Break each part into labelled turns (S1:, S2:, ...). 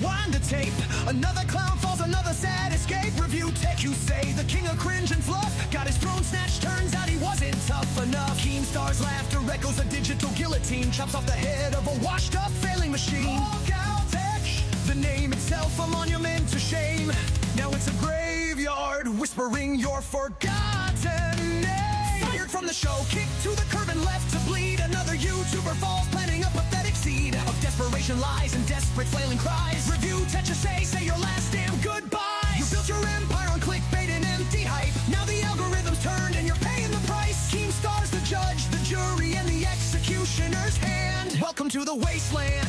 S1: rewind the tape. Another clown falls, another sad escape. Review tech, you say, the king of cringe and fluff got his throne snatched, turns out he wasn't tough enough. Keemstar's laughter echoes a digital guillotine, chops off the head of a washed-up failing machine. LOLCOW tech, the name itself a monument to shame. Now it's a graveyard whispering your forgotten name. Fired from the show, kicked to the curb and left to bleed. Another YouTuber falls, planting a pathetic seed of desperation, lies, and desperate flailing cries. Review tech, you say your last damn goodbye. You built your empire on clickbait and empty hype. Now the algorithm's turned and you're paying the price. Keemstar's the judge, the jury, and the executioner's hand. Welcome to the wasteland.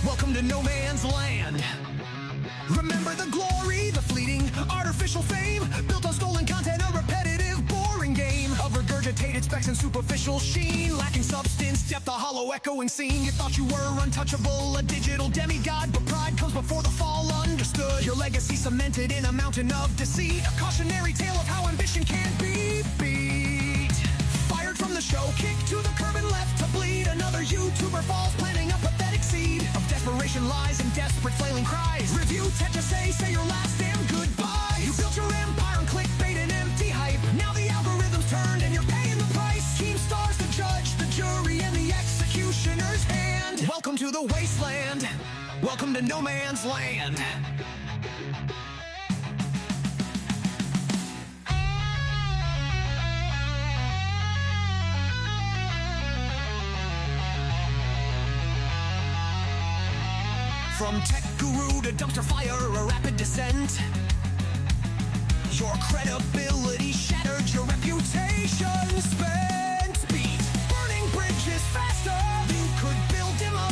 S1: Welcome to no man's land. Remember the glory, the fleeting, artificial fame, built on stolen content, a repetitive, boring game of regurgitated specs and superficial sheen, lacking substance, depth, a hollow echoing scene. You thought you were untouchable, a digital demigod, but pride comes before the fall, understood. Your legacy cemented in a mountain of deceit, a cautionary tale of how ambition can't be beat. Fired from the show, kicked to the curb and left to bleed. Another YouTuber falls, planting a pathetic seed of desperation, lies, and desperate flailing cries. Review tech, to say your last damn goodbye. You built your empire on clickbait and empty hype. Now the algorithm's turned and you're paying the price. Keemstar's the judge, the jury, and the executioner's hand. Welcome to the wasteland. Welcome to no man's land. From tech guru to dumpster fire, a rapid descent. Your credibility shattered, your reputation spent. Beat burning bridges faster. You could build them up.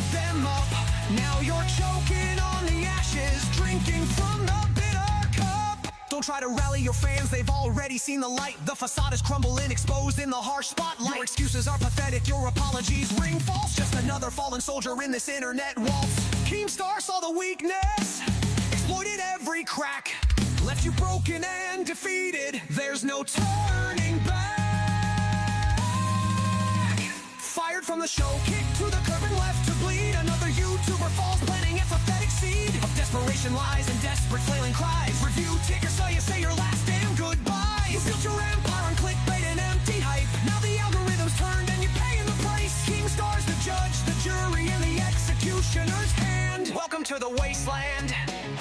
S1: Now you're choking on the ashes, drinking from the bitter cup. Don't try to rally your fans, they've already seen the light. The facade is crumbling, exposed in the harsh spotlight. Your excuses are pathetic, your apologies ring false. Just another fallen soldier in this internet waltz. Keemstar saw the weakness, exploited every crack, left you broken and defeated. There's no turning back. Fired from the show, kicked to the curb and left to bleed. Another YouTuber falls, planting a pathetic seed of desperation, lies, and desperate flailing cries. Review ticker, so you say your last damn goodbye. You built your empire on clickbait and empty hype. Now the algorithm's turned and you're paying the price. Keemstar's the judge, the jury, and the executioner's hand. Welcome to the wasteland.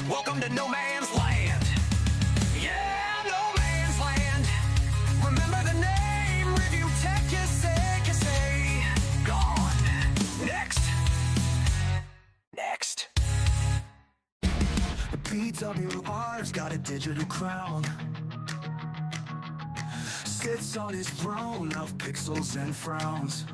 S1: Welcome to no man's land. Yeah, no man's land. Remember the name. Review tech, you say. Gone. Next. The PWR's got a digital crown. Sits on his throne of pixels and frowns.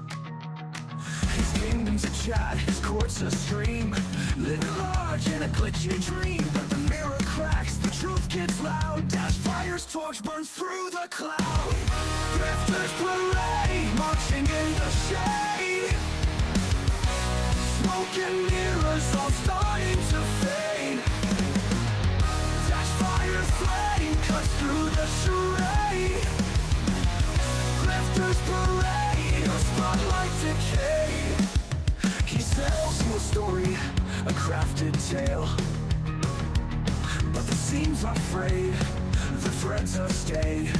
S1: His kingdom's a chat, his court's a stream, living large in a glitchy dream. But the mirror cracks, the truth gets loud. Dash fires, torch burns through the cloud. Drifters parade, marching in the shade. Smoke and mirrors all starting to fade. Dash fires, flame cuts through the charade. Drifters parade, your spotlight decay. He sells you a story, a crafted tale, but the seams are frayed, the threads are stayed.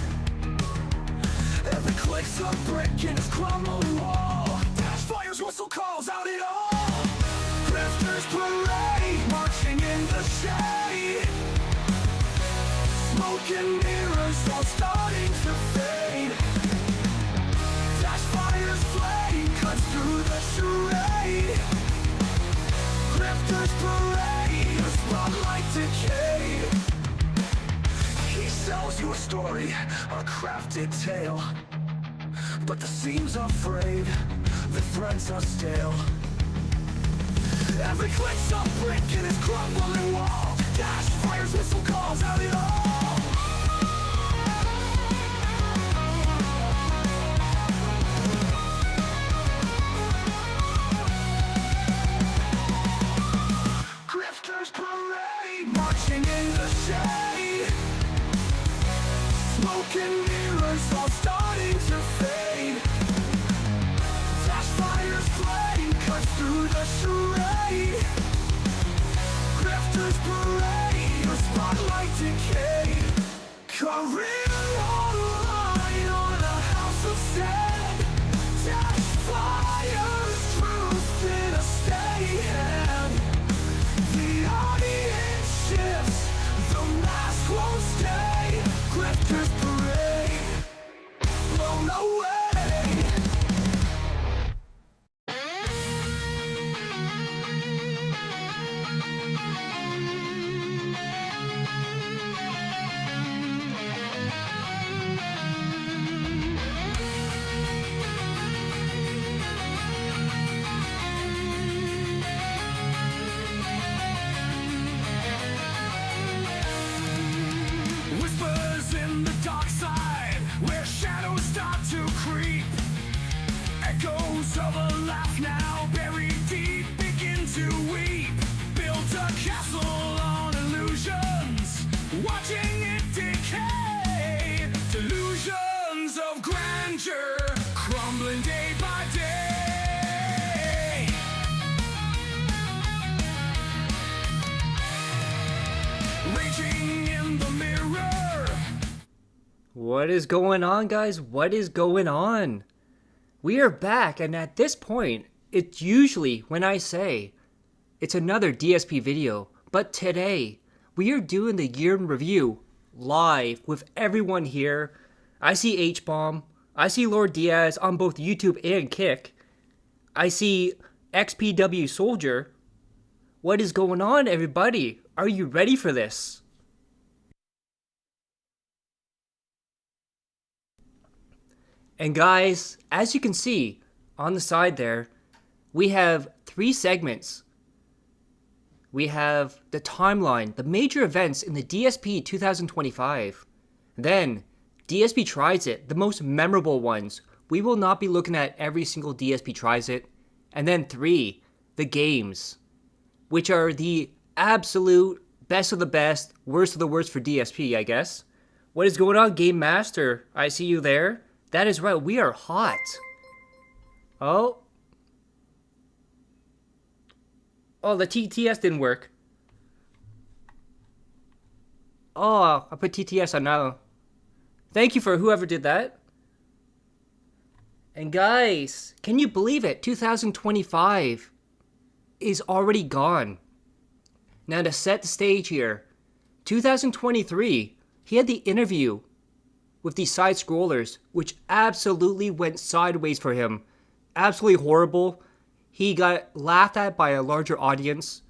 S1: Every click's a brick in his crumbling wall. Dash fires, whistle calls out it all. Drifters parade, marching in the shade. Smoke and mirrors all starting to fade. Dash fires, flame cuts through the charade. Drifters parade, a spotlight decay. He sells you a story, a crafted tale, but the seams are frayed, the threads are stale. Every click's a brick in his crumbling wall. Dash fires, whistle calls out it all. Drifters parade, marching in the shade. Smoke and mirrors all starting to fade. Dash fires, flame cuts through the charade. Drifters Grifters parade, your spotlight decay. Career on the line on a house of sand. Dash fires, truth in a steady hand. The audience shifts, the mask won't stay. Grifters parade, blown away. Whispers in the dark side, where shadows start to creep. Echoes of a laugh now buried deep begin to weep. Built a castle on illusions, watching it decay. Delusions of grandeur, crumbling day by day. Raging in the mirror.
S2: What is going on, guys? What is going on? We are back, and at this point, it's usually when I say it's another DSP video, but today we are doing the year in review live with everyone here. I see H-Bomb, I see Lord Diaz on both YouTube and Kick, I see XPW Soldier. What is going on, everybody? Are you ready for this? And guys, as you can see on the side there, we have 3 segments. We have the timeline, the major events in the DSP 2025. Then, DSP Tries It, the most memorable ones. We will not be looking at every single DSP Tries It. And then 3, the games, which are the absolute best of the best, worst of the worst for DSP, I guess. What is going on, Game Master? I see you there. That is right, we are hot. Oh, the TTS didn't work. Oh, I put TTS on now. Thank you for whoever did that. And guys, can you believe it? 2025 is already gone. Now to set the stage here, 2023, he had the interview with these side scrollers, which absolutely went sideways for him. Absolutely horrible. He got laughed at by a larger audience.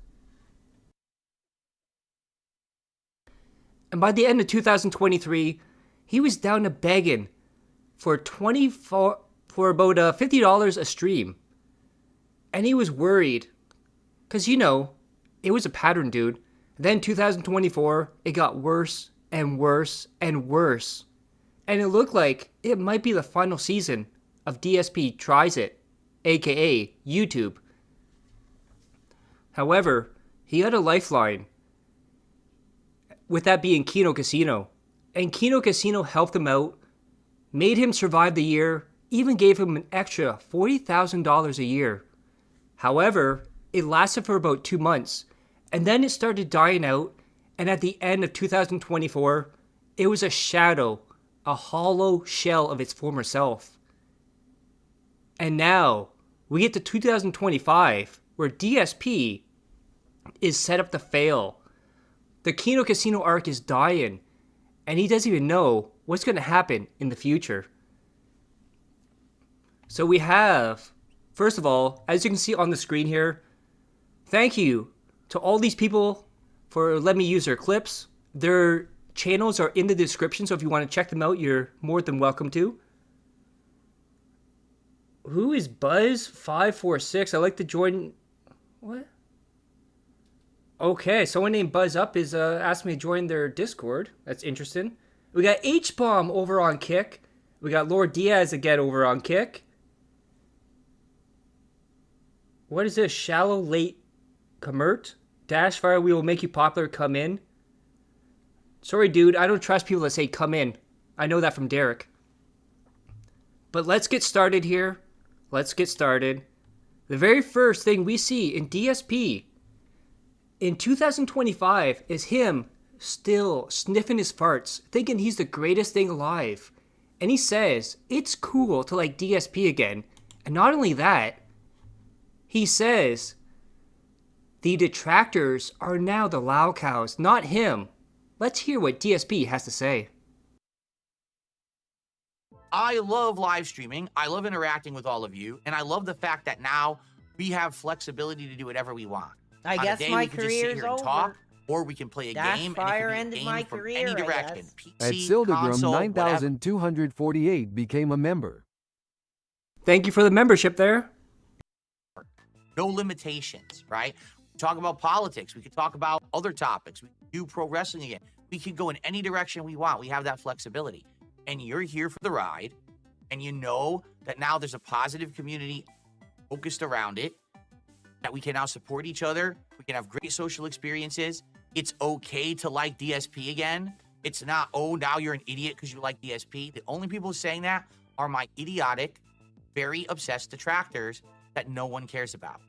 S2: And by the end of 2023, he was down to begging for about $50 a stream. And he was worried. Because, you know, it was a pattern, dude. Then 2024, it got worse and worse and worse. And it looked like it might be the final season of DSP Tries It, aka YouTube. However, he had a lifeline, with that being Kino Casino. And Kino Casino helped him out, made him survive the year, even gave him an extra $40,000 a year. However, it lasted for about 2 months, and then it started dying out, and at the end of 2024, it was a shadow, a hollow shell of its former self. And now, we get to 2025, where DSP is set up to fail. The Kino Casino arc is dying, and he doesn't even know what's going to happen in the future. So we have, first of all, as you can see on the screen here, thank you to all these people for letting me use their clips. Their channels are in the description, so if you want to check them out, you're more than welcome to. Who is Buzz546? I'd like to join. What? Okay, someone named Buzz Up is asked me to join their Discord. That's interesting. We got H-Bomb over on Kick. We got Lord Diaz again over on Kick. What is this? Shallow Late Comert? Dashfire, we will make you popular, come in. Sorry, dude, I don't trust people that say come in. I know that from Derek. But let's get started here. Let's get started. The very first thing we see in DSP in 2025 is him still sniffing his farts, thinking he's the greatest thing alive. And he says it's cool to like DSP again. And not only that, he says the detractors are now the LOLCOWs, not him. Let's hear what DSP has to say.
S3: I love live streaming. I love interacting with all of you. And I love the fact that now we have flexibility to do whatever we want.
S4: I
S3: On
S4: guess
S3: a day,
S4: my
S3: we can just sit
S4: career's
S3: here and
S4: over.
S3: talk, or we can play a
S4: Dash
S3: game,
S4: Fire
S3: and it
S4: ended
S3: can be a
S4: my
S3: game from
S4: career,
S3: any
S4: I
S3: direction.
S4: guess.
S3: PC,
S5: At Sildergrum,
S3: console, whatever.
S5: 9248 became a member.
S2: Thank you for the membership there.
S3: No limitations, right? We talk about politics. We could talk about other topics. We can do pro wrestling again. We can go in any direction we want. We have that flexibility. And you're here for the ride. And you know that now there's a positive community focused around it, that we can now support each other. We can have great social experiences. It's okay to like DSP again. It's not, oh, now you're an idiot because you like DSP. The only people saying that are my idiotic, very obsessed detractors that no one cares about.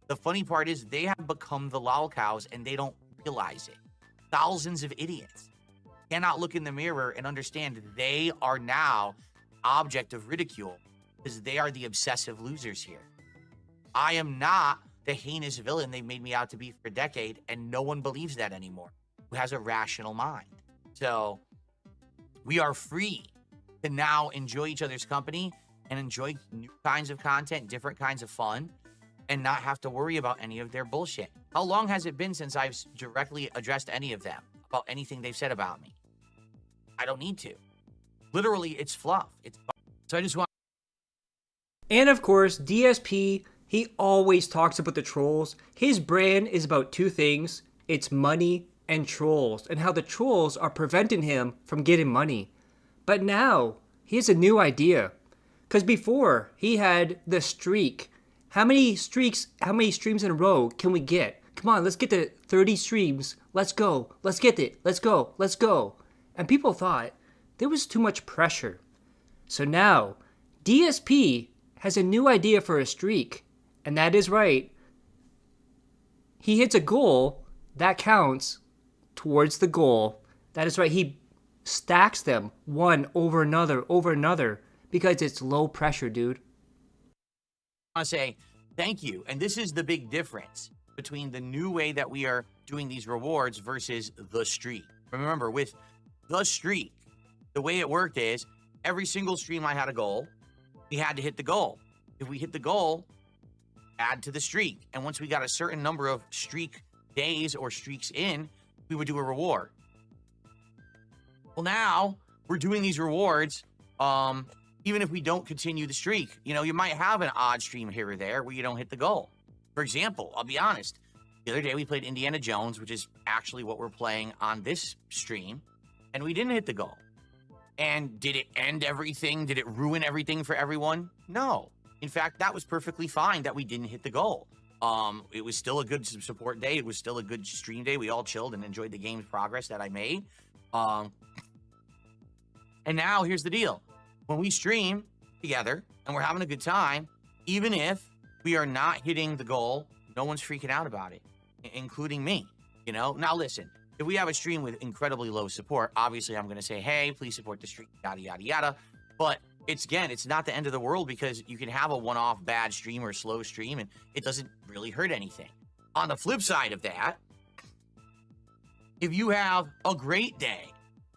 S3: The funny part is they have become the LOLCOWs and they don't realize it. Thousands of idiots cannot look in the mirror and understand they are now object of ridicule because they are the obsessive losers here. I am not the heinous villain they made me out to be for a decade, and no one believes that anymore who has a rational mind. So we are free to now enjoy each other's company and enjoy new kinds of content, different kinds of fun, and not have to worry about any of their bullshit. How long has it been since I've directly addressed any of them about anything they've said about me? I don't need to. Literally, it's fluff. So I just want.
S2: And of course, DSP, he always talks about the trolls. His brand is about two things. It's money and trolls, and how the trolls are preventing him from getting money. But now, he has a new idea. Because before, he had the streak. How many streams in a row can we get? Come on, let's get to 30 streams. Let's go. Let's get it. Let's go. Let's go. And people thought there was too much pressure. So now, DSP has a new idea for a streak. And that is right. He hits a goal, that counts towards the goal. That is right. He stacks them one over another, because it's low pressure, dude.
S3: I want to say thank you. And this is the big difference between the new way that we are doing these rewards versus the streak. Remember, with the streak, the way it worked is every single stream I had a goal. We had to hit the goal. If we hit the goal, add to the streak. And once we got a certain number of streak days or streaks in, we would do a reward. Well, now we're doing these rewards even if we don't continue the streak. You know, you might have an odd stream here or there where you don't hit the goal. For example, I'll be honest. The other day we played Indiana Jones, which is actually what we're playing on this stream, and we didn't hit the goal. And did it end everything? Did it ruin everything for everyone? No. In fact, that was perfectly fine that we didn't hit the goal. It was still a good support day. It was still a good stream day. We all chilled and enjoyed the game's progress that I made. And now here's the deal. When we stream together and we're having a good time, even if we are not hitting the goal, no one's freaking out about it, including me. You know, now listen, if we have a stream with incredibly low support, obviously I'm going to say, hey, please support the stream, yada, yada, yada. But it's not the end of the world, because you can have a one-off bad stream or slow stream and it doesn't really hurt anything. On the flip side of that, if you have a great day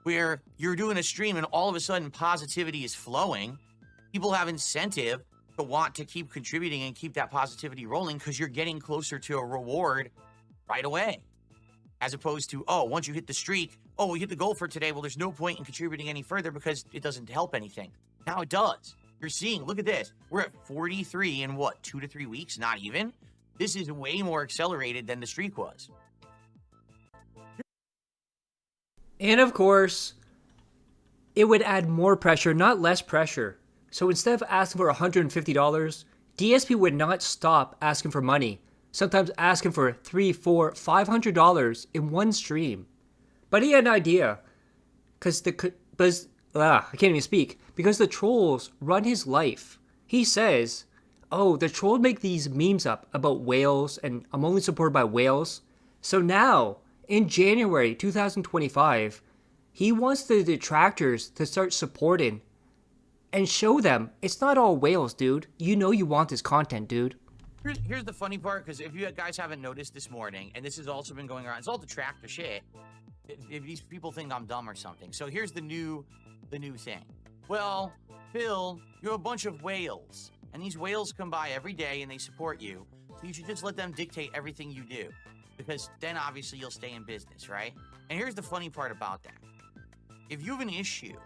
S3: where you're doing a stream and all of a sudden positivity is flowing, people have incentive to want to keep contributing and keep that positivity rolling because you're getting closer to a reward right away. As opposed to, oh, once you hit the streak, oh, we hit the goal for today. Well, there's no point in contributing any further because it doesn't help anything. Now it does. You're seeing, look at this. We're at 43 in what, 2 to 3 weeks? Not even. This is way more accelerated than the streak was.
S2: And of course, it would add more pressure, not less pressure. So instead of asking for $150, DSP would not stop asking for money, sometimes asking for $300, $400, $500 in one stream. But he had an idea, I can't even speak, because the trolls run his life. He says, oh, the trolls make these memes up about whales, and I'm only supported by whales. So now, in January 2025, he wants the detractors to start supporting and show them it's not all whales, dude. You know you want this content, dude.
S3: Here's the funny part, because if you guys haven't noticed this morning, and this has also been going around, it's all detractor shit. If these people think I'm dumb or something. So here's the new thing. Well, Phil, you're a bunch of whales, and these whales come by every day and they support you. So you should just let them dictate everything you do, because then obviously you'll stay in business, right? And here's the funny part about that. If you have an issue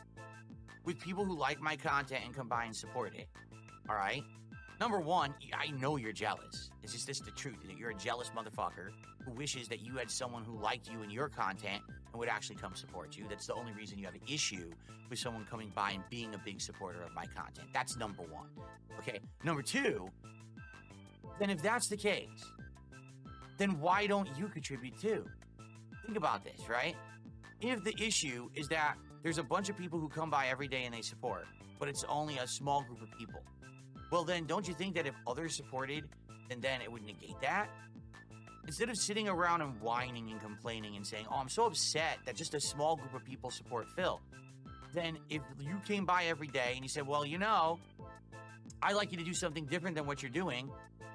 S3: with people who like my content and come by and support it, all right? Number one, I know you're jealous. It's just this the truth. You're a jealous motherfucker who wishes that you had someone who liked you and your content and would actually come support you. That's the only reason you have an issue with someone coming by and being a big supporter of my content. That's number one. Okay. Number two, then if that's the case, then why don't you contribute too? Think about this, right? If the issue is that there's a bunch of people who come by every day and they support, but it's only a small group of people, well then, don't you think that if others supported, then it would negate that? Instead of sitting around and whining and complaining and saying, oh, I'm so upset that just a small group of people support Phil, then if you came by every day and you said, well, you know, I'd like you to do something different than what you're doing,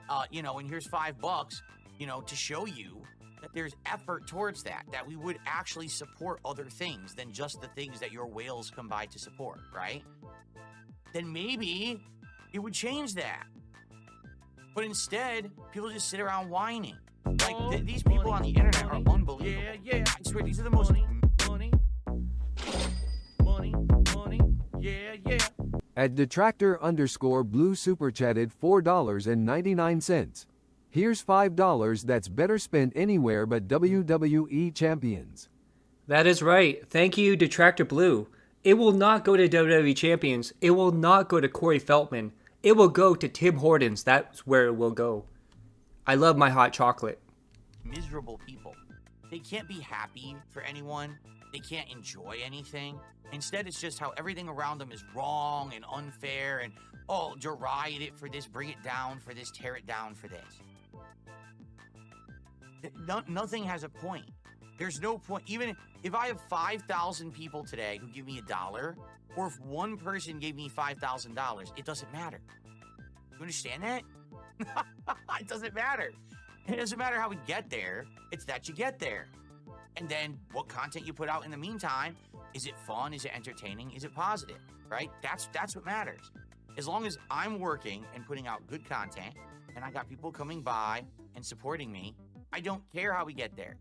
S3: and here's $5, to show you that there's effort towards that we would actually support other things than just the things that your whales come by to support, right? Then maybe it would change that. But instead, people just sit around whining. Like, these people on the internet are unbelievable. Yeah. I swear, these are the most... Money, yeah.
S5: At detractor_blue super chatted $4.99. Here's $5 that's better spent anywhere but WWE Champions.
S2: That is right. Thank you, Detractor Blue. It will not go to WWE Champions. It will not go to Corey Feldman. It will go to Tim Hortons. That's where it will go. I love my hot chocolate.
S3: Miserable people. They can't be happy for anyone. They can't enjoy anything. Instead, it's just how everything around them is wrong and unfair and, oh, deride it for this, bring it down for this, tear it down for this. Nothing has a point. There's no point. Even if I have 5,000 people today who give me $1, or if one person gave me $5,000, it doesn't matter. You understand that? It doesn't matter. It doesn't matter how we get there. It's that you get there. And then what content you put out in the meantime. Is it fun? Is it entertaining? Is it positive? Right? That's what matters. As long as I'm working and putting out good content and I got people coming by and supporting me, I don't care how we get there.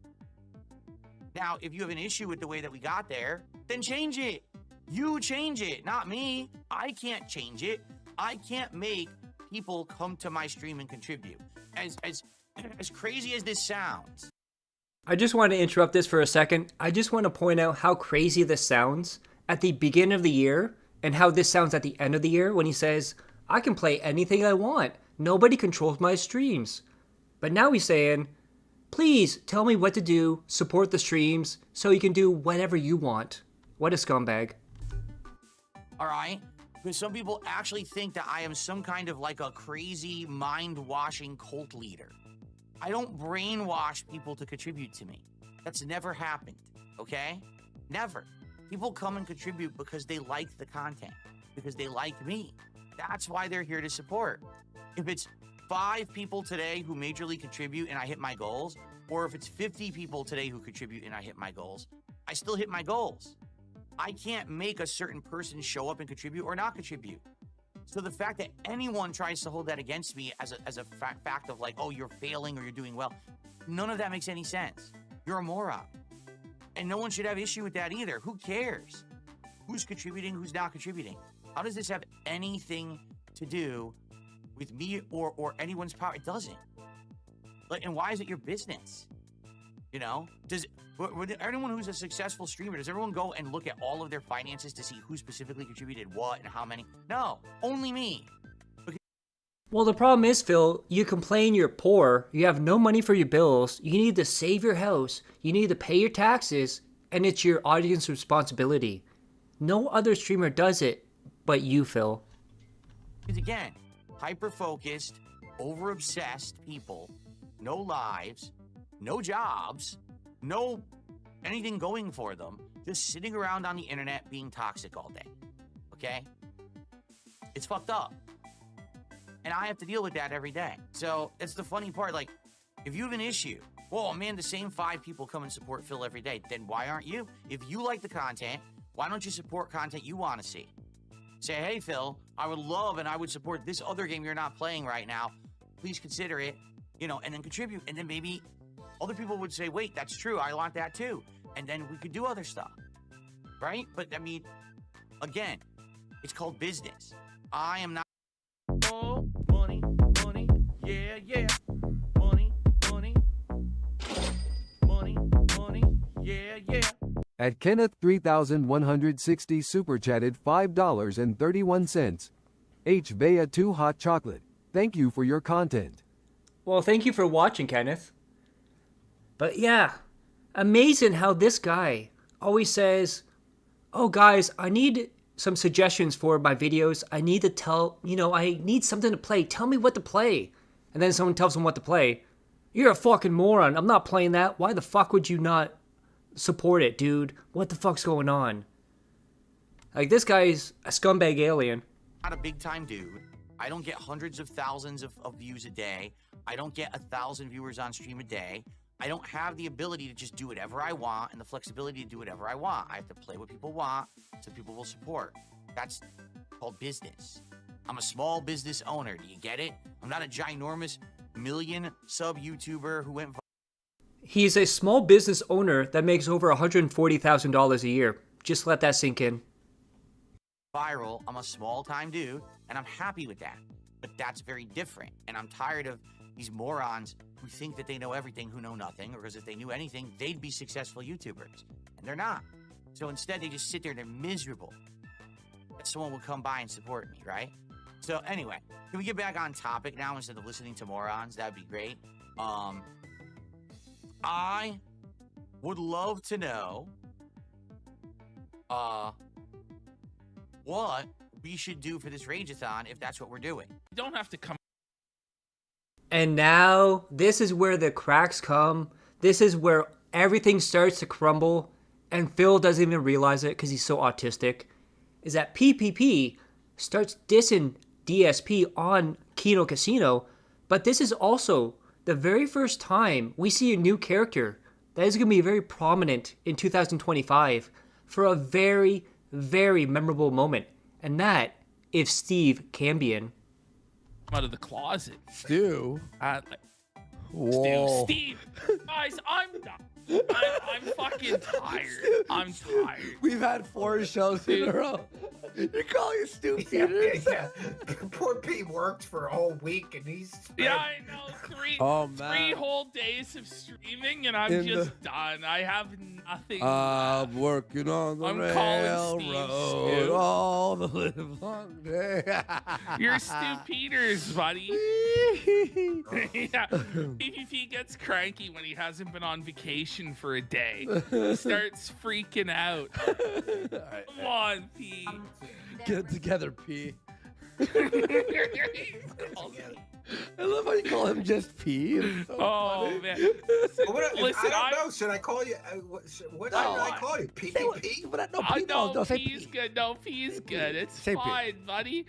S3: Now, if you have an issue with the way that we got there, then change it. You change it, not me. I can't change it. I can't make people come to my stream and contribute. As crazy as this sounds.
S2: I just want to interrupt this for a second. I just want to point out how crazy this sounds at the beginning of the year and how this sounds at the end of the year when he says, I can play anything I want. Nobody controls my streams. But now he's saying, please tell me what to do, support the streams, so you can do whatever you want. What a scumbag.
S3: All right? Because some people actually think that I am some kind of like a crazy mind-washing cult leader. I don't brainwash people to contribute to me. That's never happened, okay? Never. People come and contribute because they like the content, because they like me. That's why they're here to support. If it's 5 people today who majorly contribute and I hit my goals, or if it's 50 people today who contribute and I hit my goals, I still hit my goals. I can't make a certain person show up and contribute or not contribute. So the fact that anyone tries to hold that against me as a fact of like, oh, you're failing or you're doing well, none of that makes any sense. You're a moron. And no one should have issue with that either. Who cares? Who's contributing, who's not contributing? How does this have anything to do with me or anyone's power? It doesn't. Like, and why is it your business? You know, would anyone who's a successful streamer, does everyone go and look at all of their finances to see who specifically contributed what and how many? No, only me.
S2: Well, the problem is, Phil, you complain you're poor, you have no money for your bills, you need to save your house, you need to pay your taxes, and it's your audience responsibility. No other streamer does it but you, Phil.
S3: Because again, hyper-focused, over-obsessed people, no lives, no jobs, no anything going for them, just sitting around on the internet being toxic all day. Okay? It's fucked up. And I have to deal with that every day. So it's the funny part. Like, if you have an issue, well, man, the same 5 people come and support Phil every day. Then why aren't you? If you like the content, why don't you support content you want to see? Say, hey, Phil, I would love and I would support this other game you're not playing right now. Please consider it, you know, and then contribute. And then maybe other people would say, wait, that's true. I want that too. And then we could do other stuff, right? But I mean, again, it's called business. I am not. Oh, money, money, yeah, yeah. Money, money, money, money, yeah, yeah.
S5: At Kenneth 3160 super chatted $5.31. H. Bea 2 hot chocolate. Thank you for your content.
S2: Well, thank you for watching, Kenneth. But yeah, amazing how this guy always says, oh guys, I need some suggestions for my videos. I need to tell, I need something to play. Tell me what to play. And then someone tells him what to play. You're a fucking moron. I'm not playing that. Why the fuck would you not support it, dude? What the fuck's going on? Like, this guy's a scumbag alien.
S3: Not a big time dude. I don't get hundreds of thousands of views a day. I don't get 1,000 viewers on stream a day. I don't have the ability to just do whatever I want and the flexibility to do whatever I want. I have to play what people want so people will support. That's called business. I'm a small business owner. Do you get it? I'm not a ginormous million sub YouTuber who went.
S2: He's a small business owner that makes over $140,000 a year. Just let that sink in.
S3: Viral. I'm a small time dude and I'm happy with that. But that's very different. And I'm tired of these morons who think that they know everything who know nothing, or because if they knew anything, they'd be successful YouTubers. And they're not. So instead, they just sit there and they're miserable. That someone will come by and support me, right? So anyway, can we get back on topic now instead of listening to morons? That'd be great. I would love to know what we should do for this Rageathon if that's what we're doing.
S4: You don't have to come.
S2: And now, this is where the cracks come. This is where everything starts to crumble. And Phil doesn't even realize it because he's so autistic. Is that PPP starts dissing DSP on Kino Casino. But this is also the very first time we see a new character that is going to be very prominent in 2025 for a very, very memorable moment. And that is Steve Cambion.
S4: Out of the closet.
S6: Stu. Whoa.
S4: Steve, guys, I'm done. I'm fucking tired. I'm tired.
S6: We've had 4 shows in a row. You're calling it Stu Peters?
S7: Yeah. Poor Pete worked for a whole week and he's
S4: Yeah, I know. Three whole days of streaming and I'm just done. I have nothing.
S6: I'm working on the railroad all the live long day.
S4: You're Stu Peters, buddy. Yeah. PPP gets cranky when he hasn't been on vacation for a day. He starts freaking out. Come on, P.
S6: Get it together, P. I love how you call him just P. So
S4: oh, man.
S7: Listen, I don't know. Should I call you? What should I call you? PPP?
S6: No, say
S4: P's
S6: P.
S4: good. No, P's good. It's
S6: Say P.
S4: fine, buddy.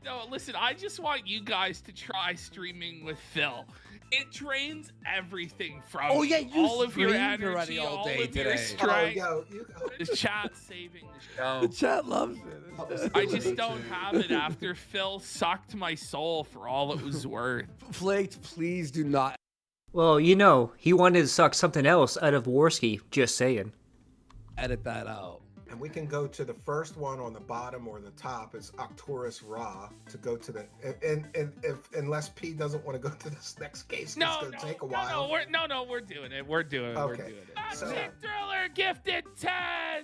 S4: No, listen, I just want you guys to try streaming with Phil. It drains everything from
S6: Oh, yeah, you
S4: all of your
S6: streamed
S4: energy,
S6: already all
S4: all
S6: day
S4: of your
S6: today.
S4: strength.
S7: You go.
S4: The chat's saving the show.
S6: The chat loves it.
S4: I just don't have it after Phil sucked my soul for all it was worth.
S6: Flaked, please do not
S2: Well, he wanted to suck something else out of Worski, just saying.
S6: edit that out.
S7: And we can go to the first one on the bottom or the top. It's Octorus Ra to go to the and if unless P doesn't want to go to this next case, it's gonna take a while.
S4: We're doing it. We're doing it.
S7: Okay.
S4: So, Thriller gifted 10.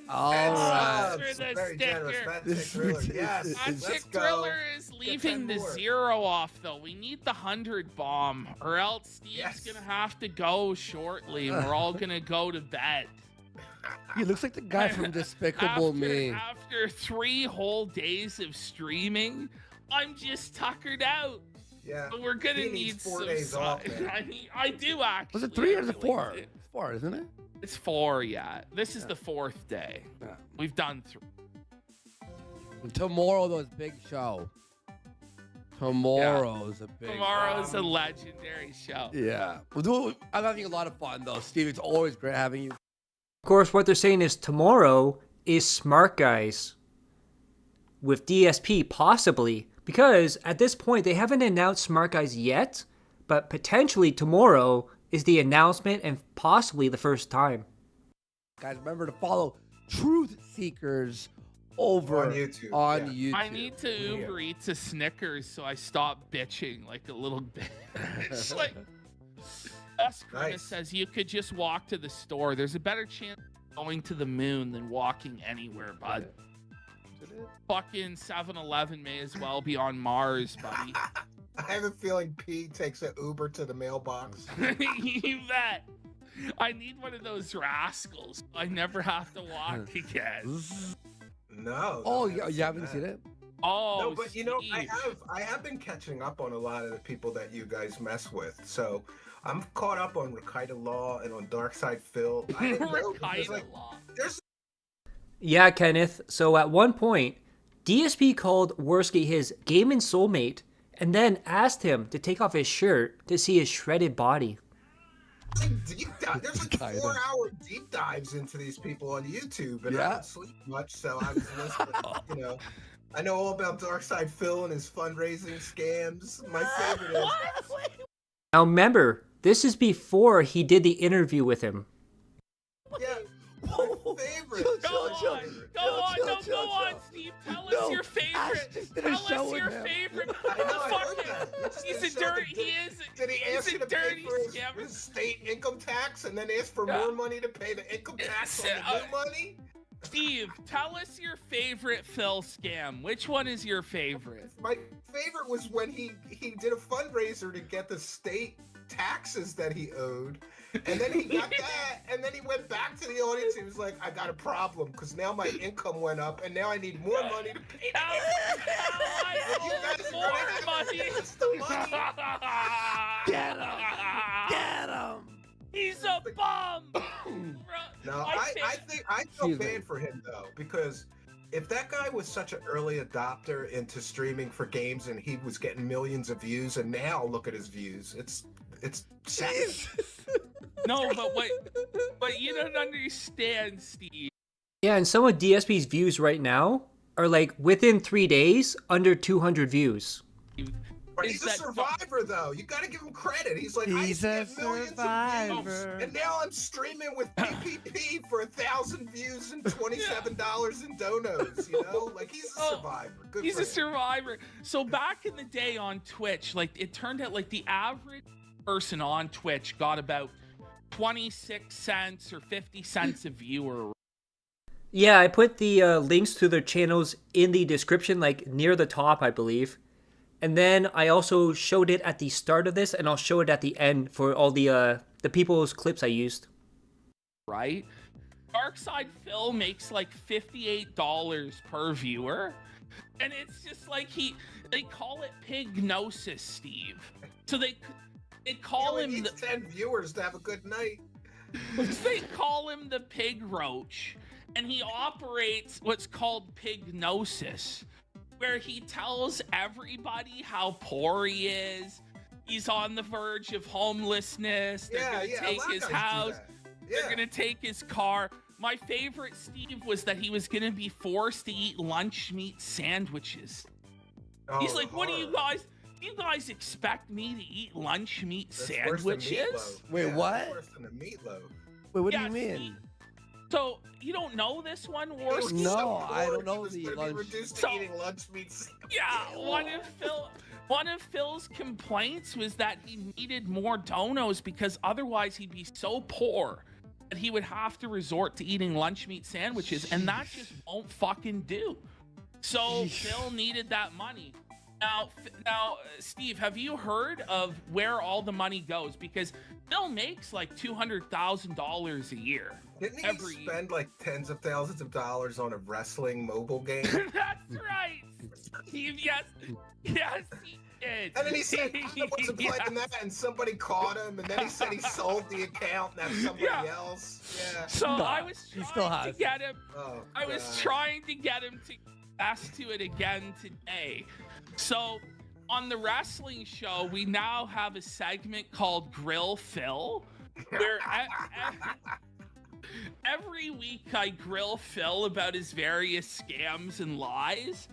S6: All right.
S4: For the
S7: Very
S4: sticker.
S7: generous. That's
S6: This
S7: Thriller.
S6: is-
S7: Yes.
S6: Let's
S4: Chick
S7: go.
S4: Thriller is leaving
S7: 10
S4: the
S7: more.
S4: 0 off, though. We need the 100 bomb, or else Steve's
S7: Yes.
S4: gonna have to go shortly, and we're all gonna go to bed.
S6: He looks like the guy from Despicable Me.
S4: After 3 whole days of streaming, I'm just tuckered out.
S7: Yeah.
S4: But we're gonna
S7: He
S4: need
S7: needs 4
S4: some
S7: days off, man.
S4: I do actually.
S6: Was it 3 or is it
S4: I
S6: 4?
S4: like it.
S6: It's 4, isn't it?
S4: It's 4, yeah. This is the 4th day.
S6: Yeah.
S4: We've done 3.
S6: Tomorrow, though, is big show. Tomorrow's a big.
S4: Tomorrow's a legendary show.
S6: Yeah. I'm having a lot of fun though, Steve. It's always great having you.
S2: Of course, what they're saying is tomorrow is Smart Guys with DSP, possibly. Because at this point, they haven't announced Smart Guys yet, but potentially tomorrow is the announcement and possibly the first time.
S6: Guys, remember to follow Truth Seekers over
S7: On YouTube,
S6: YouTube.
S4: I need to Uber Eats a Snickers so I stop bitching like a little bit. It's like Chris says you could just walk to the store. There's a better chance of going to the moon than walking anywhere, bud. Fucking 7-Eleven may as well be on Mars, buddy.
S7: I have a feeling P takes an Uber to the mailbox.
S4: You bet. I need one of those rascals. I never have to walk again.
S7: No.
S6: Oh, you haven't seen it?
S4: Oh,
S7: No, but you know,
S4: Steve.
S7: I have been catching up on a lot of the people that you guys mess with. So I'm caught up on Rakita Law and on Darkside Phil. I didn't know, because, like,
S4: Law.
S7: there's
S2: Yeah, Kenneth. So at one point, DSP called Worski his gaming soulmate and then asked him to take off his shirt to see his shredded body.
S7: there's like 4-hour deep dives into these people on YouTube, and I don't sleep much, so I was listening. You know, I know all about Darkside Phil and his fundraising scams. My favorite is
S2: Now remember, this is before he did the interview with him.
S7: my favorite.
S4: Go on, Steve. Tell us your favorite. Tell us your favorite.
S7: I heard that.
S4: He's a dirty. He is.
S7: Did he ask
S4: He's
S7: you
S4: a
S7: to pay
S4: dirty
S7: for
S4: scammer.
S7: his state income tax and then ask for more money to pay the income tax on the new money?
S4: Steve, tell us your favorite Phil scam. Which one is your favorite?
S7: My favorite was when he did a fundraiser to get the state taxes that he owed, and then he got that, and then he went back to the audience. He was like, "I got a problem because now my income went up, and now I need more money to pay."
S4: More money.
S7: The money.
S6: Get him! Get him!
S4: He's a bum.
S7: No, I think I feel bad for him though, because if that guy was such an early adopter into streaming for games and he was getting millions of views, and now look at his views, it's sad.
S4: No, but you don't understand, Steve.
S2: Yeah, and some of DSP's views right now are like within 3 days, under 200 views.
S7: He's a survivor, though. You got to give him credit. He's like,
S6: He's
S7: I
S6: a
S7: get millions
S6: survivor.
S7: of views, and now I'm streaming with PPP for 1,000 views and $27 in donos. You know, like he's a survivor. Good
S4: He's
S7: for
S4: a
S7: him.
S4: survivor. So back in the day on Twitch, like it turned out like the average person on Twitch got about 26 cents or 50 cents a viewer.
S2: Yeah, I put the links to their channels in the description, like near the top, I believe. And then I also showed it at the start of this, and I'll show it at the end for all the people's clips I used.
S4: Right? Darkside Phil makes like $58 per viewer. And it's just like they call it pignosis, Steve. So they call him
S7: needs 10 viewers to have a good night.
S4: They call him the pig roach. And he operates what's called pignosis, where he tells everybody how poor he is. He's on the verge of homelessness. They're gonna take his house. They're gonna take his car. My favorite, Steve, was that he was gonna be forced to eat lunch meat sandwiches. He's like, "What do you guys? Do you guys expect me to eat lunch meat sandwiches?"
S6: Wait, what?
S7: Worse than a meatloaf.
S6: Wait, what do you mean?
S4: So you don't know this one, Worski?
S6: No, I don't know
S7: the
S6: lunch.
S7: Reduced to eating lunch meat.
S4: Yeah, one of Phil's complaints was that he needed more donos because otherwise he'd be so poor that he would have to resort to eating lunch meat sandwiches, and that just won't fucking do. So Phil needed that money. Now, Steve, have you heard of where all the money goes? Because Phil makes like $200,000 a year.
S7: Didn't he spend like tens of thousands of dollars on a wrestling mobile game?
S4: That's right, Steve. Yes. did.
S7: And then he said he wasn't playing that, and somebody caught him, and then he said he sold the account, and that's somebody else. Yeah.
S4: So I was
S6: he still
S4: trying to
S6: has.
S4: get him.
S7: Oh,
S4: I was
S7: God.
S4: trying to get him to ask to it again today. So on the wrestling show, we now have a segment called Grill Phil, where every week I grill Phil about his various scams and lies.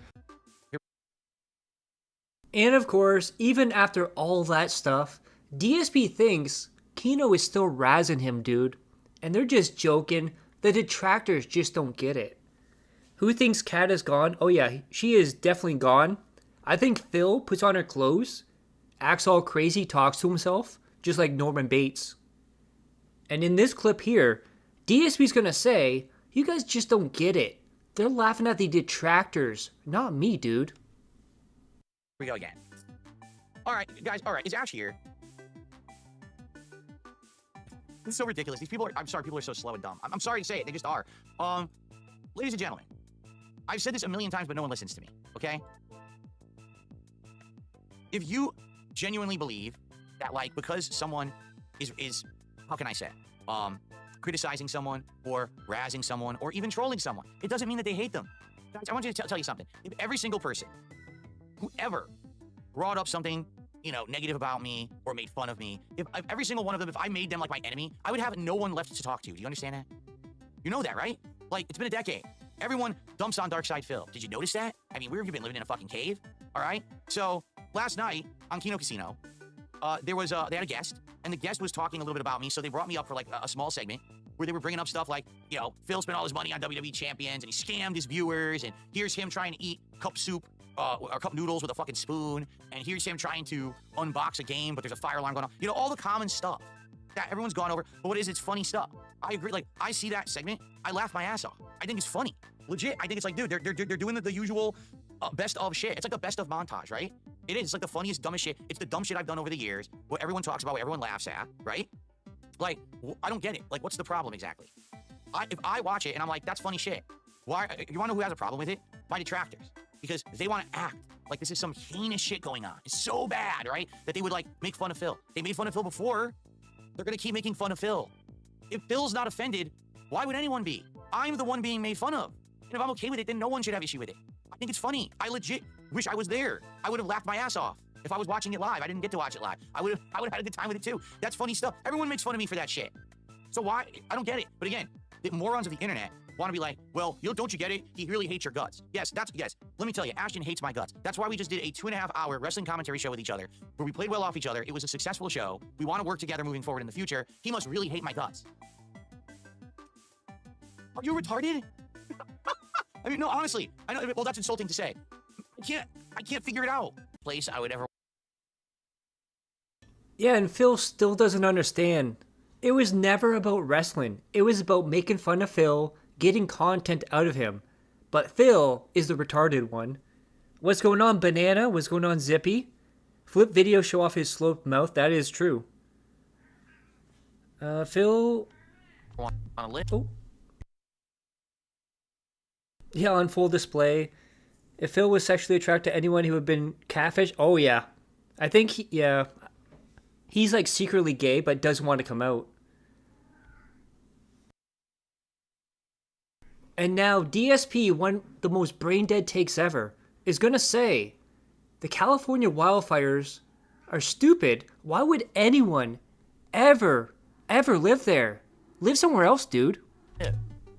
S2: And of course, even after all that stuff, DSP thinks Kino is still razzing him, dude. And they're just joking. The detractors just don't get it. Who thinks Kat is gone? Oh yeah, she is definitely gone. I think Phil puts on her clothes, acts all crazy, talks to himself, just like Norman Bates. And in this clip here, DSP's gonna say, you guys just don't get it. They're laughing at the detractors, not me, dude.
S3: We go again. All right, guys. All right, is Ash here? This is so ridiculous. These people are, I'm sorry, people are so slow and dumb. I'm sorry to say it, they just are. Ladies and gentlemen, I've said this a million times, but no one listens to me, okay? If you genuinely believe that, like, because someone is how can I say it? Criticizing someone or razzing someone or even trolling someone, it doesn't mean that they hate them. Guys, I want you to tell you something. If every single person who ever brought up something, you know, negative about me or made fun of me, if every single one of them, if I made them like my enemy, I would have no one left to talk to. Do you understand that? You know that, right? Like, it's been a decade. Everyone dumps on Dark Side Phil. Did you notice that? I mean, we've been living in a fucking cave, all right? So, last night on Kino Casino, they had a guest, and the guest was talking a little bit about me, so they brought me up for like a small segment where they were bringing up stuff like, you know, Phil spent all his money on WWE champions, and he scammed his viewers, and here's him trying to eat cup soup, or cup noodles with a fucking spoon, and here's him trying to unbox a game, but there's a fire alarm going on. You know, all the common stuff that everyone's gone over, but what it is, it's funny stuff. I agree, like, I see that segment, I laugh my ass off. I think it's funny. Legit, I think it's like, dude, they're doing the usual best of shit. It's like the best of montage, right? It is. It's like the funniest, dumbest shit. It's the dumb shit I've done over the years, what everyone talks about, what everyone laughs at, right? Like, I don't get it. Like, what's the problem exactly? If I watch it and I'm like, that's funny shit. Why? You wanna know who has a problem with it? My detractors. Because they want to act like this is some heinous shit going on. It's so bad, right? That they would, like, make fun of Phil. They made fun of Phil before. They're gonna keep making fun of Phil. If Phil's not offended, why would anyone be? I'm the one being made fun of. And if I'm okay with it, then no one should have issue with it. I think it's funny. I legit wish I was there. I would have laughed my ass off if I was watching it live. I didn't get to watch it live. I would have had a good time with it too. That's funny stuff. Everyone makes fun of me for that shit. So why? I don't get it. But again, the morons of the internet want to be like, well, don't you get it? He really hates your guts. Yes. Let me tell you, Ashton hates my guts. That's why we just did a 2.5-hour wrestling commentary show with each other, where we played well off each other. It was a successful show. We want to work together moving forward in the future. He must really hate my guts. Are you retarded? I mean, no, honestly, I know. Well, that's insulting to say. I can't figure it out. Place I would ever.
S2: Yeah, and Phil still doesn't understand. It was never about wrestling. It was about making fun of Phil, getting content out of him. But Phil is the retarded one. What's going on, Banana? What's going on, Zippy? Flip video show off his sloped mouth. That is true. Phil. Oh. Yeah, on full display. If Phil was sexually attracted to anyone who had been catfish, oh yeah. I think, he's like secretly gay, but doesn't want to come out. And now DSP, one of the most brain dead takes ever, is gonna say, the California wildfires are stupid. Why would anyone ever live there? Live somewhere else, dude.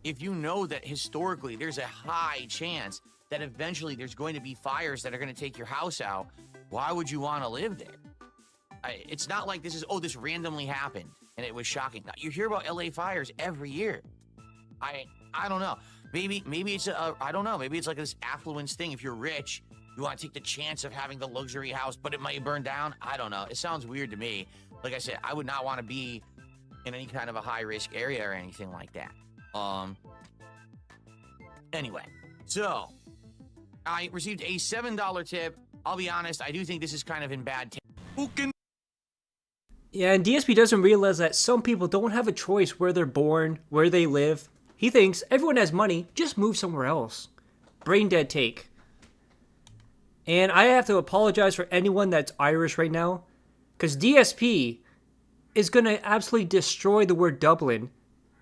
S3: If you know that historically there's a high chance that eventually there's going to be fires that are going to take your house out, why would you want to live there? It's not like this randomly happened and it was shocking. Now, you hear about LA fires every year. I don't know. Maybe it's I don't know. Maybe it's like this affluence thing. If you're rich, you want to take the chance of having the luxury house, but it might burn down. I don't know. It sounds weird to me. Like I said, I would not want to be in any kind of a high risk area or anything like that. Anyway, so I received a $7 tip. I'll be honest, I do think this is kind of in bad taste.
S2: Yeah, and DSP doesn't realize that some people don't have a choice where they're born, where they live. He thinks everyone has money, just move somewhere else. Brain dead take. And I have to apologize for anyone that's Irish right now, because DSP is going to absolutely destroy the word Dublin,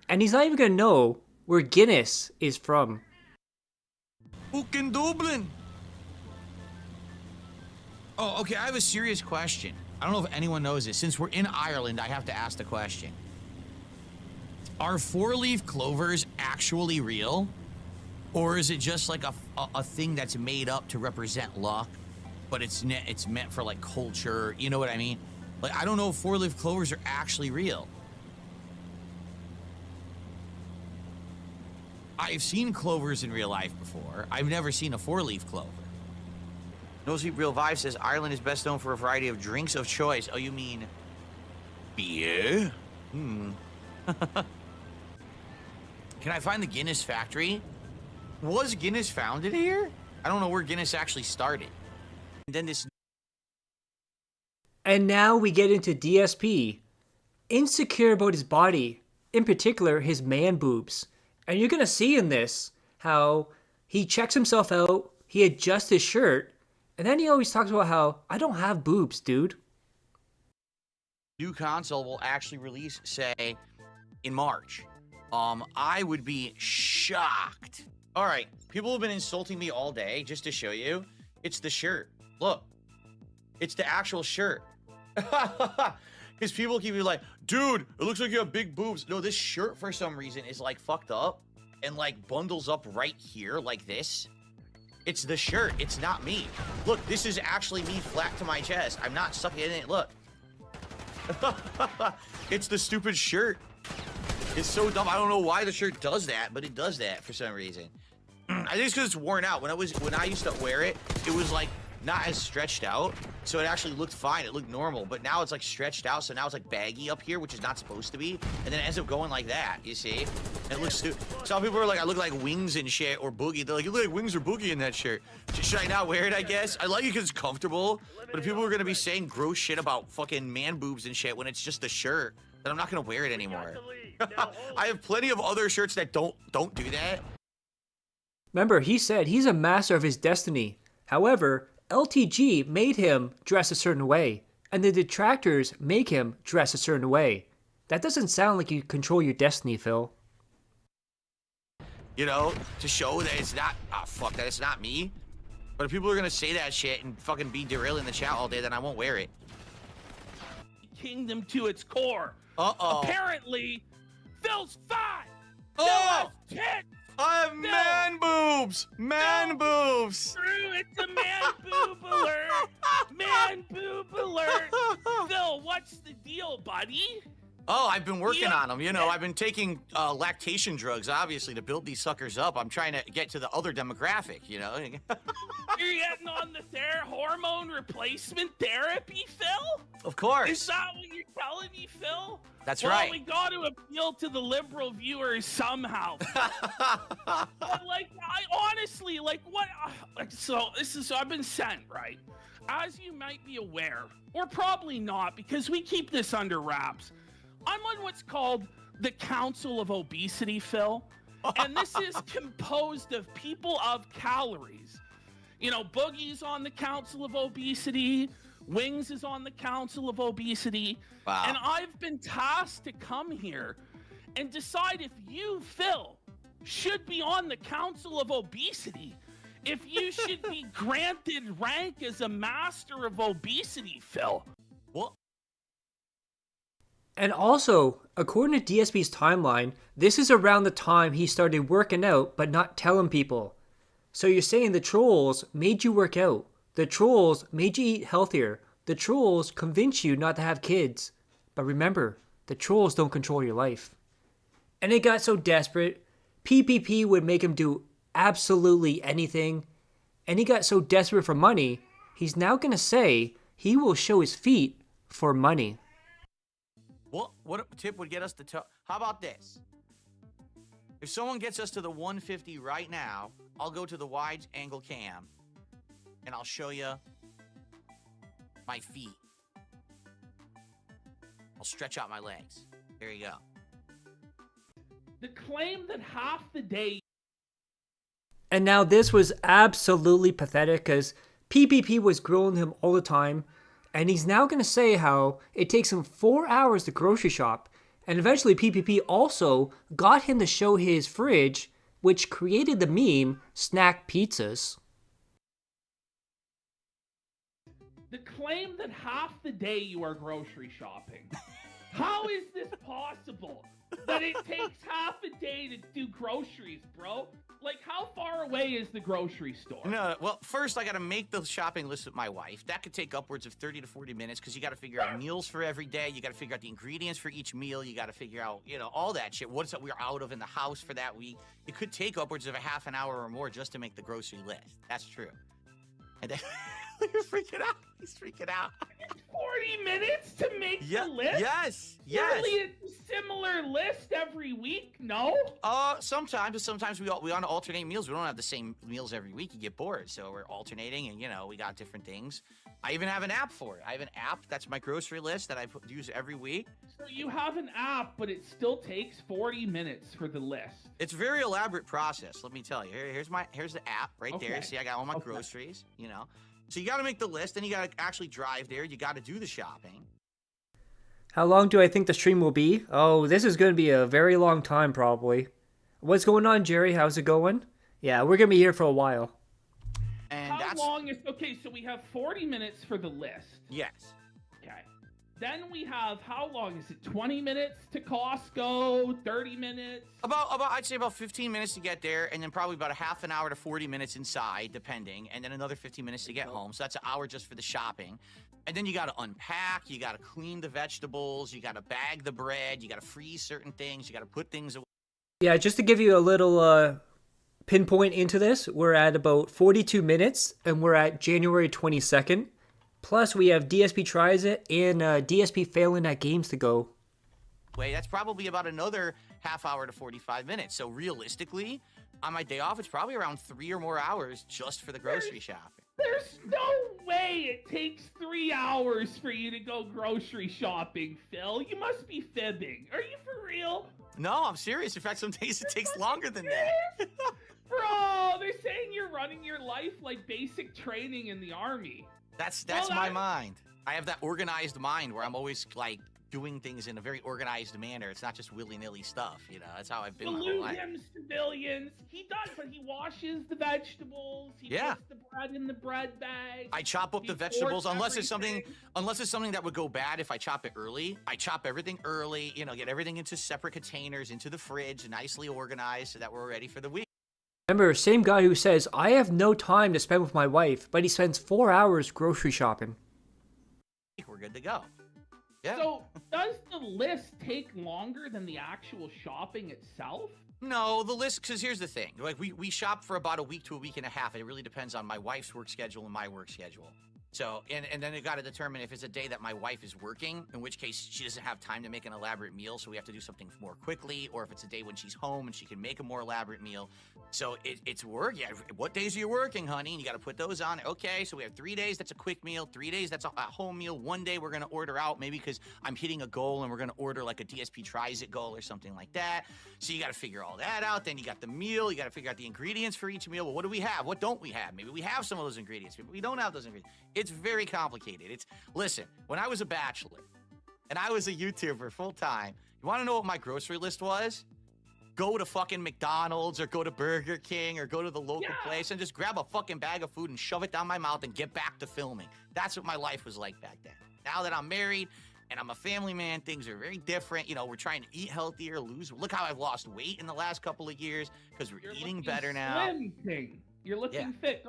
S2: and he's not even going to know where Guinness is from.
S3: Fucking Dublin. Oh, okay, I have a serious question. I don't know if anyone knows this. Since we're in Ireland, I have to ask the question. Are four-leaf clovers actually real? Or is it just like a thing that's made up to represent luck, but it's meant for like culture, you know what I mean? Like, I don't know if four-leaf clovers are actually real. I've seen clovers in real life before. I've never seen a four-leaf clover. No Sleep Real Vibe says Ireland is best known for a variety of drinks of choice. Oh, you mean beer? Can I find the Guinness factory? Was Guinness founded here? I don't know where Guinness actually started. And then this.
S2: And now we get into DSP, insecure about his body, in particular his man boobs. And you're going to see in this how he checks himself out, he adjusts his shirt, and then he always talks about how, I don't have boobs, dude.
S3: New console will actually release, say, in March. I would be shocked. All right, people have been insulting me all day just to show you. It's the shirt. Look, it's the actual shirt. Because people keep being like, dude, it looks like you have big boobs. No, this shirt for some reason is like fucked up and like bundles up right here like this. It's the shirt. It's not me. Look, this is actually me flat to my chest. I'm not sucking in it. Look. It's the stupid shirt. It's so dumb. I don't know why the shirt does that, but it does that for some reason. I think it's because it's worn out. When I used to wear it, it was like not as stretched out, so it actually looked fine. It looked normal, but now it's like stretched out, so now it's like baggy up here, which is not supposed to be, and then it ends up going like that. You see? And it looks stupid. Some people are like, I look like Wings and shit, or Boogie. They're like, you look like Wings or Boogie in that shirt. Should I not wear it? I guess I like it because it's comfortable. But if people are gonna be saying gross shit about fucking man boobs and shit when it's just a shirt, then I'm not gonna wear it anymore. I have plenty of other shirts that don't do that.
S2: Remember, he said he's a master of his destiny. However, LTG made him dress a certain way, and the detractors make him dress a certain way. That doesn't sound like you control your destiny, Phil.
S3: You know, to show that it's not, that it's not me. But if people are gonna say that shit and fucking be derailing the chat all day, then I won't wear it.
S4: Kingdom to its core.
S3: Uh-oh.
S4: Apparently, Phil's fat.
S3: Oh!
S4: Phil has tits.
S3: I have man boobs! Man boobs!
S4: True, it's a man boob alert! Man boob alert! Phil, what's the deal, buddy?
S3: Oh, I've been working on them. You know, I've been taking lactation drugs, obviously, to build these suckers up. I'm trying to get to the other demographic, you know?
S4: You're getting on the hormone replacement therapy, Phil?
S3: Of course.
S4: Is that what you're telling me, Phil?
S3: That's
S4: well,
S3: right.
S4: We got to appeal to the liberal viewers somehow. But, like, I honestly, like, what? So I've been sent, right? As you might be aware, or probably not, because we keep this under wraps. I'm on what's called the Council of Obesity, Phil. And this is composed of people of calories. You know, Boogie's on the Council of Obesity. Wings is on the Council of Obesity.
S3: Wow.
S4: And I've been tasked to come here and decide if you, Phil, should be on the Council of Obesity. If you should be granted rank as a master of obesity, Phil.
S3: What?
S2: And also, according to DSP's timeline, this is around the time he started working out but not telling people. So you're saying the trolls made you work out. The trolls made you eat healthier. The trolls convinced you not to have kids. But remember, the trolls don't control your life. And it got so desperate, PPP would make him do absolutely anything. And he got so desperate for money, he's now going to say he will show his feet for money.
S3: What tip would get us to how about this? If someone gets us to the 150 right now, I'll go to the wide angle cam and I'll show you my feet. I'll stretch out my legs. There you go.
S4: The claim that half the day.
S2: And now this was absolutely pathetic because PPP was grilling him all the time, and he's now going to say how it takes him 4 hours to grocery shop, and eventually PPP also got him to show his fridge, which created the meme, snack pizzas.
S4: The claim that half the day you are grocery shopping. How is this possible? That it takes half a day to do groceries, bro? Like, how far away is the grocery store?
S3: No, well, first I got to make the shopping list with my wife. That could take upwards of 30 to 40 minutes because you got to figure out meals for every day. You got to figure out the ingredients for each meal. You got to figure out, you know, all that shit. What's that we're out of in the house for that week? It could take upwards of a half an hour or more just to make the grocery list. That's true. And then you're freaking out. He's freaking out.
S4: 40 minutes to make the list?
S3: Yes.
S4: Surely it's a similar list every week, no?
S3: Sometimes we on alternate meals. We don't have the same meals every week. You get bored, so we're alternating, and you know we got different things. I even have an app for it. I have an app that's my grocery list that I use every week.
S4: So you have an app, but it still takes 40 minutes for the list.
S3: It's a very elaborate process. Let me tell you. Here's the app right there. See, I got all my groceries. You know. So you got to make the list, then you got to actually drive there. You got to do the shopping.
S2: How long do I think the stream will be? Oh, this is going to be a very long time, probably. What's going on, Jerry? How's it going? Yeah, we're going to be here for a while.
S3: And
S4: how long is... Okay, so we have 40 minutes for the list.
S3: Yes.
S4: Okay. Then we have, how long is it? 20 minutes to Costco? 30 minutes?
S3: I'd say about 15 minutes to get there, and then probably about a half an hour to 40 minutes inside, depending, and then another 15 minutes to get home. So that's an hour just for the shopping. And then you got to unpack, you got to clean the vegetables, you got to bag the bread, you got to freeze certain things, you got to put things away.
S2: Yeah, just to give you a little pinpoint into this, we're at about 42 minutes, and we're at January 22nd. Plus, we have DSP tries it and DSP failing at games to go.
S3: Wait, that's probably about another half hour to 45 minutes. So realistically, on my day off, it's probably around 3 or more hours just for the grocery shopping.
S4: There's no way it takes 3 hours for you to go grocery shopping, Phil. You must be fibbing. Are you for real?
S3: No, I'm serious. In fact, some days it takes longer than that.
S4: Bro, they're saying you're running your life like basic training in the army.
S3: That's my mind. I have that organized mind where I'm always like doing things in a very organized manner. It's not just willy-nilly stuff, you know. That's how I've been my whole life.
S4: Him, civilians. He does, but he washes the vegetables. He puts the bread in the bread bag.
S3: I chop up the vegetables unless it's something that would go bad if I chop it early. I chop everything early, you know, get everything into separate containers, into the fridge, nicely organized so that we're ready for the week.
S2: Remember, same guy who says, I have no time to spend with my wife, but he spends 4 hours grocery shopping.
S3: We're good to go. Yeah.
S4: So, does the list take longer than the actual shopping itself?
S3: No, the list, because here's the thing. Like, we shop for about a week to a week and a half. It really depends on my wife's work schedule and my work schedule. So, and then you got to determine if it's a day that my wife is working, in which case she doesn't have time to make an elaborate meal, so we have to do something more quickly, or if it's a day when she's home and she can make a more elaborate meal. So it's work. Yeah, what days are you working, honey? And you got to put those on. Okay, so we have 3 days, that's a quick meal. 3 days, that's a home meal. 1 day we're going to order out, maybe because I'm hitting a goal and we're going to order like a DSP tries it goal or something like that. So you got to figure all that out. Then you got the meal. You got to figure out the ingredients for each meal. Well, what do we have? What don't we have? Maybe we have some of those ingredients. Maybe we don't have those ingredients. It's very complicated. Listen, when I was a bachelor and I was a YouTuber full time, you want to know what my grocery list was? Go to fucking McDonald's or go to Burger King or go to the local place and just grab a fucking bag of food and shove it down my mouth and get back to filming. That's what my life was like back then. Now that I'm married and I'm a family man, things are very different. You know, we're trying to eat healthier, look how I've lost weight in the last couple of years because we're eating better now.
S4: Slim thing. You're looking fit.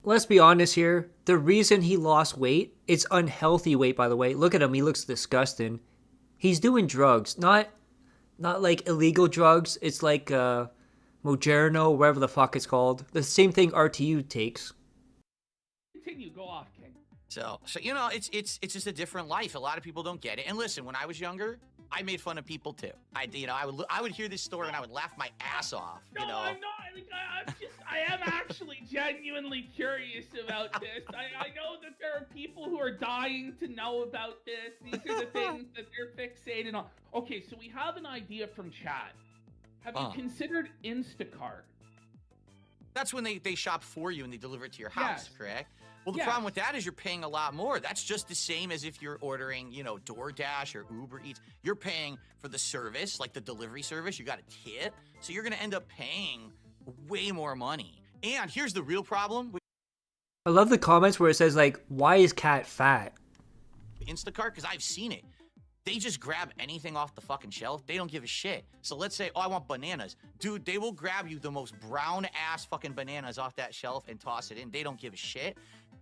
S2: Let's be honest here. The reason he lost weight, it's unhealthy weight, by the way. Look at him. He looks disgusting. He's doing drugs, not like illegal drugs. It's like Mogerno, whatever the fuck it's called. The same thing RTU takes.
S4: Continue. Go off, King.
S3: So you know, it's just a different life. A lot of people don't get it. And listen, when I was younger, I made fun of people too. I would hear this story and I would laugh my ass off.
S4: No,
S3: you know?
S4: I'm not. I am actually genuinely curious about this. I know that there are people who are dying to know about this. These are the things that they're fixated on. Okay, so we have an idea from chat. Have you considered Instacart?
S3: That's when they shop for you and they deliver it to your house,
S4: Yes.
S3: correct? Well, the
S4: Yes.
S3: problem with that is you're paying a lot more. That's just the same as if you're ordering, you know, DoorDash or Uber Eats. You're paying for the service, like the delivery service. You got a tip. So you're going to end up paying way more money. And here's the real problem with
S2: I love the comments where it says like, why is Cat fat?
S3: Instacart, because I've seen it. They just grab anything off the fucking shelf. They don't give a shit. So let's say, oh, I want bananas. Dude, they will grab you the most brown ass fucking bananas off that shelf and toss it in. They don't give a shit.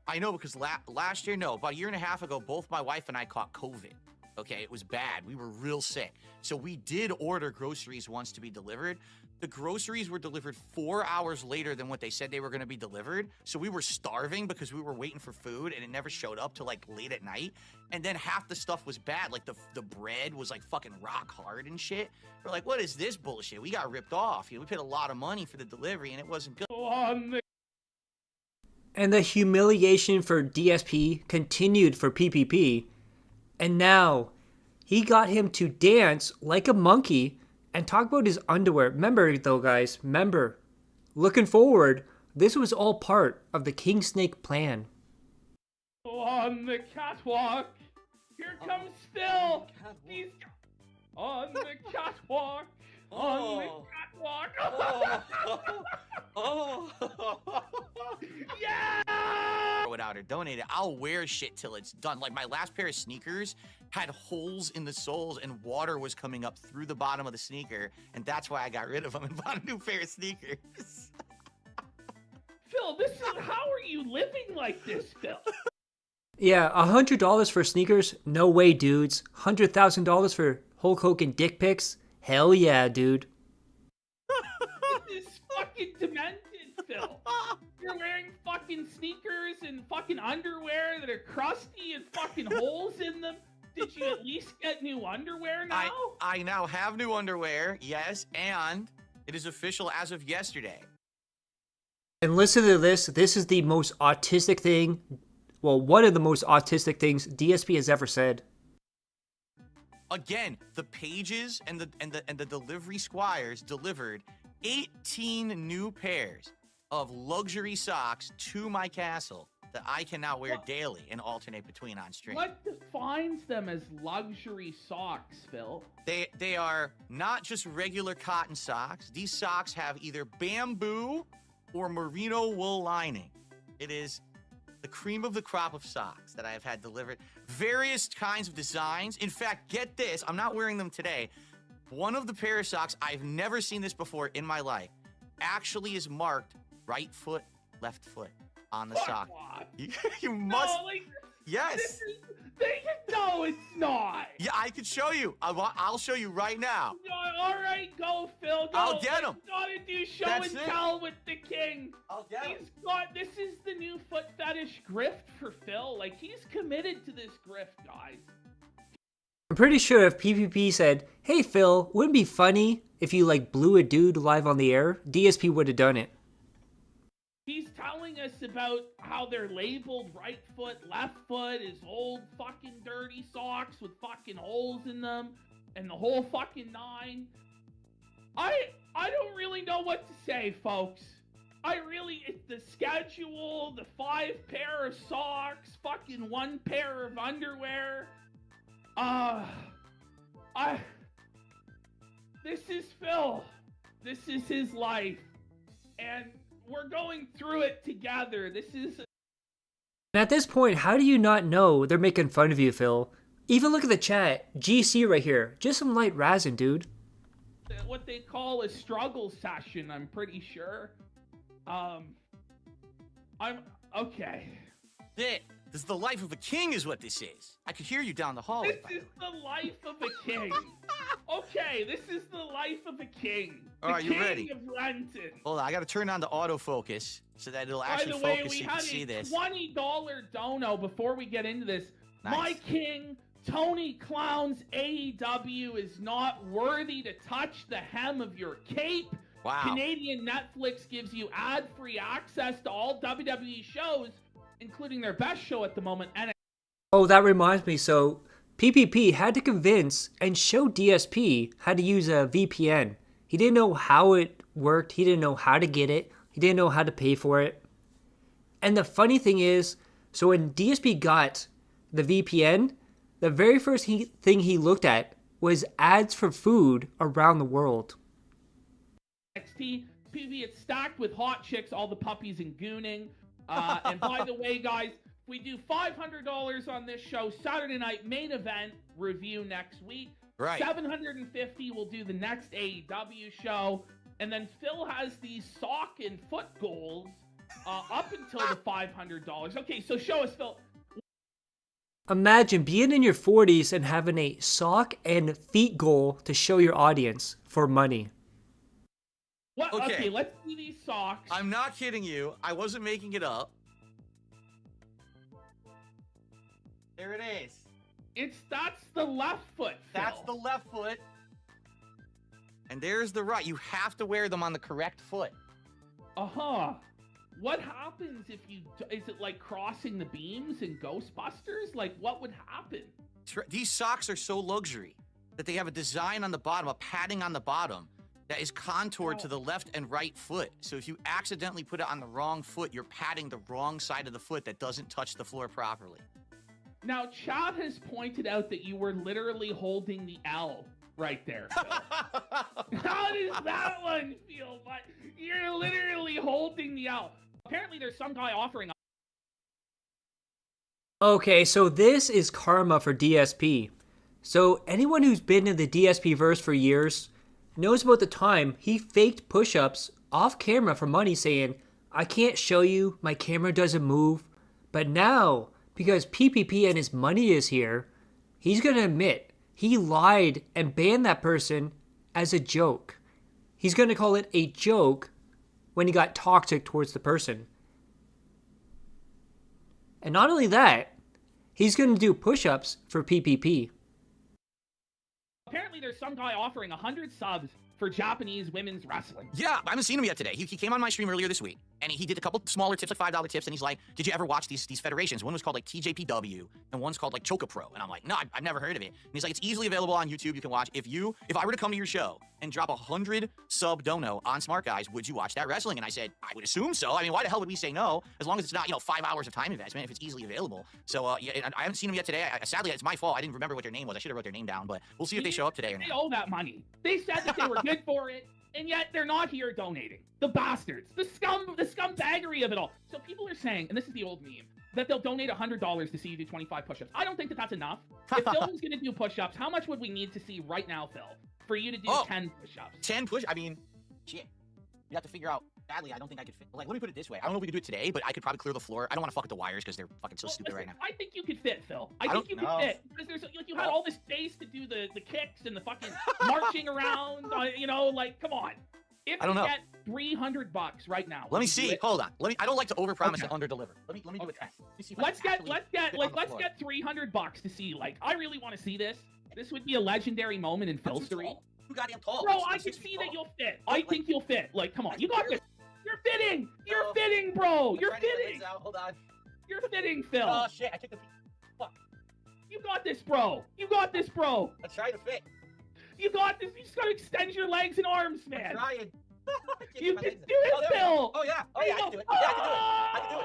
S3: I know because last year, no, about a year and a half ago, both my wife and I caught COVID. Okay, it was bad. We were real sick. So we did order groceries once to be delivered. The groceries were delivered 4 hours later than what they said they were going to be delivered. So we were starving because we were waiting for food and it never showed up till like late at night. And then half the stuff was bad. Like the bread was like fucking rock hard and shit. We're like, what is this bullshit? We got ripped off. You know, we paid a lot of money for the delivery and it wasn't good.
S2: And the humiliation for DSP continued for PPP. And now he got him to dance like a monkey and talk about his underwear. Remember though, guys, remember, looking forward, this was all part of the King Snake plan.
S4: On the catwalk, here comes Phil. He's on the catwalk. On the catwalk. Yeah!
S3: Throw it out or donate it. I'll wear shit till it's done. Like my last pair of sneakers had holes in the soles and water was coming up through the bottom of the sneaker, and that's why I got rid of them and bought a new pair of sneakers.
S4: Phil, this is how are you living like this, Phil?
S2: Yeah, $100 for sneakers? No way, dudes. $100,000 for Hulk Hogan dick pics? Hell yeah, dude.
S4: This is fucking demented, Phil. You're wearing fucking sneakers and fucking underwear that are crusty and fucking holes in them. Did you at least get new underwear now?
S3: I now have new underwear, yes, and it is official as of yesterday.
S2: And listen to this. This is the most autistic thing, well, one of the most autistic things DSP has ever said.
S3: Again, the pages and the delivery squires delivered 18 new pairs of luxury socks to my castle that I can now wear daily and alternate between on stream.
S4: What defines them as luxury socks, Phil?
S3: They are not just regular cotton socks. These socks have either bamboo or merino wool lining. It is the cream of the crop of socks that I have had delivered. Various kinds of designs. In fact, get this, I'm not wearing them today. One of the pair of socks, I've never seen this before in my life, actually is marked right foot, left foot on the sock.
S4: What?
S3: You must.
S4: No, like,
S3: Yes.
S4: No, it's not.
S3: Yeah, I could show you. I'll show you right now.
S4: No, all right, go, Phil. Go.
S3: I'll get him.
S4: Gotta do show
S3: That's
S4: and
S3: it.
S4: tell with the king.
S3: I'll get him.
S4: He's got. This is the new foot fetish grift for Phil. Like he's committed to this grift, guys.
S2: I'm pretty sure if PPP said, hey Phil, wouldn't it be funny if you like blew a dude live on the air? DSP would have done it.
S4: He's telling us about how they're labeled right foot, left foot, his old fucking dirty socks with fucking holes in them, and the whole fucking nine. I don't really know what to say, folks. It's the schedule, the 5 pair of socks, fucking 1 pair of underwear. This is Phil. This is his life. And we're going through it together. This is...
S2: And at this point, how do you not know they're making fun of you, Phil? Even look at the chat. GC right here. Just some light razzing, dude.
S4: what they call a struggle session, I'm pretty sure. I'm... Okay.
S3: This is the life of a king is what this is. I could hear you down the hallway.
S4: This is the life of a king. Okay, this is the life of a king. The
S3: All right, you
S4: king
S3: ready?
S4: of Renton.
S3: Hold on, I gotta turn on the autofocus so that it'll
S4: By
S3: actually
S4: the way,
S3: focus
S4: we
S3: so you
S4: had
S3: can see
S4: a
S3: this.
S4: $20 dono before we get into this.
S3: Nice.
S4: My king, Tony Clown's AEW is not worthy to touch the hem of your cape.
S3: Wow.
S4: Canadian Netflix gives you ad-free access to all WWE shows, including their best show at the moment, and
S2: Oh, that reminds me. So PPP had to convince and show DSP how to use a VPN. He didn't know how it worked. He didn't know how to get it. He didn't know how to pay for it. And the funny thing is, so when DSP got the VPN, the very first thing he looked at was ads for food around the world.
S8: XT, PV, it's stacked with hot chicks, all the puppies and gooning. And by the way, guys, we do $500 on this show, Saturday night main event review next week.
S3: Right.
S8: $750 we'll do the next AEW show. And then Phil has these sock and foot goals up until the $500. Okay, so show us, Phil.
S2: Imagine being in your 40s and having a sock and feet goal to show your audience for money.
S8: What? Okay, let's see these socks.
S3: I'm not kidding you. I wasn't making it up. There it is.
S8: That's the left foot, Phil.
S3: That's the left foot. And there's the right. You have to wear them on the correct foot.
S8: Uh-huh. What happens if you... Is it like crossing the beams in Ghostbusters? Like, what would happen?
S3: These socks are so luxury that they have a design on the bottom, a padding on the bottom, that is contoured to the left and right foot. So if you accidentally put it on the wrong foot, you're padding the wrong side of the foot that doesn't touch the floor properly.
S8: Now, Chad has pointed out that you were literally holding the L right there, Phil. How does that one feel? But you're literally holding the L. Apparently, there's some guy offering.
S2: Okay, so this is karma for DSP. So anyone who's been in the DSP verse for years knows about the time he faked push-ups off camera for money, saying, "I can't show you, my camera doesn't move." But now, because PPP and his money is here, he's going to admit he lied and banned that person as a joke. He's going to call it a joke when he got toxic towards the person. And not only that, he's going to do push-ups for PPP.
S8: Apparently, there's some guy offering 100 subs for Japanese women's wrestling.
S3: Yeah, I haven't seen him yet today. He came on my stream earlier this week, and he did a couple smaller tips, like $5 tips, and he's like, "Did you ever watch these federations? One was called like TJPW, and one's called like Choco Pro." And I'm like, "No, I've never heard of it." And he's like, "It's easily available on YouTube. You can watch. If I were to come to your show and drop 100 sub dono on Smart Guys, would you watch that wrestling?" And I said, "I would assume so. I mean, why the hell would we say no? As long as it's not 5 hours of time investment, if it's easily available." So yeah, I haven't seen him yet today. Sadly, it's my fault. I didn't remember what their name was. I should have wrote their name down, but we'll see if they show up today or not.
S8: They owe that money. They said that they were good for it. And yet they're not here donating. The bastards. The scumbaggery of it all. So people are saying, and this is the old meme, that they'll donate $100 to see you do 25 push-ups. I don't think that that's enough. If Phil was going to do push-ups, how much would we need to see right now, Phil, for you to do 10 push-ups?
S3: 10 push? I mean, shit. You have to figure out. Sadly, I don't think I could fit. Like, let me put it this way. I don't know if we could do it today, but I could probably clear the floor. I don't want to fuck with the wires because they're fucking so stupid right now.
S8: I think you could fit, Phil. I think you could fit. Because there's you had all this space to do the kicks and the fucking marching around. Come on. If
S3: I don't know.
S8: Get $300 right now.
S3: Let me see. Hold on. I don't like to overpromise and underdeliver. Let me do a test.
S8: Let's get $300 to see. Like, I really want to see this. This would be a legendary moment in Phil Story.
S3: You goddamn tall.
S8: Bro, I can see that you'll fit. I think you'll fit. Like, come on, you got this. You're fitting. You're fitting, bro. You're fitting.
S3: Hold on.
S8: You're fitting, Phil.
S3: Oh shit! I took the. Fuck.
S8: You got this, bro. You got this, bro.
S3: I'm trying to fit.
S8: You got this. You just gotta extend your legs and arms, man.
S3: I'm trying.
S8: You can do it, Phil.
S3: Oh yeah. Oh yeah. I can do it. Yeah, I can do it.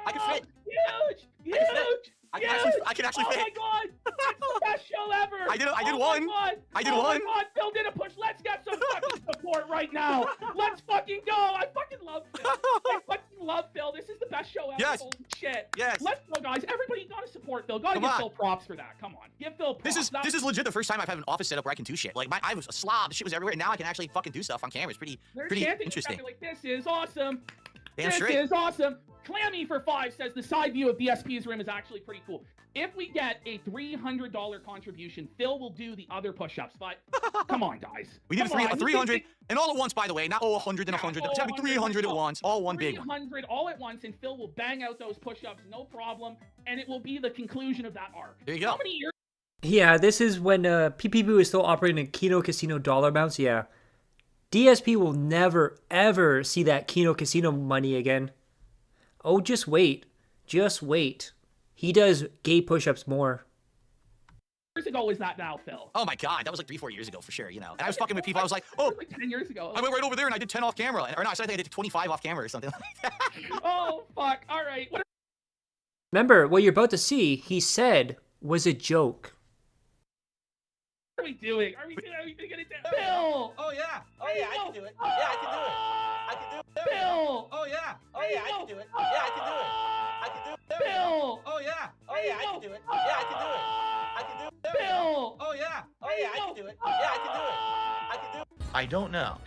S3: I can do it.
S8: Huge.
S3: I can actually fit.
S8: Oh my god. That's the best show ever.
S3: I did one. I did
S8: one.
S3: one.
S8: Oh my god. Phil did a push. Let's get some fucking support right now. Let's fucking go. I fucking love Phil. I fucking love Phil. This is the best show ever.
S3: Yes.
S8: Holy shit.
S3: Yes.
S8: Let's go, guys. Everybody gotta support Phil. Gotta give Phil props for that. Come on. Give Phil props.
S3: This is legit the first time I've had an office set up where I can do shit. Like I was a slob. Shit was everywhere. Now I can actually fucking do stuff on camera. It's pretty interesting.
S8: Like, this is awesome.
S3: Damn
S8: this
S3: straight.
S8: is awesome. Clammy for 5 says the side view of DSP's room is actually pretty cool. If we get a $300 contribution, Phil will do the other push-ups. But come on, guys.
S3: We need a 300 and all at once, by the way. Not 100 and 100. It's gotta be 300 at once. All one big one.
S8: 300 all at once, and Phil will bang out those push-ups, no problem. And it will be the conclusion of that arc.
S3: There you go.
S8: How many years?
S2: Yeah, this is when PPP was still operating in Kino Casino dollar amounts. Yeah. DSP will never, ever see that Kino Casino money again. Oh, just wait. Just wait. He does gay push-ups more.
S8: years ago was that now, Phil?
S3: Oh my God, that was like 3-4 years ago for sure, you know. And I was fucking with people. I was like, oh,
S8: Like 10 years ago.
S3: I went right over there and I did 10 off camera. Or no, I said I did 25 off camera or something like that.
S8: Oh, fuck. All right. What
S2: Remember, what you're about to see, he said, was a joke.
S8: are we doing? Are we going to get it down? Phil!
S3: Oh yeah. Oh
S8: There
S3: yeah,
S8: you
S3: I
S8: go.
S3: can do it. Yeah, I can do it. I can do it. There we go.
S8: Phil!
S3: Oh yeah. Oh
S8: There
S3: yeah,
S8: you
S3: I
S8: go.
S3: can do it. Yeah, I can do it. I can do it. There we go.
S8: Phil!
S3: Oh yeah. Oh
S8: There
S3: yeah,
S8: you
S3: I can
S8: go.
S3: do it. Yeah, I can do it. I can do it. There we go.
S8: Phil!
S3: Oh yeah. Oh
S8: There you
S3: yeah, I
S8: go.
S3: can do it. Yeah, I can do it. I can do it. I don't know.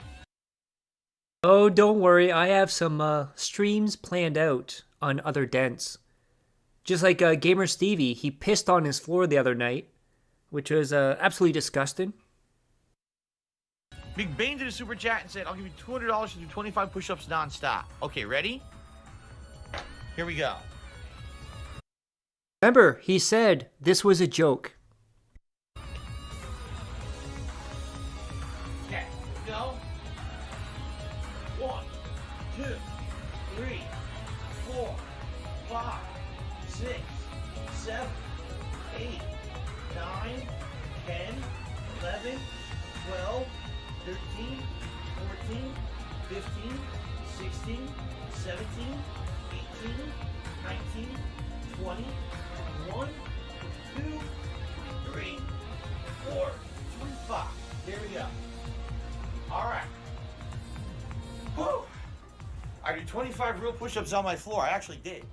S2: Oh, don't worry, I have some streams planned out on other dents. Just like Gamer Stevie, he pissed on his floor the other night, which was absolutely disgusting.
S3: Big Bane did a super chat and said, I'll give you $200 to do 25 push-ups nonstop. Okay, ready? Here we go.
S2: Remember, he said this was a joke.
S3: Okay, go. 1, 2, 3, 4, 5, 6, 7, 8, 9, 10, 11, 12, 13, 14, 15, 16, 17, 18, 19, 20, 21, 22, 23, 24, 25. Here we go. All right. Whew. I did 25 real push-ups on my floor. I actually did.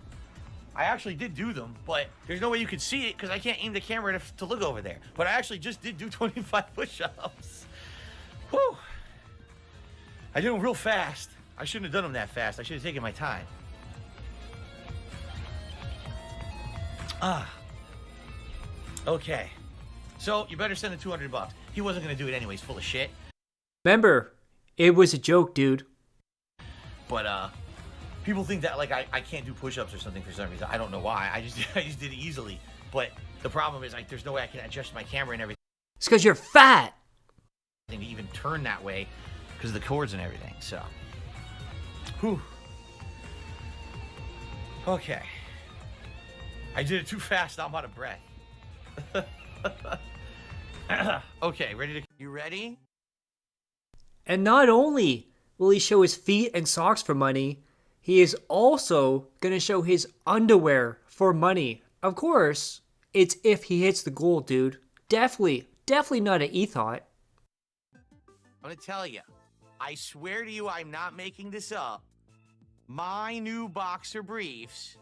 S3: I actually did do them, but there's no way you could see it because I can't aim the camera to look over there. But I actually just did do 25 push-ups. Whew. I did them real fast. I shouldn't have done them that fast. I should have taken my time. Okay. So you better send the $200. He wasn't gonna do it anyways, full of shit.
S2: Remember, it was a joke, dude.
S3: But people think that like I can't do push-ups or something for some reason. I don't know why. I just did it easily. But the problem is like there's no way I can adjust my camera and everything
S2: It's because you're fat.
S3: to even turn that way because of the cords and everything. So, whew. Okay. I did it too fast. Now I'm out of breath. Okay, ready to? You ready?
S2: And not only will he show his feet and socks for money, he is also going to show his underwear for money. Of course, it's if he hits the goal, dude. Definitely not an e-thought.
S3: I'm gonna tell you. I swear to you, I'm not making this up. My new boxer briefs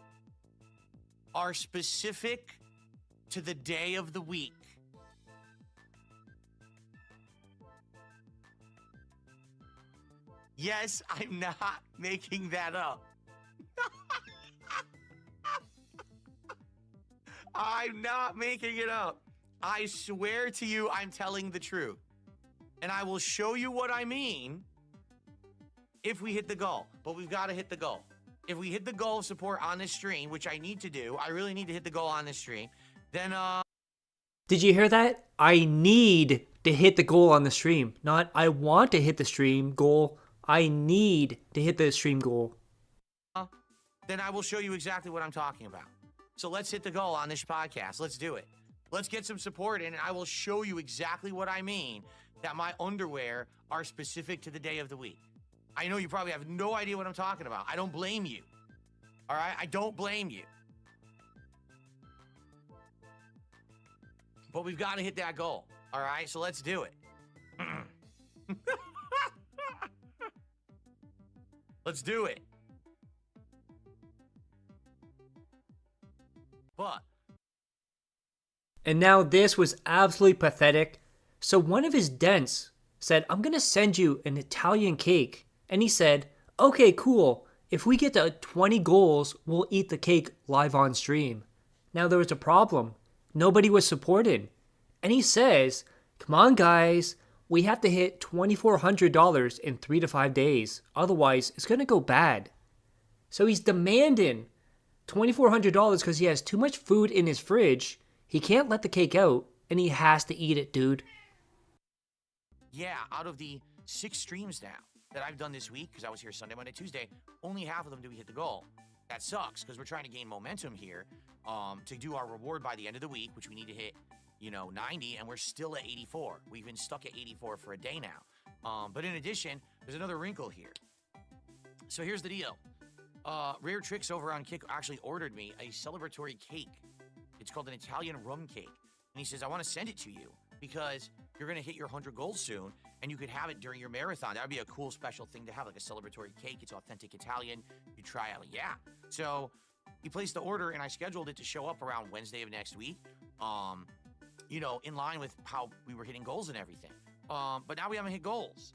S3: are specific to the day of the week. Yes, I'm not making that up. I'm not making it up. I swear to you, I'm telling the truth. And I will show you what I mean if we hit the goal. But we've got to hit the goal. If we hit the goal of support on this stream, which I need to do, I really need to hit the goal on this stream, then
S2: Did you hear that? I need to hit the goal on the stream. Not I want to hit the stream goal. I need to hit the stream goal.
S3: then I will show you exactly what I'm talking about. So let's hit the goal on this podcast. Let's do it. Let's get some support in, and I will show you exactly what I mean, that my underwear are specific to the day of the week. I know you probably have no idea what I'm talking about. I don't blame you. All right? I don't blame you. But we've got to hit that goal. All right? So let's do it. Let's do it. But
S2: And now this was absolutely pathetic. So one of his dents said, I'm going to send you an Italian cake. And he said, okay, cool. If we get to 20 goals, we'll eat the cake live on stream. Now there was a problem. Nobody was supported. And he says, come on guys, we have to hit $2,400 in 3 to 5 days. Otherwise, it's going to go bad. So he's demanding $2,400 because he has too much food in his fridge. He can't let the cake out, and he has to eat it, dude.
S3: yeah, out of the 6 streams now that I've done this week, because I was here Sunday, Monday, Tuesday, only half of them do we hit the goal. That sucks, because we're trying to gain momentum here to do our reward by the end of the week, which we need to hit, 90, and we're still at 84. We've been stuck at 84 for a day now. But in addition, there's another wrinkle here. So here's the deal. Rare Tricks over on Kick actually ordered me a celebratory cake. It's called an Italian rum cake. And he says, I want to send it to you because you're going to hit your 100 goals soon, and you could have it during your marathon. That would be a cool special thing to have, like a celebratory cake. It's authentic Italian. You try out. Yeah. So he placed the order, and I scheduled it to show up around Wednesday of next week, in line with how we were hitting goals and everything. But now we haven't hit goals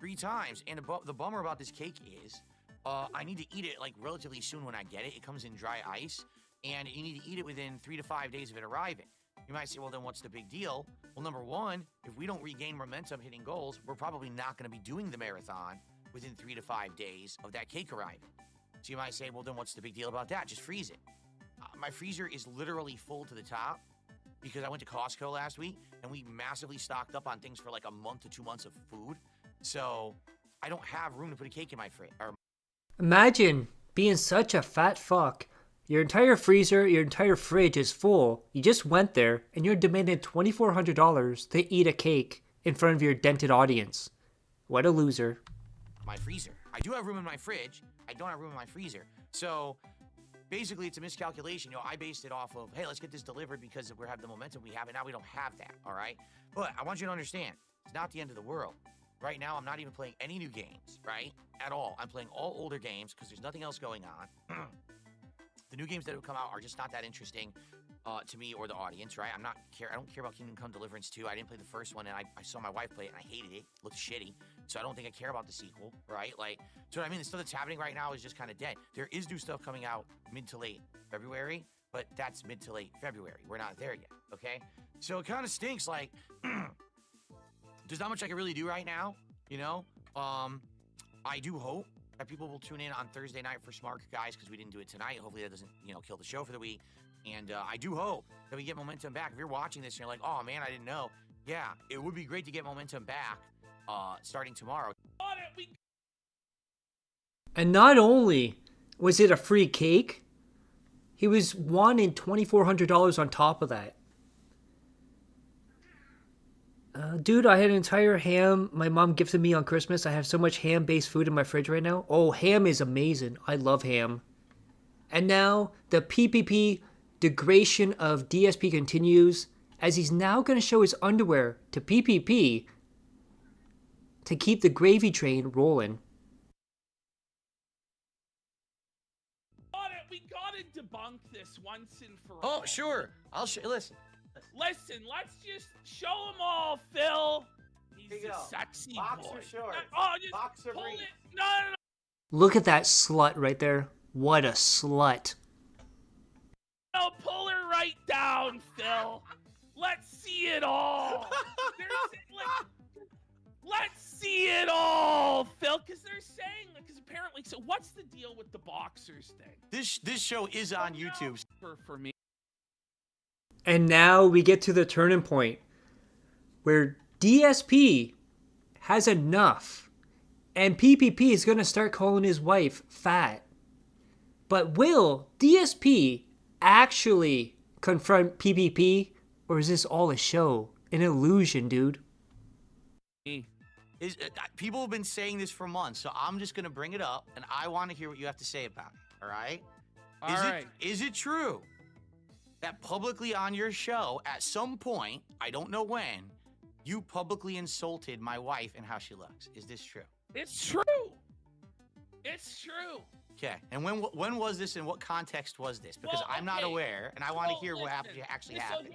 S3: 3 times. And the bummer about this cake is I need to eat it like relatively soon when I get it. It comes in dry ice, and you need to eat it within 3 to 5 days of it arriving. You might say, well, then what's the big deal? Well, number one, if we don't regain momentum hitting goals, we're probably not going to be doing the marathon within 3 to 5 days of that cake arriving. So you might say, well, then what's the big deal about that? Just freeze it. My freezer is literally full to the top because I went to Costco last week and we massively stocked up on things for like a month to 2 months of food. So I don't have room to put a cake in my fridge.
S2: Imagine being such a fat fuck. Your entire freezer, your entire fridge is full. You just went there and you're demanding $2,400 to eat a cake in front of your dented audience. What a loser.
S3: My freezer. I do have room in my fridge. I don't have room in my freezer. So basically it's a miscalculation. I based it off of, hey, let's get this delivered because we have the momentum we have, and now we don't have that, all right? But I want you to understand, it's not the end of the world. Right now, I'm not even playing any new games, right? At all. I'm playing all older games because there's nothing else going on. The new games that have come out are just not that interesting to me or the audience, right? I don't care about Kingdom Come Deliverance 2. I didn't play the first one, and I saw my wife play it, and I hated it. It looked shitty. So I don't think I care about the sequel, right? So what I mean? The stuff that's happening right now is just kind of dead. There is new stuff coming out mid to late February, but that's mid to late February. We're not there yet, okay? So it kind of stinks. There's not much I can really do right now, I do hope that people will tune in on Thursday night for Smart Guys because we didn't do it tonight. Hopefully that doesn't, kill the show for the week. And I do hope that we get momentum back. If you're watching this and you're like, oh, man, I didn't know. Yeah, it would be great to get momentum back starting tomorrow.
S2: And not only was it a free cake, he was wanting $2,400 on top of that. Dude, I had an entire ham my mom gifted me on Christmas. I have so much ham-based food in my fridge right now. Oh, ham is amazing. I love ham. And now the PPP degradation of DSP continues as he's now going to show his underwear to PPP to keep the gravy train rolling.
S4: We gotta debunk this once and for all.
S3: Oh, sure. Listen.
S4: Listen, let's just show them all, Phil. He's a sexy
S3: Boxer
S4: boy.
S3: shorts.
S4: Just
S3: Boxer
S4: pull
S3: briefs.
S4: it. No.
S2: Look at that slut right there. What a slut.
S4: No, pull her right down, Phil. Let's see it all. Let's see it all, Phil, because they're saying, because apparently, so what's the deal with the boxers thing?
S3: This show is on YouTube.
S4: For me.
S2: And now we get to the turning point where DSP has enough and PPP is going to start calling his wife fat. But will DSP actually confront PPP, or is this all a show? An illusion, dude?
S3: People have been saying this for months, so I'm just going to bring it up, and I want to hear what you have to say about it, all right? Is it true that publicly on your show, at some point, I don't know when, you publicly insulted my wife and how she looks? Is this true?
S4: It's true. It's true.
S3: Okay, and when was this, and what context was this? Because I'm not aware, and I want to hear what actually happened.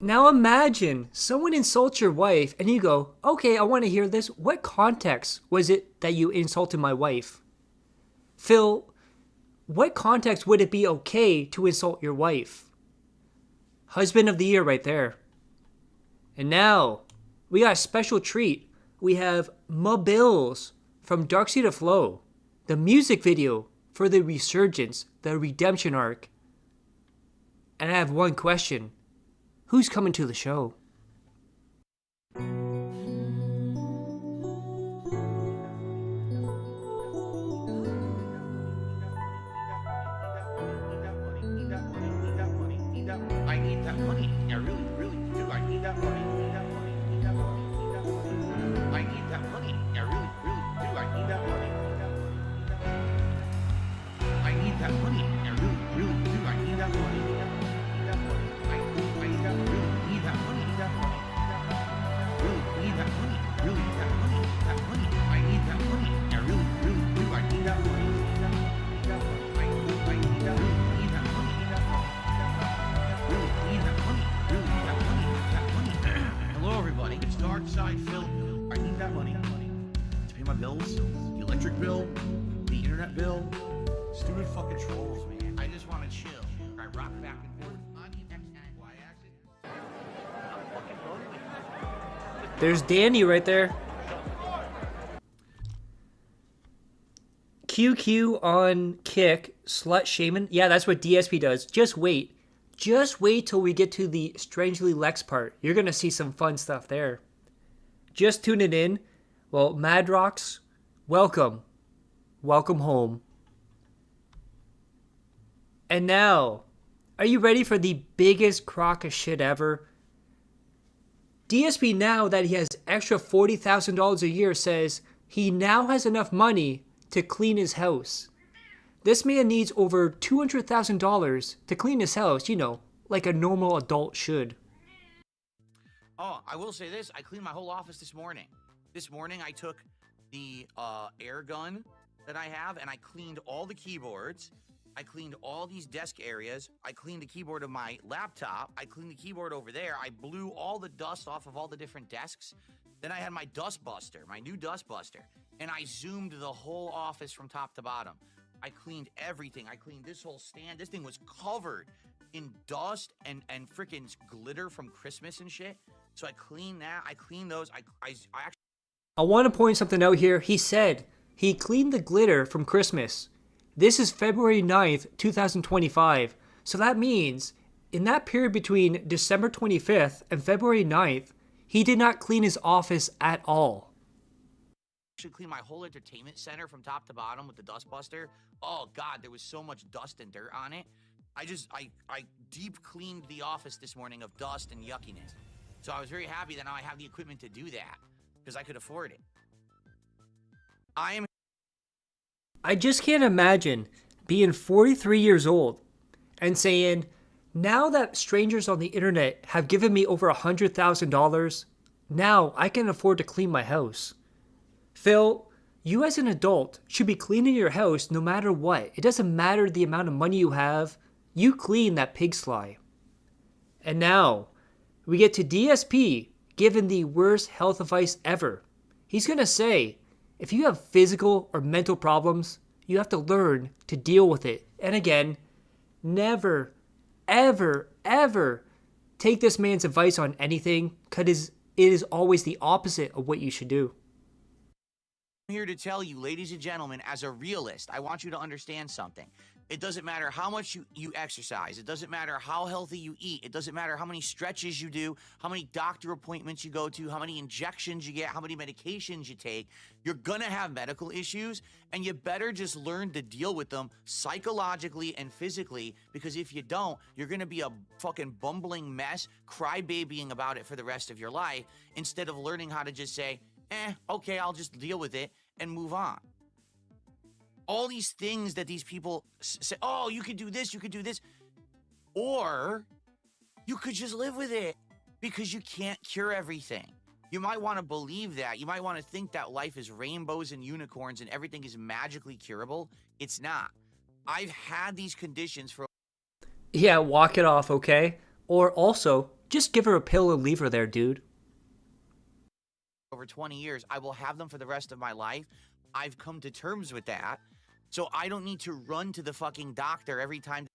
S2: Now imagine someone insults your wife and you go, okay, I want to hear this. What context was it that you insulted my wife? Phil, what context would it be okay to insult your wife? Husband of the year right there. And now, we got a special treat. We have Ma Bills from Dark Sea to Flow, the music video for the resurgence, the redemption arc. And I have one question. Who's coming to the show?
S3: I need bills, the electric bill, the internet bill. Stupid fucking trolls, man. I just want to chill. I rock back and forth. Why actually?
S2: There's Danny right there. QQ on Kick, slut shaman. Yeah, that's what DSP does. Just wait. Just wait till we get to the Strangely Lex part. You're going to see some fun stuff there. Just tuning in. Well, Madrox, welcome. Welcome home. And now, are you ready for the biggest crock of shit ever? DSP, now that he has extra $40,000 a year, says he now has enough money to clean his house. This man needs over $200,000 to clean his house, you know, like a normal adult should.
S3: Oh, I will say this. I cleaned my whole office this morning. This morning, I took the air gun that I have, and I cleaned all the keyboards. I cleaned all these desk areas. I cleaned the keyboard of my laptop. I cleaned the keyboard over there. I blew all the dust off of all the different desks. Then I had my dust buster, my new dust buster, and I zoomed the whole office from top to bottom. I cleaned everything. I cleaned this whole stand. This thing was covered in dust and freaking glitter from Christmas and shit. So I cleaned that. I cleaned those. I actually...
S2: I want to point something out here. He said he cleaned the glitter from Christmas. This is February 9th, 2025. So that means in that period between December 25th and February 9th, he did not clean his office at all.
S3: Actually clean my whole entertainment center from top to bottom with the dust buster. Oh God, there was so much dust and dirt on it. I deep cleaned the office this morning of dust and yuckiness. So I was very happy that now I have the equipment to do that because I could afford it.
S2: I just can't imagine being 43 years old and saying, now that strangers on the internet have given me over $100,000, now I can afford to clean my house. Phil, you as an adult should be cleaning your house no matter what. It doesn't matter the amount of money you have. You clean that pig sly. And now, we get to DSP given the worst health advice ever. He's going to say, if you have physical or mental problems, you have to learn to deal with it. And again, never, ever, ever take this man's advice on anything because it is always the opposite of what you should do.
S3: I'm here to tell you, ladies and gentlemen, as a realist, I want you to understand something. It doesn't matter how much you exercise. It doesn't matter how healthy you eat. It doesn't matter how many stretches you do, how many doctor appointments you go to, how many injections you get, how many medications you take. You're gonna have medical issues, and you better just learn to deal with them psychologically and physically, because if you don't, you're gonna be a fucking bumbling mess, crybabying about it for the rest of your life, instead of learning how to just say, okay, I'll just deal with it and move on. All these things that these people say, oh, you could do this, you could do this. Or you could just live with it because you can't cure everything. You might want to believe that. You might want to think that life is rainbows and unicorns and everything is magically curable. It's not. I've had these conditions for...
S2: Yeah, walk it off, okay? Or also, just give her a pill and leave her there, dude.
S3: Over 20 years, I will have them for the rest of my life. I've come to terms with that. So I don't need to run to the fucking doctor every time.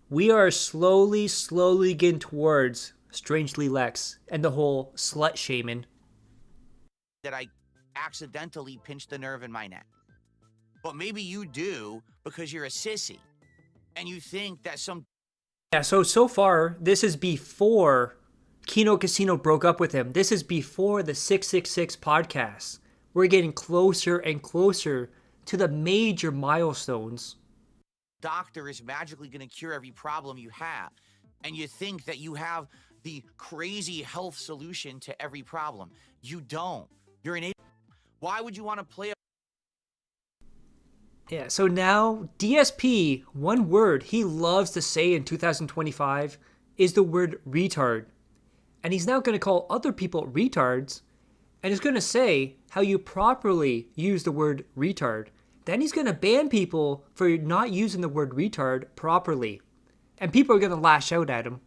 S2: We are slowly getting towards Strangely Lex and the whole slut shaman.
S3: That I accidentally pinched the nerve in my neck. But maybe you do because you're a sissy. And you think that some...
S2: Yeah, so far, this is before Kino Casino broke up with him. This is before the 666 podcast. We're getting closer and closer to the major milestones.
S3: Doctor is magically going to cure every problem you have. And you think that you have the crazy health solution to every problem. You don't. You're an idiot. Why would you want to play a...
S2: Yeah, so now DSP, one word he loves to say in 2025 is the word retard. And he's now going to call other people retards. And he's going to say how you properly use the word retard. Then he's going to ban people for not using the word retard properly. And people are going to lash out at him.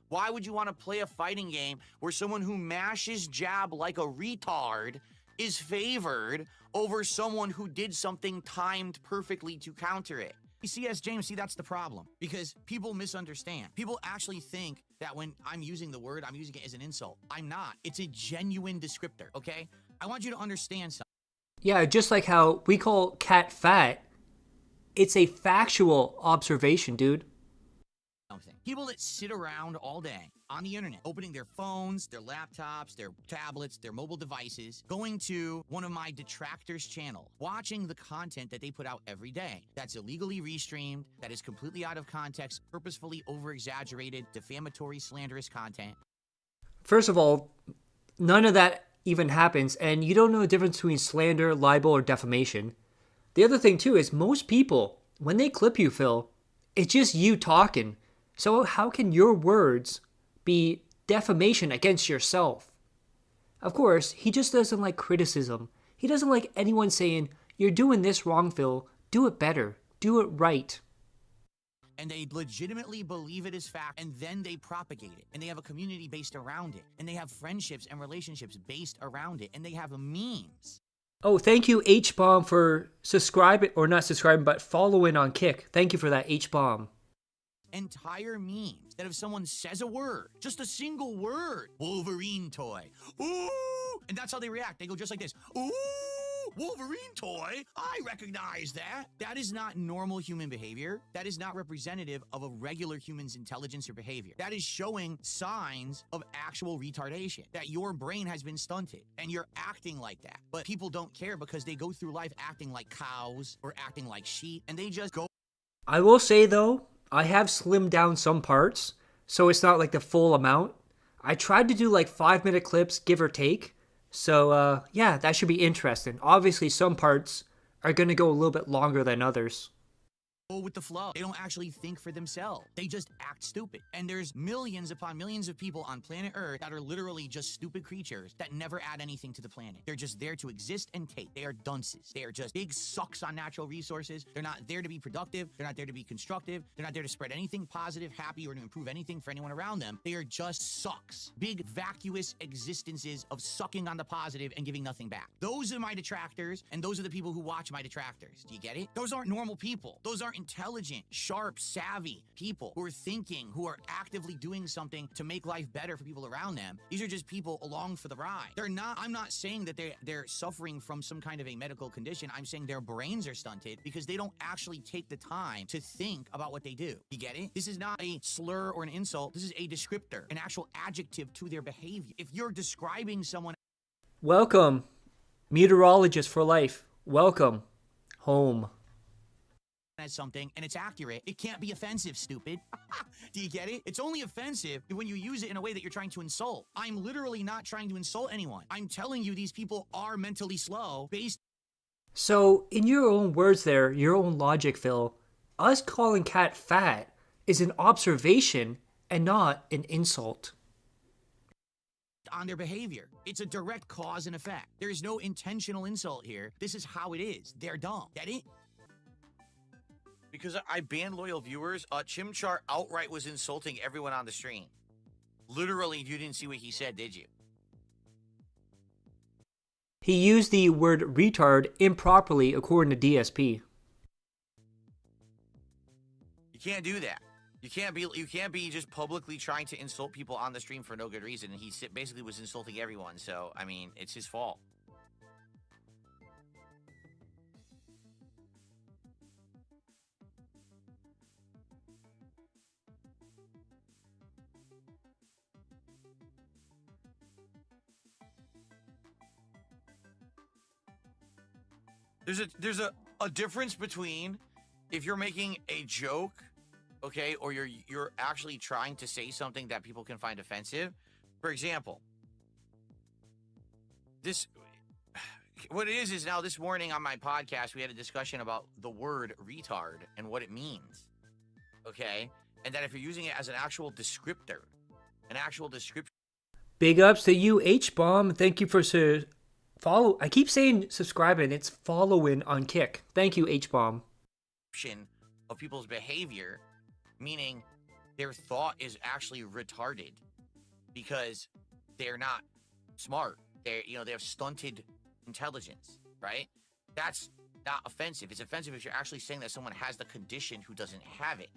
S3: Why would you want to play a fighting game where someone who mashes jab like a retard is favored over someone who did something timed perfectly to counter it. You see, as James, see, that's the problem, because people misunderstand. People actually think that when I'm using the word, I'm using it as an insult. I'm not. It's a genuine descriptor, okay? I want you to understand something.
S2: Yeah, just like how we call cat fat, it's a factual observation, dude.
S3: People that sit around all day on the internet, opening their phones, their laptops, their tablets, their mobile devices, going to one of my detractors' channel, watching the content that they put out every day. That's illegally restreamed, that is completely out of context, purposefully over-exaggerated, defamatory, slanderous content.
S2: First of all, none of that even happens, and you don't know the difference between slander, libel, or defamation. The other thing, too, is most people, when they clip you, Phil, it's just you talking. So how can your words be defamation against yourself? Of course, he just doesn't like criticism. He doesn't like anyone saying, you're doing this wrong, Phil. Do it better. Do it right.
S3: And they legitimately believe it is fact, and then they propagate it. And they have a community based around it. And they have friendships and relationships based around it. And they have memes.
S2: Oh, thank you, H-Bomb, for subscribing, or not subscribing, but following on Kick. Thank you for that, H-Bomb.
S3: Entire memes that if someone says a word, just a single word, Wolverine toy, ooh, and that's how they react. They go just like this, ooh, Wolverine toy, I recognize that. That is not normal human behavior. That is not representative of a regular human's intelligence or behavior. That is showing signs of actual retardation, that your brain has been stunted and you're acting like that. But people don't care because they go through life acting like cows or acting like sheep, and they just go.
S2: I will say, though, I have slimmed down some parts, so it's not like the full amount. I tried to do like 5-minute clips, give or take. So, yeah, that should be interesting. Obviously, some parts are going to go a little bit longer than others.
S3: With the flow. They don't actually think for themselves. They just act stupid. And there's millions upon millions of people on planet Earth that are literally just stupid creatures that never add anything to the planet. They're just there to exist and take. They are dunces. They are just big sucks on natural resources. They're not there to be productive. They're not there to be constructive. They're not there to spread anything positive, happy, or to improve anything for anyone around them. They are just sucks. Big vacuous existences of sucking on the positive and giving nothing back. Those are my detractors, and those are the people who watch my detractors. Do you get it? Those aren't normal people. Those aren't intelligent, sharp, savvy people who are thinking, who are actively doing something to make life better for people around them. These are just people along for the ride. They're not, I'm not saying that they're suffering from some kind of a medical condition. I'm saying their brains are stunted because they don't actually take the time to think about what they do. You get it? This is not a slur or an insult. This is a descriptor, an actual adjective to their behavior. If you're describing someone...
S2: Welcome, meteorologist for life. Welcome home.
S3: As something and it's accurate, it can't be offensive, stupid. Do you get it? It's only offensive when you use it in a way that you're trying to insult. I'm literally not trying to insult anyone. I'm telling you these people are mentally slow based.
S2: So, in your own words there, your own logic, Phil, us calling Cat fat is an observation and not an insult.
S3: On their behavior. It's a direct cause and effect. There is no intentional insult here. This is how it is. They're dumb. Get it? Because I banned loyal viewers, Chimchar outright was insulting everyone on the stream. Literally, you didn't see what he said, did you?
S2: He used the word retard improperly according to DSP.
S3: You can't do that. You can't be just publicly trying to insult people on the stream for no good reason. And he basically was insulting everyone. So, I mean, it's his fault. There's a difference between if you're making a joke, okay, or you're actually trying to say something that people can find offensive. For example, what it is now this morning on my podcast, we had a discussion about the word retard and what it means, okay? And that if you're using it as an actual descriptor,
S2: Big ups to you, H-Bomb. Thank you for follow. I keep saying subscribing. It's following on Kick. Thank you, H-Bomb.
S3: Of people's behavior, meaning their thought is actually retarded because they're not smart. They have stunted intelligence, right? That's not offensive. It's offensive if you're actually saying that someone has the condition who doesn't have it.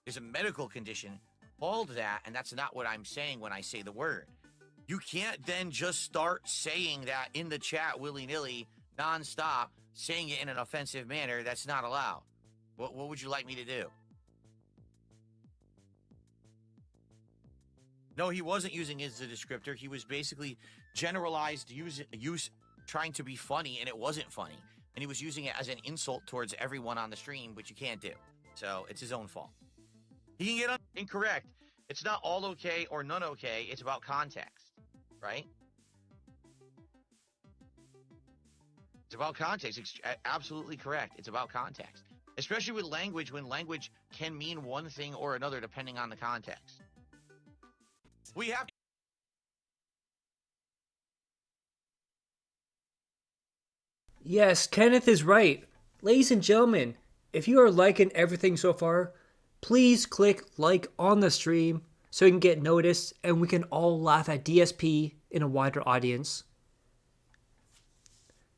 S3: There's a medical condition called that, and that's not what I'm saying when I say the word. You can't then just start saying that in the chat willy-nilly, nonstop, saying it in an offensive manner. That's not allowed. What would you like me to do? No, he wasn't using it as a descriptor. He was basically generalized use trying to be funny, and it wasn't funny. And he was using it as an insult towards everyone on the stream, which you can't do. So it's his own fault. He can get incorrect. It's not all okay or none okay. It's about context, right? It's about context. It's absolutely correct. It's about context. Especially with language, when language can mean one thing or another depending on the context. We have to.
S2: Yes, Kenneth is right. Ladies and gentlemen, if you are liking everything so far, please click like on the stream so you can get noticed and we can all laugh at DSP in a wider audience.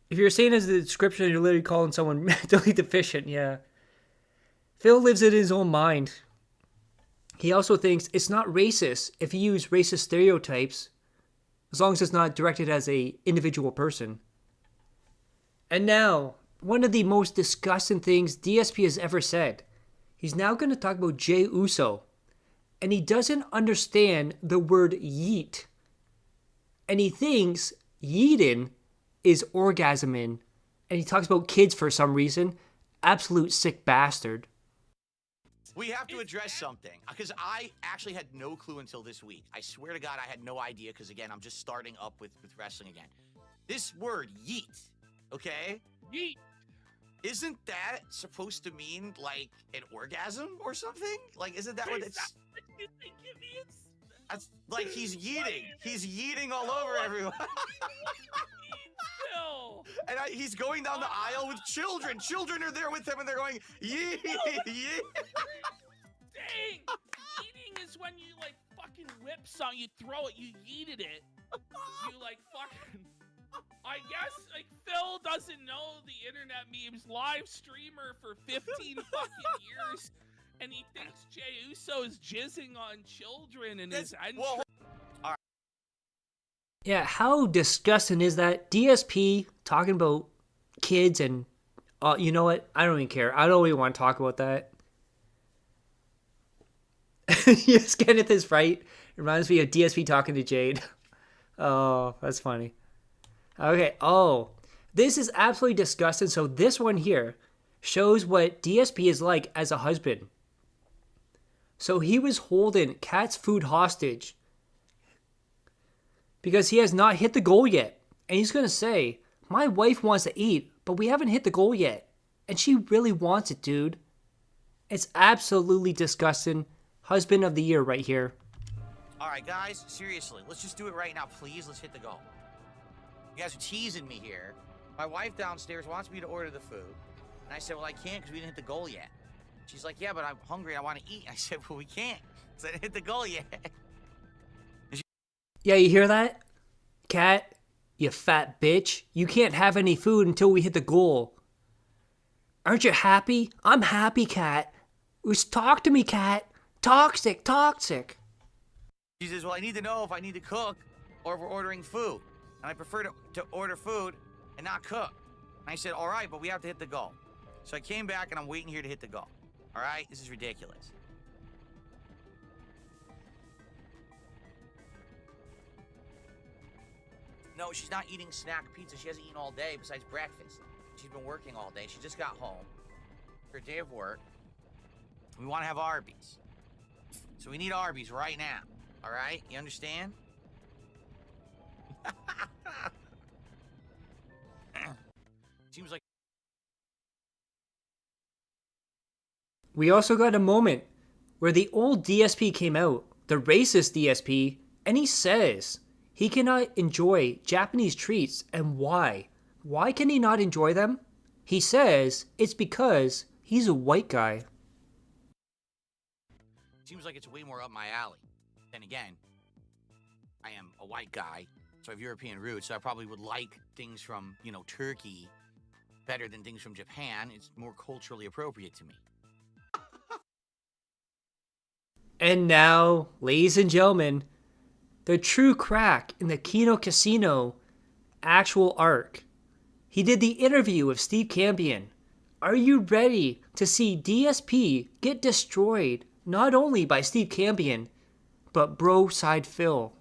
S2: If you're saying as the description, you're literally calling someone mentally deficient, yeah. Phil lives in his own mind. He also thinks it's not racist if you use racist stereotypes, as long as it's not directed as a individual person. And now, one of the most disgusting things DSP has ever said. He's now going to talk about Jey Uso. And he doesn't understand the word yeet. And he thinks yeetin' is orgasming. And he talks about kids for some reason. Absolute sick bastard.
S3: We have to address something, because I actually had no clue until this week. I swear to God, I had no idea, because again, I'm just starting up with wrestling again. This word, yeet, okay?
S4: Yeet.
S3: Isn't that supposed to mean, like, an orgasm or something? Like, isn't that what it's...
S4: What you think it means?
S3: That's, like, he's yeeting. He's yeeting all over everyone.
S4: No.
S3: And he's going down the aisle with children. Children are there with him, and they're going, yee, yee.
S4: Dang! Eating is when you, like, fucking whip something, you throw it, you yeeted it. You, like, fucking... I guess, like, Phil doesn't know the internet memes live streamer for 15 fucking years, and he thinks Jey Uso is jizzing on children in his entrance.
S3: Well,
S2: Yeah, how disgusting is that? DSP talking about kids and... you know what? I don't even care. I don't even want to talk about that. Yes, Kenneth is right. It reminds me of DSP talking to Jade. Oh, that's funny. Okay, oh. This is absolutely disgusting. So this one here shows what DSP is like as a husband. So he was holding Kat's food hostage because he has not hit the goal yet. And he's going to say, my wife wants to eat, but we haven't hit the goal yet. And she really wants it, dude. It's absolutely disgusting. Husband of the year right here.
S3: all right, guys, seriously, let's just do it right now, please. Let's hit the goal. You guys are teasing me here. My wife downstairs wants me to order the food. And I said, well, I can't because we didn't hit the goal yet. She's like, yeah, but I'm hungry. I want to eat. I said, well, we can't because I didn't hit the goal yet.
S2: Yeah, you hear that? Kat, you fat bitch. You can't have any food until we hit the goal. Aren't you happy? I'm happy, Kat. Just talk to me, Kat. Toxic, toxic.
S3: She says, well, I need to know if I need to cook or if we're ordering food. And I prefer to order food and not cook. And I said, all right, but we have to hit the goal. So I came back and I'm waiting here to hit the goal. All right? This is ridiculous. No, she's not eating snack pizza. She hasn't eaten all day besides breakfast. She's been working all day. She just got home. Her day of work. We want to have Arby's. So we need Arby's right now. All right? You understand? Seems like...
S2: We also got a moment where the old DSP came out, the racist DSP, and he says he cannot enjoy Japanese treats. And why? Why can he not enjoy them? He says it's because he's a white guy.
S3: Seems like it's way more up my alley. Then again, I am a white guy So I have European roots, so I probably would like things from, you know, Turkey better than things from Japan. It's more culturally appropriate to me.
S2: And now, ladies and gentlemen, the true crack in the Kino Casino actual arc. He did the interview with Steve Campion. Are you ready to see DSP get destroyed not only by Steve Campion, but Bro Side Phil?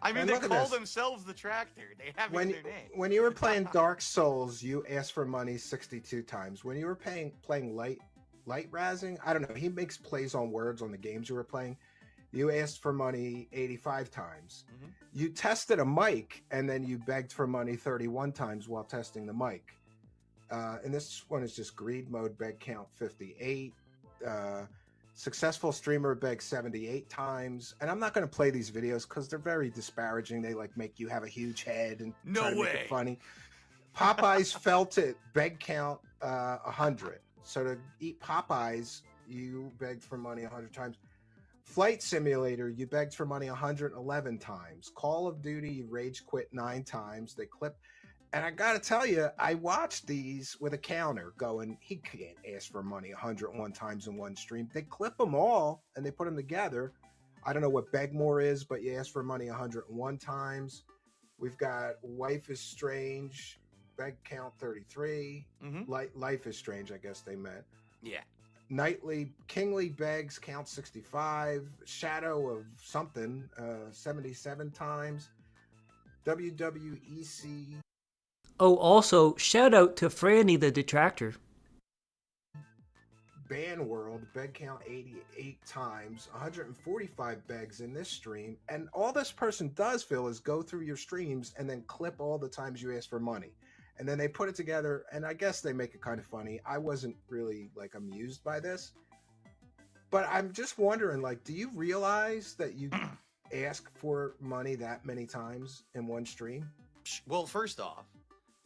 S3: I mean,
S7: And
S3: they
S7: look at
S3: call
S7: this.
S3: themselves the Tractor. They have it in their name.
S7: When you were playing Dark Souls, you asked for money 62 times. When you were playing Light Razzing, I don't know, he makes plays on words on the games you were playing. You asked for money 85 times.
S3: Mhm.
S7: You tested a mic, and then you begged for money 31 times while testing the mic. And this one is just greed mode, beg count 58. Successful streamer begged 78 times. And I'm not going to play these videos because they're very disparaging. They like make you have a huge head and try to make it funny. Popeyes felt it, beg count 100. So to eat Popeyes, you begged for money 100 times. Flight Simulator, you begged for money 111 times. Call of Duty, you rage quit 9 times. They clip. And I got to tell you, I watched these with a counter going, he can't ask for money 101 times in one stream. They clip them all and they put them together. I don't know what beg more is, but you ask for money 101 times. We've got Wife is Strange, beg count 33. Life is Strange, I guess they meant.
S3: Yeah.
S7: Nightly Kingly begs count 65. Shadow of something 77 times. WWEC.
S2: Oh, also, shout out to Franny the Detractor.
S7: Ban World beg count 88 times. 145 begs in this stream. And all this person does, Phil, is go through your streams and then clip all the times you ask for money. And then they put it together, and I guess they make it kind of funny. I wasn't really, like, amused by this. But I'm just wondering, like, do you realize that you ask for money that many times in one stream?
S3: Well, first off,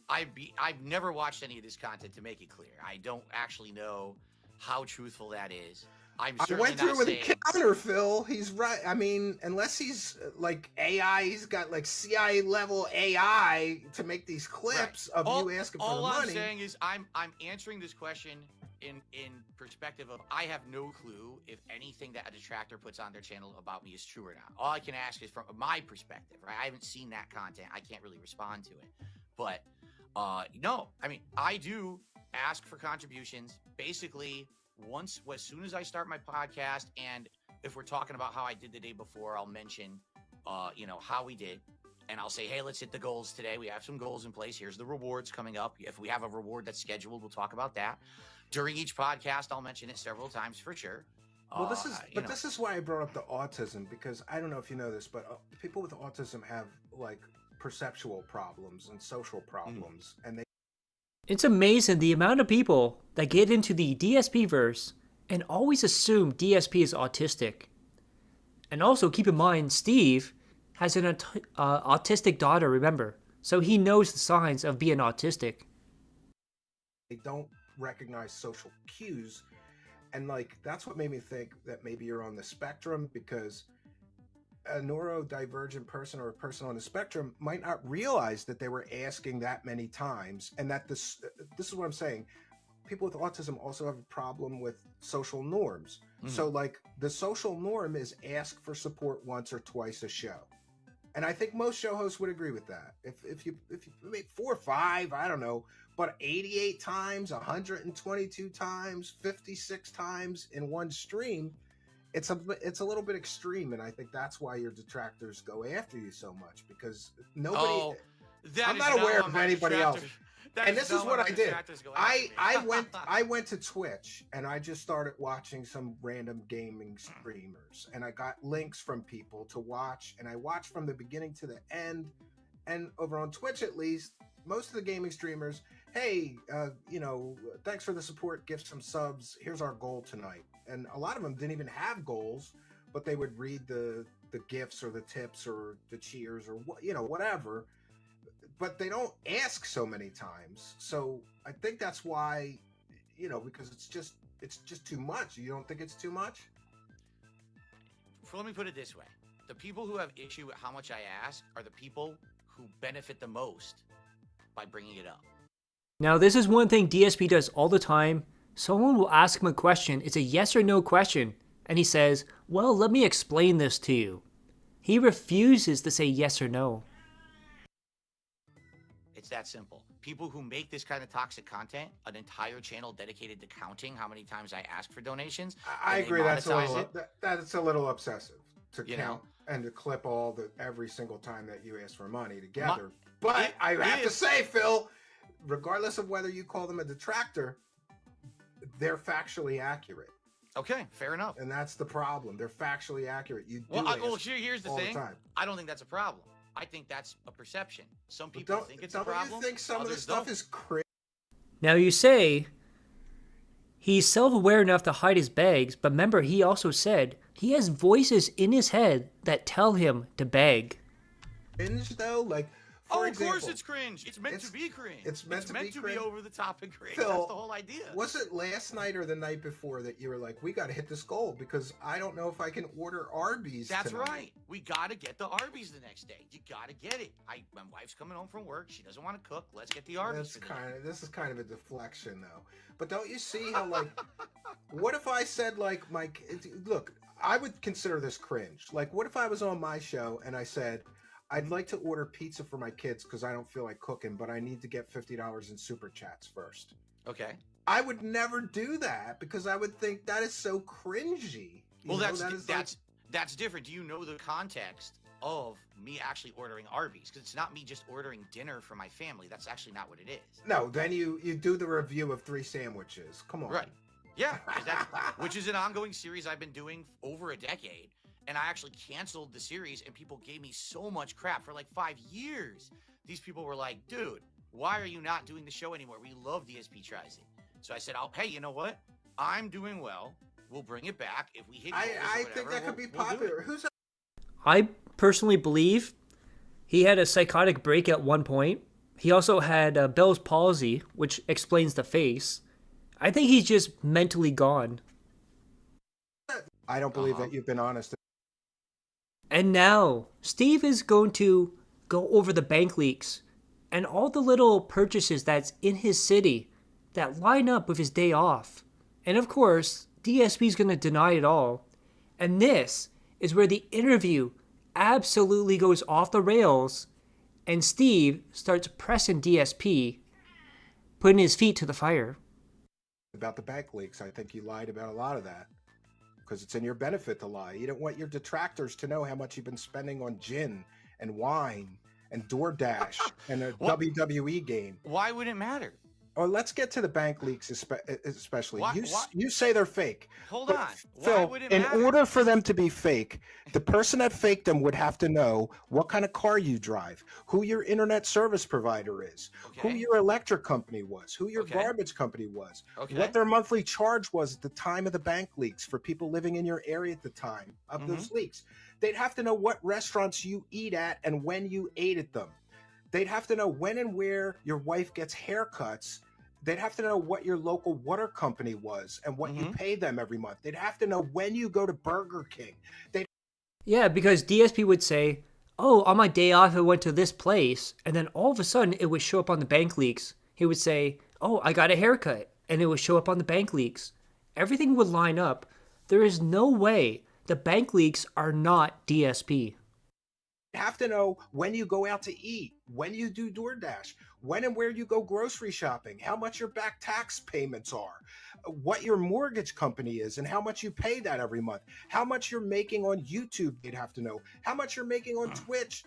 S3: I've never watched any of this content to make it clear. I don't actually know how truthful that is.
S7: I went through with a counter, Phil. He's right. I mean, unless he's like AI, he's got like CIA level AI to make these clips of you asking for the money.
S3: All I'm saying is I'm answering this question in perspective of I have no clue if anything that a detractor puts on their channel about me is true or not. All I can ask is from my perspective, right? I haven't seen that content. I can't really respond to it. But no, I mean, I do ask for contributions basically as soon as I start my podcast. And if we're talking about how I did the day before, I'll mention, how we did. And I'll say, hey, let's hit the goals today. We have some goals in place. Here's the rewards coming up. If we have a reward that's scheduled, we'll talk about that. During each podcast, I'll mention it several times for sure.
S7: Well, this is why I brought up the autism, because I don't know if you know this, but people with autism have like perceptual problems and social problems, and they.
S2: It's amazing the amount of people that get into the DSP verse and always assume DSP is autistic. And also keep in mind, Steve has an autistic daughter, remember, so he knows the signs of being autistic.
S7: They don't recognize social cues, and like that's what made me think that maybe you're on the spectrum, because a neurodivergent person or a person on the spectrum might not realize that they were asking that many times, and that this is what I'm saying. People with autism also have a problem with social norms. So like the social norm is ask for support once or twice a show. And I think most show hosts would agree with that. If you make 4 or 5, I don't know, but 88 times, 122 times, 56 times in one stream, it's a little bit extreme, and I think that's why your detractors go after you so much, because nobody. I'm not aware of anybody else. And this is what I did. I went to Twitch and I just started watching some random gaming streamers, and I got links from people to watch, and I watched from the beginning to the end. And over on Twitch, at least, most of the gaming streamers, hey, thanks for the support, give some subs, here's our goal tonight. And a lot of them didn't even have goals, but they would read the gifts or the tips or the cheers or whatever. But they don't ask so many times. So I think that's why, because it's just too much. You don't think it's too much?
S3: Let me put it this way. The people who have issue with how much I ask are the people who benefit the most by bringing it up.
S2: Now, this is one thing DSP does all the time. Someone will ask him a question. It's a yes or no question. And he says, well, let me explain this to you. He refuses to say yes or no.
S3: It's that simple. People who make this kind of toxic content, an entire channel dedicated to counting how many times I ask for donations.
S7: I agree. That's
S3: a
S7: a little obsessive to
S3: You
S7: count
S3: know?
S7: and to clip every single time that you ask for money together. But I have to say, Phil, regardless of whether you call them a detractor, they're factually accurate.
S3: Okay, fair enough.
S7: And that's the problem. They're factually accurate. You do
S3: Well, here's the
S7: all
S3: thing.
S7: the time.
S3: I don't think that's a problem. I think that's a perception. Some people think it's a problem.
S7: Don't you think some of the
S3: others
S7: stuff
S3: don't.
S7: is crazy?
S2: Now you say he's self-aware enough to hide his bags, but remember he also said he has voices in his head that tell him to beg.
S7: Cringe though, like for
S3: Of
S7: example,
S3: course it's cringe. It's meant to be cringe.
S7: It's meant to be cringe.
S3: over the top and cringe.
S7: Phil,
S3: That's the whole idea.
S7: Was it last night or the night before that you were like, we got to hit this goal because I don't know if I can order Arby's
S3: That's
S7: tonight.
S3: right. We got to get the Arby's the next day. You got to get it. My wife's coming home from work. She doesn't want to cook. Let's get the Arby's.
S7: This is kind of a deflection though. But don't you see how like, what if I said like, look, I would consider this cringe. Like, what if I was on my show and I said, I'd like to order pizza for my kids because I don't feel like cooking, but I need to get $50 in super chats first.
S3: Okay.
S7: I would never do that because I would think that is so cringy.
S3: Well, that's different. Do you know the context of me actually ordering Arby's? Because it's not me just ordering dinner for my family. That's actually not what it is.
S7: No, then you do the review of 3 sandwiches. Come on.
S3: Right. Yeah, which is an ongoing series I've been doing over a decade. And I actually canceled the series and people gave me so much crap for like 5 years. These people were like, dude, why are you not doing the show anymore? We love DSP Tries It. So I said, hey, you know what? I'm doing well. We'll bring it back. If we hit goals
S7: I think that could be popular. Who's
S2: I personally believe he had a psychotic break at one point. He also had Bell's palsy, which explains the face. I think he's just mentally gone.
S7: I don't believe that you've been honest.
S2: And now, Steve is going to go over the bank leaks and all the little purchases that's in his city that line up with his day off. And of course, DSP is going to deny it all. And this is where the interview absolutely goes off the rails and Steve starts pressing DSP, putting his feet to the fire.
S7: About the bank leaks, I think you lied about a lot of that. Because it's in your benefit to lie. You don't want your detractors to know how much you've been spending on gin and wine and DoorDash and a WWE game.
S3: Why would it matter?
S7: Oh, let's get to the bank leaks, especially.
S3: Why-
S7: You say they're fake.
S3: Hold
S7: But
S3: on.
S7: Phil,
S3: Why would it
S7: in
S3: matter?
S7: order for them to be fake, the person that faked them would have to know what kind of car you drive, who your internet service provider is, who
S3: Okay.
S7: your electric company was, who your
S3: Okay.
S7: garbage company was,
S3: Okay.
S7: what their monthly charge was at the time of the bank leaks for people living in your area at the time of those leaks. They'd have to know what restaurants you eat at and when you ate at them. They'd have to know when and where your wife gets haircuts. They'd have to know what your local water company was and what you pay them every month. They'd have to know when you go to Burger King.
S2: Yeah, because DSP would say, oh, on my day off, I went to this place. And then all of a sudden, it would show up on the bank leaks. He would say, oh, I got a haircut. And it would show up on the bank leaks. Everything would line up. There is no way the bank leaks are not DSP.
S7: Have to know when you go out to eat, when you do DoorDash, when and where you go grocery shopping, how much your back tax payments are, what your mortgage company is, and how much you pay that every month, how much you're making on YouTube. They'd have to know how much you're making on Twitch.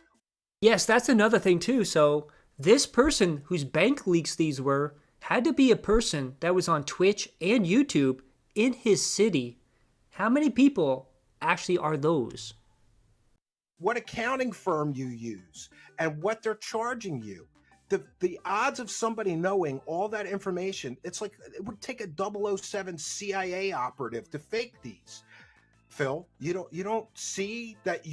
S2: Yes, that's another thing too. So this person whose bank leaks these were had to be a person that was on Twitch and YouTube in his city. How many people actually are those?
S7: What accounting firm you use, and what they're charging you. The odds of somebody knowing all that information, it's like it would take a 007 CIA operative to fake these. Phil, you don't see that? Do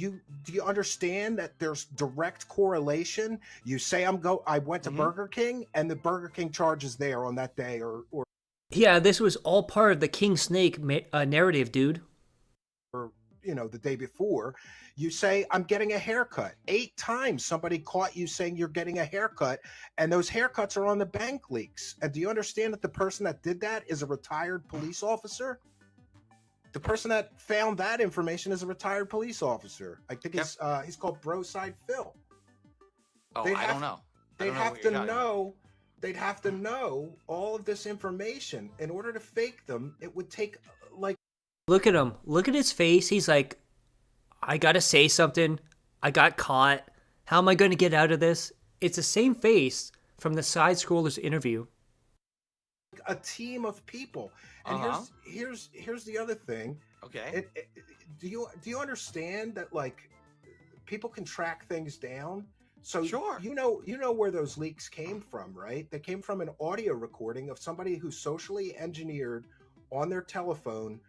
S7: you understand that there's direct correlation? You say I went to Burger King and the Burger King charge is there on that day or
S2: Yeah, this was all part of the King Snake narrative, dude.
S7: the day before, you say, I'm getting a haircut. 8 times somebody caught you saying you're getting a haircut, and those haircuts are on the bank leaks. And do you understand that the person that did that is a retired police officer? The person that found that information is a retired police officer. I think he's called Broside Phil.
S3: Oh, I don't know.
S7: They'd have to know. They'd have to know all of this information in order to fake them. It would take like.
S2: Look at him. Look at his face. He's like, I gotta say something. I got caught. How am I going to get out of this? It's the same face from the Side Scrollers interview.
S7: A team of people. And here's the other thing.
S3: Okay.
S7: Do you understand that like people can track things down? So
S3: sure.
S7: You know where those leaks came from, right? They came from an audio recording of somebody who socially engineered on their telephone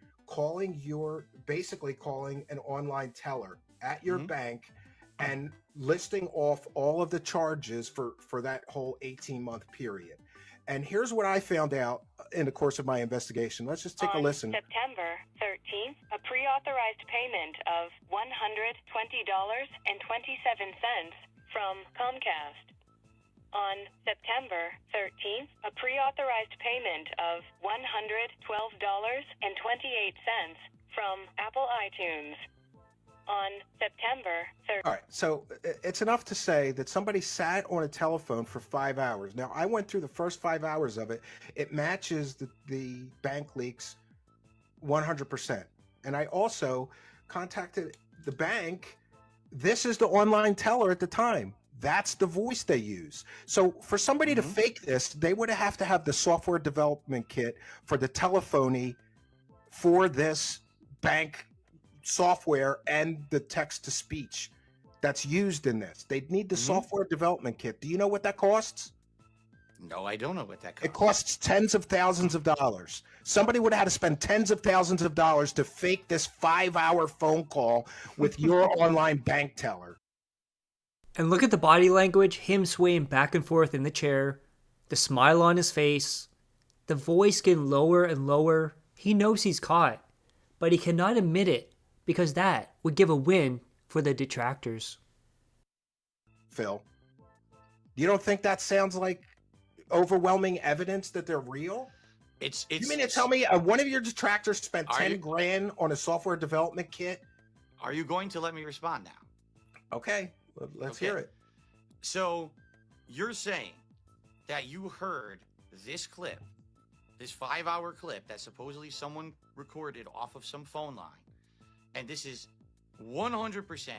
S7: basically calling an online teller at your bank and listing off all of the charges for that whole 18-month period. And here's what I found out in the course of my investigation. Let's just take a listen.
S9: On September 13th, a pre-authorized payment of $120.27 from Comcast. On September 13th, a pre-authorized payment of $112.28 from Apple iTunes. On September 3rd.
S7: All right, so it's enough to say that somebody sat on a telephone for 5 hours. Now, I went through the first 5 hours of it. It matches the bank leaks 100%. And I also contacted the bank. This is the online teller at the time. That's the voice they use. So for somebody to fake this, they would have to have the software development kit for the telephony for this bank software and the text-to-speech that's used in this. They'd need the software development kit. Do you know what that costs?
S3: No, I don't know what that costs.
S7: It costs tens of thousands of dollars. Somebody would have had to spend tens of thousands of dollars to fake this 5-hour phone call with your online bank teller.
S2: And look at the body language, him swaying back and forth in the chair, the smile on his face, the voice getting lower and lower. He knows he's caught, but he cannot admit it because that would give a win for the detractors.
S7: Phil, you don't think that sounds like overwhelming evidence that they're real? You mean to tell me one of your detractors spent 10 grand on a software development kit?
S3: Are you going to let me respond now?
S7: Okay, let's hear it.
S3: So you're saying that you heard this clip, this 5-hour clip that supposedly someone recorded off of some phone line, and this is 100%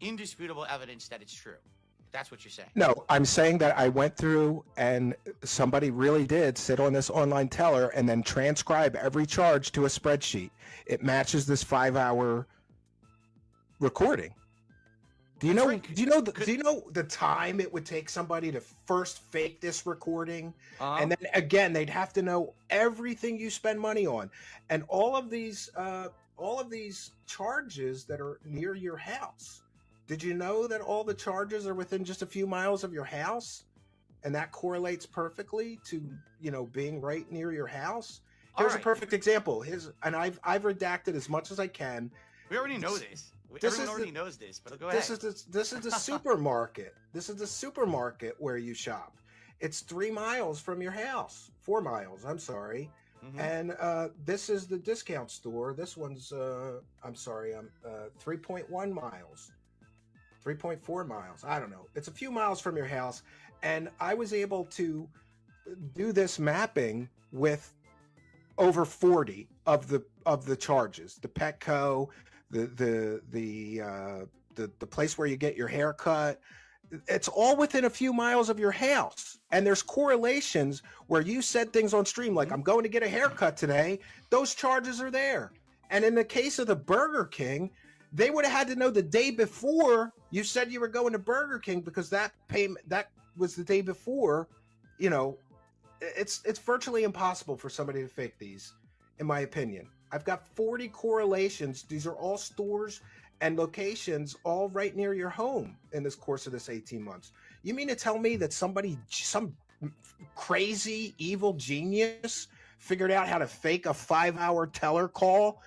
S3: indisputable evidence that it's true. That's what you're saying.
S7: No, I'm saying that I went through and somebody really did sit on this online teller and then transcribe every charge to a spreadsheet. It matches this 5-hour recording. Do you know the time it would take somebody to first fake this recording? And then again, they'd have to know everything you spend money on. And all of these charges that are near your house. Did you know that all the charges are within just a few miles of your house? And that correlates perfectly to, being right near your house. Here's a perfect example. And I've redacted as much as I can.
S3: We already know this. Everyone already knows this, but go ahead.
S7: This is the supermarket. This is the supermarket where you shop. It's 3 miles from your house. 4 miles, I'm sorry. And this is the discount store. This one's 3.1 miles. 3.4 miles. I don't know. It's a few miles from your house. And I was able to do this mapping with over 40 of the charges. The Petco, the place where you get your hair cut. It's all within a few miles of your house. And there's correlations where you said things on stream like, I'm going to get a haircut today. Those charges are there. And in the case of the Burger King, they would have had to know the day before you said you were going to Burger King because that was the day before. It's virtually impossible for somebody to fake these, in my opinion. I've got 40 correlations. These are all stores and locations all right near your home in this course of this 18 months. You mean to tell me that some crazy evil genius figured out how to fake a 5-hour teller call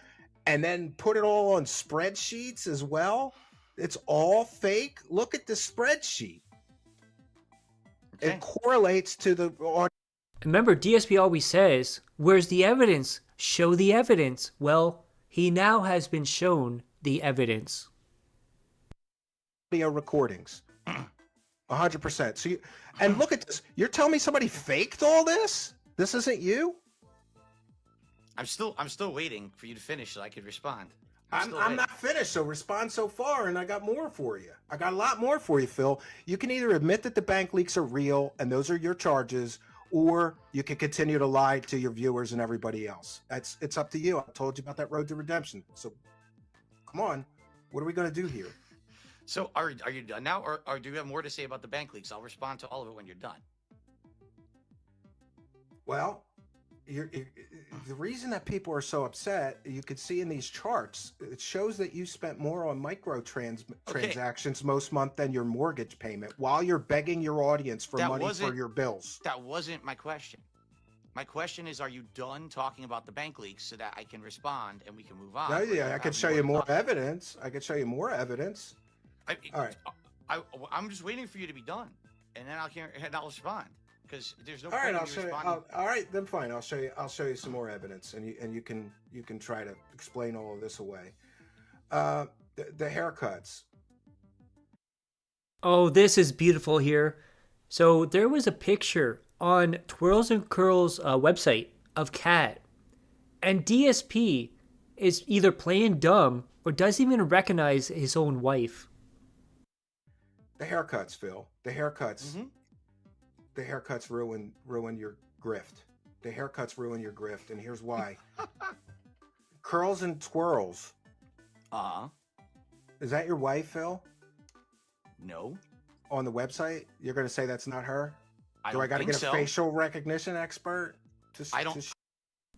S7: and then put it all on spreadsheets as well. It's all fake. Look at the spreadsheet.
S3: Okay.
S7: It correlates to the.
S2: Remember, DSP always says, "Where's the evidence? Show the evidence." Well, he now has been shown the evidence.
S7: Audio recordings, 100%. So, and look at this. You're telling me somebody faked all this? This isn't you?
S3: I'm still waiting for you to finish so I could respond.
S7: I'm not finished, so respond so far, and I got more for you. I got a lot more for you, Phil. You can either admit that the bank leaks are real, and those are your charges, or you can continue to lie to your viewers and everybody else. It's up to you. I told you about that road to redemption. So, come on. What are we going to do here?
S3: So are you done now, or do you have more to say about the bank leaks? I'll respond to all of it when you're done.
S7: Well, the reason that people are so upset, you could see in these charts, it shows that you spent more on transactions most month than your mortgage payment while you're begging your audience for money for your bills.
S3: That wasn't my question. My question is, are you done talking about the bank leaks so that I can respond and we can move on?
S7: No, yeah, I could show you more evidence. I could show you more evidence. All right.
S3: I'm just waiting for you to be done, and then I'll respond. Because there's no.
S7: All right, I'll show you. All right, then fine. I'll show you some more evidence, and you can try to explain all of this away. The haircuts.
S2: Oh, this is beautiful here. So there was a picture on Twirls and Curls website of Cat, and DSP is either playing dumb or doesn't even recognize his own wife.
S7: The haircuts, Phil. The haircuts.
S3: Mm-hmm.
S7: The haircuts ruin your grift. The haircuts ruin your grift, and here's why. Curls and Twirls. Is that your wife, Phil?
S3: No.
S7: On the website, you're going to say that's not her?
S3: Do I
S7: got to get a facial recognition expert?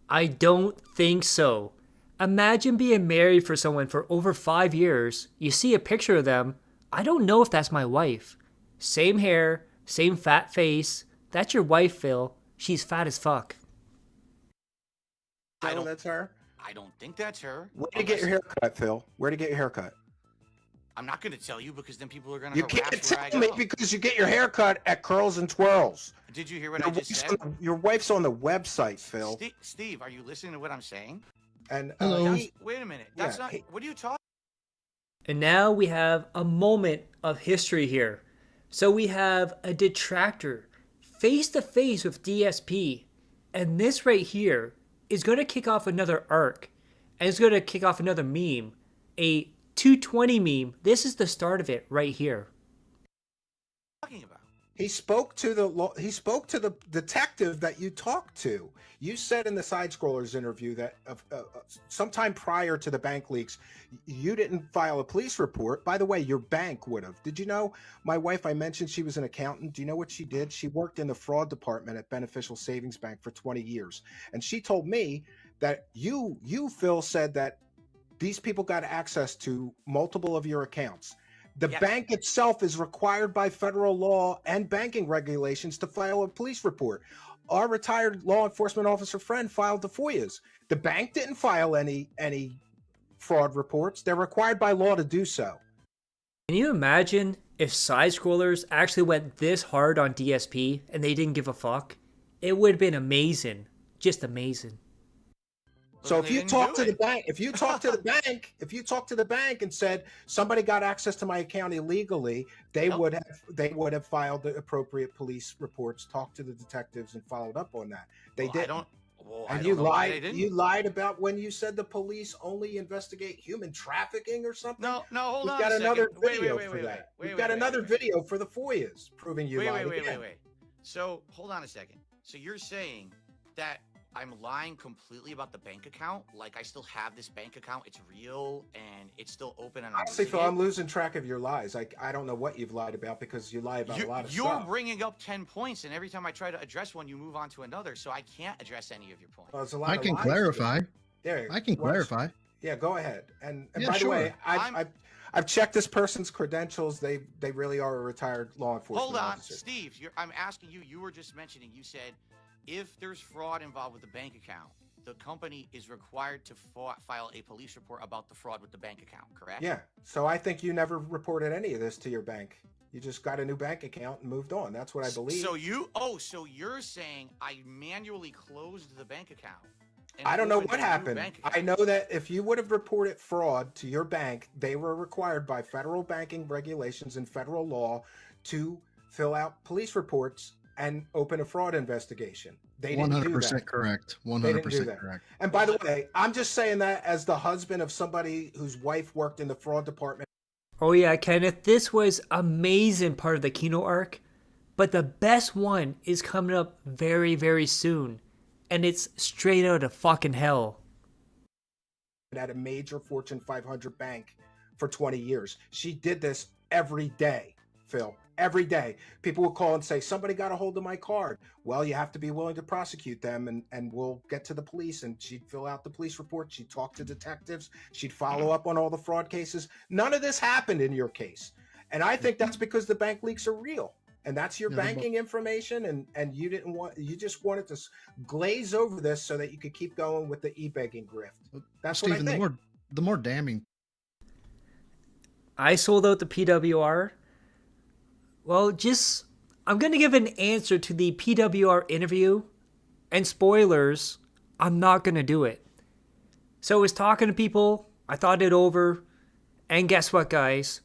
S2: I don't think so. Imagine being married for someone for over 5 years. You see a picture of them. I don't know if that's my wife. Same hair, same fat face. That's your wife, Phil. She's fat as fuck.
S7: That's her?
S3: I don't think that's her.
S7: Where did you get your haircut, Phil? Where did you get your haircut?
S3: I'm not going to tell you because then people are going to harass
S7: You can't tell me because you get your haircut at Curls and Twirls.
S3: Did you hear what I just said?
S7: Your wife's on the website, Phil.
S3: Steve, are you listening to what I'm saying?
S7: And
S3: wait a minute. That's not. What are you talking?
S2: And now we have a moment of history here. So we have a detractor face to face with DSP. And this right here is going to kick off another arc. And it's going to kick off another meme. A 220 meme. This is the start of it right here.
S3: Talking about?
S7: He spoke to the detective that you talked to. You said in the Side Scrollers interview that sometime prior to the bank leaks, you didn't file a police report. By the way, your bank would have. Did you know my wife, I mentioned she was an accountant. Do you know what she did? She worked in the fraud department at Beneficial Savings Bank for 20 years. And she told me that you, Phil, said that these people got access to multiple of your accounts. The bank itself is required by federal law and banking regulations to file a police report. Our retired law enforcement officer friend filed the FOIAs. The bank didn't file any fraud reports. They're required by law to do so.
S2: Can you imagine if Side Scrollers actually went this hard on DSP and they didn't give a fuck? It would have been amazing. Just amazing.
S7: So if you talk to the bank and said somebody got access to my account illegally, they would have filed the appropriate police reports, talked to the detectives, and followed up on that. They didn't. You lied about when you said the police only investigate human trafficking or something.
S3: No, hold on.
S7: We've got another video for that. We've got another video for the FOIAs proving you lied again.
S3: Wait. So hold on a second. So you're saying that I'm lying completely about the bank account? Like I still have this bank account, it's real, and it's still open, and
S7: honestly, Phil, I'm losing track of your lies. I don't know what you've lied about because you lie about a lot of stuff.
S3: You're bringing up 10 points, and every time I try to address one, you move on to another, so I can't address any of your points.
S7: Well, there's a lot
S10: I
S7: of
S10: can
S7: lies
S10: clarify.
S7: There,
S10: I can clarify.
S7: Yeah, go ahead. And
S10: Yeah,
S7: by
S10: sure.
S7: the way, I've checked this person's credentials. They really are a retired law enforcement officer.
S3: Steve. I'm asking you. You were just mentioning. You said if there's fraud involved with the bank account, the company is required to file a police report about the fraud with the bank account, correct?
S7: Yeah. So I think you never reported any of this to your bank. You just got a new bank account and moved on. That's what I believe.
S3: So you're saying I manually closed the bank account?
S7: I don't know what happened. I know that if you would have reported fraud to your bank, they were required by federal banking regulations and federal law to fill out police reports and open a fraud investigation. They didn't do that.
S10: 100% correct. 100% correct.
S7: And by the way, I'm just saying that as the husband of somebody whose wife worked in the fraud department.
S2: Oh yeah, Kenneth, this was amazing part of the Kino arc, but the best one is coming up very, very soon, and it's straight out of fucking hell.
S7: At a major Fortune 500 bank for 20 years. She did this every day, Phil. Every day. People would call and say, somebody got a hold of my card. Well, you have to be willing to prosecute them, and we'll get to the police. And she'd fill out the police report. She'd talk to detectives. She'd follow up on all the fraud cases. None of this happened in your case. And I think that's because the bank leaks are real. And that's your banking information. And you just wanted to glaze over this so that you could keep going with the e-begging grift. That's
S10: Steven,
S7: what I think.
S10: The more damning.
S2: I sold out the PWR. Well, I'm going to give an answer to the PWR interview, and spoilers, I'm not going to do it. So I was talking to people, I thought it over, and guess what, guys?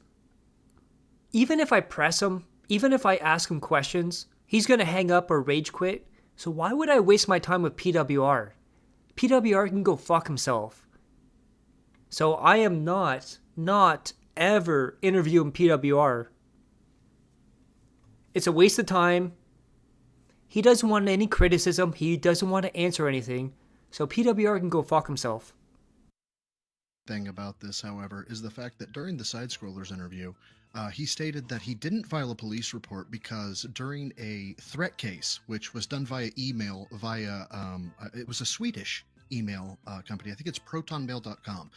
S2: Even if I press him, even if I ask him questions, he's going to hang up or rage quit. So why would I waste my time with PWR? PWR can go fuck himself. So I am not ever interviewing PWR. It's a waste of time. He doesn't want any criticism. He doesn't want to answer anything. So PWR can go fuck himself.
S10: Thing about this, however, is the fact that during the Side Scrollers interview, he stated that he didn't file a police report because during a threat case, which was done via email, it was a Swedish email company. I think it's protonmail.com.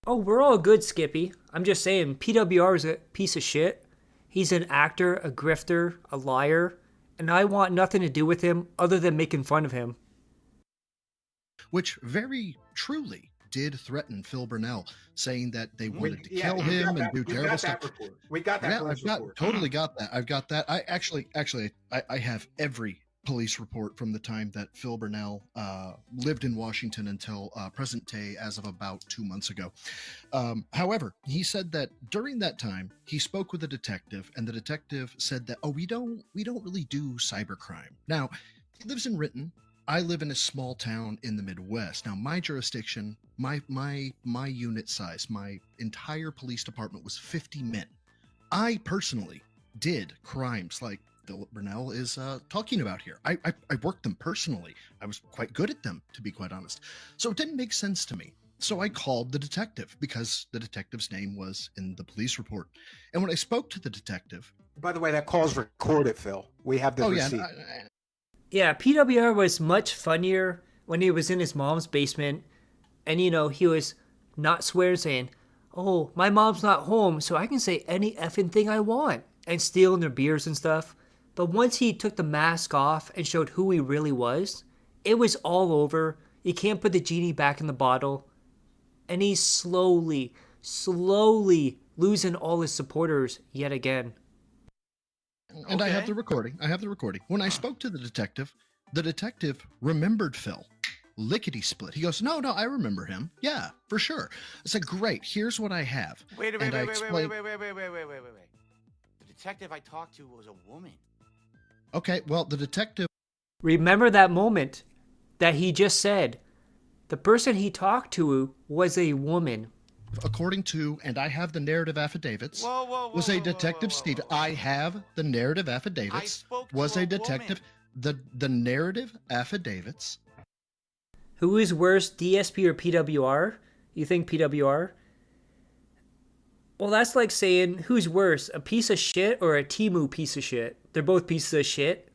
S2: Oh, we're all good, Skippy. I'm just saying, PWR is a piece of shit. He's an actor, a grifter, a liar, and I want nothing to do with him other than making fun of him.
S10: Which very truly did threaten Phil Burnell, saying that they wanted to kill him and do terrible stuff.
S7: We got that.
S10: Totally got that. I've got that. I actually, I have every police report from the time that Phil Burnell lived in Washington until present day, as of about 2 months ago. However, he said that during that time he spoke with a detective, and the detective said that, we don't really do cybercrime. Now, he lives in Renton. I live in a small town in the Midwest. Now, my jurisdiction, my unit size, my entire police department was 50 men. I personally did crimes like Philip Burnell is talking about here. I worked them personally. I was quite good at them, to be quite honest. So it didn't make sense to me. So I called the detective because the detective's name was in the police report. And when I spoke to the detective...
S7: By the way, that call's recorded, Phil. We have the receipt.
S2: Yeah, PWR was much funnier when he was in his mom's basement. And, he was not swearing, saying, oh, my mom's not home, so I can say any effing thing I want. And stealing their beers and stuff. But once he took the mask off and showed who he really was, it was all over. You can't put the genie back in the bottle. And he's slowly losing all his supporters yet again.
S10: And I have the recording. When I spoke to the detective remembered Phil. Lickety split. He goes, no, I remember him. Yeah, for sure. I said, great, here's what I have.
S3: Wait. The detective I talked to was a woman.
S10: Okay, well, the detective...
S2: Remember that moment that he just said. The person he talked to was a woman.
S10: According to, and I have the narrative affidavits, was a detective Steve. I have the narrative affidavits. Was a detective. The narrative affidavits.
S2: Who is worse, DSP or PWR? You think PWR? Well, that's like saying, who's worse, a piece of shit or a Temu piece of shit? They're both pieces of shit.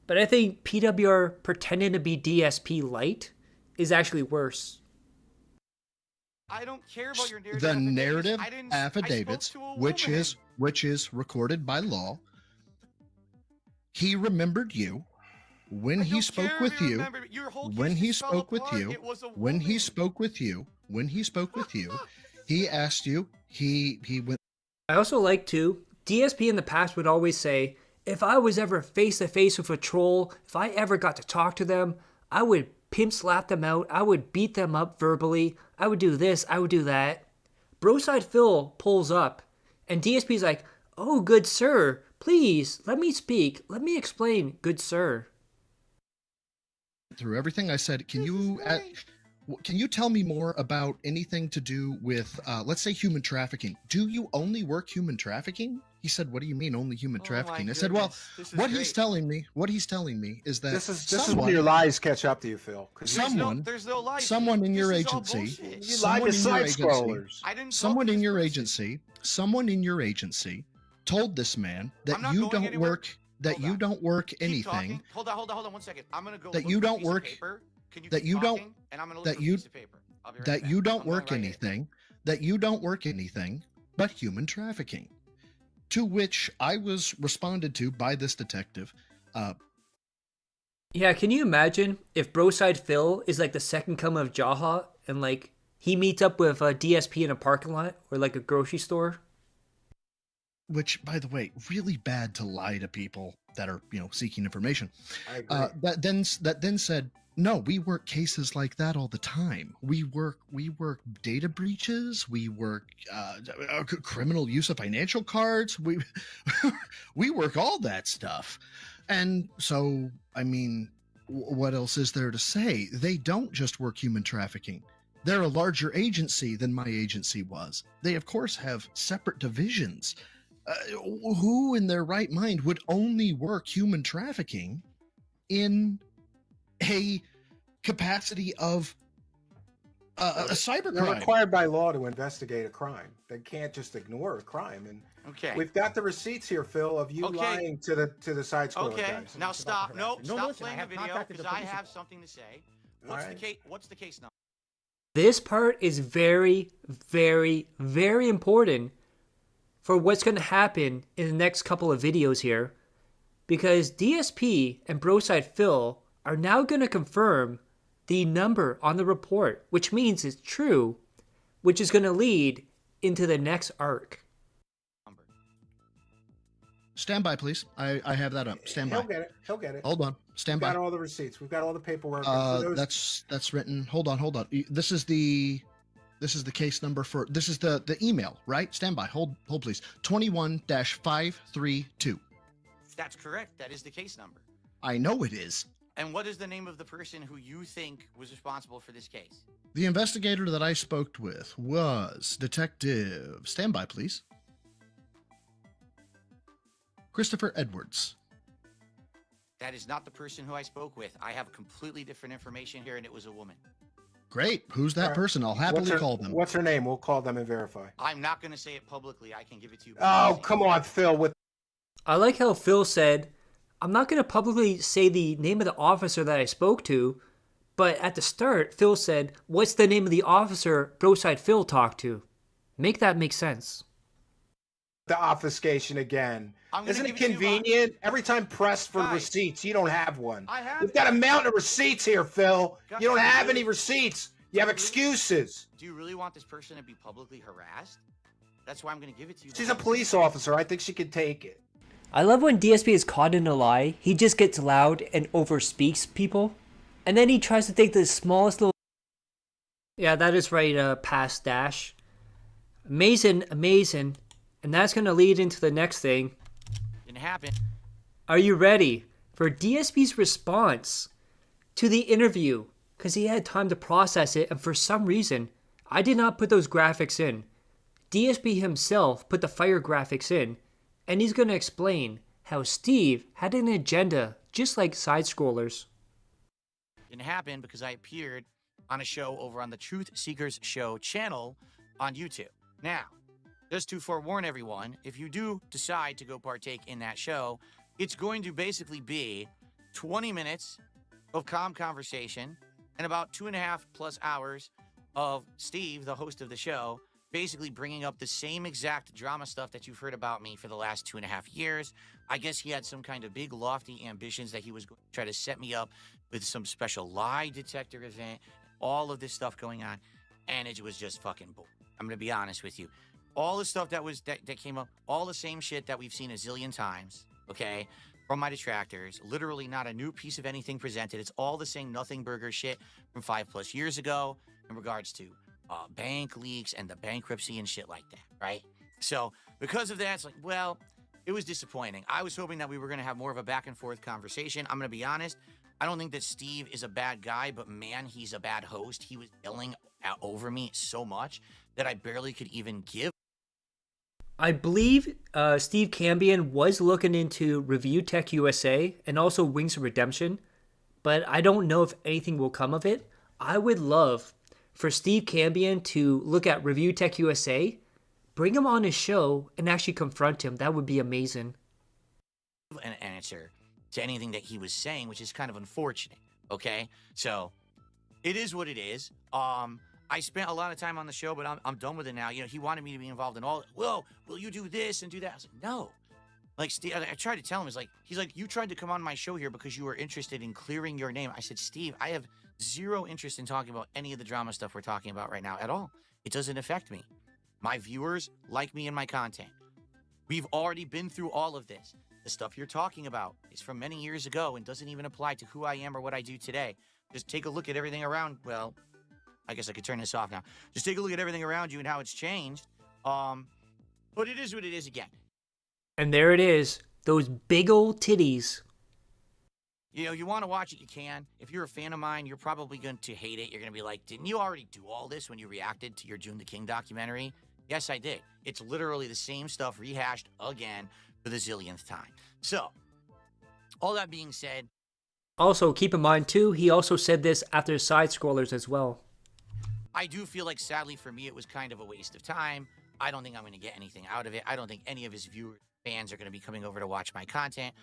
S2: But I think PWR pretending to be DSP light is actually worse.
S3: I don't care about your narrative.
S10: The narrative affidavits, which is recorded by law. He remembered you. when he spoke with you, when he spoke with you, when he spoke with you, when he spoke with you, he asked you, he went.
S2: I also like to, DSP in the past would always say, if I was ever face to face with a troll, if I ever got to talk to them, I would pimp slap them out, I would beat them up verbally, I would do this, I would do that. Broside Phil pulls up, and DSP's like, oh, good sir, please, let me speak, let me explain, good sir.
S10: Through everything I said, can you tell me more about anything to do with, let's say, human trafficking? Do you only work human trafficking? He said, what do you mean only human trafficking? I said, well, what he's telling me is that
S11: this is where your lies catch up to you, Phil.
S10: Someone in your agency, someone in your agency told this man that you don't work, that you don't work anything.
S3: Hold on 1 second. I'm gonna go.
S10: That you don't work. That you don't. That you don't work anything. That you don't work anything but human trafficking. To which I was responded to by this detective.
S2: Yeah, can you imagine if Broside Phil is like the second coming of Jaha and like he meets up with a DSP in a parking lot or like a grocery store?
S10: Which, by the way, really bad to lie to people that are, seeking information.
S11: I agree.
S10: That then said, no, we work cases like that all the time. We work data breaches. We work criminal use of financial cards. We we work all that stuff. And so, I mean, what else is there to say? They don't just work human trafficking. They're a larger agency than my agency was. They, of course, have separate divisions. Who in their right mind would only work human trafficking in a capacity of a cybercrime?
S11: They're required by law to investigate a crime. They can't just ignore a crime. And we've got the receipts here, Phil, of you lying to the side scroller guys.
S3: Now stop. Stop playing the video because I have something to say. What's the case number?
S2: This part is very, very, very important for what's going to happen in the next couple of videos here, because DSP and Broside Phil are now going to confirm the number on the report, which means it's true, which is going to lead into the next arc.
S10: Stand by, please. I have that up. Stand by.
S11: He'll get it.
S10: Hold on. Stand by.
S11: We've got all the receipts. We've got all the paperwork.
S10: That's written. Hold on. This is the case number for, this is the email, right? Stand by. Hold please. 21-532.
S3: That's correct. That is the case number.
S10: I know it is.
S3: And what is the name of the person who you think was responsible for this case?
S10: The investigator that I spoke with was Detective, stand by please, Christopher Edwards.
S3: That is not the person who I spoke with. I have completely different information here, and it was a woman.
S10: Great. Who's that person? I'll happily call them.
S11: What's her name? We'll call them and verify.
S3: I'm not going to say it publicly. I can give it to you.
S11: Oh, come on, Phil.
S2: I like how Phil said, I'm not going to publicly say the name of the officer that I spoke to, but at the start, Phil said, what's the name of the officer Broside Phil talked to? Make that make sense.
S11: The obfuscation again. Isn't it convenient? Every time pressed for receipts, you don't have one. We've got a mountain of receipts here, Phil. You don't have any receipts. You have excuses.
S3: Do you really want this person to be publicly harassed? That's why I'm going to give it to you.
S11: She's a police officer. I think she can take it.
S2: I love when DSP is caught in a lie. He just gets loud and overspeaks people. And then he tries to take the smallest little... Yeah, that is right, past dash. Amazing. And that's going to lead into the next thing.
S3: Didn't happen.
S2: Are you ready for DSP's response to the interview? Because he had time to process it, and for some reason, I did not put those graphics in. DSP himself put the fire graphics in, and he's going to explain how Steve had an agenda just like side-scrollers.
S3: Didn't happen because I appeared on a show over on the Truth Seekers Show channel on YouTube. Now, just to forewarn everyone, if you do decide to go partake in that show, it's going to basically be 20 minutes of calm conversation and about 2.5+ hours of Steve, the host of the show, basically bringing up the same exact drama stuff that you've heard about me for the last 2.5 years. I guess he had some kind of big, lofty ambitions that he was going to try to set me up with some special lie detector event, all of this stuff going on, and it was just fucking bull. I'm going to be honest with you. All the stuff that came up, all the same shit that we've seen a zillion times, okay, from my detractors, literally not a new piece of anything presented. It's all the same nothing burger shit from 5+ years ago in regards to bank leaks and the bankruptcy and shit like that, right? So because of that, it's like, well, it was disappointing. I was hoping that we were going to have more of a back and forth conversation. I'm going to be honest. I don't think that Steve is a bad guy, but man, he's a bad host. He was yelling over me so much that I barely could even give.
S2: I believe Steve Cambion was looking into Review Tech USA and also Wings of Redemption, but I don't know if anything will come of it. I would love for Steve Cambion to look at Review Tech USA, bring him on his show, and actually confront him. That would be amazing.
S3: An answer to anything that he was saying, which is kind of unfortunate, okay? So it is what it is. I spent a lot of time on the show, but I'm done with it now. You know, he wanted me to be involved in all. Well, will you do this and do that? I was like, no. Like, Steve, I tried to tell him, he's like, you tried to come on my show here because you were interested in clearing your name. I said, Steve, I have zero interest in talking about any of the drama stuff we're talking about right now at all. It doesn't affect me. My viewers like me and my content. We've already been through all of this. The stuff you're talking about is from many years ago and doesn't even apply to who I am or what I do today. Just take a look at everything around. Well, I guess I could turn this off now. Just take a look at everything around you and how it's changed. But it is what it is again.
S2: And there it is. Those big old titties.
S3: You know, you want to watch it, you can. If you're a fan of mine, you're probably going to hate it. You're going to be like, didn't you already do all this when you reacted to your June the King documentary? Yes, I did. It's literally the same stuff rehashed again for the zillionth time. So, all that being said.
S2: Also, keep in mind, too, he also said this after Side Scrollers as well.
S3: I do feel like, sadly for me, it was kind of a waste of time. I don't think I'm going to get anything out of it. I don't think any of his viewers, fans are going to be coming over to watch my content.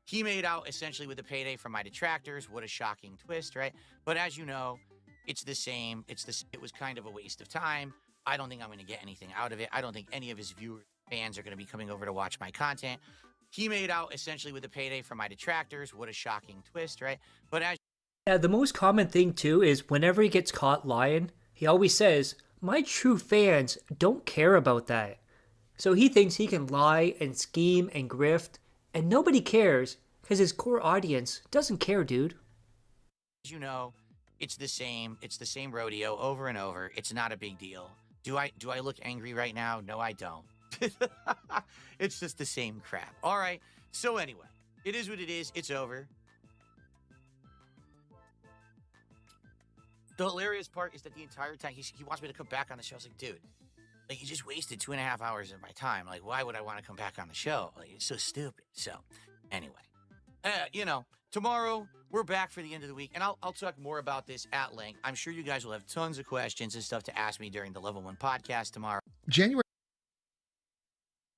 S3: He made out essentially with a payday from my detractors. What a shocking twist, right? But as you know, it's the same. It was kind of a waste of time. I don't think I'm going to get anything out of it. I don't think any of his viewers, fans are going to be coming over to watch my content. He made out essentially with a payday from my detractors. What a shocking twist, right? But as
S2: the most common thing, too, is whenever he gets caught lying, he always says, my true fans don't care about that. So he thinks he can lie and scheme and grift, and nobody cares because his core audience doesn't care, dude.
S3: As you know, it's the same rodeo over and over. It's not a big deal. Do I look angry right now? No, I don't. It's just the same crap. All right. So anyway, it is what it is. It's over. The hilarious part is that the entire time he wants me to come back on the show. I was like, dude, like, you just wasted 2.5 hours of my time. Like, why would I want to come back on the show? Like, it's so stupid. So, anyway, you know, tomorrow we're back for the end of the week, and I'll talk more about this at length. I'm sure you guys will have tons of questions and stuff to ask me during the Level 1 podcast tomorrow.
S10: January.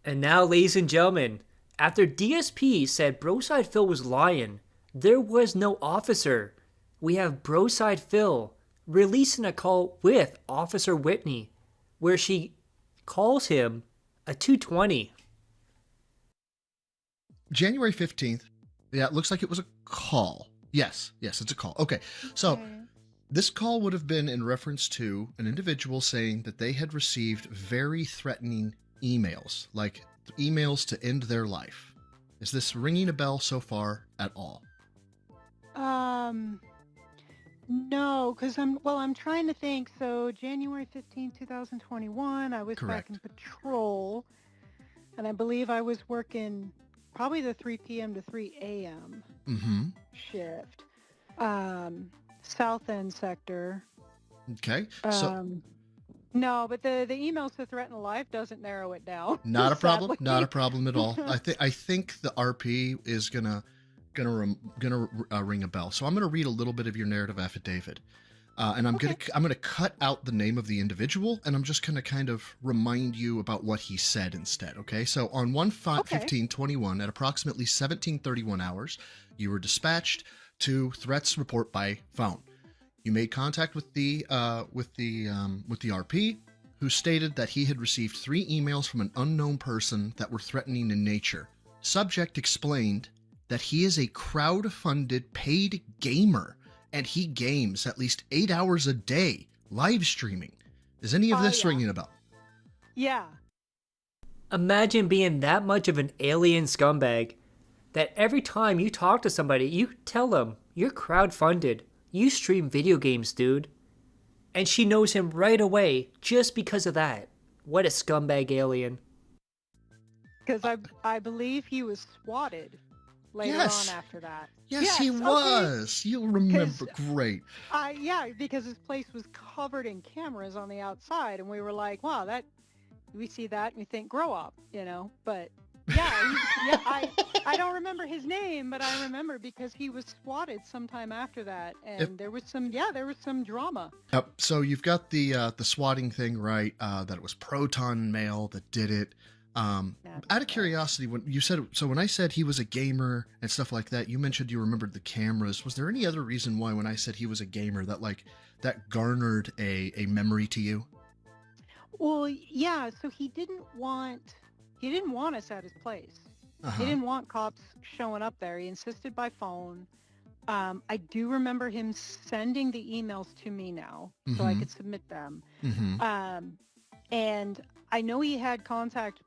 S2: And now, ladies and gentlemen, after DSP said Broside Phil was lying, there was no officer. We have Broside Phil releasing a call with Officer Whitney, where she calls him a 220.
S10: January 15th. Yeah, it looks like it was a call. Yes, it's a call. Okay, so this call would have been in reference to an individual saying that they had received very threatening emails, like emails to end their life. Is this ringing a bell so far at all?
S12: No, because I'm trying to think. So January 15, 2021, I was
S10: Correct.
S12: back in patrol, and I believe I was working probably the 3 p.m. to 3 a.m. Shift. South End sector.
S10: Okay, so
S12: no, but the emails to threaten life doesn't narrow it down.
S10: not a problem.
S12: Sadly.
S10: Not a problem at all. I think the RP is gonna ring a bell. So I'm gonna read a little bit of your narrative affidavit, and I'm gonna cut out the name of the individual, and I'm just gonna kind of remind you about what he said instead. Okay. So on 1/15/21 at approximately 17:31 hours, you were dispatched to threats report by phone. You made contact with the RP, who stated that he had received 3 emails from an unknown person that were threatening in nature. Subject explained that he is a crowd-funded paid gamer, and he games at least 8 hours a day, live streaming. Is any of this ringing a bell?
S12: Yeah.
S2: Imagine being that much of an alien scumbag that every time you talk to somebody, you tell them you're crowd-funded. You stream video games, dude. And she knows him right away just because of that. What a scumbag alien.
S12: Because I believe he was swatted later on after that.
S10: Yes, he was. You'll remember. Great.
S12: Yeah, because his place was covered in cameras on the outside, and we were like, wow, we see that and we think, grow up, you know? But yeah, I don't remember his name, but I remember because he was swatted sometime after that, and there was some drama.
S10: So you've got the swatting thing, right? That it was Proton Mail that did it. Out of curiosity, when you said, so when I said he was a gamer and stuff like that, you mentioned you remembered the cameras. Was there any other reason why when I said he was a gamer that garnered a memory to you?
S12: Well, yeah, so he didn't want us at his place. He didn't want cops showing up there. He insisted by phone. I do remember him sending the emails to me now so I could submit them. And I know he had contact.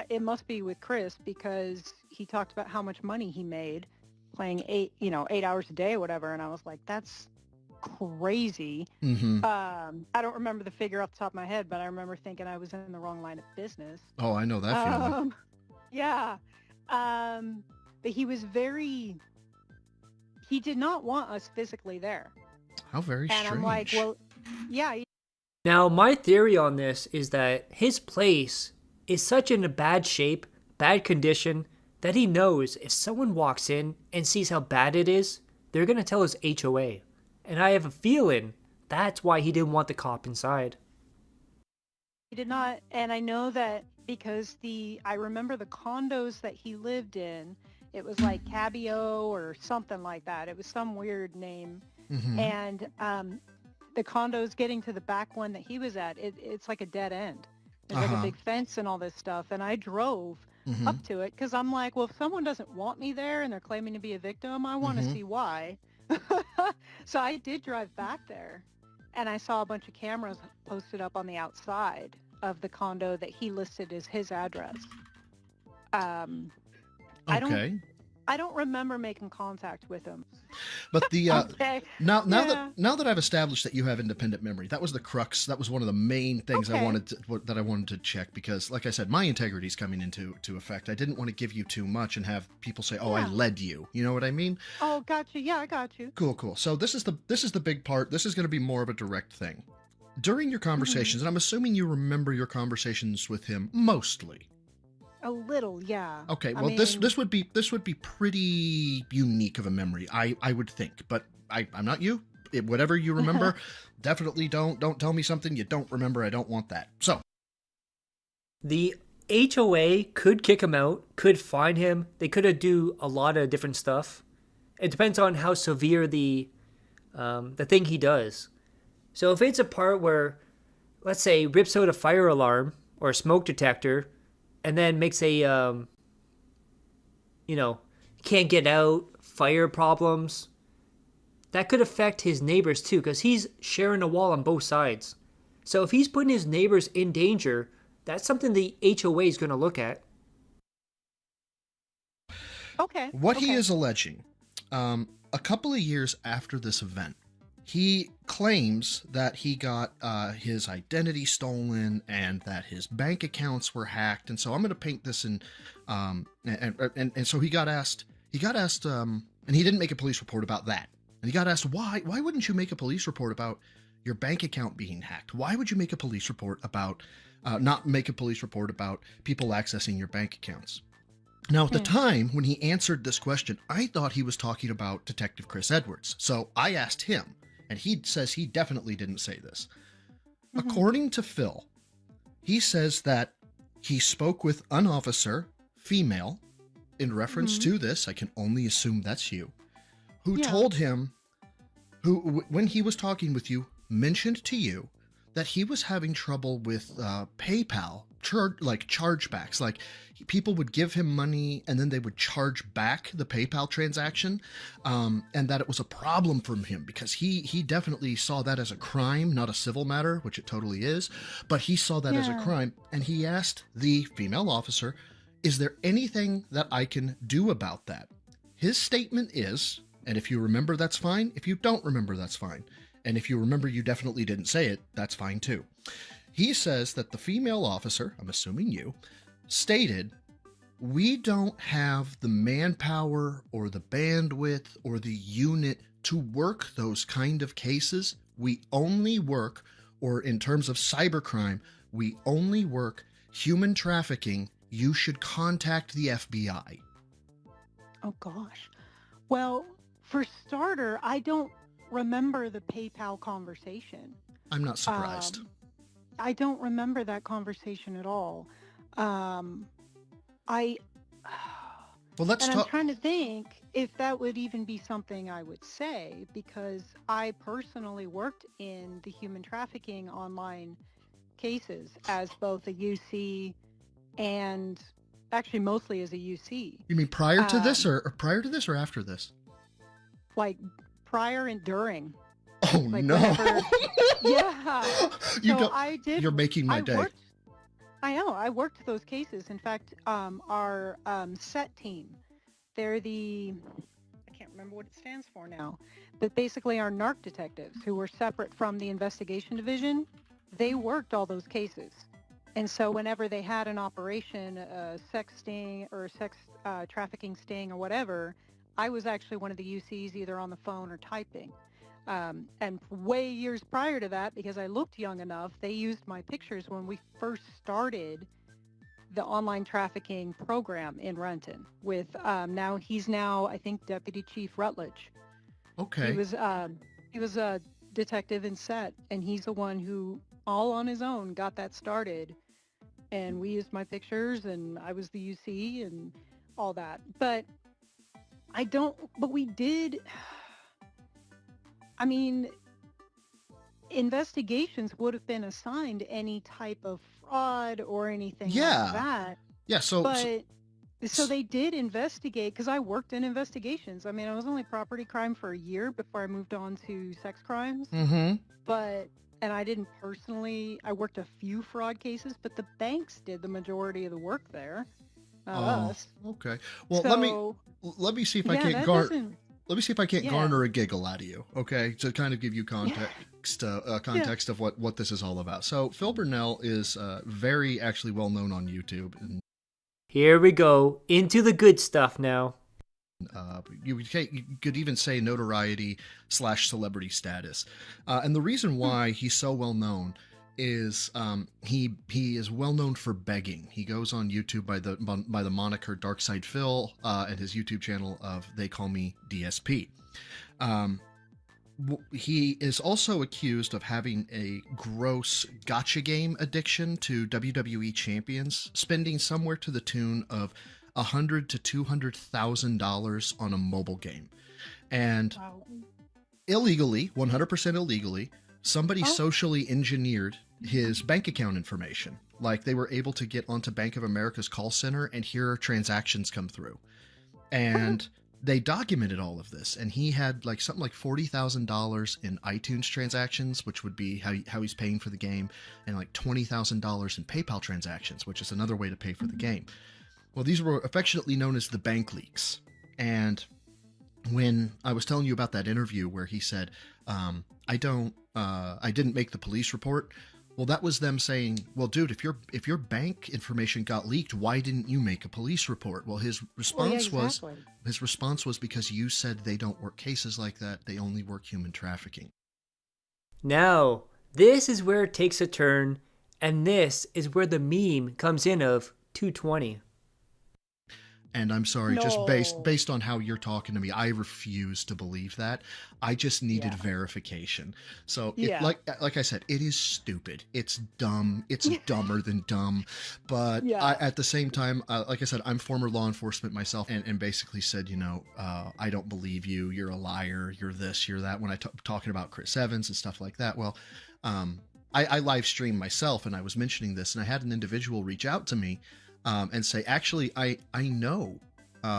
S12: It must be with Chris because he talked about how much money he made playing 8 hours a day or whatever. And I was like, that's crazy. I don't remember the figure off the top of my head, but I remember thinking I was in the wrong line of business.
S10: Oh, I know that feeling.
S12: Yeah. But he did not want us physically there.
S10: How very strange.
S12: And I'm like, well, yeah.
S2: Now, my theory on this is that his place is such in a bad shape, bad condition, that he knows if someone walks in and sees how bad it is, they're going to tell his HOA. And I have a feeling that's why he didn't want the cop inside.
S12: He did not, and I know that because I remember the condos that he lived in, it was like Cabio or something like that. It was some weird name. And the condos getting to the back one that he was at, it's like a dead end. There's like a big fence and all this stuff. And I drove up to it because I'm like, well, if someone doesn't want me there and they're claiming to be a victim, I want to see why. So I did drive back there, and I saw a bunch of cameras posted up on the outside of the condo that he listed as his address. I don't remember making contact with him.
S10: But the now that I've established that you have independent memory, that was the crux. That was one of the main things I wanted to check, because, like I said, my integrity is coming into effect. I didn't want to give you too much and have people say, "Oh, I led you." You know what I mean?
S12: Oh, gotcha. Yeah, I got you.
S10: Cool. So this is the big part. This is going to be more of a direct thing. During your conversations, and I'm assuming you remember your conversations with him mostly.
S12: A little, yeah.
S10: Okay, well, this would be pretty unique of a memory, I would think, but I'm not you. Whatever you remember, definitely don't tell me something you don't remember. I don't want that. So
S2: the HOA could kick him out, could fine him. They could do a lot of different stuff. It depends on how severe the thing he does. So if it's a part where, let's say, rips out a fire alarm or a smoke detector, and then makes a, can't get out, fire problems, that could affect his neighbors too, because he's sharing a wall on both sides. So if he's putting his neighbors in danger, that's something the HOA is going to look at.
S12: Okay.
S10: What he is alleging, a couple of years after this event, he claims that he got his identity stolen and that his bank accounts were hacked. And so I'm going to paint this in, and so he got asked, and he didn't make a police report about that. And he got asked, why wouldn't you make a police report about your bank account being hacked? Why would you make a police report about, not make a police report about people accessing your bank accounts? Now, at the time when he answered this question, I thought he was talking about Detective Chris Edwards. So I asked him, and he says he definitely didn't say this. According to Phil, he says that he spoke with an officer, female, in reference to this. I can only assume that's you, who told him, when he was talking with you, mentioned to you that he was having trouble with PayPal chargebacks. Like people would give him money and then they would charge back the PayPal transaction, and that it was a problem for him because he definitely saw that as a crime, not a civil matter, which it totally is, but he saw that as a crime, and he asked the female officer, "Is there anything that I can do about that?" His statement is, and if you remember, that's fine. If you don't remember, that's fine. And if you remember you definitely didn't say it, that's fine too. He says that the female officer, I'm assuming you, stated, "We don't have the manpower or the bandwidth or the unit to work those kind of cases. We only work, or in terms of cybercrime, we only work human trafficking. You should contact the FBI."
S12: Oh gosh. Well, for starter, I don't remember the PayPal conversation.
S10: I'm not surprised.
S12: I don't remember that conversation at all. Well,
S10: let's
S12: and
S10: talk.
S12: I'm trying to think if that would even be something I would say, because I personally worked in the human trafficking online cases as both a UC and actually mostly as a UC.
S10: You mean prior to this, or after this?
S12: Like prior and during.
S10: Oh
S12: like
S10: no!
S12: Whenever, yeah.
S10: You're making my day.
S12: I know. I worked those cases. In fact, our set team, they're I can't remember what it stands for now, but basically our narc detectives who were separate from the investigation division, they worked all those cases. And so whenever they had an operation, a sex sting or sex trafficking sting or whatever, I was actually one of the UCs either on the phone or typing. And way years prior to that, because I looked young enough, they used my pictures when we first started the online trafficking program in Renton with he's now I think Deputy Chief Rutledge.
S10: Okay.
S12: He was a detective in set, and he's the one who all on his own got that started, and we used my pictures and I was the UC and all that. But we did, I mean, investigations would have been assigned any type of fraud or anything like that.
S10: Yeah, so
S12: they did investigate, because I worked in investigations. I mean, I was only property crime for a year before I moved on to sex crimes.
S10: Mm-hmm.
S12: And I didn't personally, I worked a few fraud cases, but the banks did the majority of the work there. Us.
S10: Okay. Well, let me see if I can't garner. Let me see if I can't garner a giggle out of you, okay? To kind of give you context of what this is all about. So Phil Burnell is very actually well known on YouTube. And
S2: here we go into the good stuff now.
S10: You could even say notoriety / celebrity status. And the reason why he's so well known is he is well known for begging. He goes on YouTube by the moniker Darkside Phil, and his YouTube channel of They Call Me DSP. He is also accused of having a gross gotcha game addiction to WWE champions, spending somewhere to the tune of $100,000 to $200,000 on a mobile game, and illegally, 100% illegally, somebody socially engineered his bank account information. Like, they were able to get onto Bank of America's call center and hear transactions come through, and they documented all of this. And he had like something like $40,000 in iTunes transactions, which would be how he's paying for the game, and like $20,000 in PayPal transactions, which is another way to pay for the game. Well, these were affectionately known as the bank leaks. And when I was telling you about that interview where he said, I didn't make the police report. Well, that was them saying, well, dude, if your bank information got leaked, why didn't you make a police report? Well, his response was because you said they don't work cases like that. They only work human trafficking. Now,
S2: this is where it takes a turn, and this is where the meme comes in of 220.
S10: And I'm sorry, just based on how you're talking to me, I refuse to believe that. I just needed verification. So, like I said, it is stupid. It's dumb. It's dumber than dumb. But at the same time, like I said, I'm former law enforcement myself, and basically said, I don't believe you. You're a liar. You're this. You're that. When I talking about Chris Evans and stuff like that. Well, I live streamed myself, and I was mentioning this, and I had an individual reach out to me and say, actually, I know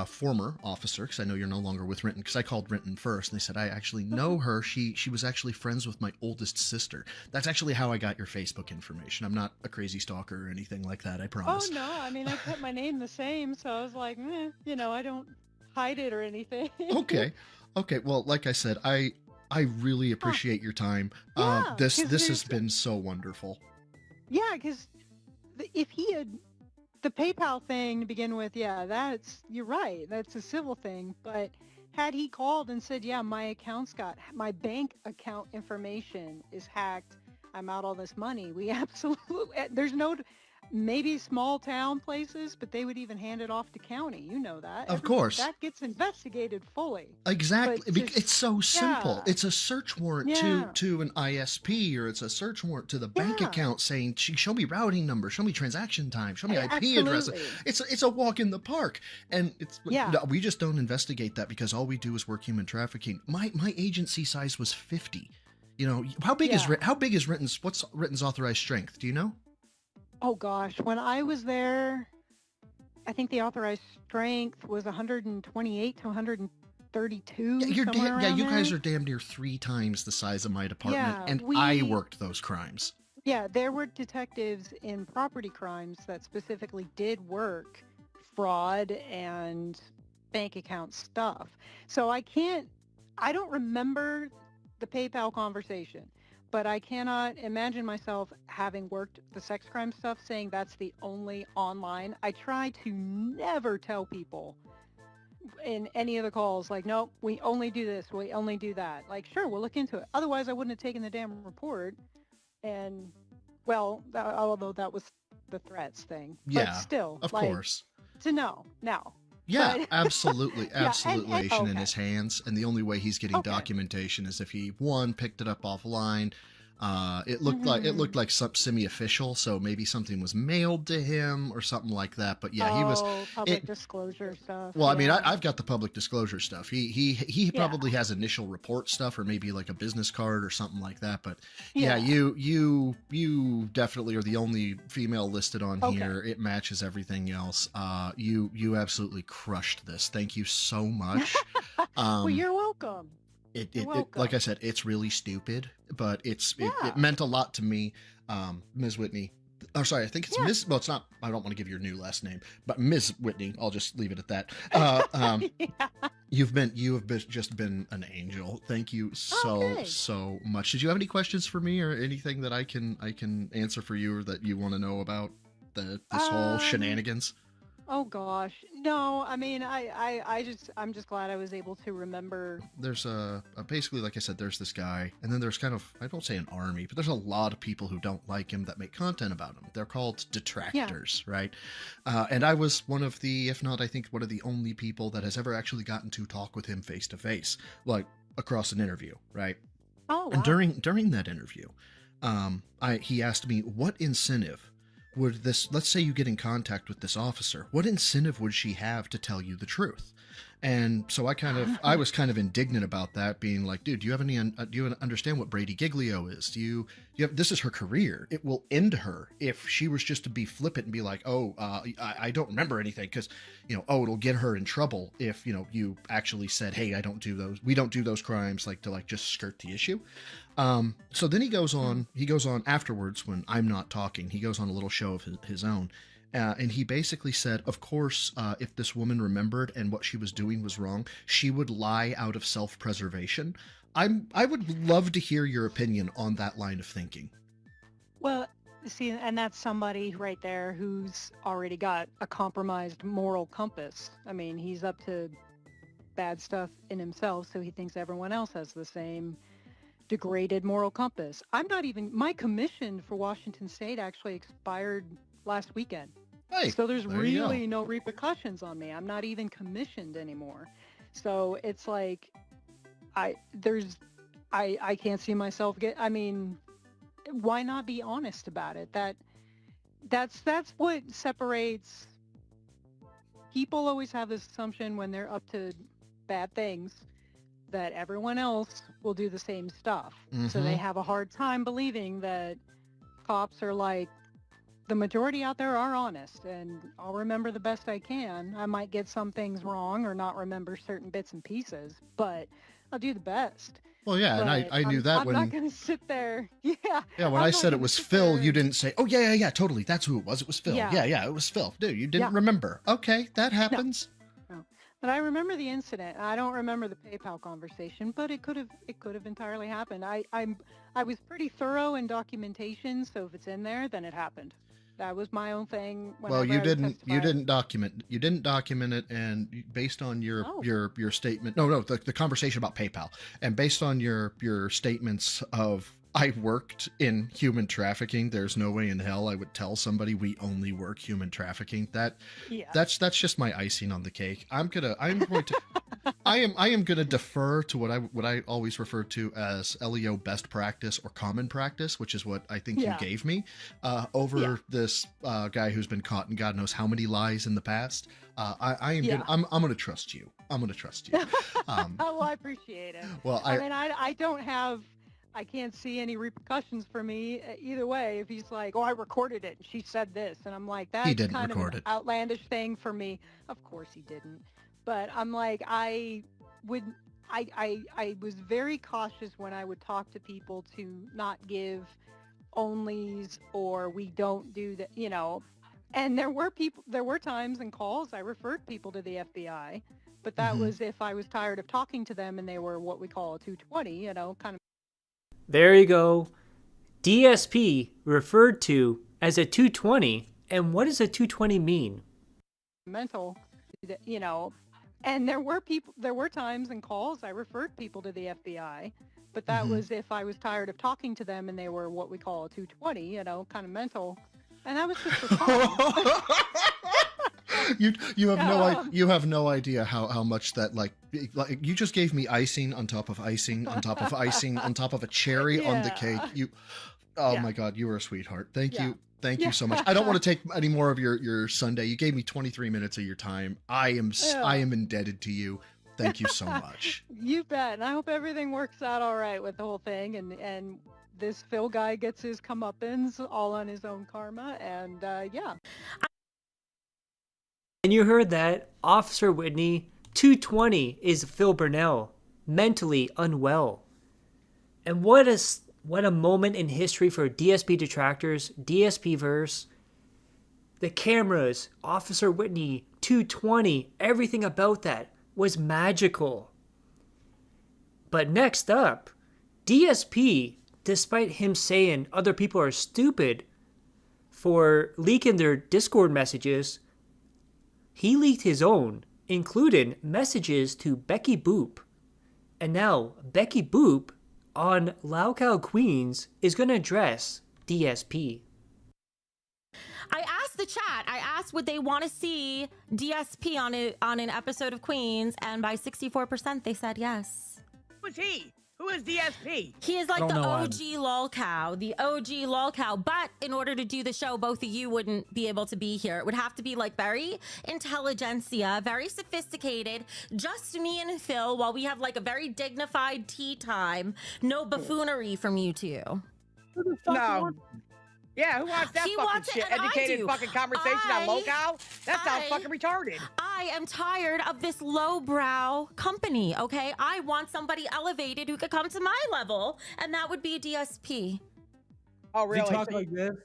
S10: former officer, because I know you're no longer with Renton, because I called Renton first, and they said, I actually know her. She was actually friends with my oldest sister. That's actually how I got your Facebook information. I'm not a crazy stalker or anything like that, I promise.
S12: Oh, no, I mean, I kept my name the same, so I was like, you know, I don't hide it or anything.
S10: Okay. Well, like I said, I really appreciate your time.
S12: Yeah,
S10: This has been so wonderful.
S12: Yeah, because if he had the PayPal thing to begin with, yeah, you're right. That's a civil thing. But had he called and said, yeah, my bank account information is hacked, I'm out all this money, we absolutely, there's no, maybe small town places, but they would even hand it off to county. You know that.
S10: Of course.
S12: That gets investigated fully.
S10: Exactly. It's so simple.
S12: Yeah.
S10: It's a search warrant to an ISP, or it's a search warrant to the bank account saying, show me routing number, show me transaction time, show me IP address. It's a walk in the park. And no, we just don't investigate that because all we do is work human trafficking. My agency size was 50. You know, how big is Renton's, what's Renton's authorized strength? Do you know?
S12: Oh gosh, when I was there, I think the authorized strength was 128 to 132.
S10: You guys are damn near 3 times the size of my department, and I worked those crimes.
S12: Yeah, there were detectives in property crimes that specifically did work fraud and bank account stuff. So I don't remember the PayPal conversation. But I cannot imagine myself having worked the sex crime stuff saying that's the only online. I try to never tell people in any of the calls, like, nope, we only do this, we only do that. Like, sure, we'll look into it. Otherwise, I wouldn't have taken the damn report. And, well, although that was the threats thing.
S10: Yeah,
S12: but still,
S10: of course.
S12: To know now.
S10: Yeah,
S12: But-
S10: absolutely.
S12: and-
S10: In his hands, and the only way he's getting documentation is if he picked it up offline. It looked like some semi-official, so maybe something was mailed to him or something like that. But yeah, he was
S12: public disclosure stuff.
S10: Well, I mean, I've got the public disclosure stuff. He probably has initial report stuff, or maybe like a business card or something like that. But yeah, you definitely are the only female listed on here. It matches everything else. You absolutely crushed this. Thank you so much.
S12: Well, you're welcome.
S10: It like I said, it's really stupid, but it meant a lot to me. Ms. Whitney, oh, sorry, I think it's Miss. Well, it's not. I don't want to give your new last name, but Ms. Whitney. I'll just leave it at that. You have just been an angel. Thank you so much. Did you have any questions for me, or anything that I can answer for you, or that you want to know about this whole shenanigans?
S12: Oh gosh, no. I mean, I'm just glad I was able to remember.
S10: There's basically, like I said, there's this guy, and then there's kind of, I don't say an army, but there's a lot of people who don't like him that make content about him. They're called detractors, right? And I was one of the, if not, I think one of the only people that has ever actually gotten to talk with him face to face, like across an interview, right?
S12: Oh, wow.
S10: And during that interview, he asked me, what incentive would this, let's say you get in contact with this officer, what incentive would she have to tell you the truth? And so I was kind of indignant about that, being like, dude, do you understand what Brady Giglio is? This is her career. It will end her if she was just to be flippant and be like, I don't remember anything, because, it'll get her in trouble if, you actually said, hey, we don't do those crimes, to just skirt the issue. So then he goes on afterwards, when I'm not talking, he goes on a little show of his own. And he basically said, of course, if this woman remembered and what she was doing was wrong, she would lie out of self-preservation. I would love to hear your opinion on that line of thinking.
S12: Well, see, and that's somebody right there who's already got a compromised moral compass. I mean, he's up to bad stuff in himself, so he thinks everyone else has the same degraded moral compass. My commission for Washington State actually expired last weekend.
S10: Hey,
S12: so there's really no repercussions on me. I'm not even commissioned anymore. So it's like, I can't see myself why not be honest about it? That's what separates. People always have this assumption when they're up to bad things that everyone else will do the same stuff. So they have a hard time believing that cops are like, the majority out there are honest, and I'll remember the best I can. I might get some things wrong or not remember certain bits and pieces, but I'll do the best.
S10: Well, yeah, and I knew that
S12: I'm
S10: when...
S12: not going to sit there. Yeah.
S10: Yeah, when I said it was Phil, you didn't say, oh, yeah, totally, that's who it was. It was Phil. Yeah, it was Phil. Dude, you didn't remember. Okay, that happens.
S12: No. But I remember the incident. I don't remember the PayPal conversation, but it could have entirely happened. I was pretty thorough in documentation, so if it's in there, then it happened. That was my own thing.
S10: Well, you didn't document it, and based on your statement, the conversation about PayPal, and based on your statements of, I worked in human trafficking, there's no way in hell I would tell somebody we only work human trafficking. That's just my icing on the cake. I am gonna defer to what I always refer to as LEO best practice or common practice, which is what I think you gave me over this guy who's been caught in God knows how many lies in the past. I'm gonna trust you. I'm gonna trust you.
S12: Well, I appreciate it.
S10: Well,
S12: I can't see any repercussions for me either way. If he's like, oh, I recorded it and she said this, and I'm like, that's kind of an outlandish thing for me. Of course he didn't. But I'm like, I was very cautious when I would talk to people to not give onlys or we don't do that, And there were times and calls I referred people to the FBI, but that was if I was tired of talking to them and they were what we call a 220, kind of.
S2: There you go. DSP referred to as a 220. And what does a 220 mean?
S12: Mental, and there were times and calls I referred people to the FBI, but that was if I was tired of talking to them and they were what we call a 220, kind of mental. And that was just for fun.
S10: You have no idea how much that like you just gave me icing on top of icing on top of icing on top of a cherry on the cake. My God, you were a sweetheart. Thank you so much. I don't want to take any more of your Sunday. You gave me 23 minutes of your time. I am indebted to you. Thank you so much.
S12: You bet. And I hope everything works out all right with the whole thing, and this Phil guy gets his comeuppance all on his own karma, and
S2: And you heard that, Officer Whitney, 220 is Phil Burnell, mentally unwell. And what a moment in history for DSP detractors, DSP-verse. The cameras, Officer Whitney, 220, everything about that was magical. But next up, DSP, despite him saying other people are stupid for leaking their Discord messages, he leaked his own, including messages to Becky Boop. And now, Becky Boop on LOLCOW Queens is going to address DSP.
S13: I asked the chat, would they want to see DSP on an episode of Queens, and by 64% they said yes.
S14: Who's he? Who is DSP?
S13: He is like the OG LOLCOW, but in order to do the show, both of you wouldn't be able to be here. It would have to be like very intelligentsia, very sophisticated, just me and Phil, while we have like a very dignified tea time. No buffoonery from you two.
S14: No. Yeah, who wants that fucking shit? Educated fucking conversation on LOLCOW? That sounds fucking retarded.
S13: I am tired of this lowbrow company, okay? I want somebody elevated who could come to my level, and that would be DSP.
S14: Oh, really?
S15: Does he talk like this?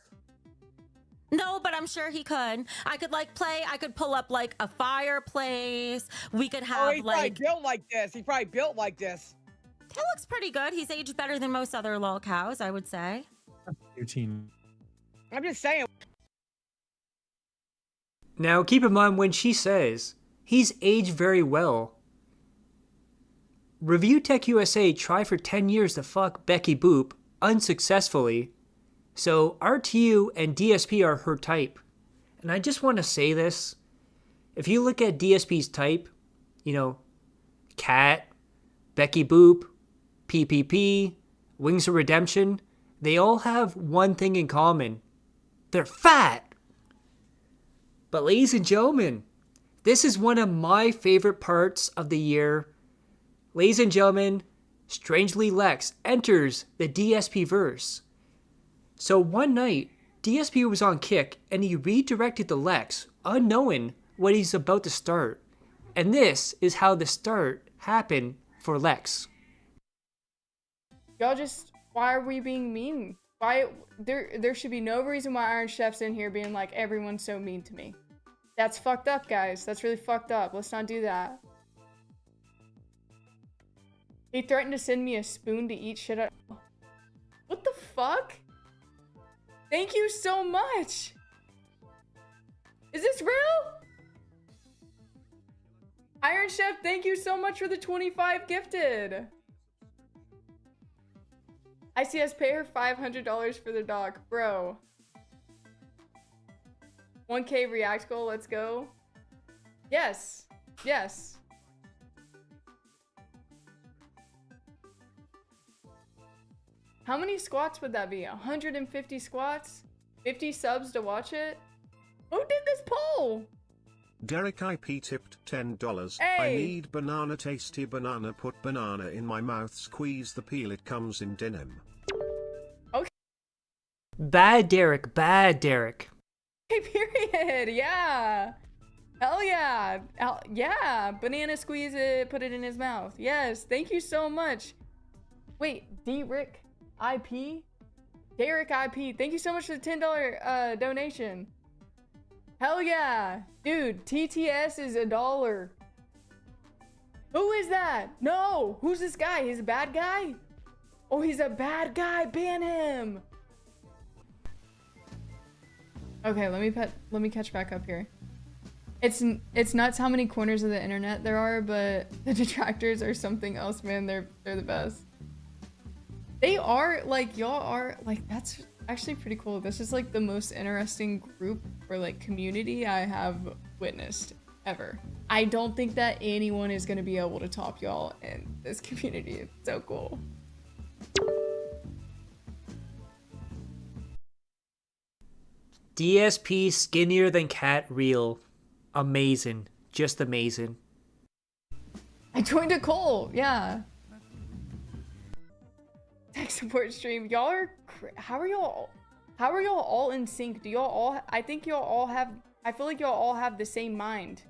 S13: No, but I'm sure he could. I could pull up like a fireplace. We could have
S14: he's probably built like this. He probably built like this.
S13: He looks pretty good. He's aged better than most other LOLCOWs, I would say.
S15: 18.
S14: I'm just saying.
S2: Now, keep in mind when she says, he's aged very well. Review Tech USA tried for 10 years to fuck Becky Boop, unsuccessfully. So RTU and DSP are her type. And I just want to say this. If you look at DSP's type, Cat, Becky Boop, PPP, Wings of Redemption, they all have one thing in common. They're fat. But ladies and gentlemen, this is one of my favorite parts of the year. Ladies and gentlemen, Strangely Lex enters the DSP verse. So one night, DSP was on Kick and he redirected the Lex, unknowing what he's about to start. And this is how the start happened for Lex.
S16: Y'all just, why are we being mean? Why, there should be no reason why Iron Chef's in here being like, everyone's so mean to me. That's fucked up, guys. That's really fucked up. Let's not do that. He threatened to send me a spoon to eat shit out. What the fuck? Thank you so much. Is this real? Iron Chef, thank you so much for the 25 gifted. ICS, pay her $500 for the dog. Bro. 1K react goal, let's go. Yes. Yes. How many squats would that be? 150 squats? 50 subs to watch it? Who did this poll?
S17: Derek IP tipped $10.
S16: Hey.
S17: I need banana, tasty banana, put banana in my mouth, squeeze the peel, it comes in denim.
S16: Okay.
S2: Bad Derek, bad Derek.
S16: Period. Yeah. Hell yeah. Yeah. Banana, squeeze it, put it in his mouth. Yes. Thank you so much. Wait, DERICH IP? Derek IP. Thank you so much for the $10 donation. Hell yeah. Dude, TTS is $1. Who is that? No. Who's this guy? He's a bad guy? Oh, he's a bad guy. Ban him. Okay, let me catch back up here. It's nuts how many corners of the internet there are, but the detractors are something else, man. They're the best. They are, like, y'all are, like, that's actually pretty cool. This is, like, the most interesting group or, like, community I have witnessed ever. I don't think that anyone is going to be able to top y'all in this community. It's so cool.
S2: DSP skinnier than Cat Real. Amazing. Just amazing.
S16: I joined a call. Yeah. Tech support stream. Y'all are how are y'all all in sync? Do y'all all I think y'all all have I feel like y'all all have the same mind.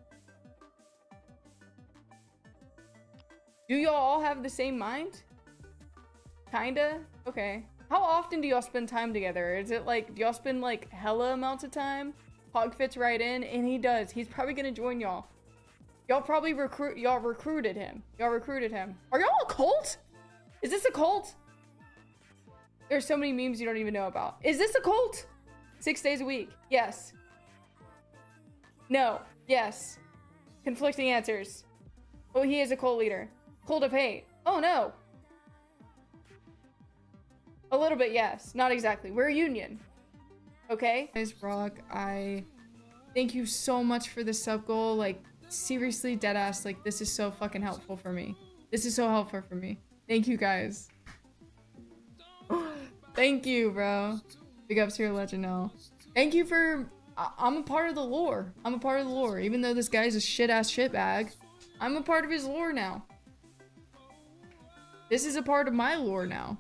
S16: Do y'all all have the same mind? Kinda? Okay. How often do y'all spend time together? Is it like, do y'all spend like hella amounts of time? Hog fits right in, and he does. He's probably gonna join y'all. Y'all probably recruited him. Y'all recruited him. Are y'all a cult? Is this a cult? There's so many memes you don't even know about. Is this a cult? 6 days a week. Yes. No. Yes. Conflicting answers. Oh, he is a cult leader. Cult of hate. Oh no. A little bit, yes. Not exactly. We're a union. Okay? Guys, Brock, I thank you so much for the sub goal. Like, seriously, deadass, like, this is so fucking helpful for me. This is so helpful for me. Thank you, guys. Thank you, bro. Big ups to your legend now. Thank you for... I'm a part of the lore. I'm a part of the lore. Even though this guy's a shit-ass shitbag, I'm a part of his lore now. This is a part of my lore now.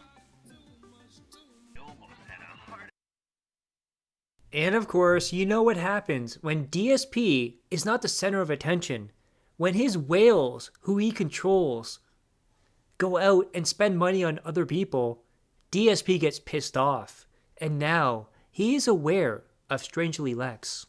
S2: And of course, you know what happens when DSP is not the center of attention. When his whales, who he controls, go out and spend money on other people, DSP gets pissed off. And now, he is aware of Strangely Lex.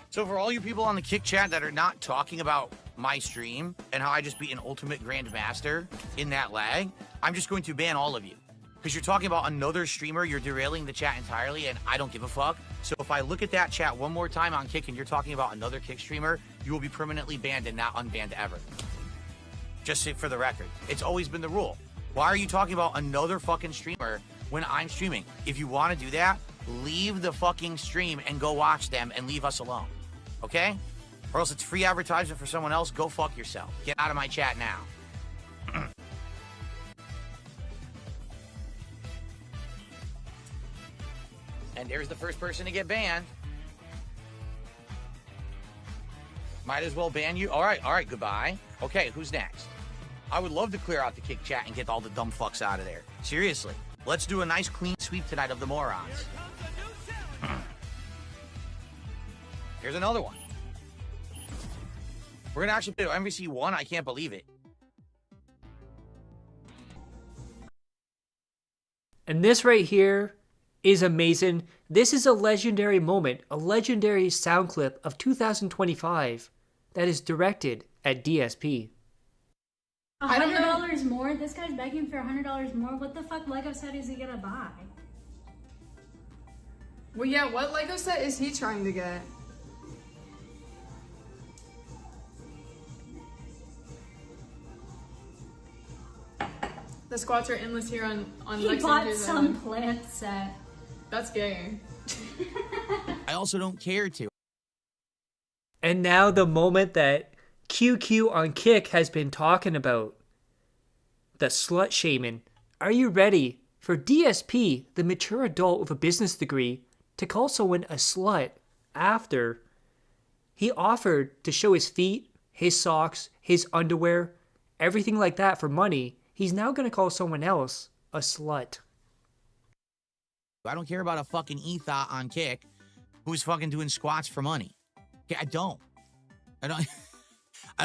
S3: So for all you people on the Kick chat that are not talking about my stream and how I just beat an ultimate grandmaster in that lag, I'm just going to ban all of you. Because you're talking about another streamer, you're derailing the chat entirely, and I don't give a fuck. So if I look at that chat one more time on Kick and you're talking about another Kick streamer, you will be permanently banned and not unbanned ever. Just for the record. It's always been the rule. Why are you talking about another fucking streamer when I'm streaming? If you want to do that, leave the fucking stream and go watch them and leave us alone. Okay? Or else it's free advertisement for someone else. Go fuck yourself. Get out of my chat now. And there's the first person to get banned. Might as well ban you. All right, goodbye. Okay, who's next? I would love to clear out the kick chat and get all the dumb fucks out of there. Seriously. Let's do a nice clean sweep tonight of the morons. Here's another one. We're gonna actually play MVC 1. I can't believe it.
S2: And this right here is amazing. This is a legendary moment, a legendary sound clip of 2025 that is directed at DSP.
S18: $100 more? This guy's begging for $100 more? What the fuck Lego set is he gonna buy?
S19: Well, yeah, what Lego set is he trying to get? The squats are endless here on
S18: He bought some plant set.
S19: That's gay.
S3: I also don't care to.
S2: And now the moment that QQ on Kick has been talking about. The slut shaming. Are you ready for DSP, the mature adult with a business degree, to call someone a slut after he offered to show his feet, his socks, his underwear, everything like that for money? He's now going to call someone else a slut.
S3: I don't care about a fucking ethot on Kick who's fucking doing squats for money. Okay, I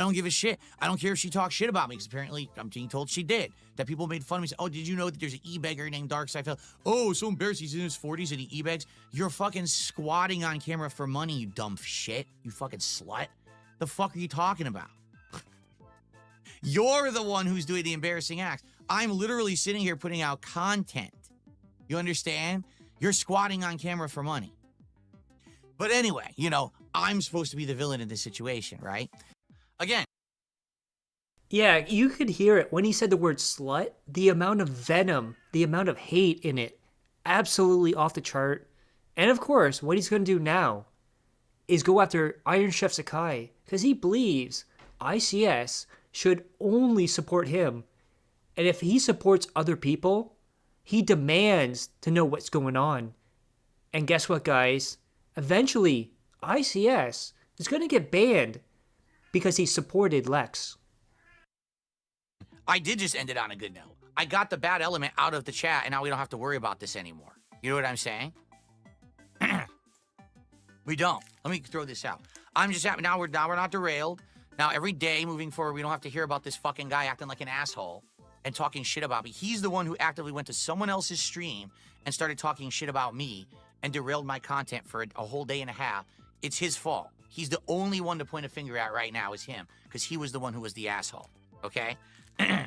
S3: don't give a shit. I don't care if she talks shit about me, because apparently I'm being told she did. That people made fun of me. Oh, did you know that there's an e-beggar named Darkside? Oh, so embarrassed. He's in his 40s and he e-begs. You're fucking squatting on camera for money, you dumb shit. You fucking slut. The fuck are you talking about? You're the one who's doing the embarrassing acts. I'm literally sitting here putting out content. You understand? You're squatting on camera for money. But anyway, you know, I'm supposed to be the villain in this situation, right? Again.
S2: Yeah, you could hear it when he said the word slut. The amount of venom, the amount of hate in it, absolutely off the chart. And of course, what he's going to do now is go after Iron Chef Sakai, because he believes ICS should only support him. And if he supports other people, he demands to know what's going on. And guess what, guys? Eventually, ICS is going to get banned because he supported Lex.
S3: I did just end it on a good note. I got the bad element out of the chat, and now we don't have to worry about this anymore. You know what I'm saying? We don't. Let me throw this out. I'm just happy. Now we're not derailed. Now every day moving forward, we don't have to hear about this fucking guy acting like an asshole and talking shit about me. He's the one who actively went to someone else's stream and started talking shit about me and derailed my content for a whole day and a half. It's his fault. He's the only one to point a finger at right now is him, because he was the one who was the asshole. Okay? Okay.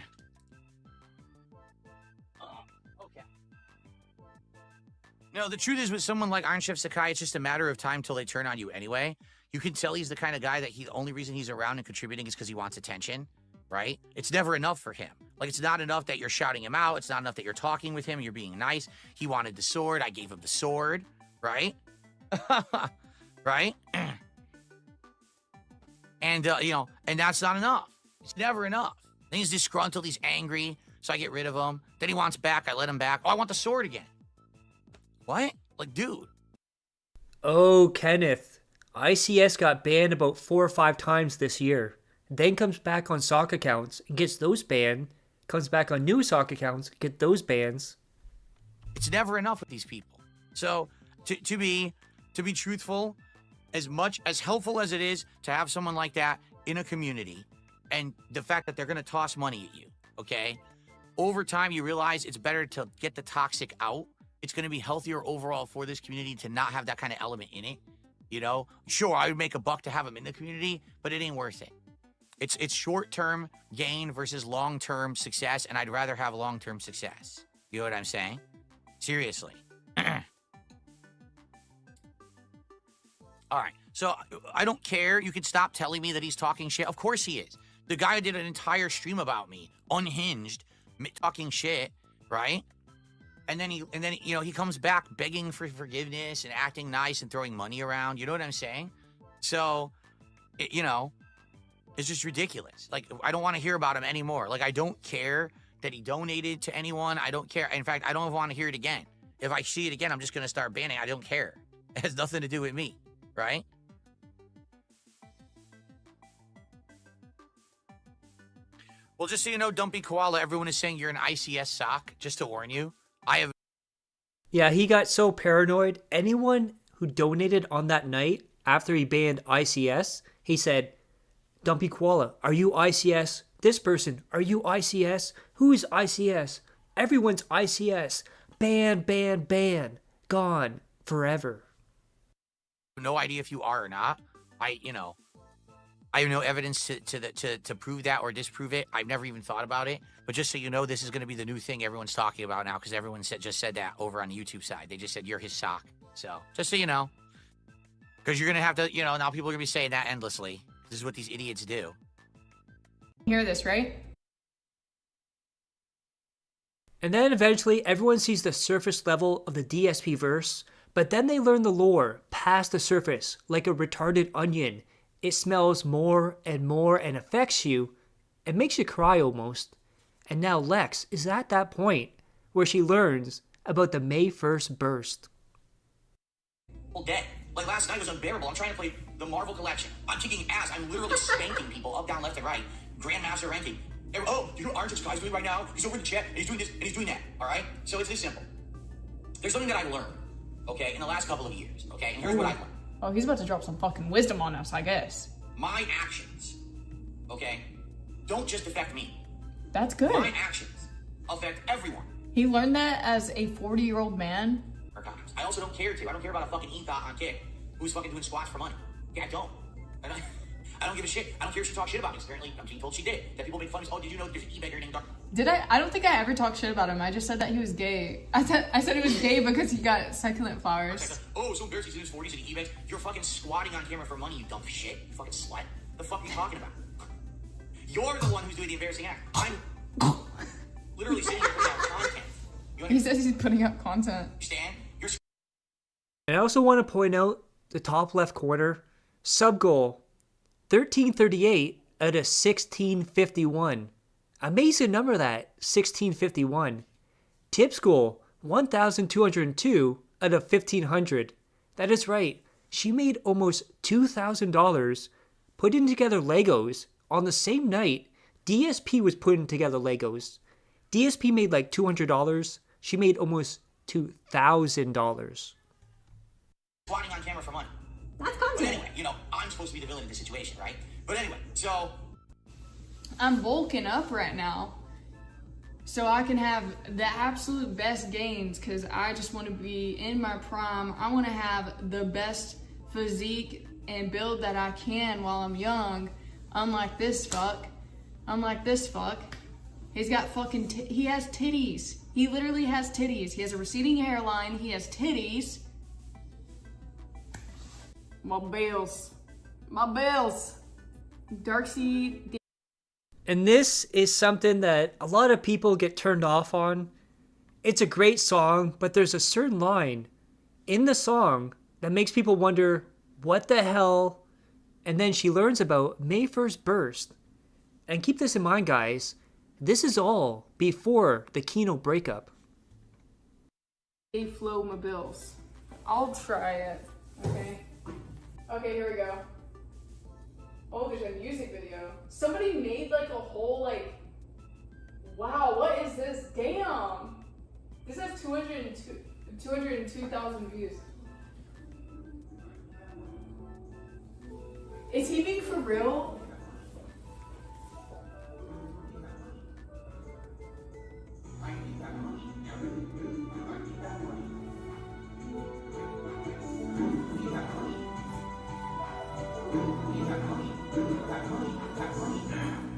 S3: No, the truth is with someone like Iron Chef Sakai, it's just a matter of time till they turn on you anyway. You can tell he's the kind of guy that the only reason he's around and contributing is because he wants attention, right? It's never enough for him. Like, it's not enough that you're shouting him out. It's not enough that you're talking with him. You're being nice. He wanted the sword. I gave him the sword, right? Right? And, you know, and that's not enough. It's never enough. Then he's disgruntled. He's angry. So I get rid of him. Then he wants back. I let him back. Oh, I want the sword again. What? Like, dude.
S2: Oh, Kenneth. ICS got banned about 4 or 5 times this year. Then comes back on sock accounts and gets those banned. Comes back on new sock accounts, get those bans.
S3: It's never enough with these people. So to be truthful, as helpful as it is to have someone like that in a community, and the fact that they're going to toss money at you, okay? Over time, you realize it's better to get the toxic out. It's going to be healthier overall for this community to not have that kind of element in it. You know, sure, I would make a buck to have them in the community, but it ain't worth it. It's short-term gain versus long-term success, and I'd rather have long-term success. You know what I'm saying? Seriously. All right, so I don't care. You can stop telling me that he's talking shit. Of course he is. The guy did an entire stream about me, unhinged, talking shit, right? And then you know, he comes back begging for forgiveness and acting nice and throwing money around. You know what I'm saying? So, you know, it's just ridiculous. Like, I don't want to hear about him anymore. Like, I don't care that he donated to anyone. I don't care. In fact, I don't want to hear it again. If I see it again, I'm just going to start banning. I don't care. It has nothing to do with me, right? Well, just so you know, Dumpy Koala, everyone is saying you're an ICS sock, just to warn you. I have...
S2: Yeah, he got so paranoid. Anyone who donated on that night after he banned ICS, he said, Dumpy Koala, are you ICS? This person, are you ICS? Who is ICS? Everyone's ICS. Ban, ban, ban. Gone. Forever.
S3: No idea if you are or not. I have no evidence to prove that or disprove it. I've never even thought about it. But just so you know, this is going to be the new thing everyone's talking about now because everyone just said that over on the YouTube side. They just said, you're his sock. So, just so you know. Because you're going to have to, now people are going to be saying that endlessly. This is what these idiots do.
S19: Hear this, right?
S2: And then eventually everyone sees the surface level of the DSP verse, but then they learn the lore past the surface like a retarded onion. It smells more and affects you. It makes you cry almost. And now Lex is at that point where she learns about the May 1st burst.
S3: Well, dead. Like last night was unbearable. I'm trying to play the Marvel collection. I'm kicking ass. I'm literally spanking people up, down, left, and right. Grandmaster ranking. Oh, you know what Orange Sky's doing right now? He's over in the chat, and he's doing this, and he's doing that, all right? So it's this simple. There's something that I've learned, okay, in the last couple of years, okay? And here's what I've learned.
S19: Oh, he's about to drop some fucking wisdom on us, I guess.
S3: My actions, okay, don't just affect me.
S19: That's good.
S3: My actions affect everyone.
S19: He learned that as a 40-year-old man.
S3: I also don't care to. I don't care about a fucking ethot on Kick who's fucking doing squats for money. Yeah, I don't. I don't give a shit. I don't care if she talks shit about me. Apparently, I'm being told she did. That people make fun of me. Oh, did you know there's an e-beggar named Dark?
S19: Did I? I don't think I ever talked shit about him. I just said that he was gay. I said he was gay because he got succulent flowers.
S3: Oh, so embarrassed he's in his 40s and he e-begs. You're fucking squatting on camera for money, you dumb shit. You fucking slut. The fuck are you talking about? You're the one who's doing the embarrassing act. I'm literally sitting here putting out content.
S19: He says he's putting out content.
S3: Understand?
S2: And I also want to point out the top left corner, sub goal, 1338 out of 1651. Amazing number that, 1651. Tips goal, 1,202 out of 1,500. That is right, she made almost $2,000 putting together Legos on the same night DSP was putting together Legos. DSP made like $200, she made almost $2,000.
S3: Squatting on camera for money.
S19: That's content.
S3: But anyway, I'm supposed to be the villain in this situation, right? But anyway, so...
S19: I'm bulking up right now so I can have the absolute best gains because I just want to be in my prime. I want to have the best physique and build that I can while I'm young. Unlike this fuck. He's got fucking... he has titties. He literally has titties. He has a receding hairline. He has titties. My bills. Darkseid.
S2: And this is something that a lot of people get turned off on. It's a great song, but there's a certain line in the song that makes people wonder, what the hell? And then she learns about May 1st burst. And keep this in mind, guys. This is all before the Kino breakup.
S19: They flow my bills. I'll try it. Okay, here we go. Oh, there's a music video. Somebody made like a whole wow, what is this? Damn. This has 202,000 views. Is he being for real?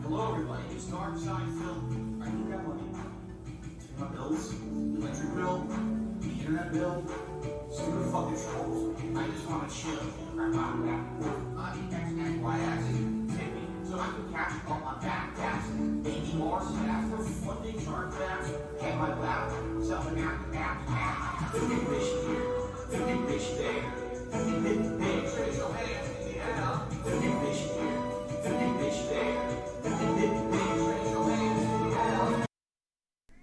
S1: Hello, everybody. It's Darkside Film. I need that money. My bills, electric bill, the internet bill, stupid fucking trolls. I just want to chill. I'm not that. EXXYX. Take me so I can catch up on my back gas. Maybe more staff for funding chargebacks. Get my lap. Selling out the back. Fucking bitch here. Fucking bitch there. Fucking bitch. Raise your hands in the air. Fucking bitch here. Fucking bitch there.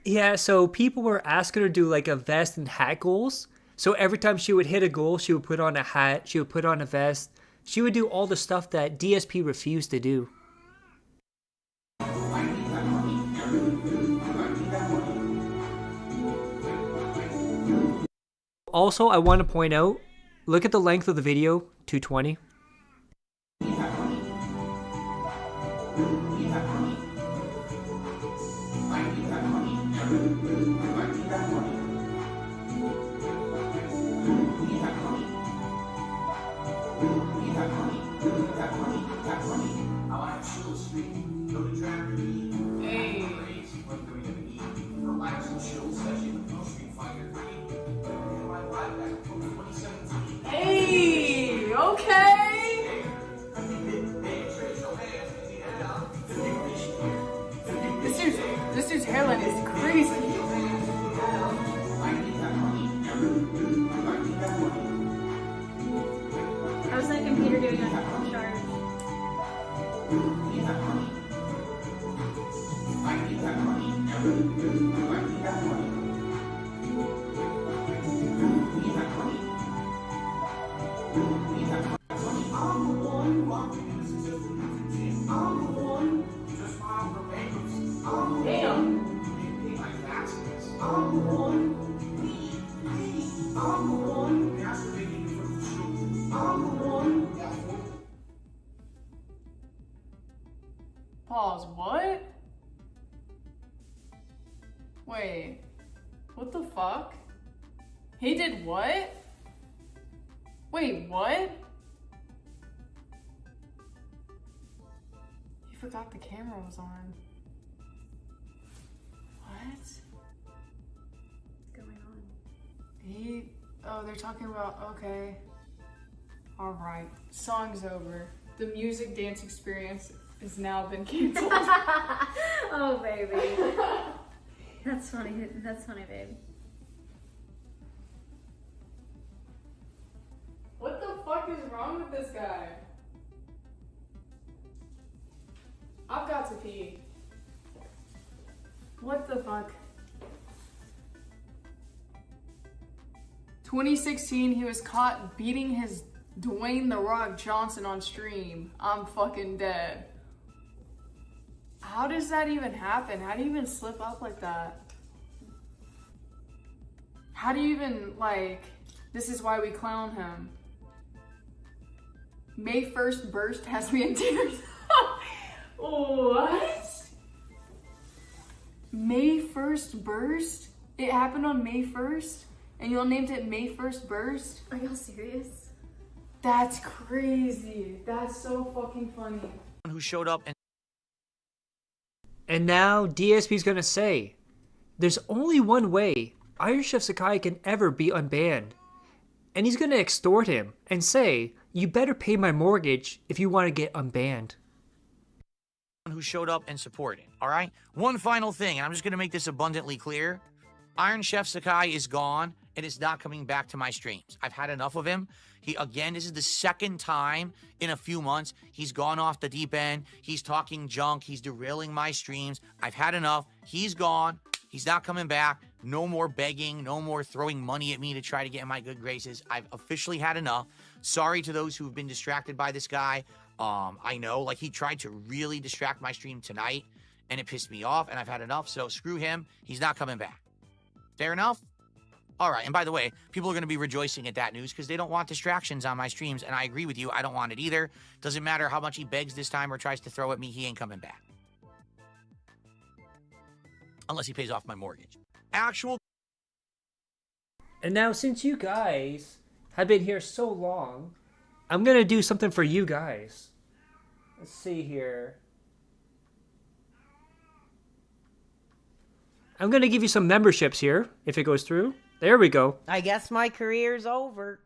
S2: Yeah, so people were asking her to do like a vest and hat goals. So every time she would hit a goal, she would put on a hat, she would put on a vest. She would do all the stuff that DSP refused to do.
S1: I need that money.
S2: Also, I want to point out, look at the length of the video, 220.
S19: Hey, okay. This dude's hairline is crazy.
S18: How's that computer doing on full charge?
S19: Pause, what? Wait, what the fuck? He did what? Wait, what? He forgot the camera was on. What?
S18: What's going on?
S19: Oh, they're talking about, okay. All right, song's over. The music dance experience has now been canceled.
S18: Oh, baby. That's funny. That's funny, babe.
S19: What the fuck is wrong with this guy? I've got to pee. What the fuck? 2016, he was caught beating his Dwayne The Rock Johnson on stream. I'm fucking dead. How does that even happen? How do you even slip up like that? How do you even, like, this is why we clown him. May 1st burst has me in tears. What? May 1st burst? It happened on May 1st? And y'all named it May 1st burst?
S18: Are y'all serious?
S19: That's crazy. That's so fucking funny.
S3: Who showed up
S2: And now DSP's gonna say, there's only one way Iron Chef Sakai can ever be unbanned. And he's gonna extort him and say, you better pay my mortgage if you want to get unbanned.
S3: who showed up and supported, all right? One final thing, and I'm just going to make this abundantly clear. Iron Chef Sakai is gone, and it's not coming back to my streams. I've had enough of him. This is the second time in a few months he's gone off the deep end. He's talking junk. He's derailing my streams. I've had enough. He's gone. He's not coming back. No more begging. No more throwing money at me to try to get in my good graces. I've officially had enough. Sorry to those who have been distracted by this guy. I know, like, he tried to really distract my stream tonight, and it pissed me off, and I've had enough, so screw him. He's not coming back. Fair enough? All right, and by the way, people are going to be rejoicing at that news because they don't want distractions on my streams, and I agree with you. I don't want it either. Doesn't matter how much he begs this time or tries to throw at me, he ain't coming back. Unless he pays off my mortgage.
S2: And now, since you guys have been here so long, I'm going to do something for you guys. Let's see here. I'm going to give you some memberships here, if it goes through. There we go.
S20: I guess my career's over.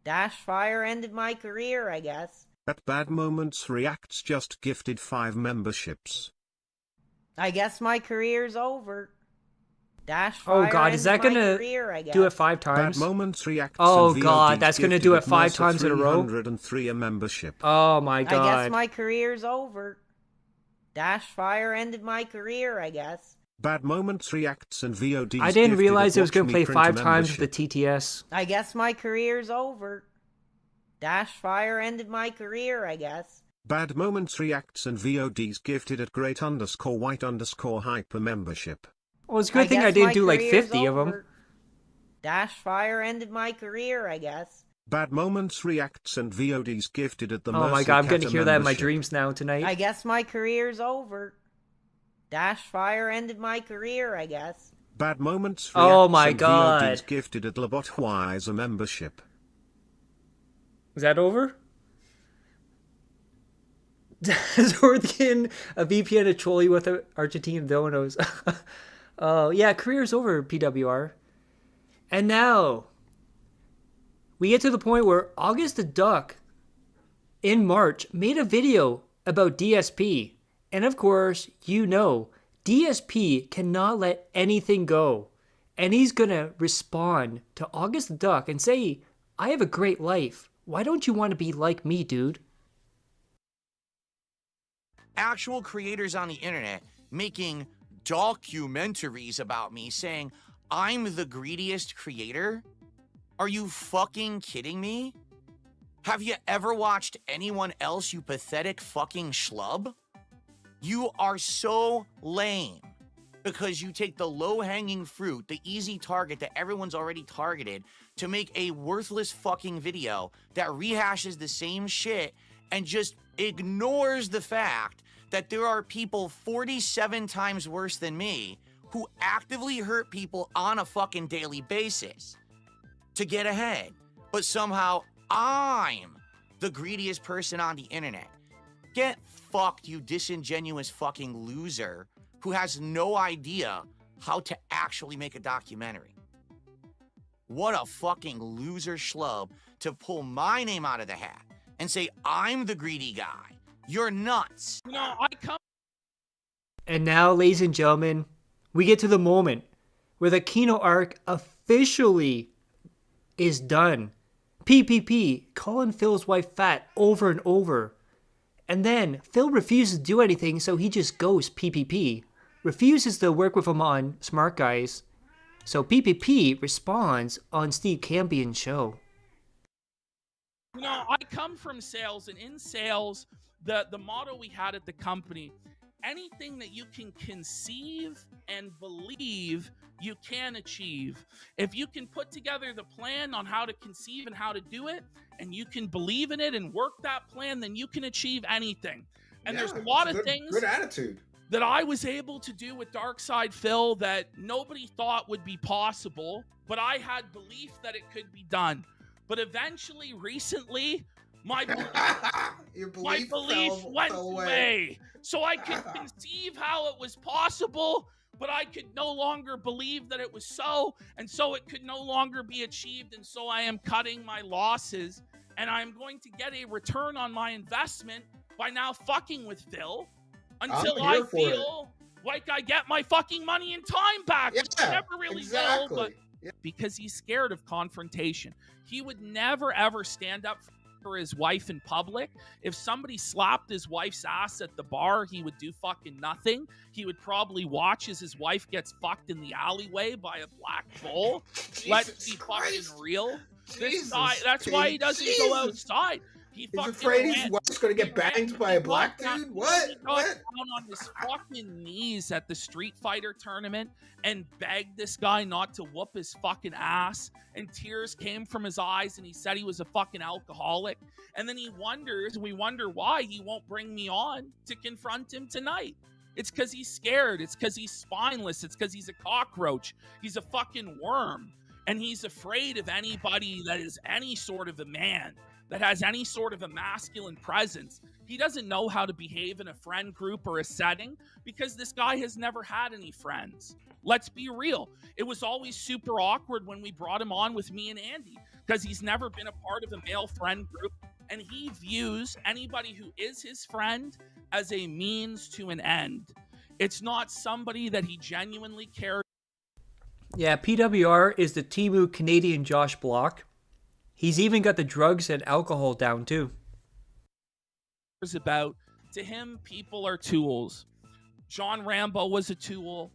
S20: Dashfire ended my career, I guess.
S17: At Bad Moments Reacts just gifted 5 memberships.
S20: I guess my career's over. Dashfire
S2: oh god, is that gonna do it 5 times?
S17: Bad Moments Reacts
S2: oh god, that's gonna do it 5 times in a row?
S17: 303 a membership.
S2: Oh my god.
S20: I guess my career's over. Dashfire ended my career, I guess.
S17: Bad Moments Reacts and VOD.
S2: I didn't realize it was gonna play 5 times with the TTS.
S20: I guess my career's over. Dashfire ended my career, I guess.
S17: Bad Moments Reacts and VODs gifted at great_white_hyper membership.
S2: Well, it's a good thing I didn't do like 50 of them.
S20: Dashfire ended my career, I guess.
S17: Bad Moments Reacts and VODs gifted at the
S2: Oh my god, I'm going to hear that in my dreams now tonight.
S20: I guess my career's over. Dashfire ended my career, I guess.
S17: Bad Moments
S2: Oh my
S17: and
S2: god.
S17: VODs gifted at Labotwise a membership.
S2: Is that over? Zortkin, a VPN to troll you with Argentine donos. Oh, yeah, career's over, PWR. And now, we get to the point where August the Duck, in March, made a video about DSP. And of course, you know, DSP cannot let anything go. And he's going to respond to August the Duck and say, I have a great life. Why don't you want to be like me, dude?
S3: Actual creators on the internet making documentaries about me saying I'm the greediest creator? Are you fucking kidding me? Have you ever watched anyone else, you pathetic fucking schlub? You are so lame because you take the low-hanging fruit, the easy target that everyone's already targeted, to make a worthless fucking video that rehashes the same shit and just ignores the fact that there are people 47 times worse than me who actively hurt people on a fucking daily basis to get ahead. But somehow I'm the greediest person on the internet. Get fucked, you disingenuous fucking loser who has no idea how to actually make a documentary. What a fucking loser schlub to pull my name out of the hat and say I'm the greedy guy. You're nuts.
S4: No, I come.
S2: And now, ladies and gentlemen, we get to the moment where the Kino arc officially is done. PPP, calling Phil's wife fat over and over. And then Phil refuses to do anything, so he just ghosts PPP. Refuses to work with him on Smart Guys. So PPP responds on Steve Campion's show.
S4: You know, I come from sales, and in sales, the motto we had at the company, anything that you can conceive and believe, you can achieve. If you can put together the plan on how to conceive and how to do it, and you can believe in it and work that plan, then you can achieve anything. And there's a lot of things
S7: good attitude
S4: that I was able to do with Darkside Phil that nobody thought would be possible, but I had belief that it could be done. But eventually, recently, my belief went away. So I could conceive how it was possible, but I could no longer believe that it was so, and so it could no longer be achieved, and so I am cutting my losses, and I'm going to get a return on my investment by now fucking with Phil until I feel like I get my fucking money and time back, which I never really will, but because he's scared of confrontation. He would never, ever stand up for his wife in public. If somebody slapped his wife's ass at the bar, he would do fucking nothing. He would probably watch as his wife gets fucked in the alleyway by a black bull. Let's be fucking real. This guy, that's why he doesn't go outside.
S7: He's afraid his wife's gonna get banged by a black dude? What?
S4: He got down on his fucking knees at the Street Fighter tournament and begged this guy not to whoop his fucking ass, and tears came from his eyes, and he said he was a fucking alcoholic. And then we wonder why he won't bring me on to confront him tonight. It's because he's scared. It's because he's spineless. It's because he's a cockroach. He's a fucking worm. And he's afraid of anybody that is any sort of a man, that has any sort of a masculine presence. He doesn't know how to behave in a friend group or a setting because this guy has never had any friends. Let's be real. It was always super awkward when we brought him on with me and Andy because he's never been a part of a male friend group, and he views anybody who is his friend as a means to an end. It's not somebody that he genuinely cares.
S2: Yeah, PWR is the Temu Canadian Josh Block. He's even got the drugs and alcohol down too.
S4: About to him, people are tools. John Rambo was a tool.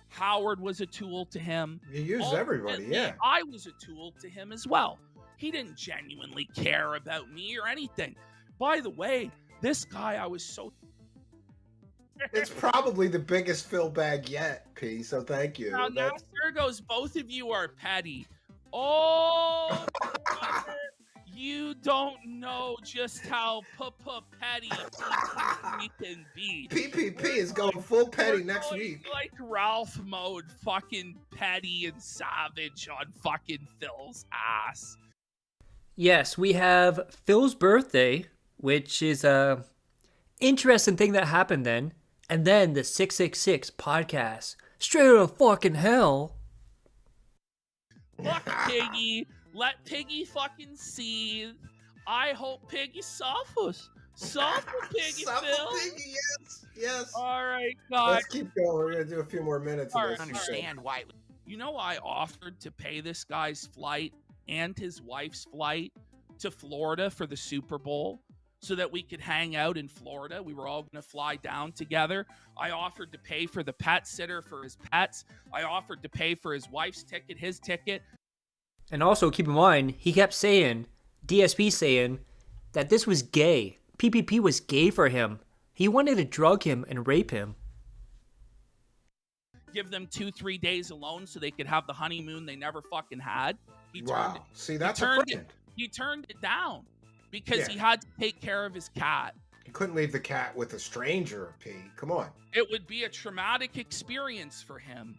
S4: Howard was a tool to him.
S7: You use everybody, yeah.
S4: I was a tool to him as well. He didn't genuinely care about me or anything. By the way, This guy, I was so.
S7: It's probably the biggest Phil bag yet, P. So thank you.
S4: Now there goes. Both of you are petty. Oh, you don't know just how petty we can be.
S7: PPP is going full petty next week.
S4: Like Ralph mode, fucking petty and savage on fucking Phil's ass.
S2: Yes, we have Phil's birthday, which is a interesting thing that happened then. And then the 666 podcast. Straight out of fucking hell.
S4: Fuck Piggy. Let Piggy fucking seethe. I hope Piggy suffers. Suffer Piggy,
S7: Suffer
S4: Phil.
S7: Piggy, yes.
S4: All right, guys.
S7: Let's keep going. We're going to do a few more minutes of this.
S3: Understand why.
S4: You know, I offered to pay this guy's flight and his wife's flight to Florida for the Super Bowl so that we could hang out in Florida. We were all going to fly down together. I offered to pay for the pet sitter for his pets. I offered to pay for his wife's ticket, his ticket.
S2: And also keep in mind, he kept saying, DSP saying, that this was gay. PPP was gay for him. He wanted to drug him and rape him.
S4: Give them 2-3 days alone so they could have the honeymoon they never fucking had.
S7: Wow. See, that's a friend.
S4: He turned it down because he had to take care of his cat.
S7: You couldn't leave the cat with a stranger, P. Come on.
S4: It would be a traumatic experience for him.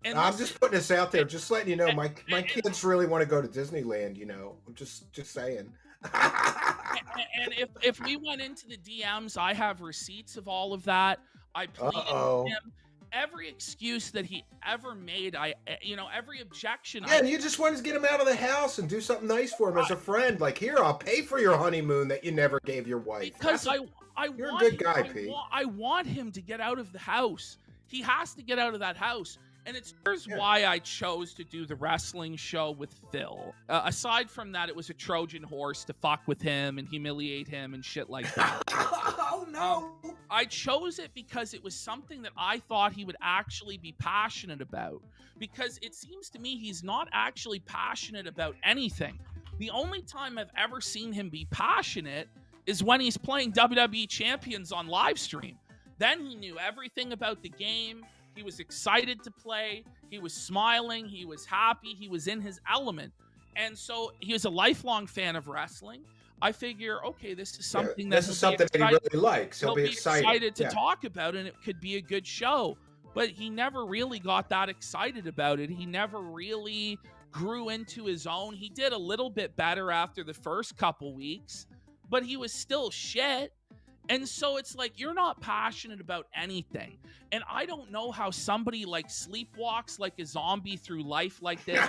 S4: And
S7: I'm just putting this out there, just letting you know, my kids really want to go to Disneyland, you know. I'm just saying.
S4: And if we went into the DMs, I have receipts of all of that. I pleaded with him. Every excuse that he ever made, every objection.
S7: Yeah, and you just wanted to get him out of the house and do something nice for him as a friend. Like, here, I'll pay for your honeymoon that you never gave your wife.
S4: Because
S7: you're a good guy, Pete.
S4: I want him to get out of the house. He has to get out of that house. And here's why I chose to do the wrestling show with Phil. Aside from that, it was a Trojan horse to fuck with him and humiliate him and shit like that.
S7: Oh, no.
S4: I chose it because it was something that I thought he would actually be passionate about. Because it seems to me he's not actually passionate about anything. The only time I've ever seen him be passionate is when he's playing WWE Champions on live stream. Then he knew everything about the game. He was excited to play. He was smiling. He was happy. He was in his element. And so he was a lifelong fan of wrestling. I figure, okay, this is something that
S7: he really likes. He'll be
S4: excited to talk about, and it could be a good show. But he never really got that excited about it. He never really grew into his own. He did a little bit better after the first couple weeks, but he was still shit. And so it's like, you're not passionate about anything. And I don't know how somebody like sleepwalks like a zombie through life like this,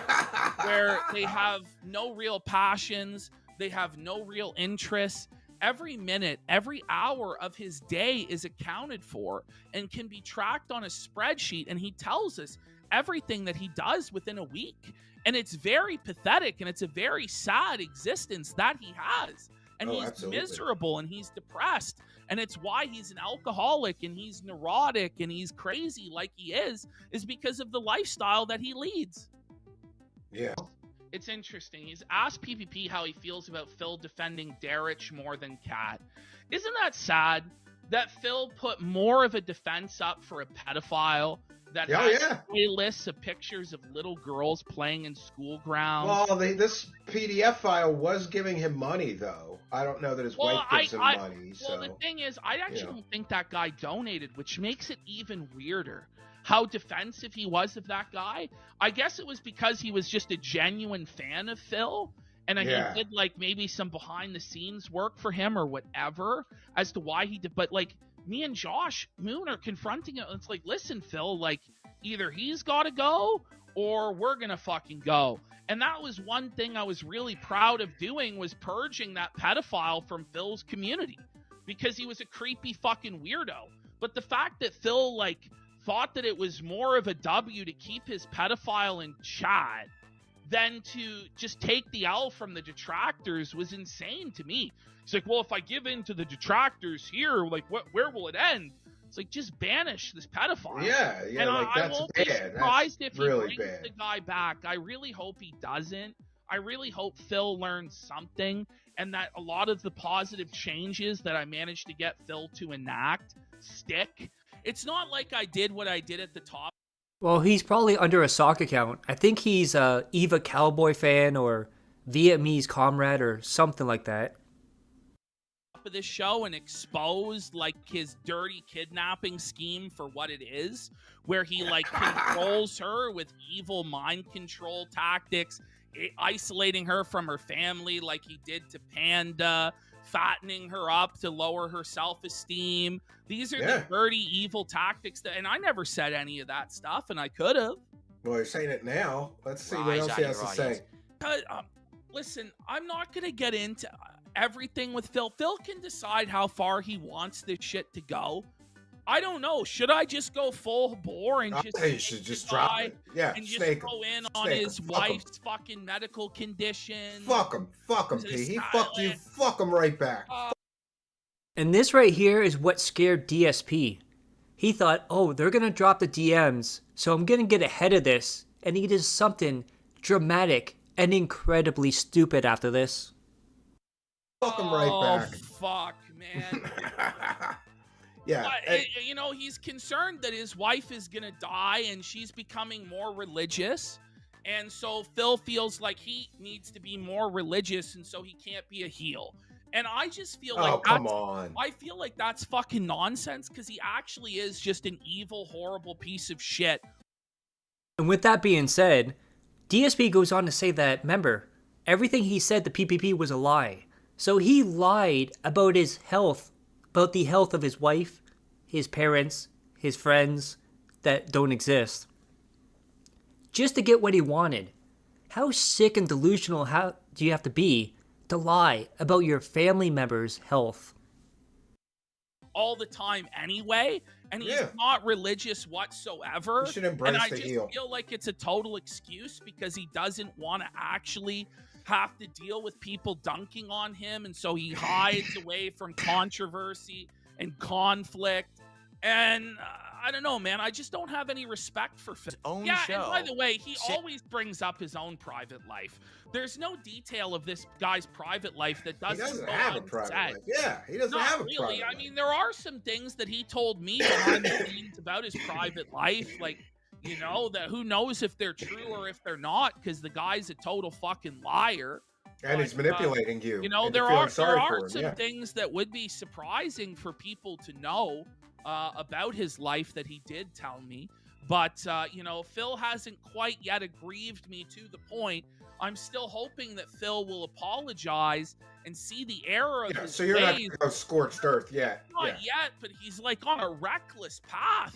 S4: where they have no real passions, they have no real interests. Every minute, every hour of his day is accounted for and can be tracked on a spreadsheet. And he tells us everything that he does within a week. And it's very pathetic, and it's a very sad existence that he has. And he's
S7: absolutely
S4: miserable, and he's depressed, and it's why he's an alcoholic, and he's neurotic, and he's crazy like he is because of the lifestyle that he leads.
S7: Yeah.
S4: It's interesting. He's asked PPP how he feels about Phil defending DERICH more than Kat. Isn't that sad that Phil put more of a defense up for a pedophile that has playlists of pictures of little girls playing in school grounds?
S7: Well, this PDF file was giving him money, though. I don't know that his wife gives him money.
S4: Well, the thing is, I actually don't think that guy donated, which makes it even weirder. How defensive he was of that guy. I guess it was because he was just a genuine fan of Phil, and he did like maybe some behind the scenes work for him or whatever as to why he did. But like me and Josh Moon are confronting it. It's like, listen, Phil, like either he's got to go or we're gonna fucking go. And that was one thing I was really proud of doing, was purging that pedophile from Phil's community, because he was a creepy fucking weirdo. But the fact that Phil like thought that it was more of a W to keep his pedophile in chat than to just take the L from the detractors was insane to me. It's like, well, if I give in to the detractors here, like where will it end? It's like, just banish this pedophile.
S7: Yeah,
S4: and
S7: like
S4: I
S7: that's
S4: won't
S7: bad.
S4: be surprised if he
S7: really
S4: brings
S7: bad.
S4: the guy back. I really hope he doesn't. I really hope Phil learns something, and that a lot of the positive changes that I managed to get Phil to enact stick. It's not like I did what I did at the top.
S2: Well, he's probably under a sock account. I think he's a Eva Cowboy fan or Vietnamese comrade or something like that.
S4: Of this show and exposed like his dirty kidnapping scheme for what it is, where he like controls her with evil mind control tactics, isolating her from her family like he did to Panda, fattening her up to lower her self-esteem. These are the dirty evil tactics that, and I never said any of that stuff, and I could have.
S11: Well, you're saying it now. Let's see what else he has to say.
S4: Listen, I'm not gonna get into everything with Phil. Phil can decide how far he wants this shit to go. I don't know. Should I just go full bore and just
S11: drop it? Yeah,
S4: and just go in on his wife's fucking medical condition?
S11: Fuck him, P. He fucked you. Fuck him right back.
S2: And this right here is what scared DSP. He thought, oh, they're gonna drop the DMs, so I'm gonna get ahead of this, and he does something dramatic and incredibly stupid after this.
S11: Fuck him right back.
S4: Fuck, man.
S11: Yeah.
S4: You know, he's concerned that his wife is going to die and she's becoming more religious. And so Phil feels like he needs to be more religious, and so he can't be a heel. And I just feel like
S11: come on.
S4: I feel like that's fucking nonsense, because he actually is just an evil, horrible piece of shit.
S2: And with that being said, DSP goes on to say that, remember, everything he said to PPP was a lie. So he lied about his health, about the health of his wife, his parents, his friends that don't exist, just to get what he wanted. How sick and delusional do you have to be to lie about your family member's health?
S4: All the time anyway, and he's not religious whatsoever.
S11: You should embrace
S4: and I
S11: the
S4: just
S11: heel.
S4: feel like it's a total excuse, because he doesn't want to actually have to deal with people dunking on him, and so he hides away from controversy and conflict. And I don't know, man. I just don't have any respect for Phil.
S3: Own
S4: And
S3: show.
S4: by the way, he always brings up his own private life. There's no detail of this guy's private life that doesn't go
S11: have a private
S4: unsaid.
S11: life. Yeah, he doesn't
S4: Not
S11: have a
S4: really.
S11: private
S4: I
S11: life.
S4: mean, there are some things that he told me behind the scenes about his private life, like, you know, that who knows if they're true or if they're not, because the guy's a total fucking liar.
S11: And he's manipulating you.
S4: You know,
S11: into
S4: there
S11: feeling
S4: are
S11: sorry for him,
S4: some things that would be surprising for people to know about his life that he did tell me. But, you know, Phil hasn't quite yet aggrieved me to the point. I'm still hoping that Phil will apologize and see the error of his
S11: So you're not
S4: ways.
S11: going to go scorched earth yet.
S4: Not yet, but he's like on a reckless path.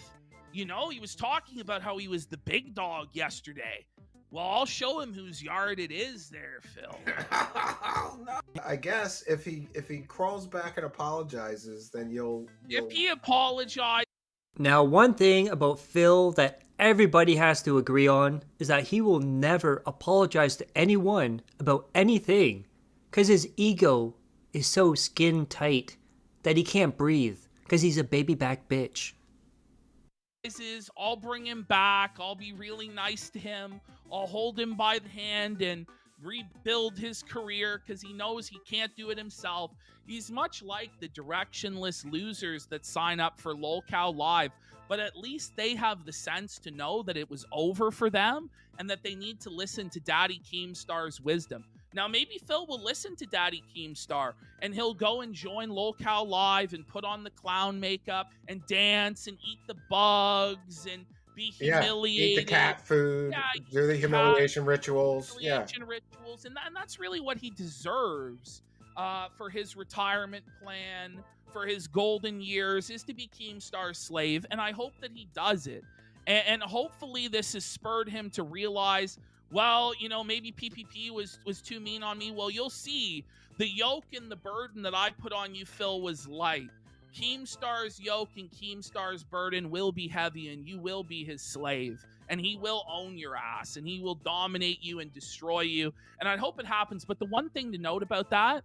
S4: You know, he was talking about how he was the big dog yesterday. Well, I'll show him whose yard it is there, Phil.
S11: I guess if he crawls back and apologizes, then you'll...
S4: If he apologized...
S2: Now, one thing about Phil that everybody has to agree on is that he will never apologize to anyone about anything, because his ego is so skin tight that he can't breathe, because he's a baby back bitch.
S4: I'll bring him back. I'll be really nice to him. I'll hold him by the hand and rebuild his career, because he knows he can't do it himself. He's much like the directionless losers that sign up for LOLCOW Live, but at least they have the sense to know that it was over for them and that they need to listen to Daddy Keemstar's wisdom. Now, maybe Phil will listen to Daddy Keemstar and he'll go and join LOLCOW Live and put on the clown makeup and dance and eat the bugs and be humiliated.
S11: Eat the cat food, do the humiliation rituals.
S4: Rituals, and that's really what he deserves for his retirement plan, for his golden years, is to be Keemstar's slave, and I hope that he does it. And hopefully this has spurred him to realize, well, you know, maybe PPP was too mean on me. Well, you'll see. The yoke and the burden that I put on you, Phil, was light. Keemstar's yoke and Keemstar's burden will be heavy, and you will be his slave, and he will own your ass, and he will dominate you and destroy you, and I hope it happens. But the one thing to note about that,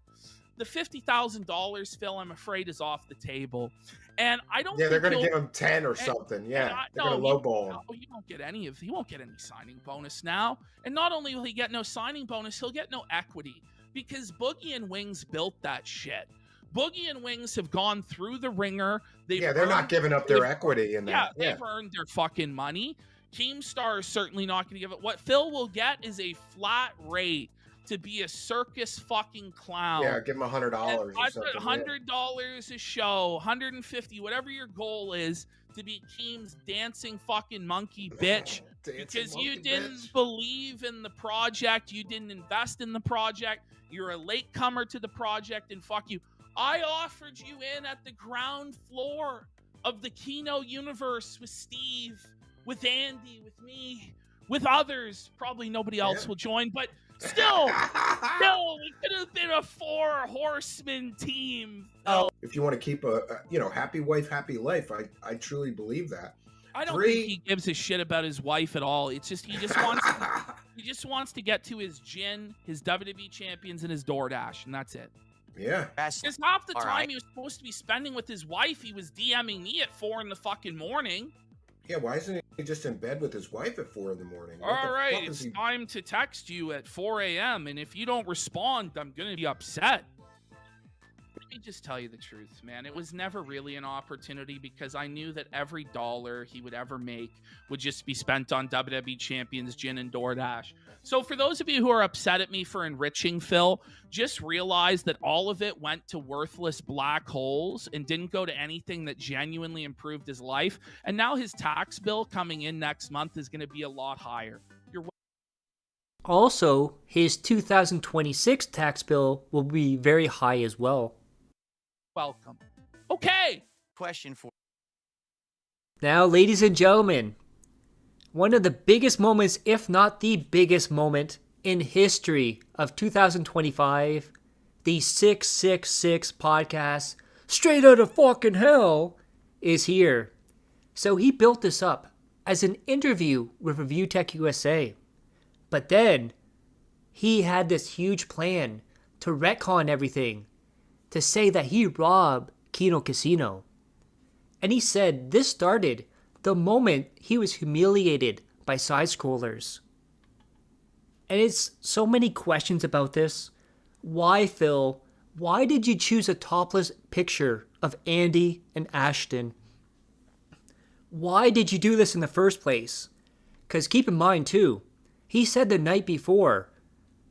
S4: the $50,000, Phil, I'm afraid is off the table. And I don't.
S11: Yeah, they're
S4: think
S11: going to
S4: he'll-
S11: give him 10 or
S4: and-
S11: something.
S4: and
S11: Yeah,
S4: I-
S11: they're
S4: no,
S11: going to lowball him.
S4: He won't get any of. He won't get any signing bonus now. And not only will he get no signing bonus, he'll get no equity because Boogie and Wings built that shit. Boogie and Wings have gone through the ringer.
S11: They're not giving up their equity in that.
S4: Yeah, they've earned their fucking money. Keemstar is certainly not going to give it. What Phil will get is a flat rate to be a circus fucking clown.
S11: Yeah, give him $100 or something.
S4: $100 a show, $150, whatever your goal is, to be Keem's dancing fucking monkey bitch. Because you didn't believe in the project, you didn't invest in the project, you're a latecomer to the project, and fuck you. I offered you in at the ground floor of the Kino universe with Steve, with Andy, with me, with others. Probably nobody else will join, but still, we could have been a 4-horseman team.
S11: If you want to keep a happy wife, happy life, I truly believe that.
S4: I don't think he gives a shit about his wife at all. It's just he just wants to get to his gin, his WWE champions, and his DoorDash, and that's it.
S11: Yeah.
S4: Because half the time he was supposed to be spending with his wife, he was DMing me at 4 in the fucking morning.
S11: Yeah, why isn't he just in bed with his wife at 4 in the morning?
S4: All right, it's time to text you at 4 a.m. And if you don't respond, I'm going to be upset. Let me just tell you the truth, man. It was never really an opportunity because I knew that every dollar he would ever make would just be spent on WWE Champions, Gin, and DoorDash. So for those of you who are upset at me for enriching Phil, just realize that all of it went to worthless black holes and didn't go to anything that genuinely improved his life. And now his tax bill coming in next month is going to be a lot higher.
S2: Also, his 2026 tax bill will be very high as well.
S4: Welcome. Okay.
S3: Question for
S2: Now, ladies and gentlemen, one of the biggest moments, if not the biggest moment in history of 2025, the 666 podcast, Straight Outta Fucking Hell, is here. So he built this up as an interview with Review Tech USA. But then he had this huge plan to retcon everything, to say that he robbed Kino Casino. And he said this started the moment he was humiliated by side-scrollers. And it's so many questions about this. Why, Phil? Why did you choose a topless picture of Andy and Ashton? Why did you do this in the first place? Because keep in mind, too, he said the night before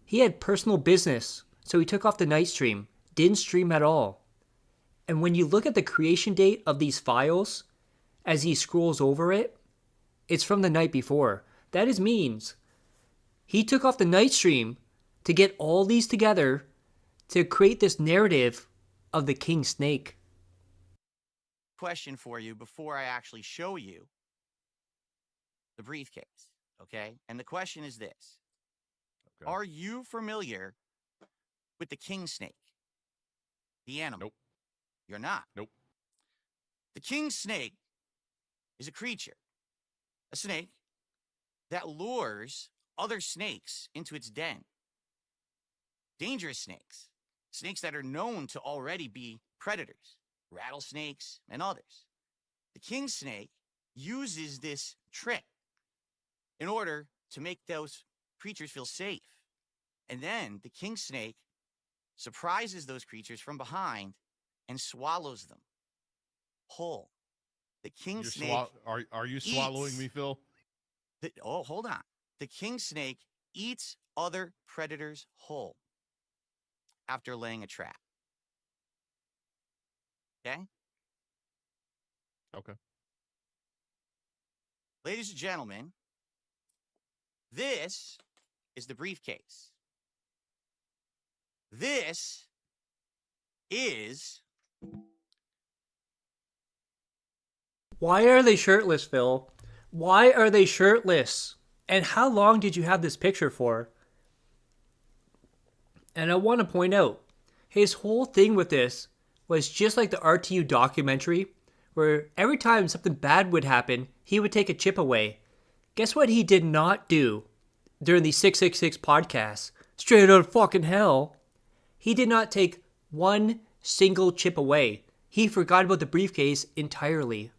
S2: he had personal business, so he took off the night stream, didn't stream at all. And when you look at the creation date of these files, as he scrolls over it, it's from the night before. That means he took off the night stream to get all these together to create this narrative of the King Snake.
S3: question for you before I actually show you the briefcase, okay? And the question is this. Okay. Are you familiar with the king snake? The animal? Nope. You're not? Nope. The king snake is a creature, a snake, that lures other snakes into its den. Dangerous snakes, snakes that are known to already be predators, rattlesnakes, and others. The king snake uses this trick in order to make those creatures feel safe. And then the king snake surprises those creatures from behind and swallows them whole. The king snake.
S6: Are you swallowing me, Phil?
S3: Hold on. The king snake eats other predators whole after laying a trap. Okay?
S6: Okay.
S3: Ladies and gentlemen, this is the briefcase. This is...
S2: Why are they shirtless, Phil? Why are they shirtless? And how long did you have this picture for? And I want to point out, his whole thing with this was just like the RTU documentary, where every time something bad would happen, he would take a chip away. Guess what he did not do during the 666 podcast? Straight out of fucking hell. He did not take one single chip away. he forgot about the briefcase entirely.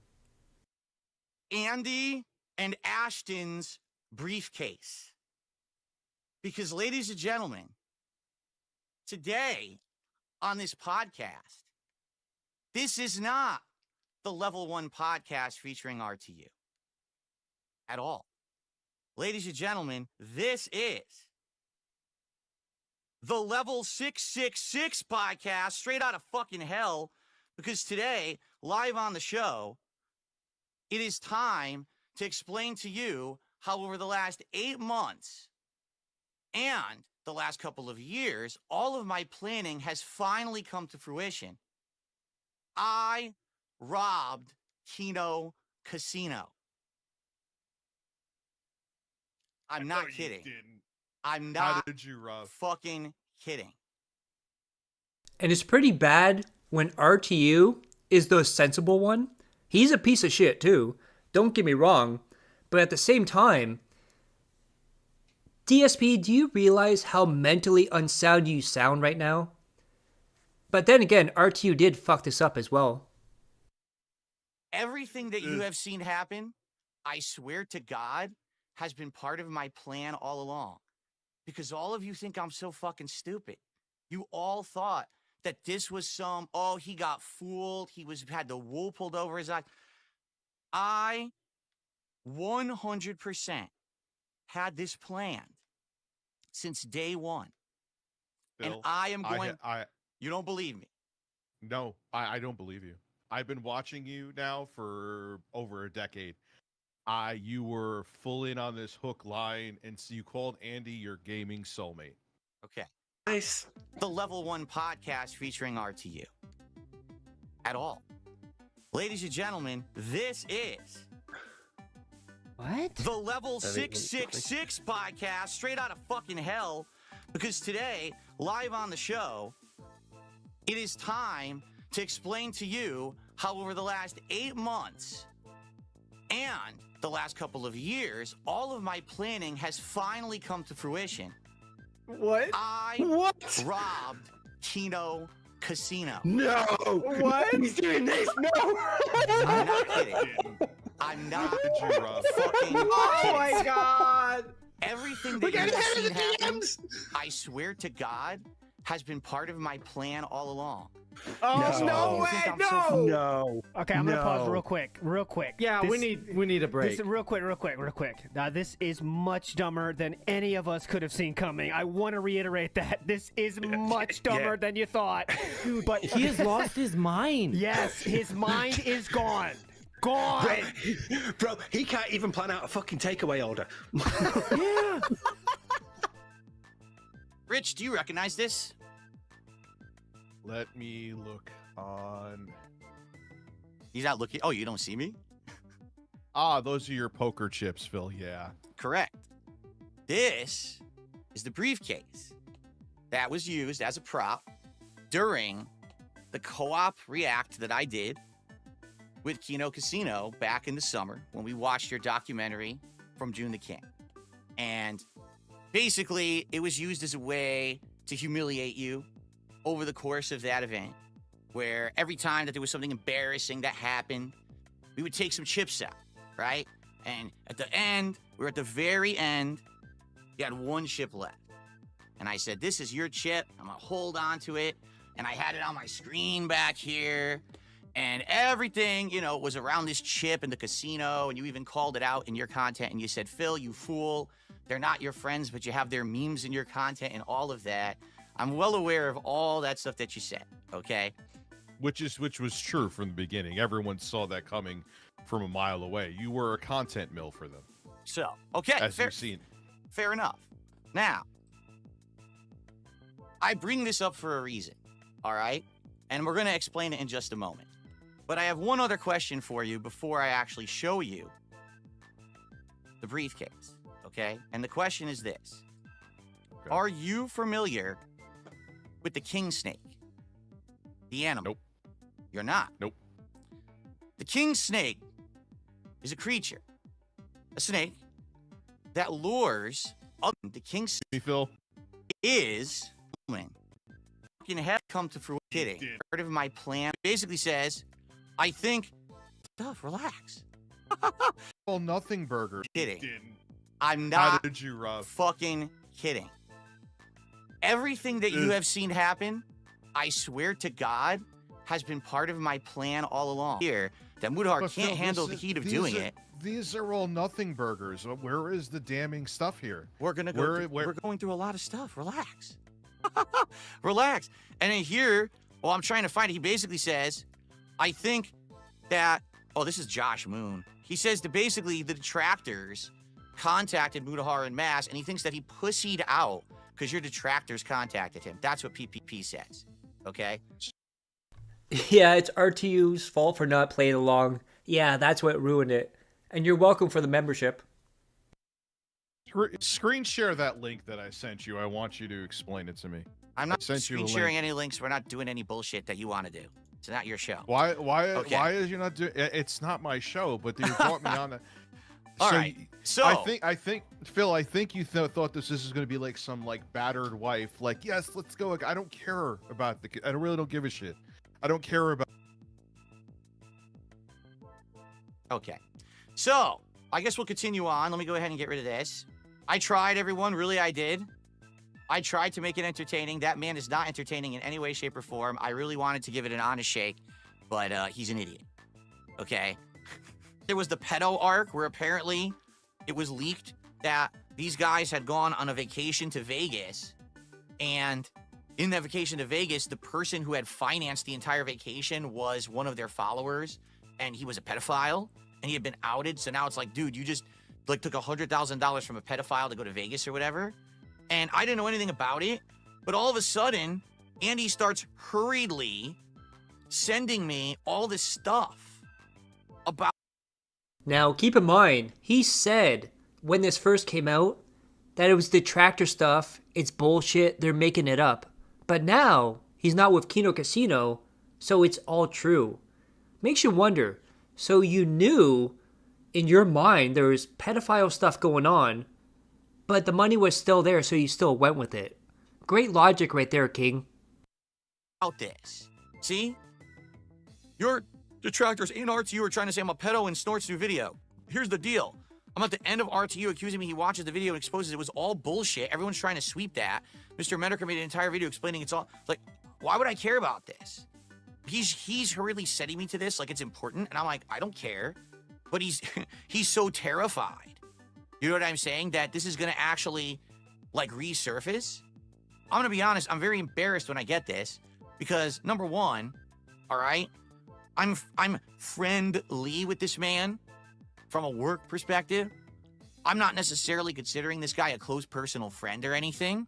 S3: Andy and Ashton's briefcase. Because, ladies and gentlemen, today on this podcast, this is not the Level 1 podcast featuring RTU at all. Ladies and gentlemen, this is the Level 666 podcast straight out of fucking hell, because today, live on the show, it is time to explain to you how over the last 8 months and the last couple of years, all of my planning has finally come to fruition. I robbed Kino Casino. I'm not kidding. I'm not
S6: How did you rob?
S3: fucking kidding.
S2: And it's pretty bad when RTU is the sensible one. He's a piece of shit too, don't get me wrong, but at the same time, DSP, do you realize how mentally unsound you sound right now? But then again, RTU did fuck this up as well.
S3: Everything that you have seen happen, I swear to God, has been part of my plan all along. Because all of you think I'm so fucking stupid. You all thought that this was some, oh, he got fooled. He had the wool pulled over his eye. I 100% had this planned since day one.
S6: Bill,
S3: and I am going, you don't believe me?
S6: No, I don't believe you. I've been watching you now for over a decade. You were full in on this hook line, and so you called Andy your gaming soulmate.
S3: Okay. Nice. The Level 1 podcast featuring RTU. At all. Ladies and gentlemen, this is...
S2: What?
S3: The Level 666 podcast straight out of fucking hell. Because today, live on the show, it is time to explain to you how over the last 8 months and the last couple of years, all of my planning has finally come to fruition.
S11: What?
S3: I robbed Kino Casino.
S11: No! What? He's doing this? No!
S3: I'm not kidding. I'm not fucking
S11: Oh
S3: kidding.
S11: my god!
S3: Everything that you have seen happen, I swear to God, has been part of my plan all along.
S11: Oh, no way! No!
S21: No.
S22: Okay, I'm gonna pause real quick.
S21: Yeah,
S22: This-
S21: we need a break.
S22: This, real quick. Now, this is much dumber than any of us could have seen coming. I want to reiterate that. This is much dumber than you thought. But
S21: He has lost his mind.
S22: Yes, his mind is gone. Gone.
S21: Bro, he can't even plan out a fucking takeaway order.
S22: Yeah.
S3: Rich, do you recognize this?
S6: Let me look on.
S3: He's not looking. Oh, you don't see me?
S6: Those are your poker chips, Phil. Yeah.
S3: Correct. This is the briefcase that was used as a prop during the co-op react that I did with Kino Casino back in the summer when we watched your documentary from June the King. And basically, it was used as a way to humiliate you over the course of that event, where every time that there was something embarrassing that happened, we would take some chips out, right? And at the end, we're at the very end, you had one chip left. And I said, this is your chip. I'm gonna hold on to it. And I had it on my screen back here. And everything, you know, was around this chip in the casino. And you even called it out in your content. And you said, Phil, you fool. They're not your friends, but you have their memes in your content and all of that. I'm well aware of all that stuff that you said, okay?
S6: Which was true from the beginning. Everyone saw that coming from a mile away. You were a content mill for them.
S3: So, okay.
S6: As you've seen.
S3: Fair enough. Now, I bring this up for a reason, all right? And we're going to explain it in just a moment. But I have one other question for you before I actually show you the briefcase, okay? And the question is this. Okay. Are you familiar with the king snake? The animal?
S6: Nope.
S3: You're not?
S6: Nope.
S3: The king snake is a creature, a snake, that lures up the king snake.
S6: Phil.
S3: Is fucking hell come to fruition. Kidding. Part of my plan basically says, I think, stuff, relax.
S6: Well, nothing burger.
S3: Kidding.
S6: Didn't.
S3: I'm
S6: How
S3: not
S6: did you, Rob?
S3: fucking kidding. Everything that you have seen happen, I swear to God, has been part of my plan all along. Here, that Mudahar
S6: But
S3: can't
S6: Phil,
S3: handle the heat of doing it.
S6: These are all nothing burgers. Where is the damning stuff here?
S3: We're gonna go. We're going through a lot of stuff. Relax. Relax. And then here, well, I'm trying to find it. He basically says, I think that, oh, this is Josh Moon. He says that basically the detractors contacted Mudahar en masse, and he thinks that he pussied out because your detractors contacted him. That's what PPP says. Okay?
S2: Yeah, it's RTU's fault for not playing along. Yeah, that's what ruined it. And you're welcome for the membership.
S6: Screen share that link that I sent you. I want you to explain it to me.
S3: I'm not
S6: sent you a
S3: screen
S6: link.
S3: sharing any links. We're not doing any bullshit that you want to do. It's not your show.
S6: Why
S3: Okay.
S6: why is you not doing? It's not my show, but you brought me on.
S3: All right. So
S6: I think Phil, I think you thought this is going to be like some like battered wife. Like, yes, let's go. I don't care about the. I really don't give a shit. I don't care about.
S3: Okay. So, I guess we'll continue on. Let me go ahead and get rid of this. I tried, everyone. Really, I did. I tried to make it entertaining. That man is not entertaining in any way, shape, or form. I really wanted to give it an honest shake, but he's an idiot. Okay? There was the pedo arc where apparently it was leaked that these guys had gone on a vacation to Vegas, and in that vacation to Vegas, the person who had financed the entire vacation was one of their followers, and he was a pedophile, and he had been outed. So now it's like, dude, you just like took $100,000 from a pedophile to go to Vegas or whatever. And I didn't know anything about it, but all of a sudden, Andy starts hurriedly sending me all this stuff about.
S2: Now, keep in mind, he said when this first came out that it was detractor stuff, it's bullshit, they're making it up. But now, he's not with Kino Casino, so it's all true. Makes you wonder, so you knew in your mind there was pedophile stuff going on, but the money was still there, so you still went with it. Great logic right there, King.
S3: About this. See? Your detractors in RTU are trying to say I'm a pedo and snorts through video. Here's the deal. I'm at the end of RTU accusing me he watches the video and exposes it was all bullshit. Everyone's trying to sweep that. Mr. Medicare made an entire video explaining it's all. Like, why would I care about this? He's hurriedly setting me to this like it's important, and I'm like, I don't care. But he's so terrified. You know what I'm saying? That this is gonna actually like resurface. I'm gonna be honest, I'm very embarrassed when I get this because number one, all right, I'm friendly with this man from a work perspective. I'm not necessarily considering this guy a close personal friend or anything.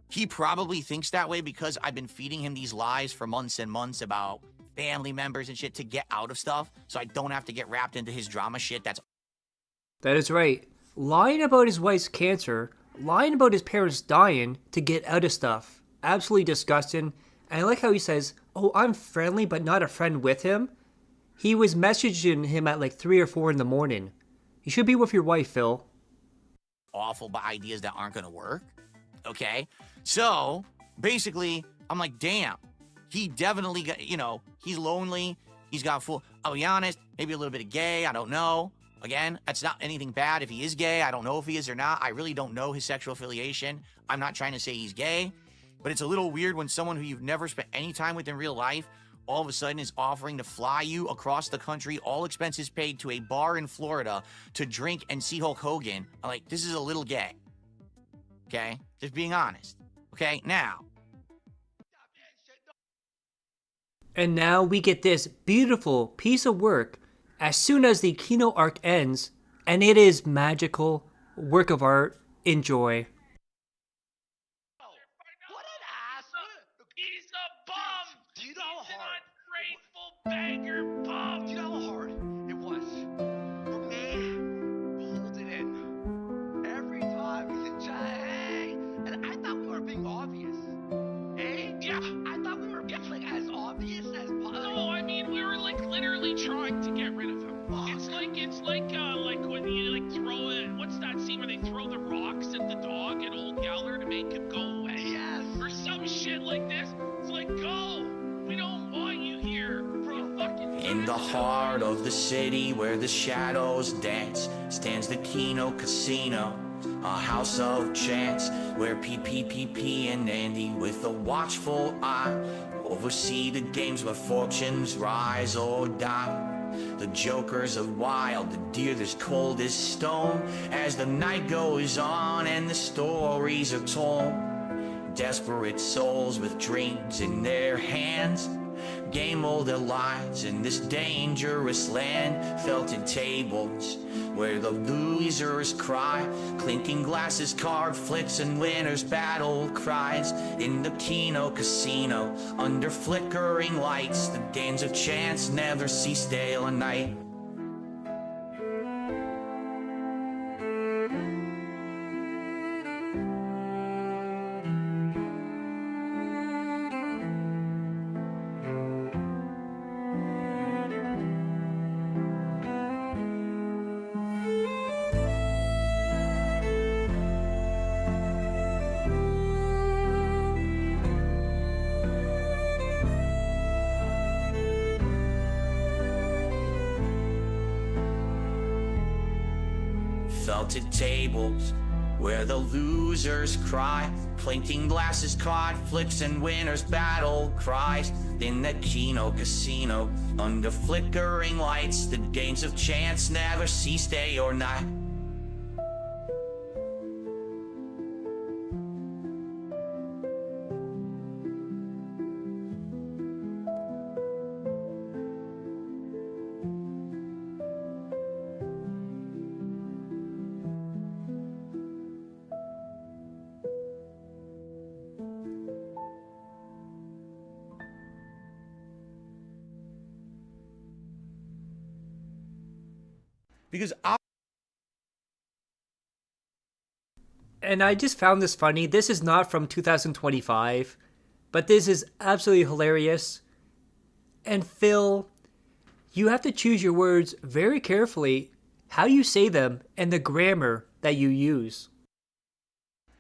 S3: He probably thinks that way because I've been feeding him these lies for months and months about family members and shit to get out of stuff so I don't have to get wrapped into his drama shit.
S2: That is right. Lying about his wife's cancer, lying about his parents dying to get out of stuff. Absolutely disgusting. And I like how he says, oh, I'm friendly but not a friend with him. He was messaging him at like 3 or 4 in the morning. You should be with your wife, Phil.
S3: Awful ideas that aren't gonna work. Okay? So, basically, I'm like, damn. He definitely got, he's lonely. He's got full, I'll be honest, maybe a little bit of gay. I don't know. Again, that's not anything bad if he is gay. I don't know if he is or not. I really don't know his sexual affiliation. I'm not trying to say he's gay, but it's a little weird when someone who you've never spent any time with in real life all of a sudden is offering to fly you across the country, all expenses paid, to a bar in Florida to drink and see Hulk Hogan. I'm like, this is a little gay. Okay? Just being honest. Okay? Now.
S2: And now we get this beautiful piece of work as soon as the Kino arc ends, and it is magical work of art. Enjoy.
S4: He's a bum! Do you know how hard? He's an ungrateful beggar bum!
S5: Do you know how hard it was for me to hold it in? Every time he said, hey! And I thought we were being obvious. Hey? Yeah! I thought we were being like as obvious as possible.
S4: No, I mean, we were like literally trying to get rid of him. It's like when you like throw it. What's that scene where they throw the rocks at the dog?
S3: heart of the city where the shadows dance stands the Kino Casino, a house of chance where PPPP and Andy with a watchful eye oversee the games where fortunes rise or die. The jokers are wild, the deer that's cold as stone as the night goes on and the stories are told. Desperate souls with dreams in their hands game all their lives in this dangerous land. Felted tables where the losers cry, clinking glasses, card flips, and winners' battle cries. In the Kino Casino, under flickering lights, the games of chance never cease day or night. Felted tables where the losers cry, clinking glasses, card flips, and winners' battle cries. In the Kino Casino, under flickering lights, the games of chance never cease day or night. Because
S2: And I just found this funny. This is not from 2025, but this is absolutely hilarious. And Phil, you have to choose your words very carefully, how you say them, and the grammar that you use.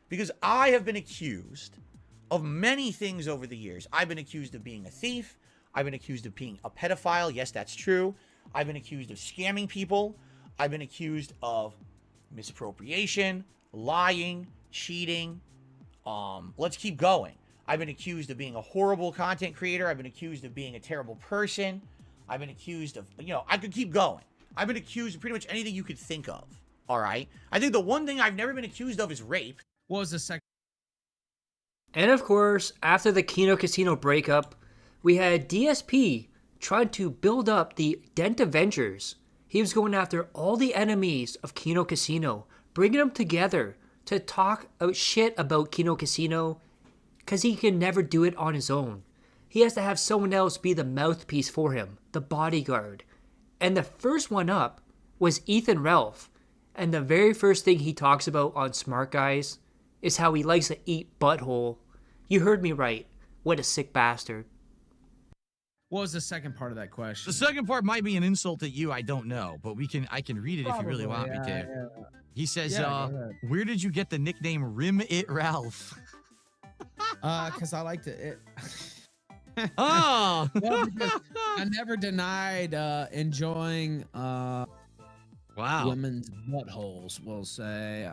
S3: Because I have been accused of many things over the years. I've been accused of being a thief. I've been accused of being a pedophile. Yes, that's true. I've been accused of scamming people. I've been accused of misappropriation, lying, cheating. Let's keep going. I've been accused of being a horrible content creator. I've been accused of being a terrible person. I've been accused of, I could keep going. I've been accused of pretty much anything you could think of. All right. I think the one thing I've never been accused of is rape.
S8: What was the second?
S2: And of course, after the Kino Casino breakup, we had DSP trying to build up the Dent Avengers. He was going after all the enemies of Kino Casino, bringing them together to talk shit about Kino Casino, because he can never do it on his own. He has to have someone else be the mouthpiece for him, the bodyguard. And the first one up was Ethan Ralph. And the very first thing he talks about on Smart Guys is how he likes to eat butthole. You heard me right. What a sick bastard.
S8: What was the second part of that question?
S3: The second part might be an insult at you. I don't know, but I can read it if you really want me to.
S8: Yeah.
S3: He says,
S8: Yeah,
S3: where did you get the nickname Rim It Ralph?
S8: Because I like to it.
S3: Oh!
S8: Well, because I never denied enjoying women's buttholes, we'll say.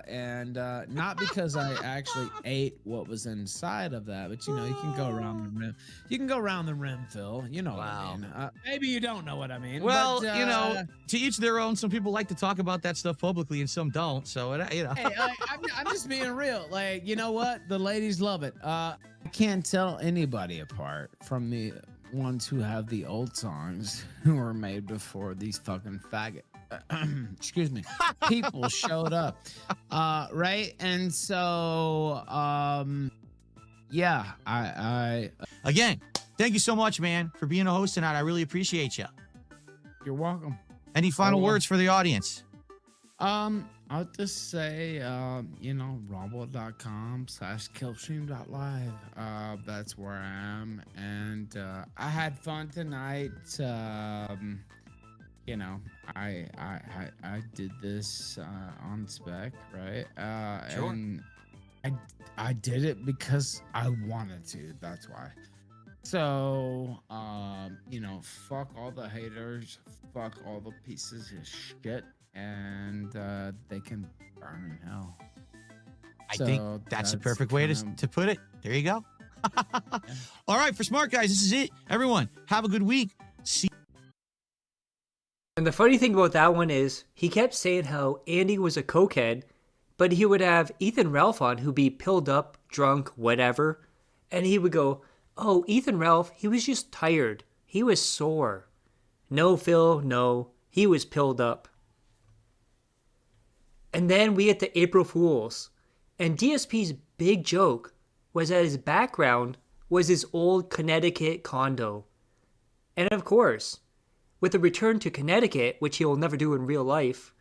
S8: And not because I actually ate what was inside of that, but you can go around the rim. You can go around the rim, Phil. You know what I mean. Maybe you don't know what I mean.
S3: Well,
S8: but,
S3: to each their own. Some people like to talk about that stuff publicly and some don't. So,
S8: Hey, I'm just being real. Like, you know what? The ladies love it. I can't tell anybody apart from the ones who have the old songs who were made before these fucking faggot excuse me, people showed up, right? And so, yeah, I
S3: again, thank you so much, man, for being a host tonight. I really appreciate you.
S8: You're welcome.
S3: Any final words for the audience?
S8: I'll just say, rumble.com/killstream.live. That's where I am, and I had fun tonight. I did this on spec, right?
S3: Sure.
S8: And I did it because I wanted to. That's why. So, you know, fuck all the haters, fuck all the pieces of shit, and they can burn in hell.
S3: I think that's the perfect way to put it. There you go. All right, for Smart Guys, this is it. Everyone, have a good week. See.
S2: And the funny thing about that one is he kept saying how Andy was a cokehead, but he would have Ethan Ralph on who'd be pilled up, drunk, whatever, and he would go, "Oh, Ethan Ralph, he was just tired. He was sore." No, Phil, no. He was pilled up. And then we get to April Fools. And DSP's big joke was that his background was his old Connecticut condo. And of course, with a return to Connecticut, which he will never do in real life,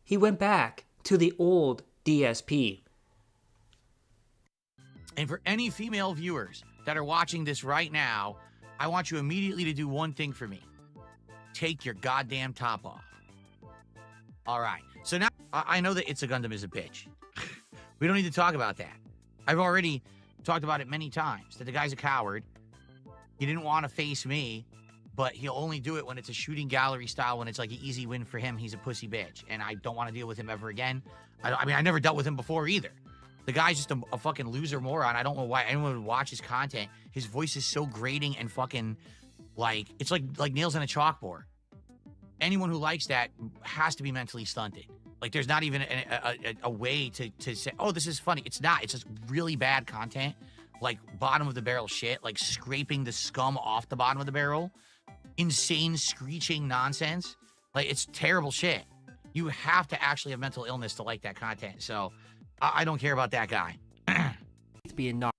S2: he went back to the old DSP.
S3: And for any female viewers that are watching this right now, I want you immediately to do one thing for me. Take your goddamn top off. All right. So now I know that It's a Gundam is a bitch. We don't need to talk about that. I've already talked about it many times, that the guy's a coward. He didn't want to face me, but he'll only do it when it's a shooting gallery style, when it's like an easy win for him. He's a pussy bitch, and I don't want to deal with him ever again. I mean, I never dealt with him before either. The guy's just a fucking loser moron. I don't know why anyone would watch his content. His voice is so grating and fucking, like, it's like nails on a chalkboard. Anyone who likes that has to be mentally stunted. Like, there's not even a way to say, oh, this is funny. It's not. It's just really bad content. Like, bottom of the barrel shit. Like, scraping the scum off the bottom of the barrel. Insane, screeching nonsense. Like, it's terrible shit. You have to actually have mental illness to like that content. So, I don't care about that guy.
S2: It's being knocked.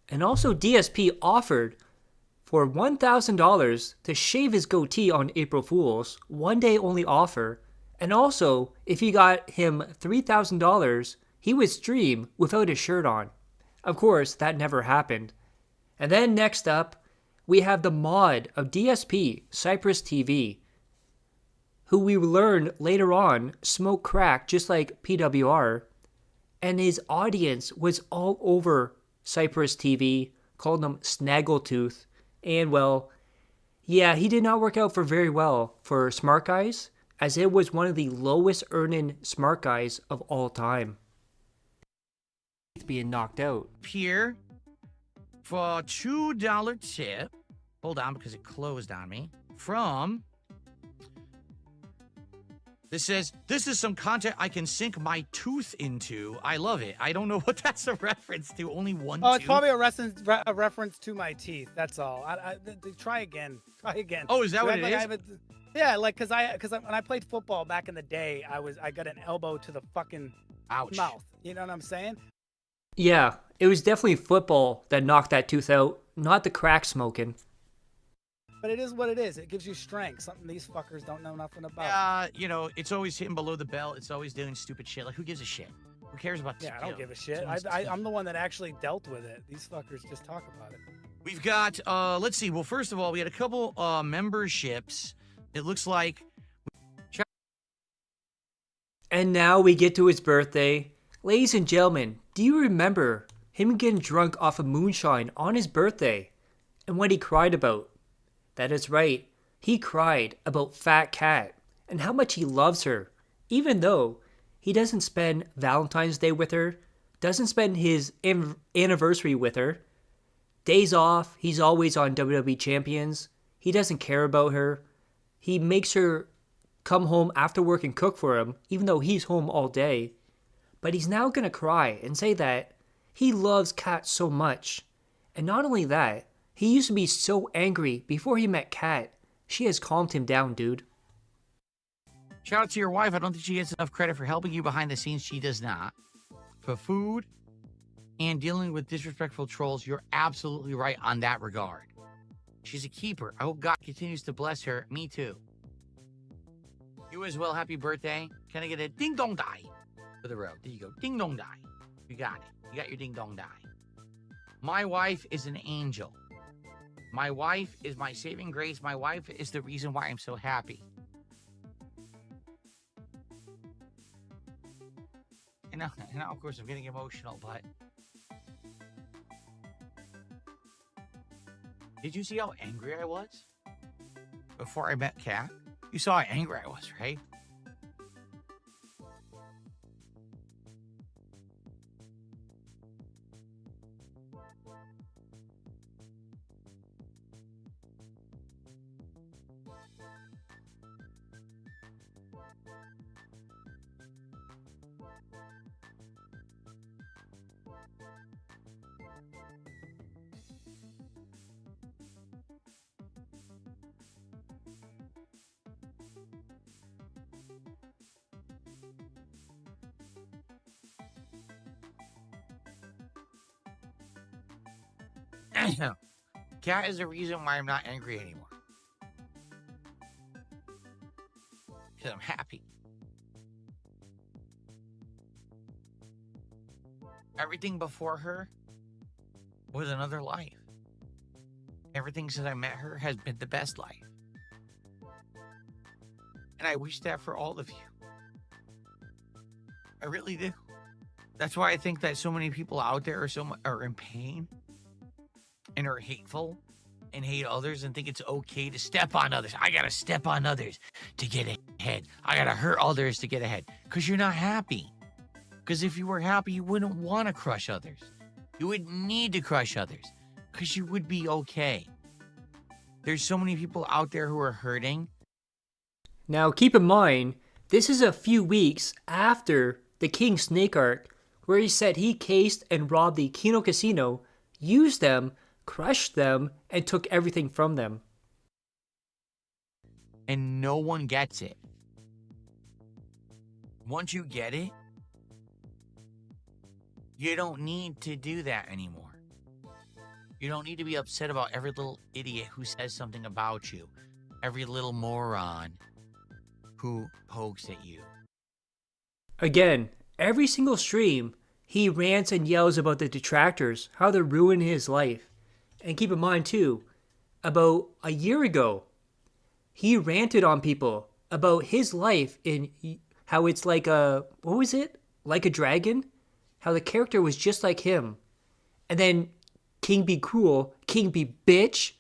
S2: And also, DSP offered for $1,000 to shave his goatee on April Fools, one day only offer, and also, if you got him $3,000, he would stream without his shirt on. Of course, that never happened. And then next up, we have the mod of DSP, Cypress TV, who we learned later on smoked crack just like PWR, and his audience was all over Cypress TV, called him Snaggletooth. And well, yeah, he did not work out for very well for Smart Guys, as it was one of the lowest earning Smart Guys of all time. He's being knocked out.
S3: Here for $2 tip. Hold on, because it closed on me. From... This says, this is some content I can sink my tooth into. I love it. I don't know what that's a reference to. Only one
S9: Oh, it's
S3: tooth?
S9: probably a reference to my teeth. That's all. Try again. Try again.
S3: Oh, is that what it
S9: like
S3: is?
S9: Yeah, like, cause when I played football back in the day, I got an elbow to the fucking mouth. You know what I'm saying?
S2: Yeah, it was definitely football that knocked that tooth out, not the crack smoking.
S9: But it is what it is. It gives you strength, something these fuckers don't know nothing about.
S3: You know, it's always hitting below the belt. It's always doing stupid shit. Like, who gives a shit? Who cares about
S9: I don't give a shit. I'm the one that actually dealt with it. These fuckers just talk about it.
S3: We've got, let's see. Well, first of all, we had a couple memberships. It looks like...
S2: And now we get to his birthday. Ladies and gentlemen, do you remember him getting drunk off of moonshine on his birthday? And what he cried about? That is right. He cried about Fat Cat and how much he loves her, even though he doesn't spend Valentine's Day with her, doesn't spend his anniversary with her. Days off, he's always on WWE Champions. He doesn't care about her. He makes her come home after work and cook for him, even though he's home all day. But he's now going to cry and say that he loves Kat so much. And not only that, he used to be so angry before he met Kat. She has calmed him down, dude.
S3: Shout out to your wife. I don't think she gets enough credit for helping you behind the scenes. She does not. For food and dealing with disrespectful trolls, you're absolutely right on that regard. She's a keeper. I hope God continues to bless her. Me too. You as well. Happy birthday. Can I get a ding dong die for the road? There you go. Ding dong die. You got it. You got your ding dong die. My wife is an angel. My wife is my saving grace. My wife is the reason why I'm so happy. And now, of course, I'm getting emotional, but Did you see how angry I was before I met Kat? You saw how angry I was, right? Kat is the reason why I'm not angry anymore. Because I'm happy. Everything before her was another life. Everything since I met her has been the best life. And I wish that for all of you. I really do. That's why I think that so many people out there are in pain and are hateful and hate others and think it's okay to step on others. I gotta step on others to get ahead. I gotta hurt others to get ahead. Because you're not happy. Because if you were happy, you wouldn't want to crush others. You wouldn't need to crush others. Because you would be okay. There's so many people out there who are hurting.
S2: Now keep in mind, this is a few weeks after the King Snake arc, where he said he cased and robbed the Kino Casino, used them, crushed them, and took everything from them.
S3: And no one gets it. Once you get it, you don't need to do that anymore. You don't need to be upset about every little idiot who says something about you. Every little moron who pokes at you.
S2: Again, every single stream, he rants and yells about the detractors, how they're ruining his life. And keep in mind too, about a year ago, he ranted on people about his life in how it's like a, what was it? Like a dragon? How the character was just like him. And then King be cruel, King be bitch,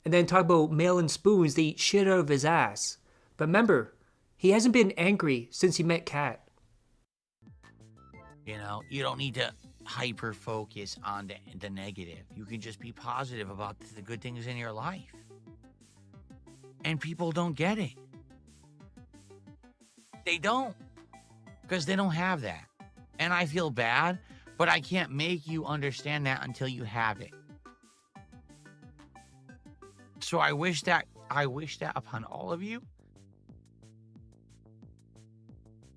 S2: and then talk about mail and spoons, they eat shit out of his ass. But remember, he hasn't been angry since he met Kat.
S3: You know, you don't need to hyper focus on the negative. You can just be positive about the good things in your life. And people don't get it. They don't. Because they don't have that. And I feel bad, but I can't make you understand that until you have it. So I wish that upon all of you.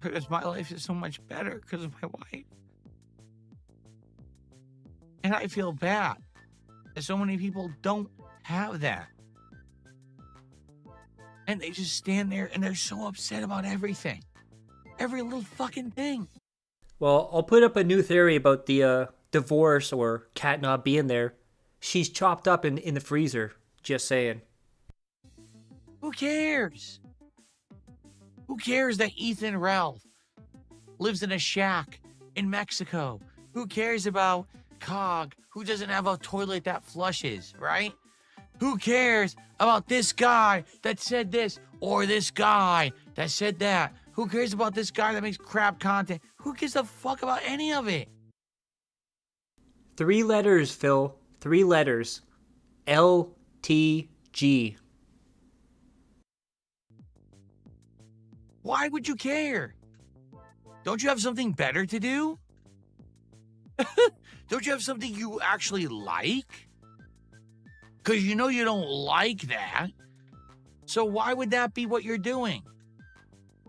S3: Because my life is so much better because of my wife. And I feel bad that so many people don't have that. And they just stand there and they're so upset about everything. Every little fucking thing.
S2: Well, I'll put up a new theory about the divorce or Kat not being there. She's chopped up in the freezer. Just saying.
S3: Who cares? Who cares that Ethan Ralph lives in a shack in Mexico? Who cares about Cog, who doesn't have a toilet that flushes, right? Who cares about this guy that said this or this guy that said that? Who cares about this guy that makes crap content? Who gives a fuck about any of it?
S2: 3 letters, Phil. 3 letters. LTG.
S3: Why would you care? Don't you have something better to do? Don't you have something you actually like? Because you know you don't like that. So why would that be what you're doing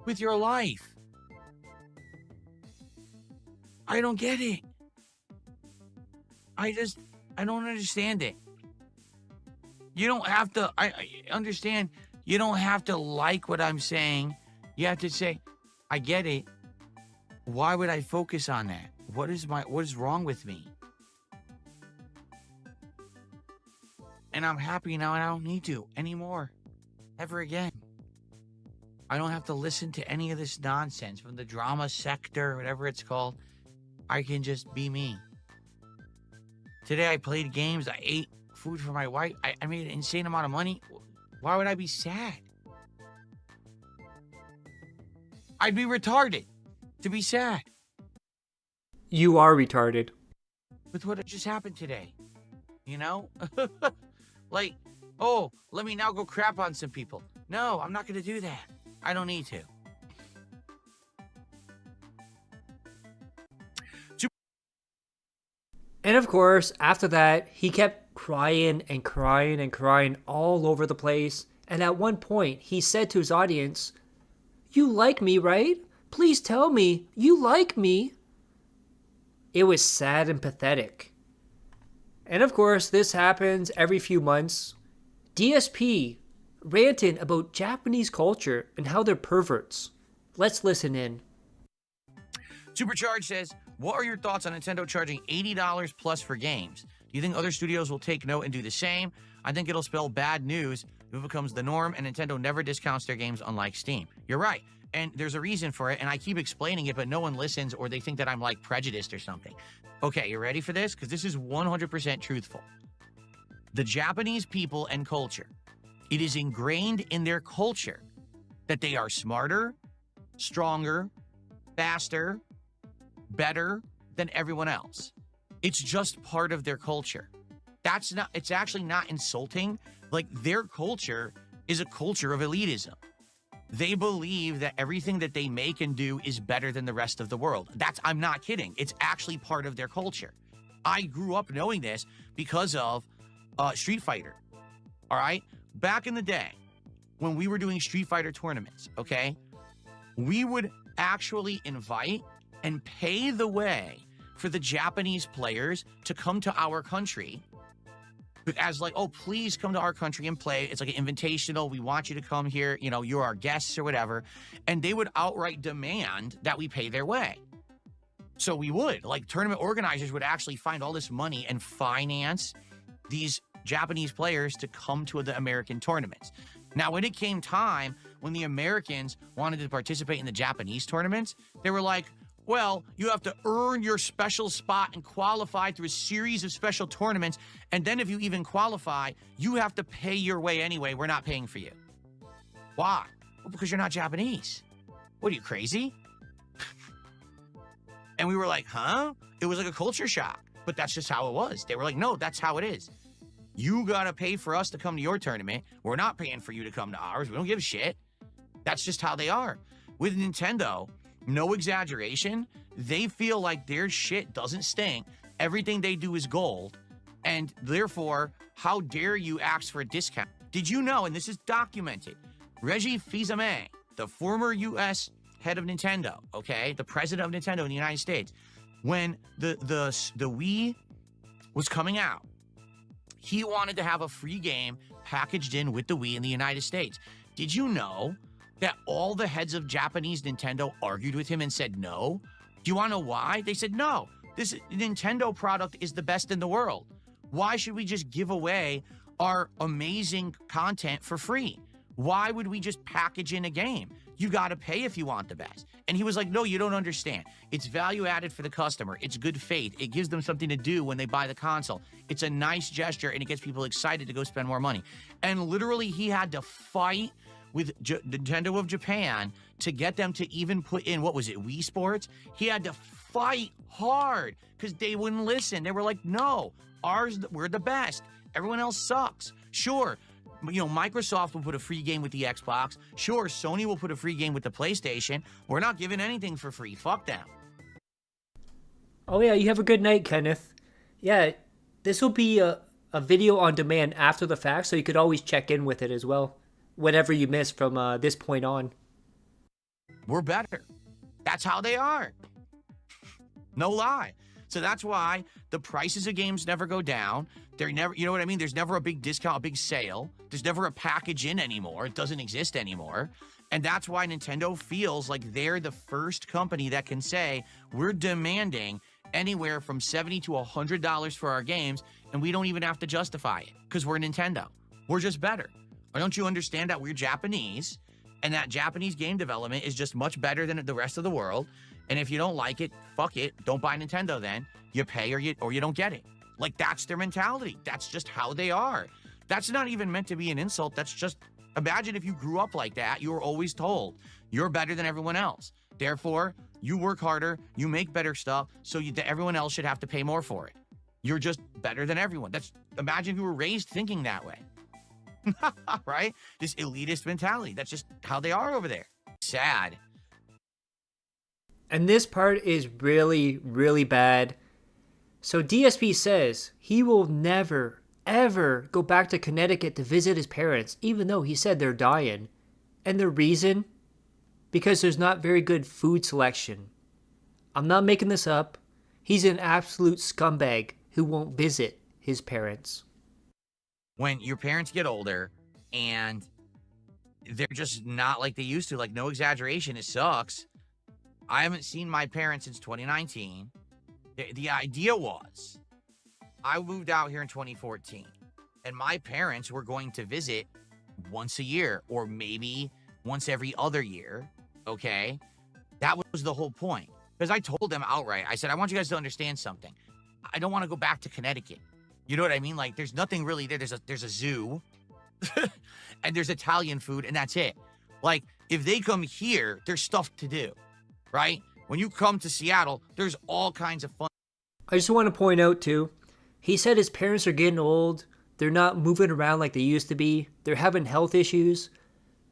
S3: with your life? I don't get it. I don't understand it. You don't have to, I understand, you don't have to like what I'm saying. You have to say, I get it. Why would I focus on that? What is wrong with me? And I'm happy now and I don't need to anymore. Ever again. I don't have to listen to any of this nonsense from the drama sector, whatever it's called. I can just be me. Today I played games, I ate food for my wife. I made an insane amount of money. Why would I be sad? I'd be retarded to be sad.
S2: You are retarded.
S3: With what just happened today. You know? Like, oh, let me now go crap on some people. No, I'm not going to do that. I don't need to.
S2: And of course, after that, he kept crying and crying and crying all over the place. And at one point, he said to his audience, "You like me, right? Please tell me you like me." It was sad and pathetic. And of course, this happens every few months. DSP ranting about Japanese culture and how they're perverts. Let's listen in.
S3: Supercharge says, what are your thoughts on Nintendo charging $80 plus for games? Do you think other studios will take note and do the same? I think it'll spell bad news if it becomes the norm, and Nintendo never discounts their games unlike Steam. You're right, and there's a reason for it, and I keep explaining it, but no one listens, or they think that I'm like prejudiced or something. Okay, you ready for this? Because this is 100% truthful. The Japanese people and culture, it is ingrained in their culture that they are smarter, stronger, faster, better than everyone else. It's just part of their culture. It's actually not insulting. Like, their culture is a culture of elitism. They believe that everything that they make and do is better than the rest of the world. I'm not kidding. It's actually part of their culture. I grew up knowing this because of Street Fighter. All right? Back in the day, when we were doing Street Fighter tournaments, okay, we would actually invite and pay the way for the Japanese players to come to our country as like, oh, please come to our country and play. It's like an invitational. We want you to come here. You know, you're our guests or whatever. And they would outright demand that we pay their way. So we would. Like, tournament organizers would actually find all this money and finance these Japanese players to come to the American tournaments. Now, when it came time, when the Americans wanted to participate in the Japanese tournaments, they were like, well, you have to earn your special spot and qualify through a series of special tournaments. And then if you even qualify, you have to pay your way anyway. We're not paying for you. Why? Well, because you're not Japanese. What, are you crazy? And we were like, huh? It was like a culture shock. But that's just how it was. They were like, no, that's how it is. You got to pay for us to come to your tournament. We're not paying for you to come to ours. We don't give a shit. That's just how they are. With Nintendo, no exaggeration, they feel like their shit doesn't stink. Everything they do is gold. And therefore, how dare you ask for a discount? Did you know, and this is documented, Reggie Fils-Aimé, the former U.S. head of Nintendo, okay, the president of Nintendo in the United States, when the Wii was coming out, he wanted to have a free game packaged in with the Wii in the United States. Did you know that all the heads of Japanese Nintendo argued with him and said no? Do you want to know why? They said, no, this Nintendo product is the best in the world. Why should we just give away our amazing content for free? Why would we just package in a game? You got to pay if you want the best. And he was like, no, you don't understand. It's value added for the customer. It's good faith. It gives them something to do when they buy the console. It's a nice gesture, and it gets people excited to go spend more money. And literally, he had to fight with Nintendo of Japan to get them to even put in, what was it, Wii Sports? He had to fight hard because they wouldn't listen. They were like, no, we're the best. Everyone else sucks. Sure, you know, Microsoft will put a free game with the Xbox. Sure, Sony will put a free game with the PlayStation. We're not giving anything for free. Fuck them.
S2: Oh yeah, you have a good night, Kenneth. Yeah, this will be a video on demand after the fact, so you could always check in with it as well. Whatever you miss from this point on.
S3: We're better. That's how they are. No lie. So that's why the prices of games never go down. They're never, you know what I mean? There's never a big discount, a big sale. There's never a package in anymore. It doesn't exist anymore. And that's why Nintendo feels like they're the first company that can say, we're demanding anywhere from $70 to $100 for our games, and we don't even have to justify it because we're Nintendo. We're just better. Or don't you understand that we're Japanese and that Japanese game development is just much better than the rest of the world? And if you don't like it, fuck it. Don't buy Nintendo then. You pay or you don't get it. Like, that's their mentality. That's just how they are. That's not even meant to be an insult. That's just, imagine if you grew up like that. You were always told you're better than everyone else. Therefore, you work harder, you make better stuff, so everyone else should have to pay more for it. You're just better than everyone. Imagine if you were raised thinking that way. Right? This elitist mentality. That's just how they are over there. Sad.
S2: And this part is really, really bad. So DSP says he will never, ever go back to Connecticut to visit his parents, even though he said they're dying. And the reason? Because there's not very good food selection. I'm not making this up. He's an absolute scumbag who won't visit his parents.
S3: When your parents get older and they're just not like they used to, like, no exaggeration, it sucks. I haven't seen my parents since 2019. The idea was, I moved out here in 2014, and my parents were going to visit once a year, or maybe once every other year, okay? That was the whole point. Because I told them outright, I said, I want you guys to understand something. I don't want to go back to Connecticut. You know what I mean? Like, there's nothing really there. There's a zoo, and there's Italian food, and that's it. Like, if they come here, there's stuff to do, right? When you come to Seattle, there's all kinds of fun.
S2: I just want to point out, too, he said his parents are getting old. They're not moving around like they used to be. They're having health issues.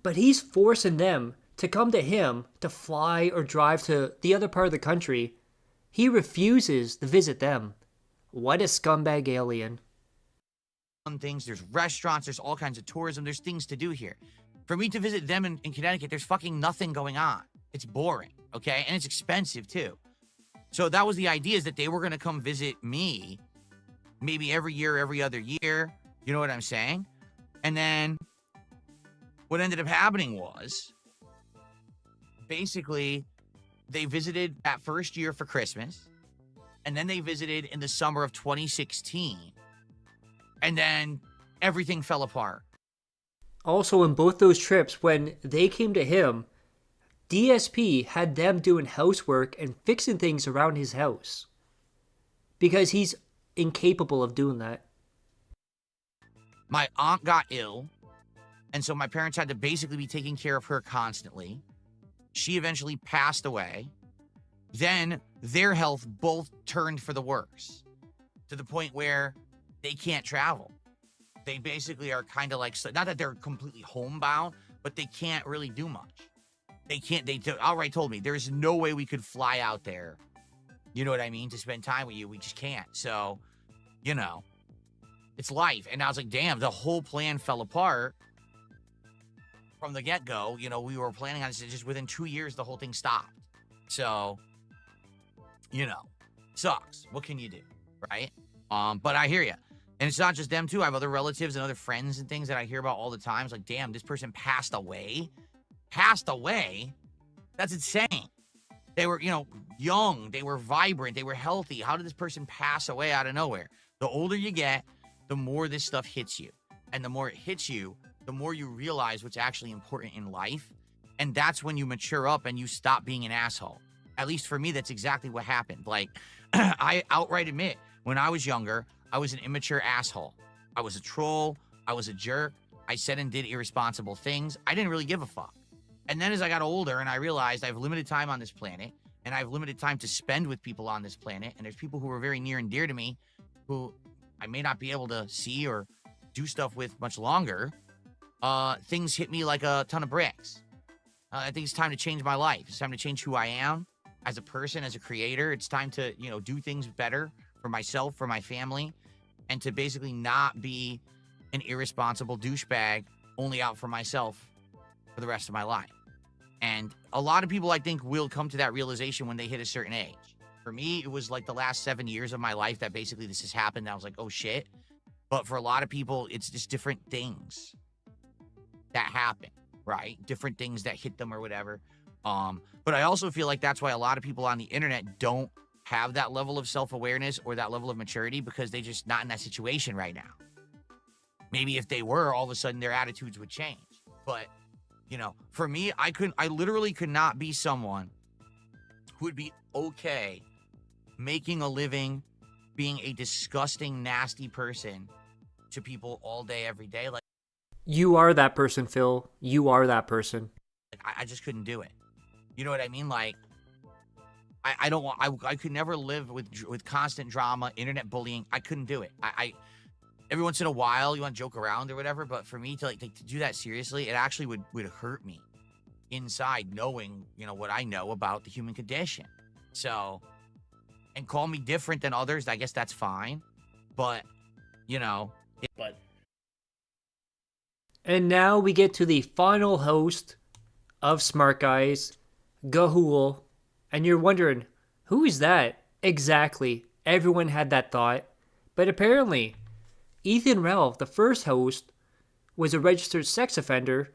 S2: But he's forcing them to come to him to fly or drive to the other part of the country. He refuses to visit them. What a scumbag alien.
S3: Things, there's restaurants, there's all kinds of tourism, there's things to do here. For me to visit them in Connecticut, there's fucking nothing going on. It's boring, okay? And it's expensive, too. So that was the idea, is that they were going to come visit me maybe every year, every other year. You know what I'm saying? And then what ended up happening was, basically, they visited that first year for Christmas, and then they visited in the summer of 2016, and then everything fell apart.
S2: Also, in both those trips, when they came to him, DSP had them doing housework and fixing things around his house. Because he's incapable of doing that.
S3: My aunt got ill, and so my parents had to basically be taking care of her constantly. She eventually passed away. Then their health both turned for the worse, to the point where they can't travel. They basically are kind of like, not that they're completely homebound, but they can't really do much. They outright told me, there's no way we could fly out there, you know what I mean, to spend time with you. We just can't. So, you know, it's life. And I was like, damn, the whole plan fell apart from the get-go. You know, we were planning on this, just within 2 years, the whole thing stopped. So, you know, sucks. What can you do, right? But I hear you. And it's not just them, too. I have other relatives and other friends and things that I hear about all the time. It's like, damn, this person passed away. Passed away? That's insane. They were, you know, young. They were vibrant. They were healthy. How did this person pass away out of nowhere? The older you get, the more this stuff hits you. And the more it hits you, the more you realize what's actually important in life. And that's when you mature up and you stop being an asshole. At least for me, that's exactly what happened. Like, I outright admit, when I was younger, I was an immature asshole. I was a troll. I was a jerk. I said and did irresponsible things. I didn't really give a fuck. And then as I got older and I realized I have limited time on this planet, and I have limited time to spend with people on this planet, and there's people who are very near and dear to me who I may not be able to see or do stuff with much longer, things hit me like a ton of bricks. I think it's time to change my life. It's time to change who I am as a person, as a creator. It's time to, you know, do things better for myself, for my family, and to basically not be an irresponsible douchebag only out for myself for the rest of my life. And a lot of people, I think, will come to that realization when they hit a certain age. For me, it was like the last 7 years of my life that basically this has happened. I was like, oh shit. But for a lot of people, it's just different things that happen, right? Different things that hit them or whatever. But I also feel like that's why a lot of people on the internet don't have that level of self-awareness or that level of maturity, because they're just not in that situation right now. Maybe if they were, all of a sudden their attitudes would change. But, you know, for me, I literally could not be someone who would be okay making a living being a disgusting, nasty person to people all day, every day. Like,
S2: You are that person, Phil. You are that person.
S3: I just couldn't do it. You know what I mean? Like, I don't want, I could never live with constant drama, internet bullying. I couldn't do it. I every once in a while you want to joke around or whatever, but for me to do that seriously, it actually would hurt me inside, knowing, you know, what I know about the human condition. So, and call me different than others, I guess that's fine. But, you know,
S2: And now we get to the final host of Smart Guys, Gahul. And you're wondering, who is that? Exactly. Everyone had that thought. But apparently, Ethan Ralph, the first host, was a registered sex offender.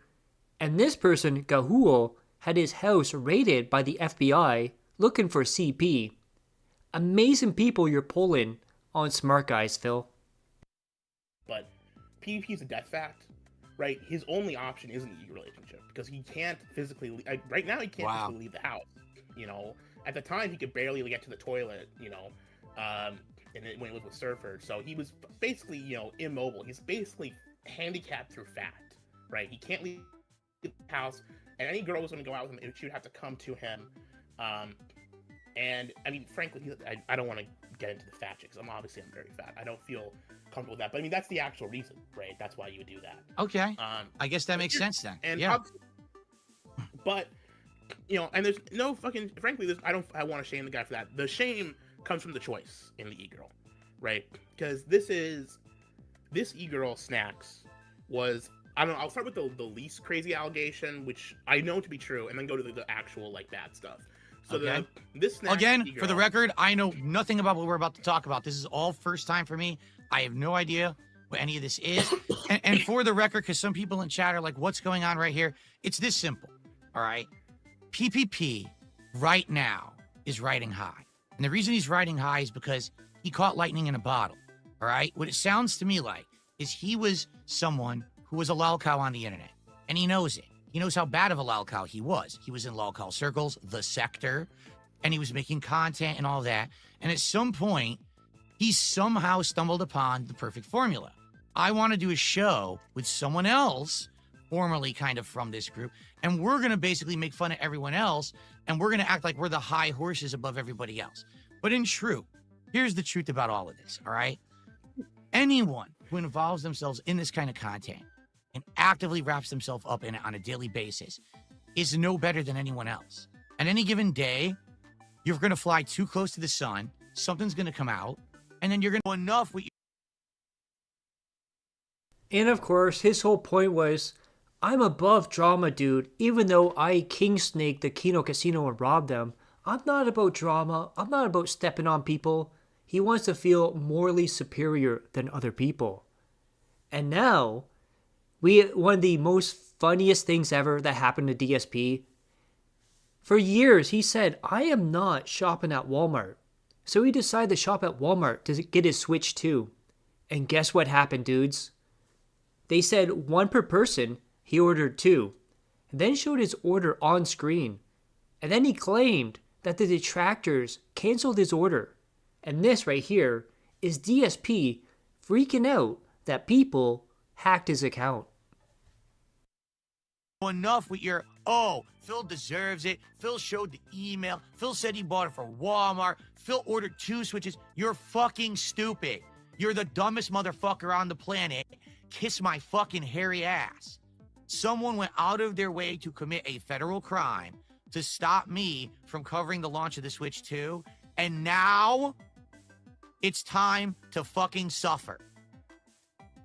S2: And this person, Gahul, had his house raided by the FBI looking for CP. Amazing people you're pulling on Smart Guys, Phil.
S10: But PvP is a death fact, right? His only option is an E relationship because he can't physically. Right now, he can't physically leave the house. You know, at the time he could barely get to the toilet. You know, and when he lived with Surfer, so he was basically, you know, immobile. He's basically handicapped through fact, right? He can't leave the house, and any girl was going to go out with him, she would have to come to him. And I mean, frankly, I don't want to get into the fat shit because I'm very fat. I don't feel comfortable with that, but I mean, that's the actual reason, right? That's why you would do that.
S3: Okay. I guess that makes sense then.
S10: And
S3: yeah.
S10: But you know, and there's no fucking, frankly, I want to shame the guy for that. The shame comes from the choice in the e-girl, right? Because this e-girl Snacks was, I don't know, I'll start with the least crazy allegation, which I know to be true, and then go to the actual like bad stuff. So
S3: okay.
S10: This Snacks
S3: again,
S10: e-girl,
S3: for the record, I know nothing about what we're about to talk about. This is all first time for me. I have no idea what any of this is. and for the record, because some people in chat are like, what's going on right here? It's this simple, all right? PPP right now is riding high. And the reason he's riding high is because he caught lightning in a bottle, all right? What it sounds to me like is he was someone who was a LOLCOW on the internet, and he knows it. He knows how bad of a LOLCOW he was. He was in LOLCOW circles, the sector, and he was making content and all that. And at some point, he somehow stumbled upon the perfect formula. I want to do a show with someone else, formerly kind of from this group, and we're going to basically make fun of everyone else, and we're going to act like we're the high horses above everybody else. But in truth, here's the truth about all of this, all right? Anyone who involves themselves in this kind of content and actively wraps themselves up in it on a daily basis is no better than anyone else. At any given day, you're going to fly too close to the sun, something's going to come out, and then you're going to know enough with
S2: And of course, his whole point was, I'm above drama, dude. Even though I king snaked the Kino Casino and robbed them, I'm not about drama. I'm not about stepping on people. He wants to feel morally superior than other people. And now, one of the most funniest things ever that happened to DSP. For years, he said, I am not shopping at Walmart. So he decided to shop at Walmart to get his Switch 2. And guess what happened, dudes? They said 1 per person. He ordered 2. And then showed his order on screen. And then he claimed that the detractors canceled his order. And this right here is DSP freaking out that people hacked his account.
S3: enough with your, oh, Phil deserves it. Phil showed the email. Phil said he bought it for Walmart. Phil ordered 2 Switches. You're fucking stupid. You're the dumbest motherfucker on the planet. Kiss my fucking hairy ass. Someone went out of their way to commit a federal crime to stop me from covering the launch of the Switch 2. And now it's time to fucking suffer.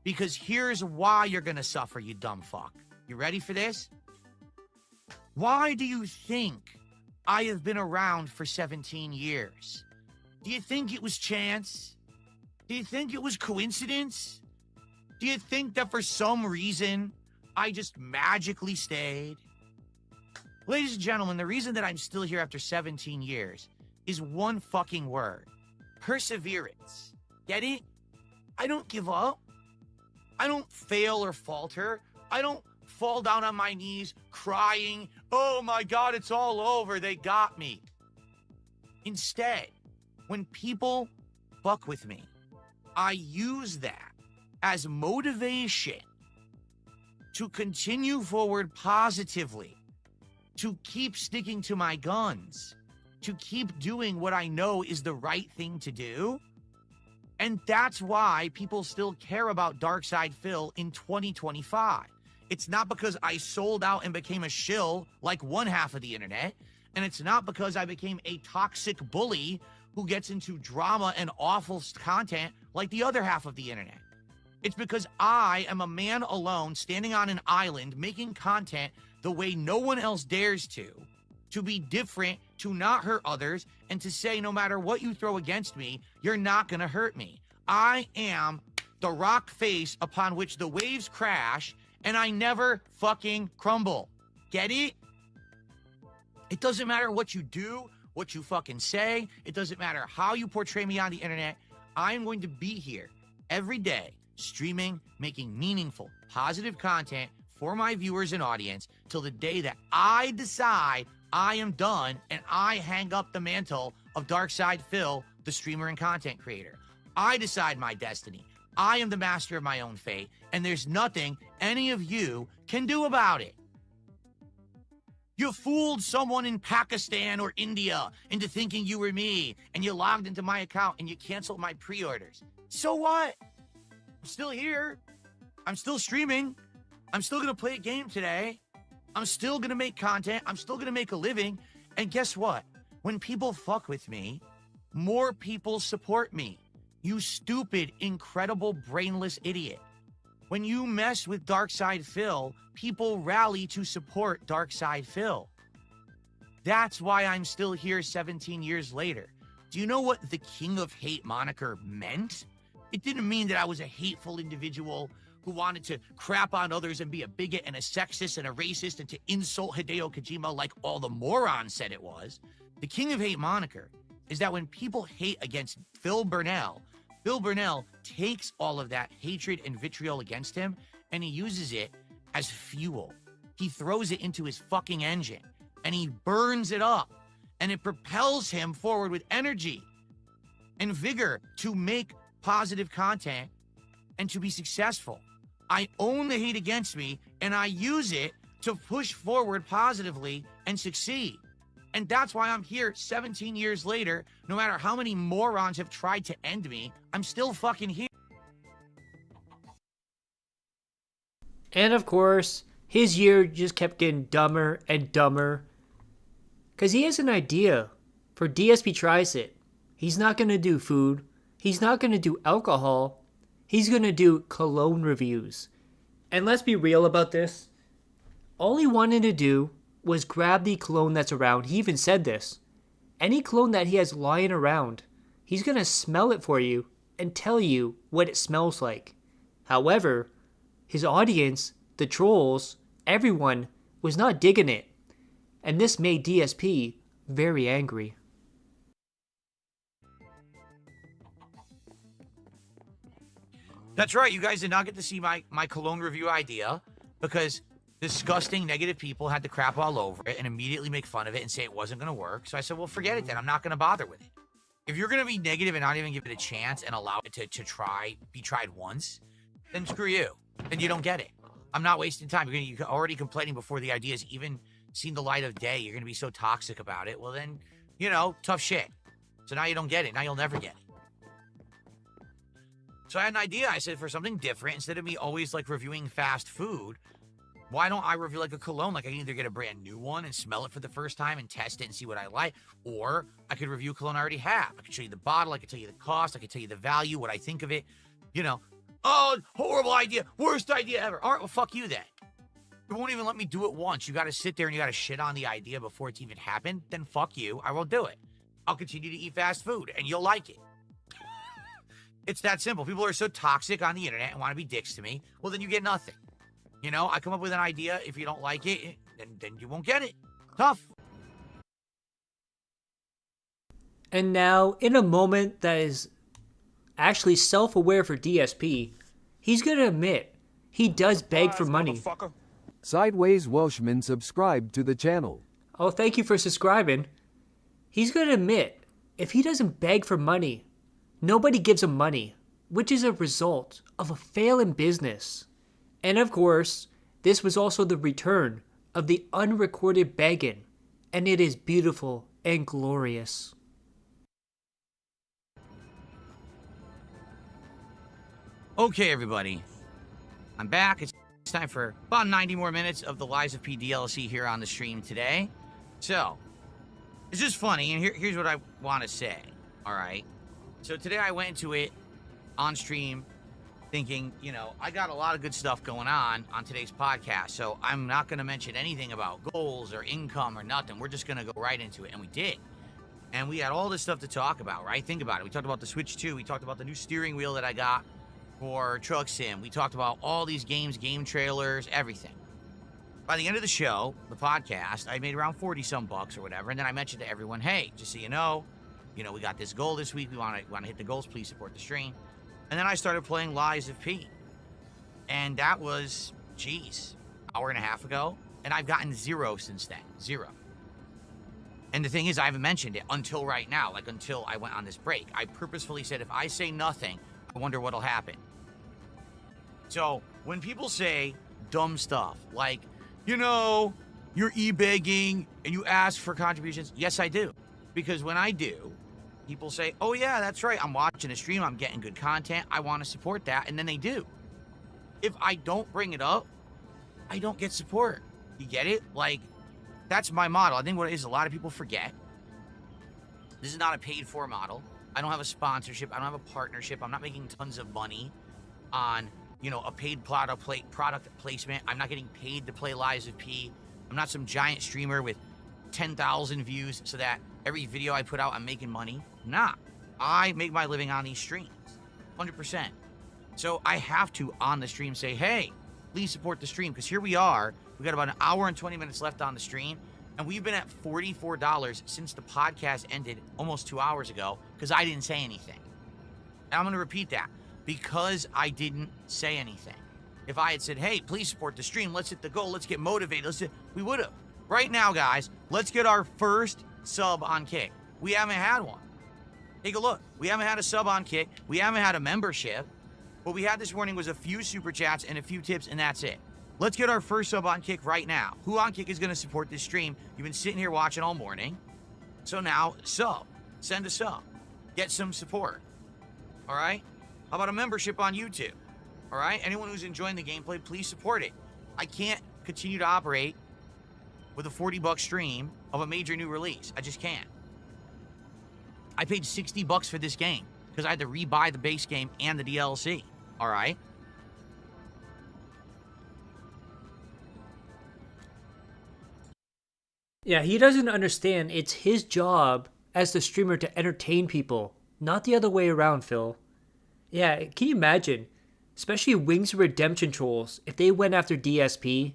S3: Because here's why you're gonna suffer, you dumb fuck. You ready for this? Why do you think I have been around for 17 years? Do you think it was chance? Do you think it was coincidence? Do you think that for some reason I just magically stayed? Ladies and gentlemen, the reason that I'm still here after 17 years is one fucking word. Perseverance. Get it? I don't give up. I don't fail or falter. I don't fall down on my knees crying, oh my God, it's all over, they got me. Instead, when people fuck with me, I use that as motivation to continue forward positively, to keep sticking to my guns, to keep doing what I know is the right thing to do. And that's why people still care about Darkside Phil in 2025. It's not because I sold out and became a shill like one half of the internet, and it's not because I became a toxic bully who gets into drama and awful content like the other half of the internet. It's because I am a man alone standing on an island making content the way no one else dares to be different, to not hurt others, and to say no matter what you throw against me, you're not gonna hurt me. I am the rock face upon which the waves crash, and I never fucking crumble. Get it? It doesn't matter what you do, what you fucking say. It doesn't matter how you portray me on the internet. I'm going to be here every day, streaming, making meaningful, positive content for my viewers and audience till the day that I decide I am done and I hang up the mantle of Darkside Phil, the streamer and content creator. I decide my destiny. I am the master of my own fate, and there's nothing any of you can do about it. You fooled someone in Pakistan or India into thinking you were me, and you logged into my account and you canceled my pre-orders. So what? I'm still here. I'm still streaming. I'm still gonna play a game today. I'm still gonna make content. I'm still gonna make a living. And guess what? When people fuck with me, more people support me. You stupid, incredible, brainless idiot. When you mess with Darkside Phil, people rally to support Darkside Phil. That's why I'm still here 17 years later. Do you know what the King of Hate moniker meant? It didn't mean that I was a hateful individual who wanted to crap on others and be a bigot and a sexist and a racist and to insult Hideo Kojima like all the morons said it was. The King of Hate moniker is that when people hate against Phil Burnell takes all of that hatred and vitriol against him and he uses it as fuel. He throws it into his fucking engine and he burns it up and it propels him forward with energy and vigor to make positive content and to be successful. I own the hate against me and I use it to push forward positively and succeed. And that's why I'm here 17 years later. No matter how many morons have tried to end me, I'm still fucking here.
S2: And of course, his year just kept getting dumber and dumber. Because he has an idea for DSP Tries It. He's not going to do food. He's not going to do alcohol. He's going to do cologne reviews. And let's be real about this. All he wanted to do was grab the cologne that's around. He even said this. Any cologne that he has lying around, he's going to smell it for you and tell you what it smells like. However, his audience, the trolls, everyone was not digging it. And this made DSP very angry.
S3: That's right. You guys did not get to see my cologne review idea because disgusting negative people had to crap all over it and immediately make fun of it and say it wasn't going to work. So I said, well, forget it then. I'm not going to bother with it. If you're going to be negative and not even give it a chance and allow it to be tried once, then screw you. Then you don't get it. I'm not wasting time. You're already complaining before the idea's even seen the light of day. You're going to be so toxic about it. Well, then, tough shit. So now you don't get it. Now you'll never get it. So I had an idea. I said, for something different, instead of me always reviewing fast food, why don't I review a cologne? I can either get a brand new one and smell it for the first time and test it and see what I like, or I could review a cologne I already have. I could show you the bottle, I could tell you the cost, I could tell you the value, what I think of it. Oh, horrible idea, worst idea ever. All right, well, fuck you then. You won't even let me do it once. You got to sit there and you got to shit on the idea before it's even happened. Then fuck you, I won't do it. I'll continue to eat fast food and you'll like it. It's that simple. People are so toxic on the internet and want to be dicks to me. Well, then you get nothing. I come up with an idea. If you don't like it, then you won't get it. Tough.
S2: And now, in a moment that is actually self-aware for DSP, he's going to admit he does beg for money.
S12: Sideways Welshman subscribed to the channel.
S2: Oh, thank you for subscribing. He's going to admit if he doesn't beg for money, Nobody gives him money, which is a result of a failing business. And of course, this was also the return of the unrecorded begging, and it is beautiful and glorious.
S3: Okay, everybody. I'm back. It's time for about 90 more minutes of the Lies of P DLC here on the stream today. So, it's just funny, and here's what I want to say, all right? So today I went into it on stream thinking, you know, I got a lot of good stuff going on today's podcast, so I'm not going to mention anything about goals or income or nothing. We're just going to go right into it, and we did. And we had all this stuff to talk about, right? Think about it. We talked about the Switch 2. We talked about the new steering wheel that I got for Truck Sim. We talked about all these games, game trailers, everything. By the end of the show, the podcast, I made around 40 some bucks or whatever, and then I mentioned to everyone, hey, just so you know, we got this goal this week. We want to hit the goals. Please support the stream. And then I started playing Lies of P. And that was, geez, hour and a half ago. And I've gotten 0 since then. 0. And the thing is, I haven't mentioned it until right now, like until I went on this break. I purposefully said, if I say nothing, I wonder what'll happen. So when people say dumb stuff like, you know, you're e-begging and you ask for contributions, yes, I do. Because when I do, people say, oh yeah, that's right. I'm watching a stream. I'm getting good content. I want to support that. And then they do. If I don't bring it up, I don't get support. You get it? Like, that's my model. I think what it is, a lot of people forget. This is not a paid for model. I don't have a sponsorship. I don't have a partnership. I'm not making tons of money on, you know, a paid product placement. I'm not getting paid to play Lies of P. I'm not some giant streamer with 10,000 views so that every video I put out, I'm making money. Nah. I make my living on these streams. 100%. So I have to, on the stream, say, hey, please support the stream. Because here we are. We got about an hour and 20 minutes left on the stream. And we've been at $44 since the podcast ended almost 2 hours ago because I didn't say anything. And I'm going to repeat that. Because I didn't say anything. If I had said, hey, please support the stream. Let's hit the goal. Let's get motivated. We would have. Right now, guys, let's get our first sub on Kick. We haven't had one. Take a look. We haven't had a sub on Kick. We haven't had a membership. What we had this morning was a few super chats and a few tips, and that's it. Let's get our first sub on Kick right now. Who on Kick is going to support this stream? You've been sitting here watching all morning. So now, sub. Send a sub. Get some support. All right? How about a membership on YouTube? All right? Anyone who's enjoying the gameplay, please support it. I can't continue to operate with a $40 stream of a major new release. I just can't. I paid $60 for this game because I had to rebuy the base game and the DLC. All right?
S2: Yeah, he doesn't understand it's his job as the streamer to entertain people, not the other way around, Phil. Yeah, can you imagine? Especially Wings of Redemption trolls, if they went after DSP,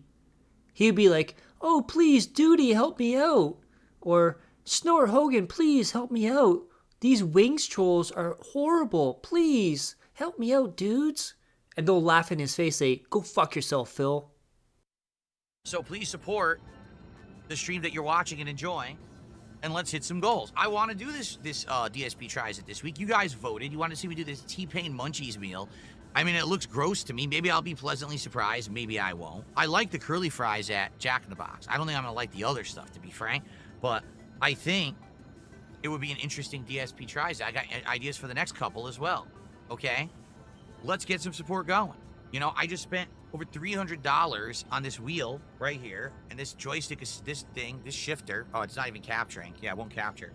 S2: he'd be like, oh, please, Duty, help me out. Or, Snore Hogan, please help me out. These Wings trolls are horrible. Please, help me out, dudes. And they'll laugh in his face, say, go fuck yourself, Phil.
S3: So please support the stream that you're watching and enjoying, and let's hit some goals. I want to do this DSP Tries It this week. You guys voted. You want to see me do this T-Pain Munchies meal. I mean, it looks gross to me. Maybe I'll be pleasantly surprised. Maybe I won't. I like the curly fries at Jack in the Box. I don't think I'm going to like the other stuff, to be frank. But I think it would be an interesting DSP Tries It. I got ideas for the next couple as well. Okay? Let's get some support going. You know, I just spent over $300 on this wheel right here. And this joystick is this shifter. Oh, it's not even capturing. Yeah, it won't capture.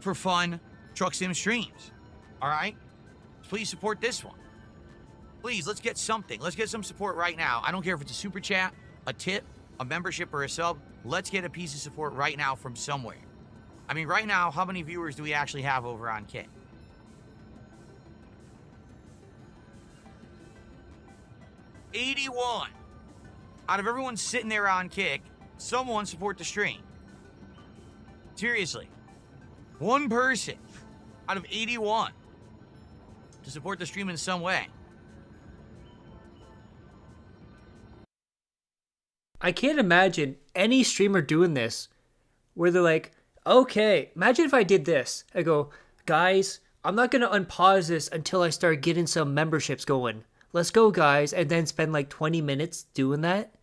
S3: For fun Truck Sim streams. All right? Please support this one. Please, let's get something. Let's get some support right now. I don't care if it's a super chat, a tip, a membership, or a sub. Let's get a piece of support right now from somewhere. I mean, right now, how many viewers do we actually have over on Kick? 81. Out of everyone sitting there on Kick, someone support the stream. Seriously. One person out of 81 to support the stream in some way.
S2: I can't imagine any streamer doing this where they're like, okay, imagine if I did this. I go, Guys, I'm not gonna unpause this until I start getting some memberships going. Let's go, guys, and then spend like 20 minutes doing that.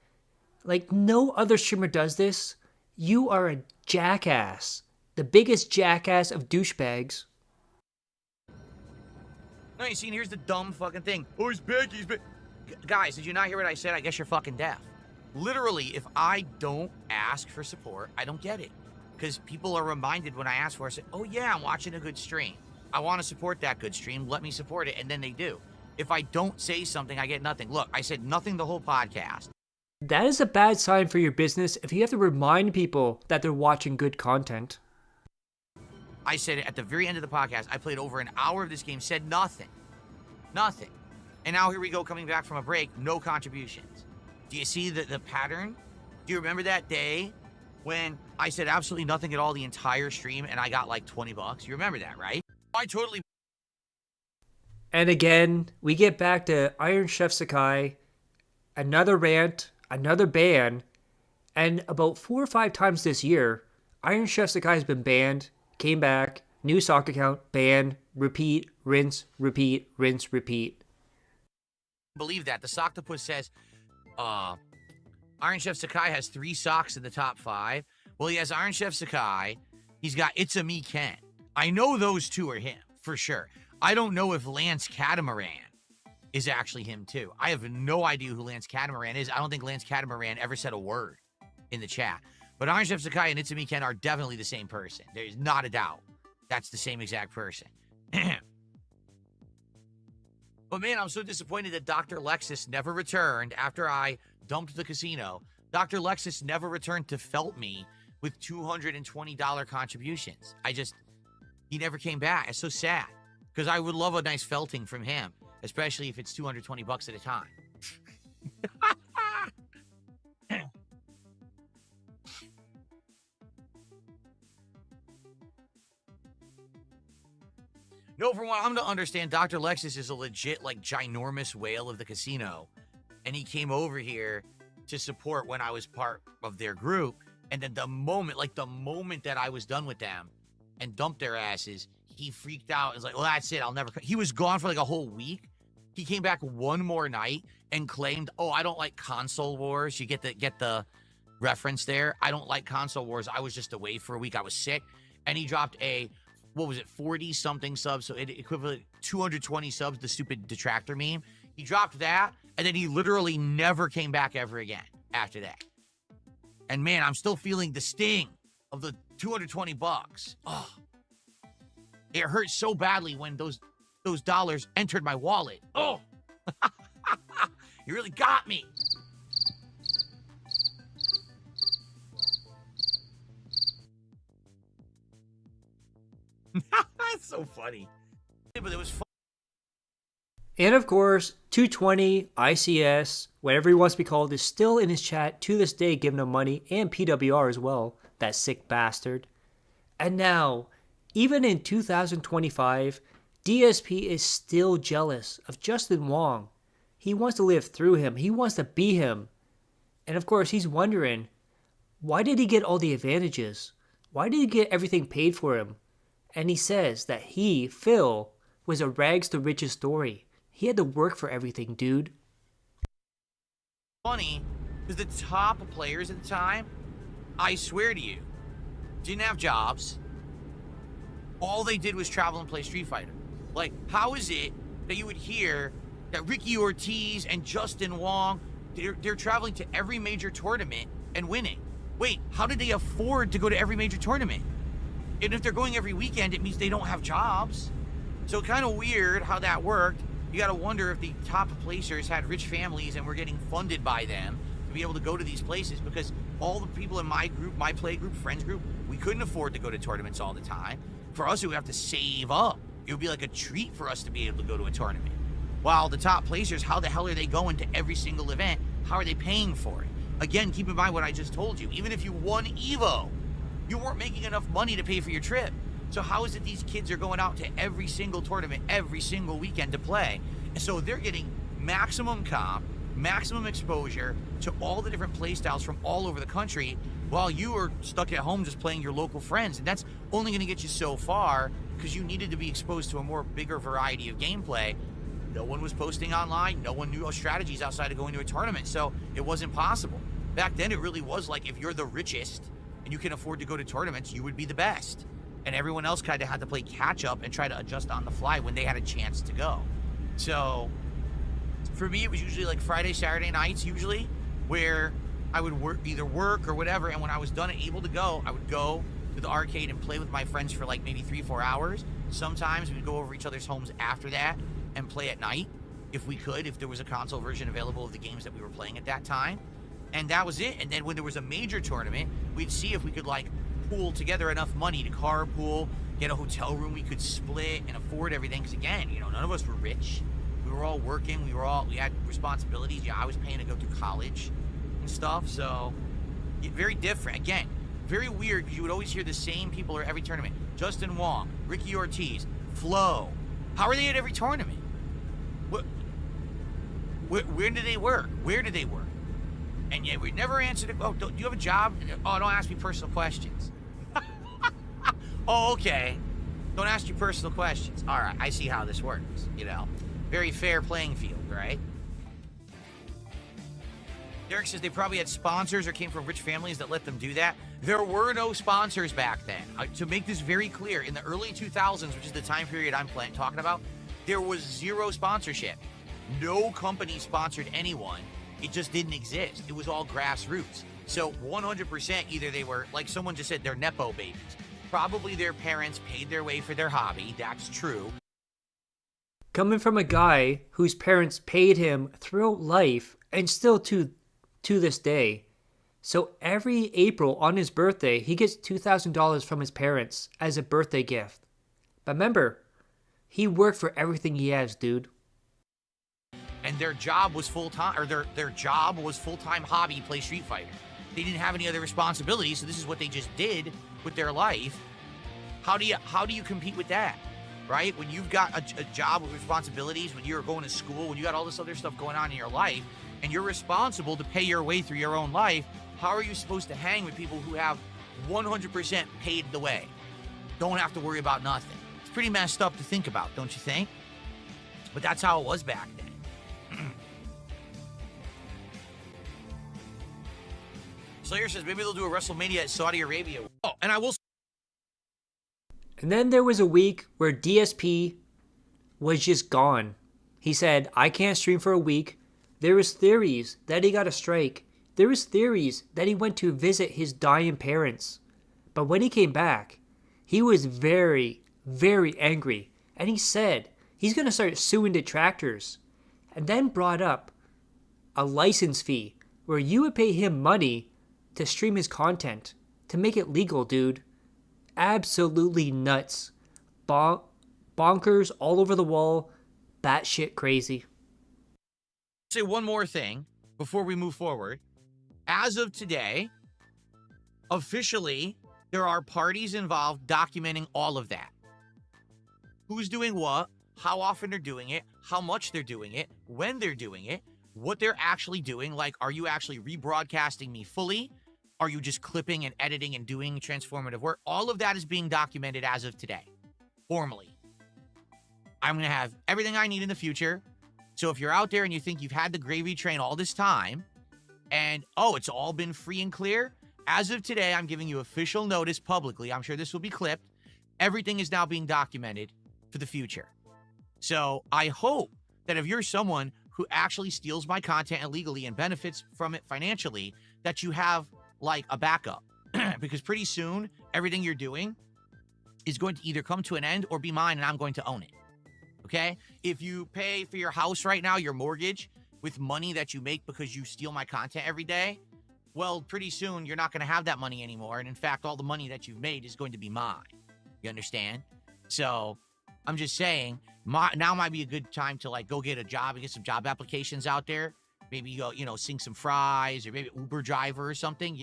S2: Like, no other streamer does this. You are a jackass. The biggest jackass of douchebags.
S3: No, you see, here's the dumb fucking thing. Oh, he's big, he's big. Guys, did you not hear what I said? I guess you're fucking deaf. Literally, if I don't ask for support, I don't get it. Because people are reminded when I ask for it, I say, oh yeah, I'm watching a good stream. I want to support that good stream. Let me support it. And then they do. If I don't say something, I get nothing. Look, I said nothing the whole podcast.
S2: That is a bad sign for your business if you have to remind people that they're watching good content.
S3: I said at the very end of the podcast, I played over an hour of this game, said nothing. Nothing. And now here we go, coming back from a break, no contributions. Do you see the pattern? Do you remember that day when I said absolutely nothing at all the entire stream and I got like 20 bucks? You remember that, right? I totally...
S2: And again, we get back to Iron Chef Sakai, another rant, another ban, and about 4 or 5 times this year, Iron Chef Sakai has been banned, came back, new sock account, ban, repeat, rinse, repeat, rinse, repeat.
S3: Believe that. The Soctopus says, Iron Chef Sakai has 3 socks in the top 5. Well, he has Iron Chef Sakai. He's got It's a Me Ken. I know those 2 are him, for sure. I don't know if Lance Catamaran is actually him, too. I have no idea who Lance Catamaran is. I don't think Lance Catamaran ever said a word in the chat. But Iron Chef Sakai and It's a Me Ken are definitely the same person. There's not a doubt. That's the same exact person. But man, I'm so disappointed that Dr. Lexus never returned after I dumped the casino. Dr. Lexus never returned to felt me with $220 contributions. He never came back. It's so sad. Because I would love a nice felting from him, especially if it's 220 bucks at a time. No, from what I'm to understand, Dr. Lexus is a legit, like, ginormous whale of the casino. And he came over here to support when I was part of their group. And then the moment that I was done with them and dumped their asses, he freaked out and was like, well, that's it. I'll never come. He was gone for like a whole week. He came back one more night and claimed, oh, I don't like console wars. You get the reference there. I don't like console wars. I was just away for a week. I was sick. And he dropped a... what was it, 40-something subs, so it equivalent 220 subs, the stupid detractor meme. He dropped that, and then he literally never came back ever again after that. And man, I'm still feeling the sting of the 220 bucks. Oh, it hurt so badly when those dollars entered my wallet. Oh, you really got me. That's so funny. But it was fun.
S2: And of course, 220, ICS, whatever he wants to be called, is still in his chat to this day, giving him money, and PWR as well, that sick bastard. And now, even in 2025, DSP is still jealous of Justin Wong. He wants to live through him. He wants to be him. And of course, he's wondering, why did he get all the advantages? Why did he get everything paid for him? And he says that he, Phil, was a rags to riches story. He had to work for everything, dude.
S3: Funny, because the top players at the time, I swear to you, didn't have jobs. All they did was travel and play Street Fighter. Like, how is it that you would hear that Ricky Ortiz and Justin Wong, they're traveling to every major tournament and winning? Wait, how did they afford to go to every major tournament? And if they're going every weekend, it means they don't have jobs. So kind of weird how that worked. You got to wonder if the top placers had rich families and were getting funded by them to be able to go to these places, because all the people in my group, my play group, friends group, we couldn't afford to go to tournaments all the time. For us, we would have to save up. It would be like a treat for us to be able to go to a tournament. While the top placers, how the hell are they going to every single event? How are they paying for it? Again, keep in mind what I just told you. Even if you won EVO, you weren't making enough money to pay for your trip. So how is it these kids are going out to every single tournament, every single weekend to play? And so they're getting maximum comp, maximum exposure to all the different play styles from all over the country while you were stuck at home just playing your local friends. And that's only going to get you so far because you needed to be exposed to a more bigger variety of gameplay. No one was posting online. No one knew strategies outside of going to a tournament. So it wasn't possible. Back then, it really was like if you're the richest and you can afford to go to tournaments, you would be the best. And everyone else kind of had to play catch up and try to adjust on the fly when they had a chance to go. So for me, it was usually like Friday, Saturday nights usually, where I would either work or whatever. And when I was done and able to go, I would go to the arcade and play with my friends for like maybe 3-4 hours. Sometimes we'd go over each other's homes after that and play at night if we could, if there was a console version available of the games that we were playing at that time. And that was it. And then when there was a major tournament, we'd see if we could like pool together enough money to carpool, get a hotel room we could split and afford everything. Because again, you know, none of us were rich. We were all working. We had responsibilities. Yeah, I was paying to go through college and stuff. So very different. Again, very weird because you would always hear the same people at every tournament. Justin Wong, Ricky Ortiz, Flo. How are they at every tournament? Where do they work? Where do they work? And yet we never answered it. Oh, do you have a job? Oh, don't ask me personal questions. Oh, okay. Don't ask you personal questions. All right, I see how this works, you know. Very fair playing field, right? Derek says they probably had sponsors or came from rich families that let them do that. There were no sponsors back then. To make this very clear, in the early 2000s, which is the time period I'm talking about, there was zero sponsorship. No company sponsored anyone. It just didn't exist. It was all grassroots. So 100% either they were, like someone just said, they're Nepo babies. Probably their parents paid their way for their hobby. That's true.
S2: Coming from a guy whose parents paid him throughout life and still to this day. So every April on his birthday, he gets $2,000 from his parents as a birthday gift. But remember, he worked for everything he has, dude.
S3: And their job was full-time, or their job was full-time hobby, play Street Fighter. They didn't have any other responsibilities, so this is what they just did with their life. How do you compete with that, right? When you've got a job with responsibilities, when you're going to school, when you got all this other stuff going on in your life, and you're responsible to pay your way through your own life, how are you supposed to hang with people who have 100% paid the way? Don't have to worry about nothing. It's pretty messed up to think about, don't you think? But that's how it was back then. Slayer says maybe they'll do a WrestleMania at Saudi Arabia. Oh, and I will.
S2: And then there was a week where DSP was just gone. He said, I can't stream for a week. There was theories that he got a strike. There was theories that he went to visit his dying parents. But when he came back, he was very, very angry. And he said he's going to start suing detractors. And then brought up a license fee where you would pay him money to stream his content, to make it legal, dude. Absolutely nuts. Bonkers all over the wall. Batshit crazy.
S3: Say one more thing before we move forward. As of today, officially, there are parties involved documenting all of that. Who's doing what, how often they're doing it, how much they're doing it, when they're doing it, what they're actually doing. Like, are you actually rebroadcasting me fully? Are you just clipping and editing and doing transformative work? All of that is being documented as of today, formally. I'm going to have everything I need in the future. So if you're out there and you think you've had the gravy train all this time and, oh, it's all been free and clear, as of today, I'm giving you official notice publicly. I'm sure this will be clipped. Everything is now being documented for the future. So I hope that if you're someone who actually steals my content illegally and benefits from it financially, that you have like a backup. Because pretty soon, everything you're doing is going to either come to an end or be mine and I'm going to own it. Okay? If you pay for your house right now, your mortgage, with money that you make because you steal my content every day, well, pretty soon you're not going to have that money anymore. And in fact, all the money that you've made is going to be mine. You understand? So I'm just saying, now might be a good time to like go get a job and get some job applications out there. Maybe go, sing some fries or maybe Uber driver or something.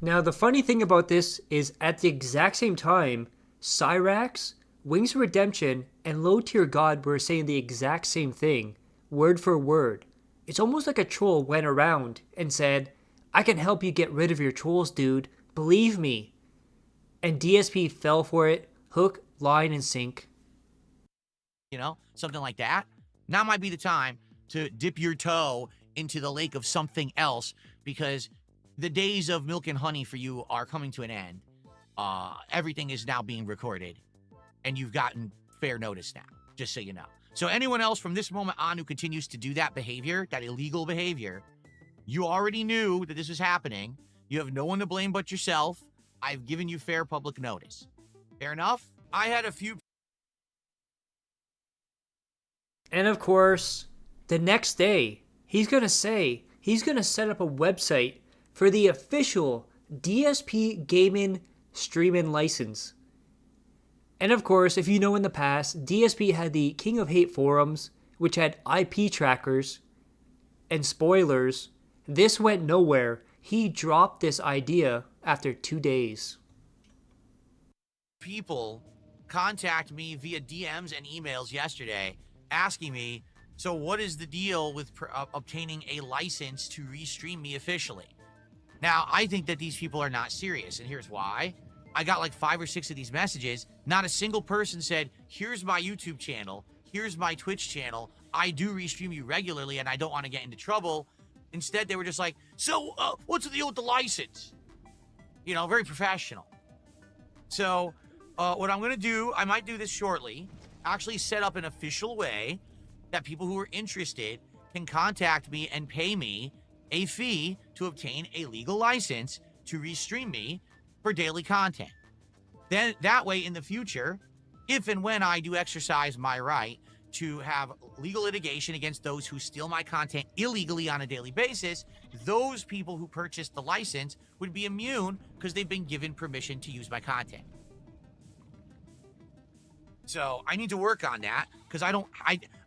S2: Now, the funny thing about this is at the exact same time, Cyrax, Wings of Redemption, and Low Tier God were saying the exact same thing, word for word. It's almost like a troll went around and said, I can help you get rid of your trolls, dude. Believe me. And DSP fell for it, hook, line, and sink.
S3: You know, something like that. Now might be the time to dip your toe into the lake of something else, because the days of milk and honey for you are coming to an end. Everything is now being recorded, and you've gotten fair notice now, just so you know. So anyone else from this moment on who continues to do that behavior, that illegal behavior, you already knew that this was happening. You have no one to blame but yourself. I've given you fair public notice. Fair enough? I had a few...
S2: And of course, the next day, he's going to set up a website for the official DSP gaming streaming license. And of course, if you know in the past, DSP had the King of Hate forums, which had IP trackers and spoilers. This went nowhere. He dropped this idea after 2 days.
S3: People contact me via DMs and emails yesterday asking me, so what is the deal with obtaining a license to restream me officially? Now, I think that these people are not serious, and here's why. I got like 5 or 6 of these messages. Not a single person said, here's my YouTube channel, here's my Twitch channel, I do restream you regularly and I don't want to get into trouble. Instead, they were just like, so what's the deal with the license? You know, very professional. So what I'm going to do, I might do this shortly, actually set up an official way that people who are interested can contact me and pay me a fee to obtain a legal license to restream me for daily content. Then that way in the future, if and when I do exercise my right to have legal litigation against those who steal my content illegally on a daily basis, those people who purchased the license would be immune because they've been given permission to use my content. So I need to work on that because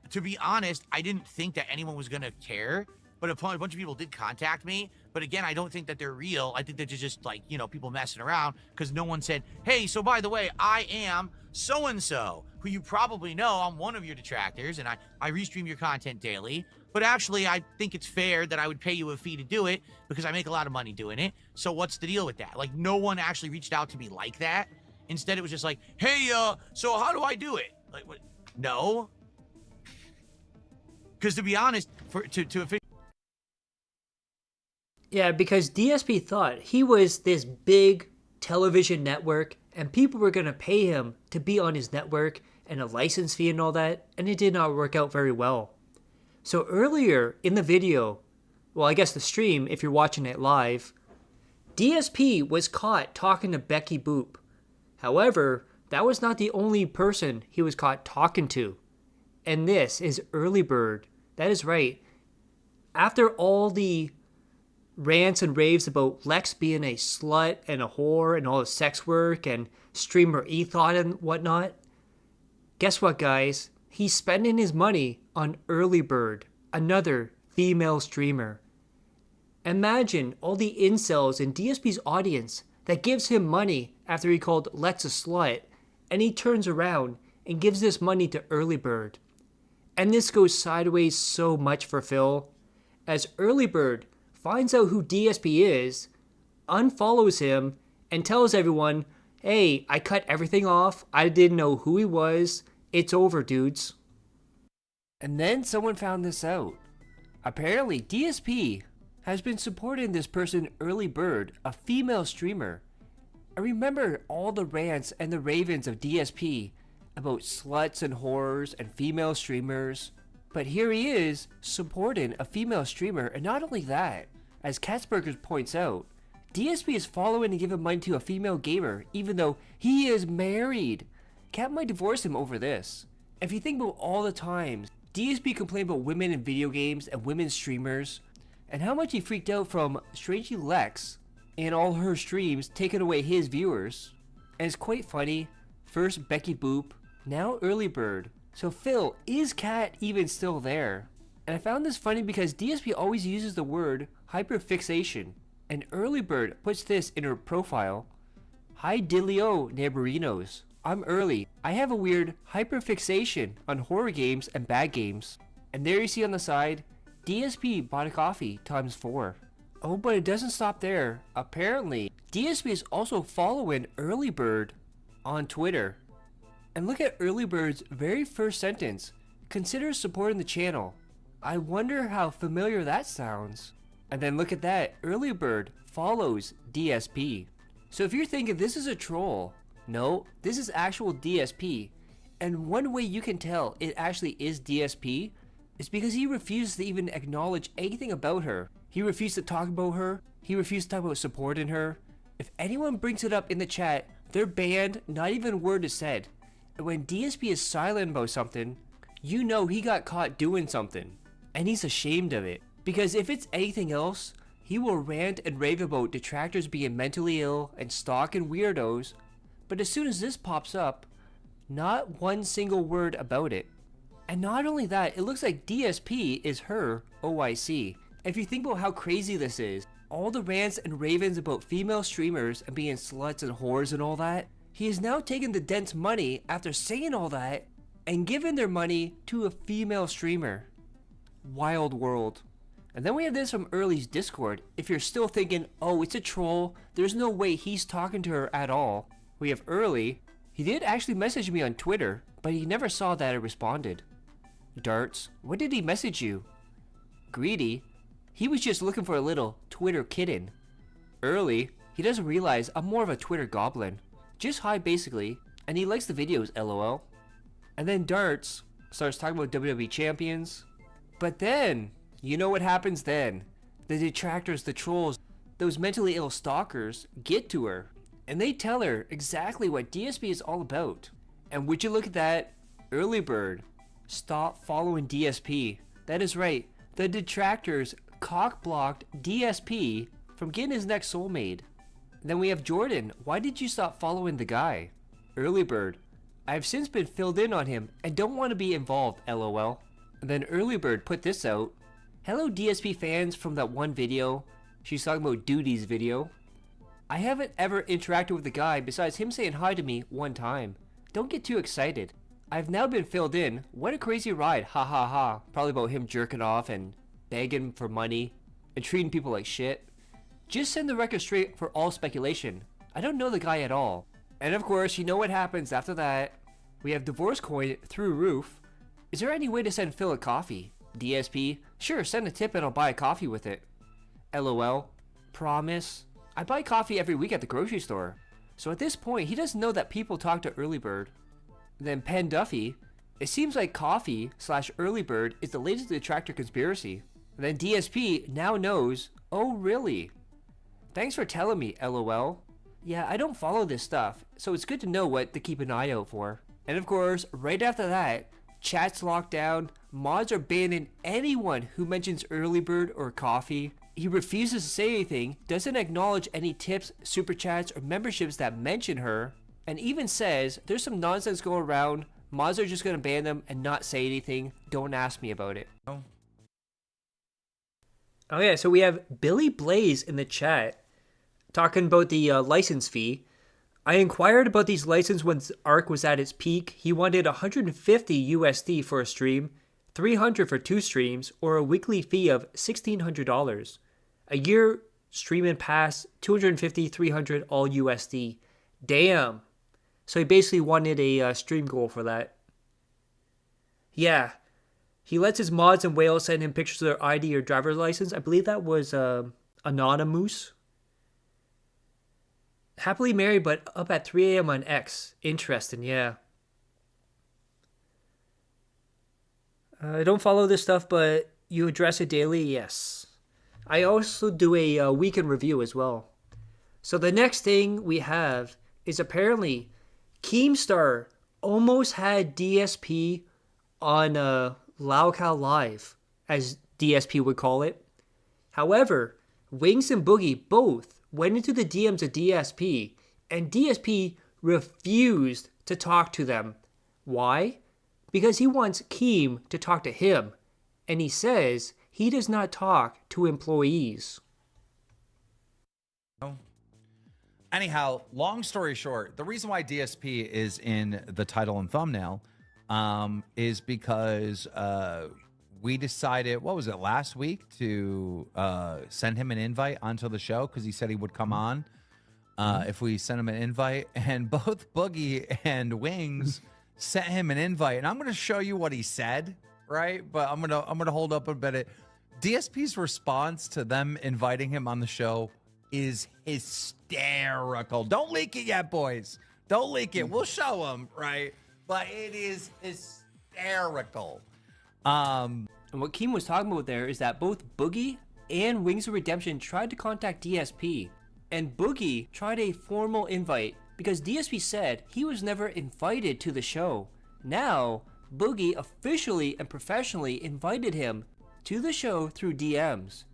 S3: to be honest, I didn't think that anyone was going to care, but a bunch of people did contact me. But again, I don't think that they're real. I think they're just like, you know, people messing around because no one said, hey, so by the way, I am so-and-so, who you probably know. I'm one of your detractors and I restream your content daily. But actually, I think it's fair that I would pay you a fee to do it because I make a lot of money doing it. So what's the deal with that? Like, no one actually reached out to me like that. Instead, it was just like, hey, so how do I do it? Like, what? No. Because to be honest,
S2: Yeah, because DSP thought he was this big television network and people were going to pay him to be on his network and a license fee and all that, and it did not work out very well. So earlier in the video, well, I guess the stream, if you're watching it live, DSP was caught talking to Becky Boop. However, that was not the only person he was caught talking to. And this is Early Bird. That is right. After all the rants and raves about Lex being a slut and a whore and all the sex work and streamer ethos and whatnot, guess what, guys? He's spending his money on Early Bird, another female streamer. Imagine all the incels in DSP's audience that gives him money after he called Lex a slut, and he turns around and gives this money to Early Bird. And this goes sideways so much for Phil, as Early Bird finds out who DSP is, unfollows him, and tells everyone, hey, I cut everything off, I didn't know who he was, it's over, dudes. And then someone found this out. Apparently, DSP has been supporting this person, Early Bird, a female streamer. I remember all the rants and the ravens of DSP about sluts and whores and female streamers. But here he is supporting a female streamer, and not only that, as Katzberger points out, DSP is following and giving money to a female gamer even though he is married. Kat might divorce him over this. If you think about all the times DSP complained about women in video games and women streamers, and how much he freaked out from Strangely Lex and all her streams taking away his viewers. And it's quite funny, first Becky Boop, now Early Bird. So Phil, is Kat even still there? And I found this funny because DSP always uses the word hyperfixation, and Early Bird puts this in her profile. Hi Diddly-o, neighborinos. I'm Early. I have a weird hyperfixation on horror games and bad games. And there you see on the side, DSP bought a coffee times 4. Oh, but it doesn't stop there. Apparently, DSP is also following Early Bird on Twitter. And look at Early Bird's very first sentence. Consider supporting the channel. I wonder how familiar that sounds. And then look at that. Early Bird follows DSP. So if you're thinking this is a troll, no, this is actual DSP. And one way you can tell it actually is DSP is because he refuses to even acknowledge anything about her. He refused to talk about her. He refused to talk about supporting her. If anyone brings it up in the chat, they're banned, not even a word is said. And when DSP is silent about something, you know he got caught doing something. And he's ashamed of it. Because if it's anything else, he will rant and rave about detractors being mentally ill and stalking weirdos. But as soon as this pops up, not one single word about it. And not only that, it looks like DSP is her OIC. If you think about how crazy this is, all the rants and ravens about female streamers and being sluts and whores and all that, he has now taken the dent's money after saying all that and given their money to a female streamer. Wild world. And then we have this from Early's Discord. If you're still thinking, oh, it's a troll, there's no way he's talking to her at all. We have Early. He did actually message me on Twitter, but he never saw that I responded. Darts, what did he message you? Greedy, he was just looking for a little Twitter kitten. Early, he doesn't realize I'm more of a Twitter goblin. Just hi basically, and he likes the videos, lol. And then Darts starts talking about WWE champions. But then, you know what happens then? The detractors, the trolls, those mentally ill stalkers get to her. And they tell her exactly what DSP is all about. And would you look at that? Early Bird, stop following DSP. That is right, the detractors cock-blocked DSP from getting his next soulmate. Then we have Jordan, why did you stop following the guy? Early Bird, I've since been filled in on him and don't want to be involved, lol. And then Early Bird put this out. Hello DSP fans from that one video. She's talking about Duty's video. I haven't ever interacted with the guy besides him saying hi to me one time. Don't get too excited. I've now been filled in. What a crazy ride, ha ha ha. Probably about him jerking off and begging for money and treating people like shit. Just send the record straight for all speculation. I don't know the guy at all. And of course, you know what happens after that. We have divorce coin through roof. Is there any way to send Phil a coffee? DSP, sure, send a tip and I'll buy a coffee with it. LOL, promise. I buy coffee every week at the grocery store. So at this point, he doesn't know that people talk to Early Bird. Then Penn Duffy, it seems like coffee / Early Bird is the latest detractor conspiracy. And then DSP now knows, oh really? Thanks for telling me, lol. Yeah, I don't follow this stuff, so it's good to know what to keep an eye out for. And of course, right after that, chat's locked down, mods are banning anyone who mentions Early Bird or coffee. He refuses to say anything, doesn't acknowledge any tips, super chats, or memberships that mention her, and even says there's some nonsense going around, mods are just gonna ban them and not say anything, don't ask me about it. Oh yeah, so we have Billy Blaze in the chat talking about the license fee. I inquired about these licenses when ARC was at its peak. He wanted 150 USD for a stream, 300 for 2 streams, or a weekly fee of $1,600. A year streaming pass, 250, 300, all USD. Damn. So he basically wanted a stream goal for that. Yeah. He lets his mods and whales send him pictures of their ID or driver's license. I believe that was Anonymous. Happily married, but up at 3 a.m. on X. Interesting, yeah. I don't follow this stuff, but you address it daily? Yes. I also do a weekend review as well. So the next thing we have is apparently Keemstar almost had DSP on LOLCOW Live, as DSP would call it. However, Wings and Boogie both went into the DMs of DSP, and DSP refused to talk to them. Why? Because he wants Keem to talk to him, and he says he does not talk to employees.
S13: Anyhow, long story short, the reason why DSP is in the title and thumbnail is because we decided, what was it, last week, to send him an invite onto the show because he said he would come on if we sent him an invite. And both Boogie and Wings sent him an invite, and I'm going to show you what he said, right? But I'm gonna hold up a bit. DSP's response to them inviting him on the show is hysterical. Don't leak it yet, boys. Don't leak it. We'll show them, right? But it is hysterical.
S2: And what Keem was talking about there is that both Boogie and Wings of Redemption tried to contact DSP, and Boogie tried a formal invite because DSP said he was never invited to the show. Now, Boogie officially and professionally invited him to the show through DMs,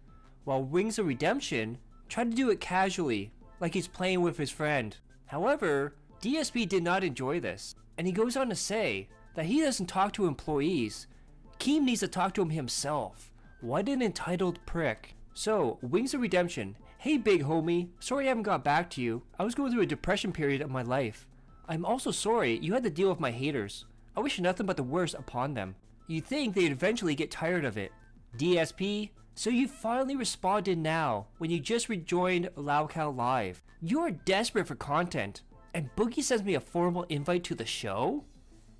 S2: while Wings of Redemption tried to do it casually, like he's playing with his friend. However, DSP did not enjoy this, and he goes on to say that he doesn't talk to employees. Keem needs to talk to him himself. What an entitled prick. So, Wings of Redemption, hey big homie, sorry I haven't got back to you. I was going through a depression period of my life. I'm also sorry you had to deal with my haters. I wish nothing but the worst upon them. You'd think they'd eventually get tired of it. DSP, so you finally responded now when you just rejoined LOLCOW Live. You're desperate for content, and Boogie sends me a formal invite to the show?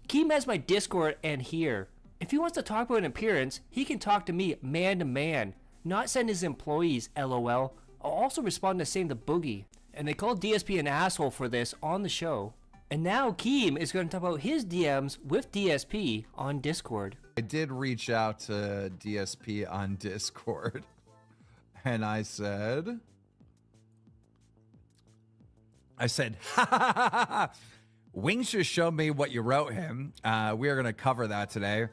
S2: Keem has my Discord and here. If he wants to talk about an appearance, he can talk to me man to man, not send his employees, LOL. I'll also respond the same to Boogie. And they called DSP an asshole for this on the show. And now Keem is going to talk about his DMs with DSP on Discord.
S13: I did reach out to DSP on Discord, and I said, ha ha ha ha, Wings just showed me what you wrote him. We are going to cover that today.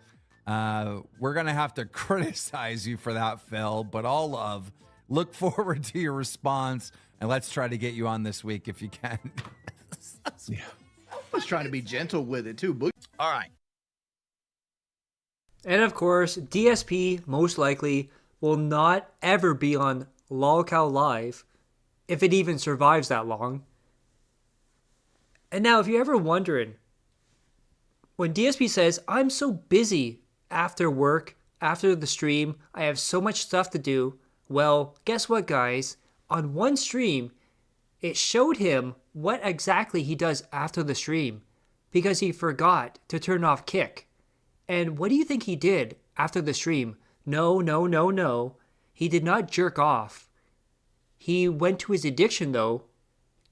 S13: We're going to have to criticize you for that, Phil, but all love. Look forward to your response, and let's try to get you on this week if you can.
S14: Yeah. I was trying to be gentle with it, too.
S3: All right.
S2: And of course, DSP most likely will not ever be on LOLCOW Live, if it even survives that long. And now, if you're ever wondering, when DSP says, I'm so busy after work, after the stream, I have so much stuff to do, well, guess what, guys? On one stream, it showed him what exactly he does after the stream, because he forgot to turn off Kick. And what do you think he did after the stream? No. He did not jerk off. He went to his addiction, though.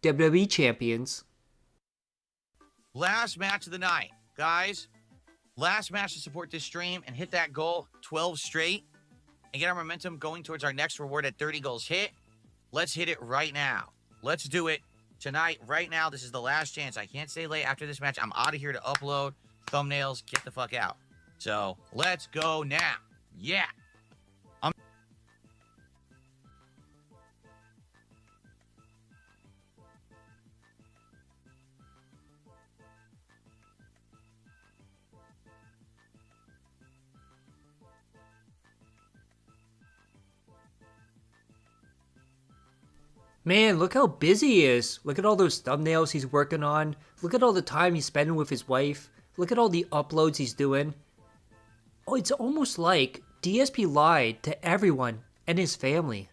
S2: WWE champions.
S3: Last match of the night. Guys, last match to support this stream and hit that goal 12 straight and get our momentum going towards our next reward at 30 goals hit. Let's hit it right now. Let's do it tonight, right now. This is the last chance. I can't stay late after this match. I'm out of here to upload thumbnails. Get the fuck out. So let's go now. Yeah.
S2: Man, look how busy he is. Look at all those thumbnails he's working on. Look at all the time he's spending with his wife. Look at all the uploads he's doing. Oh, it's almost like DSP lied to everyone and his family.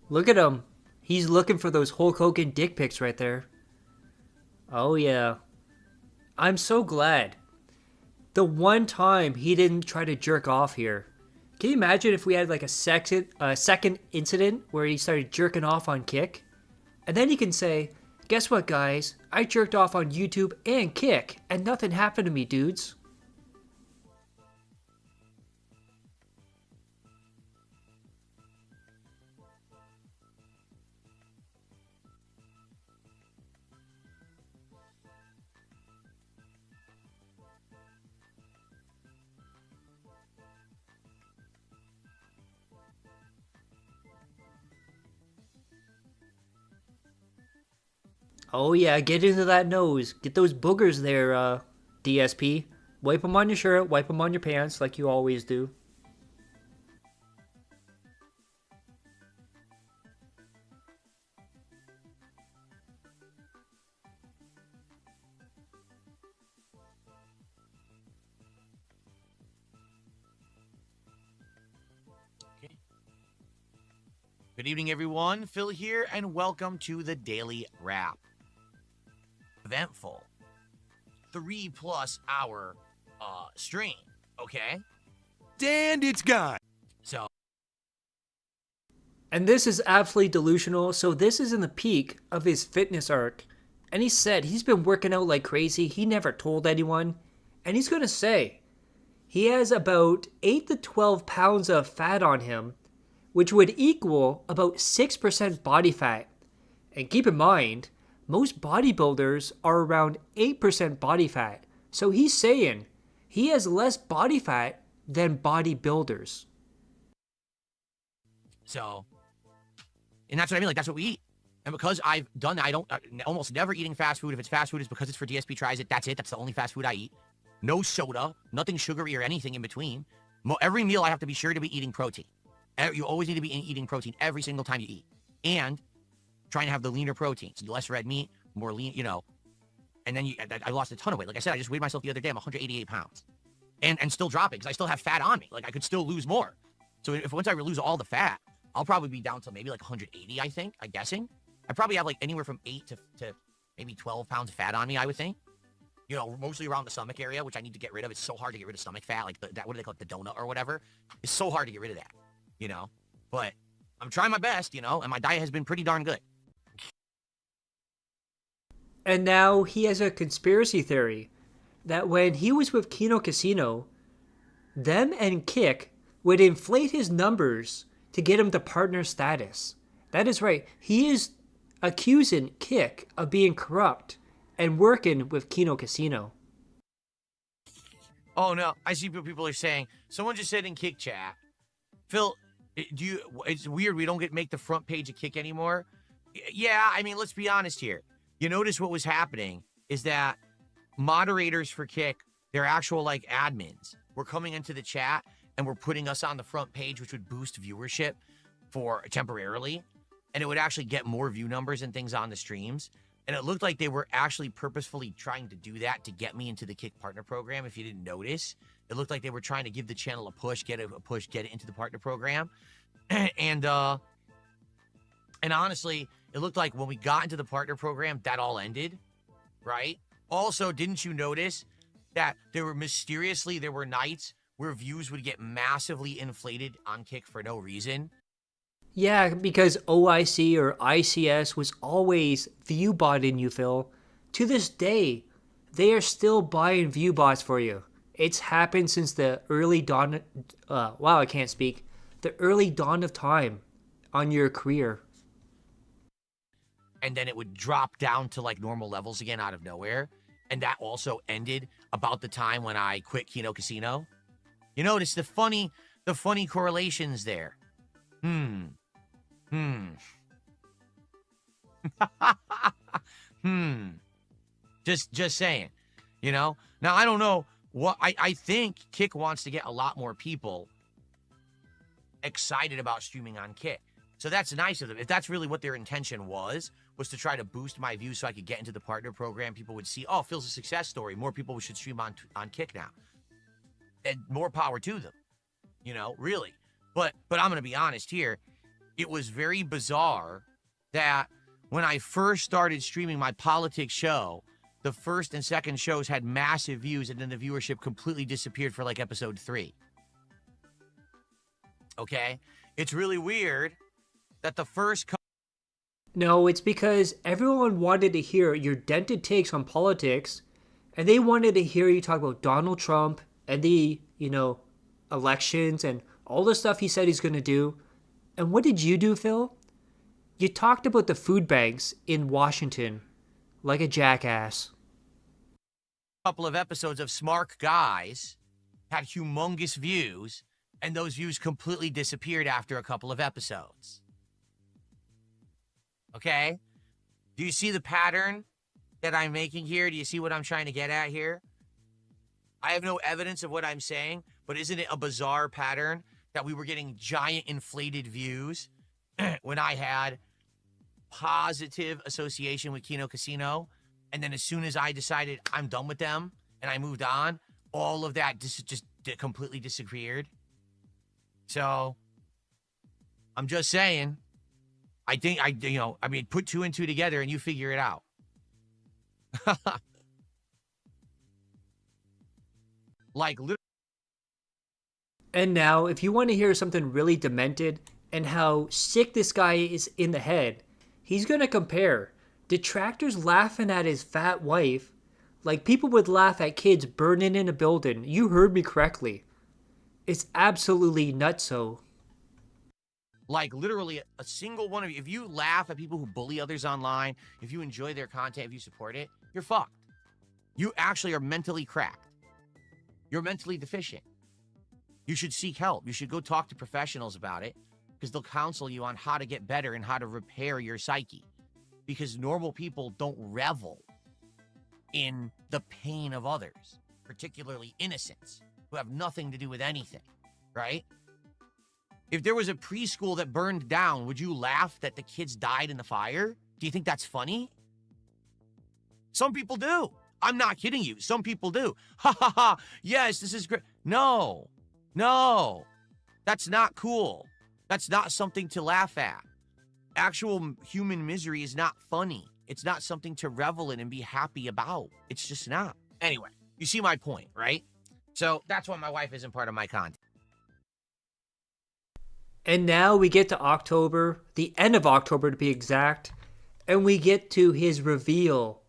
S2: Look at him. He's looking for those Hulk Hogan dick pics right there. Oh yeah. I'm so glad The one time he didn't try to jerk off here. Can you imagine if we had like a second incident where he started jerking off on Kick? And then he can say, guess what, guys? I jerked off on YouTube and Kick, and nothing happened to me, dudes. Oh yeah, get into that nose. Get those boogers there, DSP. Wipe them on your shirt, wipe them on your pants like you always do.
S3: Good evening, everyone. Phil here, and welcome to the Daily Wrap. Eventful 3+ hour stream, okay? And it's gone. So,
S2: and this is absolutely delusional. So this is in the peak of his fitness arc, and he said he's been working out like crazy. He never told anyone, and he's gonna say he has about 8 to 12 pounds of fat on him, which would equal about 6% body fat. And keep in mind, most bodybuilders are around 8% body fat. So he's saying he has less body fat than bodybuilders.
S3: So, and that's what I mean. Like, that's what we eat. And because I've done that, I don't almost never eating fast food. If it's fast food, it's because it's for DSP Tries It. That's it. That's the only fast food I eat. No soda, nothing sugary or anything in between. Every meal I have to be sure to be eating protein. You always need to be eating protein every single time you eat. And trying to have the leaner proteins, less red meat, more lean, and then I lost a ton of weight. Like I said, I just weighed myself the other day. I'm 188 pounds and still dropping because I still have fat on me. Like I could still lose more. So if once I lose all the fat, I'll probably be down to maybe like 180, I think, I'm guessing. I probably have like anywhere from 8 to maybe 12 pounds of fat on me, I would think. Mostly around the stomach area, which I need to get rid of. It's so hard to get rid of stomach fat, like that, what do they call it, the donut or whatever. It's so hard to get rid of that, But I'm trying my best, and my diet has been pretty darn good.
S2: And now he has a conspiracy theory that when he was with Kino Casino, them and Kick would inflate his numbers to get him to partner status. That is right. He is accusing Kick of being corrupt and working with Kino Casino.
S3: Oh no, I see what people are saying. Someone just said in Kick chat, Phil, it's weird we don't make the front page of Kick anymore. Yeah, I mean, let's be honest here. You notice what was happening is that moderators for Kick, their actual admins, were coming into the chat and were putting us on the front page, which would boost viewership for temporarily, and it would actually get more view numbers and things on the streams. And it looked like they were actually purposefully trying to do that to get me into the Kick partner program. If you didn't notice, it looked like they were trying to give the channel a push, get it into the partner program. And honestly, it looked like when we got into the partner program, that all ended, right? Also, didn't you notice that there were nights where views would get massively inflated on Kick for no reason?
S2: Yeah, because OIC or ICS was always view botting you, Phil. To this day, they are still buying view bots for you. It's happened since the early dawn. The early dawn of time on your career.
S3: And then it would drop down to normal levels again out of nowhere. And that also ended about the time when I quit Kino Casino. You notice the funny correlations there. Just saying, Now, I don't know what I think Kick wants to get a lot more people excited about streaming on Kick. So that's nice of them. If that's really what their intention was to try to boost my views so I could get into the partner program, people would see, oh, Phil's a success story. More people should stream on Kick now. And more power to them, really. But I'm going to be honest here. It was very bizarre that when I first started streaming my politics show, the first and second shows had massive views, and then the viewership completely disappeared for like episode 3. Okay? It's really weird that the first...
S2: No, it's because everyone wanted to hear your dented takes on politics, and they wanted to hear you talk about Donald Trump and the, elections and all the stuff he said he's going to do. And what did you do, Phil? You talked about the food banks in Washington like a jackass.
S3: Couple of episodes of Smart Guys had humongous views, and those views completely disappeared after a couple of episodes. Okay? Do you see the pattern that I'm making here? Do you see what I'm trying to get at here? I have no evidence of what I'm saying, but isn't it a bizarre pattern that we were getting giant inflated views when I had positive association with Kino Casino, and then as soon as I decided I'm done with them and I moved on, all of that just completely disappeared? So, I'm just saying, I think, put 2 and 2 together and you figure it out. Like, literally.
S2: And now, if you want to hear something really demented and how sick this guy is in the head, he's going to compare detractors laughing at his fat wife like people would laugh at kids burning in a building. You heard me correctly. It's absolutely nutso.
S3: Like, literally, a single one of you, if you laugh at people who bully others online, if you enjoy their content, if you support it, you're fucked. You actually are mentally cracked. You're mentally deficient. You should seek help. You should go talk to professionals about it, because they'll counsel you on how to get better and how to repair your psyche. Because normal people don't revel in the pain of others, particularly innocents, who have nothing to do with anything, right? If there was a preschool that burned down, would you laugh that the kids died in the fire? Do you think that's funny? Some people do. I'm not kidding you. Some people do. Ha ha ha. Yes, this is great. No. That's not cool. That's not something to laugh at. Actual human misery is not funny. It's not something to revel in and be happy about. It's just not. Anyway, you see my point, right? So that's why my wife isn't part of my content.
S2: And now we get to October, the end of October to be exact, and we get to his reveal.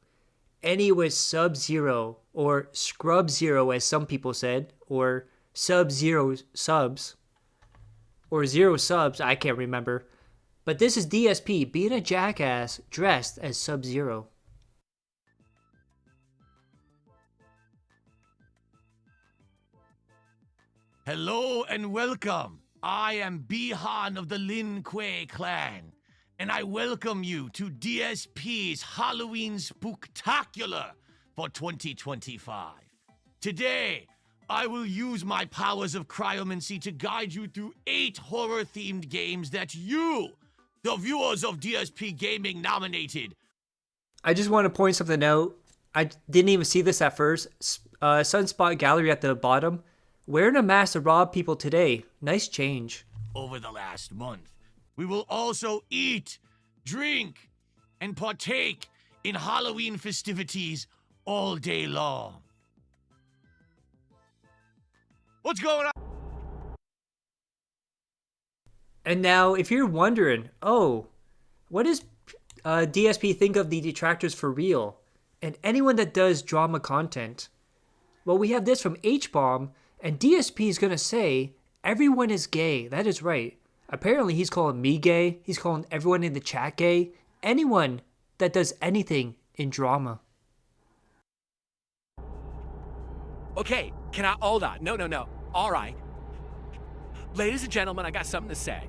S2: And he was Sub-Zero, or Scrub-Zero as some people said, or Sub-Zero subs, or 0 subs, I can't remember. But this is DSP being a jackass dressed as Sub-Zero.
S3: Hello and welcome. I am Bihan of the Lin Kuei clan, and I welcome you to DSP's Halloween Spooktacular for 2025. Today, I will use my powers of cryomancy to guide you through 8 horror-themed games that you, the viewers of DSP Gaming, nominated.
S2: I just want to point something out. I didn't even see this at first. Sunspot Gallery at the bottom. Wearing a mask to rob people today. Nice change.
S3: Over the last month, we will also eat, drink, and partake in Halloween festivities all day long. What's going on?
S2: And now, if you're wondering, what does DSP think of the detractors for real? And anyone that does drama content? Well, we have this from H-Bomb, and DSP is going to say, everyone is gay. That is right. Apparently, he's calling me gay. He's calling everyone in the chat gay. Anyone that does anything in drama.
S15: Okay, can I hold on? No. All right. Ladies and gentlemen, I got something to say.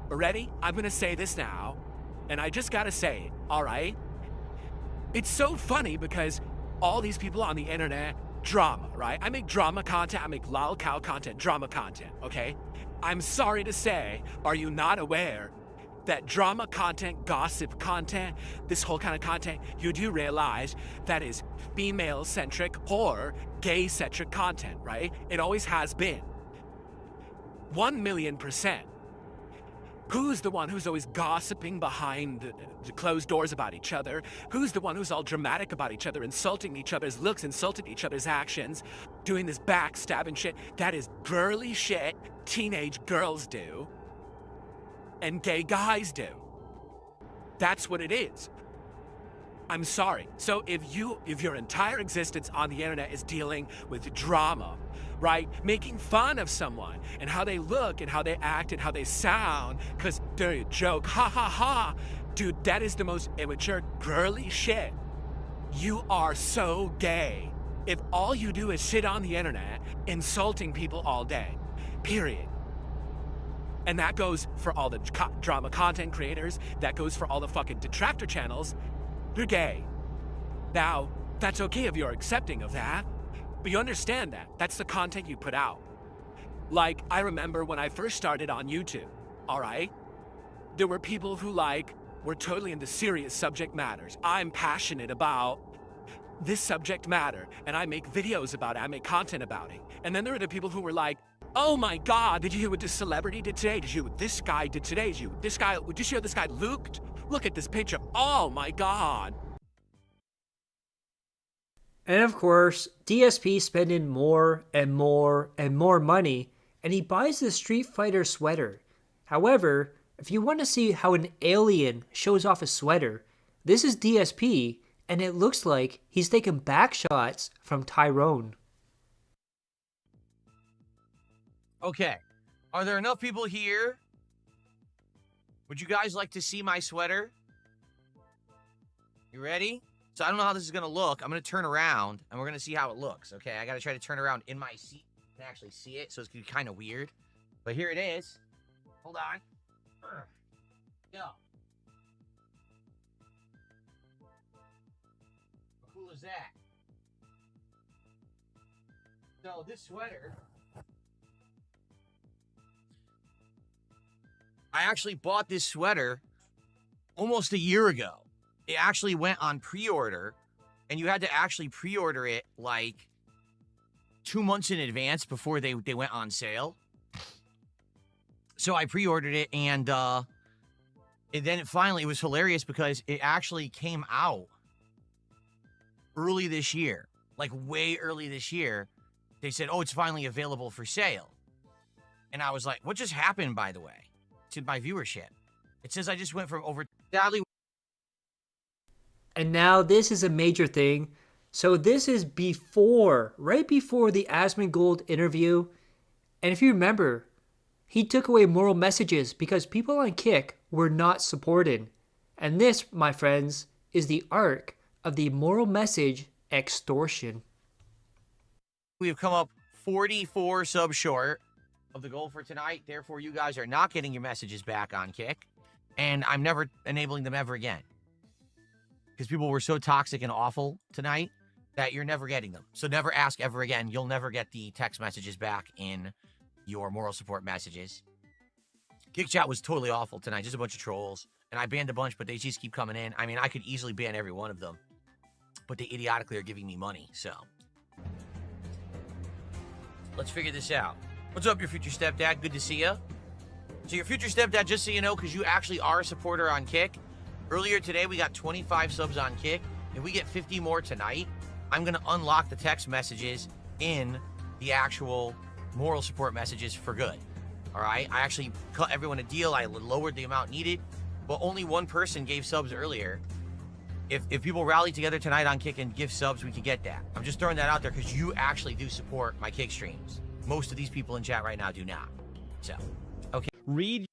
S15: Ready? I'm gonna say this now, and I just gotta say it, all right? It's so funny because all these people on the internet, drama, right? I make drama content, I make LOLCOW content, drama content, okay? I'm sorry to say, are you not aware that drama content, gossip content, this whole kind of content, you do realize that is female-centric or gay-centric content, right? It always has been. 1,000,000%. Who's the one who's always gossiping behind the closed doors about each other? Who's the one who's all dramatic about each other, insulting each other's looks, insulting each other's actions, doing this backstabbing shit? That is girly shit teenage girls do and gay guys do. That's what it is. I'm sorry. So if your entire existence on the internet is dealing with drama, right? Making fun of someone and how they look and how they act and how they sound because they're a joke, ha ha ha. Dude, that is the most immature, girly shit. You are so gay if all you do is sit on the internet insulting people all day, period. And that goes for all the drama content creators. That goes for all the fucking detractor channels. You're gay. Now, that's okay if you're accepting of that, but you understand that. That's the content you put out. Like, I remember when I first started on YouTube, all right? There were people who, like, were totally into serious subject matters. I'm passionate about this subject matter, and I make videos about it. I make content about it. And then there were the people who were like, oh my God, did you hear what this celebrity did today? Did you hear what this guy did today? Did you hear what this guy looked? Look at this picture. Oh my God.
S2: And of course, DSP spending more and more and more money, and he buys the Street Fighter sweater. However, if you want to see how an alien shows off a sweater, this is DSP, and it looks like he's taking back shots from Tyrone.
S3: Okay. Are there enough people here? Would you guys like to see my sweater? You ready? So I don't know how this is going to look. I'm going to turn around, and we're going to see how it looks, okay? I got to try to turn around in my seat to actually see it, so it's going to be kind of weird. But here it is. Hold on. Go. How cool is that? So this sweater... I actually bought this sweater almost a year ago. It actually went on pre-order, and you had to actually pre-order it like 2 months in advance before they went on sale. So I pre-ordered it, and then it was hilarious because it actually came out early this year, like way early this year. They said, oh, it's finally available for sale. And I was like, what just happened, by the way, to my viewership? It says I just went from over... Sadly.
S2: And now this is a major thing. So this is right before the Asmongold interview. And if you remember, he took away moral messages because people on Kick were not supported. And this, my friends, is the arc of the moral message extortion.
S3: We have come up 44 subs short of the goal for tonight. Therefore, you guys are not getting your messages back on Kick. And I'm never enabling them ever again. Because people were so toxic and awful tonight that you're never getting them. So never ask ever again. You'll never get the text messages back in your moral support messages. Kick Chat was totally awful tonight. Just a bunch of trolls. And I banned a bunch, but they just keep coming in. I mean, I could easily ban every one of them. But they idiotically are giving me money, so. Let's figure this out. What's up, your future stepdad? Good to see you. So your future stepdad, just so you know, because you actually are a supporter on Kick, earlier today, we got 25 subs on Kick. If we get 50 more tonight, I'm going to unlock the text messages in the actual moral support messages for good. All right? I actually cut everyone a deal. I lowered the amount needed, but only one person gave subs earlier. If people rally together tonight on Kick and give subs, we can get that. I'm just throwing that out there because you actually do support my Kick streams. Most of these people in chat right now do not. So, okay.
S2: Read.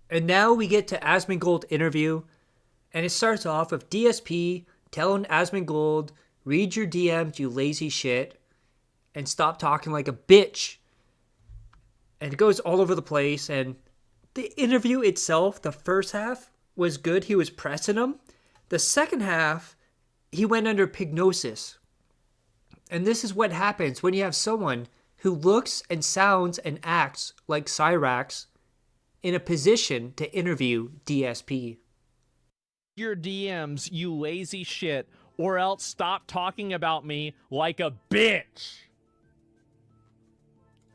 S2: And now we get to Asmongold interview, and it starts off with DSP telling Asmongold, read your DMs, you lazy shit, and stop talking like a bitch. And it goes all over the place, and the interview itself, the first half, was good. He was pressing him. The second half, he went under pignosis. And this is what happens when you have someone who looks and sounds and acts like Cyrax in a position to interview DSP.
S1: Your DMs, you lazy shit, or else stop talking about me like a bitch.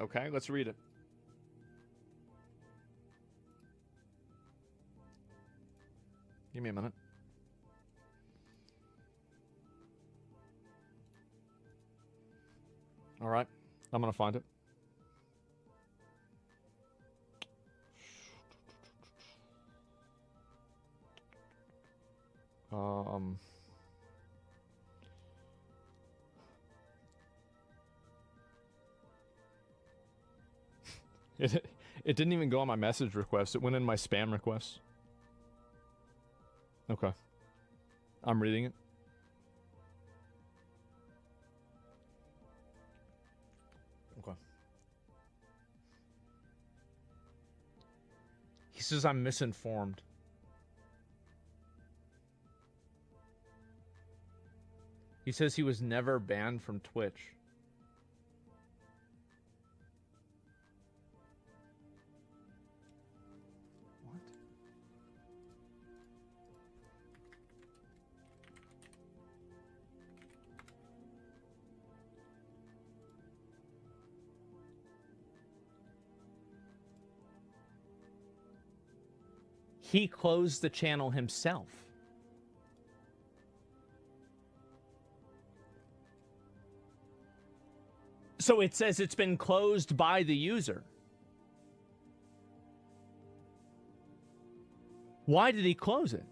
S1: Okay, let's read it. Give me a minute. All right. I'm going to find it. It didn't even go on my message request. It went in my spam requests. Okay. I'm reading it. Okay. He says I'm misinformed. He says he was never banned from Twitch. What? He closed the channel himself. So it says it's been closed by the user. Why did he close it?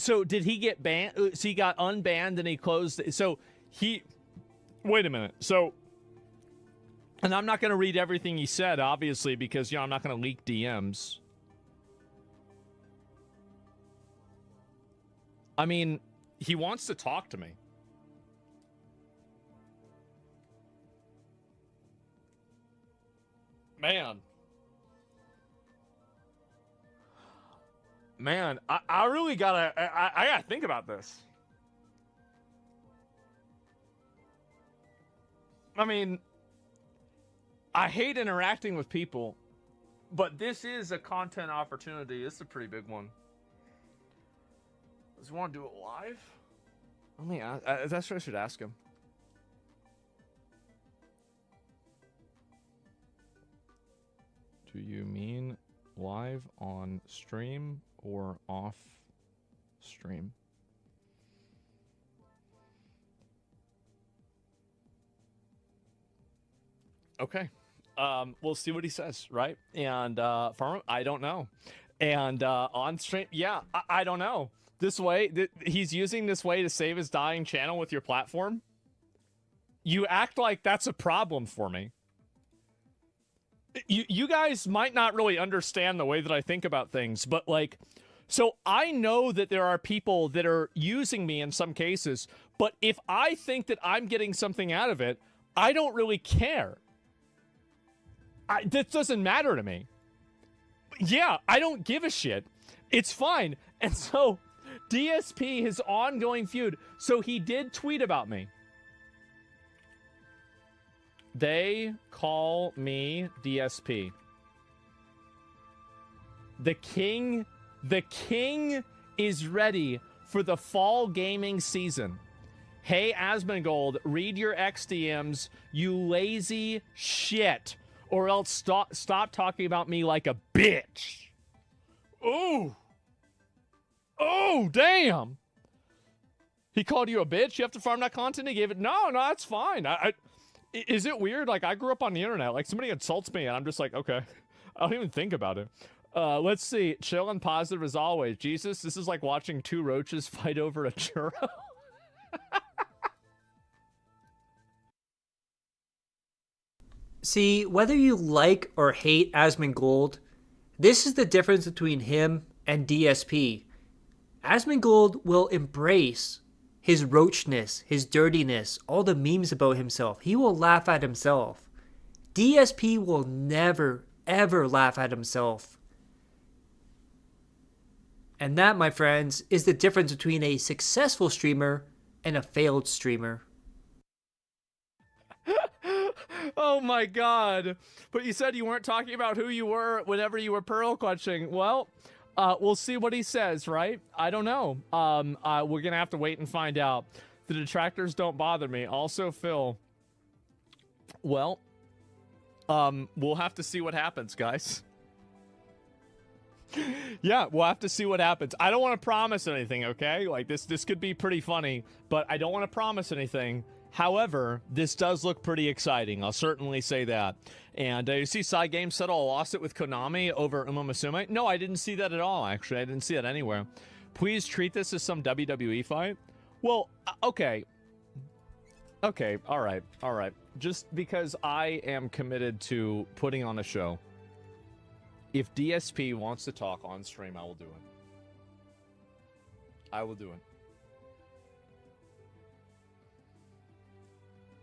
S1: So did he get banned? So he got unbanned and he closed it. So he... Wait a minute. So... And I'm not going to read everything he said, obviously, because, you know, I'm not going to leak DMs. I mean, he wants to talk to me. Man, I really gotta, I gotta think about this. I mean, I hate interacting with people, but this is a content opportunity. It's a pretty big one. Does he want to do it live? Let me ask, that's what I should ask him. Do you mean live on stream or off stream? Okay. We'll see what he says, right? And from I don't know. And on stream, yeah, I don't know. This way, he's using this way to save his dying channel with your platform. You act like that's a problem for me. You guys might not really understand the way that I think about things, but like, so I know that there are people that are using me in some cases, but if I think that I'm getting something out of it, I don't really care. This doesn't matter to me. Yeah, I don't give a shit. It's fine. And so DSP, his ongoing feud, so he did tweet about me. They call me DSP. The king is ready for the fall gaming season. Hey, Asmongold, read your XDMs, you lazy shit, or else stop talking about me like a bitch. Ooh. Oh, damn. He called you a bitch? You have to farm that content? He gave it? No, that's fine. Is it weird? Like, I grew up on the internet. Like, somebody insults me, and I'm just like, okay. I don't even think about it. Let's see. Chill and positive as always. Jesus, this is like watching two roaches fight over a churro.
S2: See, whether you like or hate Asmongold, this is the difference between him and DSP. Asmongold will embrace his roachness, his dirtiness, all the memes about himself. He will laugh at himself. DSP will never, ever laugh at himself. And that, my friends, is the difference between a successful streamer and a failed streamer.
S1: Oh my god. But you said you weren't talking about who you were whenever you were pearl clutching. Well, we'll see what he says, right? I don't know. We're gonna have to wait and find out. The detractors don't bother me. Also, Phil. Well, we'll have to see what happens, guys. Yeah, we'll have to see what happens. I don't want to promise anything, okay? Like, this could be pretty funny, but I don't want to promise anything. However, this does look pretty exciting. I'll certainly say that. And you see Side Games said, oh, I lost it with Konami over Uma Musume. No, I didn't see that at all, actually. I didn't see it anywhere. Please treat this as some WWE fight. Well, okay. Okay, all right. Just because I am committed to putting on a show, if DSP wants to talk on stream, I will do it. I will do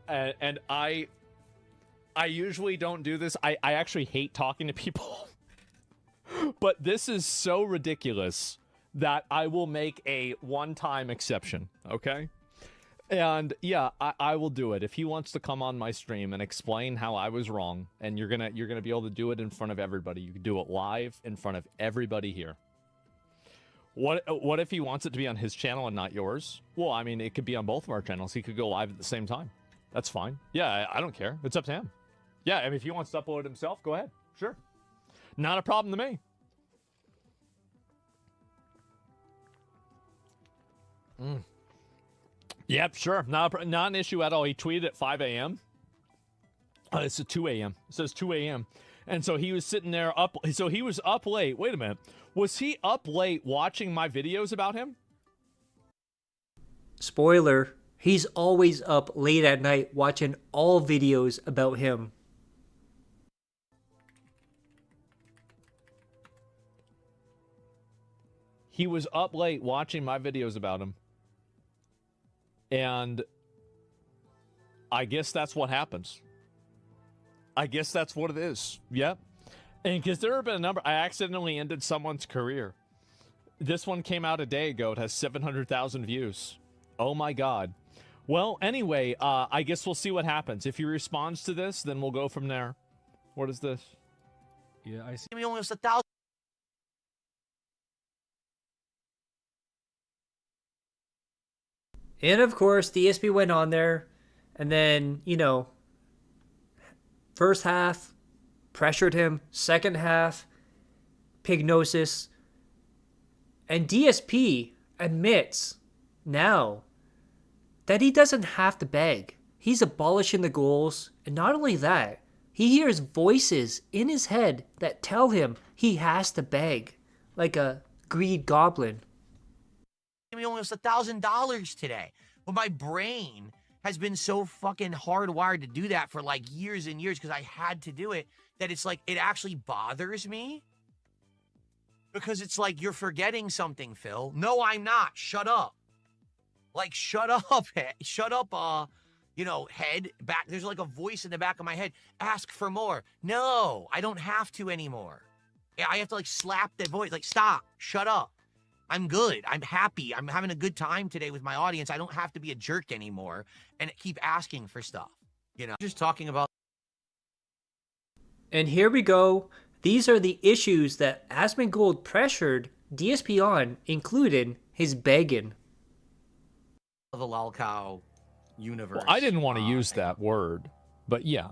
S1: it. And I usually don't do this. I actually hate talking to people. But this is so ridiculous that I will make a one-time exception, okay? And yeah, I will do it. If he wants to come on my stream and explain how I was wrong, and you're gonna be able to do it in front of everybody. You can do it live in front of everybody here. What if he wants it to be on his channel and not yours? Well, I mean, it could be on both of our channels. He could go live at the same time. That's fine. Yeah, I don't care. It's up to him. Yeah, I mean, if he wants to upload it himself, go ahead. Sure. Not a problem to me. Yep, sure. Not an issue at all. He tweeted at 5 a.m. It's at 2 a.m. It says 2 a.m. And so he was sitting there up. So he was up late. Wait a minute. Was he up late watching my videos about him?
S2: Spoiler, he's always up late at night watching all videos about him.
S1: He was up late watching my videos about him. And I guess that's what happens. I guess that's what it is. Yep. And because there have been a number, I accidentally ended someone's career. This one came out a day ago. It has 700,000 views. Oh my God. Well, anyway, I guess we'll see what happens. If he responds to this, then we'll go from there. What is this?
S3: Yeah, I see. We only have 1,000.
S2: And of course, DSP went on there, and then, first half, pressured him. Second half, pignosis. And DSP admits now that he doesn't have to beg. He's abolishing the goals. And not only that, he hears voices in his head that tell him he has to beg, like a greed goblin.
S3: We only have $1,000 today. But my brain has been so fucking hardwired to do that for like years and years because I had to do it, that it's like, it actually bothers me. Because it's like, you're forgetting something, Phil. No, I'm not. Shut up. Like, shut up. Shut up, head. Back. There's like a voice in the back of my head. Ask for more. No, I don't have to anymore. I have to like slap that voice. Like, stop. Shut up. I'm good. I'm happy. I'm having a good time today with my audience. I don't have to be a jerk anymore and keep asking for stuff. Just talking about.
S2: And here we go. These are the issues that Asmongold pressured DSP on, including his begging.
S3: The LOLCOW universe.
S1: Well, I didn't want to use that word, but yeah.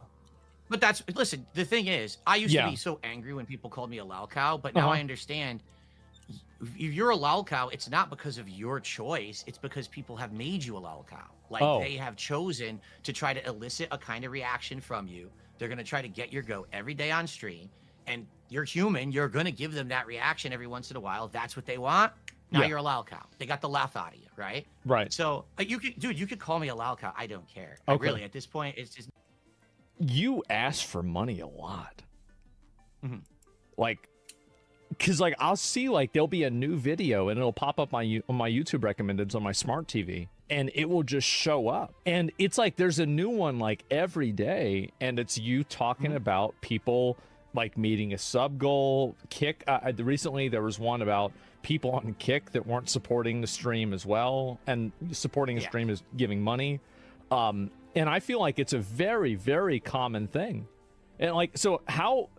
S3: But listen, the thing is, I used to be so angry when people called me a LOLCOW, but now I understand. If you're a LOLCOW, it's not because of your choice. It's because people have made you a LOLCOW. Like, they have chosen to try to elicit a kind of reaction from you. They're going to try to get your goat every day on stream. And you're human. You're going to give them that reaction every once in a while. If that's what they want, now you're a LOLCOW. They got the laugh out of you, right?
S1: Right.
S3: So, you could call me a LOLCOW. I don't care. Okay. Really, at this point, it's just.
S1: You ask for money a lot. Mm-hmm. Like, because like I'll see like there'll be a new video and it'll pop up on my YouTube recommendeds on my smart TV and it will just show up and it's like there's a new one like every day and it's you talking about people like meeting a sub goal. Kick recently there was one about people on Kick that weren't supporting the stream as well, and supporting a stream is giving money, and I feel like it's a very, very common thing. And like, so how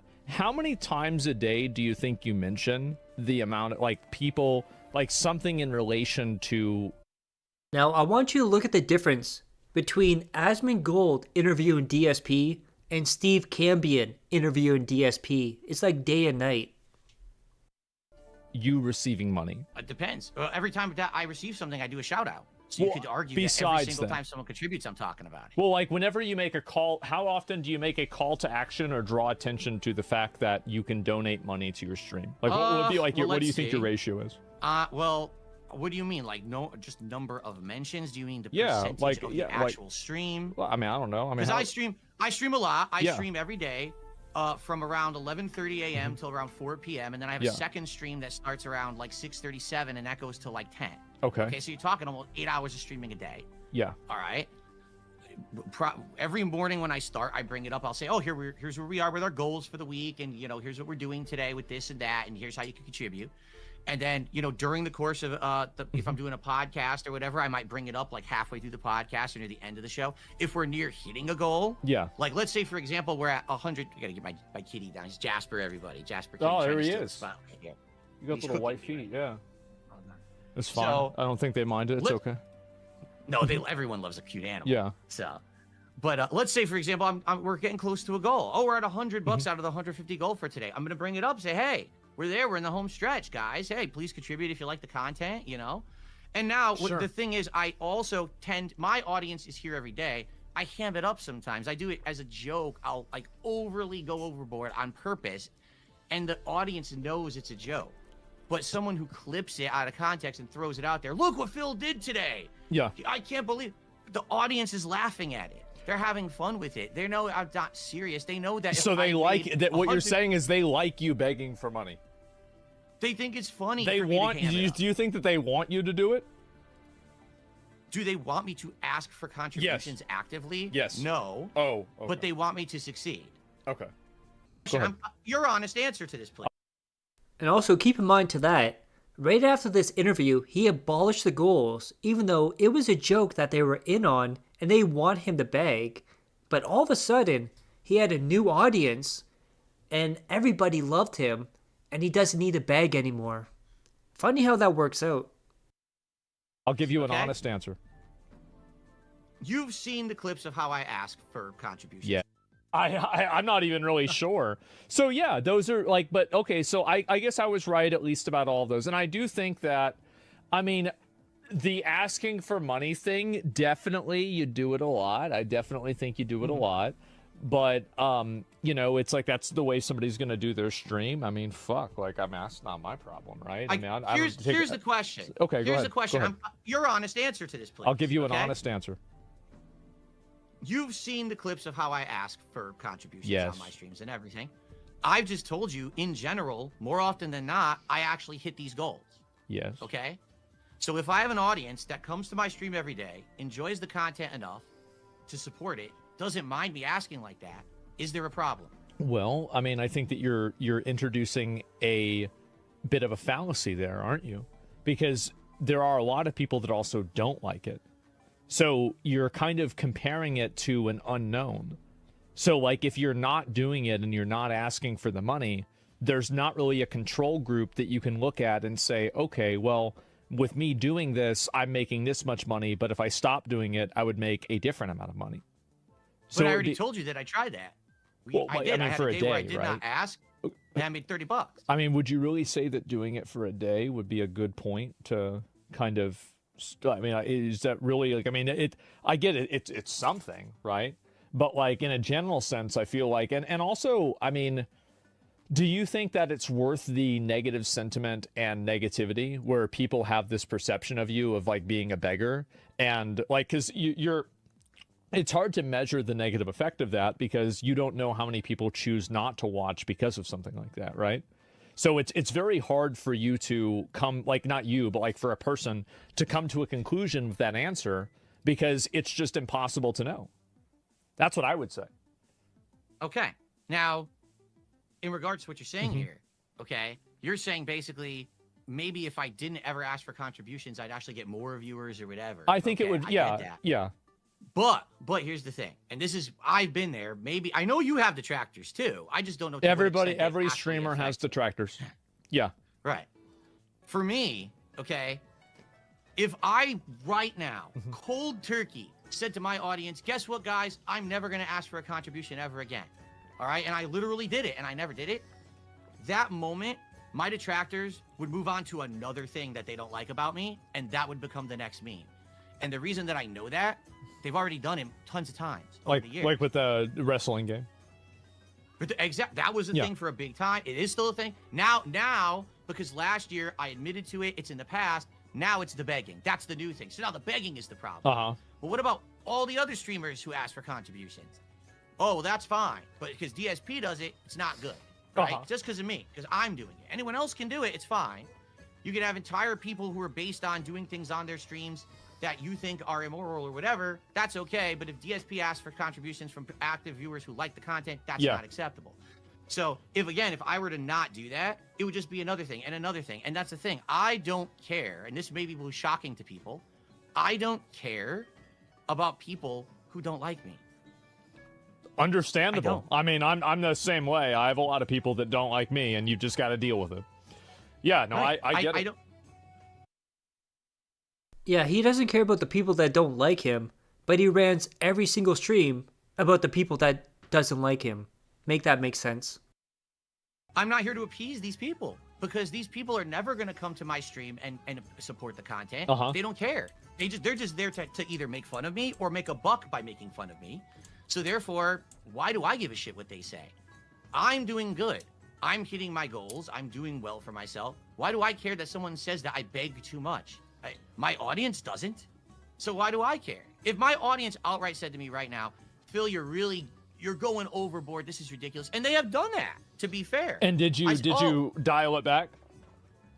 S1: many times a day do you think you mention the amount of like people, like something in relation to?
S2: Now, I want you to look at the difference between Asmongold interviewing DSP and Steve Cambion interviewing DSP. It's like day and night.
S1: you receiving money?
S3: It depends. Every time that I receive something, I do a shout out. So you could argue that every
S1: besides
S3: single
S1: that.
S3: time someone contributes, I'm talking about it.
S1: Well, like whenever you make a call, how often do you make a call to action or draw attention to the fact that you can donate money to your stream? Like, what would be like? What do you think your ratio is?
S3: Well, what do you mean? Like, just number of mentions? Do you mean the
S1: Yeah,
S3: percentage
S1: like
S3: of the actual stream?
S1: Well, I mean, I don't know. I mean,
S3: Because I stream a lot. I
S1: Yeah.
S3: stream every day, from around 11:30 a.m. till around 4 p.m. And then I have
S1: Yeah.
S3: a second stream that starts around like 6:37, and that goes till like 10.
S1: Okay.
S3: Okay, so you're talking almost 8 hours of streaming a day.
S1: Yeah.
S3: All right. Every morning when I start, I bring it up. I'll say, "Oh, here's where we are with our goals for the week, and here's what we're doing today with this and that, and here's how you can contribute." And then, during the course of if I'm doing a podcast or whatever, I might bring it up like halfway through the podcast or near the end of the show. If we're near hitting a goal,
S1: Yeah.
S3: like let's say for example we're at 100. I gotta get my kitty down. It's Jasper, everybody. Jasper.
S1: Oh,
S3: Kitty
S1: there he
S3: trying to
S1: is.
S3: steal the spot right here.
S1: You got
S3: He's
S1: little white
S3: cooking me
S1: feet. Yeah. It's fine.
S3: So-
S1: I don't think they mind it. It's okay.
S3: No, everyone loves a cute animal.
S1: Yeah.
S3: So, but let's say for example, we're getting close to a goal. Oh, we're at $100
S1: Mm-hmm.
S3: out of the 150 goal for today. I'm gonna bring it up. Say, hey, we're there. We're in the home stretch, guys. Hey, please contribute if you like the content. And now
S1: Sure.
S3: the thing is, I also my audience is here every day. I ham it up sometimes. I do it as a joke. I'll like overly go overboard on purpose, and the audience knows it's a joke. But someone who clips it out of context and throws it out there, look what Phil did today.
S1: Yeah.
S3: I can't believe the audience is laughing at it. They're having fun with it. They know I'm not serious. They know that.
S1: So
S3: if
S1: they
S3: I
S1: like
S3: made
S1: that. What you're
S3: 100
S1: saying is they like you begging for money.
S3: They think it's funny.
S1: They
S3: for me to
S1: want.
S3: ham it up.
S1: Do you think that they want you to do it?
S3: Do they want me to ask for contributions actively?
S1: Yes.
S3: No.
S1: Oh. Okay.
S3: But they want me to succeed.
S1: Okay. Go ahead.
S3: Your honest answer to this, please.
S2: And also keep in mind to that, right after this interview, he abolished the goals, even though it was a joke that they were in on and they want him to beg. But all of a sudden, he had a new audience and everybody loved him and he doesn't need to beg anymore. Funny how that works out.
S1: I'll give you an honest answer.
S3: You've seen the clips of how I ask for contributions.
S1: Yeah. I'm not even really sure. So yeah, those are like, but okay, so I guess I was right at least about all of those. And I do think that, I mean, the asking for money thing, definitely you do it a lot. I definitely think you do it a lot. But, it's like, that's the way somebody's going to do their stream. I mean, fuck, like, I mean, that's not my problem, right? I mean, I
S3: here's the question.
S1: Okay, go
S3: Here's
S1: ahead.
S3: the question.
S1: Go ahead.
S3: Your honest answer to this, please.
S1: I'll give you an
S3: okay?
S1: honest answer.
S3: You've seen the clips of how I ask for contributions
S1: Yes.
S3: on my streams and everything. I've just told you, in general, more often than not, I actually hit these goals.
S1: Yes.
S3: Okay? So if I have an audience that comes to my stream every day, enjoys the content enough to support it, doesn't mind me asking like that, is there a problem?
S1: Well, I mean, I think that you're introducing a bit of a fallacy there, aren't you? Because there are a lot of people that also don't like it. So you're kind of comparing it to an unknown. So like if you're not doing it and you're not asking for the money, there's not really a control group that you can look at and say, okay, well, with me doing this, I'm making this much money, but if I stop doing it, I would make a different amount of money.
S3: But I already told you that I tried that. I did. I had
S1: for
S3: a
S1: a
S3: day where I
S1: day,
S3: did
S1: right?
S3: not ask, and I made $30.
S1: I mean, would you really say that doing it for a day would be a good point to kind of? I mean, is that really like? I mean, I get it. It's something, right? But like in a general sense, I feel like, and also, I mean, do you think that it's worth the negative sentiment and negativity where people have this perception of you of like being a beggar and like because you're. It's hard to measure the negative effect of that because you don't know how many people choose not to watch because of something like that, right? So it's very hard for you to come, like not you, but like for a person to come to a conclusion with that answer because it's just impossible to know. That's what I would say.
S3: Okay. Now, in regards to what you're saying here, okay, you're saying basically maybe if I didn't ever ask for contributions, I'd actually get more viewers or whatever.
S1: I think it would,
S3: I
S1: yeah,
S3: get that.
S1: yeah.
S3: But here's the thing, and this is I've been there. Maybe I know you have detractors too. I just don't know. To what extent they
S1: Every
S3: actually
S1: streamer
S3: affect
S1: has detractors. Yeah.
S3: Right. For me, okay, if I right now, cold turkey, said to my audience, guess what, guys? I'm never going to ask for a contribution ever again. All right. And I literally did it and I never did it. That moment, my detractors would move on to another thing that they don't like about me, and that would become the next meme. And the reason that I know that, they've already done it tons of times over the years.
S1: Like with the wrestling game.
S3: But that was a thing for a big time. It is still a thing. Now, because last year I admitted to it, it's in the past. Now it's the begging. That's the new thing. So now the begging is the problem. But what about all the other streamers who ask for contributions? Oh, well, that's fine. But because DSP does it, it's not good. Right? Just because of me, because I'm doing it. Anyone else can do it, it's fine. You can have entire people who are based on doing things on their streams that you think are immoral or whatever, that's okay. But if DSP asks for contributions from active viewers who like the content, that's not acceptable. So if I were to not do that, it would just be another thing and another thing. And that's the thing. I don't care, and this maybe will be shocking to people, I don't care about people who don't like me.
S1: Understandable. I mean, I'm the same way. I have a lot of people that don't like me, and you just got to deal with it. Yeah, no, I get it.
S2: Yeah, he doesn't care about the people that don't like him, but he rants every single stream about the people that doesn't like him. Make that make sense.
S3: I'm not here to appease these people, because these people are never going to come to my stream and support the content. They don't care. They're just there to either make fun of me or make a buck by making fun of me. So therefore, why do I give a shit what they say? I'm doing good. I'm hitting my goals. I'm doing well for myself. Why do I care that someone says that I beg too much? My audience doesn't. So why do I care? If my audience outright said to me right now, Phil, you're going overboard. This is ridiculous. And they have done that, to be fair.
S1: And did you dial it back?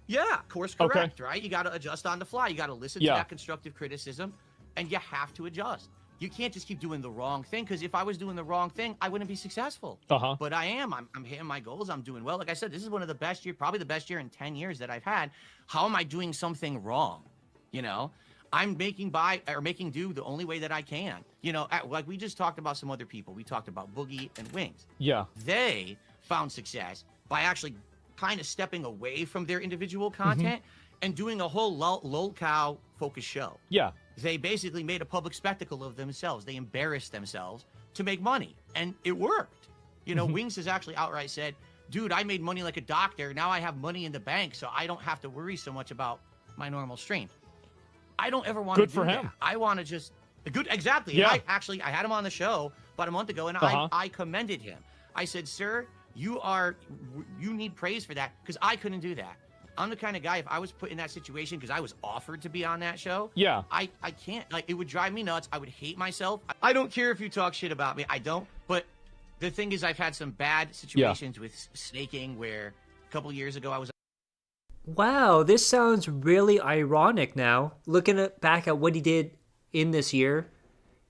S3: Yeah, course correct, right? You got to adjust on the fly. You got to listen to that constructive criticism, and you have to adjust. You can't just keep doing the wrong thing, because if I was doing the wrong thing, I wouldn't be successful. But I am. I'm hitting my goals. I'm doing well. Like I said, this is one of the best years, probably the best year in 10 years that I've had. How am I doing something wrong? You know, I'm making do the only way that I can. You know, like we just talked about some other people. We talked about Boogie and Wings.
S1: Yeah.
S3: They found success by actually kind of stepping away from their individual content and doing a whole LOLCOW focused show.
S1: Yeah.
S3: They basically made a public spectacle of themselves. They embarrassed themselves to make money, and it worked. You know, Wings has actually outright said, dude, I made money like a doctor. Now I have money in the bank, so I don't have to worry so much about my normal stream. I don't ever want to do that. I want to just exactly.
S1: Yeah.
S3: I had him on the show about a month ago, and I commended him. I said, sir, you need praise for that, because I couldn't do that. I'm the kind of guy, if I was put in that situation because I was offered to be on that show, I can't. Like, it would drive me nuts. I would hate myself. I don't care if you talk shit about me. I don't. But the thing is, I've had some bad situations with snaking, where a couple years ago I was.
S2: Wow, this sounds really ironic now, looking back at what he did in this year.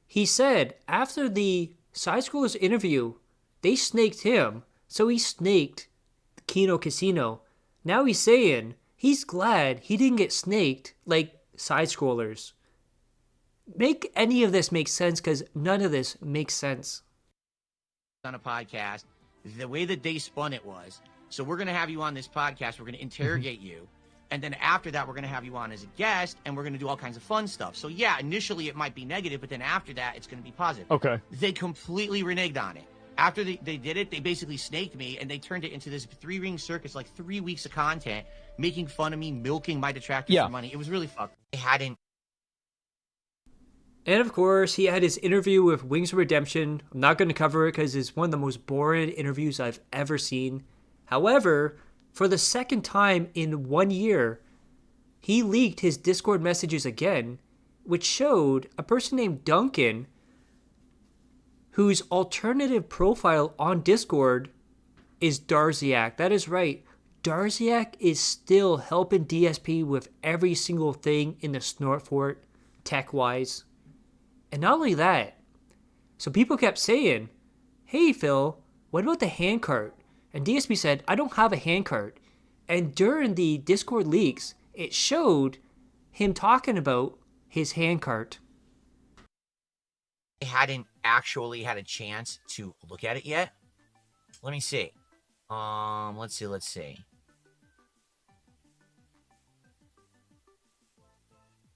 S2: He said after the Side Scrollers interview, they snaked him, so he snaked Kino Casino. Now he's saying he's glad he didn't get snaked like Side Scrollers. Make any of this make sense, because none of this makes sense.
S3: On a podcast, the way that they spun it was, so we're going to have you on this podcast, we're going to interrogate you, and then after that we're going to have you on as a guest, and we're going to do all kinds of fun stuff. So yeah, initially it might be negative, but then after that it's going to be positive.
S1: Okay.
S3: They completely reneged on it. After they did it, they basically snaked me, and they turned it into this 3-ring circus, like 3 weeks of content, making fun of me, milking my detractors for money. It was really fucked. They hadn't.
S2: And of course, he had his interview with Wings of Redemption. I'm not going to cover it because it's one of the most boring interviews I've ever seen. However, for the second time in 1 year, he leaked his Discord messages again, which showed a person named Duncan, whose alternative profile on Discord is Darziak. That is right. Darziak is still helping DSP with every single thing in the Snort Fort, tech-wise. And not only that, so people kept saying, hey Phil, what about the handcart? And DSP said, I don't have a handcart. And during the Discord leaks, it showed him talking about his handcart.
S3: I hadn't actually had a chance to look at it yet. Let me see. Let's see.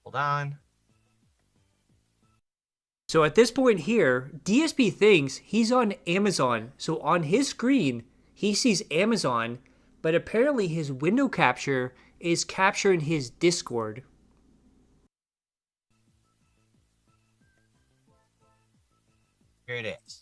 S3: Hold on.
S2: So at this point here, DSP thinks he's on Amazon. So on his screen, he sees Amazon, but apparently his window capture is capturing his Discord.
S3: Here it is.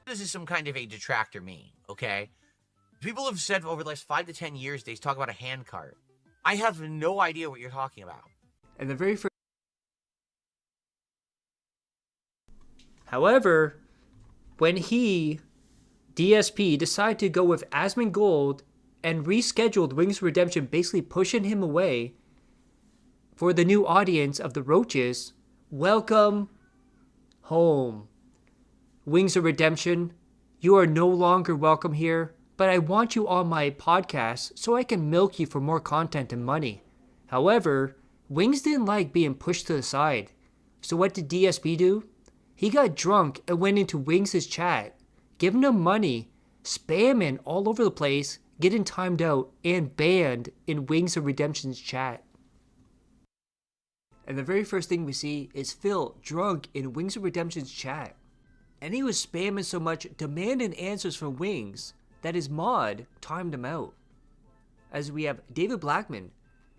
S3: This is some kind of a detractor meme, okay? People have said over the last 5 to 10 years, they talk about a hand cart. I have no idea what you're talking about.
S2: And the very first... However, when he, DSP, decided to go with Asmongold and rescheduled Wings of Redemption, basically pushing him away for the new audience of the Roaches, welcome home. Wings of Redemption, you are no longer welcome here, but I want you on my podcast so I can milk you for more content and money. However, Wings didn't like being pushed to the side. So what did DSP do? He got drunk and went into Wings' chat, giving him money, spamming all over the place, getting timed out, and banned in Wings of Redemption's chat. And the very first thing we see is Phil drunk in Wings of Redemption's chat. And he was spamming so much, demanding answers from Wings, that his mod timed him out. As we have David Blackman.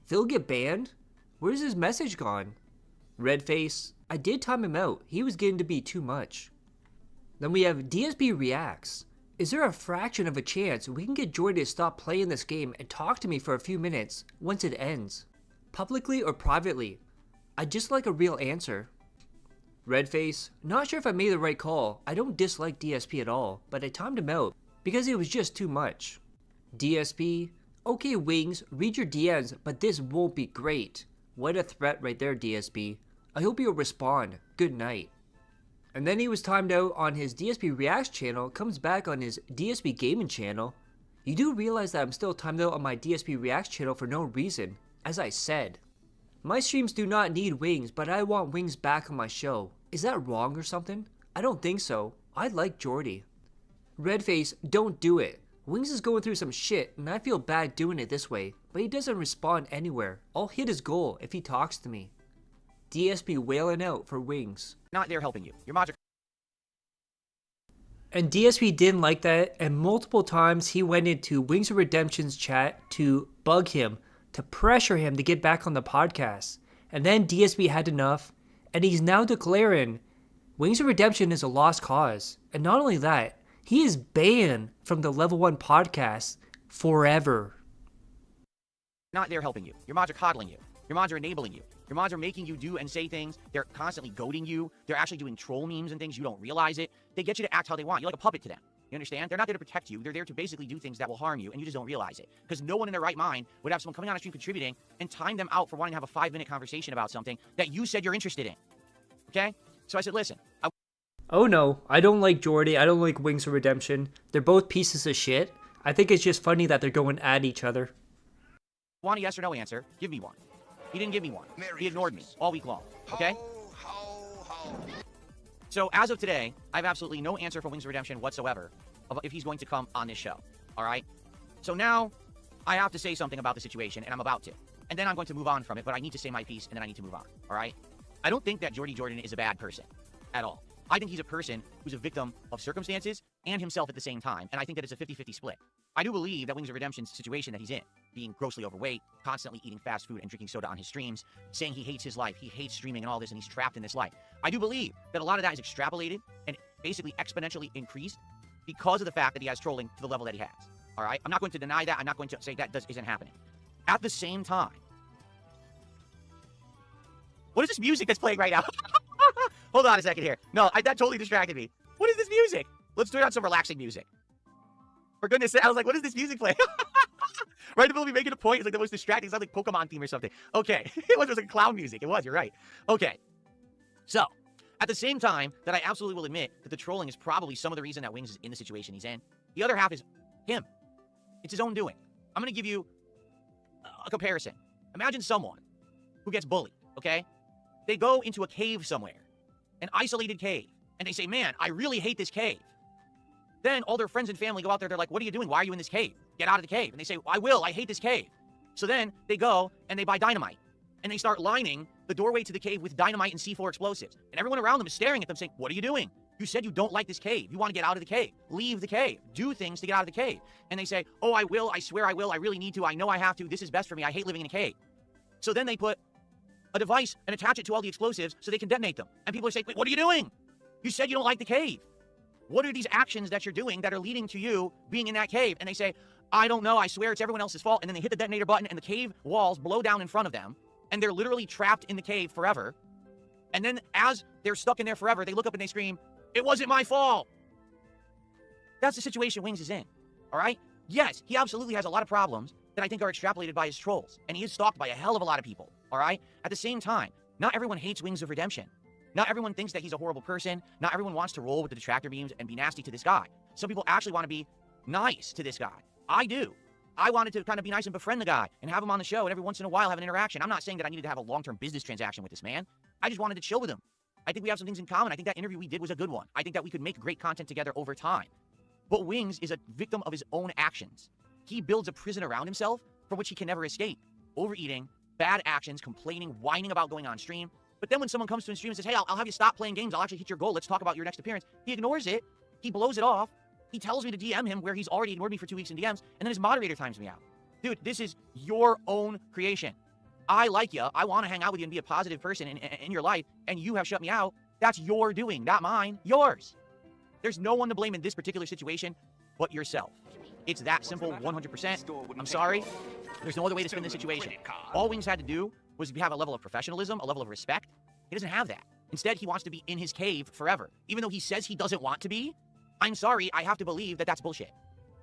S2: Phil get banned? Where's his message gone? Redface. I did time him out. He was getting to be too much. Then we have DSP reacts. Is there a fraction of a chance we can get Jordy to stop playing this game and talk to me for a few minutes once it ends? Publicly or privately? I'd just like a real answer. Redface, not sure if I made the right call. I don't dislike DSP at all, but I timed him out because it was just too much. DSP, okay Wings, read your DMs, but this won't be great. What a threat right there, DSP. I hope you'll respond. Good night. And then he was timed out on his DSP Reacts channel, comes back on his DSP Gaming channel. You do realize that I'm still timed out on my DSP Reacts channel for no reason, as I said. My streams do not need Wings, but I want Wings back on my show. Is that wrong or something? I don't think so. I like Jordy. Redface, don't do it. Wings is going through some shit, and I feel bad doing it this way, but he doesn't respond anywhere. I'll hit his goal if he talks to me. DSP wailing out for Wings.
S3: Not there helping you. Your mods are...
S2: And DSP didn't like that, and multiple times he went into Wings of Redemption's chat to bug him, to pressure him to get back on the podcast. And then DSP had enough, and he's now declaring Wings of Redemption is a lost cause. And not only that, he is banned from the Level 1 podcast forever.
S3: Not there helping you. Your mods are coddling you. Your mods are enabling you. Your mods are making you do and say things. They're constantly goading you. They're actually doing troll memes and things. You don't realize it. They get you to act how they want. You're like a puppet to them. You understand? They're not there to protect you. They're there to basically do things that will harm you, and you just don't realize it. Because no one in their right mind would have someone coming on a stream contributing and time them out for wanting to have a 5-minute conversation about something that you said you're interested in. Okay? So I said, listen.
S2: Oh no, I don't like Jordy. I don't like Wings of Redemption. They're both pieces of shit. I think it's just funny that they're going at each other.
S3: Want a yes or no answer? Give me one. He didn't give me one. He ignored me all week long. Okay? So as of today, I have absolutely no answer for Wings of Redemption whatsoever about if he's going to come on this show. All right? So now I have to say something about the situation, and I'm about to. And then I'm going to move on from it, but I need to say my piece, and then I need to move on. All right? I don't think that Jordy Jordan is a bad person at all. I think he's a person who's a victim of circumstances and himself at the same time, and I think that it's a 50-50 split. I do believe that Wings of Redemption's situation that he's in, being grossly overweight, constantly eating fast food and drinking soda on his streams, saying he hates his life, he hates streaming and all this, and he's trapped in this life. I do believe that a lot of that is extrapolated and basically exponentially increased because of the fact that he has trolling to the level that he has. All right? I'm not going to deny that. I'm not going to say that isn't happening. At the same time, what is this music that's playing right now? Hold on a second here. No, that totally distracted me. What is this music? Let's turn on some relaxing music. For goodness sake, I was like, what is this music playing? Right in the middle of me making a point, it's like the most distracting. It sounds like Pokemon theme or something. Okay. It was like clown music. It was, you're right. Okay. So, at the same time that I absolutely will admit that the trolling is probably some of the reason that Wings is in the situation he's in, the other half is him. It's his own doing. I'm going to give you a comparison. Imagine someone who gets bullied, okay? They go into a cave somewhere, an isolated cave, and they say, man, I really hate this cave. Then all their friends and family go out there, they're like, what are you doing? Why are you in this cave? Get out of the cave. And they say, I hate this cave. So then they go and they buy dynamite, and they start lining the doorway to the cave with dynamite and C4 explosives. And everyone around them is staring at them saying, what are you doing? You said you don't like this cave. You want to get out of the cave. Leave the cave. Do things to get out of the cave. And they say, oh, I will. I swear I will. I really need to. I know I have to. This is best for me. I hate living in a cave. So then they put a device and attach it to all the explosives so they can detonate them. And people are saying, wait, what are you doing? You said you don't like the cave. What are these actions that you're doing that are leading to you being in that cave? And they say, I don't know. I swear it's everyone else's fault. And then they hit the detonator button and the cave walls blow down in front of them. And they're literally trapped in the cave forever. And then as they're stuck in there forever, they look up and they scream, it wasn't my fault. That's the situation Wings is in, all right? Yes, he absolutely has a lot of problems that I think are extrapolated by his trolls, and he is stalked by a hell of a lot of people, all right? At the same time, not everyone hates Wings of Redemption. Not everyone thinks that he's a horrible person. Not everyone wants to roll with the detractor beams and be nasty to this guy. Some people actually want to be nice to this guy. I do. I wanted to kind of be nice and befriend the guy and have him on the show and every once in a while have an interaction. I'm not saying that I needed to have a long-term business transaction with this man. I just wanted to chill with him. I think we have some things in common. I think that interview we did was a good one. I think that we could make great content together over time. But Wings is a victim of his own actions. He builds a prison around himself from which he can never escape. Overeating, bad actions, complaining, whining about going on stream. But then when someone comes to his stream and says, hey, I'll have you stop playing games. I'll actually hit your goal. Let's talk about your next appearance. He ignores it. He blows it off. He tells me to DM him where he's already ignored me for 2 weeks in DMs. And then his moderator times me out. Dude, this is your own creation. I like you. I want to hang out with you and be a positive person in your life. And you have shut me out. That's your doing, not mine. Yours. There's no one to blame in this particular situation but yourself. It's that simple, 100%. I'm sorry. There's no other way to spin this situation. All Wings had to do was have a level of professionalism, a level of respect. He doesn't have that. Instead, he wants to be in his cave forever. Even though he says he doesn't want to be, I'm sorry, I have to believe that that's bullshit.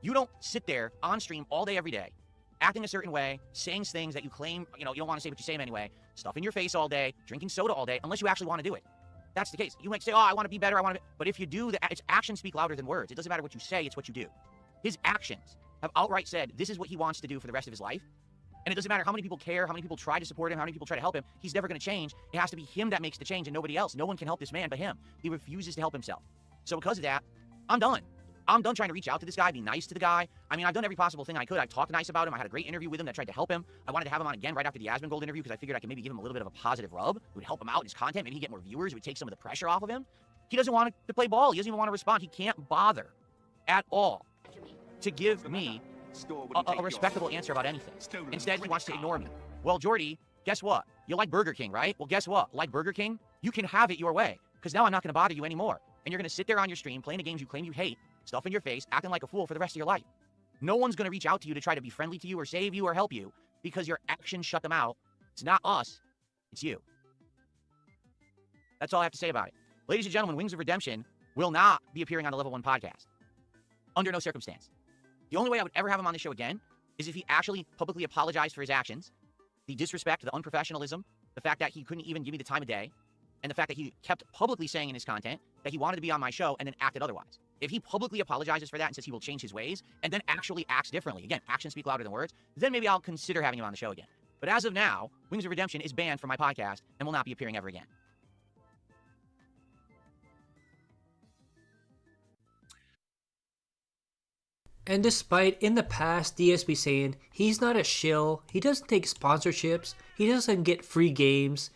S3: You don't sit there on stream all day, every day, acting a certain way, saying things that you claim, you don't want to say, but you say them anyway, stuff in your face all day, drinking soda all day, unless you actually want to do it. That's the case. You might say, oh, I want to be better, but if you do, its actions speak louder than words. It doesn't matter what you say, it's what you do. His actions have outright said this is what he wants to do for the rest of his life. And it doesn't matter how many people care, how many people try to support him, how many people try to help him. He's never going to change. It has to be him that makes the change and nobody else. No one can help this man but him. He refuses to help himself. So because of that, I'm done. I'm done trying to reach out to this guy, be nice to the guy. I mean, I've done every possible thing I could. I've talked nice about him. I had a great interview with him that tried to help him. I wanted to have him on again right after the Asmongold interview because I figured I could maybe give him a little bit of a positive rub. It would help him out in his content. Maybe he'd get more viewers. It would take some of the pressure off of him. He doesn't want to play ball. He doesn't even want to respond. He can't bother at all to give me a respectable answer about anything. Instead, he wants to ignore me. Well, Jordy, guess what? You like Burger King, right? Well, guess what? Like Burger King, you can have it your way because now I'm not going to bother you anymore. And you're going to sit there on your stream playing the games you claim you hate, stuff in your face, acting like a fool for the rest of your life. No one's going to reach out to you to try to be friendly to you or save you or help you because your actions shut them out. It's not us. It's you. That's all I have to say about it. Ladies and gentlemen, Wings of Redemption will not be appearing on the Level 1 podcast. Under no circumstance. The only way I would ever have him on the show again is if he actually publicly apologized for his actions, the disrespect, the unprofessionalism, the fact that he couldn't even give me the time of day, and the fact that he kept publicly saying in his content that he wanted to be on my show and then acted otherwise. If he publicly apologizes for that and says he will change his ways and then actually acts differently, again, actions speak louder than words, then maybe I'll consider having him on the show again. But as of now, Wings of Redemption is banned from my podcast and will not be appearing ever again.
S2: And despite in the past DSP saying he's not a shill, he doesn't take sponsorships, he doesn't get free games,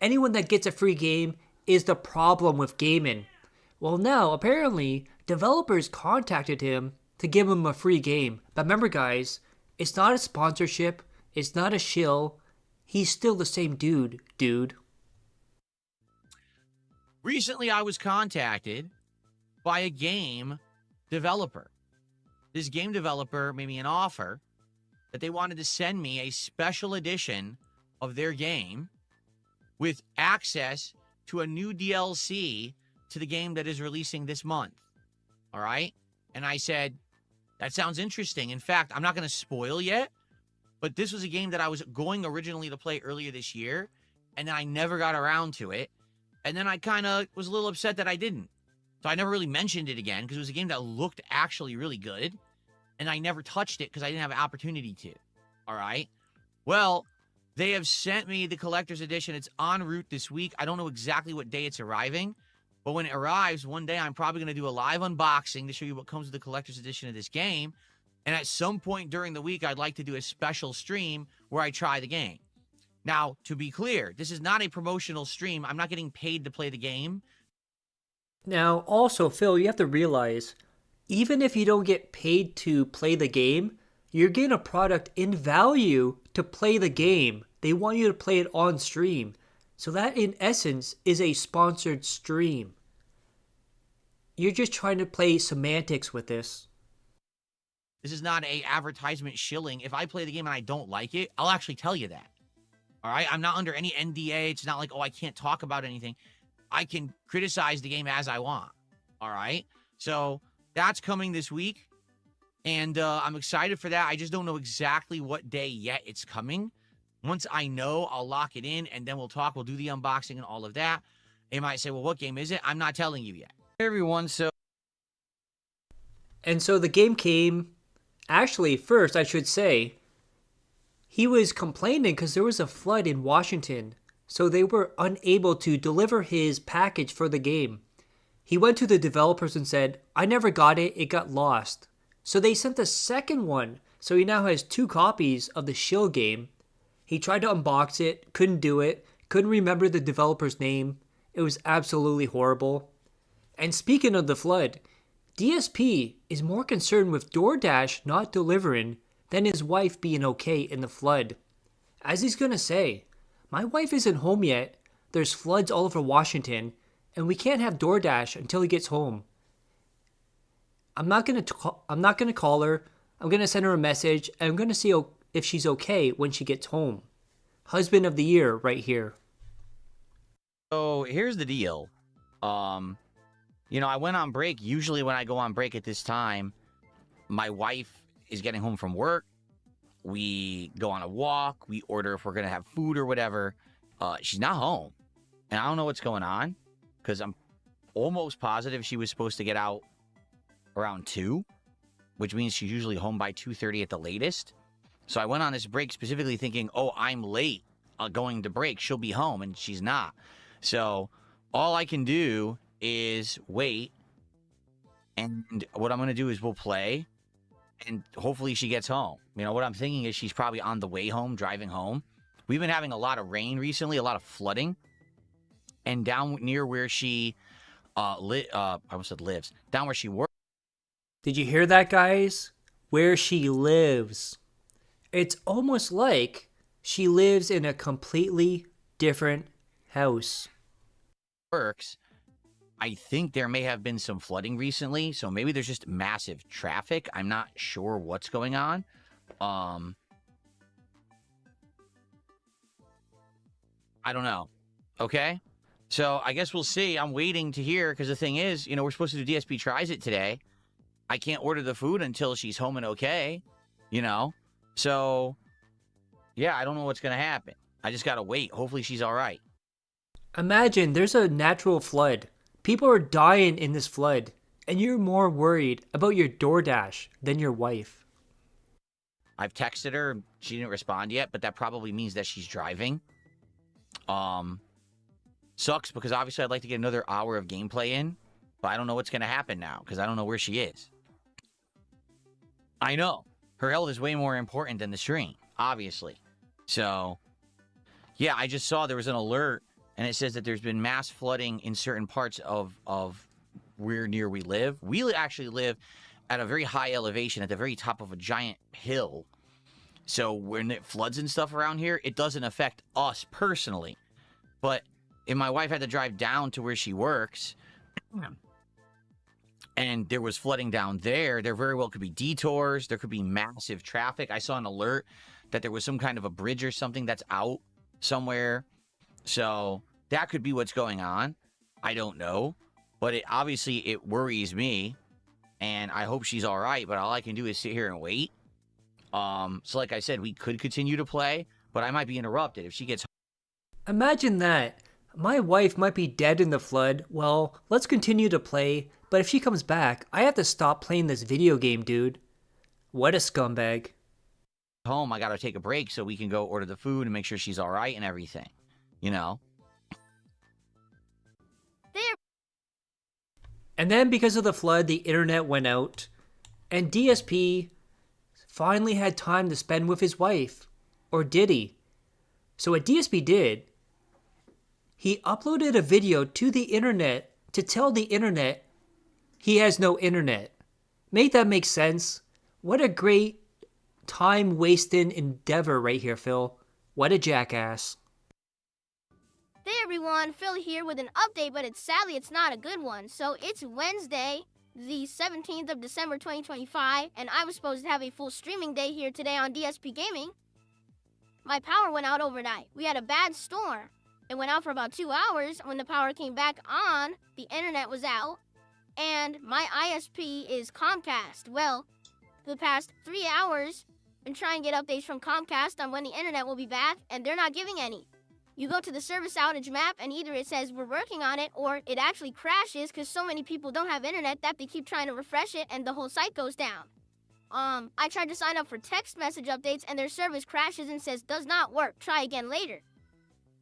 S2: anyone that gets a free game is the problem with gaming. Well, now apparently developers contacted him to give him a free game. But remember guys, it's not a sponsorship, it's not a shill, he's still the same dude.
S3: Recently I was contacted by a game developer. This game developer made me an offer that they wanted to send me a special edition of their game with access to a new DLC to the game that is releasing this month. All right? And I said, that sounds interesting. In fact, I'm not going to spoil yet, but this was a game that I was going originally to play earlier this year, and then I never got around to it. And then I kind of was a little upset that I didn't. So I never really mentioned it again because it was a game that looked actually really good. And I never touched it because I didn't have an opportunity to. All right? Well, they have sent me the collector's edition. It's en route this week. I don't know exactly what day it's arriving, but when it arrives, one day I'm probably going to do a live unboxing to show you what comes with the collector's edition of this game. And at some point during the week, I'd like to do a special stream where I try the game. Now, to be clear, this is not a promotional stream. I'm not getting paid to play the game.
S2: Now, also, Phil, you have to realize, even if you don't get paid to play the game, you're getting a product in value to play the game. They want you to play it on stream. So that, in essence, is a sponsored stream. You're just trying to play semantics with this.
S3: This is not a advertisement shilling. If I play the game and I don't like it, I'll actually tell you that. All right? I'm not under any NDA. It's not like, oh, I can't talk about anything. I can criticize the game as I want. All right? So that's coming this week. And I'm excited for that. I just don't know exactly what day yet it's coming. Once I know, I'll lock it in, and then we'll talk. We'll do the unboxing and all of that. They might say, well, what game is it? I'm not telling you yet. Hey, everyone,
S2: And so the game came... Actually, first, I should say, he was complaining because there was a flood in Washington, so they were unable to deliver his package for the game. He went to the developers and said, I never got it, it got lost. So they sent the second one, so he now has 2 copies of the Shill game. He tried to unbox it, couldn't do it, couldn't remember the developer's name. It was absolutely horrible. And speaking of the flood, DSP is more concerned with DoorDash not delivering than his wife being okay in the flood. As he's gonna say, my wife isn't home yet, there's floods all over Washington, and we can't have DoorDash until he gets home. I'm not gonna call her, I'm gonna send her a message, and I'm gonna see if she's okay when she gets home. Husband of the year right here.
S3: So here's the deal. I went on break. Usually when I go on break at this time, my wife is getting home from work. We go on a walk. We order if we're going to have food or whatever. She's not home. And I don't know what's going on because I'm almost positive she was supposed to get out around 2, which means she's usually home by 2:30 at the latest. So I went on this break specifically thinking, oh, I'm late going to break. She'll be home, and she's not. So all I can do is wait, and what I'm going to do is we'll play, and hopefully she gets home. What I'm thinking is she's probably on the way home, driving home. We've been having a lot of rain recently, a lot of flooding, and down near where she I almost said lives, down where she works.
S2: Did you hear that, guys? Where she lives. It's almost like she lives in a completely different house.
S3: Works. I think there may have been some flooding recently, so maybe there's just massive traffic. I'm not sure what's going on. I don't know. Okay? So I guess we'll see. I'm waiting to hear, because the thing is, we're supposed to do DSP Tries It today. I can't order the food until she's home and okay, So, yeah, I don't know what's going to happen. I just got to wait. Hopefully she's all right.
S2: Imagine there's a natural flood. People are dying in this flood, and you're more worried about your DoorDash than your wife.
S3: I've texted her. She didn't respond yet, but that probably means that she's driving. Sucks because obviously I'd like to get another hour of gameplay in, but I don't know what's going to happen now because I don't know where she is. I know. Her health is way more important than the stream, obviously. So, yeah, I just saw there was an alert, and it says that there's been mass flooding in certain parts of where near we live. We actually live at a very high elevation, at the very top of a giant hill. So when it floods and stuff around here, it doesn't affect us personally. But if my wife had to drive down to where she works, and there was flooding down there, there very well could be detours. There could be massive traffic. I saw an alert that there was some kind of a bridge or something that's out somewhere. So that could be what's going on. I don't know. But obviously it worries me. And I hope she's all right. But all I can do is sit here and wait. So like I said, we could continue to play. But I might be interrupted if she gets...
S2: Imagine that. My wife might be dead in the flood. Well, let's continue to play. But if she comes back, I have to stop playing this video game, dude. What a scumbag.
S3: home, I got to take a break so we can go order the food and make sure she's all right and everything, you know?
S2: And then because of the flood, the internet went out, and DSP finally had time to spend with his wife. Or did he? So what DSP did, he uploaded a video to the internet to tell the internet he has no internet. Make that make sense? What a great time-wasting endeavor right here, Phil. What a jackass.
S16: Hey everyone, Phil here with an update, but sadly it's not a good one. So it's Wednesday, the 17th of December 2025, and I was supposed to have a full streaming day here today on DSP Gaming. My power went out overnight. We had a bad storm. It went out for about 2 hours. When the power came back on, the internet was out, and my ISP is Comcast. Well, for the past 3 hours, I've been trying to get updates from Comcast on when the internet will be back, and they're not giving any. You go to the service outage map, and either it says we're working on it, or it actually crashes because so many people don't have internet that they keep trying to refresh it, and the whole site goes down. I tried to sign up for text message updates, and their service crashes and says does not work. Try again later.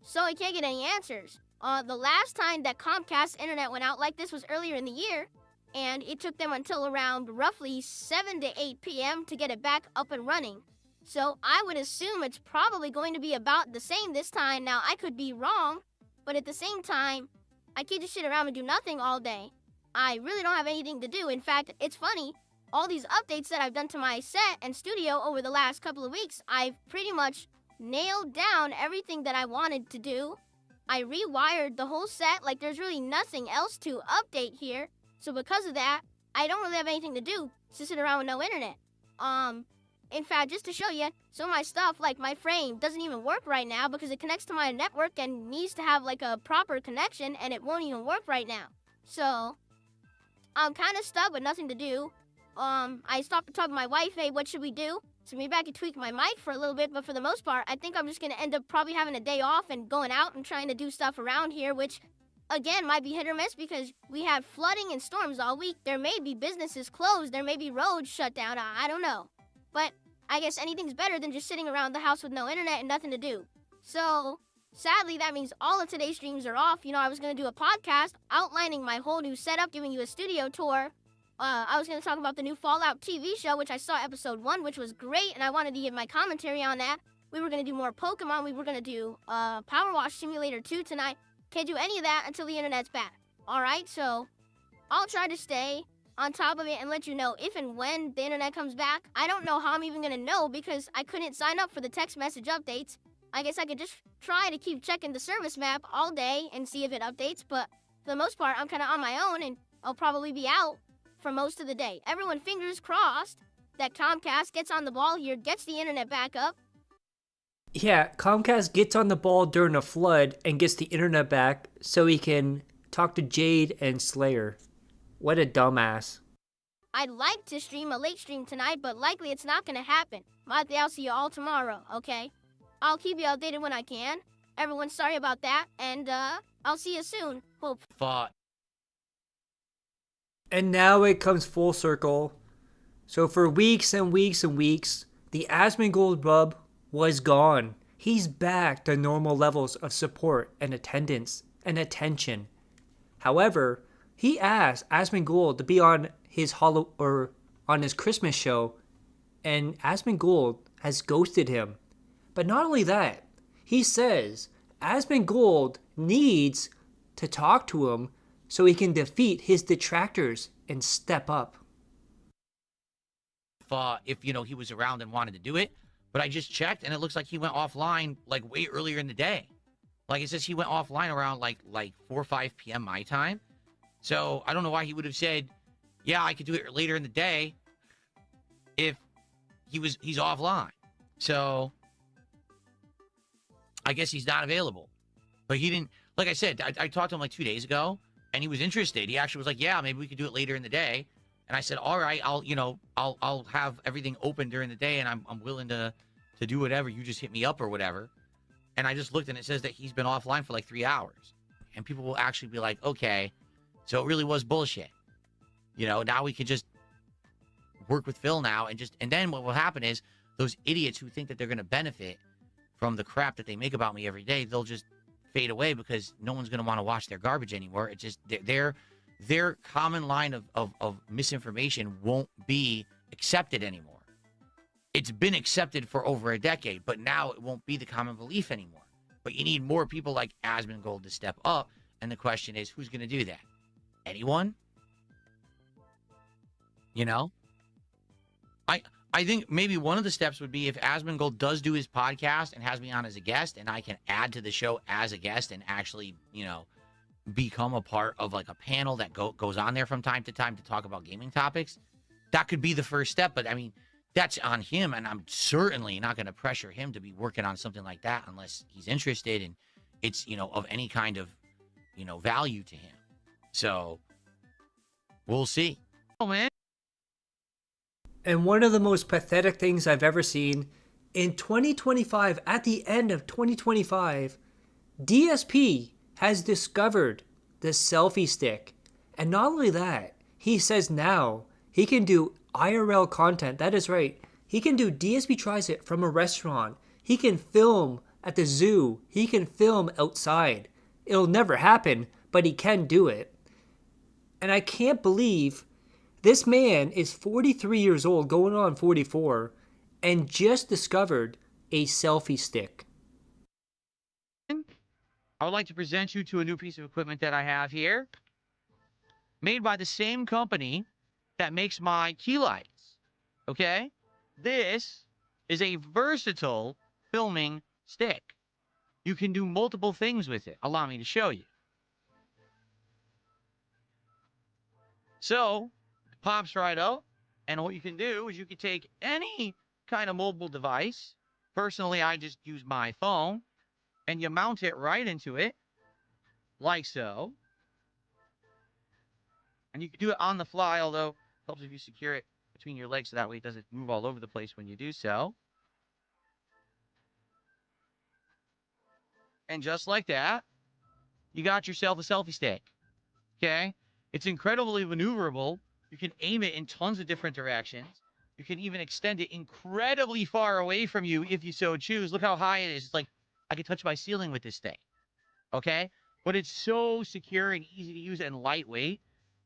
S16: So I can't get any answers. The last time that Comcast internet went out like this was earlier in the year, and it took them until around roughly 7 to 8 p.m. to get it back up and running. So I would assume it's probably going to be about the same this time. Now, I could be wrong, but at the same time, I can't just sit around and do nothing all day. I really don't have anything to do. In fact, it's funny, all these updates that I've done to my set and studio over the last couple of weeks, I've pretty much nailed down everything that I wanted to do. I rewired the whole set, like there's really nothing else to update here. So because of that, I don't really have anything to do to sit around with no internet. In fact, just to show you, some of my stuff, like my frame, doesn't even work right now because it connects to my network and needs to have like a proper connection, and it won't even work right now. So, I'm kind of stuck with nothing to do. I stopped to talk to my wife, hey, what should we do? So maybe I could tweak my mic for a little bit, but for the most part, I think I'm just going to end up probably having a day off and going out and trying to do stuff around here, which, again, might be hit or miss because we had flooding and storms all week. There may be businesses closed. There may be roads shut down. I don't know. But I guess anything's better than just sitting around the house with no internet and nothing to do. So, sadly, that means all of today's streams are off. You know, I was going to do a podcast outlining my whole new setup, giving you a studio tour. I was going to talk about the new Fallout TV show, which I saw episode 1, which was great, and I wanted to give my commentary on that. We were going to do more Pokemon. We were going to do Power Wash Simulator 2 tonight. Can't do any of that until the internet's back. All right, so I'll try to stay on top of it and let you know if and when the internet comes back. I don't know how I'm even going to know because I couldn't sign up for the text message updates. I guess I could just try to keep checking the service map all day and see if it updates, but for the most part, I'm kind of on my own and I'll probably be out for most of the day. Everyone fingers crossed that Comcast gets on the ball here, gets the internet back up.
S2: Yeah, Comcast gets on the ball during a flood and gets the internet back so he can talk to Jade and Slayer. What a dumbass.
S16: I'd like to stream a late stream tonight, but likely it's not going to happen. Monty, I'll see you all tomorrow, okay? I'll keep you updated when I can. Everyone, sorry about that, and I'll see you soon. Hope.
S3: Thought.
S2: And now it comes full circle. So for weeks and weeks and weeks, the Asmongold Rub was gone. He's back to normal levels of support and attendance and attention. However, he asked Asmongold to be on his on his Christmas show, and Asmongold has ghosted him. But not only that, he says Asmongold needs to talk to him so he can defeat his detractors and step up.
S3: If he was around and wanted to do it, but I just checked and it looks like he went offline like way earlier in the day. Like it says he went offline around like 4 or 5 p.m. my time. So I don't know why he would have said, yeah, I could do it later in the day if he's offline. So I guess he's not available. But he didn't, like I said, I talked to him like 2 days ago and he was interested. He actually was like, yeah, maybe we could do it later in the day. And I said, all right, I'll have everything open during the day and I'm willing to do whatever. You just hit me up or whatever. And I just looked and it says that he's been offline for like 3 hours. And people will actually be like, okay, so it really was bullshit. Now we can just work with Phil now and then what will happen is those idiots who think that they're going to benefit from the crap that they make about me every day, they'll just fade away because no one's going to want to watch their garbage anymore. It just, their common line of misinformation won't be accepted anymore. It's been accepted for over a decade, but now it won't be the common belief anymore. But you need more people like Asmongold to step up, and the question is, who's going to do that? Anyone? You know? I think maybe one of the steps would be if Asmongold does do his podcast and has me on as a guest, and I can add to the show as a guest and actually, you know, become a part of like a panel that goes on there from time to time to talk about gaming topics. That could be the first step, but I mean, that's on him, and I'm certainly not going to pressure him to be working on something like that unless he's interested and it's, you know, of any kind of, you know, value to him. So we'll see. Oh, man.
S2: And one of the most pathetic things I've ever seen, in 2025, at the end of 2025, DSP has discovered the selfie stick. And not only that, he says now he can do IRL content. That is right. He can do DSP tries it from a restaurant. He can film at the zoo. He can film outside. It'll never happen, but he can do it. And I can't believe this man is 43 years old, going on 44, and just discovered a selfie stick.
S3: I would like to present you to a new piece of equipment that I have here, made by the same company that makes my key lights. Okay? This is a versatile filming stick. You can do multiple things with it. Allow me to show you. So, it pops right out, and what you can do is you can take any kind of mobile device. Personally, I just use my phone, and you mount it right into it, like so. And you can do it on the fly, although it helps if you secure it between your legs so that way it doesn't move all over the place when you do so. And just like that, you got yourself a selfie stick. Okay? It's incredibly maneuverable. You can aim it in tons of different directions. You can even extend it incredibly far away from you if you so choose. Look how high it is. It's like I can touch my ceiling with this thing. Okay? But it's so secure and easy to use and lightweight.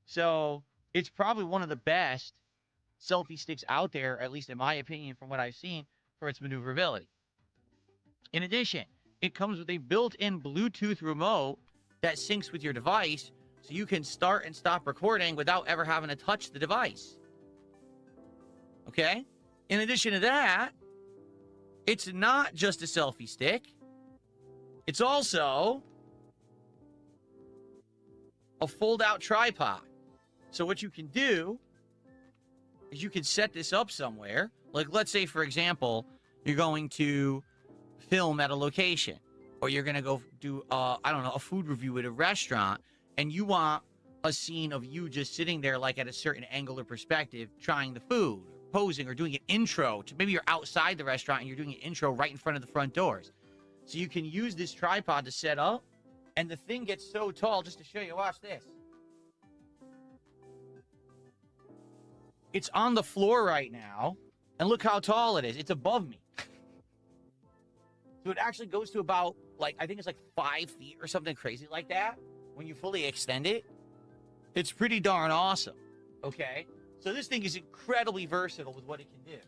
S3: So it's probably one of the best selfie sticks out there, at least in my opinion, from what I've seen, for its maneuverability. In addition, it comes with a built-in Bluetooth remote that syncs with your device, so you can start and stop recording without ever having to touch the device. Okay? In addition to that, it's not just a selfie stick. It's also a fold-out tripod. So what you can do is you can set this up somewhere. Like, let's say, for example, you're going to film at a location, or you're going to go do, I don't know, a food review at a restaurant, and you want a scene of you just sitting there, like at a certain angle or perspective, trying the food, posing, or doing an intro. Maybe you're outside the restaurant and you're doing an intro right in front of the front doors. So you can use this tripod to set up, and the thing gets so tall, just to show you, watch this. It's on the floor right now, and look how tall it is. It's above me. So it actually goes to about, like, I think it's like 5 feet or something crazy like that when you fully extend it. It's pretty darn awesome, okay? So this thing is incredibly versatile with what it can do.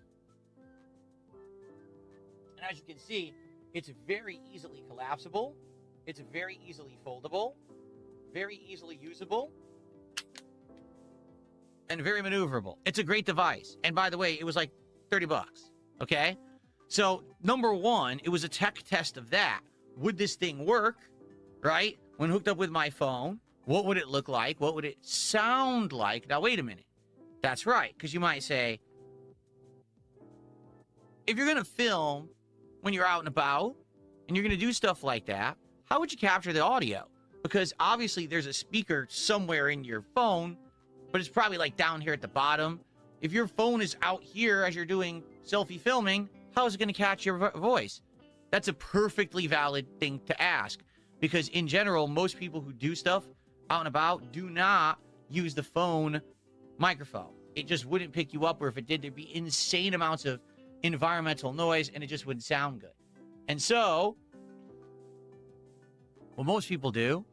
S3: And as you can see, it's very easily collapsible. It's very easily foldable, very easily usable, and very maneuverable. It's a great device. And by the way, it was like 30 bucks, okay? So, number one, it was a tech test of that. Would this thing work, right? When hooked up with my phone, what would it look like? What would it sound like? Now, wait a minute. That's right, because you might say, if you're going to film when you're out and about, and you're going to do stuff like that, how would you capture the audio? Because obviously there's a speaker somewhere in your phone, but it's probably like down here at the bottom. If your phone is out here as you're doing selfie filming, how is it going to catch your voice? That's a perfectly valid thing to ask, because in general, most people who do stuff out and about do not use the phone microphone. It just wouldn't pick you up, or if it did, there'd be insane amounts of environmental noise, and it just wouldn't sound good. And so, what most people do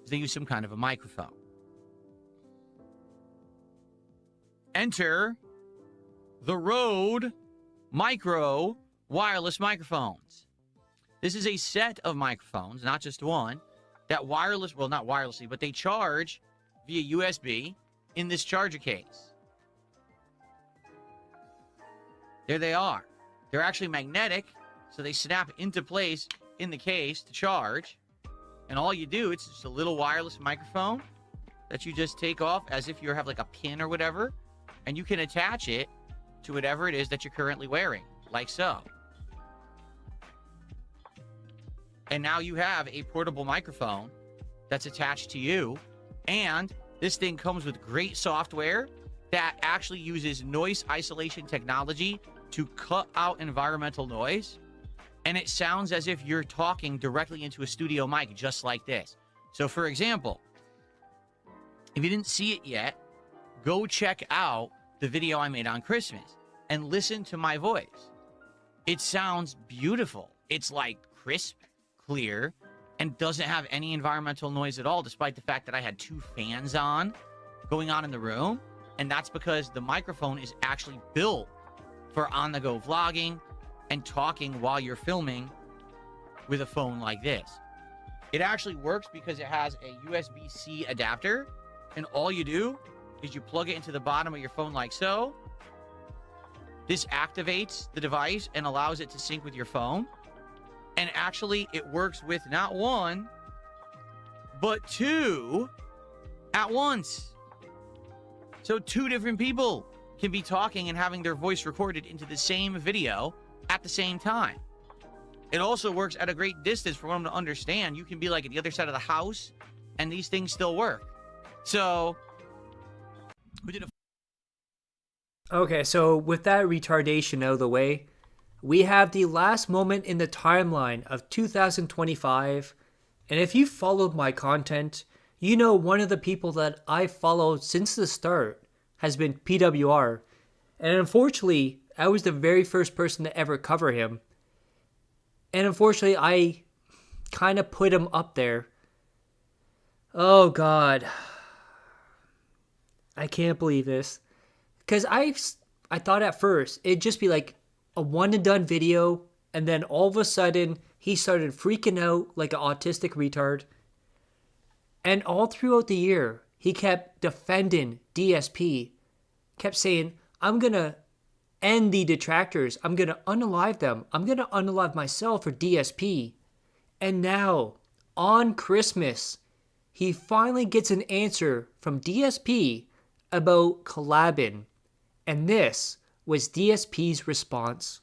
S3: is they use some kind of a microphone. Enter the Rode Micro wireless microphones. This is a set of microphones, not just one, that not wirelessly, but they charge via USB in this charger case. There they are. They're actually magnetic, so they snap into place in the case to charge. And all you do, it's just a little wireless microphone that you just take off as if you have like a pin or whatever, and you can attach it to whatever it is that you're currently wearing, like so. And now you have a portable microphone that's attached to you, and this thing comes with great software that actually uses noise isolation technology to cut out environmental noise, and it sounds as if you're talking directly into a studio mic, just like this. So for example, if you didn't see it yet, go check out the video I made on Christmas and listen to my voice. It sounds beautiful. It's like crisp, clear, and doesn't have any environmental noise at all, despite the fact that I had 2 fans going on in the room. And that's because the microphone is actually built for on-the-go vlogging and talking while you're filming with a phone like this. It actually works because it has a USB-C adapter, and all you do is you plug it into the bottom of your phone like so. This activates the device and allows it to sync with your phone. And actually, it works with not 1, but 2 at once. So 2 different people can be talking and having their voice recorded into the same video at the same time. It also works at a great distance for them to understand. You can be like at the other side of the house, and these things still work. So, we did a...
S2: Okay, so with that retardation out of the way, we have the last moment in the timeline of 2025, and if you followed my content, you know one of the people that I followed since the start has been PWR, and unfortunately, I was the very first person to ever cover him, and unfortunately, I kind of put him up there. Oh God, I can't believe this, because I thought at first it'd just be like a one and done video, and then all of a sudden he started freaking out like an autistic retard. And all throughout the year, he kept defending DSP, kept saying, I'm gonna end the detractors, I'm gonna unalive them, I'm gonna unalive myself for DSP. And now, on Christmas, he finally gets an answer from DSP about collabing, and this was DSP's response.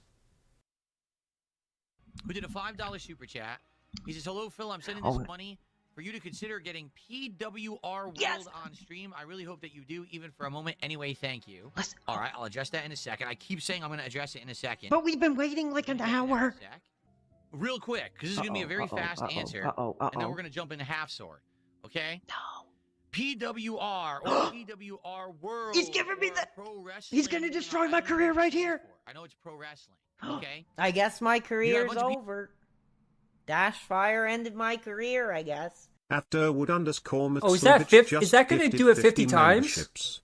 S3: We did a $5 super chat. He says, hello, Phil. I'm sending this money for you to consider getting PWR World on stream. I really hope that you do, even for a moment. Anyway, thank you. All right, I'll address that in a second. I keep saying I'm going to address it in a second.
S22: But we've been waiting like an hour.
S3: Real quick, because this is going to be a very fast answer. And then we're going to jump into half sword. Okay? No. PWR or PWR World.
S22: He's giving me the... He's going to destroy my career right here.
S3: I know it's pro wrestling. Okay?
S20: I guess my career's over. Dashfire ended my career, I guess.
S17: At Durwood_Matslovich.
S2: Oh, is that 50? Is that going to do it 50 times?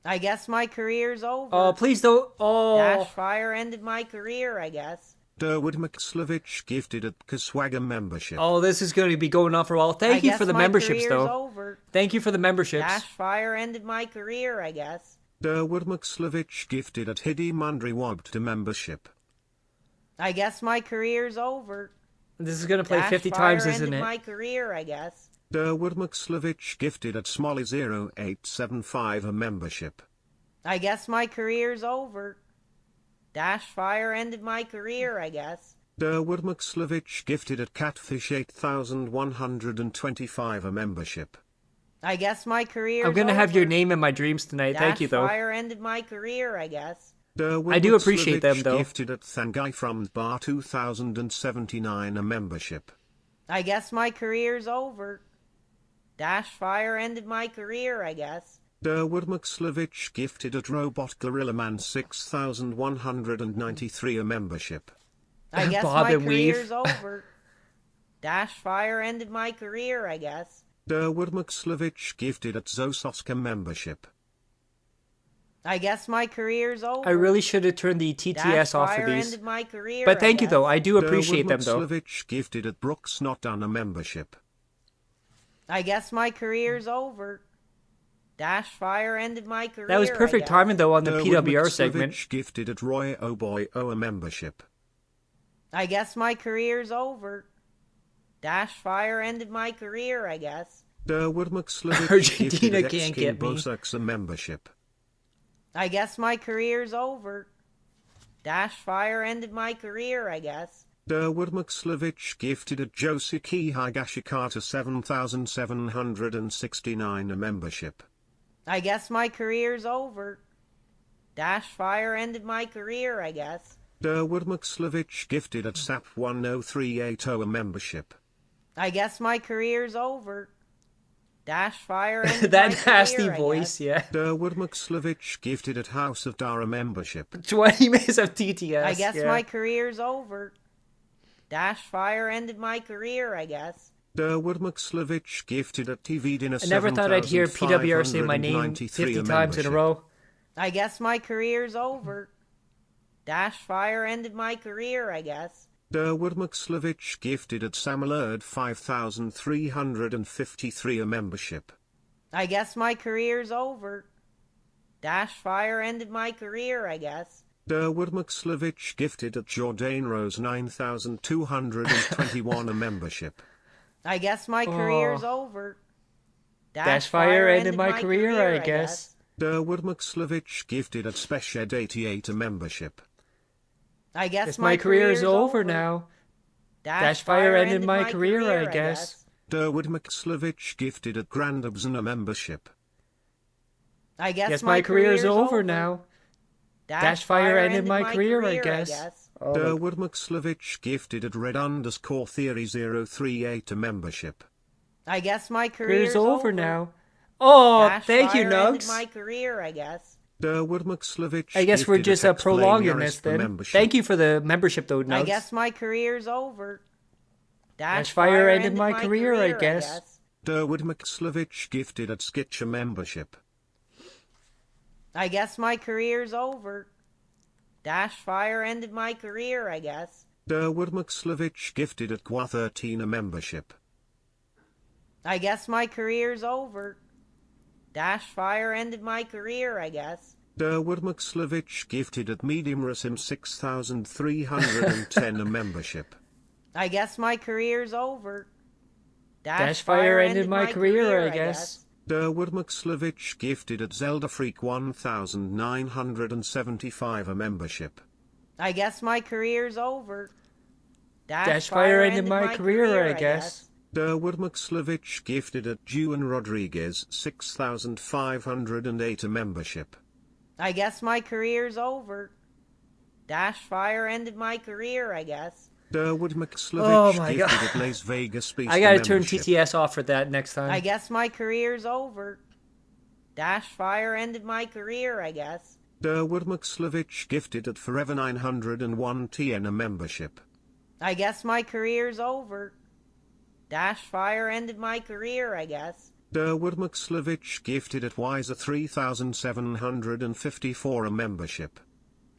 S20: I guess my career's over.
S2: Oh, please don't. Oh.
S20: Dashfire ended my career, I guess.
S17: Durwood Matslovich gifted at Kaswaga membership.
S2: Oh, this is going to be going on for a while. Thank you for the memberships, though.
S20: Over.
S2: Thank you for the memberships.
S20: Dashfire ended my career, I guess.
S17: Durwood Matslovich gifted at Hidi Mandriwab to membership.
S20: I guess my career's over.
S2: This is going to play 50 times, isn't it?
S20: My career, I guess.
S17: Durwood Matslovich gifted at Smolly0875 a membership.
S20: I guess my career's over. Dashfire ended my career, I guess.
S17: Durwood Matslovich gifted at Catfish 8125 a membership.
S20: I guess my career's
S2: I'm going to have your name in my dreams tonight. Thank you, though.
S20: Dashfire ended my career, I guess.
S17: Durwood
S2: I do appreciate them, though.
S17: Gifted at Thangai from Bar 2079 a membership.
S20: I guess my career's over. Dashfire ended my career, I guess.
S17: Durwood McSlavich gifted at Robot Gorilla Man 6,193 a membership.
S20: I guess
S2: Bob
S20: my
S2: and Weave.
S20: career's over. Dash Fire ended my career, I guess.
S17: Durwood McSlavich gifted at Zososka membership.
S20: I guess my career's over.
S2: I really should have turned the TTS
S20: Dash
S2: off for
S20: Fire
S2: these.
S20: ended my career,
S2: But thank
S20: I
S2: you, though.
S20: guess.
S2: I do appreciate
S17: Durwood
S2: them, though.
S17: McSlavich gifted at Brooks Not Done a membership.
S20: I guess my career's over. Dash Fire ended my career.
S2: That was perfect
S20: I guess.
S2: timing, though, on the
S17: Durwood
S2: PWR segment.
S17: McSlavich gifted at Roy Oh Boy Oh a membership.
S20: I guess my career's over. Dash Fire ended my career, I guess.
S17: Durwood McSlavich
S2: Argentina
S17: gifted at
S2: can't
S17: X-King
S2: get me.
S17: Bosax a membership.
S20: I guess my career's over. Dash Fire ended my career, I guess.
S17: Durwood McSlavich gifted at Joseki Higashikata 7,769 a membership.
S20: I guess my career's over. Dash Fire ended my career, I guess.
S17: Durwood McSlavich gifted at SAP 10380 a membership.
S20: I guess my career's over. Dash Fire ended
S2: That
S20: my
S2: nasty
S20: career, I
S2: voice,
S20: guess.
S2: yeah.
S17: Durwood McSlavich gifted at House of Dara membership.
S2: 20 minutes of TTS.
S20: I guess
S2: yeah.
S20: my career's over. Dash Fire ended my career, I guess.
S17: Durwood McSlavich gifted at TV Dinner
S2: I never thought I'd hear PWR say my name 50 times in a row.
S20: I guess my career's over. Dash Fire ended my career, I guess.
S17: Durwood McSlavich gifted at Samalerd 5,353 a membership.
S20: I guess my career's over. Dash Fire ended my career, I guess.
S17: Durwood McSlavich gifted at Jordan Rose 9,221 a membership.
S20: I guess my career's over.
S2: Dash Fire ended my career, I guess.
S17: Durwood McSlavich gifted at Speshed 88 a membership.
S20: I guess
S2: my career's over now. Dash Fire ended my career, I guess.
S17: Durwood McSlavich gifted at Grandabson a membership.
S20: I guess
S2: my career's over now. Dash Fire ended my career, I guess.
S17: Durwood McSlavich gifted at Red _ Theory 038 a membership.
S20: I guess my career's
S2: over now. Oh,
S20: Dash
S2: thank you,
S20: Fire ended
S2: Nugs.
S20: my career, I guess.
S17: Durwood McSlavich
S2: I guess we're
S17: gifted
S2: just
S17: at Explain
S2: prolonging
S17: Yaris
S2: this
S17: for
S2: then.
S17: membership.
S2: Thank you for the membership, though, Nugs.
S20: I guess my career's over.
S2: Dash Fire ended my career, I guess.
S17: Durwood McSlavich gifted at Skitch a membership.
S20: I guess my career's over. Dash Fire ended my career, I guess.
S17: Durwood McSlavich gifted at Gua 13 a membership.
S20: I guess my career's over. Dash Fire ended my career, I guess.
S17: Durwood McSlavich gifted at Medium Rasim 6,310 a membership.
S20: I guess my career's over.
S2: Dash Fire ended my career, I guess.
S17: Durwood McSlavich gifted at Zelda Freak 1,975 a membership.
S20: I guess my career's over.
S2: Dash Fire ended my career, I guess.
S17: Durwood McSlavich gifted at Juan Rodriguez 6,508 a membership.
S20: I guess my career's over. Dash Fire ended my career, I guess.
S17: Durwood McSlavich
S2: Oh my
S17: gifted
S2: God.
S17: at Las Vegas Beast
S2: I gotta turn
S17: membership.
S2: TTS off for that next time.
S20: I guess my career's over. Dash Fire ended my career, I guess.
S17: Durwood McSlavich gifted at Forever 901 TN a membership.
S20: I guess my career's over. Dash Fire ended my career, I guess.
S17: Durwood McSlavich gifted at Wiser 3,754 a membership.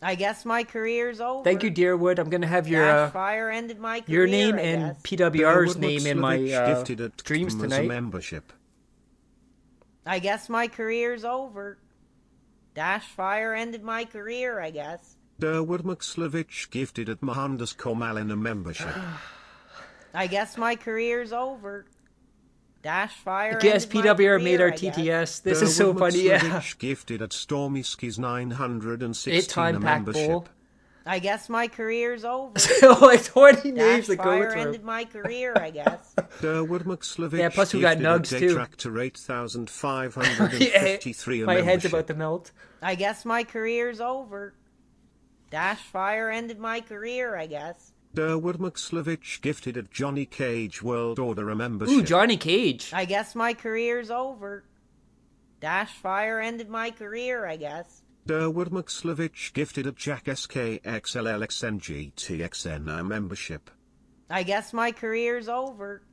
S20: I guess my career's over.
S2: Thank you, Deerwood. I'm gonna have your
S20: Dash Fire ended my career,
S2: your name
S20: I
S2: and
S20: guess.
S2: PWR's
S17: Durwood
S2: name in my
S17: McSlavich gifted at
S2: dreams
S17: Tmas a
S2: tonight.
S17: membership.
S20: I guess my career's over. Dash Fire ended my career, I guess.
S17: Durwood McSlavich gifted at Mohandas Komalin a membership.
S20: I guess my career's over. Dash Fire
S2: I guess
S20: ended my
S2: PWR made our
S20: career, I guess.
S2: TTS. This is so
S17: Durwood
S2: funny, yeah.
S17: McSlavich gifted at Stormy Skis 916
S2: 8-time
S17: a
S2: pack
S17: membership.
S2: bowl.
S20: I guess my career's over.
S2: Like 20 names
S20: Dash
S2: to go
S20: Fire
S2: through.
S20: ended my career, I guess.
S17: Durwood McSlavich
S2: Yeah, plus we got
S17: gifted
S2: Nugs,
S17: at
S2: too.
S17: Detractor 8,553 a
S2: My head's
S17: membership.
S2: about to melt.
S20: I guess my career's over. Dash Fire ended my career, I guess.
S17: Durwood McSlavich gifted at Johnny Cage World Order a membership.
S2: Ooh, Johnny Cage.
S20: I guess my career's over. Dash Fire ended my career, I guess.
S17: Durwood McSlavich gifted a Jack SKXLLXNGTXN membership.
S20: I guess my career's over.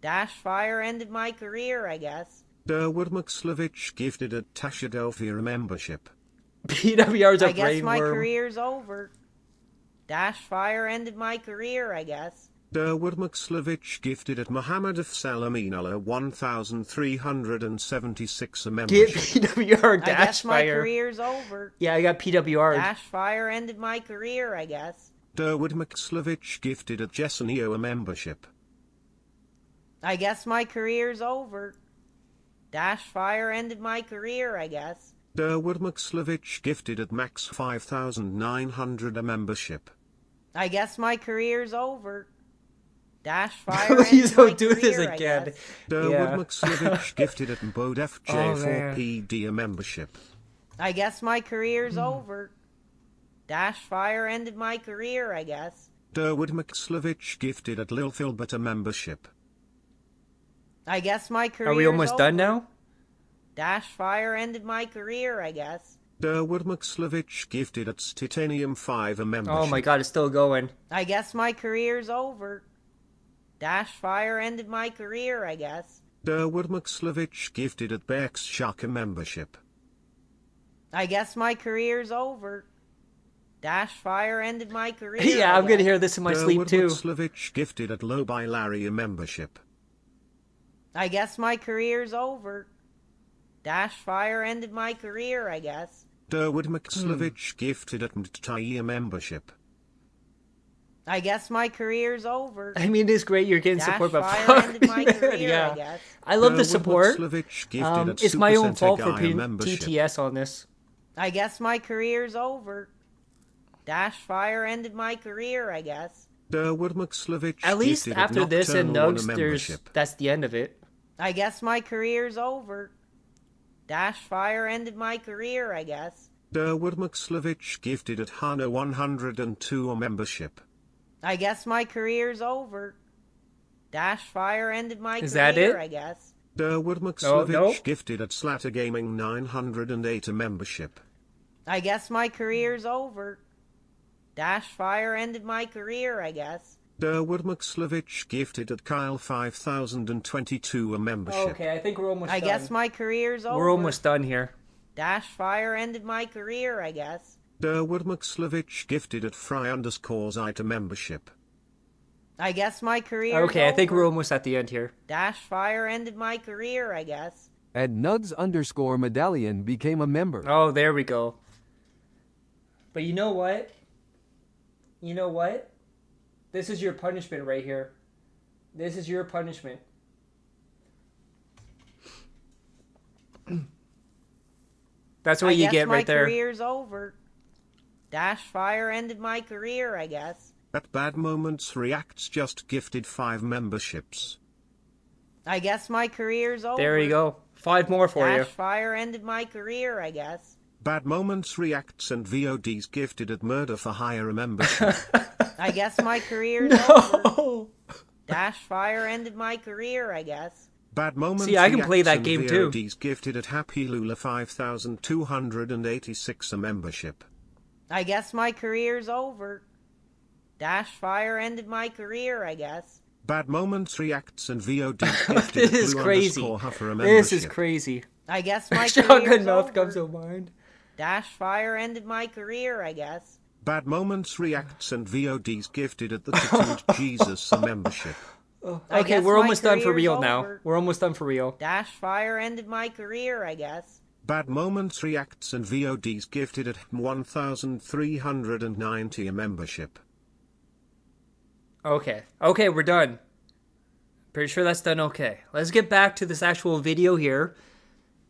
S20: Dash Fire ended my career, I guess.
S17: Durwood McSlavich gifted a Tasha Delphia membership.
S2: PWR's a
S20: I guess
S2: brain
S20: my
S2: worm.
S20: career's over. Dash Fire ended my career, I guess.
S17: Durwood McSlavich gifted at Muhammad Afsal Aminullah 1,376
S2: Get
S17: membership.
S2: PWR
S20: I
S2: Dash
S20: guess my
S2: Fire.
S20: career's over.
S2: Yeah, I got PWR.
S20: Dash Fire ended my career, I guess.
S17: Durwood McSlavich gifted at Jessenio a membership.
S20: I guess my career's over. Dash Fire ended my career, I guess.
S17: Durwood McSlavich gifted at Max 5,900 a membership.
S20: I guess my career's over. Dash Fire
S2: Please
S20: ended my
S2: don't do this
S20: career, I
S2: again.
S20: guess.
S17: Durwood McSlavich gifted at Mbode
S2: Oh,
S17: FJ4PD a membership.
S20: I guess my career's over. Dash Fire ended my career, I guess.
S17: Durwood McSlavich gifted at Lil Philbert a membership.
S20: I guess my career's
S2: Are we almost done
S20: over.
S2: now?
S20: Dash Fire ended my career, I guess.
S17: Durwood McSlavich gifted at Titanium 5 a membership.
S2: Oh my god, it's still going.
S20: I guess my career's over. Dash Fire ended my career, I guess.
S17: Durwood McSlavich gifted at Bex Shock a membership.
S20: I guess my career's over. Dash Fire ended my career.
S2: Yeah,
S20: I
S2: I'm gonna
S20: guess.
S2: hear this in my sleep too.
S17: Durwood McSlavich gifted at Lobi Larry a membership.
S20: I guess my career's over. Dash Fire ended my career, I guess.
S17: Durwood McSlavich gifted at Mtai a membership.
S20: I guess my career's over.
S2: I mean, it's great you're getting
S20: Dash
S2: support, but
S20: Fire
S2: fuck
S20: ended my
S2: me,
S20: career,
S2: yeah.
S20: I guess.
S2: I love the
S17: Durwood
S2: support.
S17: McSlavich gifted at
S2: It's my
S17: Super
S2: own fault for
S17: Sentai
S2: putting
S17: membership.
S2: TTS on this.
S20: I guess my career's over. Dash Fire ended my career, I guess.
S17: Durwood McSlavich
S2: At least
S17: gifted at
S2: after this and
S17: Nocturnal
S2: Nugs,
S17: a
S2: there's
S17: membership.
S2: that's the end of it.
S20: I guess my career's over. Dash Fire ended my career, I guess.
S17: Durwood McSlavich gifted at Hana 102 a membership.
S20: I guess my career's over. Dash Fire ended my
S2: Is
S20: career,
S2: that it?
S20: I guess.
S17: Durwood McSlavich
S2: no.
S17: gifted at Slatter Gaming 908 a membership.
S20: I guess my career's over. Dash Fire ended my career, I guess.
S17: Durwood McSlavich gifted at Kyle 5022 a membership.
S2: Okay, I think we're almost
S20: I
S2: done.
S20: guess my career's over.
S2: We're almost done here.
S20: Dash Fire ended my career, I guess.
S17: Durwood McSlavich gifted at Fry_Zite a membership.
S20: I guess my career's
S2: Okay, I think
S20: over.
S2: we're almost at the end here.
S20: Dash Fire ended my career, I guess.
S12: And Nugs_Medallion became a member.
S2: Oh, there we go. But you know what? You know what? This is your punishment right here. This is your punishment. That's what you get right there.
S20: I guess my career's over. Dash Fire ended my career, I guess.
S17: At Bad Moments Reacts just gifted 5 memberships.
S20: I guess my career's over.
S2: There you go. 5 more for you.
S20: Dash Fire ended my career, I guess.
S17: Bad Moments Reacts and VODs gifted at Murder for Hire a membership.
S20: I guess my career's over. Dash Fire ended my career, I guess.
S17: Bad Moments
S2: See, I can play that
S17: Reacts
S2: game
S17: and
S2: too.
S17: VODs gifted at Happy Lula 5286 a membership.
S20: I guess my career's over. Dash Fire ended my career, I guess.
S17: Bad Moments Reacts and VODs gifted
S2: This
S17: at
S2: is
S17: Blue
S2: crazy.
S17: _Huffer a membership.
S2: This is crazy.
S20: I guess my
S2: Shotgun
S20: career's
S2: mouth
S20: over.
S2: comes to mind.
S20: Dash Fire ended my career, I guess.
S17: Bad Moments Reacts and VODs gifted at the Tattooed Jesus a membership.
S20: I
S2: Okay,
S20: guess
S2: we're
S20: my
S2: almost done for
S20: career's
S2: real now.
S20: over.
S2: We're almost done for real.
S20: Dash Fire ended my career, I guess.
S17: Bad Moments Reacts and VODs gifted at 1,390 a membership.
S2: Okay. Okay, we're done. Pretty sure that's done okay. Let's get back to this actual video here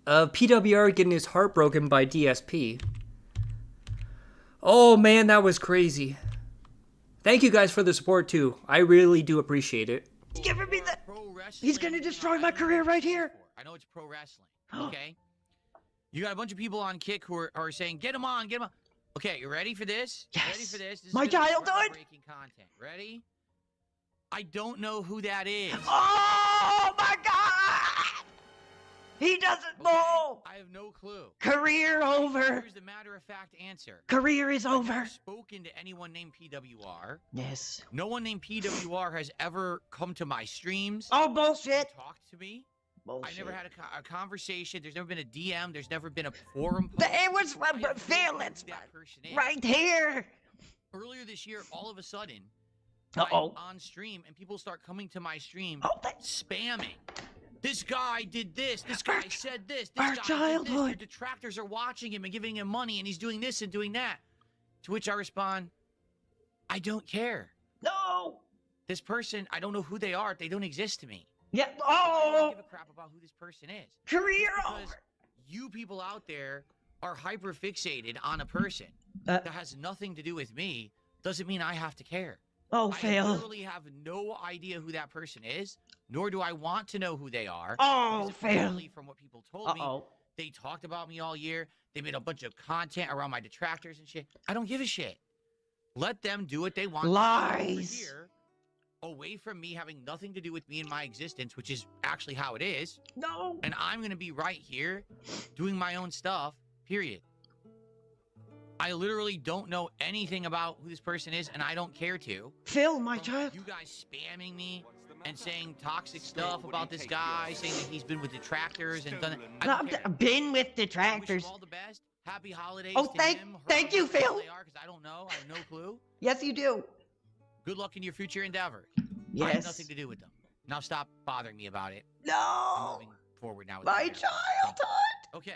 S2: of PWR getting his heart broken by DSP. Oh man, that was crazy. Thank you guys for the support too. I really do appreciate it.
S21: He's giving me the... He's gonna destroy my career right here.
S3: I know it's pro wrestling, okay? You got a bunch of people on Kick who are saying, get him on, get him on. Okay, you ready for this?
S21: Yes.
S3: Ready for this? This is
S21: My
S3: gonna be
S21: guy will do it.
S3: groundbreaking content. Ready? I don't know who that is.
S21: Oh my god!
S18: He doesn't know.
S3: I have no clue.
S18: Career over.
S3: Here's the matter-of-fact answer.
S18: Career is
S3: I've
S18: over.
S3: never spoken to anyone named PWR.
S18: Yes.
S3: No one named PWR has ever come to my streams.
S18: Oh, bullshit.
S3: Talked to me.
S18: Bullshit.
S3: I never had a conversation. There's never been a DM. There's never been a forum post.
S18: It was Phil. It's right here.
S3: Earlier this year, all of a sudden,
S18: Uh-oh.
S3: I'm on stream and people start coming to my stream spamming. This guy did this. This guy said this. This
S18: our
S3: guy
S18: childhood.
S3: did this. Your detractors are watching him and giving him money, and he's doing this and doing that. To which I respond, I don't care.
S18: No.
S3: This person, I don't know who they are. They don't exist to me.
S18: Yeah.
S3: I don't
S18: Oh.
S3: give a crap about who this person is.
S18: Career
S3: Because
S18: over.
S3: you people out there are hyper fixated on a person that has nothing to do with me. Doesn't mean I have to care.
S18: Oh,
S3: I
S18: Phil.
S3: literally have no idea who that person is, nor do I want to know who they are.
S18: Oh,
S3: because
S18: Phil.
S3: apparently from what people told me,
S18: Uh-oh.
S3: they talked about me all year. They made a bunch of content around my detractors and shit. I don't give a shit. Let them do what they want.
S18: Lies.
S3: Over here, away from me having nothing to do with me and my existence, which is actually how it is.
S18: No.
S3: And I'm going to be right here doing my own stuff, period. I literally don't know anything about who this person is, and I don't care to.
S18: Phil, my child.
S3: You guys spamming me and saying toxic stuff about this guy, saying that he's been with detractors and done it. I don't care.
S18: I've been with
S3: I wish
S18: detractors.
S3: him all the best. Happy holidays
S18: Oh,
S3: to
S18: thank
S3: him.
S18: you,
S3: Whoever
S18: Phil.
S3: they are, 'cause I don't know. I have no clue.
S18: Yes, you do.
S3: Good luck in your future endeavors. I have
S18: Yes.
S3: nothing to do with them. Now stop bothering me about it.
S18: No.
S3: I'm moving forward now. with
S18: My
S3: the-
S18: childhood.
S3: Okay.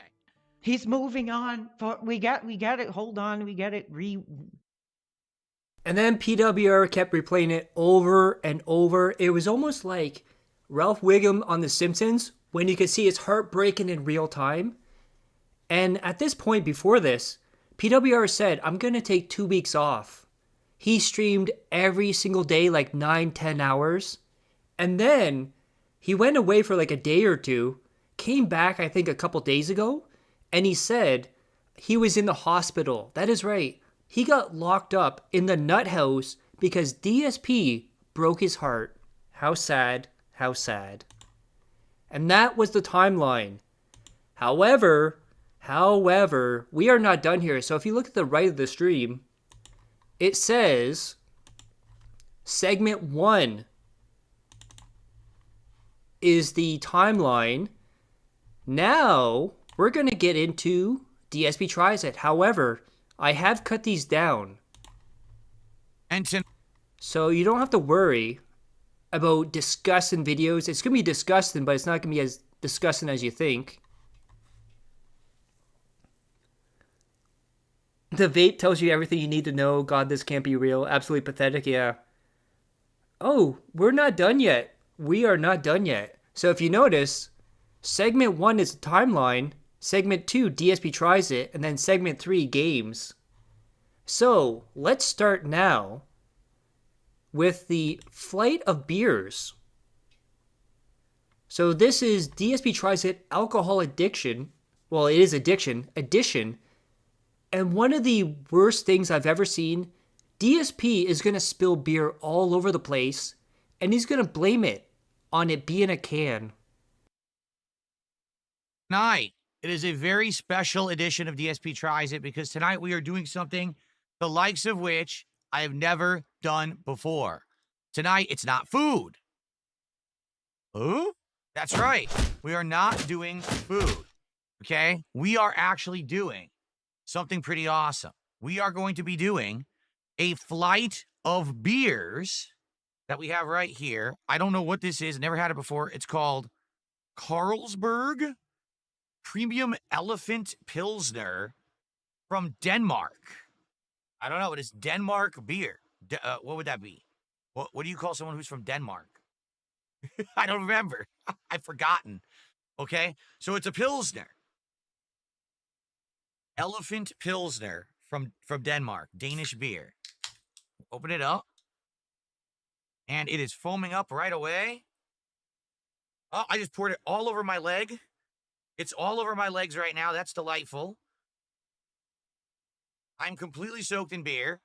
S18: He's moving on. We got it. Hold on. We got it.
S2: And then PWR kept replaying it over and over. It was almost like Ralph Wiggum on The Simpsons when you could see his heart breaking in real time. And at this point before this, PWR said, I'm going to take 2 weeks off. He streamed every single day, like 9-10 hours. And then he went away for like a day or two, came back, I think, a couple days ago. And he said he was in the hospital. That is right. He got locked up in the nut house because DSP broke his heart. How sad, how sad. And that was the timeline. However, we are not done here. So if you look at the right of the stream, it says segment 1 is the timeline. Now we're going to get into DSP Tries It. However, I have cut these down. So you don't have to worry about discussing videos. It's going to be disgusting, but it's not going to be as disgusting as you think. The vape tells you everything you need to know. God, this can't be real. Absolutely pathetic, yeah. Oh, we're not done yet. We are not done yet. So if you notice, segment 1 is the timeline. Segment 2, DSP Tries It. And then segment 3, games. So let's start now with the flight of beers. So this is DSP Tries It Alcohol Addiction. Well, it is addiction. And one of the worst things I've ever seen, DSP is going to spill beer all over the place, and he's going to blame it on it being a can.
S3: Tonight, it is a very special edition of DSP Tries It because tonight we are doing something the likes of which I have never done before. Tonight, it's not food. Ooh, that's right. We are not doing food, okay? We are actually doing something pretty awesome. We are going to be doing a flight of beers that we have right here. I don't know what this is. Never had it before. It's called Carlsberg Premium Elephant Pilsner from Denmark. I don't know. It is Denmark beer. What would that be? What do you call someone who's from Denmark? I don't remember. I've forgotten. Okay? So it's a Pilsner. Elephant Pilsner from Denmark. Danish beer. Open it up. And it is foaming up right away. Oh, I just poured it all over my leg. It's all over my legs right now. That's delightful. I'm completely soaked in beer.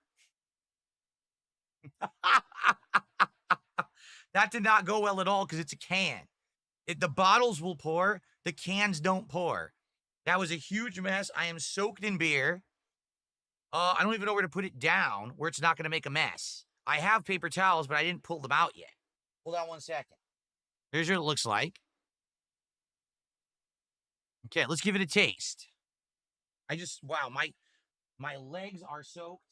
S3: That did not go well at all because it's a can. The bottles will pour, the cans don't pour. That was a huge mess. I am soaked in beer. I don't even know where to put it down where it's not going to make a mess. I have paper towels, but I didn't pull them out yet. Hold on 1 second. Here's what it looks like. Okay, let's give it a taste. Wow, my legs are soaked.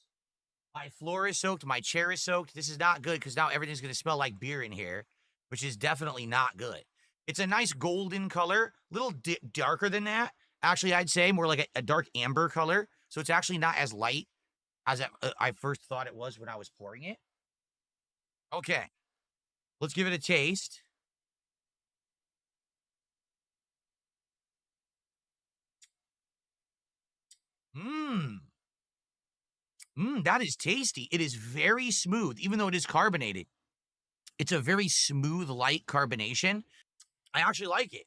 S3: My floor is soaked. My chair is soaked. This is not good because now everything's going to smell like beer in here, which is definitely not good. It's a nice golden color, a little darker than that. Actually, I'd say more like a dark amber color. So it's actually not as light as I first thought it was when I was pouring it. Okay, let's give it a taste. That is tasty. It is very smooth, even though it is carbonated. It's a very smooth, light carbonation. I actually like it.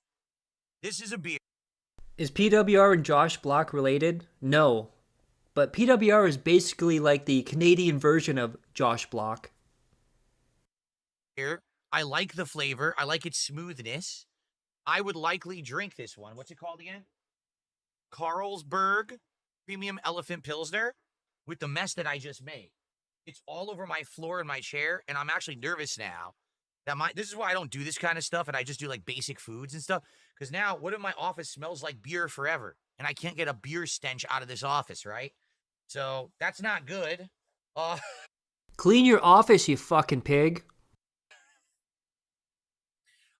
S3: This is a beer.
S2: Is PWR and Josh Block related? No. But PWR is basically like the Canadian version of Josh Block.
S3: Here, I like the flavor. I like its smoothness. I would likely drink this one. What's it called again? Carlsberg Premium Elephant Pilsner with the mess that I just made. It's all over my floor and my chair, and I'm actually nervous now. This is why I don't do this kind of stuff, and I just do like basic foods and stuff. Because now, what if my office smells like beer forever, and I can't get a beer stench out of this office, right? So that's not good.
S2: Clean your office, you fucking pig.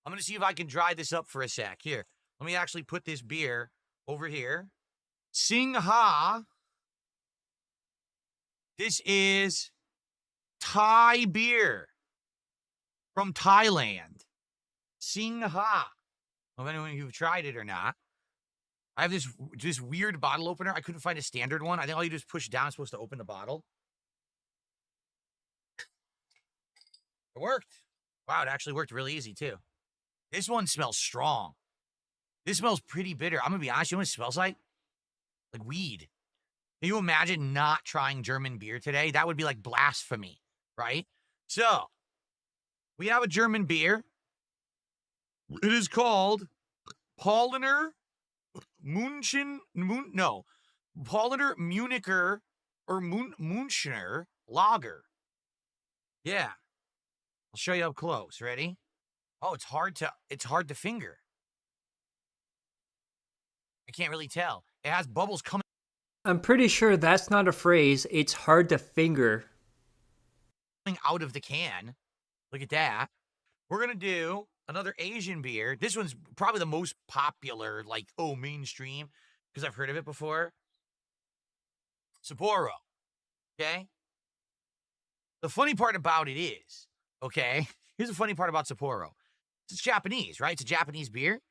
S3: I'm gonna see if I can dry this up for a sec. Here, let me actually put this beer over here. Singha. This is Thai beer from Thailand. Singha. I don't know if any of you have tried it or not. I have this weird bottle opener. I couldn't find a standard one. I think all you do is push down. It's supposed to open the bottle. It worked. Wow, it actually worked really easy too. This one smells strong. This smells pretty bitter. I'm gonna be honest. You know what it smells like? Like weed. Can you imagine not trying German beer today? That would be like blasphemy, right? So, we have a German beer. It is called Paulaner Paulaner Municher or Munchener Lager. Yeah. I'll show you up close. Ready? Oh, it's hard to finger. I can't really tell. It has bubbles coming
S2: I'm pretty sure that's not a phrase. It's hard to finger.
S3: out of the can. Look at that. We're going to do another Asian beer. This one's probably the most popular, like, mainstream, because I've heard of it before. Sapporo. Okay? The funny part about it is, okay, here's the funny part about Sapporo. It's Japanese, right? It's a Japanese beer.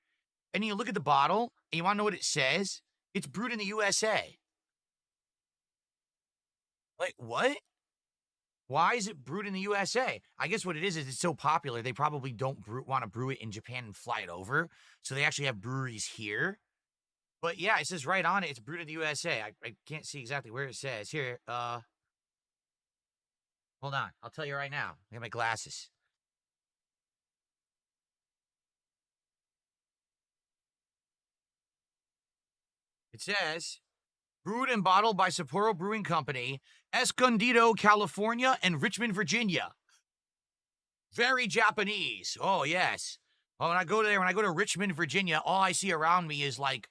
S3: And you look at the bottle, and you want to know what it says? It's brewed in the USA. Like, what? Why is it brewed in the USA? I guess what it is it's so popular, they probably don't want to brew it in Japan and fly it over. So they actually have breweries here. But yeah, it says right on it, it's brewed in the USA. I can't see exactly where it says. Here, hold on. I'll tell you right now. I got my glasses. It says, brewed and bottled by Sapporo Brewing Company, Escondido, California, and Richmond, Virginia. Very Japanese. Oh, yes. Well, when I go to Richmond, Virginia, all I see around me is like,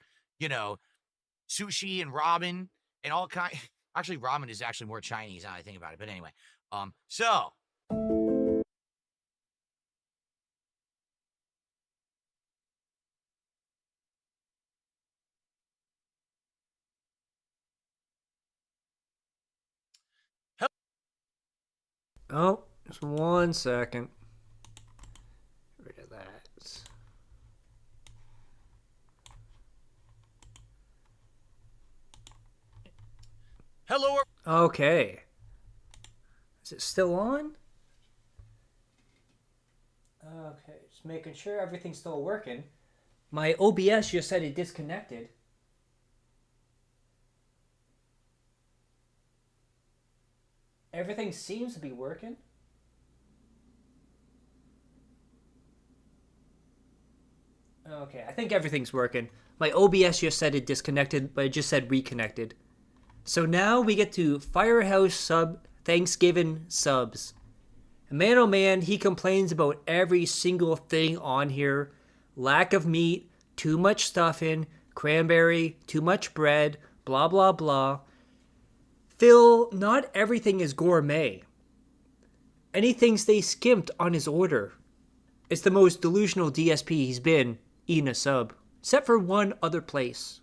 S3: sushi and ramen and all kind. Actually, ramen is actually more Chinese now I think about it. But anyway, so.
S2: Oh, just 1 second. Get rid of that.
S3: Hello.
S2: Okay. Is it still on? Okay, just making sure everything's still working. My OBS just said it disconnected. Everything seems to be working. Okay, I think everything's working. My OBS just said it disconnected, but it just said reconnected. So now we get to Firehouse Sub Thanksgiving subs. Man, oh man, he complains about every single thing on here. Lack of meat, too much stuffing, cranberry, too much bread, blah blah blah. Phil, not everything is gourmet. And he thinks they skimped on his order. It's the most delusional DSP he's been eating a sub, except for one other place.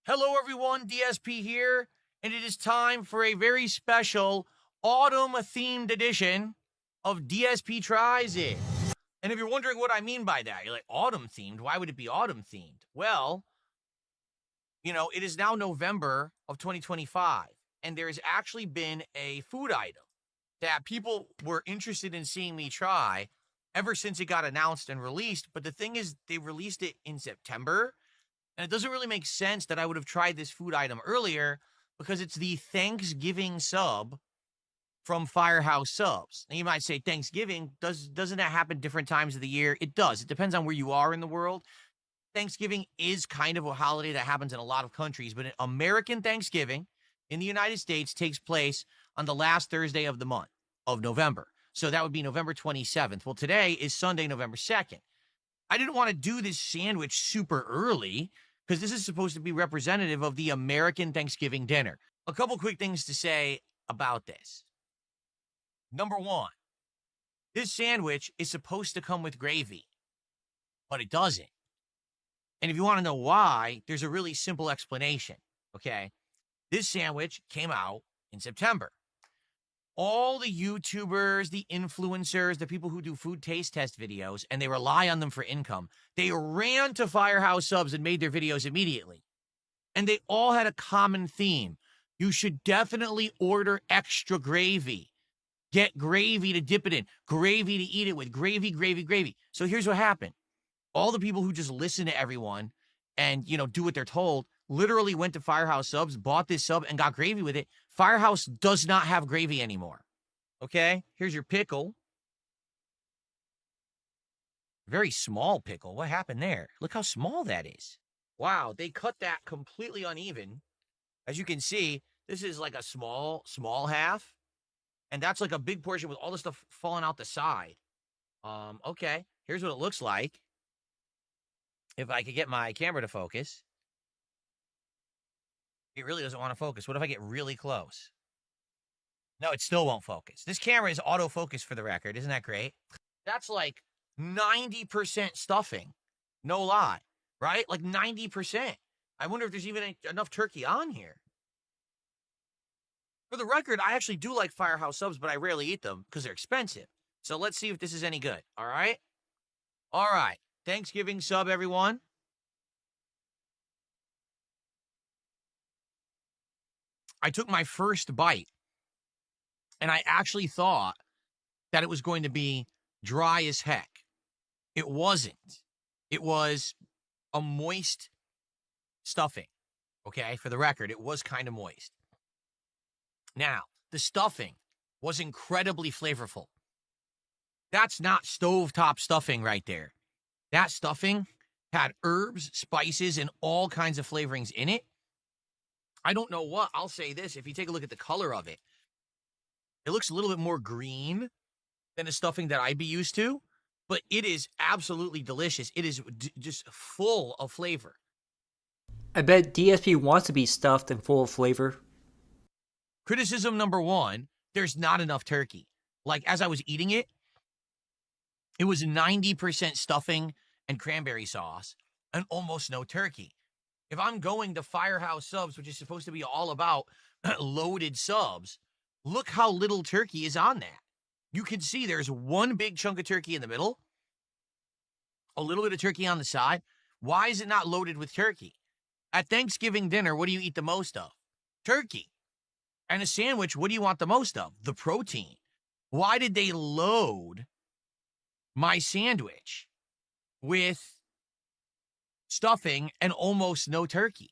S3: Hello everyone, DSP here, and it is time for a very special autumn-themed edition of DSP Tries It. And if you're wondering what I mean by that, you're like, autumn-themed? Why would it be autumn-themed? Well, you know, it is now November of 2025, and there has actually been a food item that people were interested in seeing me try ever since it got announced and released. But the thing is, they released it in September, and it doesn't really make sense that I would have tried this food item earlier because it's the Thanksgiving sub from Firehouse Subs. And you might say, Thanksgiving, doesn't that happen different times of the year? It does. It depends on where you are in the world. Thanksgiving is kind of a holiday that happens in a lot of countries, but American Thanksgiving in the United States takes place on the last Thursday of the month of November. So that would be November 27th. Well, today is Sunday, November 2nd. I didn't want to do this sandwich super early because this is supposed to be representative of the American Thanksgiving dinner. A couple quick things to say about this. Number one, this sandwich is supposed to come with gravy, but it doesn't. And if you want to know why, there's a really simple explanation, okay? This sandwich came out in September. All the YouTubers, the influencers, the people who do food taste test videos, and they rely on them for income, they ran to Firehouse Subs and made their videos immediately. And they all had a common theme. You should definitely order extra gravy. Get gravy to dip it in, gravy to eat it with, gravy, gravy, gravy. So here's what happened. All the people who just listen to everyone and, you know, do what they're told literally went to Firehouse Subs, bought this sub, and got gravy with it. Firehouse does not have gravy anymore. Okay? Here's your pickle. Very small pickle. What happened there? Look how small that is. Wow, they cut that completely uneven. As you can see, this is like a small half. And that's like a big portion with all the stuff falling out the side. Okay, here's what it looks like. If I could get my camera to focus. It really doesn't want to focus. What if I get really close? No, it still won't focus. This camera is autofocus for the record. Isn't that great? That's like 90% stuffing. No lie, right? Like 90%. I wonder if there's even enough turkey on here. For the record, I actually do like Firehouse Subs, but I rarely eat them because they're expensive. So let's see if this is any good, all right? All right. Thanksgiving sub, everyone. I took my first bite, and I actually thought that it was going to be dry as heck. It wasn't. It was a moist stuffing, okay? For the record, it was kind of moist. Now, the stuffing was incredibly flavorful. That's not stovetop stuffing right there. That stuffing had herbs, spices, and all kinds of flavorings in it. I don't know what. I'll say this. If you take a look at the color of it, it looks a little bit more green than the stuffing that I'd be used to, but it is absolutely delicious. It is just full of flavor.
S2: I bet DSP wants to be stuffed and full of flavor.
S3: Criticism number one, there's not enough turkey. Like, as I was eating it, it was 90% stuffing and cranberry sauce and almost no turkey. If I'm going to Firehouse Subs, which is supposed to be all about loaded subs, look how little turkey is on that. You can see there's one big chunk of turkey in the middle, a little bit of turkey on the side. Why is it not loaded with turkey? At Thanksgiving dinner, what do you eat the most of? Turkey. And a sandwich, what do you want the most of? The protein. Why did they load my sandwich with stuffing and almost no turkey?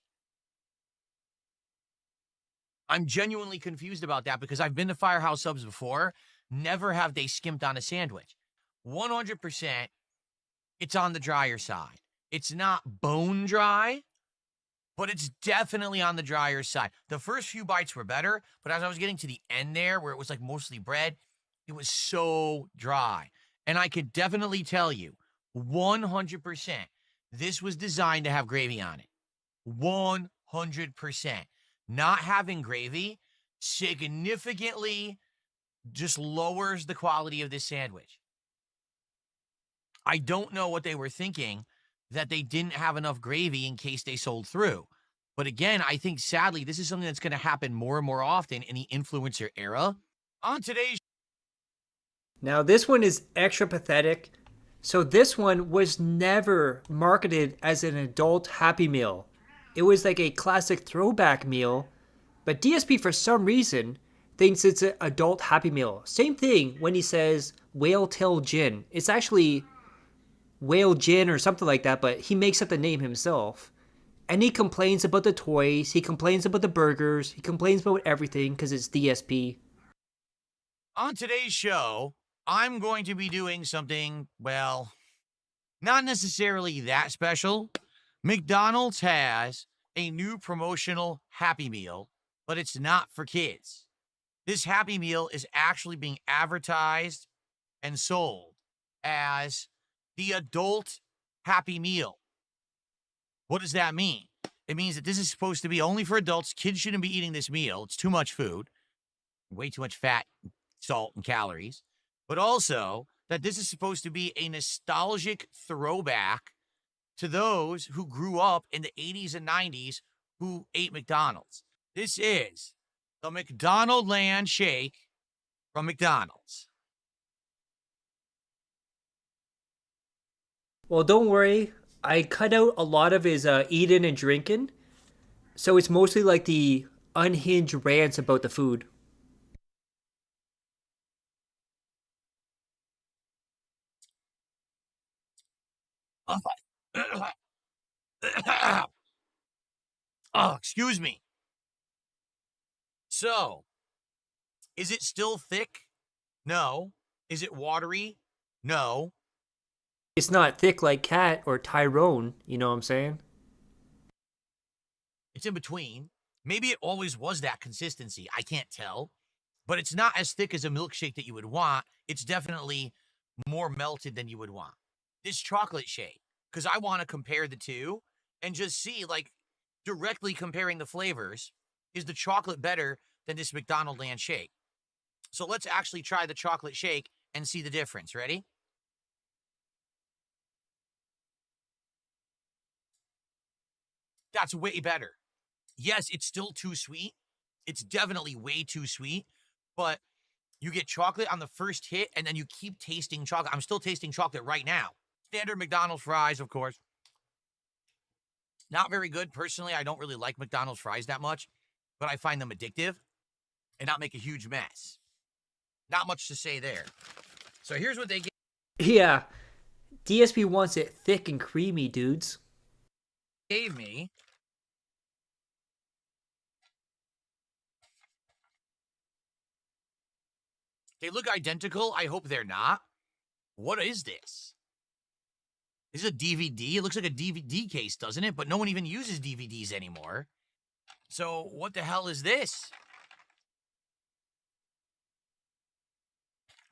S3: I'm genuinely confused about that because I've been to Firehouse Subs before. Never have they skimped on a sandwich. 100% it's on the drier side. It's not bone dry, but it's definitely on the drier side. The first few bites were better, but as I was getting to the end there, where it was like mostly bread, it was so dry. And I could definitely tell you, 100%, this was designed to have gravy on it. 100%. Not having gravy significantly just lowers the quality of this sandwich. I don't know what they were thinking, that they didn't have enough gravy in case they sold through. But again, I think sadly, this is something that's going to happen more and more often in the influencer era. On today's
S2: Now this one is extra pathetic. So this one was never marketed as an adult Happy Meal. It was like a classic throwback meal, but DSP for some reason thinks it's an adult Happy Meal. Same thing when he says whale tail gin. It's actually whale gin or something like that, but he makes up the name himself. And he complains about the toys, he complains about the burgers, he complains about everything because it's DSP.
S3: On today's show, I'm going to be doing something, well, not necessarily that special. McDonald's has a new promotional Happy Meal, but it's not for kids. This Happy Meal is actually being advertised and sold as the adult Happy Meal. What does that mean? It means that this is supposed to be only for adults. Kids shouldn't be eating this meal. It's too much food, way too much fat, salt, and calories. But also that this is supposed to be a nostalgic throwback to those who grew up in the 80s and 90s who ate McDonald's. This is the McDonald Land Shake from McDonald's.
S2: Well, don't worry. I cut out a lot of his eating and drinking. So it's mostly like the unhinged rants about the food.
S3: Oh, excuse me. So, is it still thick? No. Is it watery? No.
S2: It's not thick like Cat or Tyrone, you know what I'm saying?
S3: It's in between. Maybe it always was that consistency. I can't tell. But it's not as thick as a milkshake that you would want. It's definitely more melted than you would want. This chocolate shake, because I want to compare the two and just see, like, directly comparing the flavors, is the chocolate better than this McDonald Land Shake? So let's actually try the chocolate shake and see the difference. Ready? That's way better. Yes, it's still too sweet. It's definitely way too sweet, but you get chocolate on the first hit and then you keep tasting chocolate. I'm still tasting chocolate right now. Standard McDonald's fries, of course. Not very good. Personally, I don't really like McDonald's fries that much, but I find them addictive and not make a huge mess. Not much to say there. So here's what they get.
S2: Yeah. DSP wants it thick and creamy, dudes.
S3: Gave me. They look identical. I hope they're not. What is this? Is it a DVD? It looks like a DVD case, doesn't it? But no one even uses DVDs anymore. So what the hell is this?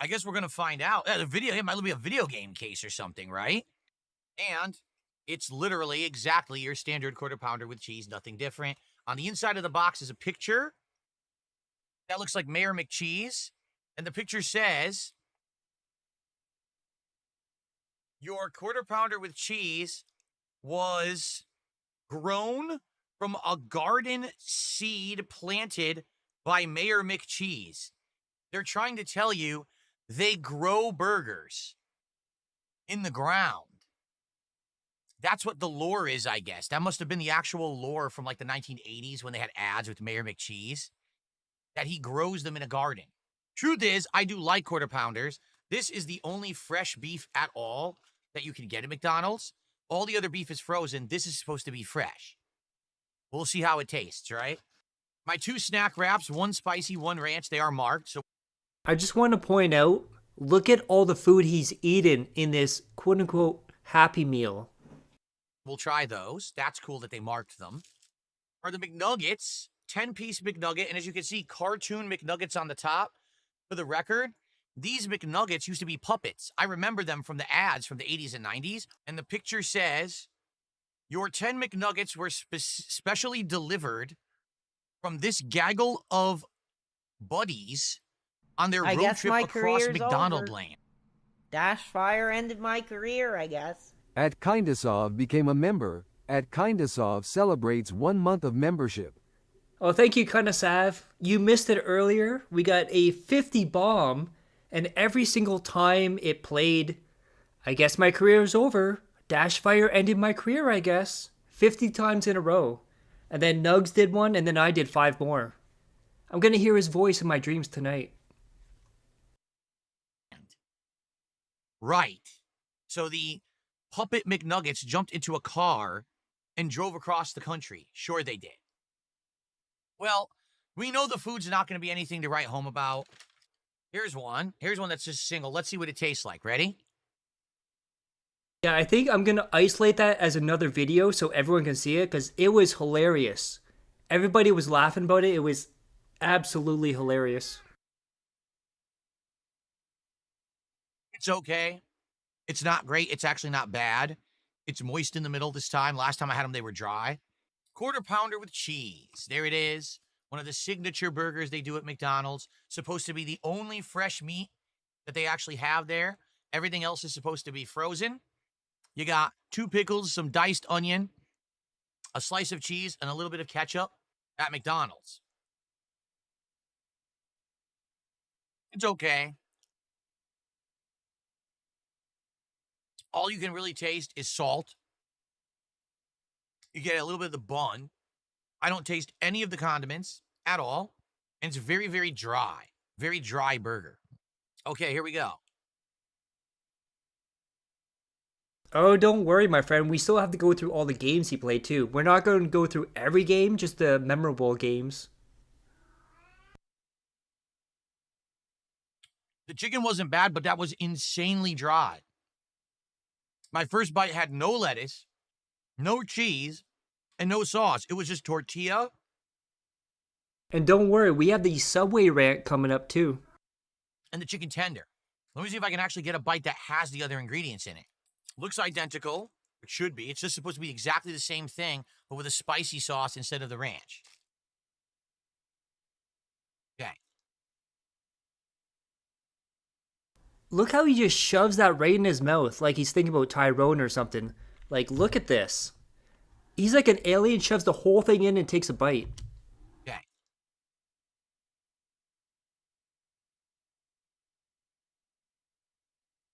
S3: I guess we're going to find out. It might be a video game case or something, right? And it's literally exactly your standard quarter pounder with cheese, nothing different. On the inside of the box is a picture. That looks like Mayor McCheese. And the picture says, your quarter pounder with cheese was grown from a garden seed planted by Mayor McCheese. They're trying to tell you they grow burgers in the ground. That's what the lore is, I guess. That must have been the actual lore from like the 1980s when they had ads with Mayor McCheese, that he grows them in a garden. Truth is, I do like quarter pounders. This is the only fresh beef at all that you can get at McDonald's. All the other beef is frozen. This is supposed to be fresh. We'll see how it tastes, right? My 2 snack wraps, 1 spicy, 1 ranch, they are marked. So
S2: I just want to point out, look at all the food he's eaten in this quote-unquote Happy Meal.
S3: We'll try those. That's cool that they marked them. Are the McNuggets, 10-piece McNugget, and as you can see, cartoon McNuggets on the top. For the record, these McNuggets used to be puppets. I remember them from the ads from the 80s and 90s, and the picture says, your 10 McNuggets were specially delivered from this gaggle of buddies on their
S20: I
S3: road
S20: guess
S3: trip
S20: my
S3: across
S20: career's
S3: McDonald
S20: over.
S3: Land.
S20: Dashfire ended my career, I guess.
S12: At Kindasov became a member. At Kindasov celebrates 1 month of membership.
S2: Oh, thank you, Kanasav. You missed it earlier. We got a 50 bomb, and every single time it played, I guess my career is over. Dashfire ended my career, I guess. 50 times in a row. And then Nugs did one, and then I did 5 more. I'm going to hear his voice in my dreams tonight.
S3: Right. So the puppet McNuggets jumped into a car and drove across the country. Sure they did. Well, we know the food's not going to be anything to write home about. Here's one. Here's one that's just single. Let's see what it tastes like. Ready?
S2: Yeah, I think I'm going to isolate that as another video so everyone can see it because it was hilarious. Everybody was laughing about it. It was absolutely hilarious.
S3: It's okay. It's not great. It's actually not bad. It's moist in the middle this time. Last time I had them, they were dry. Quarter pounder with cheese. There it is. One of the signature burgers they do at McDonald's. Supposed to be the only fresh meat that they actually have there. Everything else is supposed to be frozen. You got 2 pickles, some diced onion, a slice of cheese, and a little bit of ketchup at McDonald's. It's okay. All you can really taste is salt. You get a little bit of the bun. I don't taste any of the condiments at all. And it's very, very dry. Very dry burger. Okay, here we go.
S2: Oh, don't worry, my friend. We still have to go through all the games he played, too. We're not going to go through every game, just the memorable games.
S3: The chicken wasn't bad, but that was insanely dry. My first bite had no lettuce, no cheese, and no sauce. It was just tortilla.
S2: And don't worry, we have the Subway rant coming up, too.
S3: And the chicken tender. Let me see if I can actually get a bite that has the other ingredients in it. Looks identical. It should be. It's just supposed to be exactly the same thing, but with a spicy sauce instead of the ranch. Okay.
S2: Look how he just shoves that right in his mouth like he's thinking about Tyrone or something. Like, look at this. He's like an alien, shoves the whole thing in and takes a bite.
S3: Okay.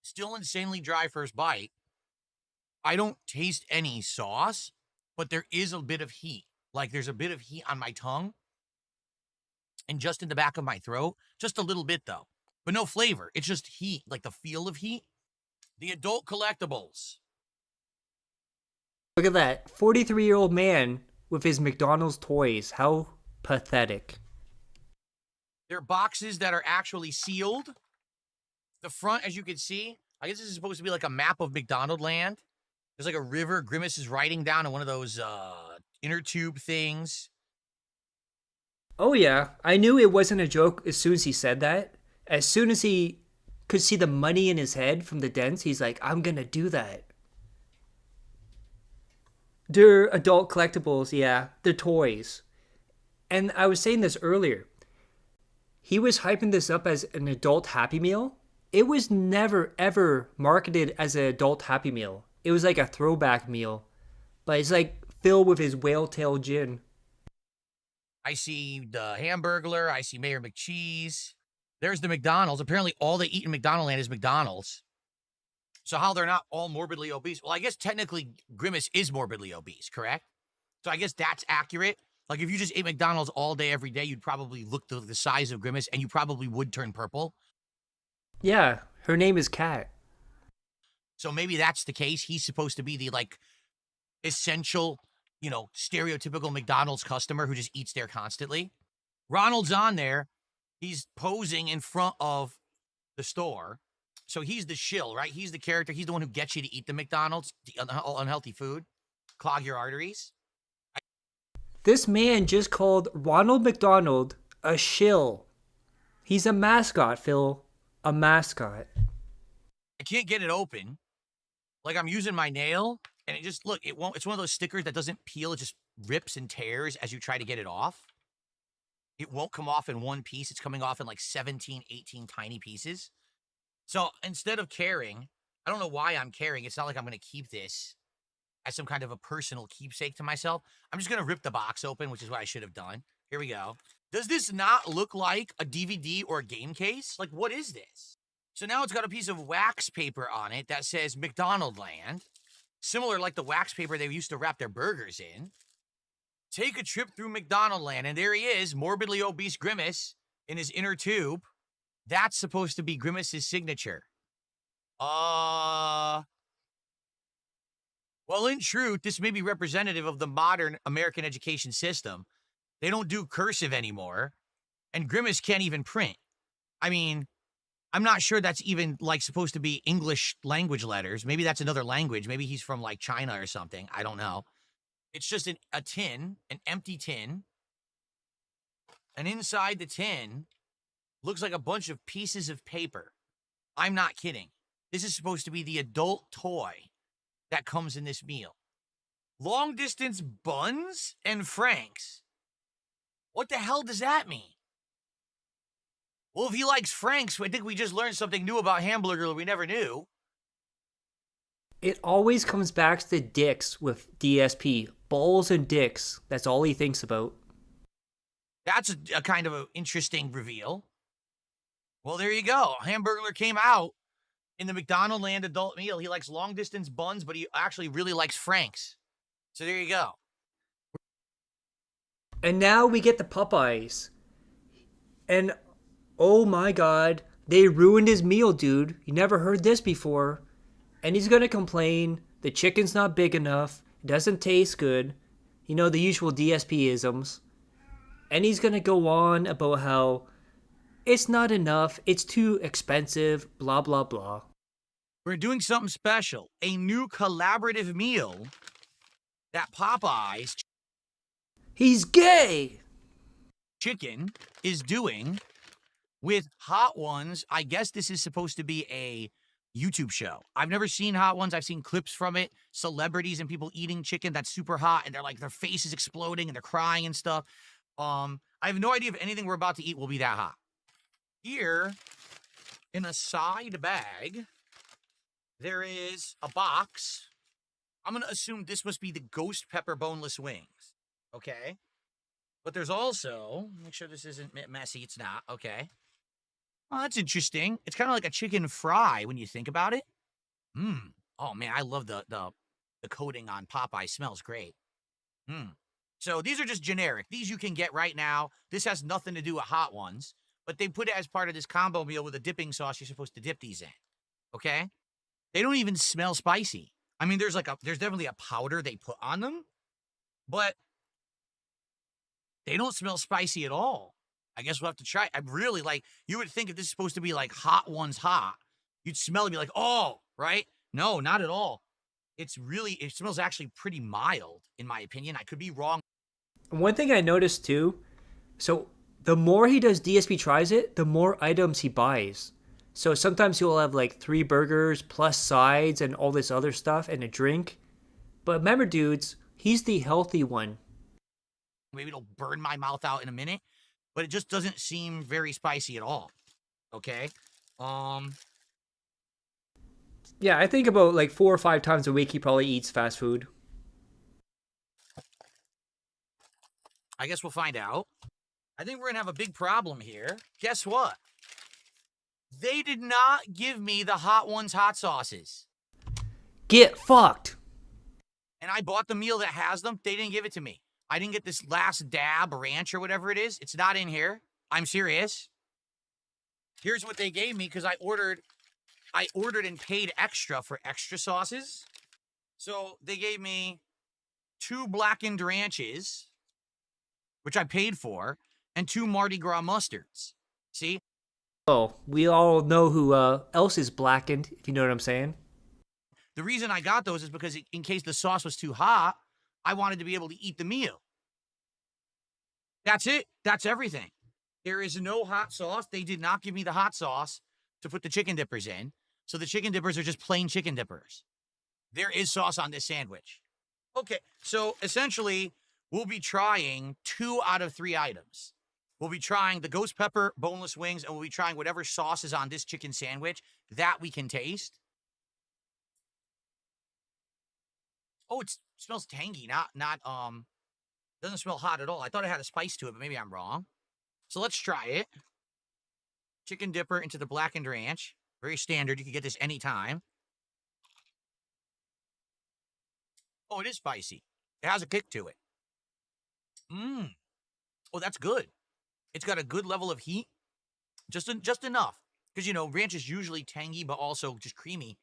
S3: Still insanely dry first bite. I don't taste any sauce, but there is a bit of heat. Like, there's a bit of heat on my tongue and just in the back of my throat. Just a little bit, though. But no flavor. It's just heat, like the feel of heat. The adult collectibles.
S2: Look at that. 43-year-old man with his McDonald's toys. How pathetic.
S3: They're boxes that are actually sealed. The front, as you can see, I guess this is supposed to be like a map of McDonald Land. There's like a river Grimace is riding down in one of those inner tube things.
S2: Oh yeah, I knew it wasn't a joke as soon as he said that. As soon as he could see the money in his head from the dents, he's like, I'm gonna do that. They're adult collectibles, yeah. They're toys. And I was saying this earlier. He was hyping this up as an adult Happy Meal. It was never, ever marketed as an adult Happy Meal. It was like a throwback meal. But it's like filled with his whale tail gin.
S3: I see the Hamburglar. I see Mayor McCheese. There's the McDonald's. Apparently, all they eat in McDonald Land is McDonald's. So how they're not all morbidly obese? Well, I guess technically Grimace is morbidly obese, correct? So I guess that's accurate. Like, if you just ate McDonald's all day, every day, you'd probably look the size of Grimace, and you probably would turn purple.
S2: Yeah, her name is Kat.
S3: So maybe that's the case. He's supposed to be the, like, essential, you know, stereotypical McDonald's customer who just eats there constantly. Ronald's on there. He's posing in front of the store. So he's the shill, right? He's the character. He's the one who gets you to eat the McDonald's, the unhealthy food, clog your arteries.
S2: This man just called Ronald McDonald a shill. He's a mascot, Phil. A mascot.
S3: I can't get it open. Like I'm using my nail, and it just, look, it won't. It's one of those stickers that doesn't peel. It just rips and tears as you try to get it off. It won't come off in one piece. It's coming off in like 17, 18 tiny pieces. So instead of caring, I don't know why I'm caring. It's not like I'm going to keep this as some kind of a personal keepsake to myself. I'm just going to rip the box open, which is what I should have done. Here we go. Does this not look like a DVD or a game case? Like, what is this? So now it's got a piece of wax paper on it that says McDonald Land, similar like the wax paper they used to wrap their burgers in. Take a trip through McDonald Land, and there he is, morbidly obese Grimace in his inner tube. That's supposed to be Grimace's signature. Well, in truth, this may be representative of the modern American education system. They don't do cursive anymore, and Grimace can't even print. I mean, I'm not sure that's even, like, supposed to be English language letters. Maybe that's another language. Maybe he's from, like, China or something. I don't know. It's just a tin, an empty tin, and inside the tin looks like a bunch of pieces of paper. I'm not kidding. This is supposed to be the adult toy that comes in this meal. Long distance buns and Franks. What the hell does that mean? Well, if he likes Franks, I think we just learned something new about Hamburger we never knew.
S2: It always comes back to dicks with DSP. Balls and dicks. That's all he thinks about.
S3: That's a kind of an interesting reveal. Well, there you go. Hamburglar came out in the McDonald Land adult meal. He likes long distance buns, but he actually really likes Franks. So there you go.
S2: And now we get the Popeyes. And oh my god, they ruined his meal, dude. You never heard this before. And he's gonna complain the chicken's not big enough, it doesn't taste good. You know, the usual DSP-isms. And he's gonna go on about how it's not enough, it's too expensive, blah, blah, blah.
S3: We're doing something special. A new collaborative meal that Popeyes...
S2: He's gay!
S3: Chicken is doing with Hot Ones. I guess this is supposed to be a YouTube show. I've never seen Hot Ones. I've seen clips from it. Celebrities and people eating chicken that's super hot, and they're like, their face is exploding, and they're crying and stuff. I have no idea if anything we're about to eat will be that hot. Here, in a side bag, there is a box. I'm going to assume this must be the ghost pepper boneless wings. Okay? But there's also, make sure this isn't messy. It's not. Okay. Oh, that's interesting. It's kind of like a chicken fry when you think about it. Oh, man, I love the coating on Popeye. Smells great. So these are just generic. These you can get right now. This has nothing to do with Hot Ones. But they put it as part of this combo meal with a dipping sauce you're supposed to dip these in. Okay? They don't even smell spicy. I mean, there's definitely a powder they put on them, but they don't smell spicy at all. I guess we'll have to try. I'm really like, you would think if this is supposed to be like Hot Ones hot, you'd smell it and be like, oh, right? No, not at all. It smells actually pretty mild, in my opinion. I could be wrong.
S2: One thing I noticed too, so the more he does DSP tries it, the more items he buys. So sometimes he'll have like 3 burgers plus sides and all this other stuff and a drink. But remember, dudes, he's the healthy one.
S3: Maybe it'll burn my mouth out in a minute, but it just doesn't seem very spicy at all. Okay?
S2: Yeah, I think about like 4 or 5 times a week he probably eats fast food.
S3: I guess we'll find out. I think we're going to have a big problem here. Guess what? They did not give me the Hot Ones hot sauces.
S2: Get fucked.
S3: And I bought the meal that has them. They didn't give it to me. I didn't get this last dab ranch or whatever it is. It's not in here. I'm serious. Here's what they gave me because I ordered and paid extra for extra sauces. So they gave me 2 blackened ranches, which I paid for, and 2 Mardi Gras mustards. See?
S2: Oh, we all know who else is blackened, if you know what I'm saying.
S3: The reason I got those is because in case the sauce was too hot, I wanted to be able to eat the meal. That's it. That's everything. There is no hot sauce. They did not give me the hot sauce to put the chicken dippers in. So the chicken dippers are just plain chicken dippers. There is sauce on this sandwich. Okay, so essentially, we'll be trying 2 out of 3 items. We'll be trying the ghost pepper boneless wings, and we'll be trying whatever sauce is on this chicken sandwich that we can taste. Oh, it smells tangy, doesn't smell hot at all. I thought it had a spice to it, but maybe I'm wrong. So let's try it. Chicken dipper into the blackened ranch. Very standard. You can get this anytime. Oh, it is spicy. It has a kick to it. Oh, that's good. It's got a good level of heat. Just enough. Because, you know, ranch is usually tangy, but also just creamy.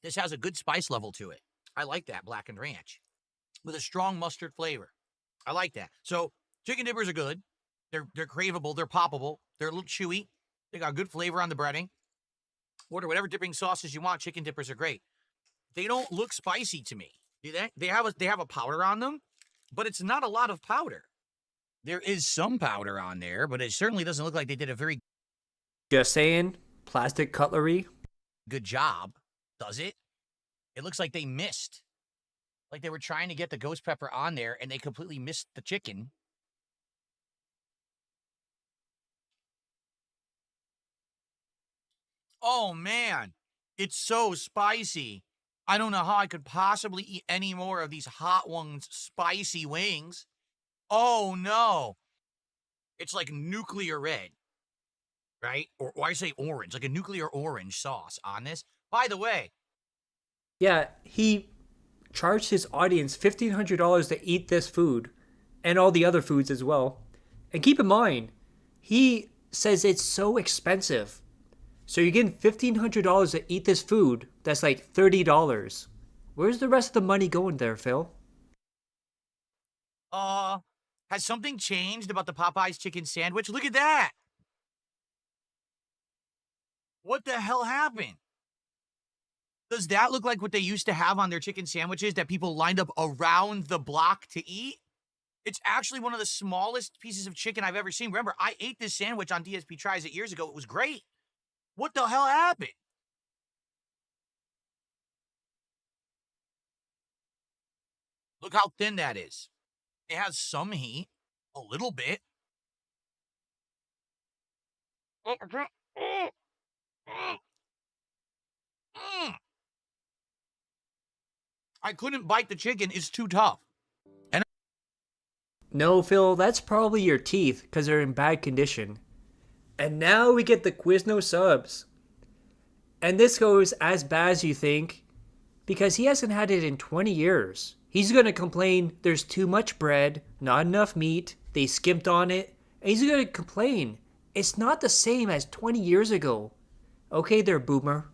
S3: This has a good spice level to it. I like that blackened ranch. With a strong mustard flavor. I like that. So, chicken dippers are good. They're craveable. They're poppable. They're a little chewy. They got good flavor on the breading. Order whatever dipping sauces you want. Chicken dippers are great. They don't look spicy to me. They have a powder on them, but it's not a lot of powder. There is some powder on there, but it certainly doesn't look like they did a very
S2: Just saying, plastic cutlery.
S3: good job, does it? It looks like they missed. Like they were trying to get the ghost pepper on there, and they completely missed the chicken. Oh, man. It's so spicy. I don't know how I could possibly eat any more of these hot ones, spicy wings. Oh, no. It's like nuclear red, right? Or I say orange, like a nuclear orange sauce on this. By the way.
S2: Yeah, he charged his audience $1,500 to eat this food and all the other foods as well. And keep in mind, he says it's so expensive. So you're getting $1,500 to eat this food that's like $30. Where's the rest of the money going there, Phil?
S3: Has something changed about the Popeyes chicken sandwich? Look at that. What the hell happened? Does that look like what they used to have on their chicken sandwiches that people lined up around the block to eat? It's actually one of the smallest pieces of chicken I've ever seen. Remember, I ate this sandwich on DSP Tries It years ago. It was great. What the hell happened? Look how thin that is. It has some heat, a little bit. I couldn't bite the chicken. It's too tough.
S2: No, Phil, that's probably your teeth because they're in bad condition. And now we get the Quizno subs. And this goes as bad as you think because he hasn't had it in 20 years. He's going to complain there's too much bread, not enough meat, they skimped on it. And he's going to complain it's not the same as 20 years ago. Okay there, boomer.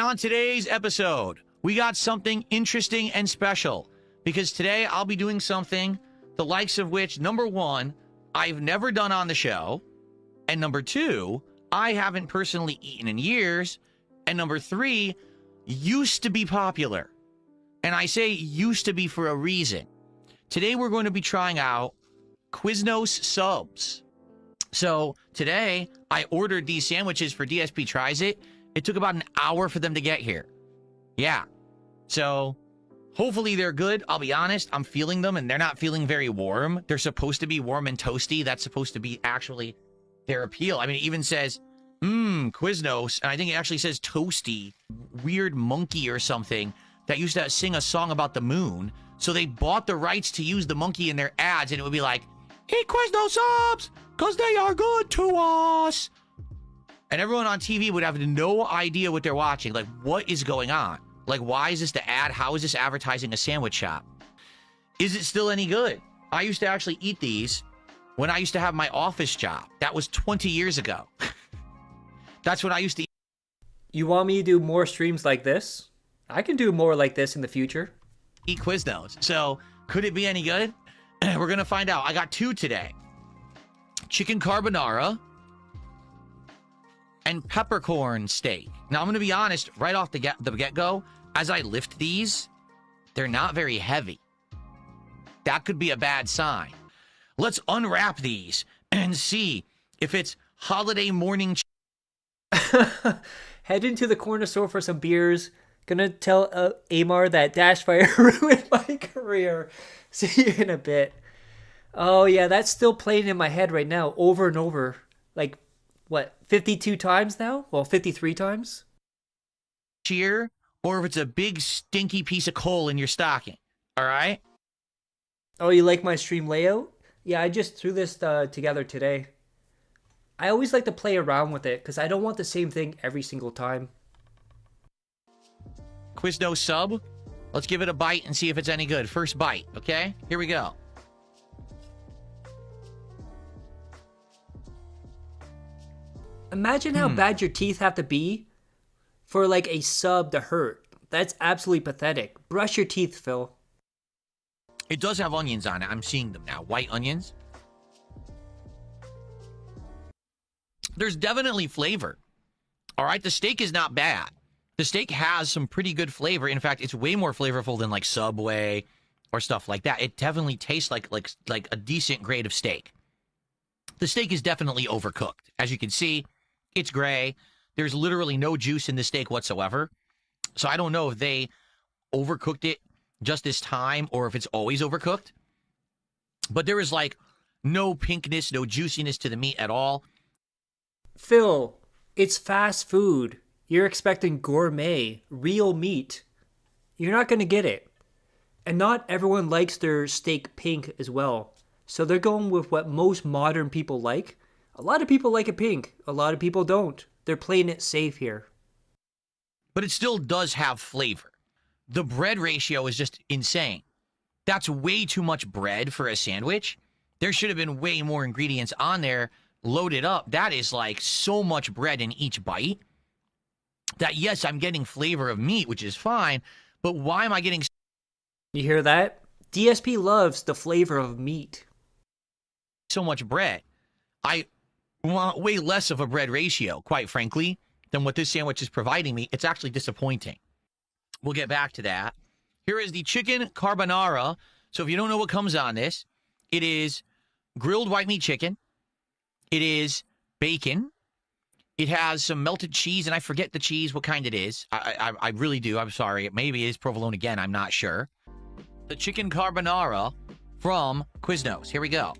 S3: On today's episode, we got something interesting and special because today I'll be doing something the likes of which, number one, I've never done on the show, and number two, I haven't personally eaten in years, and number three, used to be popular. And I say used to be for a reason. Today we're going to be trying out Quiznos subs. So today I ordered these sandwiches for DSP Tries It. It took about an hour for them to get here. Yeah. So hopefully they're good. I'll be honest, I'm feeling them and they're not feeling very warm. They're supposed to be warm and toasty. That's supposed to be actually their appeal. I mean, it even says, Quiznos. And I think it actually says toasty. Weird monkey or something that used to sing a song about the moon. So they bought the rights to use the monkey in their ads, and it would be like, eat Quiznos subs, because they are good to us. And everyone on TV would have no idea what they're watching. Like, what is going on? Like, why is this the ad? How is this advertising a sandwich shop? Is it still any good? I used to actually eat these when I used to have my office job. That was 20 years ago. That's what I used to eat.
S2: You want me to do more streams like this? I can do more like this in the future.
S3: Eat Quiznos. So, could it be any good? We're going to find out. I got two today. Chicken carbonara and peppercorn steak. Now, I'm going to be honest, right off the get-go, as I lift these, they're not very heavy. That could be a bad sign. Let's unwrap these and see if it's holiday morning.
S2: Head into the corner store for some beers. Gonna tell Amar that Dashfire ruined my career. See you in a bit. Oh yeah, that's still playing in my head right now, over and over. Like, what, 52 times now? Well, 53 times?
S3: Cheer, or if it's a big stinky piece of coal in your stocking. All right?
S2: Oh, you like my stream layout? Yeah, I just threw this together today. I always like to play around with it because I don't want the same thing every single time.
S3: Quizno sub. Let's give it a bite and see if it's any good. First bite, okay? Here we go.
S2: Imagine how bad your teeth have to be for like a sub to hurt. That's absolutely pathetic. Brush your teeth, Phil.
S3: It does have onions on it. I'm seeing them now. White onions. There's definitely flavor. All right, the steak is not bad. The steak has some pretty good flavor. In fact, it's way more flavorful than like Subway or stuff like that. It definitely tastes like a decent grade of steak. The steak is definitely overcooked. As you can see, it's gray. There's literally no juice in the steak whatsoever. So I don't know if they overcooked it just this time or if it's always overcooked. But there is like no pinkness, no juiciness to the meat at all.
S2: Phil, it's fast food. You're expecting gourmet, real meat. You're not going to get it. And not everyone likes their steak pink as well. So they're going with what most modern people like. A lot of people like it pink. A lot of people don't. They're playing it safe here.
S3: But it still does have flavor. The bread ratio is just insane. That's way too much bread for a sandwich. There should have been way more ingredients on there loaded up. That is like so much bread in each bite that, yes, I'm getting flavor of meat, which is fine, but why am I getting...
S2: You hear that? DSP loves the flavor of meat.
S3: So much bread. I want way less of a bread ratio, quite frankly, than what this sandwich is providing me. It's actually disappointing. We'll get back to that. Here is the chicken carbonara. So if you don't know what comes on this, it is grilled white meat chicken. It is bacon. It has some melted cheese, and I forget the cheese, what kind it is. I really do. I'm sorry. Maybe it is provolone again. I'm not sure. The chicken carbonara from Quiznos. Here we go.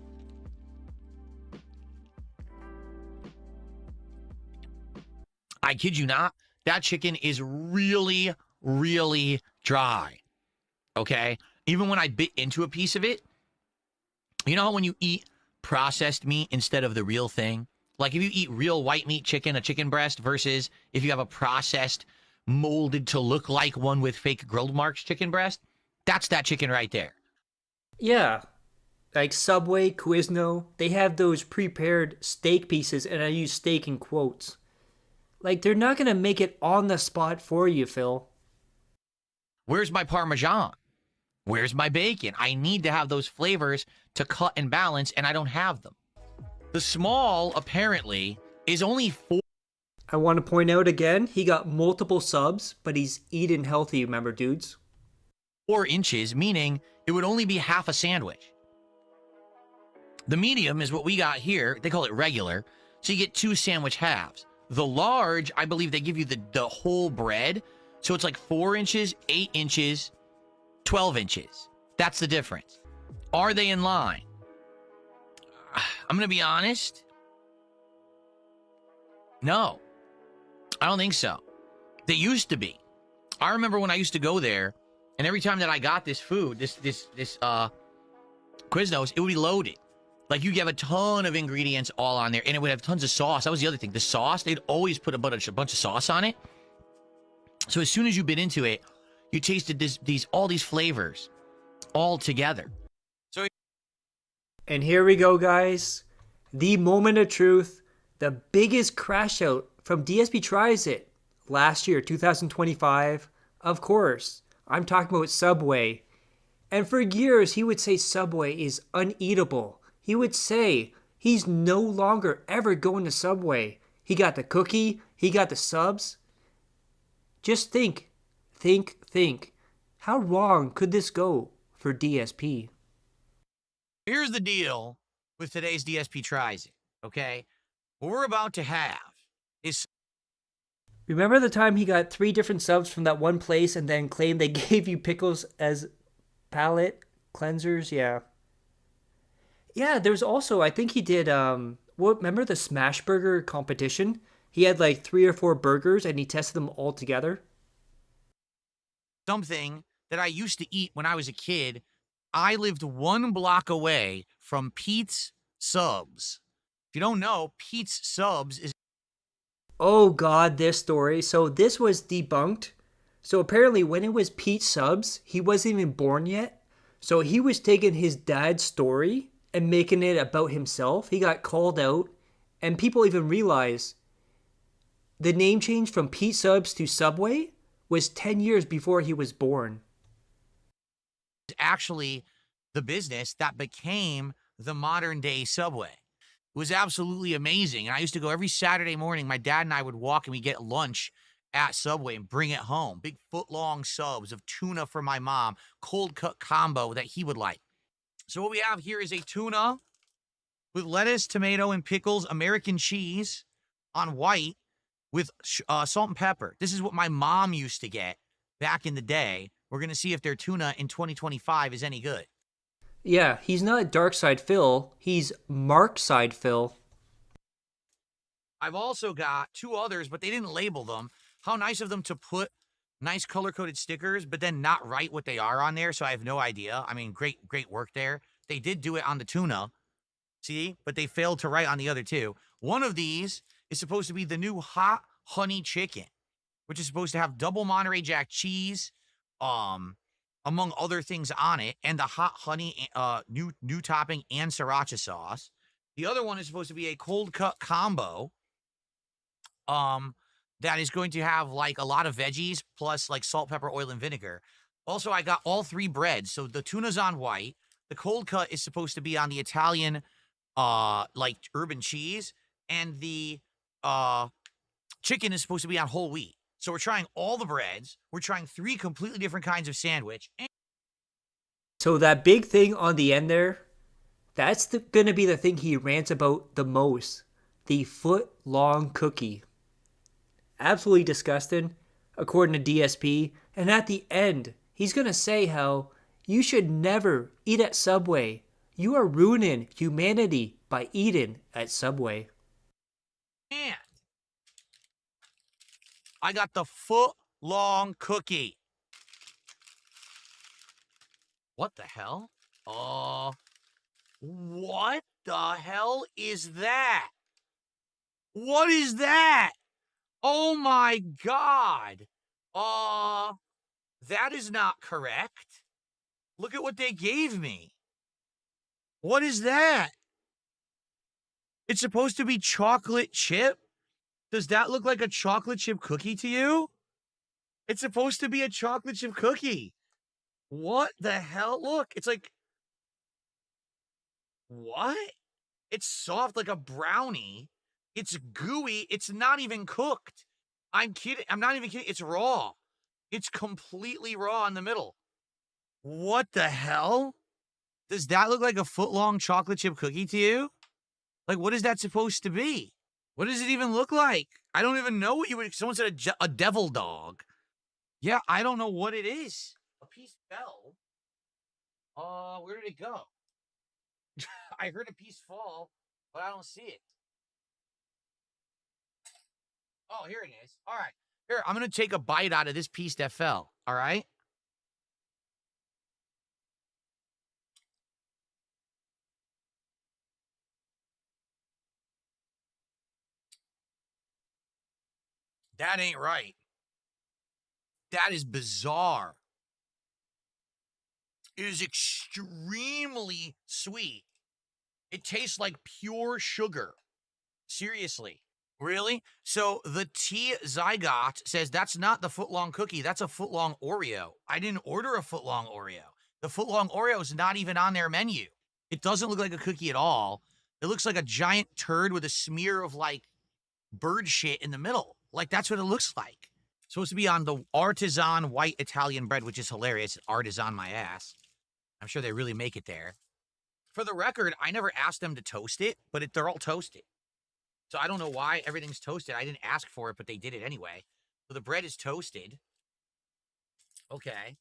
S3: I kid you not. That chicken is really, really dry. Okay? Even when I bit into a piece of it, you know how when you eat processed meat instead of the real thing? Like if you eat real white meat chicken, a chicken breast, versus if you have a processed, molded to look like one with fake grilled marks chicken breast, that's that chicken right there.
S2: Yeah. Like Subway, Quizno, they have those prepared steak pieces, and I use steak in quotes. Like, they're not going to make it on the spot for you, Phil.
S3: Where's my Parmesan? Where's my bacon? I need to have those flavors to cut and balance, and I don't have them. The small, apparently, is only 4.
S2: I want to point out again, he got multiple subs, but he's eating healthy, remember, dudes?
S3: 4 inches, meaning it would only be half a sandwich. The medium is what we got here. They call it regular, so you get 2 sandwich halves. The large, I believe they give you the whole bread, so it's like 4 inches, 8 inches, 12 inches. That's the difference. Are they in line? I'm going to be honest. No. I don't think so. They used to be. I remember when I used to go there, and every time that I got this food, this Quiznos, it would be loaded. Like, you have a ton of ingredients all on there, and it would have tons of sauce. That was the other thing. The sauce, they'd always put a bunch of sauce on it. So as soon as you bit into it, you tasted all these flavors all together. So,
S2: and here we go, guys. The moment of truth. The biggest crash out from DSP Tries It last year, 2025. Of course, I'm talking about Subway. And for years, he would say Subway is uneatable. He would say he's no longer ever going to Subway. he got the cookie, he got the subs. Just think. How wrong could this go for DSP?
S3: Here's the deal with today's DSP Tries It, okay? What we're about to have is...
S2: Remember the time he got 3 different subs from that one place and then claimed they gave you pickles as palate cleansers? Yeah. Yeah, there's also, I think he did, remember the Smash Burger competition? He had like 3 or 4 burgers and he tested them all together.
S3: Something that I used to eat when I was a kid. I lived 1 block away from Pete's Subs. If you don't know, Pete's Subs is...
S2: Oh God, this story. So this was debunked. So apparently when it was Pete's Subs, he wasn't even born yet. So he was taking his dad's story and making it about himself. He got called out, and people even realized the name change from Pete Subs to Subway was 10 years before he was born.
S3: Actually the business that became the modern day Subway. It was absolutely amazing. And I used to go every Saturday morning. My dad and I would walk and we'd get lunch at Subway and bring it home. Big foot-long subs of tuna for my mom, cold cut combo that he would like. So what we have here is a tuna with lettuce, tomato, and pickles, American cheese on white with salt and pepper. This is what my mom used to get back in the day. We're going to see if their tuna in 2025 is any good.
S2: Yeah, he's not Dark Side Phil. He's Mark Side Phil.
S3: I've also got 2 others, but they didn't label them. How nice of them to put nice color-coded stickers, but then not write what they are on there, so I have no idea. I mean, great work there. They did do it on the tuna, see? But they failed to write on the other 2. One of these is supposed to be the new hot honey chicken, which is supposed to have double Monterey Jack cheese, among other things on it, and the hot honey new topping and sriracha sauce. The other one is supposed to be a cold cut combo that is going to have like a lot of veggies plus like salt, pepper, oil, and vinegar. Also, I got all 3 breads. So the tuna's on white, the cold cut is supposed to be on the Italian like urban cheese, and the chicken is supposed to be on whole wheat. So we're trying all the breads. We're trying 3 completely different kinds of sandwich.
S2: So that big thing on the end there, that's going to be the thing he rants about the most. The foot-long cookie. Absolutely disgusting, according to DSP. And at the end, he's going to say how you should never eat at Subway. You are ruining humanity by eating at Subway.
S3: And I got the foot-long cookie. What the hell? What the hell is that? What is that? Oh my God. That is not correct. Look at what they gave me. What is that? It's supposed to be chocolate chip? Does that look like a chocolate chip cookie to you? It's supposed to be a chocolate chip cookie. What the hell? Look, it's like... What? It's soft like a brownie. It's gooey. It's not even cooked. I'm kidding. I'm not even kidding. It's raw. It's completely raw in the middle. What the hell? Does that look like a foot-long chocolate chip cookie to you? Like, what is that supposed to be? What does it even look like? I don't even know what you would... Someone said a devil dog. Yeah, I don't know what it is. A piece fell. Where did it go? I heard a piece fall, but I don't see it. Oh, here it is. All right. Here, I'm going to take a bite out of this piece that fell. All right? That ain't right. That is bizarre. It is extremely sweet. It tastes like pure sugar. Seriously. Really? So the T Zygot says that's not the foot-long cookie. That's a foot-long Oreo. I didn't order a foot-long Oreo. The foot-long Oreo is not even on their menu. It doesn't look like a cookie at all. It looks like a giant turd with a smear of like bird shit in the middle. Like, that's what it looks like. It's supposed to be on the artisan white Italian bread, which is hilarious. Artisan my ass. I'm sure they really make it there. For the record, I never asked them to toast it, but they're all toasted. So I don't know why everything's toasted. I didn't ask for it, but they did it anyway. So the bread is toasted. Okay.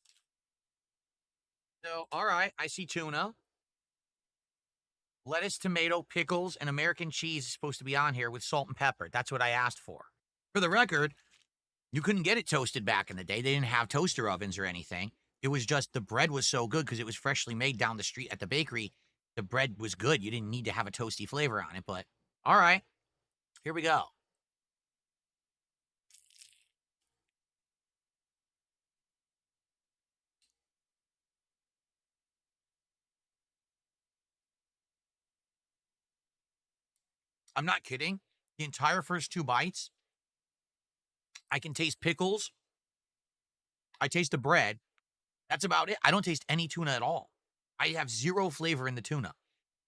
S3: So, all right, I see tuna. Lettuce, tomato, pickles, and American cheese is supposed to be on here with salt and pepper. That's what I asked for. For the record, you couldn't get it toasted back in the day. They didn't have toaster ovens or anything. It was just the bread was so good because it was freshly made down the street at the bakery. The bread was good. You didn't need to have a toasty flavor on it, but all right. Here we go. I'm not kidding. The entire first 2 bites, I can taste pickles. I taste the bread. That's about it. I don't taste any tuna at all. I have 0 flavor in the tuna.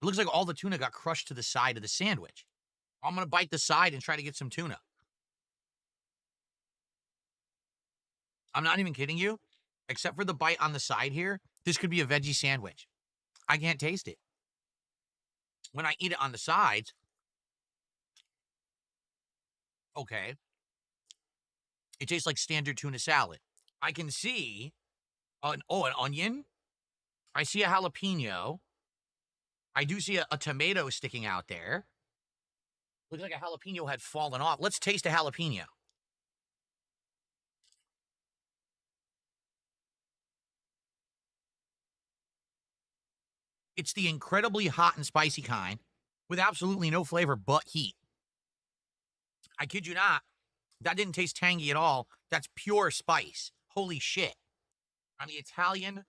S3: It looks like all the tuna got crushed to the side of the sandwich. I'm going to bite the side and try to get some tuna. I'm not even kidding you. Except for the bite on the side here, this could be a veggie sandwich. I can't taste it. When I eat it on the sides, okay, it tastes like standard tuna salad. I can see an onion. I see a jalapeno. I do see a tomato sticking out there. Looks like a jalapeno had fallen off. Let's taste a jalapeno. It's the incredibly hot and spicy kind with absolutely no flavor but heat. I kid you not. That didn't taste tangy at all. That's pure spice. Holy shit. On the Italian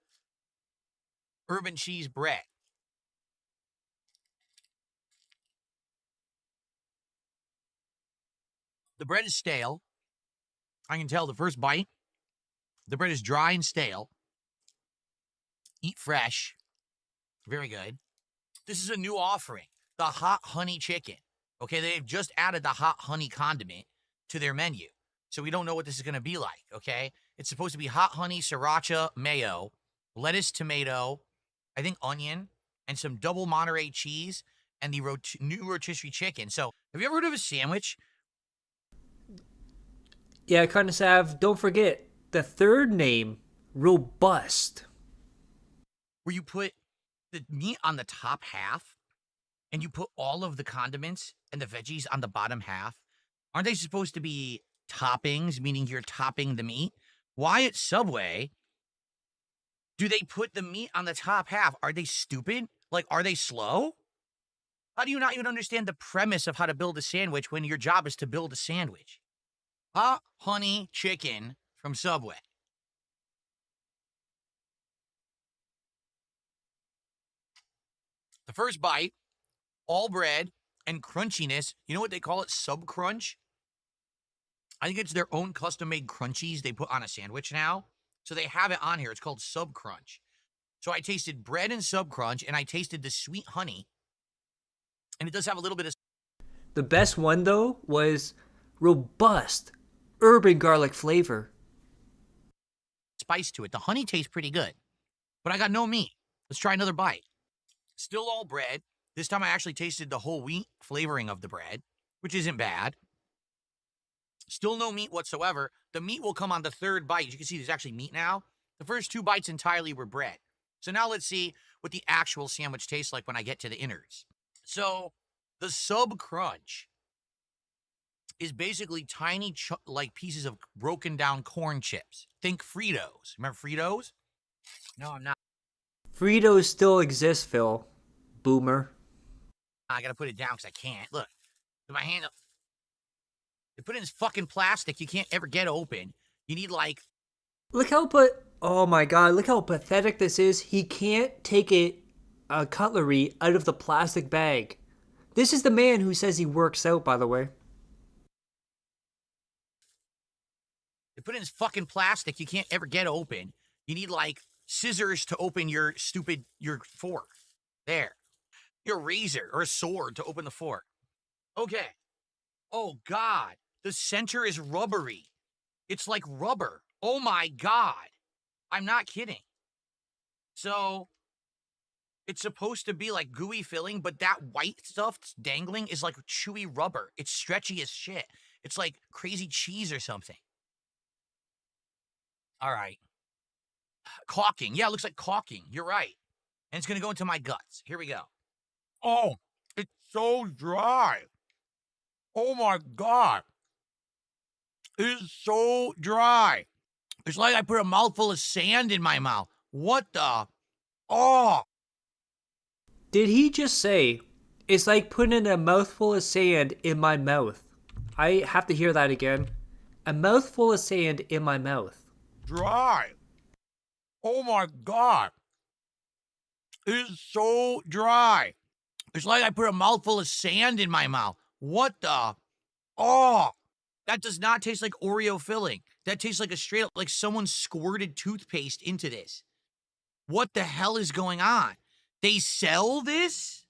S3: urban cheese bread. The bread is stale. I can tell the first bite. The bread is dry and stale. Eat fresh. Very good. This is a new offering. The hot honey chicken. Okay, they've just added the hot honey condiment to their menu. So we don't know what this is going to be like, okay? It's supposed to be hot honey, sriracha, mayo, lettuce, tomato, I think onion, and some double Monterey cheese, and the new rotisserie chicken. So have you ever heard of a sandwich?
S2: Yeah, kind of Sav. Don't forget the third name, robust.
S3: Where you put the meat on the top half, and you put all of the condiments and the veggies on the bottom half. Aren't they supposed to be toppings, meaning you're topping the meat? Why at Subway do they put the meat on the top half? Are they stupid? Like, are they slow? How do you not even understand the premise of how to build a sandwich when your job is to build a sandwich? Hot honey chicken from Subway. The first bite, all bread and crunchiness. You know what they call it? Sub crunch. I think it's their own custom-made crunchies they put on a sandwich now. So they have it on here. It's called Sub Crunch. So I tasted bread and Sub Crunch, and I tasted the sweet honey. And it does have a little bit of...
S2: The best one, though, was robust urban garlic flavor.
S3: Spice to it. The honey tastes pretty good. But I got no meat. Let's try another bite. Still all bread. This time I actually tasted the whole wheat flavoring of the bread, which isn't bad. Still no meat whatsoever. The meat will come on the third bite. As you can see, there's actually meat now. The first 2 bites entirely were bread. So now let's see what the actual sandwich tastes like when I get to the innards. So the Sub Crunch is basically tiny like pieces of broken down corn chips. Think Fritos. Remember Fritos? No, I'm not.
S2: Fritos still exist, Phil. Boomer.
S3: I gotta put it down because I can't. Look, with my hand up. They put it in this fucking plastic you can't ever get open. You need like...
S2: Look how oh my god, look how pathetic this is. He can't take a cutlery out of the plastic bag. This is the man who says he works out, by the way.
S3: They put it in this fucking plastic you can't ever get open. You need like scissors to open your fork. There. Your razor or a sword to open the fork. Okay. Oh, God. The center is rubbery. It's like rubber. Oh, my God. I'm not kidding. So it's supposed to be like gooey filling, but that white stuff that's dangling is like chewy rubber. It's stretchy as shit. It's like crazy cheese or something. All right. Caulking. Yeah, it looks like caulking. You're right. And it's going to go into my guts. Here we go. Oh, it's so dry. Oh, my God. It is so dry. It's like I put a mouthful of sand in my mouth. What the? Oh.
S2: Did he just say, it's like putting a mouthful of sand in my mouth? I have to hear that again. A mouthful of sand in my mouth.
S3: Dry. Oh my God. It is so dry. It's like I put a mouthful of sand in my mouth. What the? Oh. That does not taste like Oreo filling. That tastes like a straight up, like someone squirted toothpaste into this. What the hell is going on? They sell this?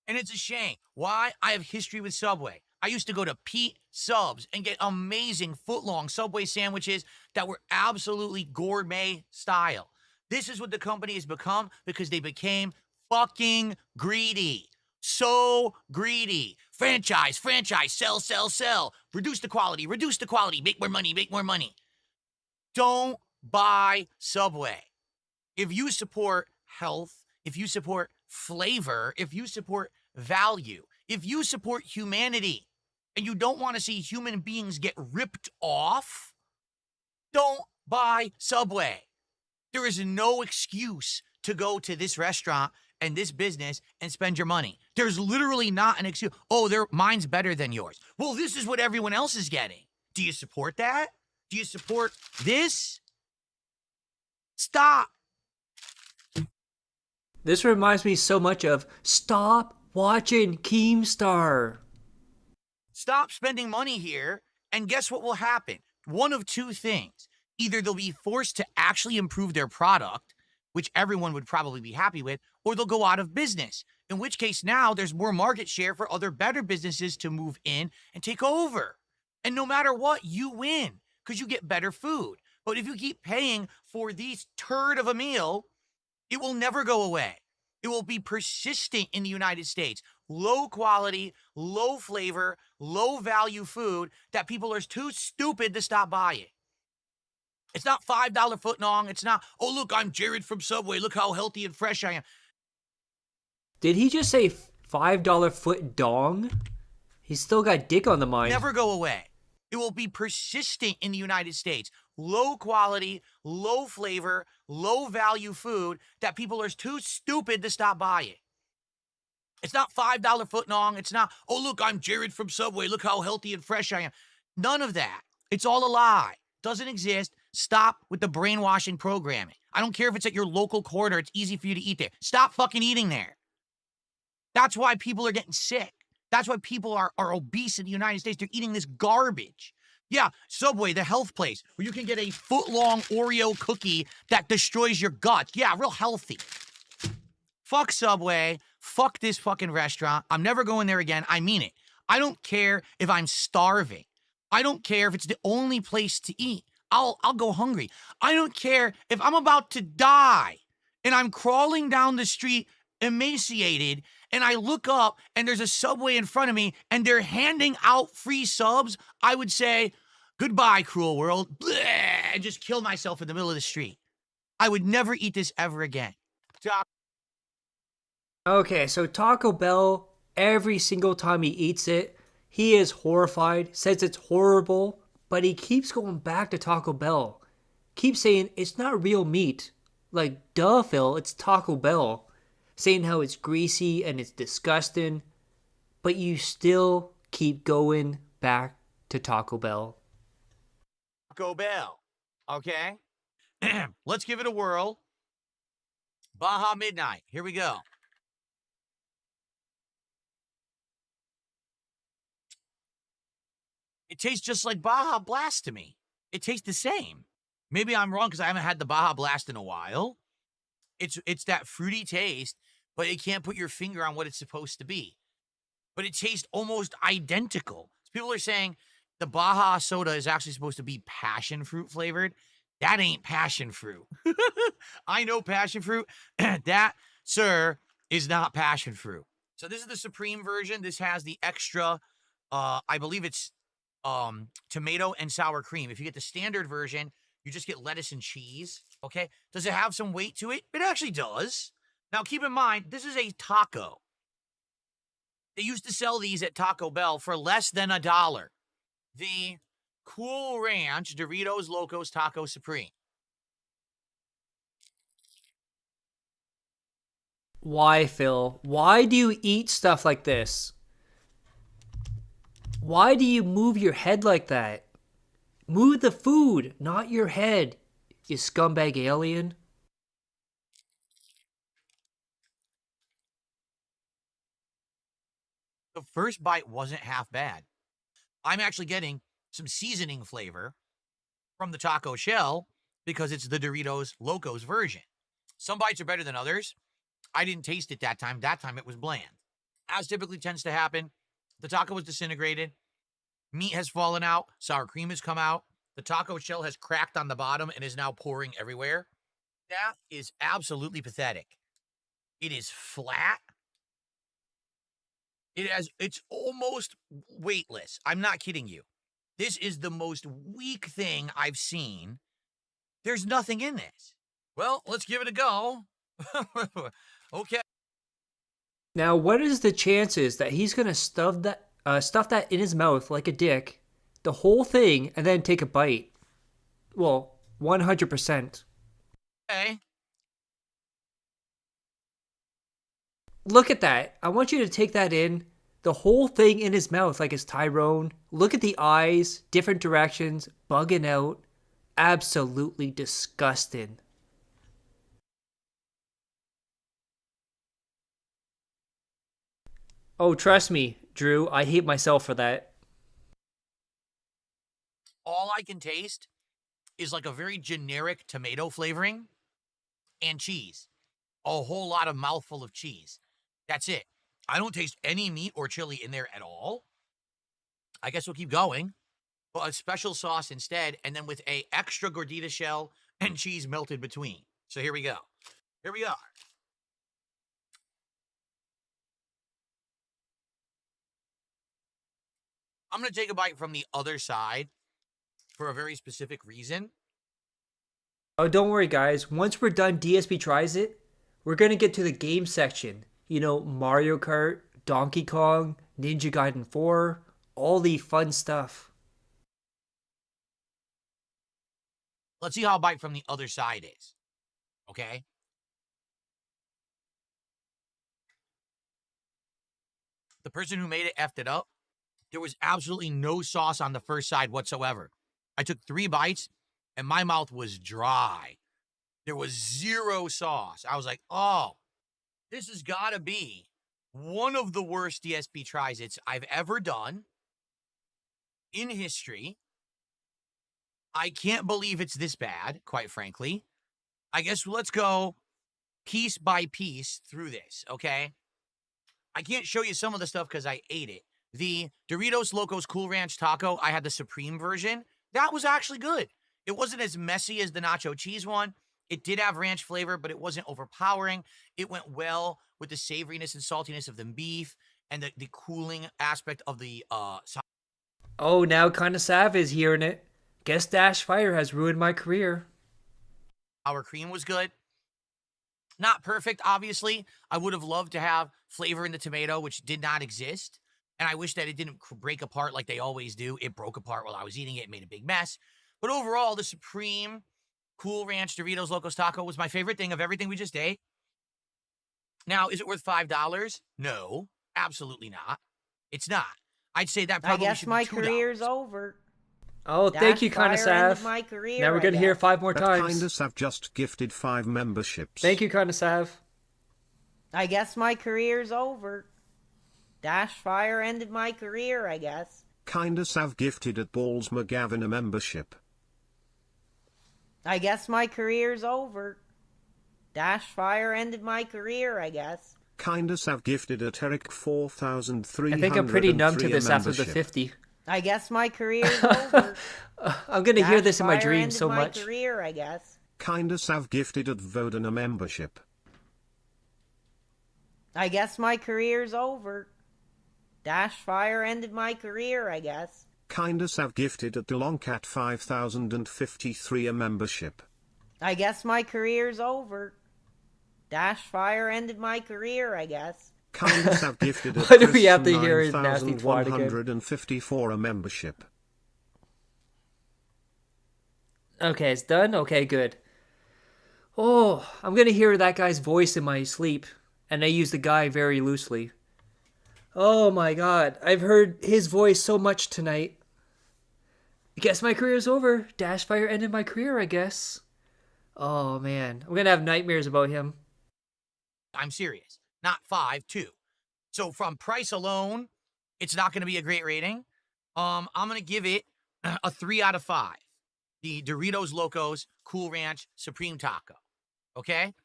S3: And it's a shame. Why? I have history with Subway. I used to go to Pete Subs and get amazing foot-long Subway sandwiches that were absolutely gourmet style. This is what the company has become because they became fucking greedy. So greedy. Franchise, sell, sell, sell. Reduce the quality, make more money, make more money. Don't buy Subway. If you support health, if you support flavor, if you support value, if you support humanity, and you don't want to see human beings get ripped off, don't buy Subway. There is no excuse to go to this restaurant and this business and spend your money. There's literally not an excuse. Oh, mine's better than yours. Well, this is what everyone else is getting. Do you support that? Do you support this? Stop.
S2: This reminds me so much of Stop Watching Keemstar.
S3: Stop spending money here, and guess what will happen? One of two things. Either they'll be forced to actually improve their product, which everyone would probably be happy with, or they'll go out of business, in which case now there's more market share for other better businesses to move in and take over. And no matter what, you win, because you get better food. But if you keep paying for these turd of a meal, it will never go away. It will be persistent in the United States. Low quality, low flavor, low value food that people are too stupid to stop buying. It's not $5 foot long. It's not, oh, look, I'm Jared from Subway. Look how healthy and fresh I am.
S2: Did he just say $5 foot dong? He's still got dick on the mind.
S3: Never go away. It will be persistent in the United States. Low quality, low flavor, low value food that people are too stupid to stop buying. It's not $5 foot long. It's not, oh, look, I'm Jared from Subway. Look how healthy and fresh I am. None of that. It's all a lie. Doesn't exist. Stop with the brainwashing programming. I don't care if it's at your local corner. It's easy for you to eat there. Stop fucking eating there. That's why people are getting sick. That's why people are obese in the United States. They're eating this garbage. Yeah, Subway, the health place, where you can get a foot-long Oreo cookie that destroys your guts. Yeah, real healthy. Fuck Subway. Fuck this fucking restaurant. I'm never going there again. I mean it. I don't care if I'm starving. I don't care if it's the only place to eat. I'll go hungry. I don't care if I'm about to die and I'm crawling down the street emaciated and I look up and there's a Subway in front of me and they're handing out free subs. I would say, goodbye, cruel world, bleh, and just kill myself in the middle of the street. I would never eat this ever again.
S2: Okay, so Taco Bell, every single time he eats it, he is horrified, says it's horrible, but he keeps going back to Taco Bell. Keeps saying it's not real meat. Like, duh, Phil, it's Taco Bell. Saying how it's greasy and it's disgusting, but you still keep going back to Taco Bell.
S3: Taco Bell, okay? Let's give it a whirl. Baja Midnight, here we go. It tastes just like Baja Blast to me. It tastes the same. Maybe I'm wrong because I haven't had the Baja Blast in a while. It's that fruity taste, but you can't put your finger on what it's supposed to be. But it tastes almost identical. People are saying the Baja soda is actually supposed to be passion fruit flavored. That ain't passion fruit. I know passion fruit. That, sir, is not passion fruit. So this is the Supreme version. This has the extra, I believe it's tomato and sour cream. If you get the standard version, you just get lettuce and cheese, okay? Does it have some weight to it? It actually does. Now, keep in mind, this is a taco. They used to sell these at Taco Bell for less than $1. The Cool Ranch Doritos Locos Taco Supreme.
S2: Why, Phil? Why do you eat stuff like this? Why do you move your head like that? Move the food, not your head, you scumbag alien.
S3: The first bite wasn't half bad. I'm actually getting some seasoning flavor from the taco shell because it's the Doritos Locos version. Some bites are better than others. I didn't taste it that time. That time it was bland. As typically tends to happen, the taco was disintegrated. Meat has fallen out. Sour cream has come out. The taco shell has cracked on the bottom and is now pouring everywhere. That is absolutely pathetic. It is flat. It's almost weightless. I'm not kidding you. This is the most weak thing I've seen. There's nothing in this. Well, let's give it a go. Okay.
S2: Now, what is the chances that he's gonna stuff that in his mouth like a dick, the whole thing, and then take a bite? Well, 100%.
S3: Okay.
S2: Look at that. I want you to take that in. The whole thing in his mouth like it's Tyrone. Look at the eyes, different directions, bugging out. Absolutely disgusting. Oh, trust me, Drew, I hate myself for that.
S3: All I can taste is like a very generic tomato flavoring and cheese. A whole lot of mouthful of cheese. That's it. I don't taste any meat or chili in there at all. I guess we'll keep going. But a special sauce instead, and then with a extra gordita shell and cheese melted between. So here we go. Here we are. I'm going to take a bite from the other side for a very specific reason.
S2: Oh, don't worry, guys. Once we're done, DSP tries it. We're going to get to the game section. You know, Mario Kart, Donkey Kong, Ninja Gaiden 4, all the fun stuff.
S3: Let's see how a bite from the other side is. Okay? The person who made it effed it up. There was absolutely no sauce on the first side whatsoever. I took 3 bites, and my mouth was dry. There was 0 sauce. I was like, oh, this has got to be one of the worst DSP tries I've ever done in history. I can't believe it's this bad, quite frankly. I guess let's go piece by piece through this, okay? I can't show you some of the stuff because I ate it. The Doritos Locos Cool Ranch Taco, I had the Supreme version. That was actually good. It wasn't as messy as the nacho cheese one. It did have ranch flavor, but it wasn't overpowering. It went well with the savoriness and saltiness of the beef and the cooling aspect of the
S2: Oh, now Kinda Sav is hearing it. Guess Dash Fire has ruined my career.
S3: sour cream was good. Not perfect, obviously. I would have loved to have flavor in the tomato, which did not exist. And I wish that it didn't break apart like they always do. It broke apart while I was eating it. It made a big mess. But overall, the Supreme Cool Ranch Doritos Locos Taco was my favorite thing of everything we just ate. Now, is it worth $5? No, absolutely not. It's not. I'd say that probably
S20: I guess
S3: should
S20: my
S3: be $2.
S20: career's over.
S2: Oh, thank you, Kinda Sav.
S20: My career,
S2: Now we're going to hear 5 more times.
S17: Kinda Sav just gifted 5 memberships.
S2: Thank you, Kinda Sav.
S20: I guess my career's over. Dash Fire ended my career, I guess.
S17: Kinda Sav gifted at Balls McGavin a membership.
S20: I guess my career's over. Dash Fire ended my career, I guess.
S17: Kinda Sav gifted at Eric 4,300.
S2: I think I'm pretty numb to this after the 50.
S20: I guess my career's over.
S2: I'm gonna hear this in my
S20: Fire
S2: dreams
S20: ended
S2: so
S20: my
S2: much.
S20: career, I guess.
S17: Kinda Sav gifted at Voden a membership.
S20: I guess my career's over. Fire ended my career, I guess.
S17: Kinda Sav gifted at DeLoncat 5053 a membership.
S20: I guess my career's over. Fire ended my career, I guess.
S17: Kinda Sav gifted at
S2: Why do we have to hear his nasty twat again?
S17: 9154 a membership.
S2: Okay, it's done? Okay, good. Oh, I'm gonna hear that guy's voice in my sleep, and I use the guy very loosely. Oh my god, I've heard his voice so much tonight. I guess my career's over. Fire ended my career, I guess. Oh man, I'm gonna have nightmares about him.
S3: I'm serious. Not 5, 2. So from price alone, it's not going to be a great rating. I'm going to give it a 3 out of 5. The Doritos Locos Cool Ranch Supreme Taco. Okay?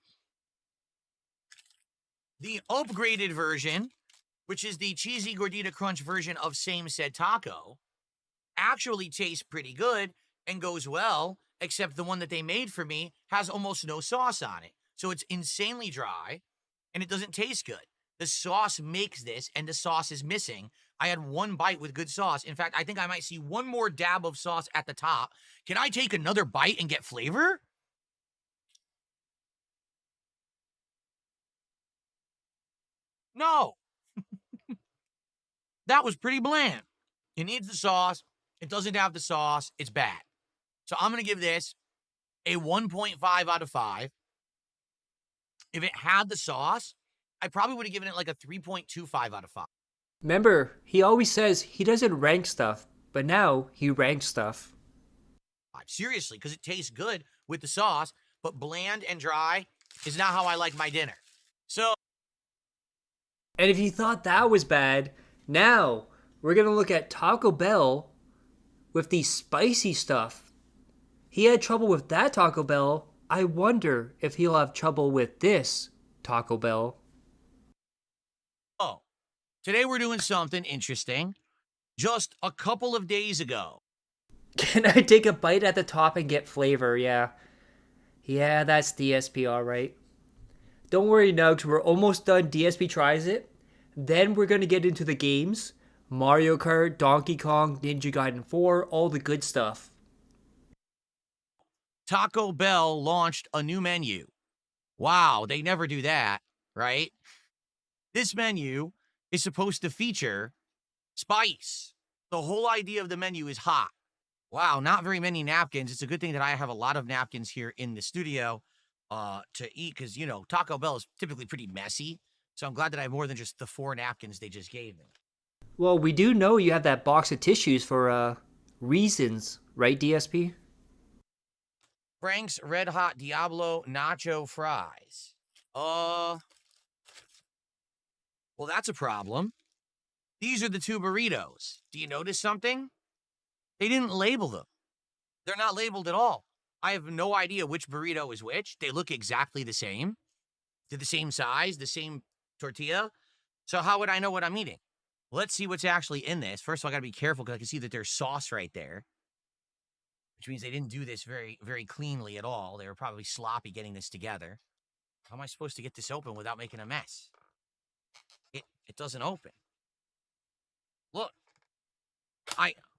S3: The upgraded version, which is the Cheesy Gordita Crunch version of same said taco, actually tastes pretty good and goes well, except the one that they made for me has almost no sauce on it. So it's insanely dry, and it doesn't taste good. The sauce makes this, and the sauce is missing. I had one bite with good sauce. In fact, I think I might see one more dab of sauce at the top. Can I take another bite and get flavor? No. That was pretty bland. It needs the sauce. It doesn't have the sauce. It's bad. So I'm going to give this a 1.5 out of 5. If it had the sauce, I probably would have given it like a 3.25 out of 5.
S2: Remember, he always says he doesn't rank stuff, but now he ranks stuff.
S3: Seriously, because it tastes good with the sauce, but bland and dry is not how I like my dinner. So,
S2: and if you thought that was bad, now we're going to look at Taco Bell with the spicy stuff. He had trouble with that Taco Bell. I wonder if he'll have trouble with this Taco Bell.
S3: Oh, today we're doing something interesting. Just a couple of days ago.
S2: Can I take a bite at the top and get flavor? Yeah. Yeah, that's DSP, all right. Don't worry, Nugs. We're almost done. DSP tries it. Then we're going to get into the games. Mario Kart, Donkey Kong, Ninja Gaiden 4, all the good stuff.
S3: Taco Bell launched a new menu. Wow, they never do that, right? This menu is supposed to feature spice. The whole idea of the menu is hot. Wow, not very many napkins. It's a good thing that I have a lot of napkins here in the studio to eat because, you know, Taco Bell is typically pretty messy. So I'm glad that I have more than just the 4 napkins they just gave me.
S2: Well, we do know you have that box of tissues for reasons, right, DSP?
S3: Frank's Red Hot Diablo Nacho Fries. Well, that's a problem. These are the 2 burritos. Do you notice something? They didn't label them. They're not labeled at all. I have no idea which burrito is which. They look exactly the same. They're the same size, the same tortilla. So how would I know what I'm eating? Let's see what's actually in this. First of all, I got to be careful because I can see that there's sauce right there, which means they didn't do this very, very cleanly at all. They were probably sloppy getting this together. How am I supposed to get this open without making a mess? It doesn't open. Look,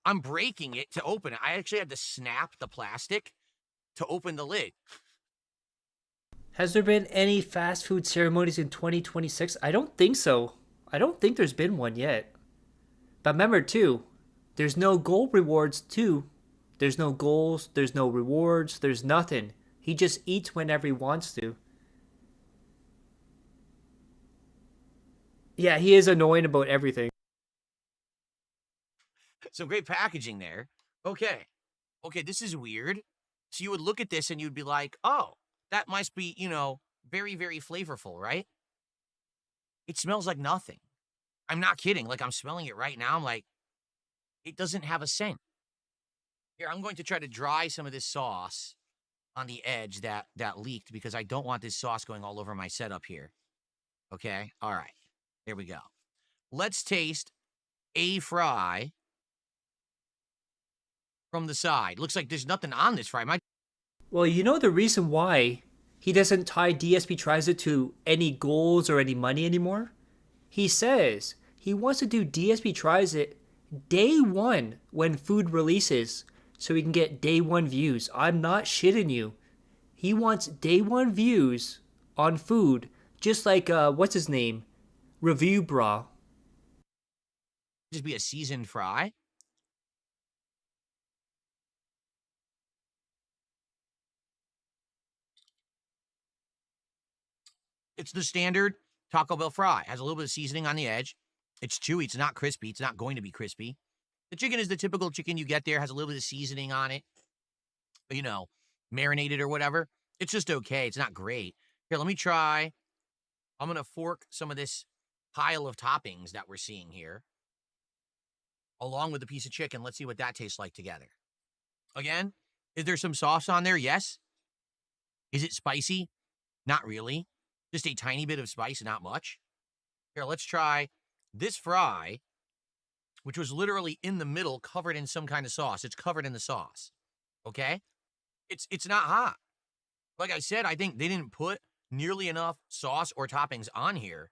S3: I'm breaking it to open it. I actually had to snap the plastic to open the lid.
S2: Has there been any fast food ceremonies in 2026? I don't think so. I don't think there's been one yet. But remember, too, there's no goal rewards, too. There's no goals, there's no rewards, there's nothing. He just eats whenever he wants to. Yeah, he is annoying about everything.
S3: Some great packaging there. Okay, this is weird. So you would look at this and you'd be like, oh, that must be, you know, very, very flavorful, right? It smells like nothing. I'm not kidding. Like, I'm smelling it right now. I'm like, it doesn't have a scent. Here, I'm going to try to dry some of this sauce on the edge that leaked because I don't want this sauce going all over my setup here. Okay? All right. There we go. Let's taste a fry from the side. Looks like there's nothing on this fry.
S2: Well, you know the reason why he doesn't tie DSP Tries It to any goals or any money anymore? He says he wants to do DSP Tries It day one when food releases so he can get day one views. I'm not shitting you. He wants day one views on food, just like, what's his name? Review Bra.
S3: Just be a seasoned fry. It's the standard Taco Bell fry. Has a little bit of seasoning on the edge. It's chewy. It's not crispy. It's not going to be crispy. The chicken is the typical chicken you get there. Has a little bit of seasoning on it. You know, marinated or whatever. It's just okay. It's not great. Here, let me try. I'm going to fork some of this pile of toppings that we're seeing here along with the piece of chicken. Let's see what that tastes like together. Again, is there some sauce on there? Yes. Is it spicy? Not really. Just a tiny bit of spice, not much. Here, let's try this fry, which was literally in the middle, covered in some kind of sauce. It's covered in the sauce. Okay? It's not hot. Like I said, I think they didn't put nearly enough sauce or toppings on here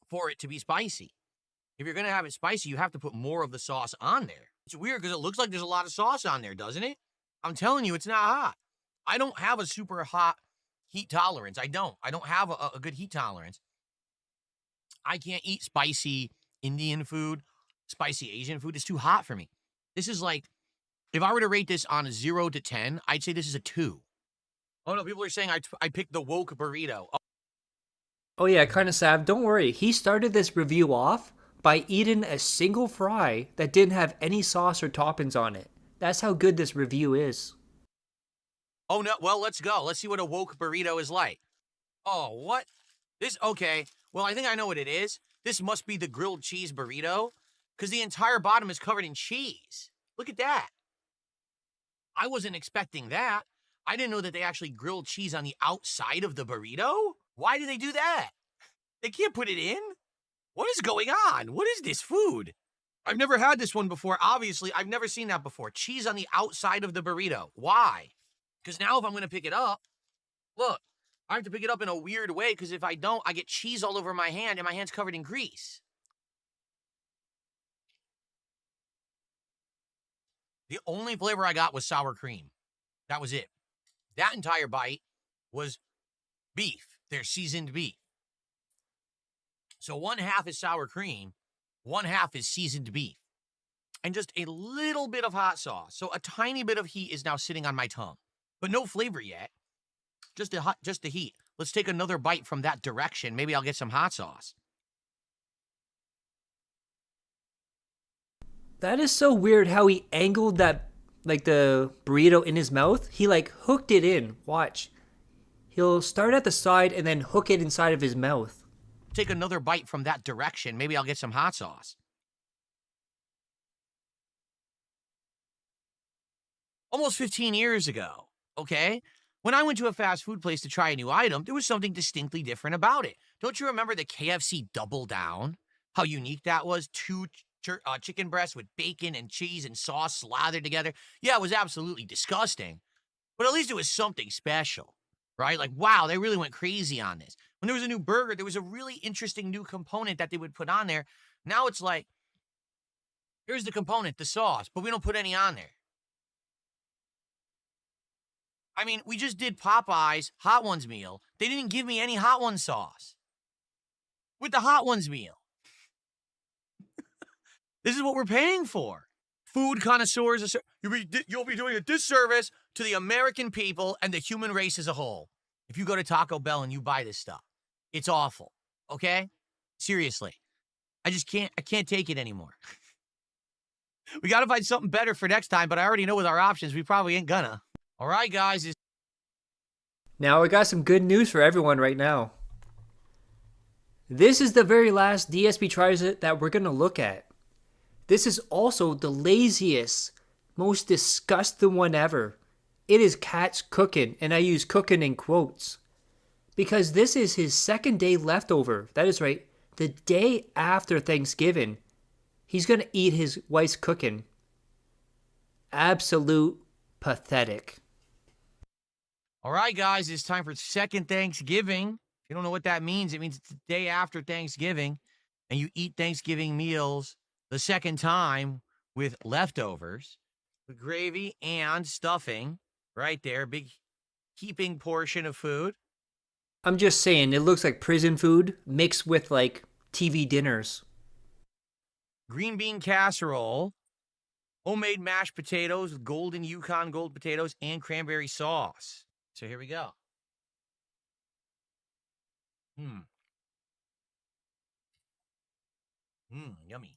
S3: for it to be spicy. If you're going to have it spicy, you have to put more of the sauce on there. It's weird because it looks like there's a lot of sauce on there, doesn't it? I'm telling you, it's not hot. I don't have a super hot heat tolerance. I don't have a good heat tolerance. I can't eat spicy Indian food, spicy Asian food. It's too hot for me. This is like, if I were to rate this on a 0 to 10, I'd say this is a 2. Oh no, people are saying I picked the woke burrito.
S2: Oh yeah, kind of sad. Don't worry. He started this review off by eating a single fry that didn't have any sauce or toppings on it. That's how good this review is.
S3: Oh no, well, let's go. Let's see what a woke burrito is like. Oh, what? Okay. Well, I think I know what it is. This must be the grilled cheese burrito because the entire bottom is covered in cheese. Look at that. I wasn't expecting that. I didn't know that they actually grilled cheese on the outside of the burrito. Why do they do that? They can't put it in? What is going on? What is this food? I've never had this one before. Obviously, I've never seen that before. Cheese on the outside of the burrito. Why? Because now if I'm going to pick it up, look, I have to pick it up in a weird way because if I don't, I get cheese all over my hand and my hand's covered in grease. The only flavor I got was sour cream. That was it. That entire bite was beef. They're seasoned beef. So 1/2 is sour cream, 1/2 is seasoned beef. And just a little bit of hot sauce. So a tiny bit of heat is now sitting on my tongue. But no flavor yet. Just the heat. Let's take another bite from that direction. Maybe I'll get some hot sauce.
S2: That is so weird how he angled that, like the burrito in his mouth. He like hooked it in. Watch. He'll start at the side and then hook it inside of his mouth.
S3: Take another bite from that direction. Maybe I'll get some hot sauce. Almost 15 years ago, okay? When I went to a fast food place to try a new item, there was something distinctly different about it. Don't you remember the KFC Double Down? How unique that was? 2 chicken breasts with bacon and cheese and sauce slathered together. Yeah, it was absolutely disgusting. But at least it was something special, right? Like, wow, they really went crazy on this. When there was a new burger, there was a really interesting new component that they would put on there. Now it's like, here's the component, the sauce, but we don't put any on there. I mean, we just did Popeye's Hot Ones meal. They didn't give me any Hot Ones sauce with the Hot Ones meal. This is what we're paying for. Food connoisseurs, you'll be doing a disservice to the American people and the human race as a whole. If you go to Taco Bell and you buy this stuff, it's awful, okay? Seriously. I can't take it anymore. We got to find something better for next time, but I already know with our options, we probably ain't gonna. All right, guys.
S2: Now I got some good news for everyone right now. This is the very last DSP Tries It that we're going to look at. This is also the laziest, most disgusting one ever. It is Cat's cooking, and I use cooking in quotes. Because this is his second day leftover. That is right, the day after Thanksgiving. He's going to eat his wife's cooking. Absolute pathetic.
S3: All right, guys, it's time for second Thanksgiving. If you don't know what that means, it means it's the day after Thanksgiving, and you eat Thanksgiving meals the second time with leftovers, with gravy and stuffing right there. Big heaping portion of food.
S2: I'm just saying, it looks like prison food mixed with like TV dinners.
S3: Green bean casserole, homemade mashed potatoes with golden Yukon Gold potatoes and cranberry sauce. So here we go. Yummy.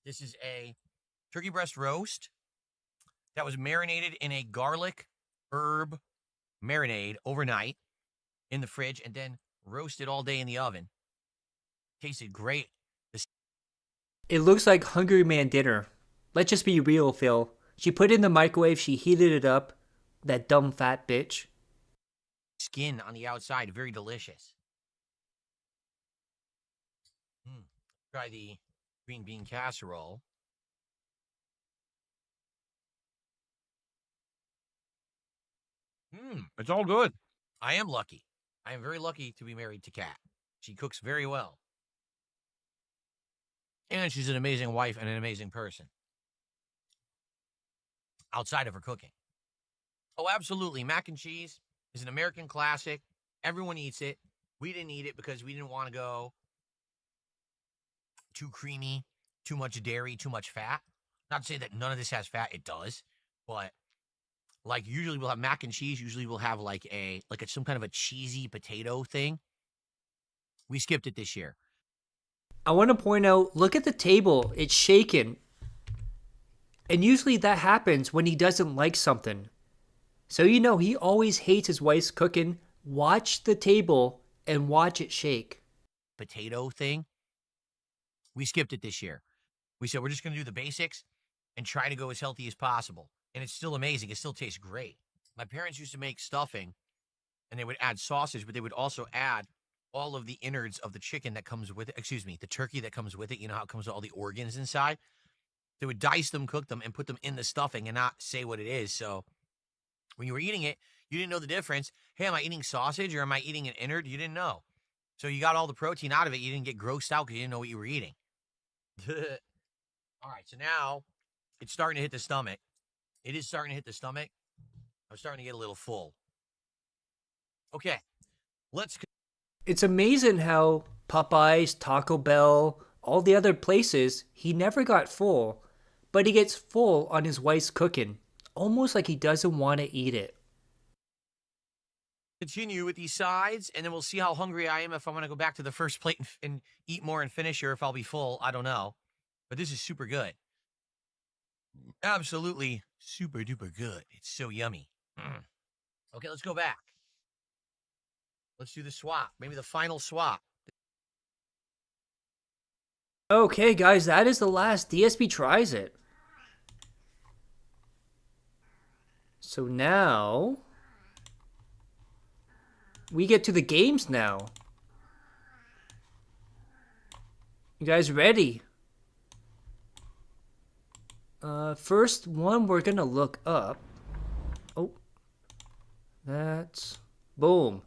S3: This is a turkey breast roast that was marinated in a garlic herb marinade overnight in the fridge and then roasted all day in the oven. Tasted great.
S2: It looks like Hungry Man dinner. Let's just be real, Phil. She put it in the microwave, she heated it up. That dumb fat bitch.
S3: Skin on the outside, very delicious. Try the green bean casserole. It's all good. I am lucky. I am very lucky to be married to Kat. She cooks very well. And she's an amazing wife and an amazing person. Outside of her cooking. Oh, absolutely. Mac and cheese is an American classic. Everyone eats it. We didn't eat it because we didn't want to go too creamy, too much dairy, too much fat. Not to say that none of this has fat. It does. But like usually we'll have mac and cheese. Usually we'll have like some kind of a cheesy potato thing. We skipped it this year.
S2: I want to point out, look at the table. It's shaken. And usually that happens when he doesn't like something. So you know he always hates his wife's cooking. Watch the table and watch it shake.
S3: Potato thing. We skipped it this year. We said we're just going to do the basics and try to go as healthy as possible. And it's still amazing. It still tastes great. My parents used to make stuffing and they would add sausage, but they would also add all of the innards of the chicken that comes with it. Excuse me, the turkey that comes with it. You know how it comes with all the organs inside? They would dice them, cook them, and put them in the stuffing and not say what it is. So when you were eating it, you didn't know the difference. Hey, am I eating sausage or am I eating an innard? You didn't know. So you got all the protein out of it. You didn't get grossed out because you didn't know what you were eating. All right, so now it's starting to hit the stomach. It is starting to hit the stomach. I'm starting to get a little full. Okay, let's...
S2: It's amazing how Popeyes, Taco Bell, all the other places, he never got full, but he gets full on his wife's cooking, almost like he doesn't want to eat it.
S3: Continue with these sides, and then we'll see how hungry I am, if I want to go back to the first plate and eat more and finish, or if I'll be full. I don't know. But this is super good. Absolutely super duper good. It's so yummy. Okay, let's go back. Let's do the swap. Maybe the final swap.
S2: Okay, guys, that is the last. DSP tries it. So now we get to the games now. You guys ready? First one we're gonna look up. Oh, that's boom.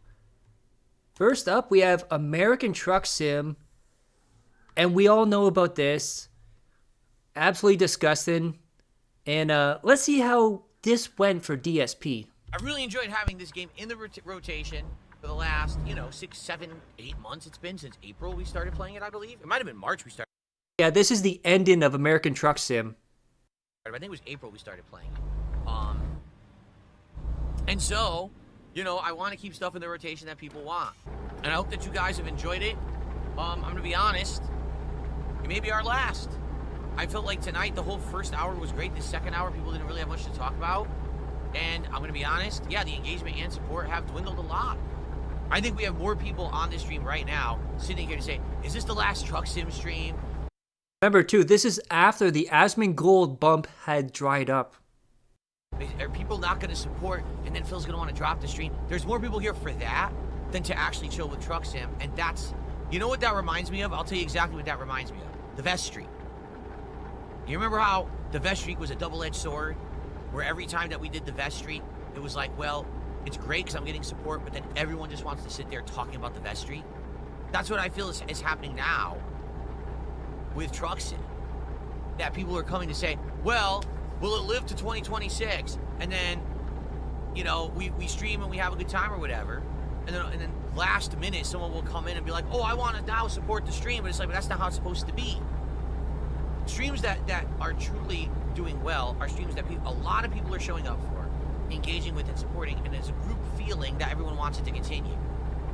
S2: First up, we have American Truck Sim. And we all know about this. Absolutely disgusting. And let's see how this went for DSP.
S3: I really enjoyed having this game in the rotation for the last, 6, 7, 8 months. It's been since April we started playing it, I believe. It might have been March we started.
S2: Yeah, this is the ending of American Truck Sim.
S3: I think it was April we started playing it. And so, I want to keep stuff in the rotation that people want. And I hope that you guys have enjoyed it. I'm going to be honest. It may be our last. I felt like tonight, the whole first hour was great. The second hour, people didn't really have much to talk about. And I'm going to be honest. Yeah, the engagement and support have dwindled a lot. I think we have more people on this stream right now sitting here to say, is this the last Truck Sim stream?
S2: Remember, too, this is after the Asmon Gold bump had dried up.
S3: Are people not going to support, and then Phil's going to want to drop the stream? There's more people here for that than to actually chill with Truck Sim, and that's... You know what that reminds me of? I'll tell you exactly what that reminds me of. The Vest Stream. You remember how the vest streak was a double-edged sword? Where every time that we did the vest streak, it was like, well, it's great because I'm getting support, but then everyone just wants to sit there talking about the vest streak. That's what I feel is happening now with Truxton. That people are coming to say, well, will it live to 2026? And then, you know, we stream and we have a good time or whatever. And then last minute, someone will come in and be like, oh, I want to now support the stream. But it's like, but that's not how it's supposed to be. Streams that are truly doing well are streams that a lot of people are showing up for, engaging with and supporting, and there's a group feeling that everyone wants it to continue.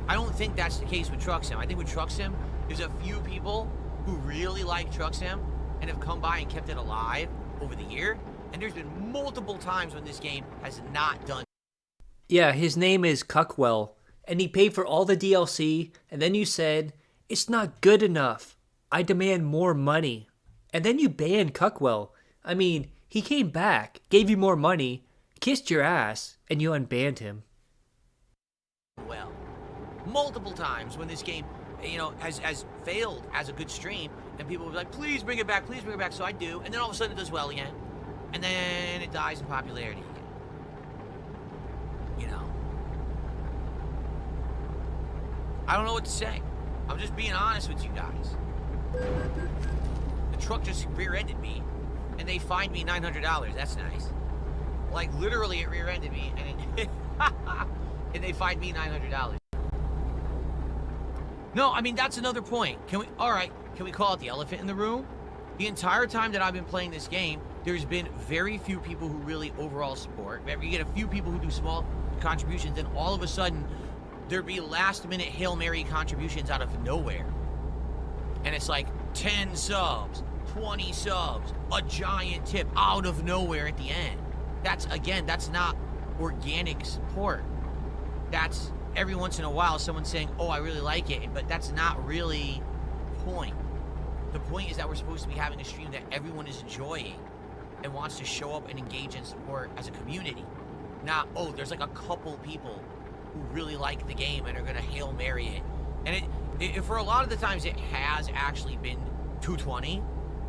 S3: I don't think that's the case with Truxton. I think with Truxton, there's a few people who really like Truxton and have come by and kept it alive over the year. And there's been multiple times when this game has not done.
S2: Yeah, his name is Cuckwell, and he paid for all the DLC, and then you said, it's not good enough. I demand more money. And then you banned Cuckwell. I mean, he came back, gave you more money, kissed your ass, and you unbanned him.
S3: Well, multiple times when this game, you know, has failed as a good stream, and people will be like, please bring it back, so I do, and then all of a sudden it does well again, and then it dies in popularity again. You know? I don't know what to say. I'm just being honest with you guys. The truck just rear-ended me, and they fined me $900. That's nice. Like, literally, it rear-ended me, and they fined me $900. No, I mean, that's another point. All right, can we call it the elephant in the room? The entire time that I've been playing this game, there's been very few people who really overall support. You get a few people who do small contributions, then all of a sudden, there'd be last-minute Hail Mary contributions out of nowhere. And it's like 10 subs, 20 subs, a giant tip out of nowhere at the end. That's not organic support. That's every once in a while someone saying, oh, I really like it, but that's not really the point. The point is that we're supposed to be having a stream that everyone is enjoying and wants to show up and engage and support as a community. Not, oh, there's like a couple people who really like the game and are gonna Hail Mary it. And it for a lot of the times it has actually been 220,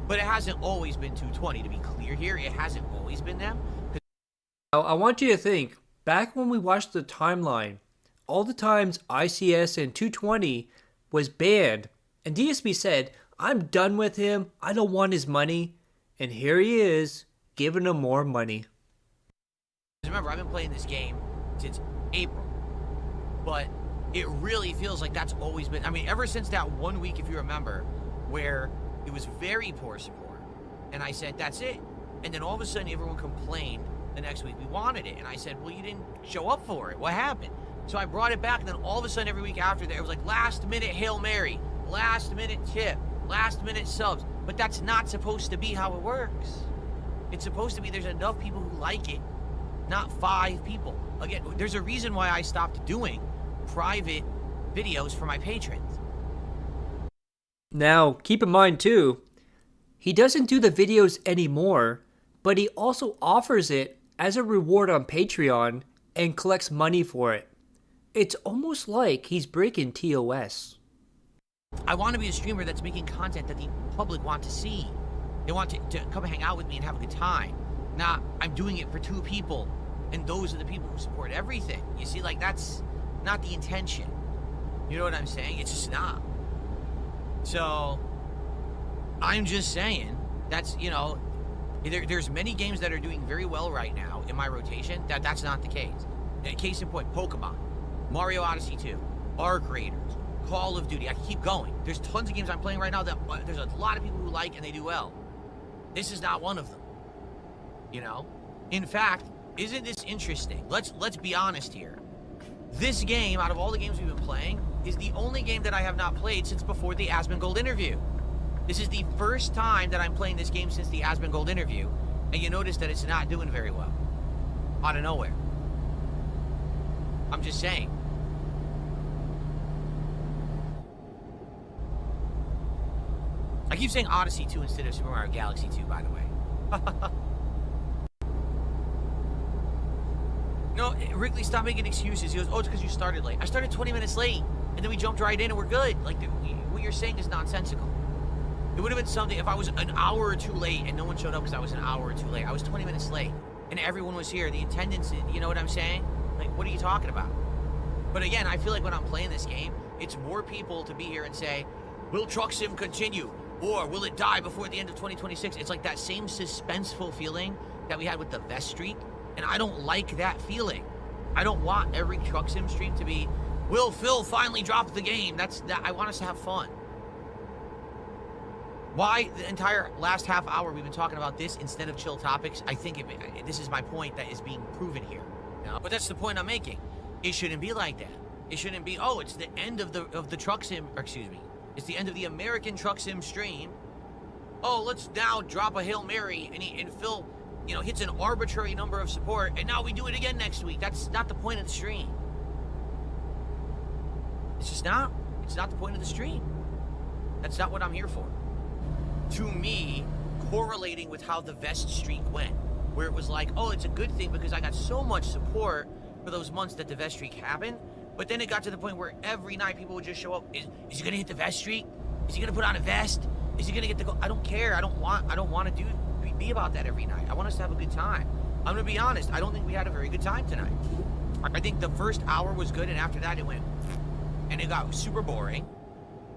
S3: but it hasn't always been 220. To be clear here, it hasn't always been them.
S2: I want you to think, back when we watched the timeline, all the times ICS and 220 was banned, and DSP said, I'm done with him, I don't want his money, and here he is, giving him more money.
S3: Remember, I've been playing this game since April, but it really feels like that's always been, I mean, ever since that 1 week, if you remember, where it was very poor support, and I said, that's it, and then all of a sudden everyone complained the next week we wanted it, and I said, well, you didn't show up for it, what happened? So I brought it back, and then all of a sudden every week after that, it was like last minute Hail Mary, last minute tip, last minute subs, but that's not supposed to be how it works. It's supposed to be there's enough people who like it, not 5 people. Again, there's a reason why I stopped doing private videos for my patrons.
S2: Now, keep in mind too, he doesn't do the videos anymore, but he also offers it as a reward on Patreon and collects money for it. It's almost like he's breaking TOS.
S3: I want to be a streamer that's making content that the public want to see. They want to come and hang out with me and have a good time. Not, I'm doing it for 2 people, and those are the people who support everything. You see, like, that's not the intention. You know what I'm saying? It's just not. So, I'm just saying, that's, you know, there's many games that are doing very well right now in my rotation, that's not the case. Case in point, Pokemon, Mario Odyssey 2, Arc Raiders, Call of Duty. I can keep going. There's tons of games I'm playing right now that there's a lot of people who like and they do well. This is not one of them. You know? In fact, isn't this interesting? Let's be honest here. This game, out of all the games we've been playing, is the only game that I have not played since before the Asmongold interview. This is the first time that I'm playing this game since the Asmongold interview, and you notice that it's not doing very well. Out of nowhere. I'm just saying. I keep saying Odyssey 2 instead of Super Mario Galaxy 2, by the way. No, Wrigley, stop making excuses. He goes, oh, it's because you started late. I started 20 minutes late, and then we jumped right in, and we're good. Like, what you're saying is nonsensical. It would have been something if I was an hour or two late and no one showed up because I was an hour or two late. I was 20 minutes late and everyone was here. The attendance, you know what I'm saying? Like, what are you talking about? But again, I feel like when I'm playing this game, it's more people to be here and say, will Truck Sim continue? Or will it die before the end of 2026? It's like that same suspenseful feeling that we had with the vest streak. And I don't like that feeling. I don't want every Truck Sim stream to be, will Phil finally drop the game? I want us to have fun. Why the entire last half hour we've been talking about this instead of chill topics? I think this is my point that is being proven here. You know? But that's the point I'm making. It shouldn't be like that. It shouldn't be, oh, it's the end of the Truck Sim, or excuse me, it's the end of the American Truck Sim stream. Oh, let's now drop a Hail Mary and Phil, you know, hits an arbitrary number of support, and now we do it again next week. That's not the point of the stream. It's just not. It's not the point of the stream. That's not what I'm here for. To me, correlating with how the vest streak went, where it was like, oh, it's a good thing because I got so much support for those months that the vest streak happened, but then it got to the point where every night people would just show up. Is he gonna hit the vest streak? Is he gonna put on a vest? Is he gonna get the goal? I don't care. I don't want to be about that every night. I want us to have a good time. I'm gonna be honest. I don't think we had a very good time tonight. I think the first hour was good, and after that it went, and it got super boring,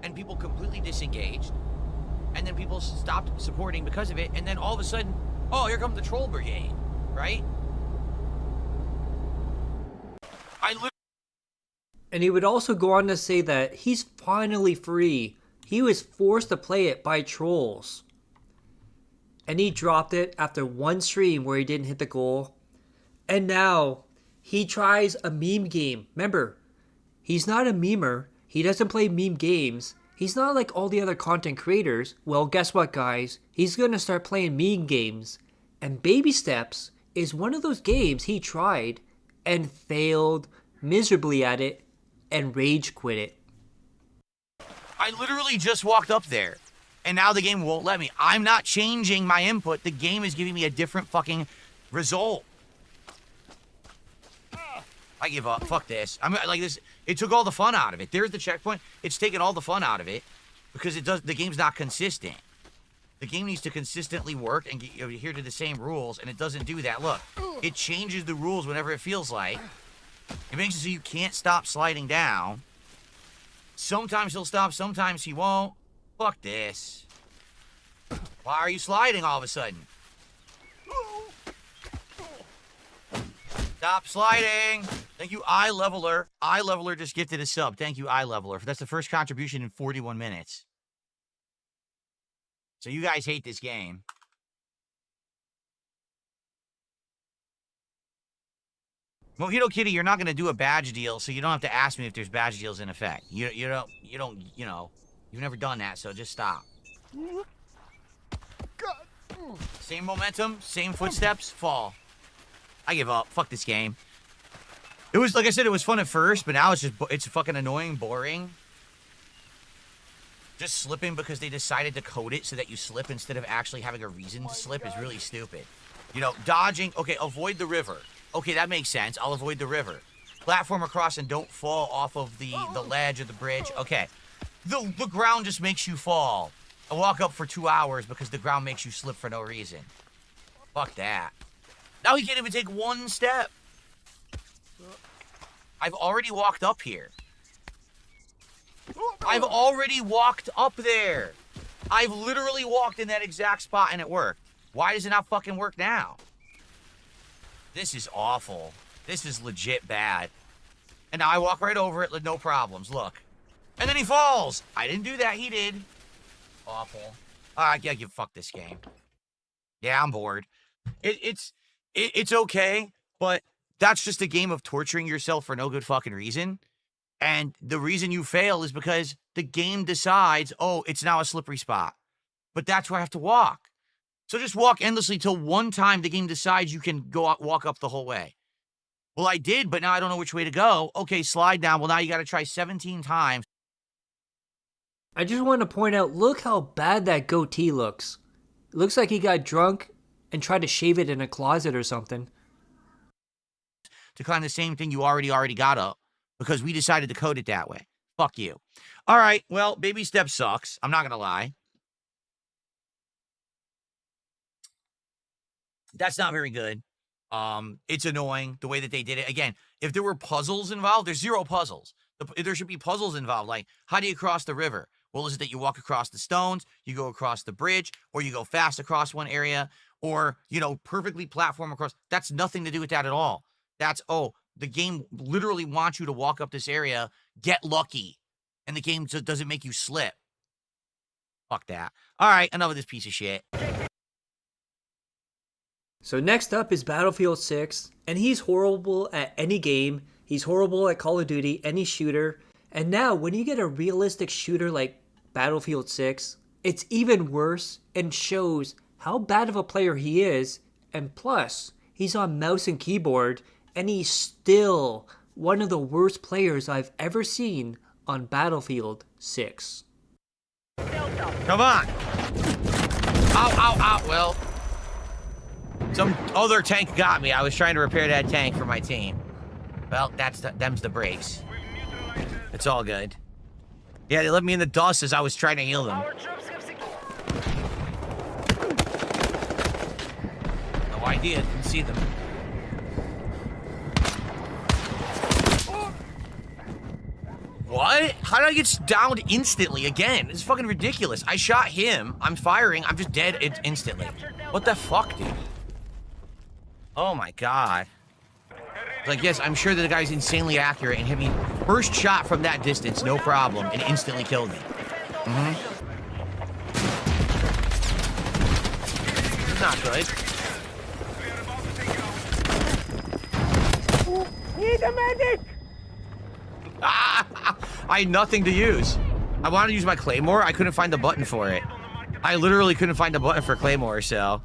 S3: and people completely disengaged. And then people stopped supporting because of it, and then all of a sudden, oh, here comes the troll brigade, right?
S2: And he would also go on to say that he's finally free. He was forced to play it by trolls. And he dropped it after one stream where he didn't hit the goal. And now he tries a meme game. Remember, he's not a memer. He doesn't play meme games. He's not like all the other content creators. Well, guess what, guys? He's going to start playing meme games. And Baby Steps is one of those games he tried and failed miserably at it and rage quit it.
S3: I literally just walked up there, and now the game won't let me. I'm not changing my input. The game is giving me a different fucking result. I give up. Fuck this. I'm like this. It took all the fun out of it. There's the checkpoint. It's taken all the fun out of it because the game's not consistent. The game needs to consistently work and adhere to the same rules, and it doesn't do that. Look, it changes the rules whenever it feels like. It makes it so you can't stop sliding down. Sometimes he'll stop, sometimes he won't. Fuck this. Why are you sliding all of a sudden? Stop sliding. Thank you, iLeveler. iLeveler just gifted a sub. Thank you, iLeveler. That's the first contribution in 41 minutes. So you guys hate this game. Mojito Kitty, you're not going to do a badge deal, so you don't have to ask me if there's badge deals in effect. You don't, you know, you've never done that, so just stop. Same momentum, same footsteps, fall. I give up. Fuck this game. It was, like I said, it was fun at first, but now it's fucking annoying, boring. Just slipping because they decided to code it so that you slip instead of actually having a reason to slip is really stupid. You know, dodging, okay, avoid the river. Okay, that makes sense. I'll avoid the river. Platform across and don't fall off of the ledge of the bridge. Okay. The ground just makes you fall. I walk up for 2 hours because the ground makes you slip for no reason. Fuck that. Now he can't even take one step. I've already walked up here. I've already walked up there. I've literally walked in that exact spot and it worked. Why does it not fucking work now? This is awful. This is legit bad. And now I walk right over it with no problems. Look. And then he falls. I didn't do that. He did. Awful. Yeah, fuck this game. Yeah, I'm bored. It's okay, but that's just a game of torturing yourself for no good fucking reason. And the reason you fail is because the game decides, oh, it's now a slippery spot. But that's where I have to walk. So just walk endlessly till one time the game decides you can walk up the whole way. Well, I did, but now I don't know which way to go. Okay, slide down. Well, now you got to try 17 times.
S2: I just want to point out, look how bad that goatee looks. It looks like he got drunk and tried to shave it in a closet or something.
S3: To climb the same thing you already got up because we decided to code it that way. Fuck you. All right, well, Baby Step sucks. I'm not going to lie. That's not very good. It's annoying the way that they did it. Again, if there were puzzles involved, there's zero puzzles. There should be puzzles involved. Like, how do you cross the river? Well, is it that you walk across the stones, you go across the bridge, or you go fast across one area, or, you know, perfectly platform across? That's nothing to do with that at all. That's, oh, the game literally wants you to walk up this area, get lucky, and the game just doesn't make you slip. Fuck that. All right, enough of this piece of shit.
S2: So next up is Battlefield 6, and he's horrible at any game. He's horrible at Call of Duty, any shooter. And now, when you get a realistic shooter like Battlefield 6, it's even worse and shows how bad of a player he is. And plus, he's on mouse and keyboard, and he's still one of the worst players I've ever seen on Battlefield 6.
S3: Come on. Ow, ow, ow. Well, some other tank got me. I was trying to repair that tank for my team. Well, them's the breaks. It's all good. Yeah, they left me in the dust as I was trying to heal them. No idea. Didn't see them. What? How did I get downed instantly again? This is fucking ridiculous. I shot him. I'm firing. I'm just dead instantly. What the fuck, dude? Oh my god. Like, yes, I'm sure that the guy's insanely accurate and hit me first shot from that distance, no problem, and instantly killed me. Not good.
S22: Need a medic!
S3: I had nothing to use. I wanted to use my Claymore. I couldn't find the button for it. I literally couldn't find the button for Claymore, so.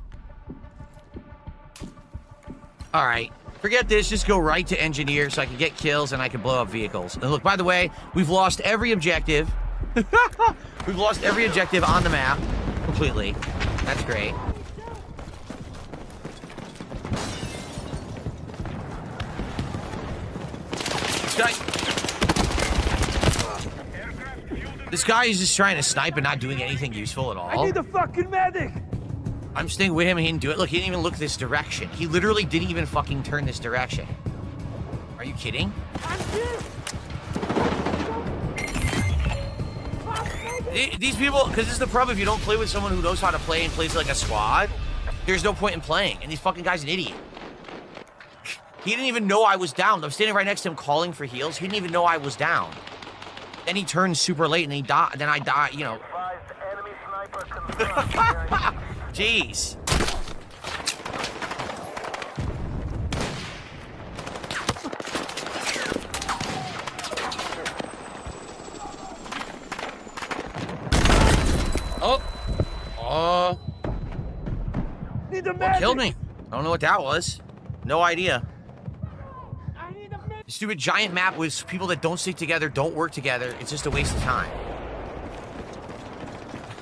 S3: All right. Forget this. Just go right to engineer so I can get kills and I can blow up vehicles. And look, by the way, we've lost every objective. We've lost every objective on the map completely. That's great. This guy is just trying to snipe and not doing anything useful at all.
S22: I need a fucking medic!
S3: I'm staying with him and he didn't do it. Look, he didn't even look this direction. He literally didn't even fucking turn this direction. Are you kidding? These people, because this is the problem, if you don't play with someone who knows how to play and plays like a squad, there's no point in playing. And these fucking guy's an idiot. He didn't even know I was down. I'm standing right next to him calling for heals. He didn't even know I was down. Then he turned super late and he died. Then I died, you know. Jeez. Oh. What killed me? I don't know what that was. No idea. Stupid giant map with people that don't stick together, don't work together. It's just a waste of time.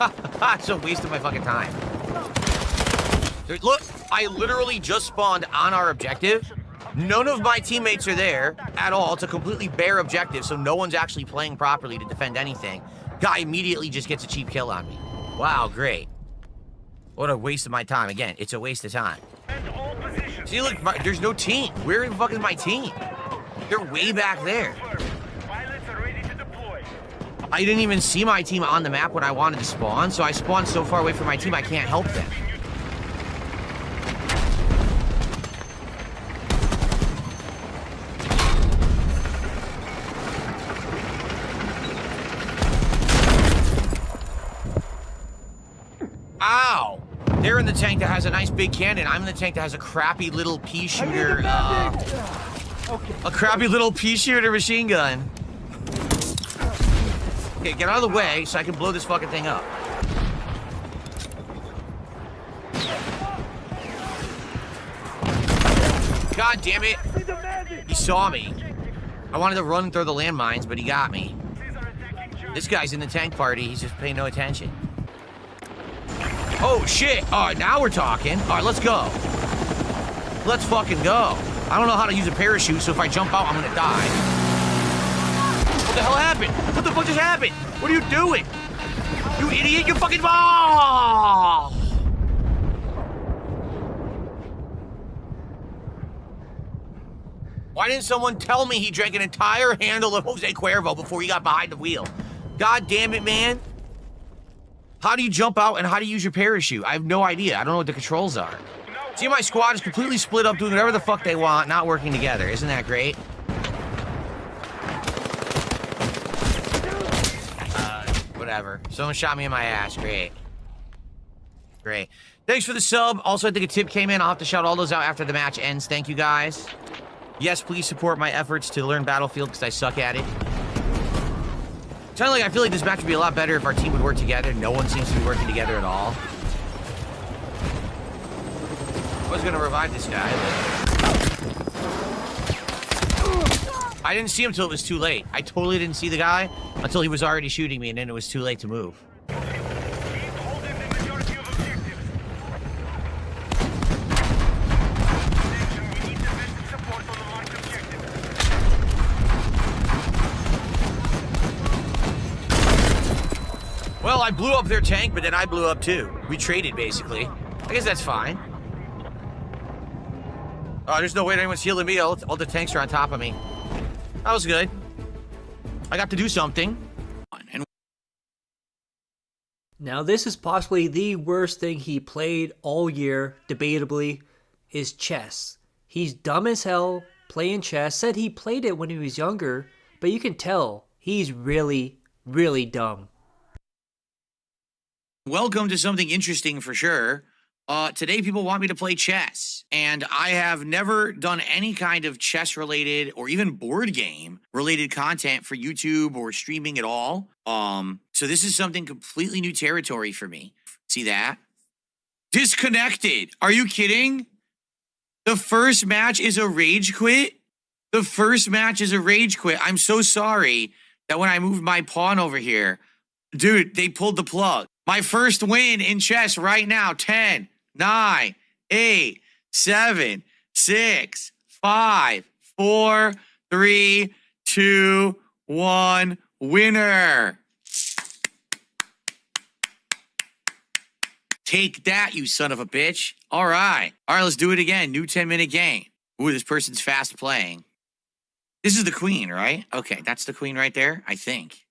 S3: It's a waste of my fucking time. Dude, look, I literally just spawned on our objective. None of my teammates are there at all. It's a completely bare objective, so no one's actually playing properly to defend anything. Guy immediately just gets a cheap kill on me. Wow, great. What a waste of my time. Again, it's a waste of time. See, look, there's no team. Where the fuck is my team? They're way back there. I didn't even see my team on the map when I wanted to spawn, so I spawned so far away from my team I can't help them. Ow! They're in the tank that has a nice big cannon. I'm in the tank that has a crappy little pea shooter, a crappy little pea shooter machine gun. Okay, get out of the way so I can blow this fucking thing up. God damn it. He saw me. I wanted to run through the landmines, but he got me. This guy's in the tank party. He's just paying no attention. Oh, shit. All right, now we're talking. All right, let's go. Let's fucking go. I don't know how to use a parachute, so if I jump out, I'm gonna die. What the hell happened? What the fuck just happened? What are you doing? You idiot, you fucking ball! Why didn't someone tell me he drank an entire handle of Jose Cuervo before he got behind the wheel? God damn it, man. How do you jump out and how do you use your parachute? I have no idea. I don't know what the controls are. See, my squad is completely split up doing whatever the fuck they want, not working together. Isn't that great? Whatever. Someone shot me in my ass. Great. Great. Thanks for the sub. Also, I think a tip came in. I'll have to shout all those out after the match ends. Thank you, guys. Yes, please support my efforts to learn Battlefield because I suck at it. Kind of like, I feel like this match would be a lot better if our team would work together. No one seems to be working together at all. I was going to revive this guy, but... I didn't see him until it was too late. I totally didn't see the guy until he was already shooting me, and then it was too late to move. Well, I blew up their tank, but then I blew up too. We traded, basically. I guess that's fine. Oh, there's no way anyone's healing me. All the tanks are on top of me. That was good. I got to do something.
S2: Now, this is possibly the worst thing he played all year, debatably, is chess. He's dumb as hell playing chess. Said he played it when he was younger, but you can tell he's really, really dumb.
S3: Welcome to something interesting for sure. Today people want me to play chess, and I have never done any kind of chess-related or even board game-related content for YouTube or streaming at all. So this is something completely new territory for me. See that? Disconnected. Are you kidding? The first match is a rage quit? The first match is a rage quit. I'm so sorry that when I moved my pawn over here, dude, they pulled the plug. My first win in chess right now, 10, 9, 8, 7, 6, 5, 4, 3, 2, 1, winner. Take that, you son of a bitch. All right. All right, let's do it again. New 10-minute game. Ooh, this person's fast playing. This is the queen, right? Okay, that's the queen right there, I think.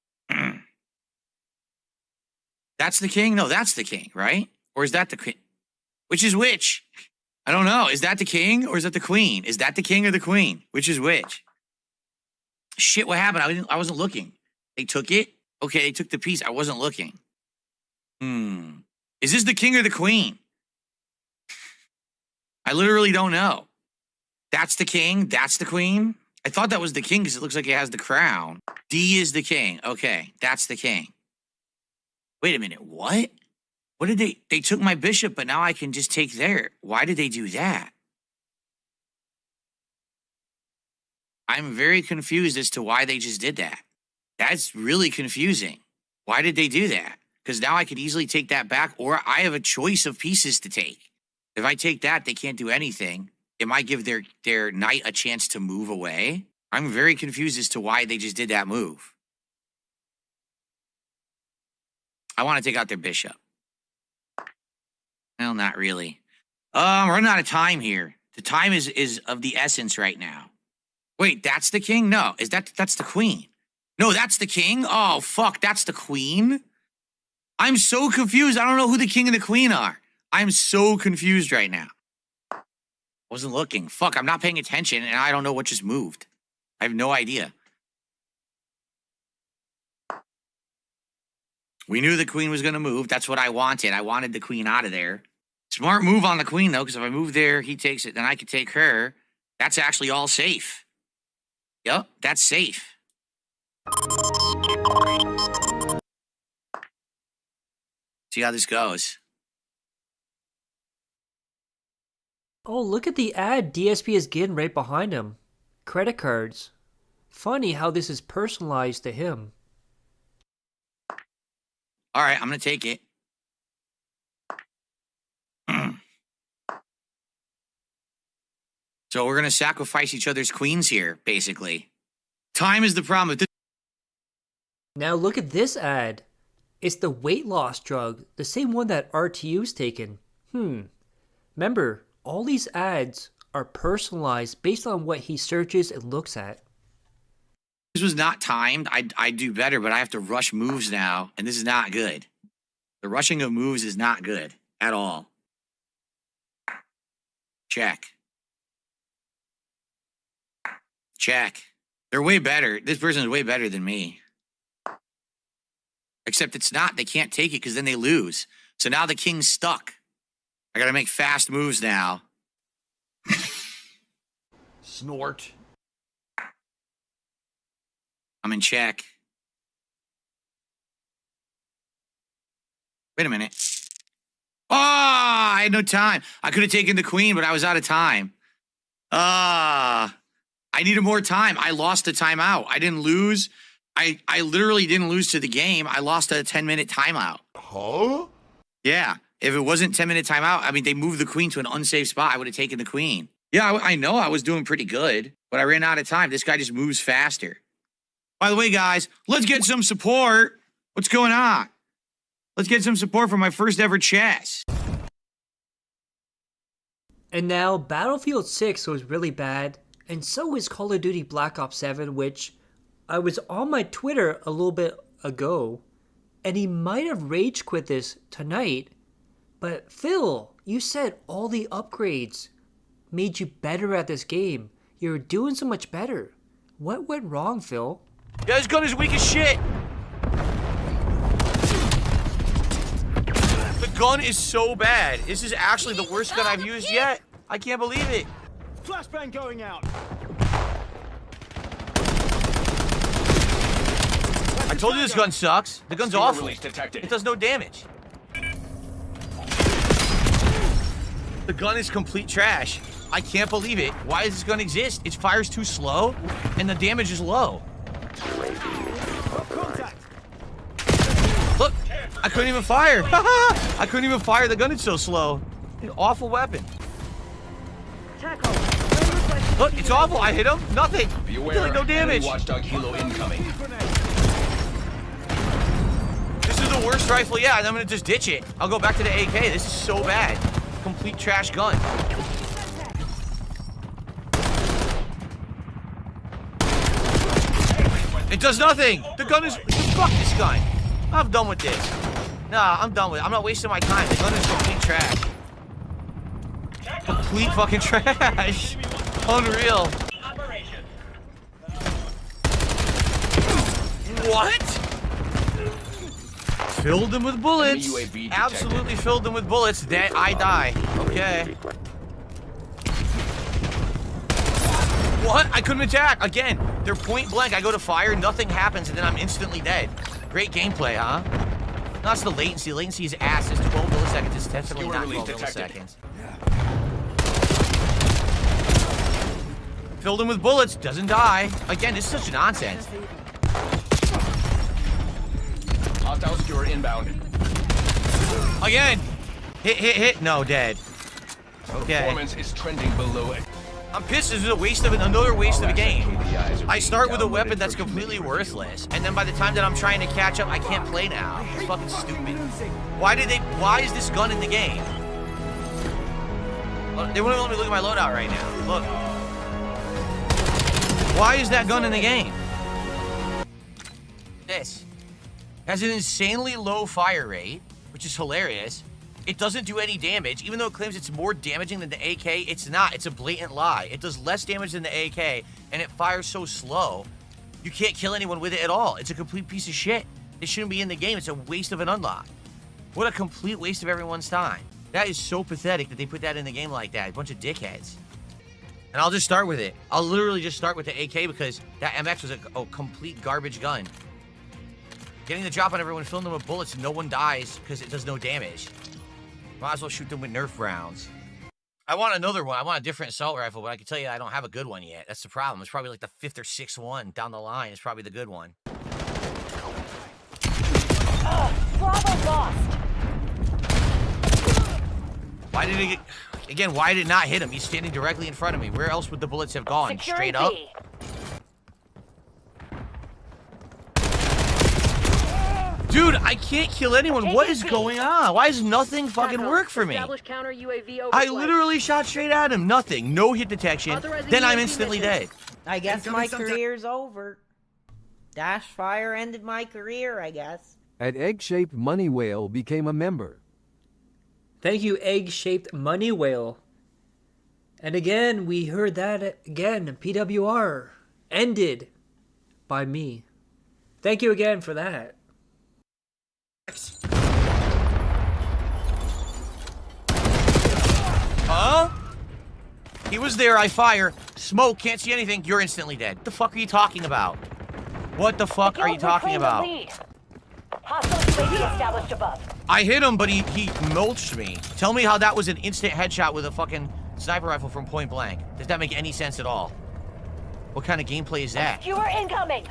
S3: That's the king? No, that's the king, right? Or is that the queen? Which is which? I don't know. Is that the king or is that the queen? Is that the king or the queen? Which is which? Shit, what happened? I wasn't looking. They took it? Okay, they took the piece. I wasn't looking. Is this the king or the queen? I literally don't know. That's the king. That's the queen. I thought that was the king because it looks like it has the crown. D is the king. Okay, that's the king. Wait a minute, what? What did they took my bishop, but now I can just take their. Why did they do that? I'm very confused as to why they just did that. That's really confusing. Why did they do that? Because now I could easily take that back, or I have a choice of pieces to take. If I take that, they can't do anything. It might give their knight a chance to move away. I'm very confused as to why they just did that move. I want to take out their bishop. Well, not really. I'm running out of time here. The time is of the essence right now. Wait, that's the king? No, that's the queen. No, that's the king? Oh, fuck, that's the queen? I'm so confused. I don't know who the king and the queen are. I'm so confused right now. Wasn't looking. Fuck, I'm not paying attention, and I don't know what just moved. I have no idea. We knew the queen was going to move. That's what I wanted. I wanted the queen out of there. Smart move on the queen, though, because if I move there, he takes it, then I could take her. That's actually all safe. Yep, that's safe. See how this goes.
S2: Oh, look at the ad DSP is getting right behind him. Credit cards. Funny how this is personalized to him.
S3: All right, I'm going to take it. So we're going to sacrifice each other's queens here, basically. Time is the problem.
S2: Now look at this ad. It's the weight loss drug, the same one that RTU's taken. Remember, all these ads are personalized based on what he searches and looks at.
S3: This was not timed. I do better, but I have to rush moves now, and this is not good. The rushing of moves is not good at all. Check. Check. They're way better. This person is way better than me. Except it's not. They can't take it because then they lose. So now the king's stuck. I gotta make fast moves now. Snort. I'm in check. Wait a minute. Oh, I had no time. I could have taken the queen, but I was out of time. I needed more time. I lost the timeout. I didn't lose. I literally didn't lose to the game. I lost a 10-minute timeout. Huh? Yeah. If it wasn't 10-minute timeout, I mean, they moved the queen to an unsafe spot. I would have taken the queen. Yeah, I know I was doing pretty good, but I ran out of time. This guy just moves faster. By the way, guys, let's get some support. What's going on? Let's get some support for my first ever chess.
S2: And now Battlefield 6 was really bad, and so is Call of Duty Black Ops 7, which I was on my Twitter a little bit ago, and he might have rage quit this tonight. But Phil, you said all the upgrades made you better at this game. You're doing so much better. What went wrong, Phil?
S3: Yeah, this gun is weak as shit. The gun is so bad. This is actually the worst gun I've used yet. I can't believe it.
S22: Flashbang going out.
S3: I told you this gun sucks. The gun's awful. It does no damage. The gun is complete trash. I can't believe it. Why does this gun exist? It fires too slow, and the damage is low. Look, I couldn't even fire. I couldn't even fire. The gun is so slow. An awful weapon. Look, it's awful. I hit him. Nothing. Like no damage.
S7: Watchdog Hilo incoming.
S3: This is the worst rifle yet, and I'm gonna just ditch it. I'll go back to the AK. This is so bad. Complete trash gun. It does nothing. The gun is... Fuck this gun. I'm done with this. Nah, I'm done with it. I'm not wasting my time. The gun is complete trash. Complete fucking trash. Unreal. What? Filled them with bullets. Absolutely filled them with bullets. I die. Okay. What? I couldn't attack. Again, they're point blank. I go to fire, nothing happens, and then I'm instantly dead. Great gameplay, huh? No, that's the latency. The latency is ass. It's 12 milliseconds. It's definitely not 12 milliseconds. Filled him with bullets. Doesn't die. Again, this is such nonsense.
S7: Hostile skewer inbound.
S3: Again. Hit. No, dead. Okay.
S7: Performance is trending below it.
S3: I'm pissed. This is a waste of another waste of a game. I start with a weapon that's completely worthless, and then by the time that I'm trying to catch up, I can't play now. It's fucking stupid. Why is this gun in the game? They wouldn't let me look at my loadout right now. Look. Why is that gun in the game? This has an insanely low fire rate, which is hilarious. It doesn't do any damage. Even though it claims it's more damaging than the AK, it's not. It's a blatant lie. It does less damage than the AK, and it fires so slow, you can't kill anyone with it at all. It's a complete piece of shit. It shouldn't be in the game. It's a waste of an unlock. What a complete waste of everyone's time. That is so pathetic that they put that in the game like that. A bunch of dickheads. And I'll just start with it. I'll literally just start with the AK because that MX was a complete garbage gun. Getting the drop on everyone, filling them with bullets, and no one dies because it does no damage. Might as well shoot them with Nerf rounds. I want another one. I want a different assault rifle, but I can tell you I don't have a good one yet. That's the problem. It's probably like the 5th or 6th one down the line. It's probably the good one.
S19: Bravo lost.
S3: Why did it get... Again, why did it not hit him? He's standing directly in front of me. Where else would the bullets have gone? Straight up? Dude, I can't kill anyone. What is going on? Why does nothing fucking work for me? I literally shot straight at him. Nothing. No hit detection. Then I'm instantly dead.
S20: I guess my career's over. Dash Fire ended my career, I guess.
S12: At Egg-Shaped Money Whale became a member.
S2: Thank you, Egg-Shaped Money Whale. And again, we heard that again. PWR ended by me. Thank you again for that.
S3: Huh? He was there, I fire. Smoke, can't see anything. You're instantly dead. What the fuck are you talking about? What the fuck are you talking about? I hit him, but he mulched me. Tell me how that was an instant headshot with a fucking sniper rifle from point blank. Does that make any sense at all? What kind of gameplay is that?
S19: You are incoming.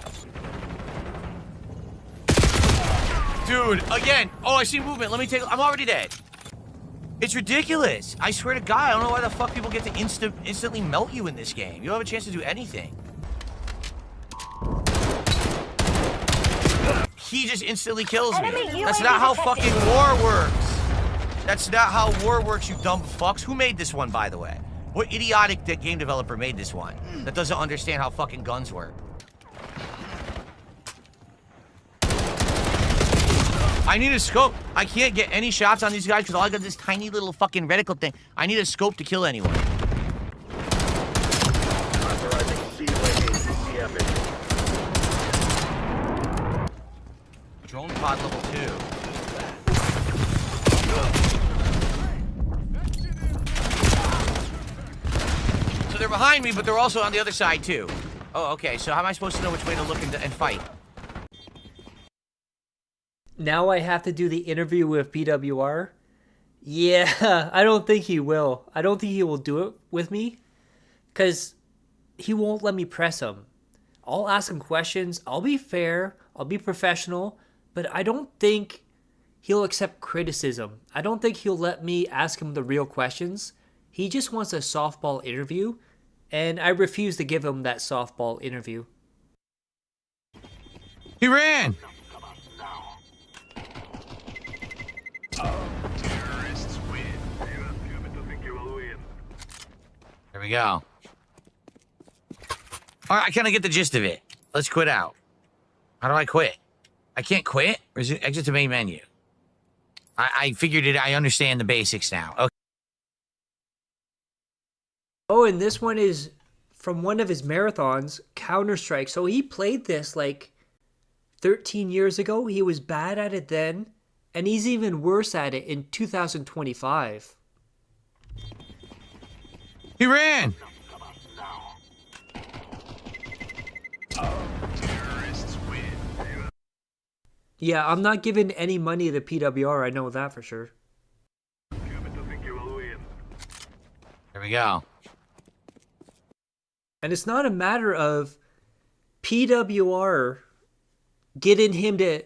S3: Dude, again. Oh, I see movement. Let me take... I'm already dead. It's ridiculous. I swear to God, I don't know why the fuck people get to instantly melt you in this game. You don't have a chance to do anything. He just instantly kills me. That's not how fucking war works. That's not how war works, you dumb fucks. Who made this one, by the way? What idiotic game developer made this one that doesn't understand how fucking guns work? I need a scope. I can't get any shots on these guys because all I got is this tiny little fucking reticle thing. I need a scope to kill anyone. Drone pod level 2. So they're behind me, but they're also on the other side too. Oh, okay. So how am I supposed to know which way to look and fight?
S2: Now I have to do the interview with PWR? Yeah, I don't think he will. I don't think he will do it with me. Because he won't let me press him. I'll ask him questions. I'll be fair. I'll be professional. But I don't think he'll accept criticism. I don't think he'll let me ask him the real questions. He just wants a softball interview. And I refuse to give him that softball interview.
S3: He ran! There we go. All right, I kind of get the gist of it. Let's quit out. How do I quit? I can't quit? Or is it exit to main menu? I figured it. I understand the basics now. Okay.
S2: Oh, and this one is from one of his marathons, Counter-Strike. So he played this like 13 years ago. He was bad at it then. And he's even worse at it in 2025.
S3: He ran!
S2: Yeah, I'm not giving any money to PWR, I know that for sure.
S3: There we go.
S2: And it's not a matter of PWR getting him to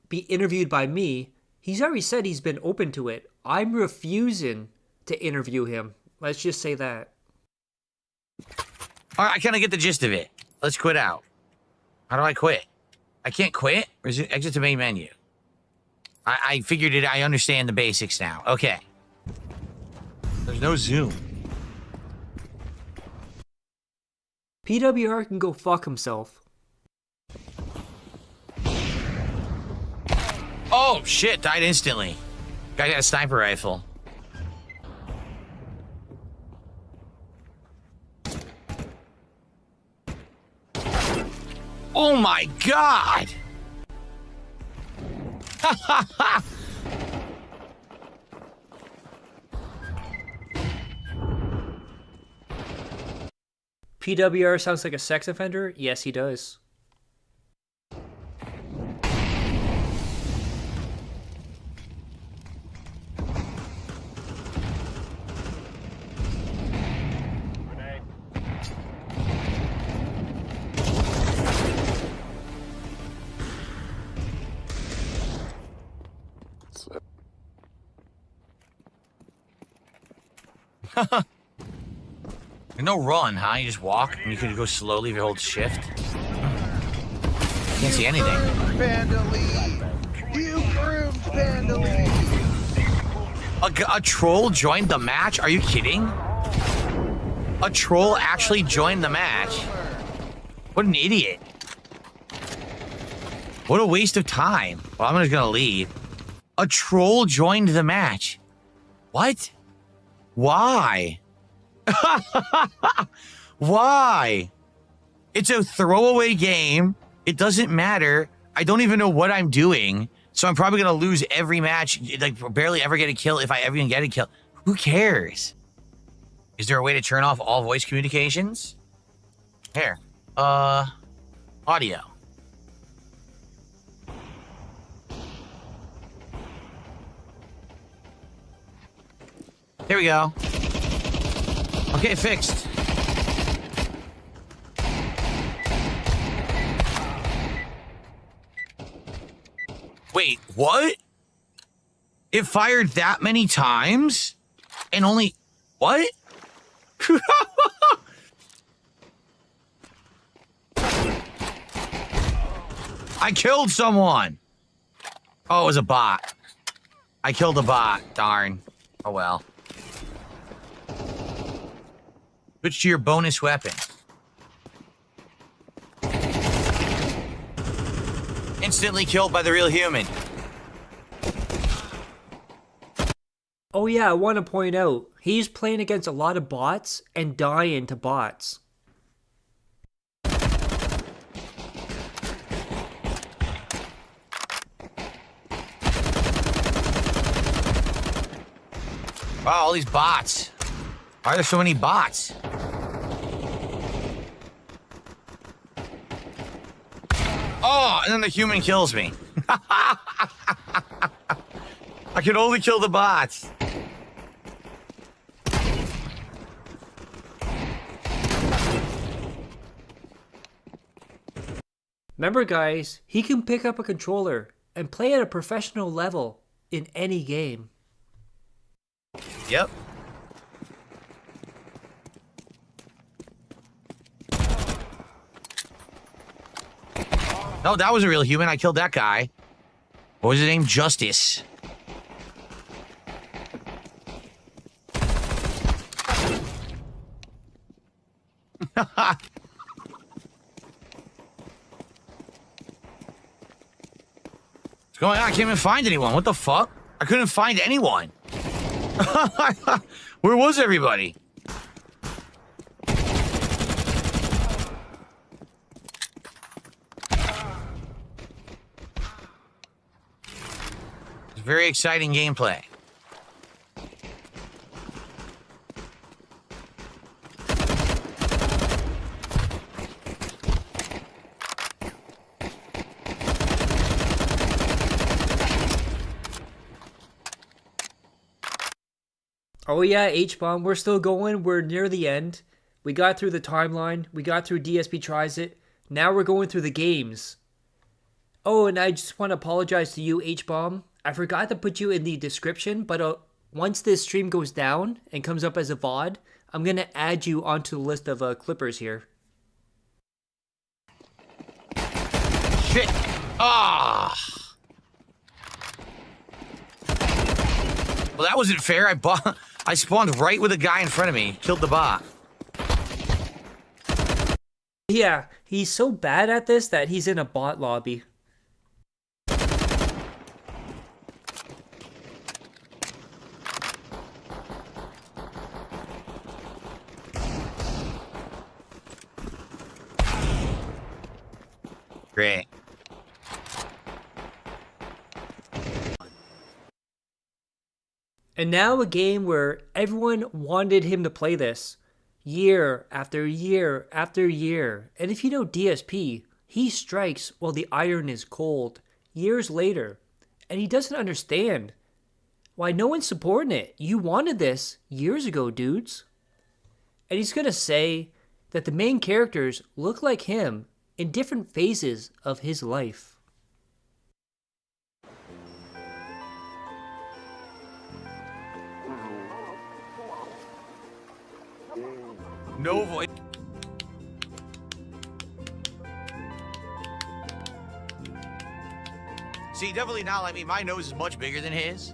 S2: be interviewed by me. He's already said he's been open to it. I'm refusing to interview him. Let's just say that.
S3: All right, I kind of get the gist of it. Let's quit out. How do I quit? I can't quit? Or is it exit to main menu? I figured it. I understand the basics now. Okay. There's no zoom.
S2: PWR can go fuck himself.
S3: Oh, shit. Died instantly. Guy got a sniper rifle. Oh my God!
S2: PWR sounds like a sex offender? Yes, he does.
S3: No run, huh? You just walk and you can go slowly if you hold shift. Can't see anything. A troll joined the match? Are you kidding? A troll actually joined the match. What an idiot. What a waste of time. Well, I'm just gonna leave. A troll joined the match. What? Why? Why? It's a throwaway game. It doesn't matter. I don't even know what I'm doing. So I'm probably going to lose every match, like barely ever get a kill if I ever even get a kill. Who cares? Is there a way to turn off all voice communications? Here. Audio. There we go. Okay, fixed. Wait, what? It fired that many times? And only... What? I killed someone. Oh, it was a bot. I killed a bot. Darn. Oh, well. Switch to your bonus weapon. Instantly killed by the real human.
S2: Oh yeah, I want to point out, he's playing against a lot of bots and dying to bots.
S3: Wow, all these bots. Why are there so many bots? Oh, and then the human kills me. I can only kill the bots.
S2: Remember guys, he can pick up a controller and play at a professional level in any game.
S3: Yep. No, that was a real human. I killed that guy. What was his name? Justice. What's going on? I can't even find anyone. What the fuck? I couldn't find anyone. Where was everybody? It's very exciting gameplay.
S2: Oh yeah, H-Bomb, we're still going. We're near the end. We got through the timeline. We got through DSP Tries It. Now we're going through the games. Oh, and I just want to apologize to you, H-Bomb. I forgot to put you in the description, but once this stream goes down and comes up as a VOD, I'm going to add you onto the list of clippers here.
S3: Shit. Ah. Well, that wasn't fair. I spawned right with a guy in front of me. Killed the bot.
S2: Yeah, he's so bad at this that he's in a bot lobby.
S3: Great.
S2: And now a game where everyone wanted him to play this. Year after year after year. And if you know DSP, he strikes while the iron is cold. Years later. And he doesn't understand why no one's supporting it. You wanted this years ago, dudes. And he's going to say that the main characters look like him in different phases of his life.
S3: No voice. See, definitely not like me. My nose is much bigger than his.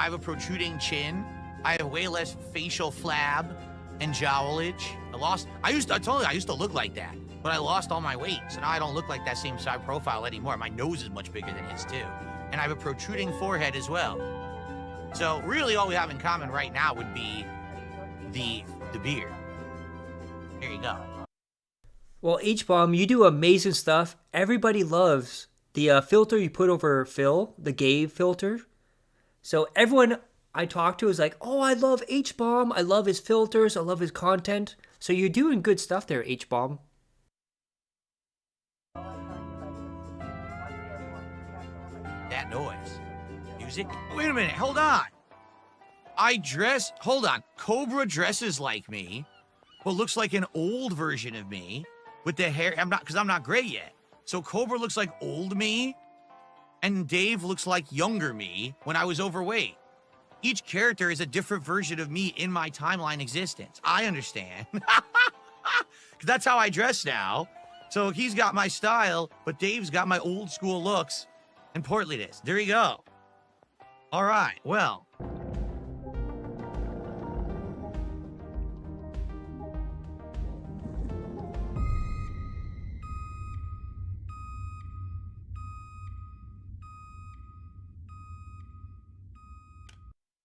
S3: I have a protruding chin. I have way less facial flab and jowlage. I told you I used to look like that, but I lost all my weight. So now I don't look like that same side profile anymore. My nose is much bigger than his too. And I have a protruding forehead as well. So really all we have in common right now would be the beard. There you go.
S2: Well, H-Bomb, you do amazing stuff. Everybody loves the filter you put over Phil, the gay filter. So everyone I talk to is like, oh, I love H-Bomb. I love his filters. I love his content. So you're doing good stuff there, H-Bomb.
S3: That noise. Music? Wait a minute, hold on. Hold on. Cobra dresses like me, but looks like an old version of me with the hair. Because I'm not gray yet. So Cobra looks like old me, and Dave looks like younger me when I was overweight. Each character is a different version of me in my timeline existence. I understand. Because that's how I dress now. So he's got my style, but Dave's got my old school looks and portliness. There you go. All right, well.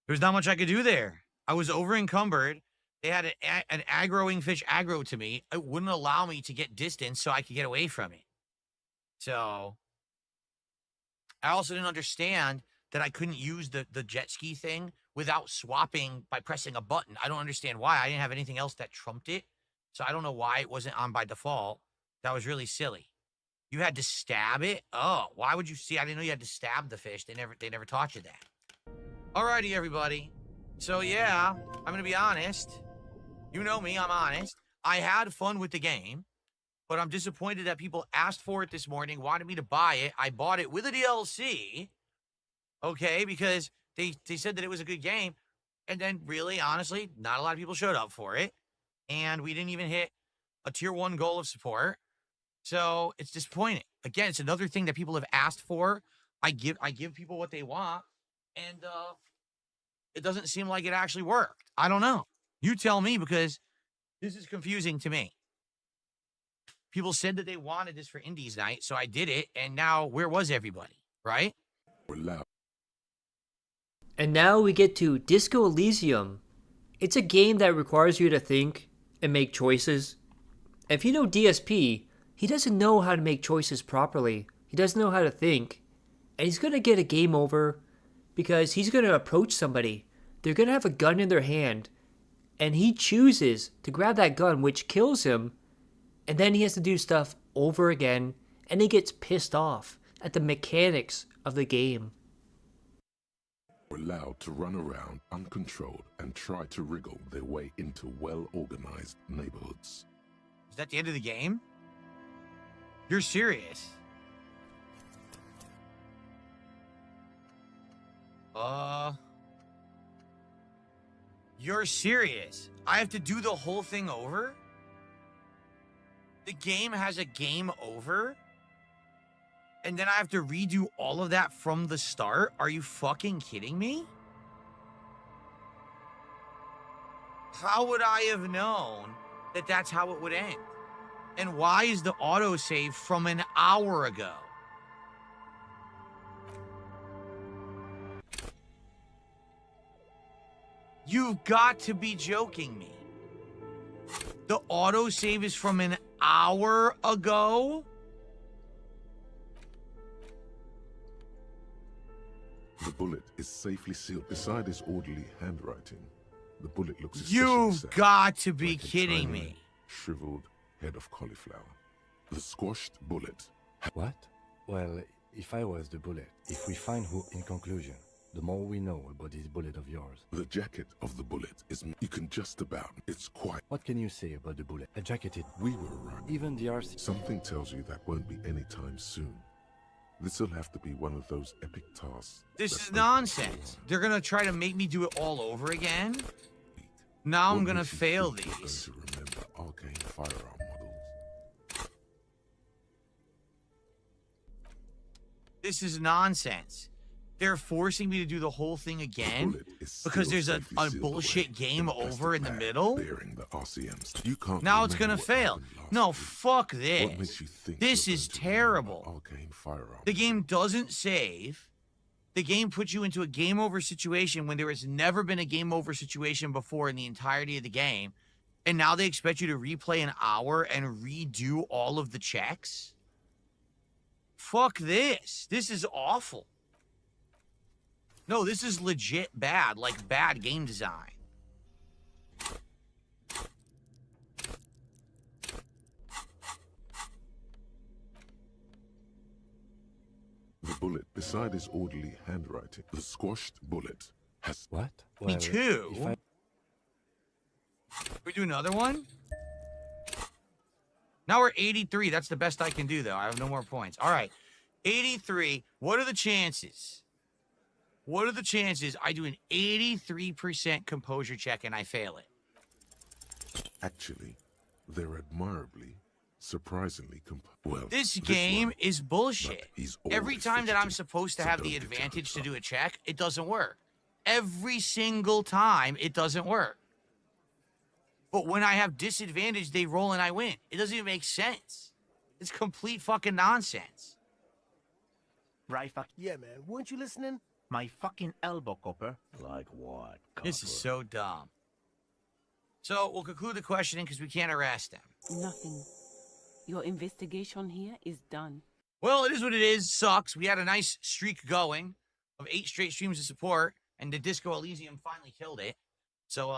S3: There's not much I could do there. I was over encumbered. They had an aggroing fish aggro to me. It wouldn't allow me to get distance so I could get away from it. So I also didn't understand that I couldn't use the jet ski thing without swapping by pressing a button. I don't understand why. I didn't have anything else that trumped it. So I don't know why it wasn't on by default. That was really silly. You had to stab it? Oh, why would you see? I didn't know you had to stab the fish. They never taught you that. Alrighty, everybody. So yeah, I'm gonna be honest. You know me, I'm honest. I had fun with the game, but I'm disappointed that people asked for it this morning, wanted me to buy it. I bought it with a DLC, okay, because they said that it was a good game, and then really, honestly, not a lot of people showed up for it, and we didn't even hit a tier 1 goal of support, so it's disappointing. Again, it's another thing that people have asked for. I give people what they want, and it doesn't seem like it actually worked. I don't know. You tell me, because this is confusing to me. People said that they wanted this for Indies Night, so I did it, and now where was everybody, right?
S2: And now we get to Disco Elysium. It's a game that requires you to think and make choices. If you know DSP, he doesn't know how to make choices properly. He doesn't know how to think. And he's going to get a game over because he's going to approach somebody. They're going to have a gun in their hand, and he chooses to grab that gun, which kills him, and then he has to do stuff over again, and he gets pissed off at the mechanics of the game.
S6: Allowed to run around uncontrolled and try to wriggle their way into well-organized neighborhoods.
S3: Is that the end of the game? You're serious? You're serious? I have to do the whole thing over? The game has a game over? And then I have to redo all of that from the start? Are you fucking kidding me? How would I have known that that's how it would end? And why is the autosave from an hour ago? You've got to be joking me. The autosave is from an hour ago?
S6: The bullet is safely sealed beside his orderly handwriting. The bullet looks
S3: You've
S6: sad,
S3: got to be
S6: like a
S3: kidding
S6: tiny,
S3: me.
S6: Shriveled head of cauliflower. The squashed bullet.
S11: What? Well, if I was the bullet, if we find who in conclusion, the more we know about this bullet of yours.
S6: The jacket of the bullet is, you can just about, it's quite.
S11: What can you say about the bullet? A jacketed.
S6: We were right.
S11: Even the RC.
S6: Something tells you that won't be anytime soon. This'll have to be one of those epic tasks.
S3: This is nonsense. They're gonna try to make me do it all over again? Now I'm gonna fail these.
S6: Going to remember arcane firearm models.
S3: This is nonsense. They're forcing me to do the whole thing again because there's a bullshit game over in the middle. Now it's gonna fail. No, fuck this. This is terrible. The game doesn't save. The game puts you into a game over situation when there has never been a game over situation before in the entirety of the game. And now they expect you to replay an hour and redo all of the checks? Fuck this. This is awful. No, this is legit bad, like bad game design.
S6: The bullet beside his orderly handwriting, the squashed bullet, has...
S11: What?
S3: Me too. We do another one? Now we're 83. That's the best I can do, though. I have no more points. All right. 83. What are the chances? What are the chances I do an 83% composure check and I fail it?
S6: Actually, they're admirably, surprisingly well.
S3: This game is bullshit. Every time that I'm supposed to have the advantage to do a check, it doesn't work. Every single time, it doesn't work. But when I have disadvantage, they roll and I win. It doesn't even make sense. It's complete fucking nonsense.
S4: Right, fuck yeah, man. Weren't you listening? My fucking elbow, Copper. Like what? Copper?
S3: This is so dumb. So we'll conclude the questioning because we can't arrest them.
S5: Nothing. Your investigation here is done.
S3: Well, it is what it is. Sucks. We had a nice streak going of 8 straight streams of support, and the Disco Elysium finally killed it. So,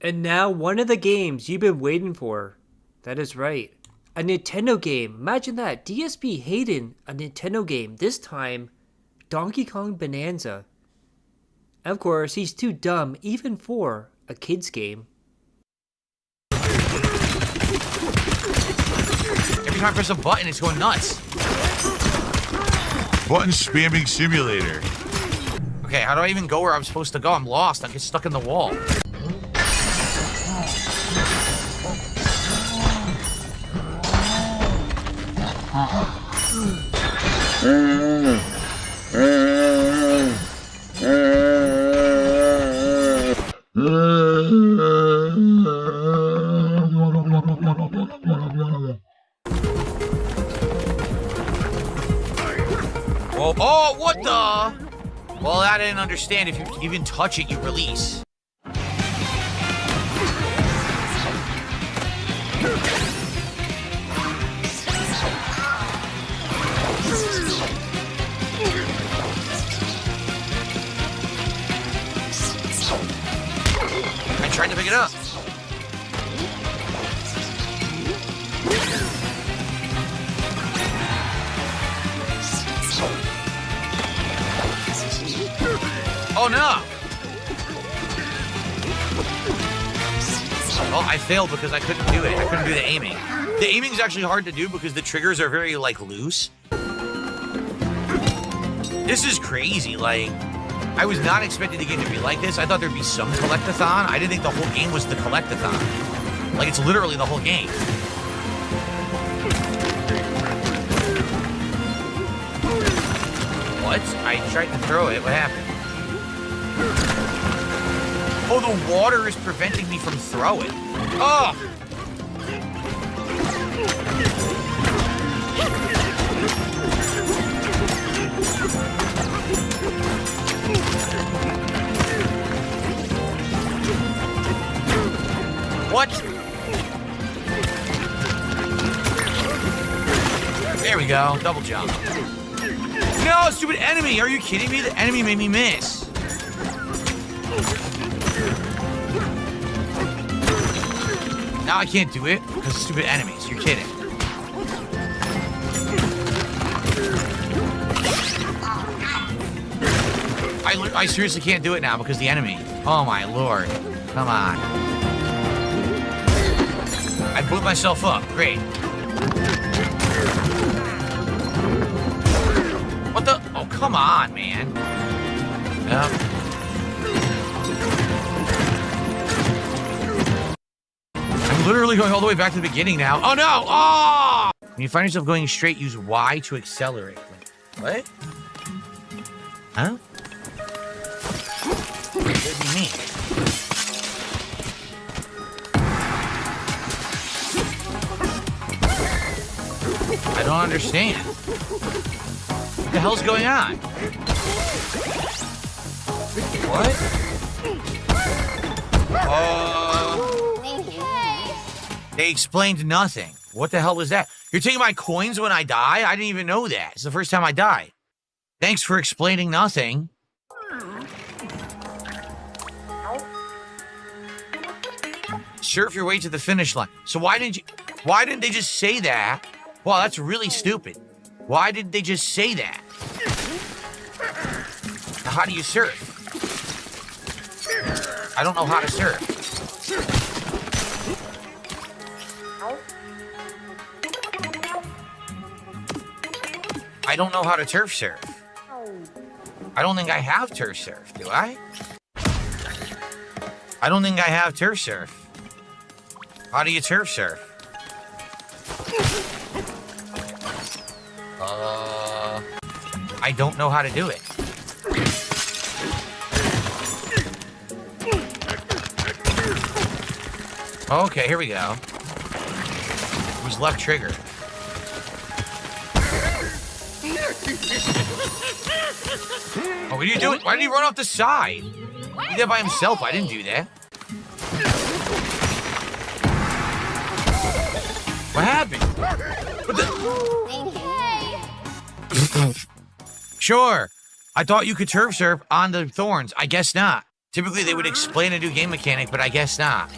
S2: And now one of the games you've been waiting for. That is right. A Nintendo game. Imagine that. DSP hating a Nintendo game. This time, Donkey Kong Bonanza. Of course, he's too dumb even for a kid's game.
S3: Every time I press a button, it's going nuts.
S23: Button spamming simulator.
S3: Okay, how do I even go where I'm supposed to go? I'm lost. I get stuck in the wall. Oh, what the? Well, I didn't understand. If you even touch it, you release. I tried to pick it up. Oh no! Well, I failed because I couldn't do it. I couldn't do the aiming. The aiming is actually hard to do because the triggers are very, like, loose. This is crazy. Like, I was not expecting the game to be like this. I thought there'd be some collectathon. I didn't think the whole game was the collectathon. Like, it's literally the whole game. What? I tried to throw it. What happened? Oh, the water is preventing me from throwing. Oh! What? There we go. Double jump. No, stupid enemy. Are you kidding me? The enemy made me miss. Now I can't do it because of stupid enemies. You're kidding. I seriously can't do it now because the enemy. Oh my lord. Come on. I blew myself up. Great. What the? Oh, come on, man. Yep. Literally going all the way back to the beginning now. Oh no! Oh! When you find yourself going straight, use Y to accelerate. What? Huh? What do you mean? I don't understand. What the hell's going on? What? They explained nothing. What the hell was that? You're taking my coins when I die? I didn't even know that. It's the first time I died. Thanks for explaining nothing. Surf your way to the finish line. So why didn't they just say that? Wow, that's really stupid. Why did they just say that? Now, how do you surf? I don't know how to surf. I don't know how to turf surf. I don't think I have turf surf, do I? I don't think I have turf surf. How do you turf surf? I don't know how to do it. Okay, here we go. It was left trigger. Oh, what are you doing? Why did he run off the side? He did that by himself. I didn't do that. What happened? What the? Sure. I thought you could turf surf on the thorns. I guess not. Typically, they would explain a new game mechanic, but I guess not.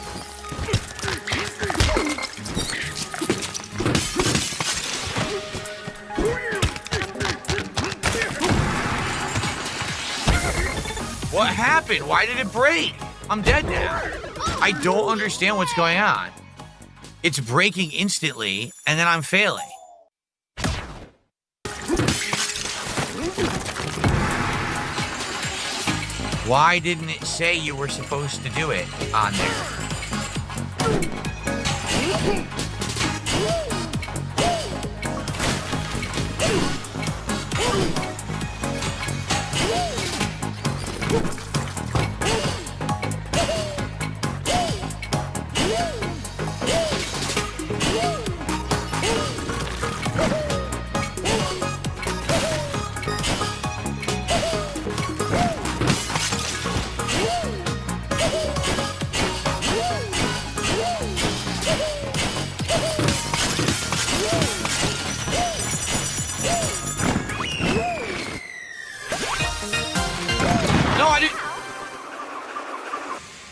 S3: What happened? Why did it break? I'm dead now. I don't understand what's going on. It's breaking instantly, and then I'm failing. Why didn't it say you were supposed to do it on there?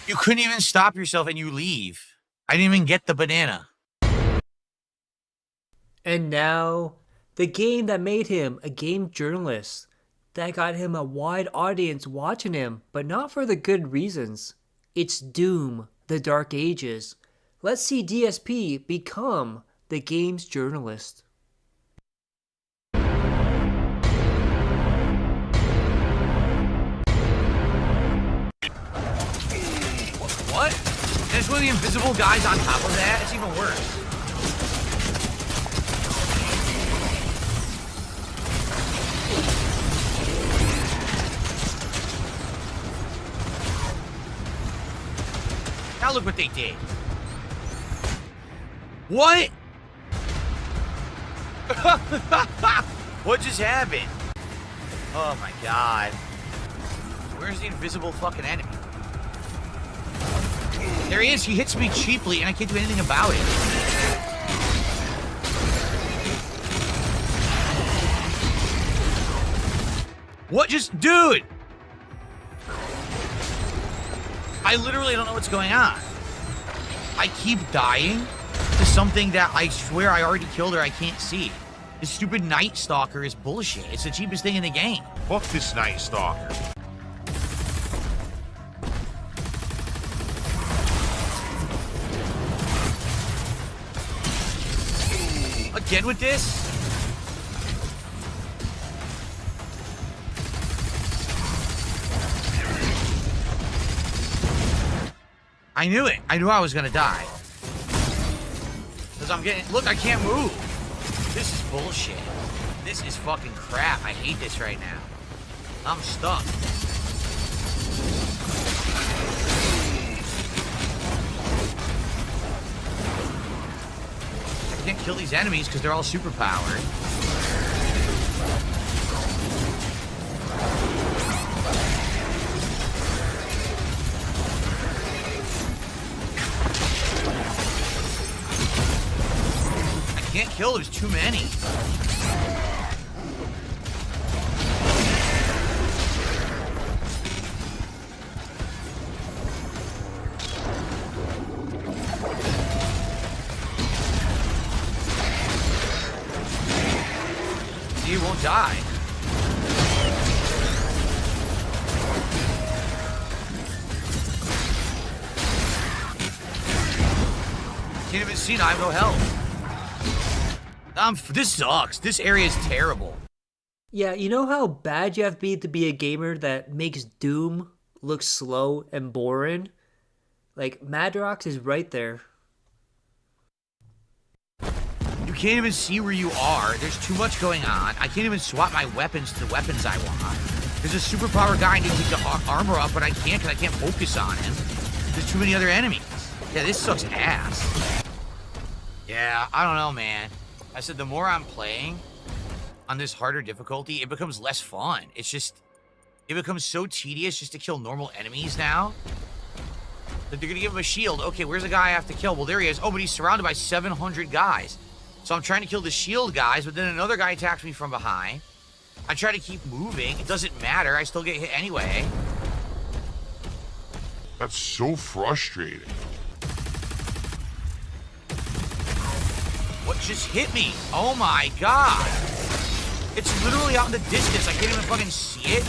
S3: You couldn't even stop yourself and you leave. I didn't even get the banana.
S2: And now, the game that made him a game journalist, that got him a wide audience watching him, but not for the good reasons. It's Doom, the Dark Ages. Let's see DSP become the game's journalist.
S3: What? There's one of the invisible guys on top of that? It's even worse. Now look what they did. What? What just happened? Oh my god. Where's the invisible fucking enemy? There he is. He hits me cheaply and I can't do anything about it. What just... Dude! I literally don't know what's going on. I keep dying to something that I swear I already killed or I can't see. This stupid Night Stalker is bullshit. It's the cheapest thing in the game.
S23: Fuck this Night Stalker.
S3: Again with this? I knew it. I knew I was gonna die. Because I'm getting... Look, I can't move. This is bullshit. This is fucking crap. I hate this right now. I'm stuck. I can't kill these enemies because they're all superpowered. I can't kill, there's too many. You won't die. Can't even see, I have no health. This sucks. This area is terrible.
S2: Yeah, you know how bad you have to be a gamer that makes Doom look slow and boring? Like, Madrox is right there.
S3: You can't even see where you are. There's too much going on. I can't even swap my weapons to the weapons I want. There's a superpower guy I need to get the armor up, but I can't because I can't focus on him. There's too many other enemies. Yeah, this sucks ass. Yeah, I don't know, man. I said the more I'm playing on this harder difficulty, it becomes less fun. It's just, it becomes so tedious just to kill normal enemies now. That they're gonna give him a shield. Okay, where's the guy I have to kill? Well, there he is. Oh, but he's surrounded by 700 guys. So I'm trying to kill the shield guys, but then another guy attacks me from behind. I try to keep moving. It doesn't matter. I still get hit anyway.
S6: That's so frustrating.
S3: What just hit me? Oh my god. It's literally out in the distance. I can't even fucking see it.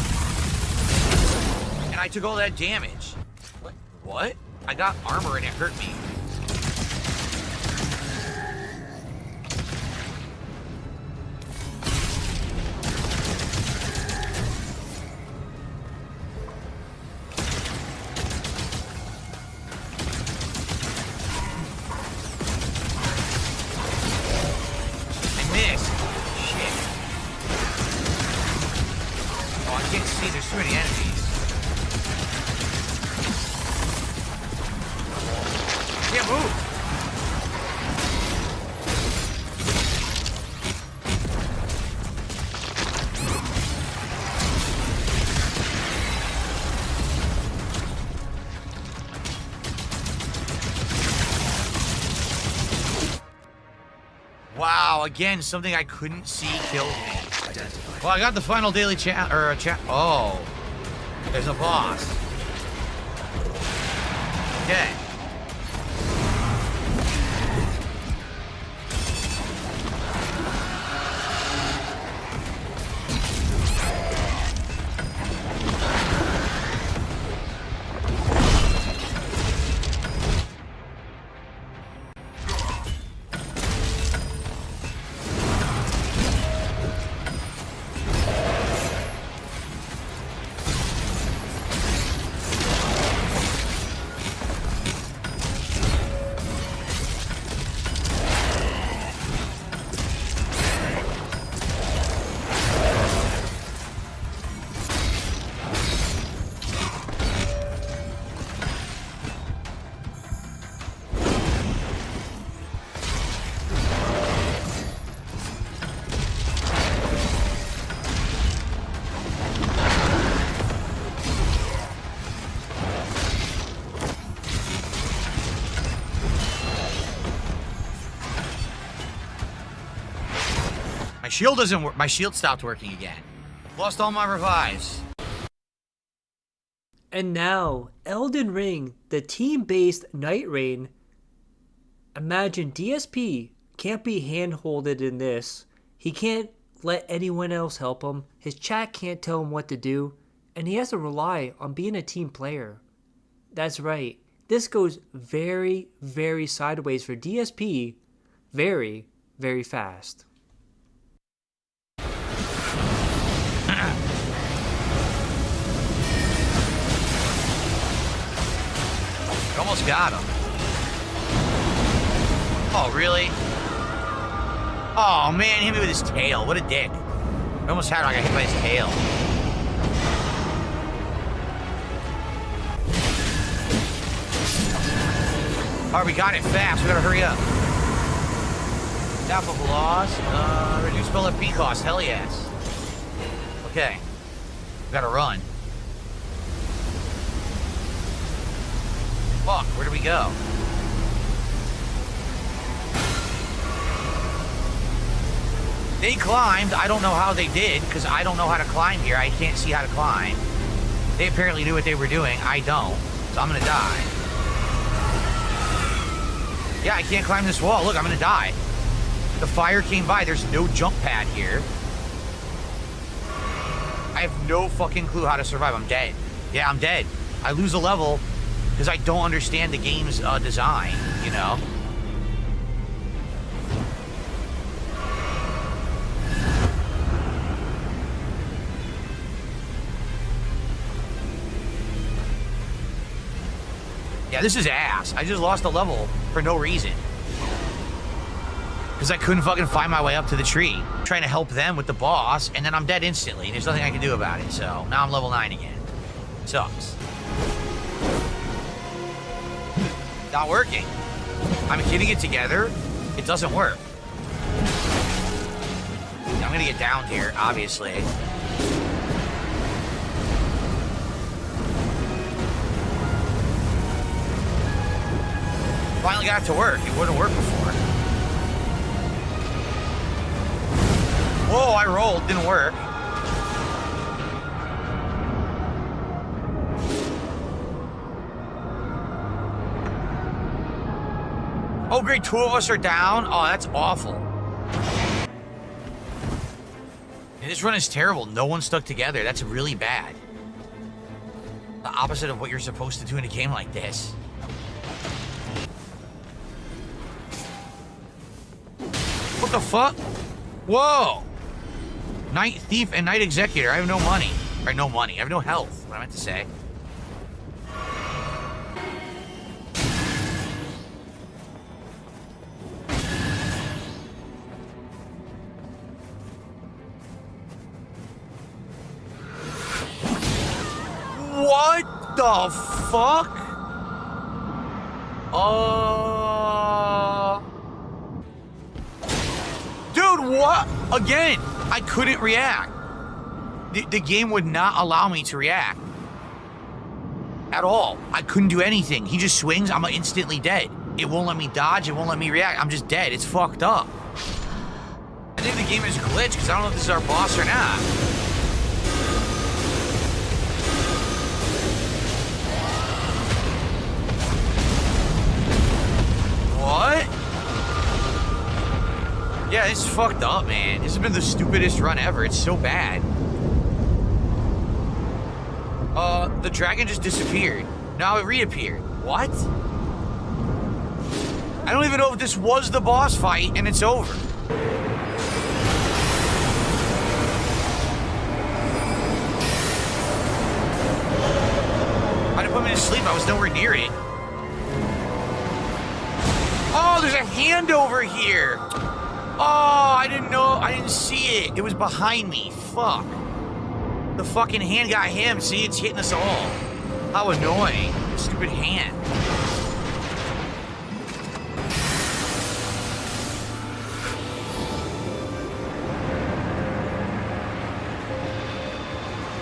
S3: And I took all that damage. What? I got armor and it hurt me. There's too many enemies. Can't move. Wow, again, something I couldn't see killed me. Well, I got the final daily chat, or chat. Oh, there's a boss. Okay. My shield doesn't work. My shield stopped working again. Lost all my revives.
S2: And now, Elden Ring, the team-based Night Rain. Imagine DSP can't be hand-holded in this. He can't let anyone else help him. His chat can't tell him what to do. And he has to rely on being a team player. That's right. This goes very, very sideways for DSP. Very, very fast.
S3: Almost got him. Oh, really? Oh, man, he hit me with his tail. What a dick. I almost had him. I got hit by his tail. All right, we got it fast. We gotta hurry up. Tap of loss. Reduce spell FP cost. Hell yes. Okay. We gotta run. Fuck, where do we go? They climbed. I don't know how they did, because I don't know how to climb here. I can't see how to climb. They apparently knew what they were doing. I don't. So I'm gonna die. Yeah, I can't climb this wall. Look, I'm gonna die. The fire came by. There's no jump pad here. I have no fucking clue how to survive. I'm dead. Yeah, I'm dead. I lose a level because I don't understand the game's design, you know? Yeah, this is ass. I just lost a level for no reason. Because I couldn't fucking find my way up to the tree. Trying to help them with the boss, and then I'm dead instantly. There's nothing I can do about it, so now I'm level 9 again. Sucks. Not working. I'm getting it together. It doesn't work. I'm gonna get downed here, obviously. Finally got it to work. It wouldn't work before. Whoa, I rolled. Didn't work. Oh, great. 2 of us are down. Oh, that's awful. And this run is terrible. No one stuck together. That's really bad. The opposite of what you're supposed to do in a game like this. What the fuck? Whoa! Night Thief and Night Executor. I have no money. Or no money. I have no health. What I meant to say. What the fuck? Dude, what? Again, I couldn't react. The game would not allow me to react. At all. I couldn't do anything. He just swings, I'm instantly dead. It won't let me dodge, it won't let me react. I'm just dead. It's fucked up. I think the game is glitched because I don't know if this is our boss or not. What? Yeah, it's fucked up, man. This has been the stupidest run ever. It's so bad. The dragon just disappeared. Now it reappeared. What? I don't even know if this was the boss fight and it's over. I didn't put me to sleep. I was nowhere near it. Oh, there's a hand over here. Oh, I didn't know. I didn't see it. It was behind me. Fuck. The fucking hand got him. See, it's hitting us all. How annoying. Stupid hand.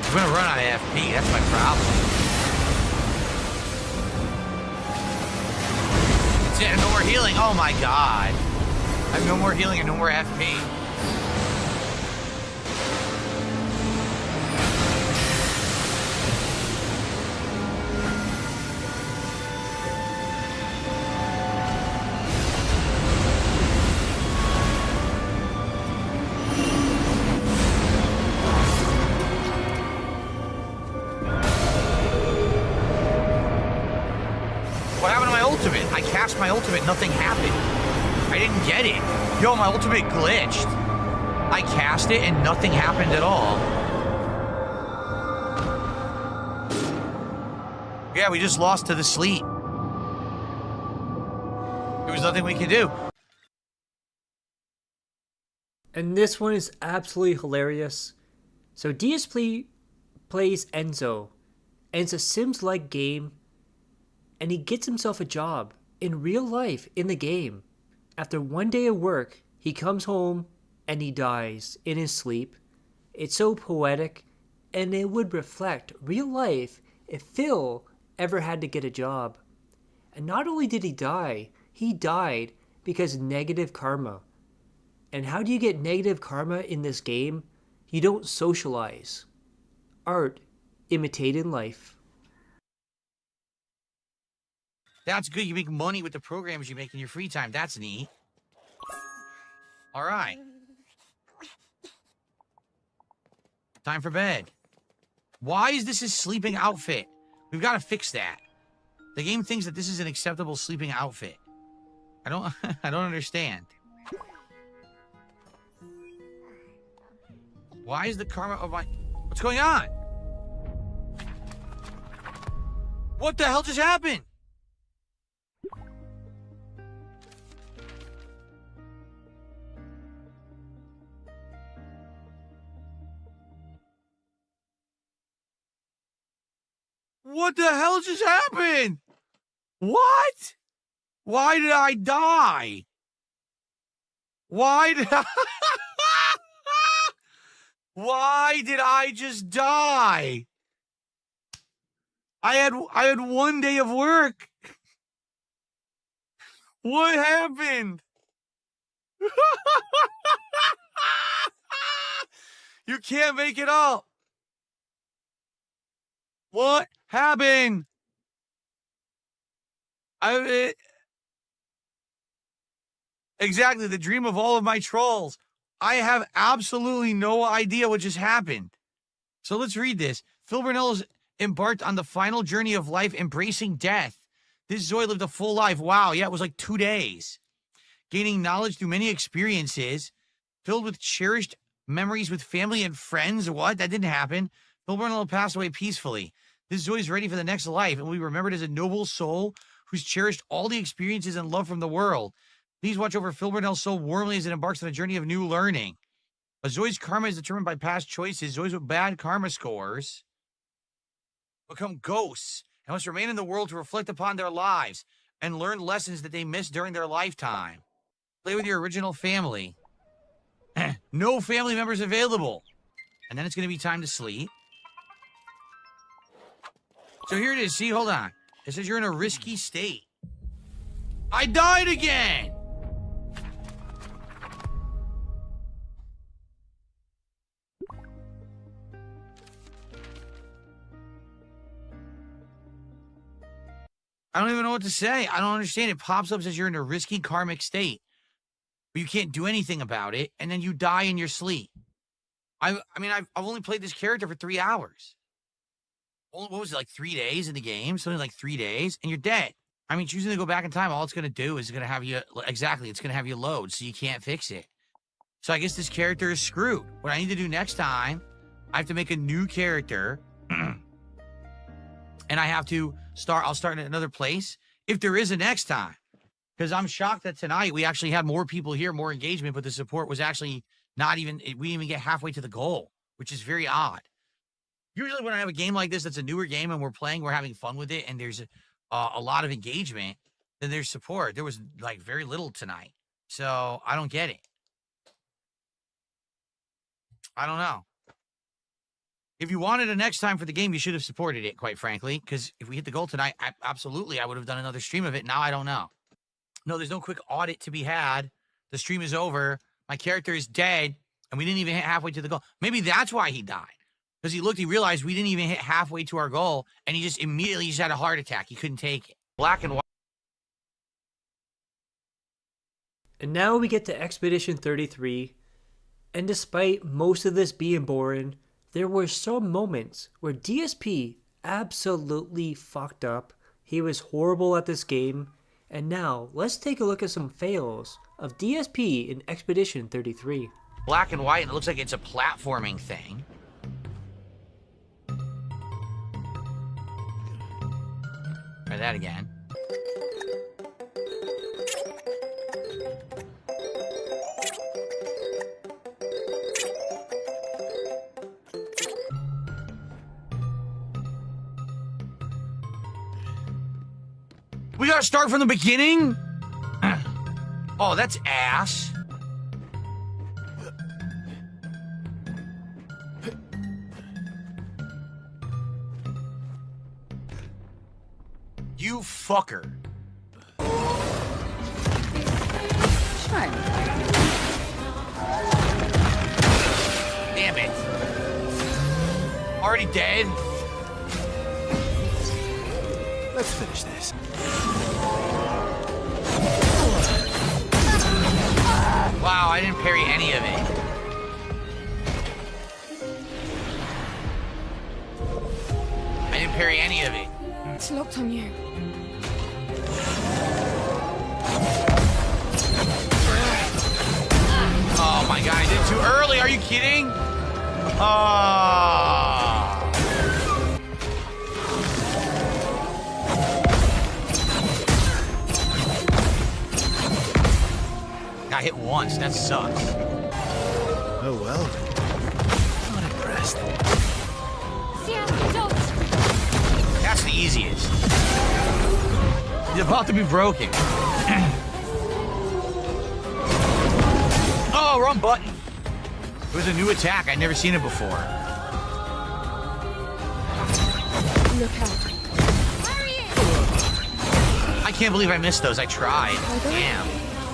S3: I'm gonna run out of FP. That's my problem. That's it. No more healing. Oh my god. I have no more healing and no more FP. What happened to my ultimate? I cast my ultimate, nothing happened. I didn't get it. Yo, my ultimate glitched. I cast it and nothing happened at all. Yeah, we just lost to the sleet. There was nothing we could do.
S2: And this one is absolutely hilarious. So DSP plays Enzo, and it's a Sims-like game, and he gets himself a job in real life in the game. After one day of work, he comes home and he dies in his sleep. It's so poetic, and it would reflect real life if Phil ever had to get a job. And not only did he died because negative karma. And how do you get negative karma in this game? You don't socialize. Art imitated life.
S3: That's good. You make money with the programs you make in your free time. That's neat. All right. Time for bed. Why is this his sleeping outfit? We've got to fix that. The game thinks that this is an acceptable sleeping outfit. I don't understand. Why is the karma of my... What's going on? What the hell just happened? What the hell just happened? What? Why did I die? Why did I... Why did I just die? I had 1 day of work. What happened? You can't make it up. What happened? Exactly, the dream of all of my trolls. I have absolutely no idea what just happened. So let's read this. Phil Burnell's embarked on the final journey of life, embracing death. This Zoe lived a full life. Wow, yeah, it was like 2 days. Gaining knowledge through many experiences, filled with cherished memories with family and friends. What? That didn't happen. Phil Burnell passed away peacefully. This Zoe's ready for the next life, and will be remembered as a noble soul who's cherished all the experiences and love from the world. Please watch over Phil Burnell so warmly as it embarks on a journey of new learning. A Zoe's karma is determined by past choices. Zoe's with bad karma scores become ghosts and must remain in the world to reflect upon their lives and learn lessons that they missed during their lifetime. Play with your original family. No family members available. And then it's going to be time to sleep. So here it is. See, hold on. It says you're in a risky state. I died again! I don't even know what to say. I don't understand. It pops up, says you're in a risky karmic state. But you can't do anything about it, and then you die in your sleep. I've only played this character for 3 hours. What was it, like 3 days in the game? Something like 3 days, and you're dead. I mean, choosing to go back in time, all it's going to do is it's going to have you, exactly, it's going to have you load, so you can't fix it. So I guess this character is screwed. What I need to do next time, I have to make a new character, and I have to I'll start in another place, if there is a next time. Because I'm shocked that tonight we actually had more people here, more engagement, but the support was actually not even, we didn't even get halfway to the goal, which is very odd. Usually when I have a game like this that's a newer game and we're playing, we're having fun with it, and there's a lot of engagement, then there's support. There was like very little tonight. So I don't get it. I don't know. If you wanted a next time for the game, you should have supported it, quite frankly, because if we hit the goal tonight, absolutely, I would have done another stream of it. Now I don't know. No, there's no quick audit to be had. The stream is over. My character is dead, and we didn't even hit halfway to the goal. Maybe that's why he died. Because he realized we didn't even hit halfway to our goal, and he just immediately had a heart attack. He couldn't take it. Black and white.
S2: And now we get to Expedition 33, and despite most of this being boring, there were some moments where DSP absolutely fucked up. He was horrible at this game. And now, let's take a look at some fails of DSP in Expedition 33.
S3: Black and white, and it looks like it's a platforming thing. Try that again. We gotta start from the beginning? Oh, that's ass. You fucker. Damn it. Already dead?
S4: Let's finish this.
S3: Wow, I didn't parry any of it. I didn't parry any of it.
S8: It's locked on you.
S3: Oh my god, I did it too early. Are you kidding? Got hit once. That sucks.
S4: Oh well. Not impressed.
S3: That's the easiest. He's about to be broken. Oh, wrong button. It was a new attack. I'd never seen it before.
S8: Look out.
S3: I can't believe I missed those. I tried. Damn.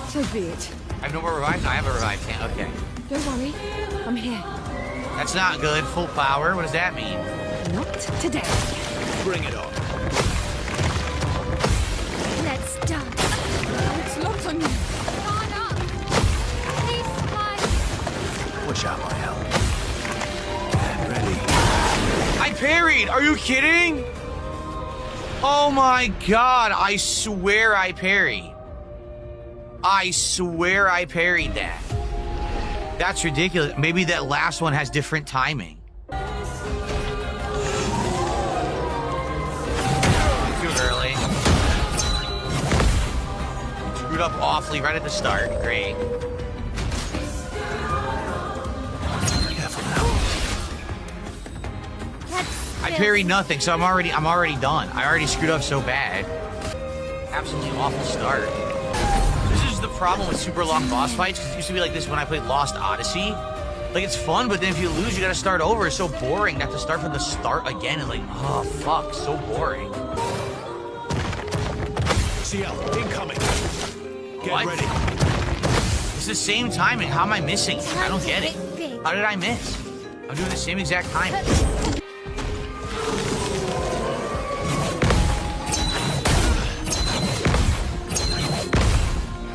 S8: So be it.
S3: I have no more revive? No, I have a revive. Okay.
S8: Don't worry. I'm here.
S3: That's not good. Full power. What does that mean?
S8: Not today.
S4: Bring it on.
S8: Let's dance. It's locked on you.
S4: Push out my help. Get ready.
S3: I parried. Are you kidding? Oh my god. I swear I parried. I swear I parried that. That's ridiculous. Maybe that last one has different timing. Too early. Screwed up awfully right at the start. Great. I parried nothing, so I'm already done. I already screwed up so bad. Absolutely awful start. This is the problem with super long boss fights, because it used to be like this when I played Lost Odyssey. Like, it's fun, but then if you lose, you gotta start over. It's so boring to have to start from the start again, and like, oh fuck, so boring.
S4: CL, incoming. Get ready.
S3: It's the same timing. How am I missing? I don't get it. How did I miss? I'm doing the same exact timing.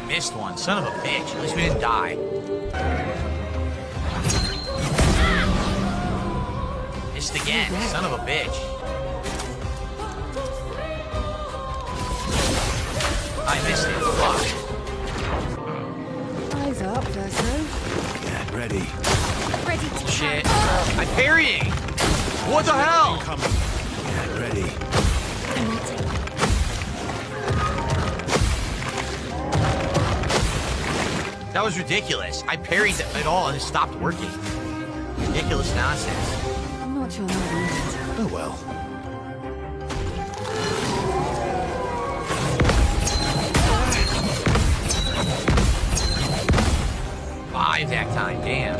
S3: Missed one. Son of a bitch. At least we didn't die. Missed again. Son of a bitch. I missed it. Fuck.
S8: Eyes up, person.
S4: Get ready.
S8: Ready to
S3: Shit. I'm parrying. What the hell?
S4: Get ready.
S3: That was ridiculous. I parried it all and it stopped working. Ridiculous nonsense.
S8: I'm not sure how to do it.
S4: Oh well.
S3: Five that time, damn.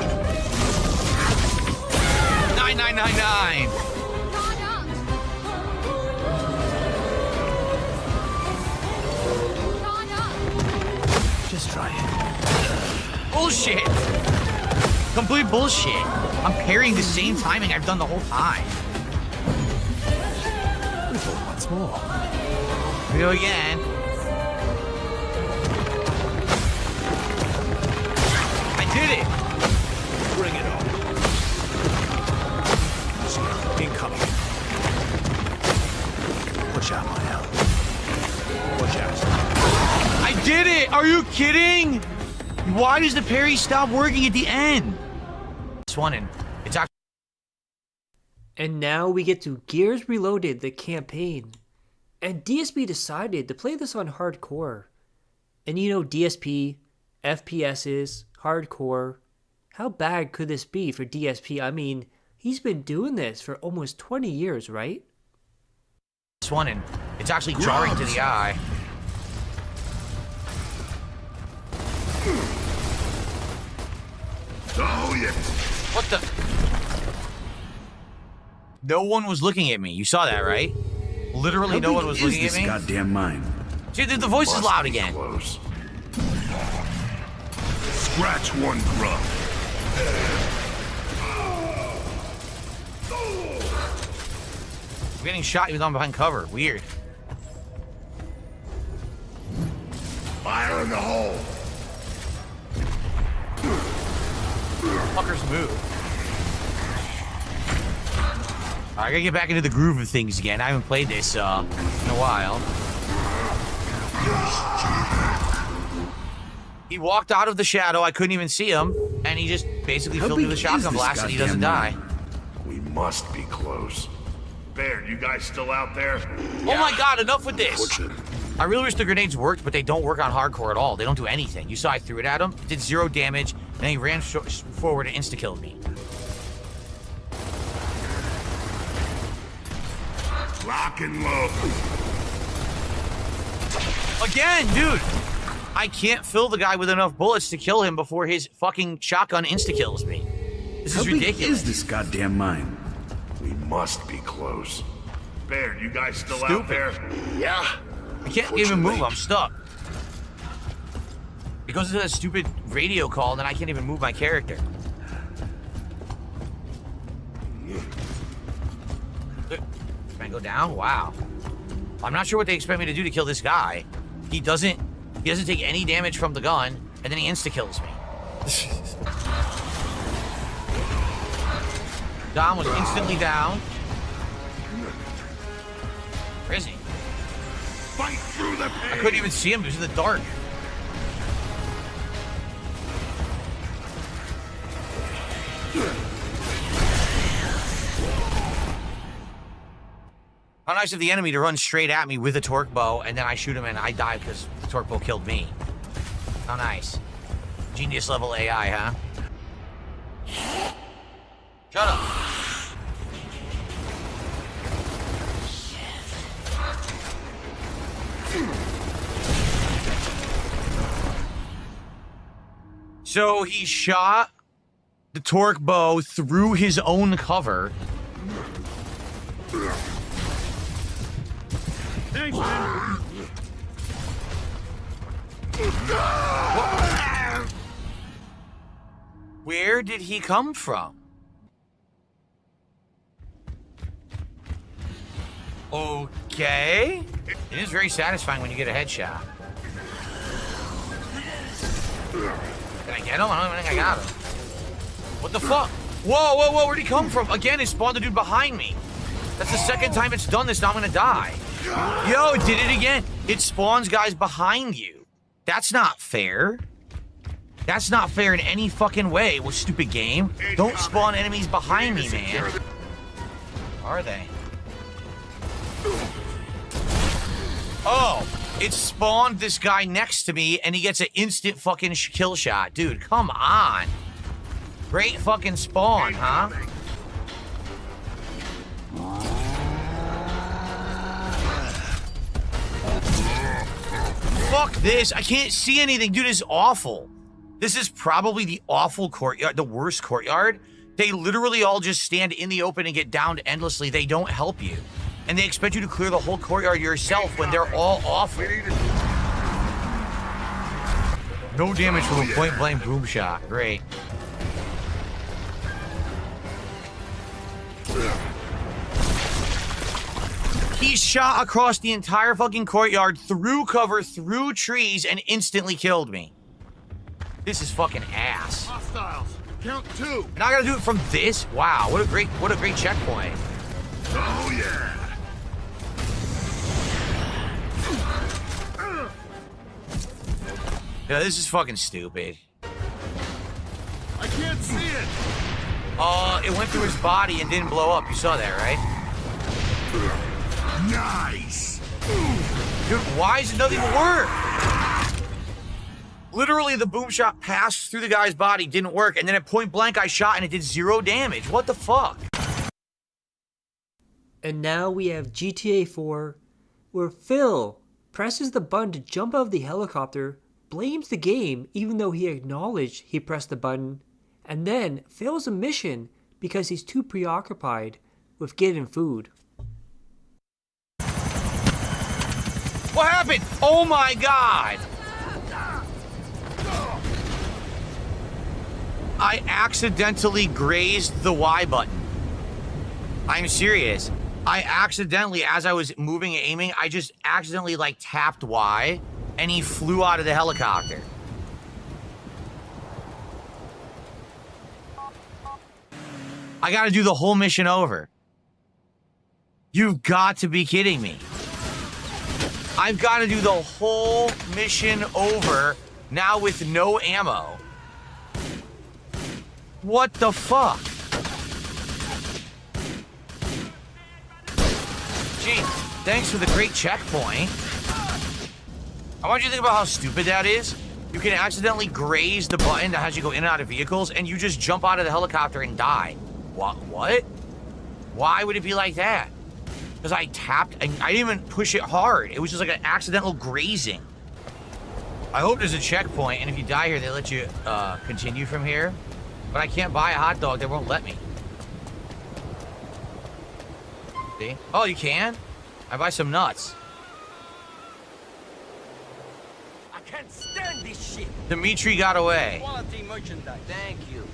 S3: 9999.
S4: Just try it.
S3: Bullshit. Complete bullshit. I'm parrying the same timing I've done the whole time.
S4: Once more.
S3: Here we go again. I did it.
S4: Bring it on. Incoming. Push out my help. Push out.
S3: I did it. Are you kidding? Why does the parry stop working at the end? This one, and it's actually.
S2: And now we get to Gears Reloaded, the campaign. And DSP decided to play this on hardcore. And you know, DSP, FPSs, hardcore. How bad could this be for DSP? I mean, he's been doing this for almost 20 years, right?
S3: This one, and it's actually jarring to the eye.
S23: Oh, yeah.
S3: What the? No one was looking at me. You saw that, right? Literally no one was looking at me.
S23: Goddamn mine.
S3: Dude, the voice is loud again.
S23: Close. Scratch one grub.
S3: I'm getting shot even though I'm behind cover. Weird.
S23: Fire in the hole.
S3: Fuckers move. I gotta get back into the groove of things again. I haven't played this in a while. He walked out of the shadow. I couldn't even see him, and he just basically filled me with a shotgun blast, and he doesn't die.
S23: We must be close. Bear, you guys still out there?
S3: Oh my god, enough with this! I really wish the grenades worked, but they don't work on hardcore at all. They don't do anything. You saw I threw it at him, it did 0 damage, and then he ran forward and insta-killed me.
S23: Lock and load.
S3: Again, dude! I can't fill the guy with enough bullets to kill him before his fucking shotgun insta-kills me. This is ridiculous.
S23: How big is this goddamn mine? We must be close. Bear, you guys still out there?
S3: Yeah. I can't even move, I'm stuck. It goes into that stupid radio call, and then I can't even move my character. Can I go down? Wow. I'm not sure what they expect me to do to kill this guy. He doesn't take any damage from the gun, and then he insta-kills me. Dom was instantly down. Where is he?
S23: Fight through the pain.
S3: I couldn't even see him. He was in the dark. How nice of the enemy to run straight at me with a torque bow, and then I shoot him and I die because the torque bow killed me. How nice. Genius level AI, huh? Shut up. So he shot the torque bow through his own cover.
S23: Thanks, man.
S3: Where did he come from? Okay. It is very satisfying when you get a headshot. Did I get him? I don't even think I got him. What the fuck? Whoa, whoa, whoa, where'd he come from? Again, it spawned the dude behind me. That's the second time it's done this, now I'm gonna die. Yo, it did it again. It spawns guys behind you. That's not fair. That's not fair in any fucking way, well, stupid game. Don't spawn enemies behind me, man. Are they? Oh, it spawned this guy next to me, and he gets an instant fucking kill shot. Dude, come on. Great fucking spawn, huh? Fuck this. I can't see anything. Dude, this is awful. This is probably the awful courtyard, the worst courtyard. They literally all just stand in the open and get downed endlessly. They don't help you. And they expect you to clear the whole courtyard yourself when they're all awful. No damage from a point-blank boom shot. Great. He shot across the entire fucking courtyard, through cover, through trees, and instantly killed me. This is fucking ass.
S23: Hostiles. Count 2.
S3: And I gotta do it from this? Wow, what a great checkpoint.
S23: Oh yeah.
S3: Yeah, this is fucking stupid.
S23: I can't see it.
S3: It went through his body and didn't blow up. You saw that, right?
S23: Nice.
S3: Dude, why does it not even work? Literally, the boom shot passed through the guy's body, didn't work, and then at point blank, I shot and it did 0 damage. What the fuck?
S2: And now we have GTA 4, where Phil presses the button to jump out of the helicopter, blames the game even though he acknowledged he pressed the button, and then fails a mission because he's too preoccupied with getting food.
S3: What happened? Oh my god! I accidentally grazed the Y button. I'm serious. I accidentally, as I was moving and aiming, I just accidentally like tapped Y and he flew out of the helicopter. I gotta do the whole mission over. You've got to be kidding me. I've got to do the whole mission over now with no ammo. What the fuck? Gee, thanks for the great checkpoint. I want you to think about how stupid that is. You can accidentally graze the button that has you go in and out of vehicles, and you just jump out of the helicopter and die. What? Why would it be like that? Because I tapped, and I didn't even push it hard. It was just like an accidental grazing. I hope there's a checkpoint, and if you die here, they let you continue from here. But I can't buy a hot dog. They won't let me. See? Oh, you can? I buy some nuts.
S9: I can't stand this shit.
S3: Dimitri got away.
S9: Quality merchandise. Thank you.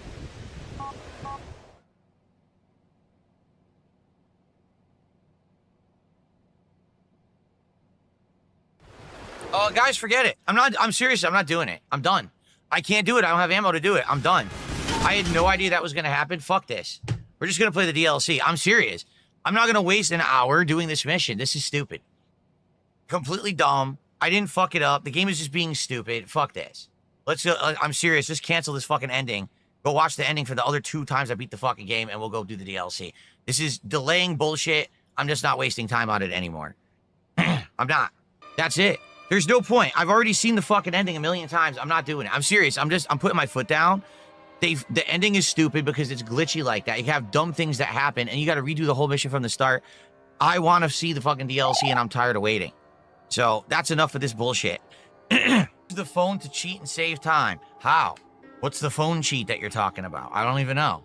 S3: Oh, guys, forget it. I'm serious. I'm not doing it. I'm done. I can't do it. I don't have ammo to do it. I'm done. I had no idea that was going to happen. Fuck this. We're just going to play the DLC. I'm serious. I'm not going to waste an hour doing this mission. This is stupid. Completely dumb. I didn't fuck it up. The game is just being stupid. Fuck this. Let's go. I'm serious. Just cancel this fucking ending. Go watch the ending for the other 2 times I beat the fucking game, and we'll go do the DLC. This is delaying bullshit. I'm just not wasting time on it anymore. I'm not. That's it. There's no point. I've already seen the fucking ending a million times. I'm not doing it. I'm serious. I'm putting my foot down. The ending is stupid because it's glitchy like that. You have dumb things that happen, and you got to redo the whole mission from the start. I want to see the fucking DLC, and I'm tired of waiting. So that's enough of this bullshit. Use the phone to cheat and save time. How? What's the phone cheat that you're talking about? I don't even know.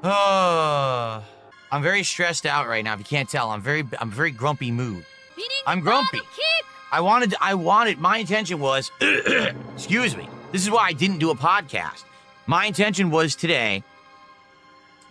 S3: I'm very stressed out right now. If you can't tell, I'm very grumpy mood. I'm grumpy. I wanted, my intention was, excuse me, this is why I didn't do a podcast. My intention was today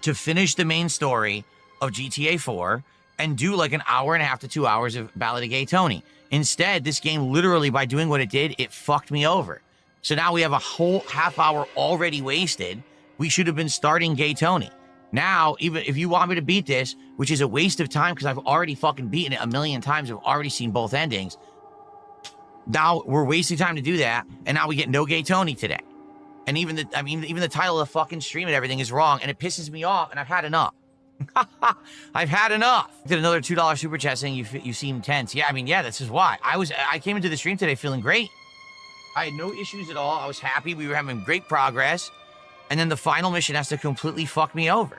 S3: to finish the main story of GTA 4 and do like an hour and a half to 2 hours of Ballad of Gay Tony. Instead, this game literally, by doing what it did, it fucked me over. So now we have a whole half hour already wasted. We should have been starting Gay Tony. Now, even if you want me to beat this, which is a waste of time because I've already fucking beaten it a million times, I've already seen both endings. Now we're wasting time to do that, and now we get no Gay Tony today. And even the title of the fucking stream and everything is wrong, and it pisses me off, and I've had enough. I've had enough. Did another $2 super chat saying you seem tense. Yeah, yeah, this is why. I came into the stream today feeling great. I had no issues at all. I was happy. We were having great progress. And then the final mission has to completely fuck me over.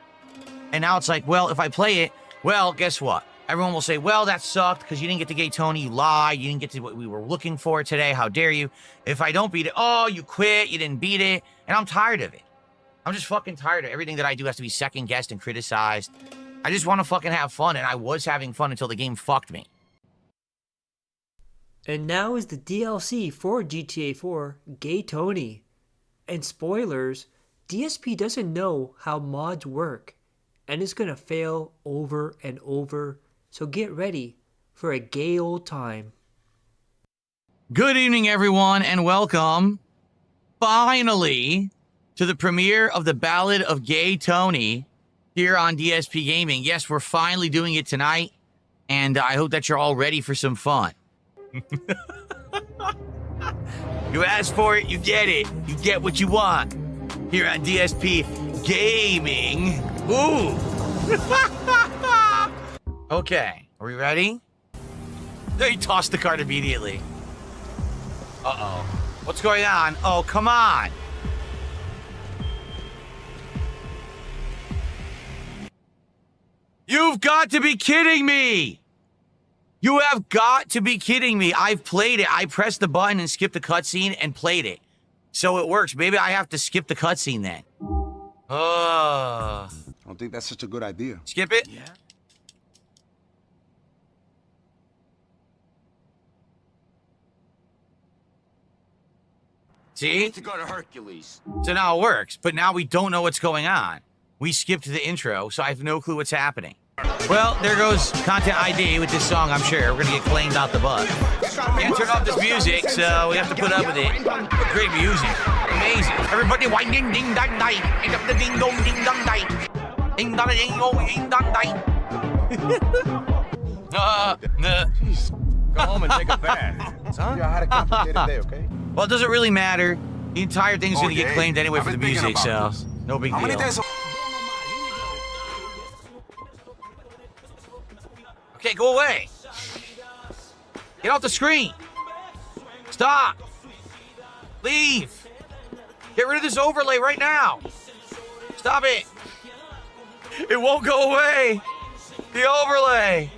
S3: And now it's like, well, if I play it, well, guess what? Everyone will say, well, that sucked because you didn't get to Gay Tony. You lied. You didn't get to what we were looking for today. How dare you? If I don't beat it, oh, you quit. You didn't beat it. And I'm tired of it. I'm just fucking tired of everything that I do has to be second guessed and criticized. I just want to fucking have fun. And I was having fun until the game fucked me.
S2: And now is the DLC for GTA 4, Gay Tony. And spoilers, DSP doesn't know how mods work. And it's gonna fail over and over. So get ready for a gay old time.
S3: Good evening, everyone, and welcome, finally, to the premiere of the Ballad of Gay Tony here on DSP Gaming. Yes, we're finally doing it tonight, and I hope that you're all ready for some fun. You ask for it, you get it. You get what you want here on DSP Gaming. Ooh. Okay, are we ready? He tossed the card immediately. Uh-oh. What's going on? Oh, come on. You've got to be kidding me. You have got to be kidding me. I've played it. I pressed the button and skipped the cutscene and played it. So it works. Maybe I have to skip the cutscene then.
S10: I don't think that's such a good idea.
S3: Skip it?
S4: Yeah.
S3: See?
S9: To go to Hercules.
S3: So now it works, but now we don't know what's going on. We skipped the intro, so I have no clue what's happening. Well, there goes Content ID with this song, I'm sure. We're gonna get claimed out the butt. Can't turn off this music, so we have to put up with it. Great music. Amazing. Everybody whine ding ding dang dang. Ain't up the ding dong ding dong dang. Ding dong ding dong ding dong dang.
S7: Jeez. Go home and take a bath. Son?
S10: Yeah, I had a complicated day, okay?
S3: Well, it doesn't really matter. The entire thing's gonna get claimed anyway for the music, so no big deal. Okay, go away. Get off the screen. Stop. Leave. Get rid of this overlay right now. Stop it. It won't go away. The overlay.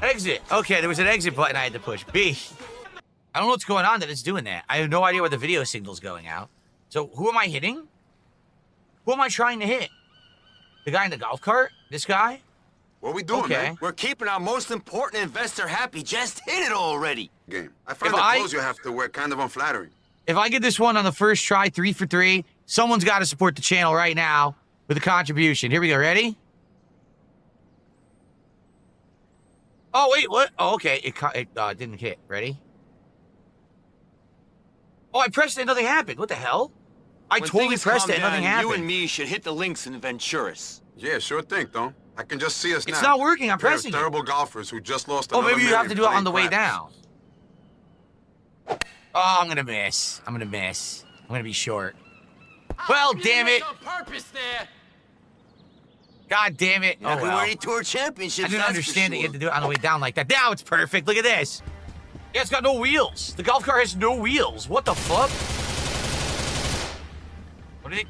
S3: Exit. Okay, there was an exit button I had to push. B. I don't know what's going on that it's doing that. I have no idea where the video signal's going out. So who am I hitting? Who am I trying to hit? The guy in the golf cart? This guy?
S9: What are we doing, man? We're keeping our most important investor happy. Just hit it already.
S13: Game. I find the clothes you have to wear kind of unflattering.
S3: If I get this one on the first try, 3 for 3, someone's got to support the channel right now with a contribution. Here we go. Ready? Oh, wait, what? Oh, okay. It didn't hit. Ready? Oh, I pressed it and nothing happened. What the hell? I totally pressed it and nothing happened.
S9: You and me should hit the links in Venturis.
S13: Yeah, sure thing, Tom. I can just see us now.
S3: It's not working. I'm pressing it.
S13: Terrible golfers who just lost.
S3: Oh, maybe you have to do it on the way down. Oh, I'm gonna miss. I'm gonna miss. I'm gonna be short. Well, damn it.
S9: On purpose there.
S3: God damn it. Oh, well.
S9: February Tour Championships.
S3: I didn't understand that you had to do it on the way down like that. Now it's perfect. Look at this. Yeah, it's got no wheels. The golf cart has no wheels. What the fuck? What do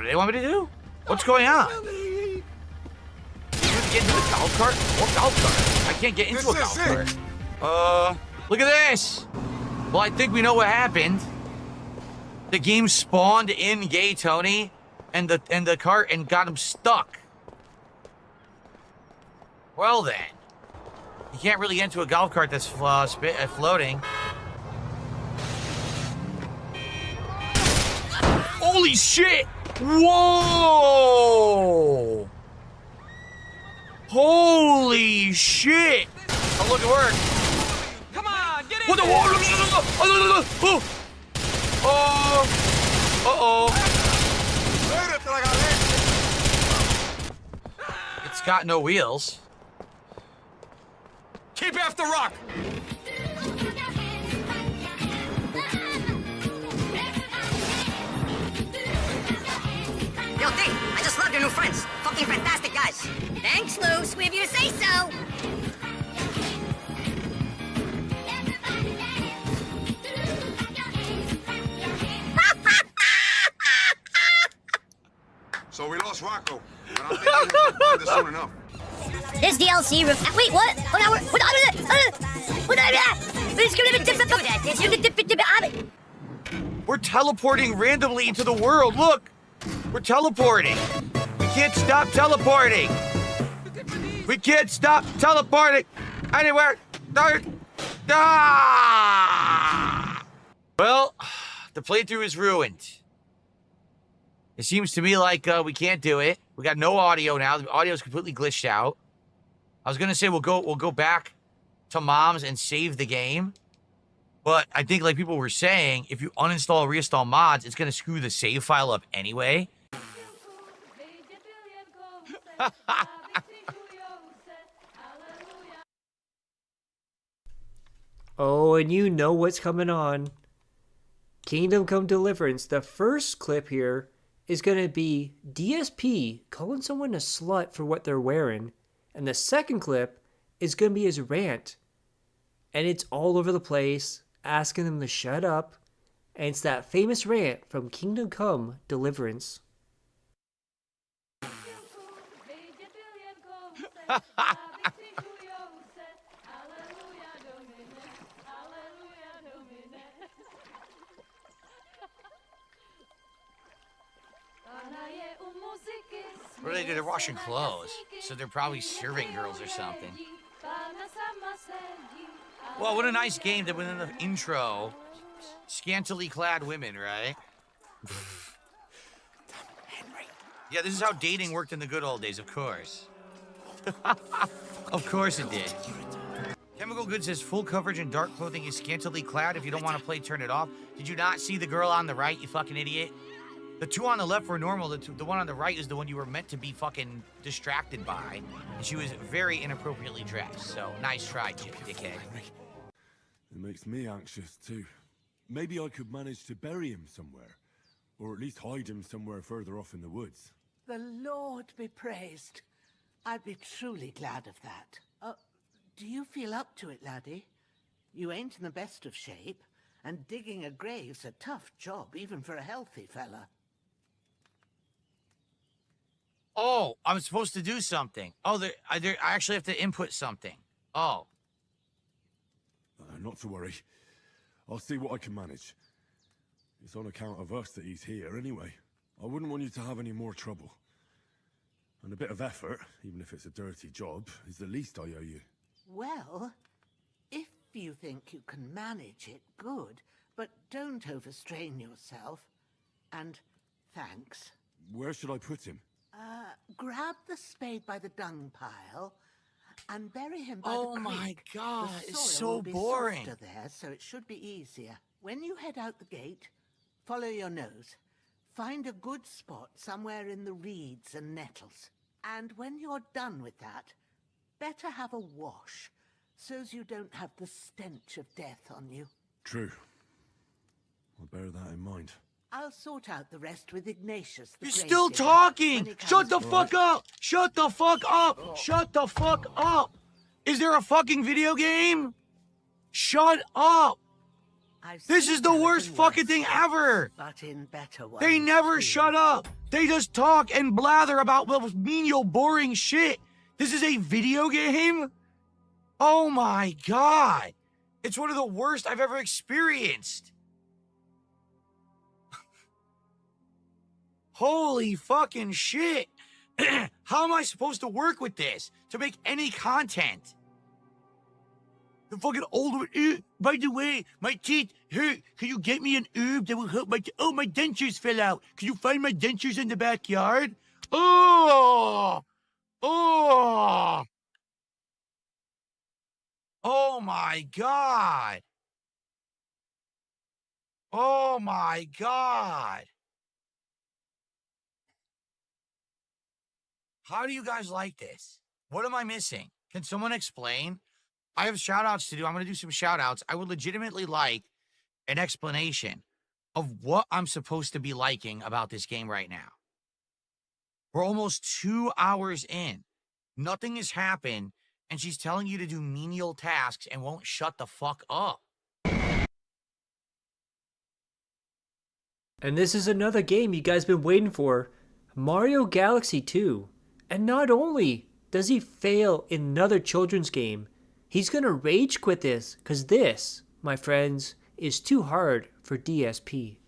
S3: they want me to do? What's going on? You get into the golf cart? What golf cart? I can't get into a golf cart. Look at this. Well, I think we know what happened. The game spawned in Gay Tony and the cart and got him stuck. Well then. You can't really get into a golf cart that's floating. Holy shit! Whoa! Holy shit! Oh, look, it worked.
S9: Come on, get in.
S3: What the? Oh! Uh-oh. It's got no wheels.
S9: Keep after rock.
S14: Yo, D, I just loved your new friends. Fucking fantastic guys. Thanks, Lou. Sweet of you to say so.
S13: So we lost Rocco, but I think he'll find us soon enough.
S14: This DLC wait, what?
S3: We're teleporting randomly into the world. Look! We're teleporting. We can't stop teleporting. We can't stop teleporting anywhere. Ah! Well, the playthrough is ruined. It seems to me like we can't do it. We got no audio now. The audio is completely glitched out. I was gonna say we'll go back to Mom's and save the game, but I think like people were saying, if you uninstall or reinstall mods, it's gonna screw the save file up anyway.
S2: Oh, and you know what's coming on. Kingdom Come Deliverance. The first clip here is going to be DSP calling someone a slut for what they're wearing. And the second clip is going to be his rant. And it's all over the place, asking them to shut up. And it's that famous rant from Kingdom Come Deliverance.
S3: they do? They're washing clothes. So they're probably serving girls or something. Well, what a nice game that went in the intro. Scantily clad women, right? Yeah, this is how dating worked in the good old days, of course. Of course it did. Chemical Good says full coverage and dark clothing is scantily clad. If you don't want to play, turn it off. Did you not see the girl on the right, you fucking idiot? The two on the left were normal. The one on the right is the one you were meant to be fucking distracted by. And she was very inappropriately dressed. So, nice try, dickhead.
S1: It makes me anxious, too. Maybe I could manage to bury him somewhere. Or at least hide him somewhere further off in the woods.
S15: The Lord be praised. I'd be truly glad of that. Do you feel up to it, laddie? You ain't in the best of shape, and digging a grave's a tough job, even for a healthy fella.
S3: Oh, I'm supposed to do something. Oh, I actually have to input something. Oh.
S1: Not to worry. I'll see what I can manage. It's on account of us that he's here anyway. I wouldn't want you to have any more trouble. And a bit of effort, even if it's a dirty job, is the least I owe you.
S15: Well, if you think you can manage it, good. But don't overstrain yourself. And thanks.
S1: Where should I put him?
S15: Grab the spade by the dung pile and bury him by the creek.
S3: Oh my God,
S15: The
S3: it's
S15: soil
S3: so
S15: will be
S3: boring.
S15: softer there, so it should be easier. When you head out the gate, follow your nose. Find a good spot somewhere in the reeds and nettles. And when you're done with that, better have a wash, so's you don't have the stench of death on you.
S1: True. I'll bear that in mind.
S15: I'll sort out the rest with Ignatius.
S3: You're still talking! Shut the fuck up! Shut the fuck up! Shut the fuck up! Is there a fucking video game? Shut up! This is the worst fucking thing ever!
S15: But in better ones.
S3: They never shut up! They just talk and blather about menial, boring shit! This is a video game? Oh my God! It's one of the worst I've ever experienced! Holy fucking shit! How am I supposed to work with this to make any content? The fucking old one. By the way, my teeth hurt. Can you get me an herb that will help my oh, my dentures fell out. Can you find my dentures in the backyard? Oh! Oh! Oh my God! Oh my God! How do you guys like this? What am I missing? Can someone explain? I have shout outs to do. I'm going to do some shout outs. I would legitimately like an explanation of what I'm supposed to be liking about this game right now. We're almost 2 hours in. Nothing has happened, and she's telling you to do menial tasks and won't shut the fuck up.
S2: And this is another game you guys been waiting for. Mario Galaxy 2. And not only does he fail in another children's game, he's gonna rage quit this, because this, my friends, is too hard for DSP.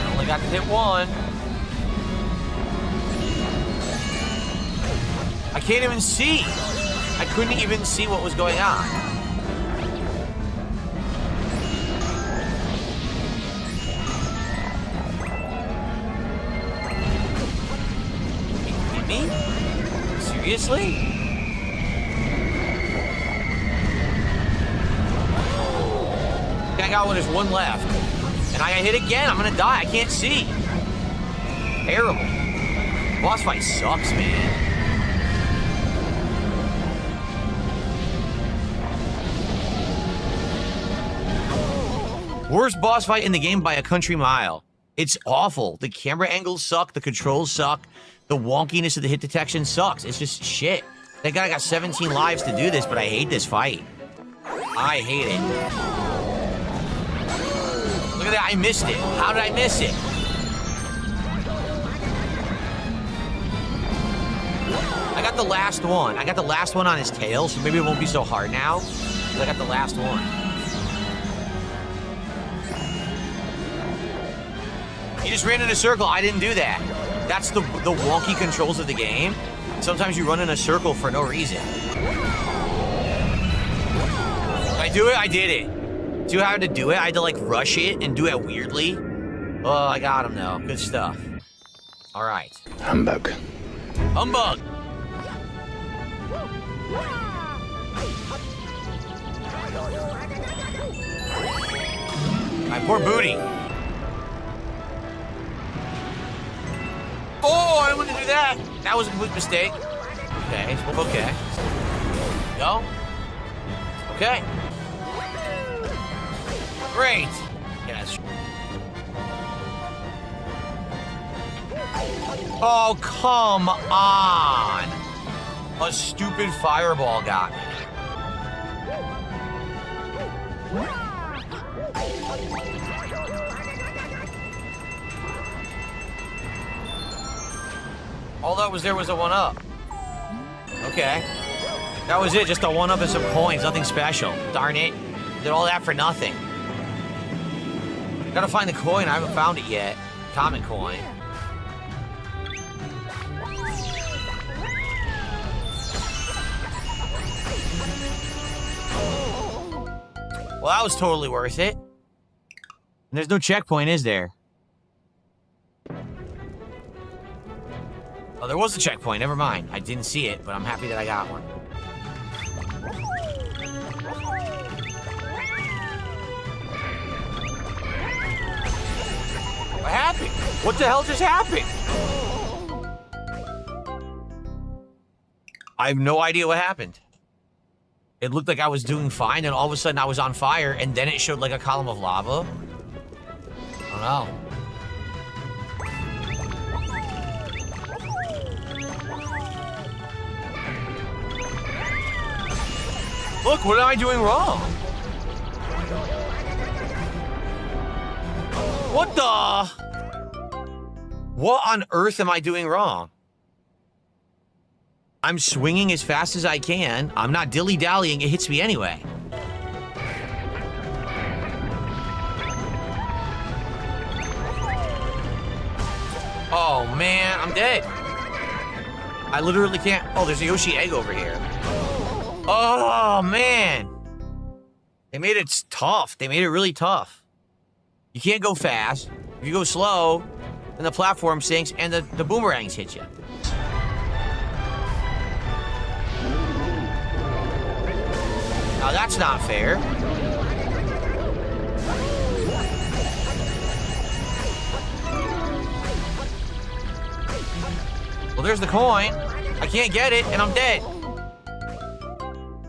S3: Only got to hit one. I can't even see. I couldn't even see what was going on. Me? Seriously? I got one, there's one left. And I got hit again, I'm gonna die, I can't see. Terrible. Boss fight sucks, man. Worst boss fight in the game by a country mile. It's awful. The camera angles suck, the controls suck. The wonkiness of the hit detection sucks. It's just shit. That guy got 17 lives to do this, but I hate this fight. I hate it. Look at that, I missed it. How did I miss it? I got the last one. I got the last one on his tail, so maybe it won't be so hard now. I got the last one. You just ran in a circle. I didn't do that. That's the wonky controls of the game. Sometimes you run in a circle for no reason. I do it, I did it. See how I had to do it? I had to like rush it and do it weirdly. Oh, I got him though. Good stuff. All right.
S11: Humbug.
S3: Humbug. My poor booty. Oh, I didn't want to do that. That was a complete mistake. Okay, okay. No? Okay. Great. Yes. Oh, come on. A stupid fireball got me. All that was there was a 1-up. Okay. That was it, just a 1-up and some coins, nothing special. Darn it. Did all that for nothing. Gotta find the coin, I haven't found it yet. Common coin. Well, that was totally worth it. And there's no checkpoint, is there? Oh, there was a checkpoint. Never mind. I didn't see it, but I'm happy that I got one. What happened? What the hell just happened? I have no idea what happened. It looked like I was doing fine, and all of a sudden I was on fire, and then it showed like a column of lava. I don't know. Look, what am I doing wrong? What the? What on earth am I doing wrong? I'm swinging as fast as I can. I'm not dilly-dallying. It hits me anyway. Oh, man. I'm dead. I literally can't... Oh, there's a Yoshi egg over here. Oh, man. They made it tough. They made it really tough. You can't go fast. If you go slow, then the platform sinks and the boomerangs hit you. Now that's not fair. Well, there's the coin. I can't get it, and I'm dead.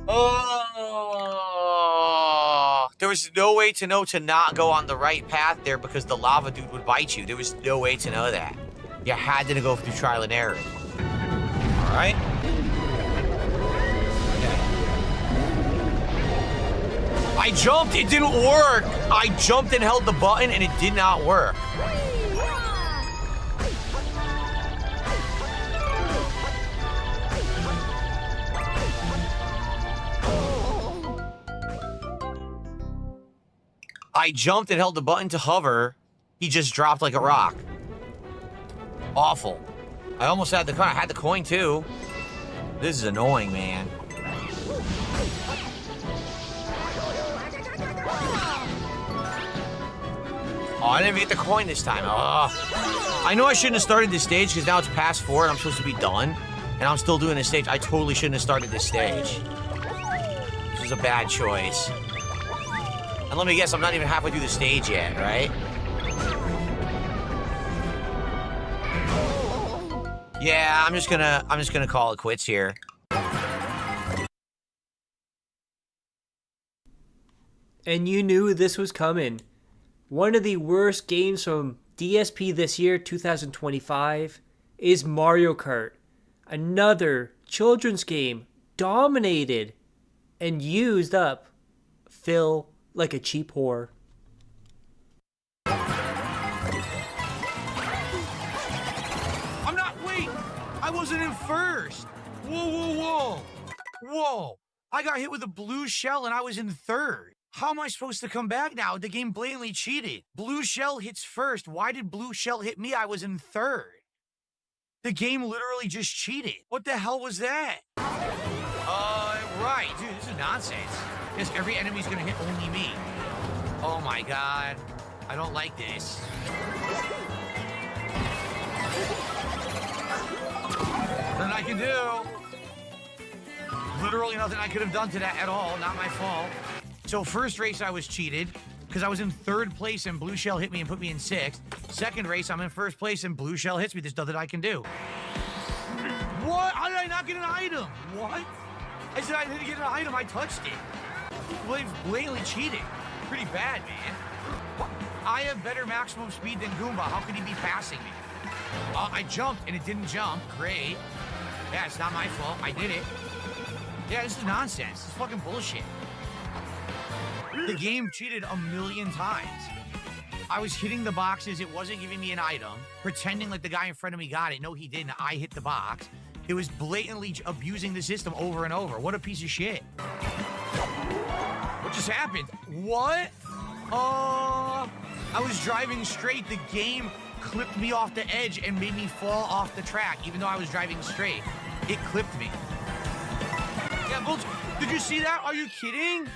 S3: Oh, there was no way to know to not go on the right path there because the lava dude would bite you. There was no way to know that. You had to go through trial and error. All right. Okay. I jumped. It didn't work. I jumped and held the button, and it did not work. I jumped and held the button to hover. He just dropped like a rock. Awful. I almost had the coin. I had the coin too. This is annoying, man. Oh, I didn't even get the coin this time. Ugh. I know I shouldn't have started this stage because now it's past 4 and I'm supposed to be done. And I'm still doing this stage. I totally shouldn't have started this stage. This is a bad choice. And let me guess, I'm not even halfway through the stage yet, right? Yeah, I'm just gonna call it quits here.
S2: And you knew this was coming. One of the worst games from DSP this year, 2025, is Mario Kart. Another children's game dominated and used up Phil like a cheap whore.
S3: I'm not, wait! I wasn't in first! Whoa, whoa, whoa! Whoa! I got hit with a blue shell and I was in third. How am I supposed to come back now? The game blatantly cheated. Blue shell hits first. Why did blue shell hit me? I was in third. The game literally just cheated. What the hell was that? Right. Dude, this is nonsense. Because every enemy's gonna hit only me. Oh my god. I don't like this. Nothing I can do. Literally nothing I could have done to that at all. Not my fault. So first race I was cheated because I was in third place and blue shell hit me and put me in sixth. Second race I'm in first place and blue shell hits me. There's nothing I can do. What? How did I not get an item? What? I said I didn't get an item. I touched it. Blatantly cheating. Pretty bad, man. I have better maximum speed than Goomba. How could he be passing me? I jumped and it didn't jump. Great. Yeah, it's not my fault. I did it. Yeah, this is nonsense. This is fucking bullshit. The game cheated a million times. I was hitting the boxes. It wasn't giving me an item. Pretending like the guy in front of me got it. No, he didn't. I hit the box. It was blatantly abusing the system over and over. What a piece of shit. What just happened? What? I was driving straight. The game clipped me off the edge and made me fall off the track, even though I was driving straight. It clipped me. Yeah, bullshit. Did you see that? Are you kidding?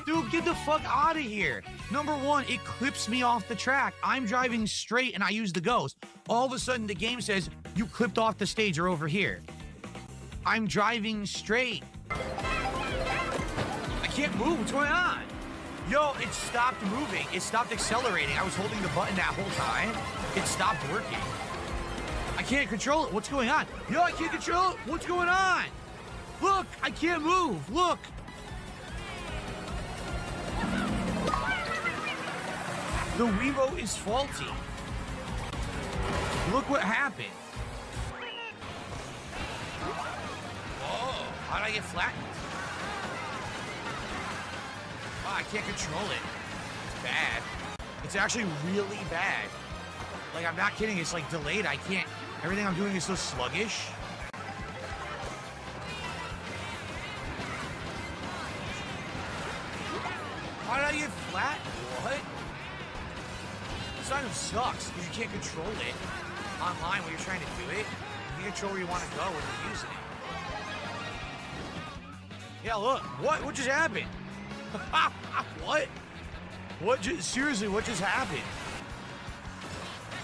S3: Dude, get the fuck out of here. Number one, it clips me off the track. I'm driving straight and I use the ghost. All of a sudden, the game says, you clipped off the stage or over here. I'm driving straight. I can't move. What's going on? Yo, it stopped moving. It stopped accelerating. I was holding the button that whole time. It stopped working. I can't control it. What's going on? Yo, I can't control it. What's going on? Look, I can't move. Look. The Weebo is faulty. Look what happened. Whoa, how did I get flattened? Oh, I can't control it. It's bad. It's actually really bad. Like, I'm not kidding. It's like delayed. I can't. Everything I'm doing is so sluggish. How did I get flat? What? This item sucks because you can't control it online when you're trying to do it. You can control where you want to go when you're using it. Yeah, look. What just happened? What? Seriously, what just happened?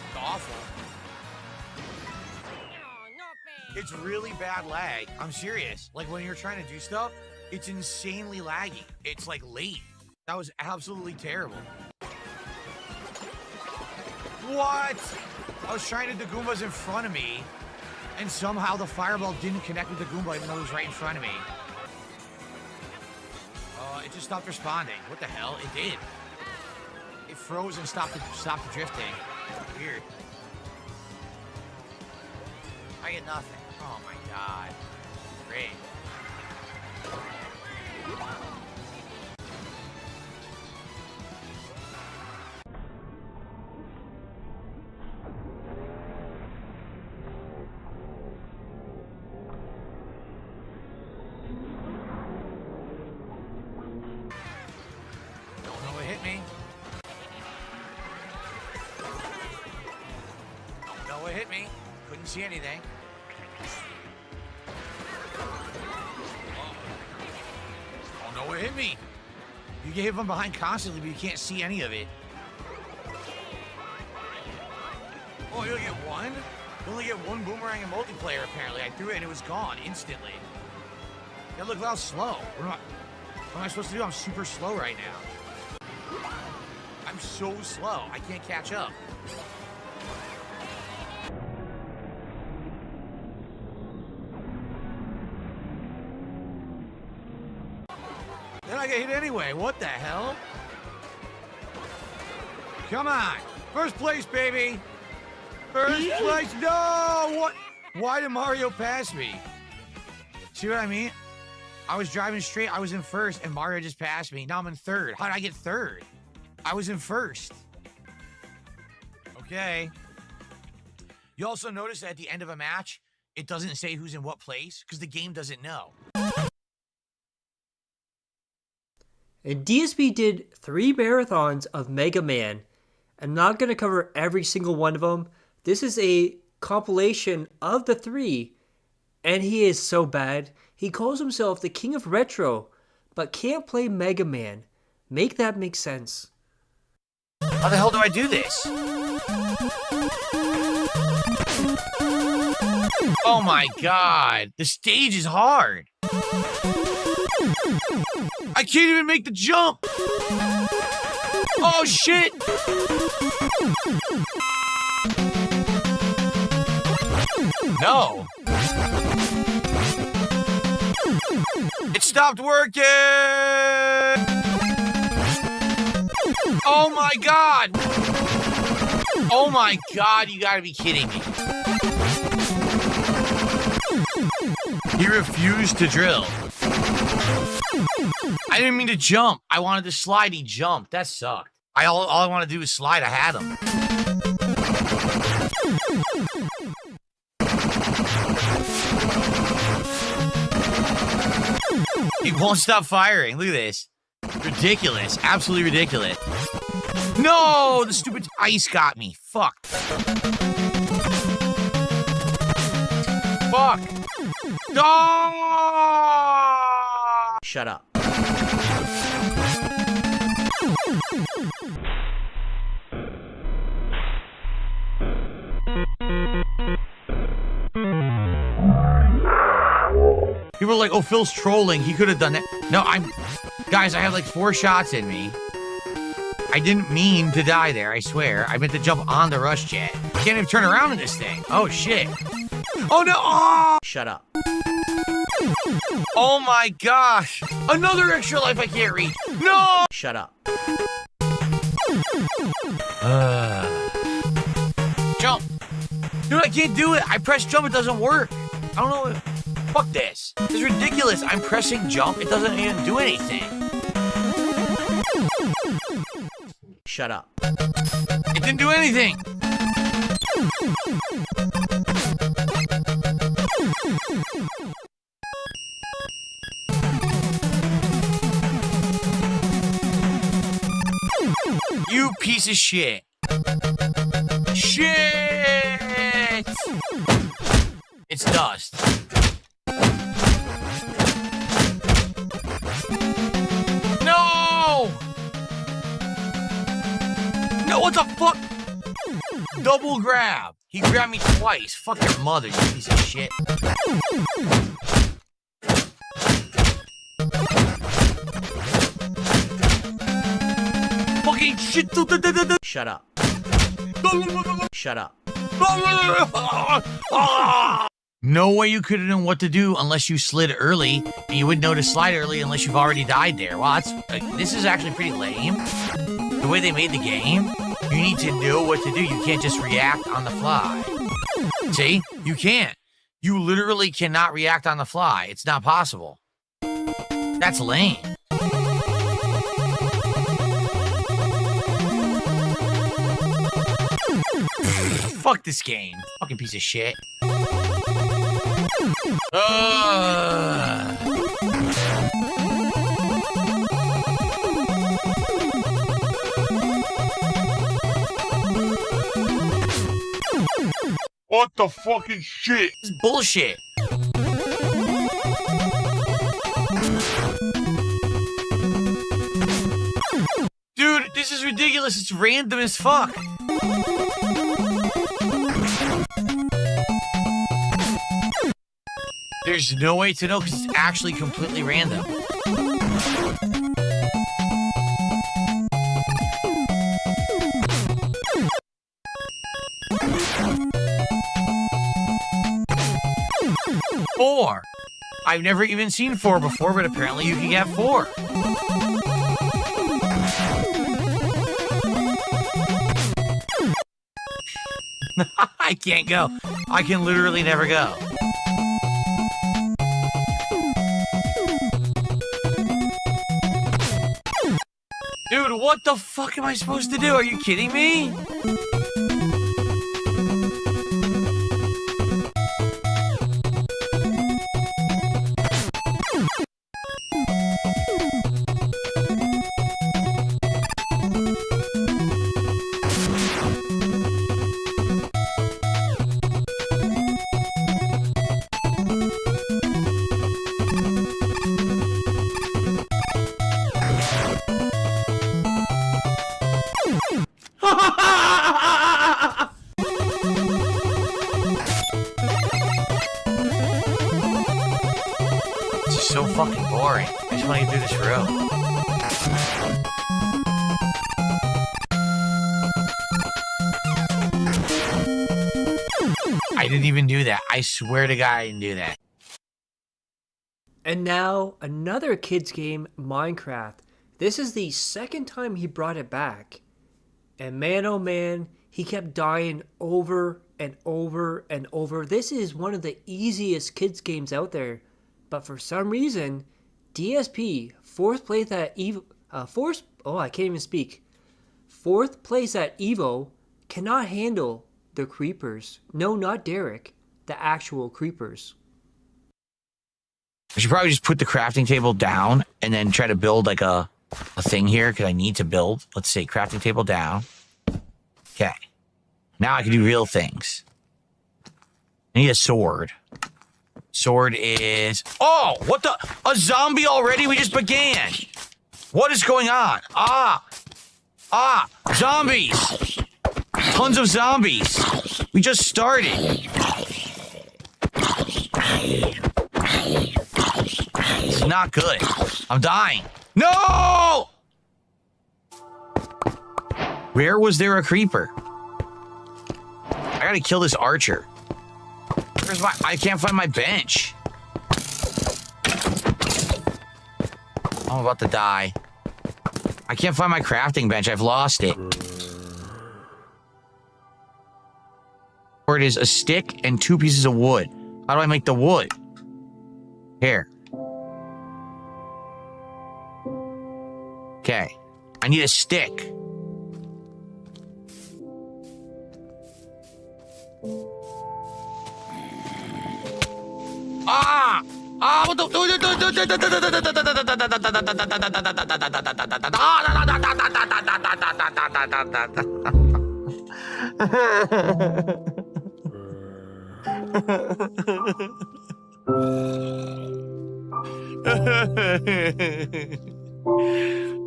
S3: It's awful. It's really bad lag. I'm serious. Like, when you're trying to do stuff, it's insanely laggy. It's, like, late. That was absolutely terrible. What? I was trying to do the Goombas in front of me, and somehow the fireball didn't connect with the Goomba even though it was right in front of me. It just stopped responding. What the hell? It did. It froze and stopped the drifting. Weird. I get nothing. Oh my god. Great. Hit me. Couldn't see anything. Oh no, it hit me. You get hit from behind constantly, but you can't see any of it. Oh, you only get one? You only get one boomerang in multiplayer, apparently. I threw it and it was gone instantly. Yeah, look how slow. What am I supposed to do? I'm super slow right now. I'm so slow. I can't catch up. Then I get hit anyway. What the hell? Come on. First place, baby. First place. No! What? Why did Mario pass me? See what I mean? I was driving straight. I was in first, and Mario just passed me. Now I'm in third. How did I get third? I was in first. Okay. You also notice that at the end of a match, it doesn't say who's in what place because the game doesn't know.
S2: And DSP did 3 marathons of Mega Man. I'm not going to cover every single one of them. This is a compilation of the 3. And he is so bad. He calls himself the king of retro, but can't play Mega Man. Make that make sense.
S3: How the hell do I do this? Oh my god. The stage is hard. I can't even make the jump. Oh shit. No. It stopped working. Oh my god. Oh my god, you gotta be kidding me. He refused to drill. I didn't mean to jump. I wanted to slide. He jumped. That sucked. All I want to do is slide. I had him. He won't stop firing. Look at this. Ridiculous. Absolutely ridiculous. No! The stupid ice got me. Fuck. Fuck. No! Shut up. People are like, oh, Phil's trolling. He could have done that. No, guys, I have like 4 shots in me. I didn't mean to die there, I swear. I meant to jump on the rush jet. I can't even turn around in this thing. Oh, shit. Oh, no. Oh! Shut up. Oh, my gosh. Another extra life I can't reach. No! Shut up. Jump. Dude, I can't do it. I press jump. It doesn't work. I don't know. Fuck this. This is ridiculous. I'm pressing jump. It doesn't even do anything. Shut up. It didn't do anything. You piece of shit. Shit! It's dust. No! No, what the fuck? Double grab. He grabbed me twice. Fuck your mother, you piece of shit. Fucking shit. Shut up. Shut up. No way you could have known what to do unless you slid early, and you wouldn't know to slide early unless you've already died there. Well, this is actually pretty lame. The way they made the game, you need to know what to do. You can't just react on the fly. See? You can't. You literally cannot react on the fly. It's not possible. That's lame. Fuck this game. Fucking piece of shit.
S23: What the fucking shit?
S3: This is bullshit. Dude, this is ridiculous. It's random as fuck. There's no way to know because it's actually completely random. Four. I've never even seen 4 before, but apparently you can get 4. I can't go. I can literally never go. Dude, what the fuck am I supposed to do? Are you kidding me? so fucking boring. I just want to get through this room. I didn't even do that. I swear to God I didn't do that.
S2: And now, another kids game, Minecraft. This is the second time he brought it back. And man, oh man, he kept dying over and over and over. This is one of the easiest kids games out there. But for some reason, DSP, fourth place at Evo, cannot handle the creepers. No, not Derek. The actual creepers.
S3: I should probably just put the crafting table down and then try to build like a thing here because I need to build. Let's see, crafting table down. Okay. Now I can do real things. I need a sword. Sword is... Oh, what the... A zombie already? We just began. What is going on? Zombies. Tons of zombies. We just started. It's not good. I'm dying. No! Where was there a creeper? I gotta kill this archer. Where's my... I can't find my bench. I'm about to die. I can't find my crafting bench. I've lost it. Or it is a stick and 2 pieces of wood. How do I make the wood? Here. Okay. I need a stick. What the...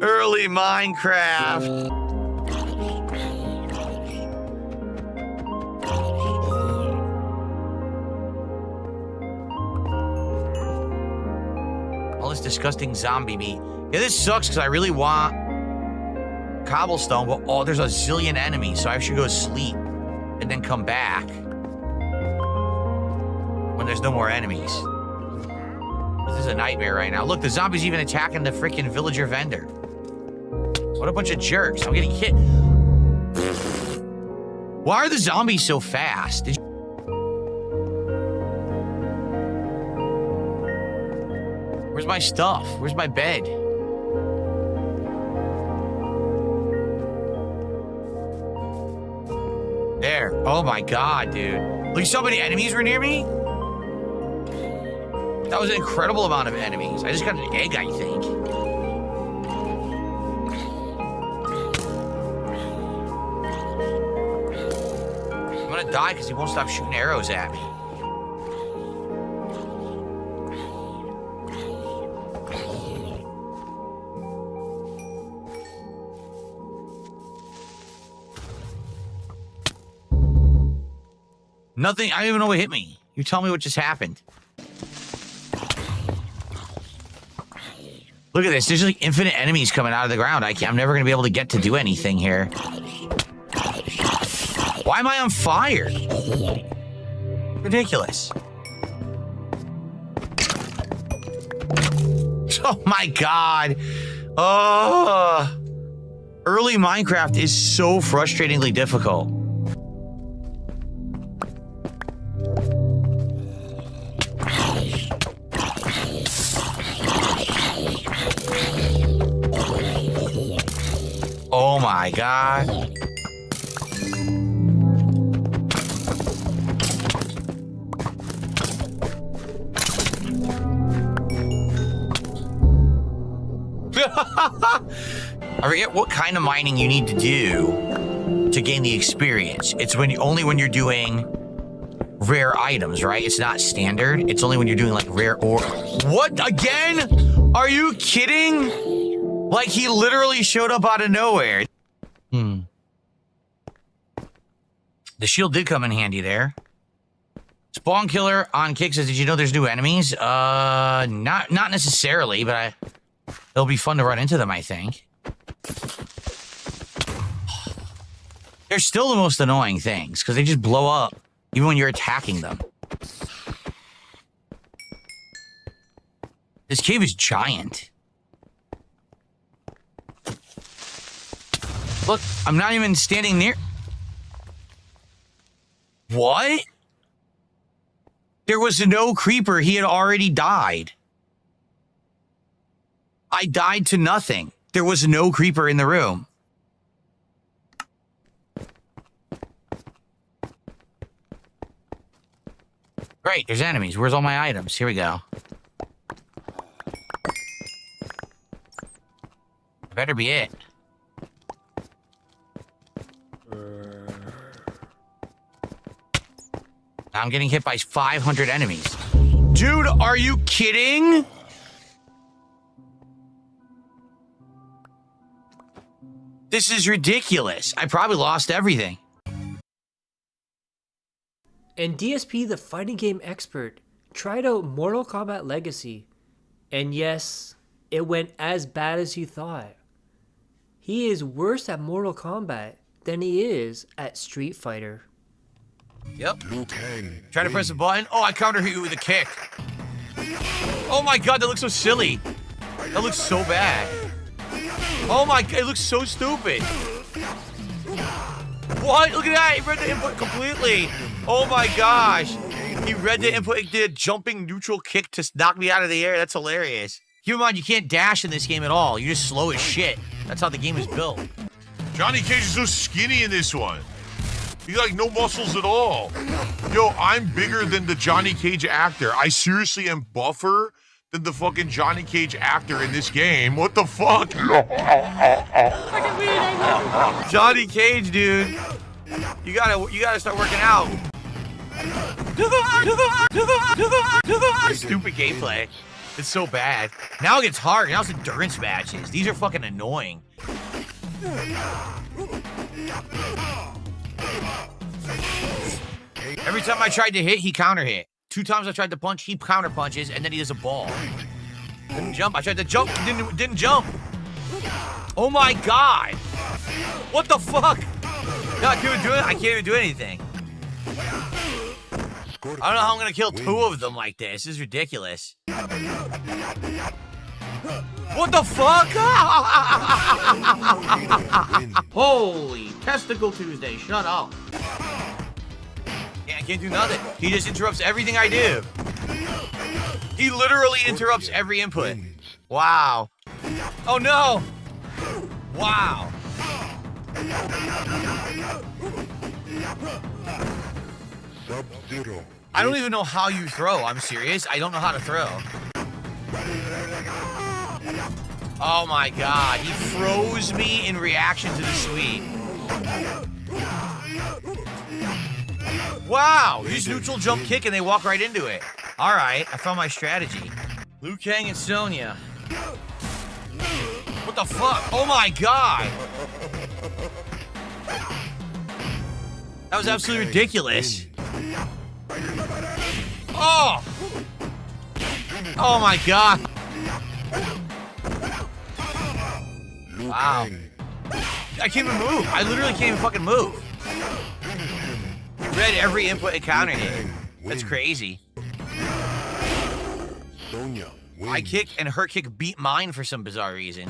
S3: Early Minecraft. All this disgusting zombie meat. Yeah, this sucks because I really want cobblestone, but there's a zillion enemies, so I should go sleep and then come back when there's no more enemies. This is a nightmare right now. Look, the zombie's even attacking the freaking villager vendor. What a bunch of jerks. I'm getting hit. Why are the zombies so fast? Where's my stuff? Where's my bed? There. Oh my God, dude. Look, so many enemies were near me. That was an incredible amount of enemies. I just got an egg, I think. I'm gonna die because he won't stop shooting arrows at me. Nothing. I don't even know what hit me. You tell me what just happened. Look at this. There's like infinite enemies coming out of the ground. I'm never going to be able to get to do anything here. Why am I on fire? Ridiculous. Oh my God. Oh. Early Minecraft is so frustratingly difficult. Oh my God. I forget what kind of mining you need to do to gain the experience. It's only when you're doing rare items, right? It's not standard. It's only when you're doing like rare ore. What? Again? Are you kidding? Like he literally showed up out of nowhere. The shield did come in handy there. Spawn killer on Kick says, did you know there's new enemies? Not necessarily, but it'll be fun to run into them, I think. They're still the most annoying things, because they just blow up, even when you're attacking them. This cave is giant. Look, I'm not even standing near... What? There was no creeper. He had already died. I died to nothing. There was no creeper in the room. Great, there's enemies. Where's all my items? Here we go. Better be it. Now I'm getting hit by 500 enemies. Dude, are you kidding? This is ridiculous. I probably lost everything.
S2: And DSP, the fighting game expert, tried out Mortal Kombat Legacy. And yes, it went as bad as you thought. He is worse at Mortal Kombat than he is at Street Fighter.
S3: Yep. Try to press a button. Oh, I counter hit you with a kick. Oh my god, that looks so silly. That looks so bad. Oh my god, it looks so stupid. What? Look at that. He read the input completely. Oh my gosh. He read the input. He did a jumping neutral kick to knock me out of the air. That's hilarious. Keep in mind, you can't dash in this game at all. You're just slow as shit. That's how the game is built.
S16: Johnny Cage is so skinny in this one. He like no muscles at all. Yo, I'm bigger than the Johnny Cage actor. I seriously am buffer than the fucking Johnny Cage actor in this game. What the fuck?
S3: Johnny Cage, dude. You gotta start working out. Stupid gameplay. It's so bad. Now it gets hard. Now it's endurance matches. These are fucking annoying. Every time I tried to hit, he counter hit. 2 times I tried to punch, he counter punches, and then he does a ball. Didn't jump. I tried to jump, didn't jump. Oh my god. What the fuck? No, I can't even do anything. I don't know how I'm gonna kill 2 of them like this. This is ridiculous. What the fuck? Holy Testicle Tuesday, shut up. Yeah, I can't do nothing. He just interrupts everything I do. He literally interrupts every input. Wow. Oh no. Wow. I don't even know how you throw. I'm serious. I don't know how to throw. Oh my god. He froze me in reaction to the sweep. Wow. You just neutral jump kick and they walk right into it. Alright. I found my strategy. Liu Kang and Sonya. What the fuck? Oh my god. That was absolutely ridiculous. Oh! Oh my god. Wow. I can't even move. I literally can't even fucking move. He read every input and countered it. That's crazy. My kick and her kick beat mine for some bizarre reason.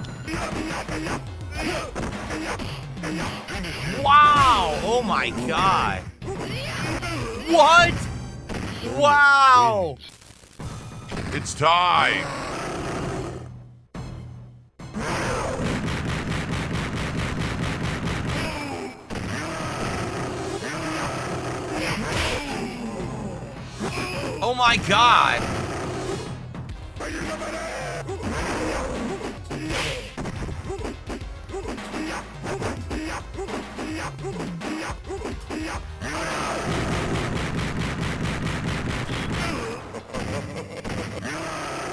S3: Wow! Oh my god. What? Wow!
S16: It's time.
S3: Oh my god.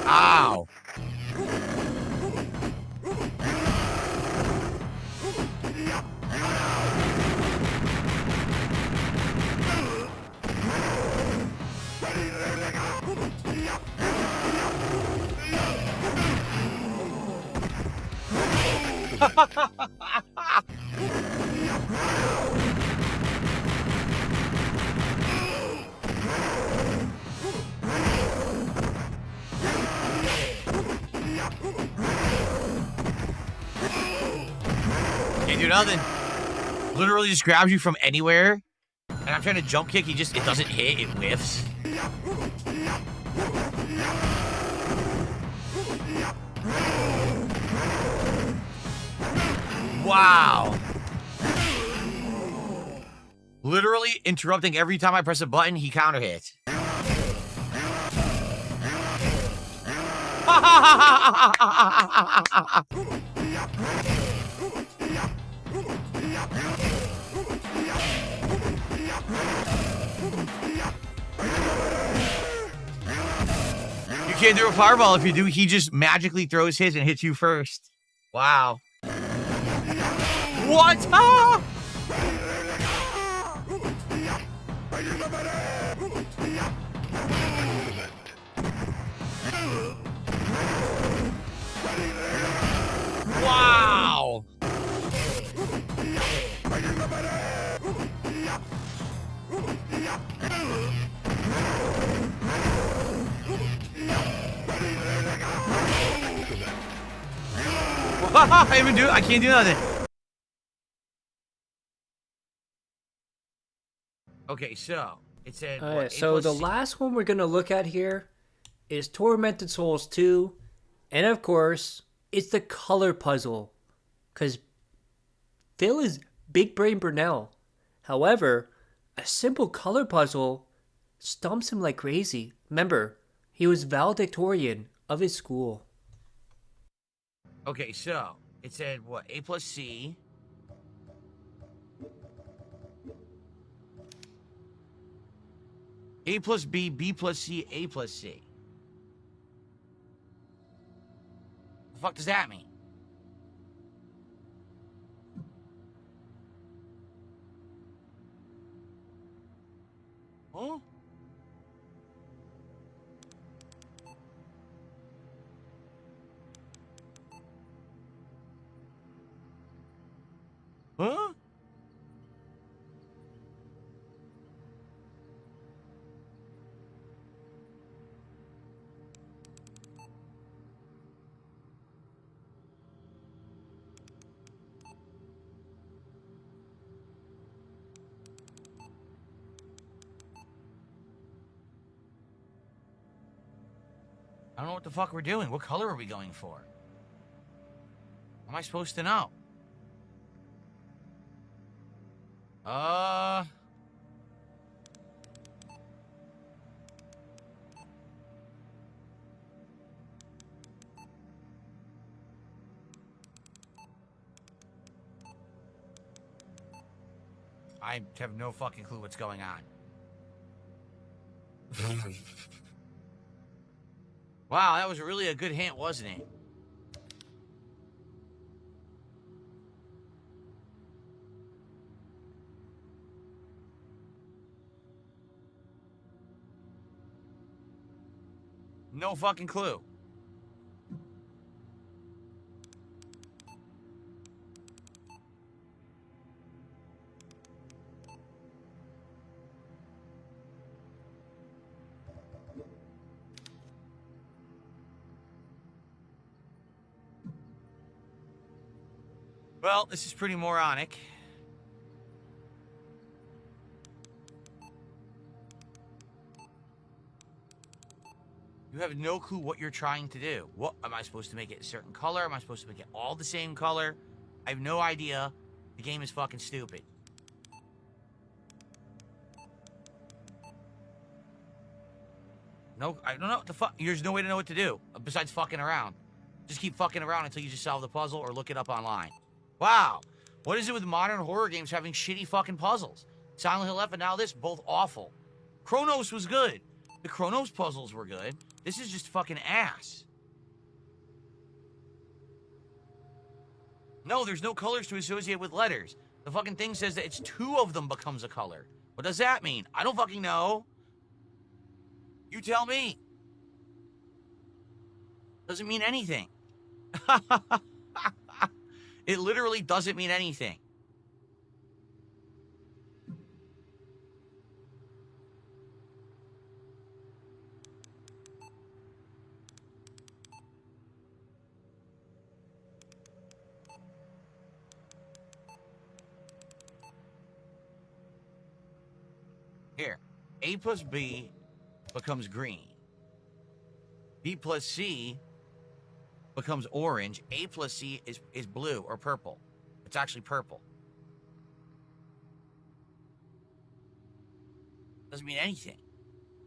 S3: Ow. Can't do nothing. Literally just grabs you from anywhere. And I'm trying to jump kick, it doesn't hit, it whiffs. Wow. Literally interrupting every time I press a button, he counter hits. You can't do a fireball. If you do, he just magically throws his and hits you first. Wow. What? Ah! Wow. I can't do nothing. Okay, so it said.
S2: Alright, so the last one we're gonna look at here is Tormented Souls 2, and of course, it's the color puzzle, because Phil is Big Brain Burnell. However, a simple color puzzle stumps him like crazy. Remember, he was valedictorian of his school.
S3: Okay, so it said what? A plus C. A plus B, B plus C, A plus C. The fuck does that mean? Huh? Huh? I don't know what the fuck we're doing. What color are we going for? How am I supposed to know? I have no fucking clue what's going on. Wow, that was really a good hint, wasn't it? No fucking clue. Well, this is pretty moronic. You have no clue what you're trying to do. What am I supposed to make it a certain color? Am I supposed to make it all the same color? I have no idea. The game is fucking stupid. No, I don't know what the fuck. There's no way to know what to do besides fucking around. Just keep fucking around until you just solve the puzzle or look it up online. Wow. What is it with modern horror games having shitty fucking puzzles? Silent Hill F and now this, both awful. Chronos was good. The Chronos puzzles were good. This is just fucking ass. No, there's no colors to associate with letters. The fucking thing says that it's 2 of them becomes a color. What does that mean? I don't fucking know. You tell me. Doesn't mean anything. It literally doesn't mean anything. Here, A plus B becomes green. B plus C becomes orange. A plus C is blue or purple. It's actually purple. Doesn't mean anything.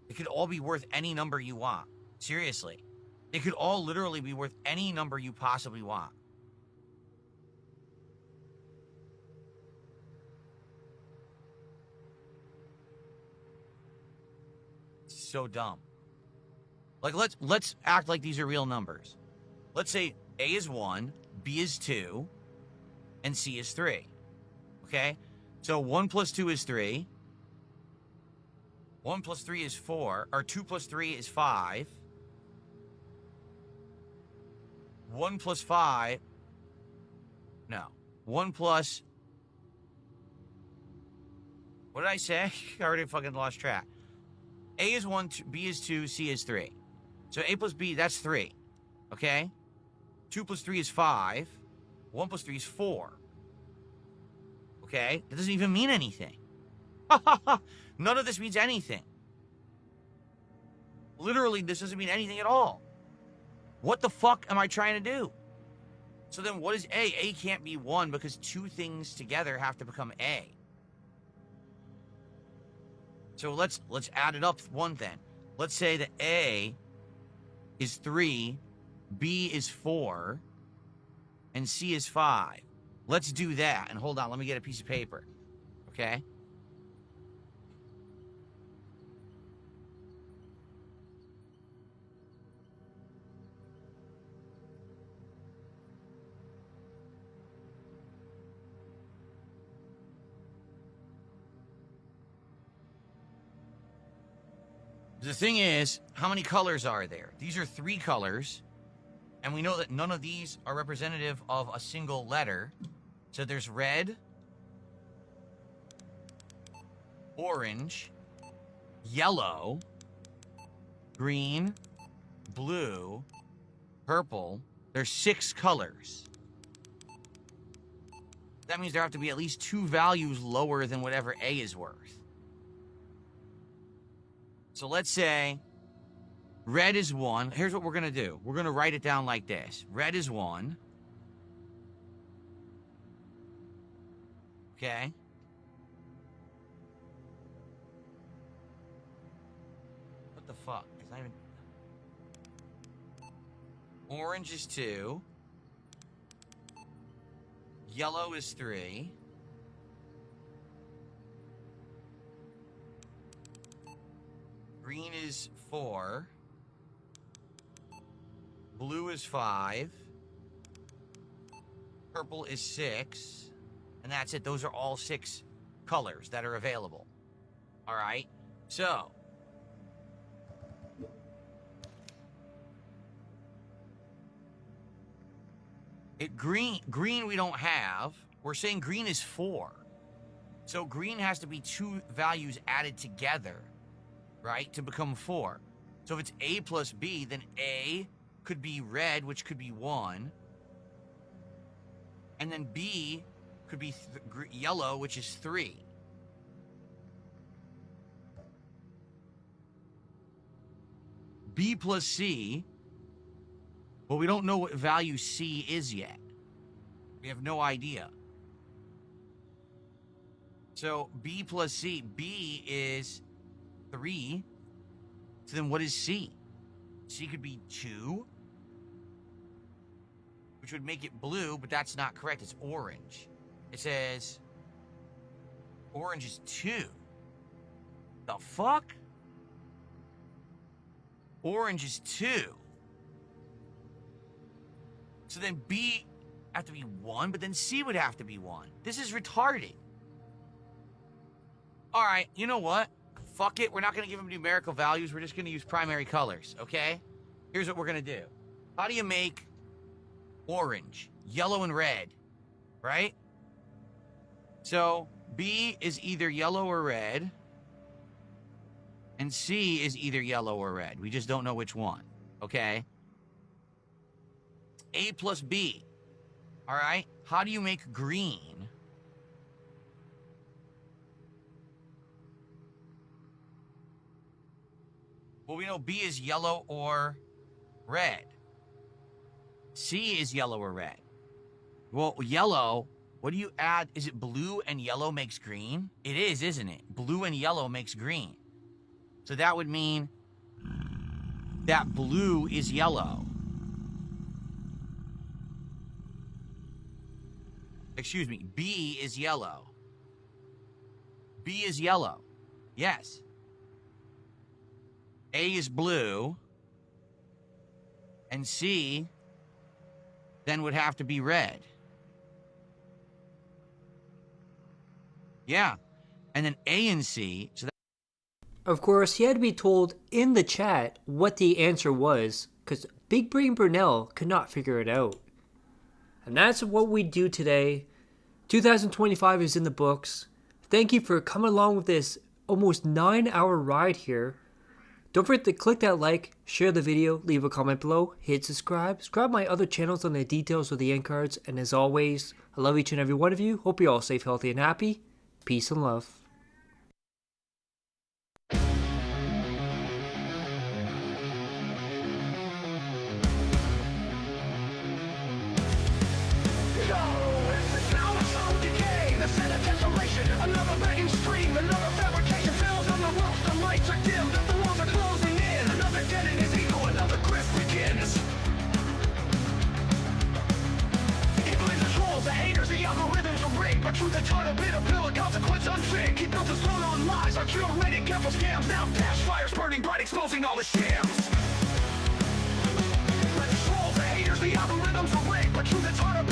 S3: It could all be worth any number you want. Seriously. It could all literally be worth any number you possibly want. So dumb. Like let's act like these are real numbers. Let's say A is 1, B is 2, and C is 3. Okay? So 1 plus 2 is 3. 1 plus 3 is 4, or 2 plus 3 is 5. 1 plus 5. No. 1 plus. What did I say? I already fucking lost track. A is 1, B is 2, C is 3. So A plus B, that's 3. Okay? 2 plus 3 is 5. 1 plus 3 is 4. Okay? That doesn't even mean anything. None of this means anything. Literally, this doesn't mean anything at all. What the fuck am I trying to do? So then what is A? A can't be 1 because two things together have to become A. So let's add it up one then. Let's say that A is 3, B is 4, and C is 5. Let's do that. And hold on, let me get a piece of paper. Okay? The thing is, how many colors are there? These are 3 colors, and we know that none of these are representative of a single letter. So there's red, orange, yellow, green, blue, purple. There's 6 colors. That means there have to be at least 2 values lower than whatever A is worth. So let's say red is 1. Here's what we're going to do. We're going to write it down like this. Red is 1. Okay. What the fuck? It's not even... Orange is 2. Yellow is 3. Green is 4. Blue is 5. Purple is 6. And that's it. Those are all 6 colors that are available. All right. So. Green we don't have. We're saying green is 4. So green has to be 2 values added together. Right, to become 4. So if it's A plus B, then A could be red, which could be 1. And then B could be yellow, which is 3. B plus C, well, we don't know what value C is yet. We have no idea. So B plus C, B is 3. So then what is C? C could be 2, which would make it blue, but that's not correct. It's orange. It says orange is 2. The fuck? Orange is 2. So then B have to be 1, but then C would have to be 1. This is retarded. All right, you know what? Fuck it, we're not going to give them numerical values. We're just going to use primary colors, okay? Here's what we're going to do. How do you make orange, yellow, and red right? So B is either yellow or red, and C is either yellow or red. We just don't know which one, okay? A plus B, all right? How do you make green? Well, we know B is yellow or red. C is yellow or red. Well, yellow, what do you add? Is it blue and yellow makes green? It is, isn't it? Blue and yellow makes green. So that would mean that blue is yellow. Excuse me, B is yellow. B is yellow. Yes. A is blue. And C then would have to be red. Yeah. And then A and C. So
S2: Of course, he had to be told in the chat what the answer was, because Big Brain Brunel could not figure it out. And that's what we do today. 2025 is in the books. Thank you for coming along with this almost 9-hour ride here. Don't forget to click that like, share the video, leave a comment below, hit subscribe. Subscribe my other channels on the details of the end cards. And as always, I love each and every one of you. Hope you're all safe, healthy, and happy. Peace and love.
S17: Another begging stream, another fabrication fails on the ropes, the lights are dim, the walls are closing in, another dead in his ego, another grip begins. He blames the trolls, the haters, the algorithms are rigged, but truth is taught a bit of pill, a consequence unfig. He built his throne on lies, on curated careful scams, now dash fires burning bright, exposing all the shams. The trolls, the haters, the algorithms are rigged, but truth is taught a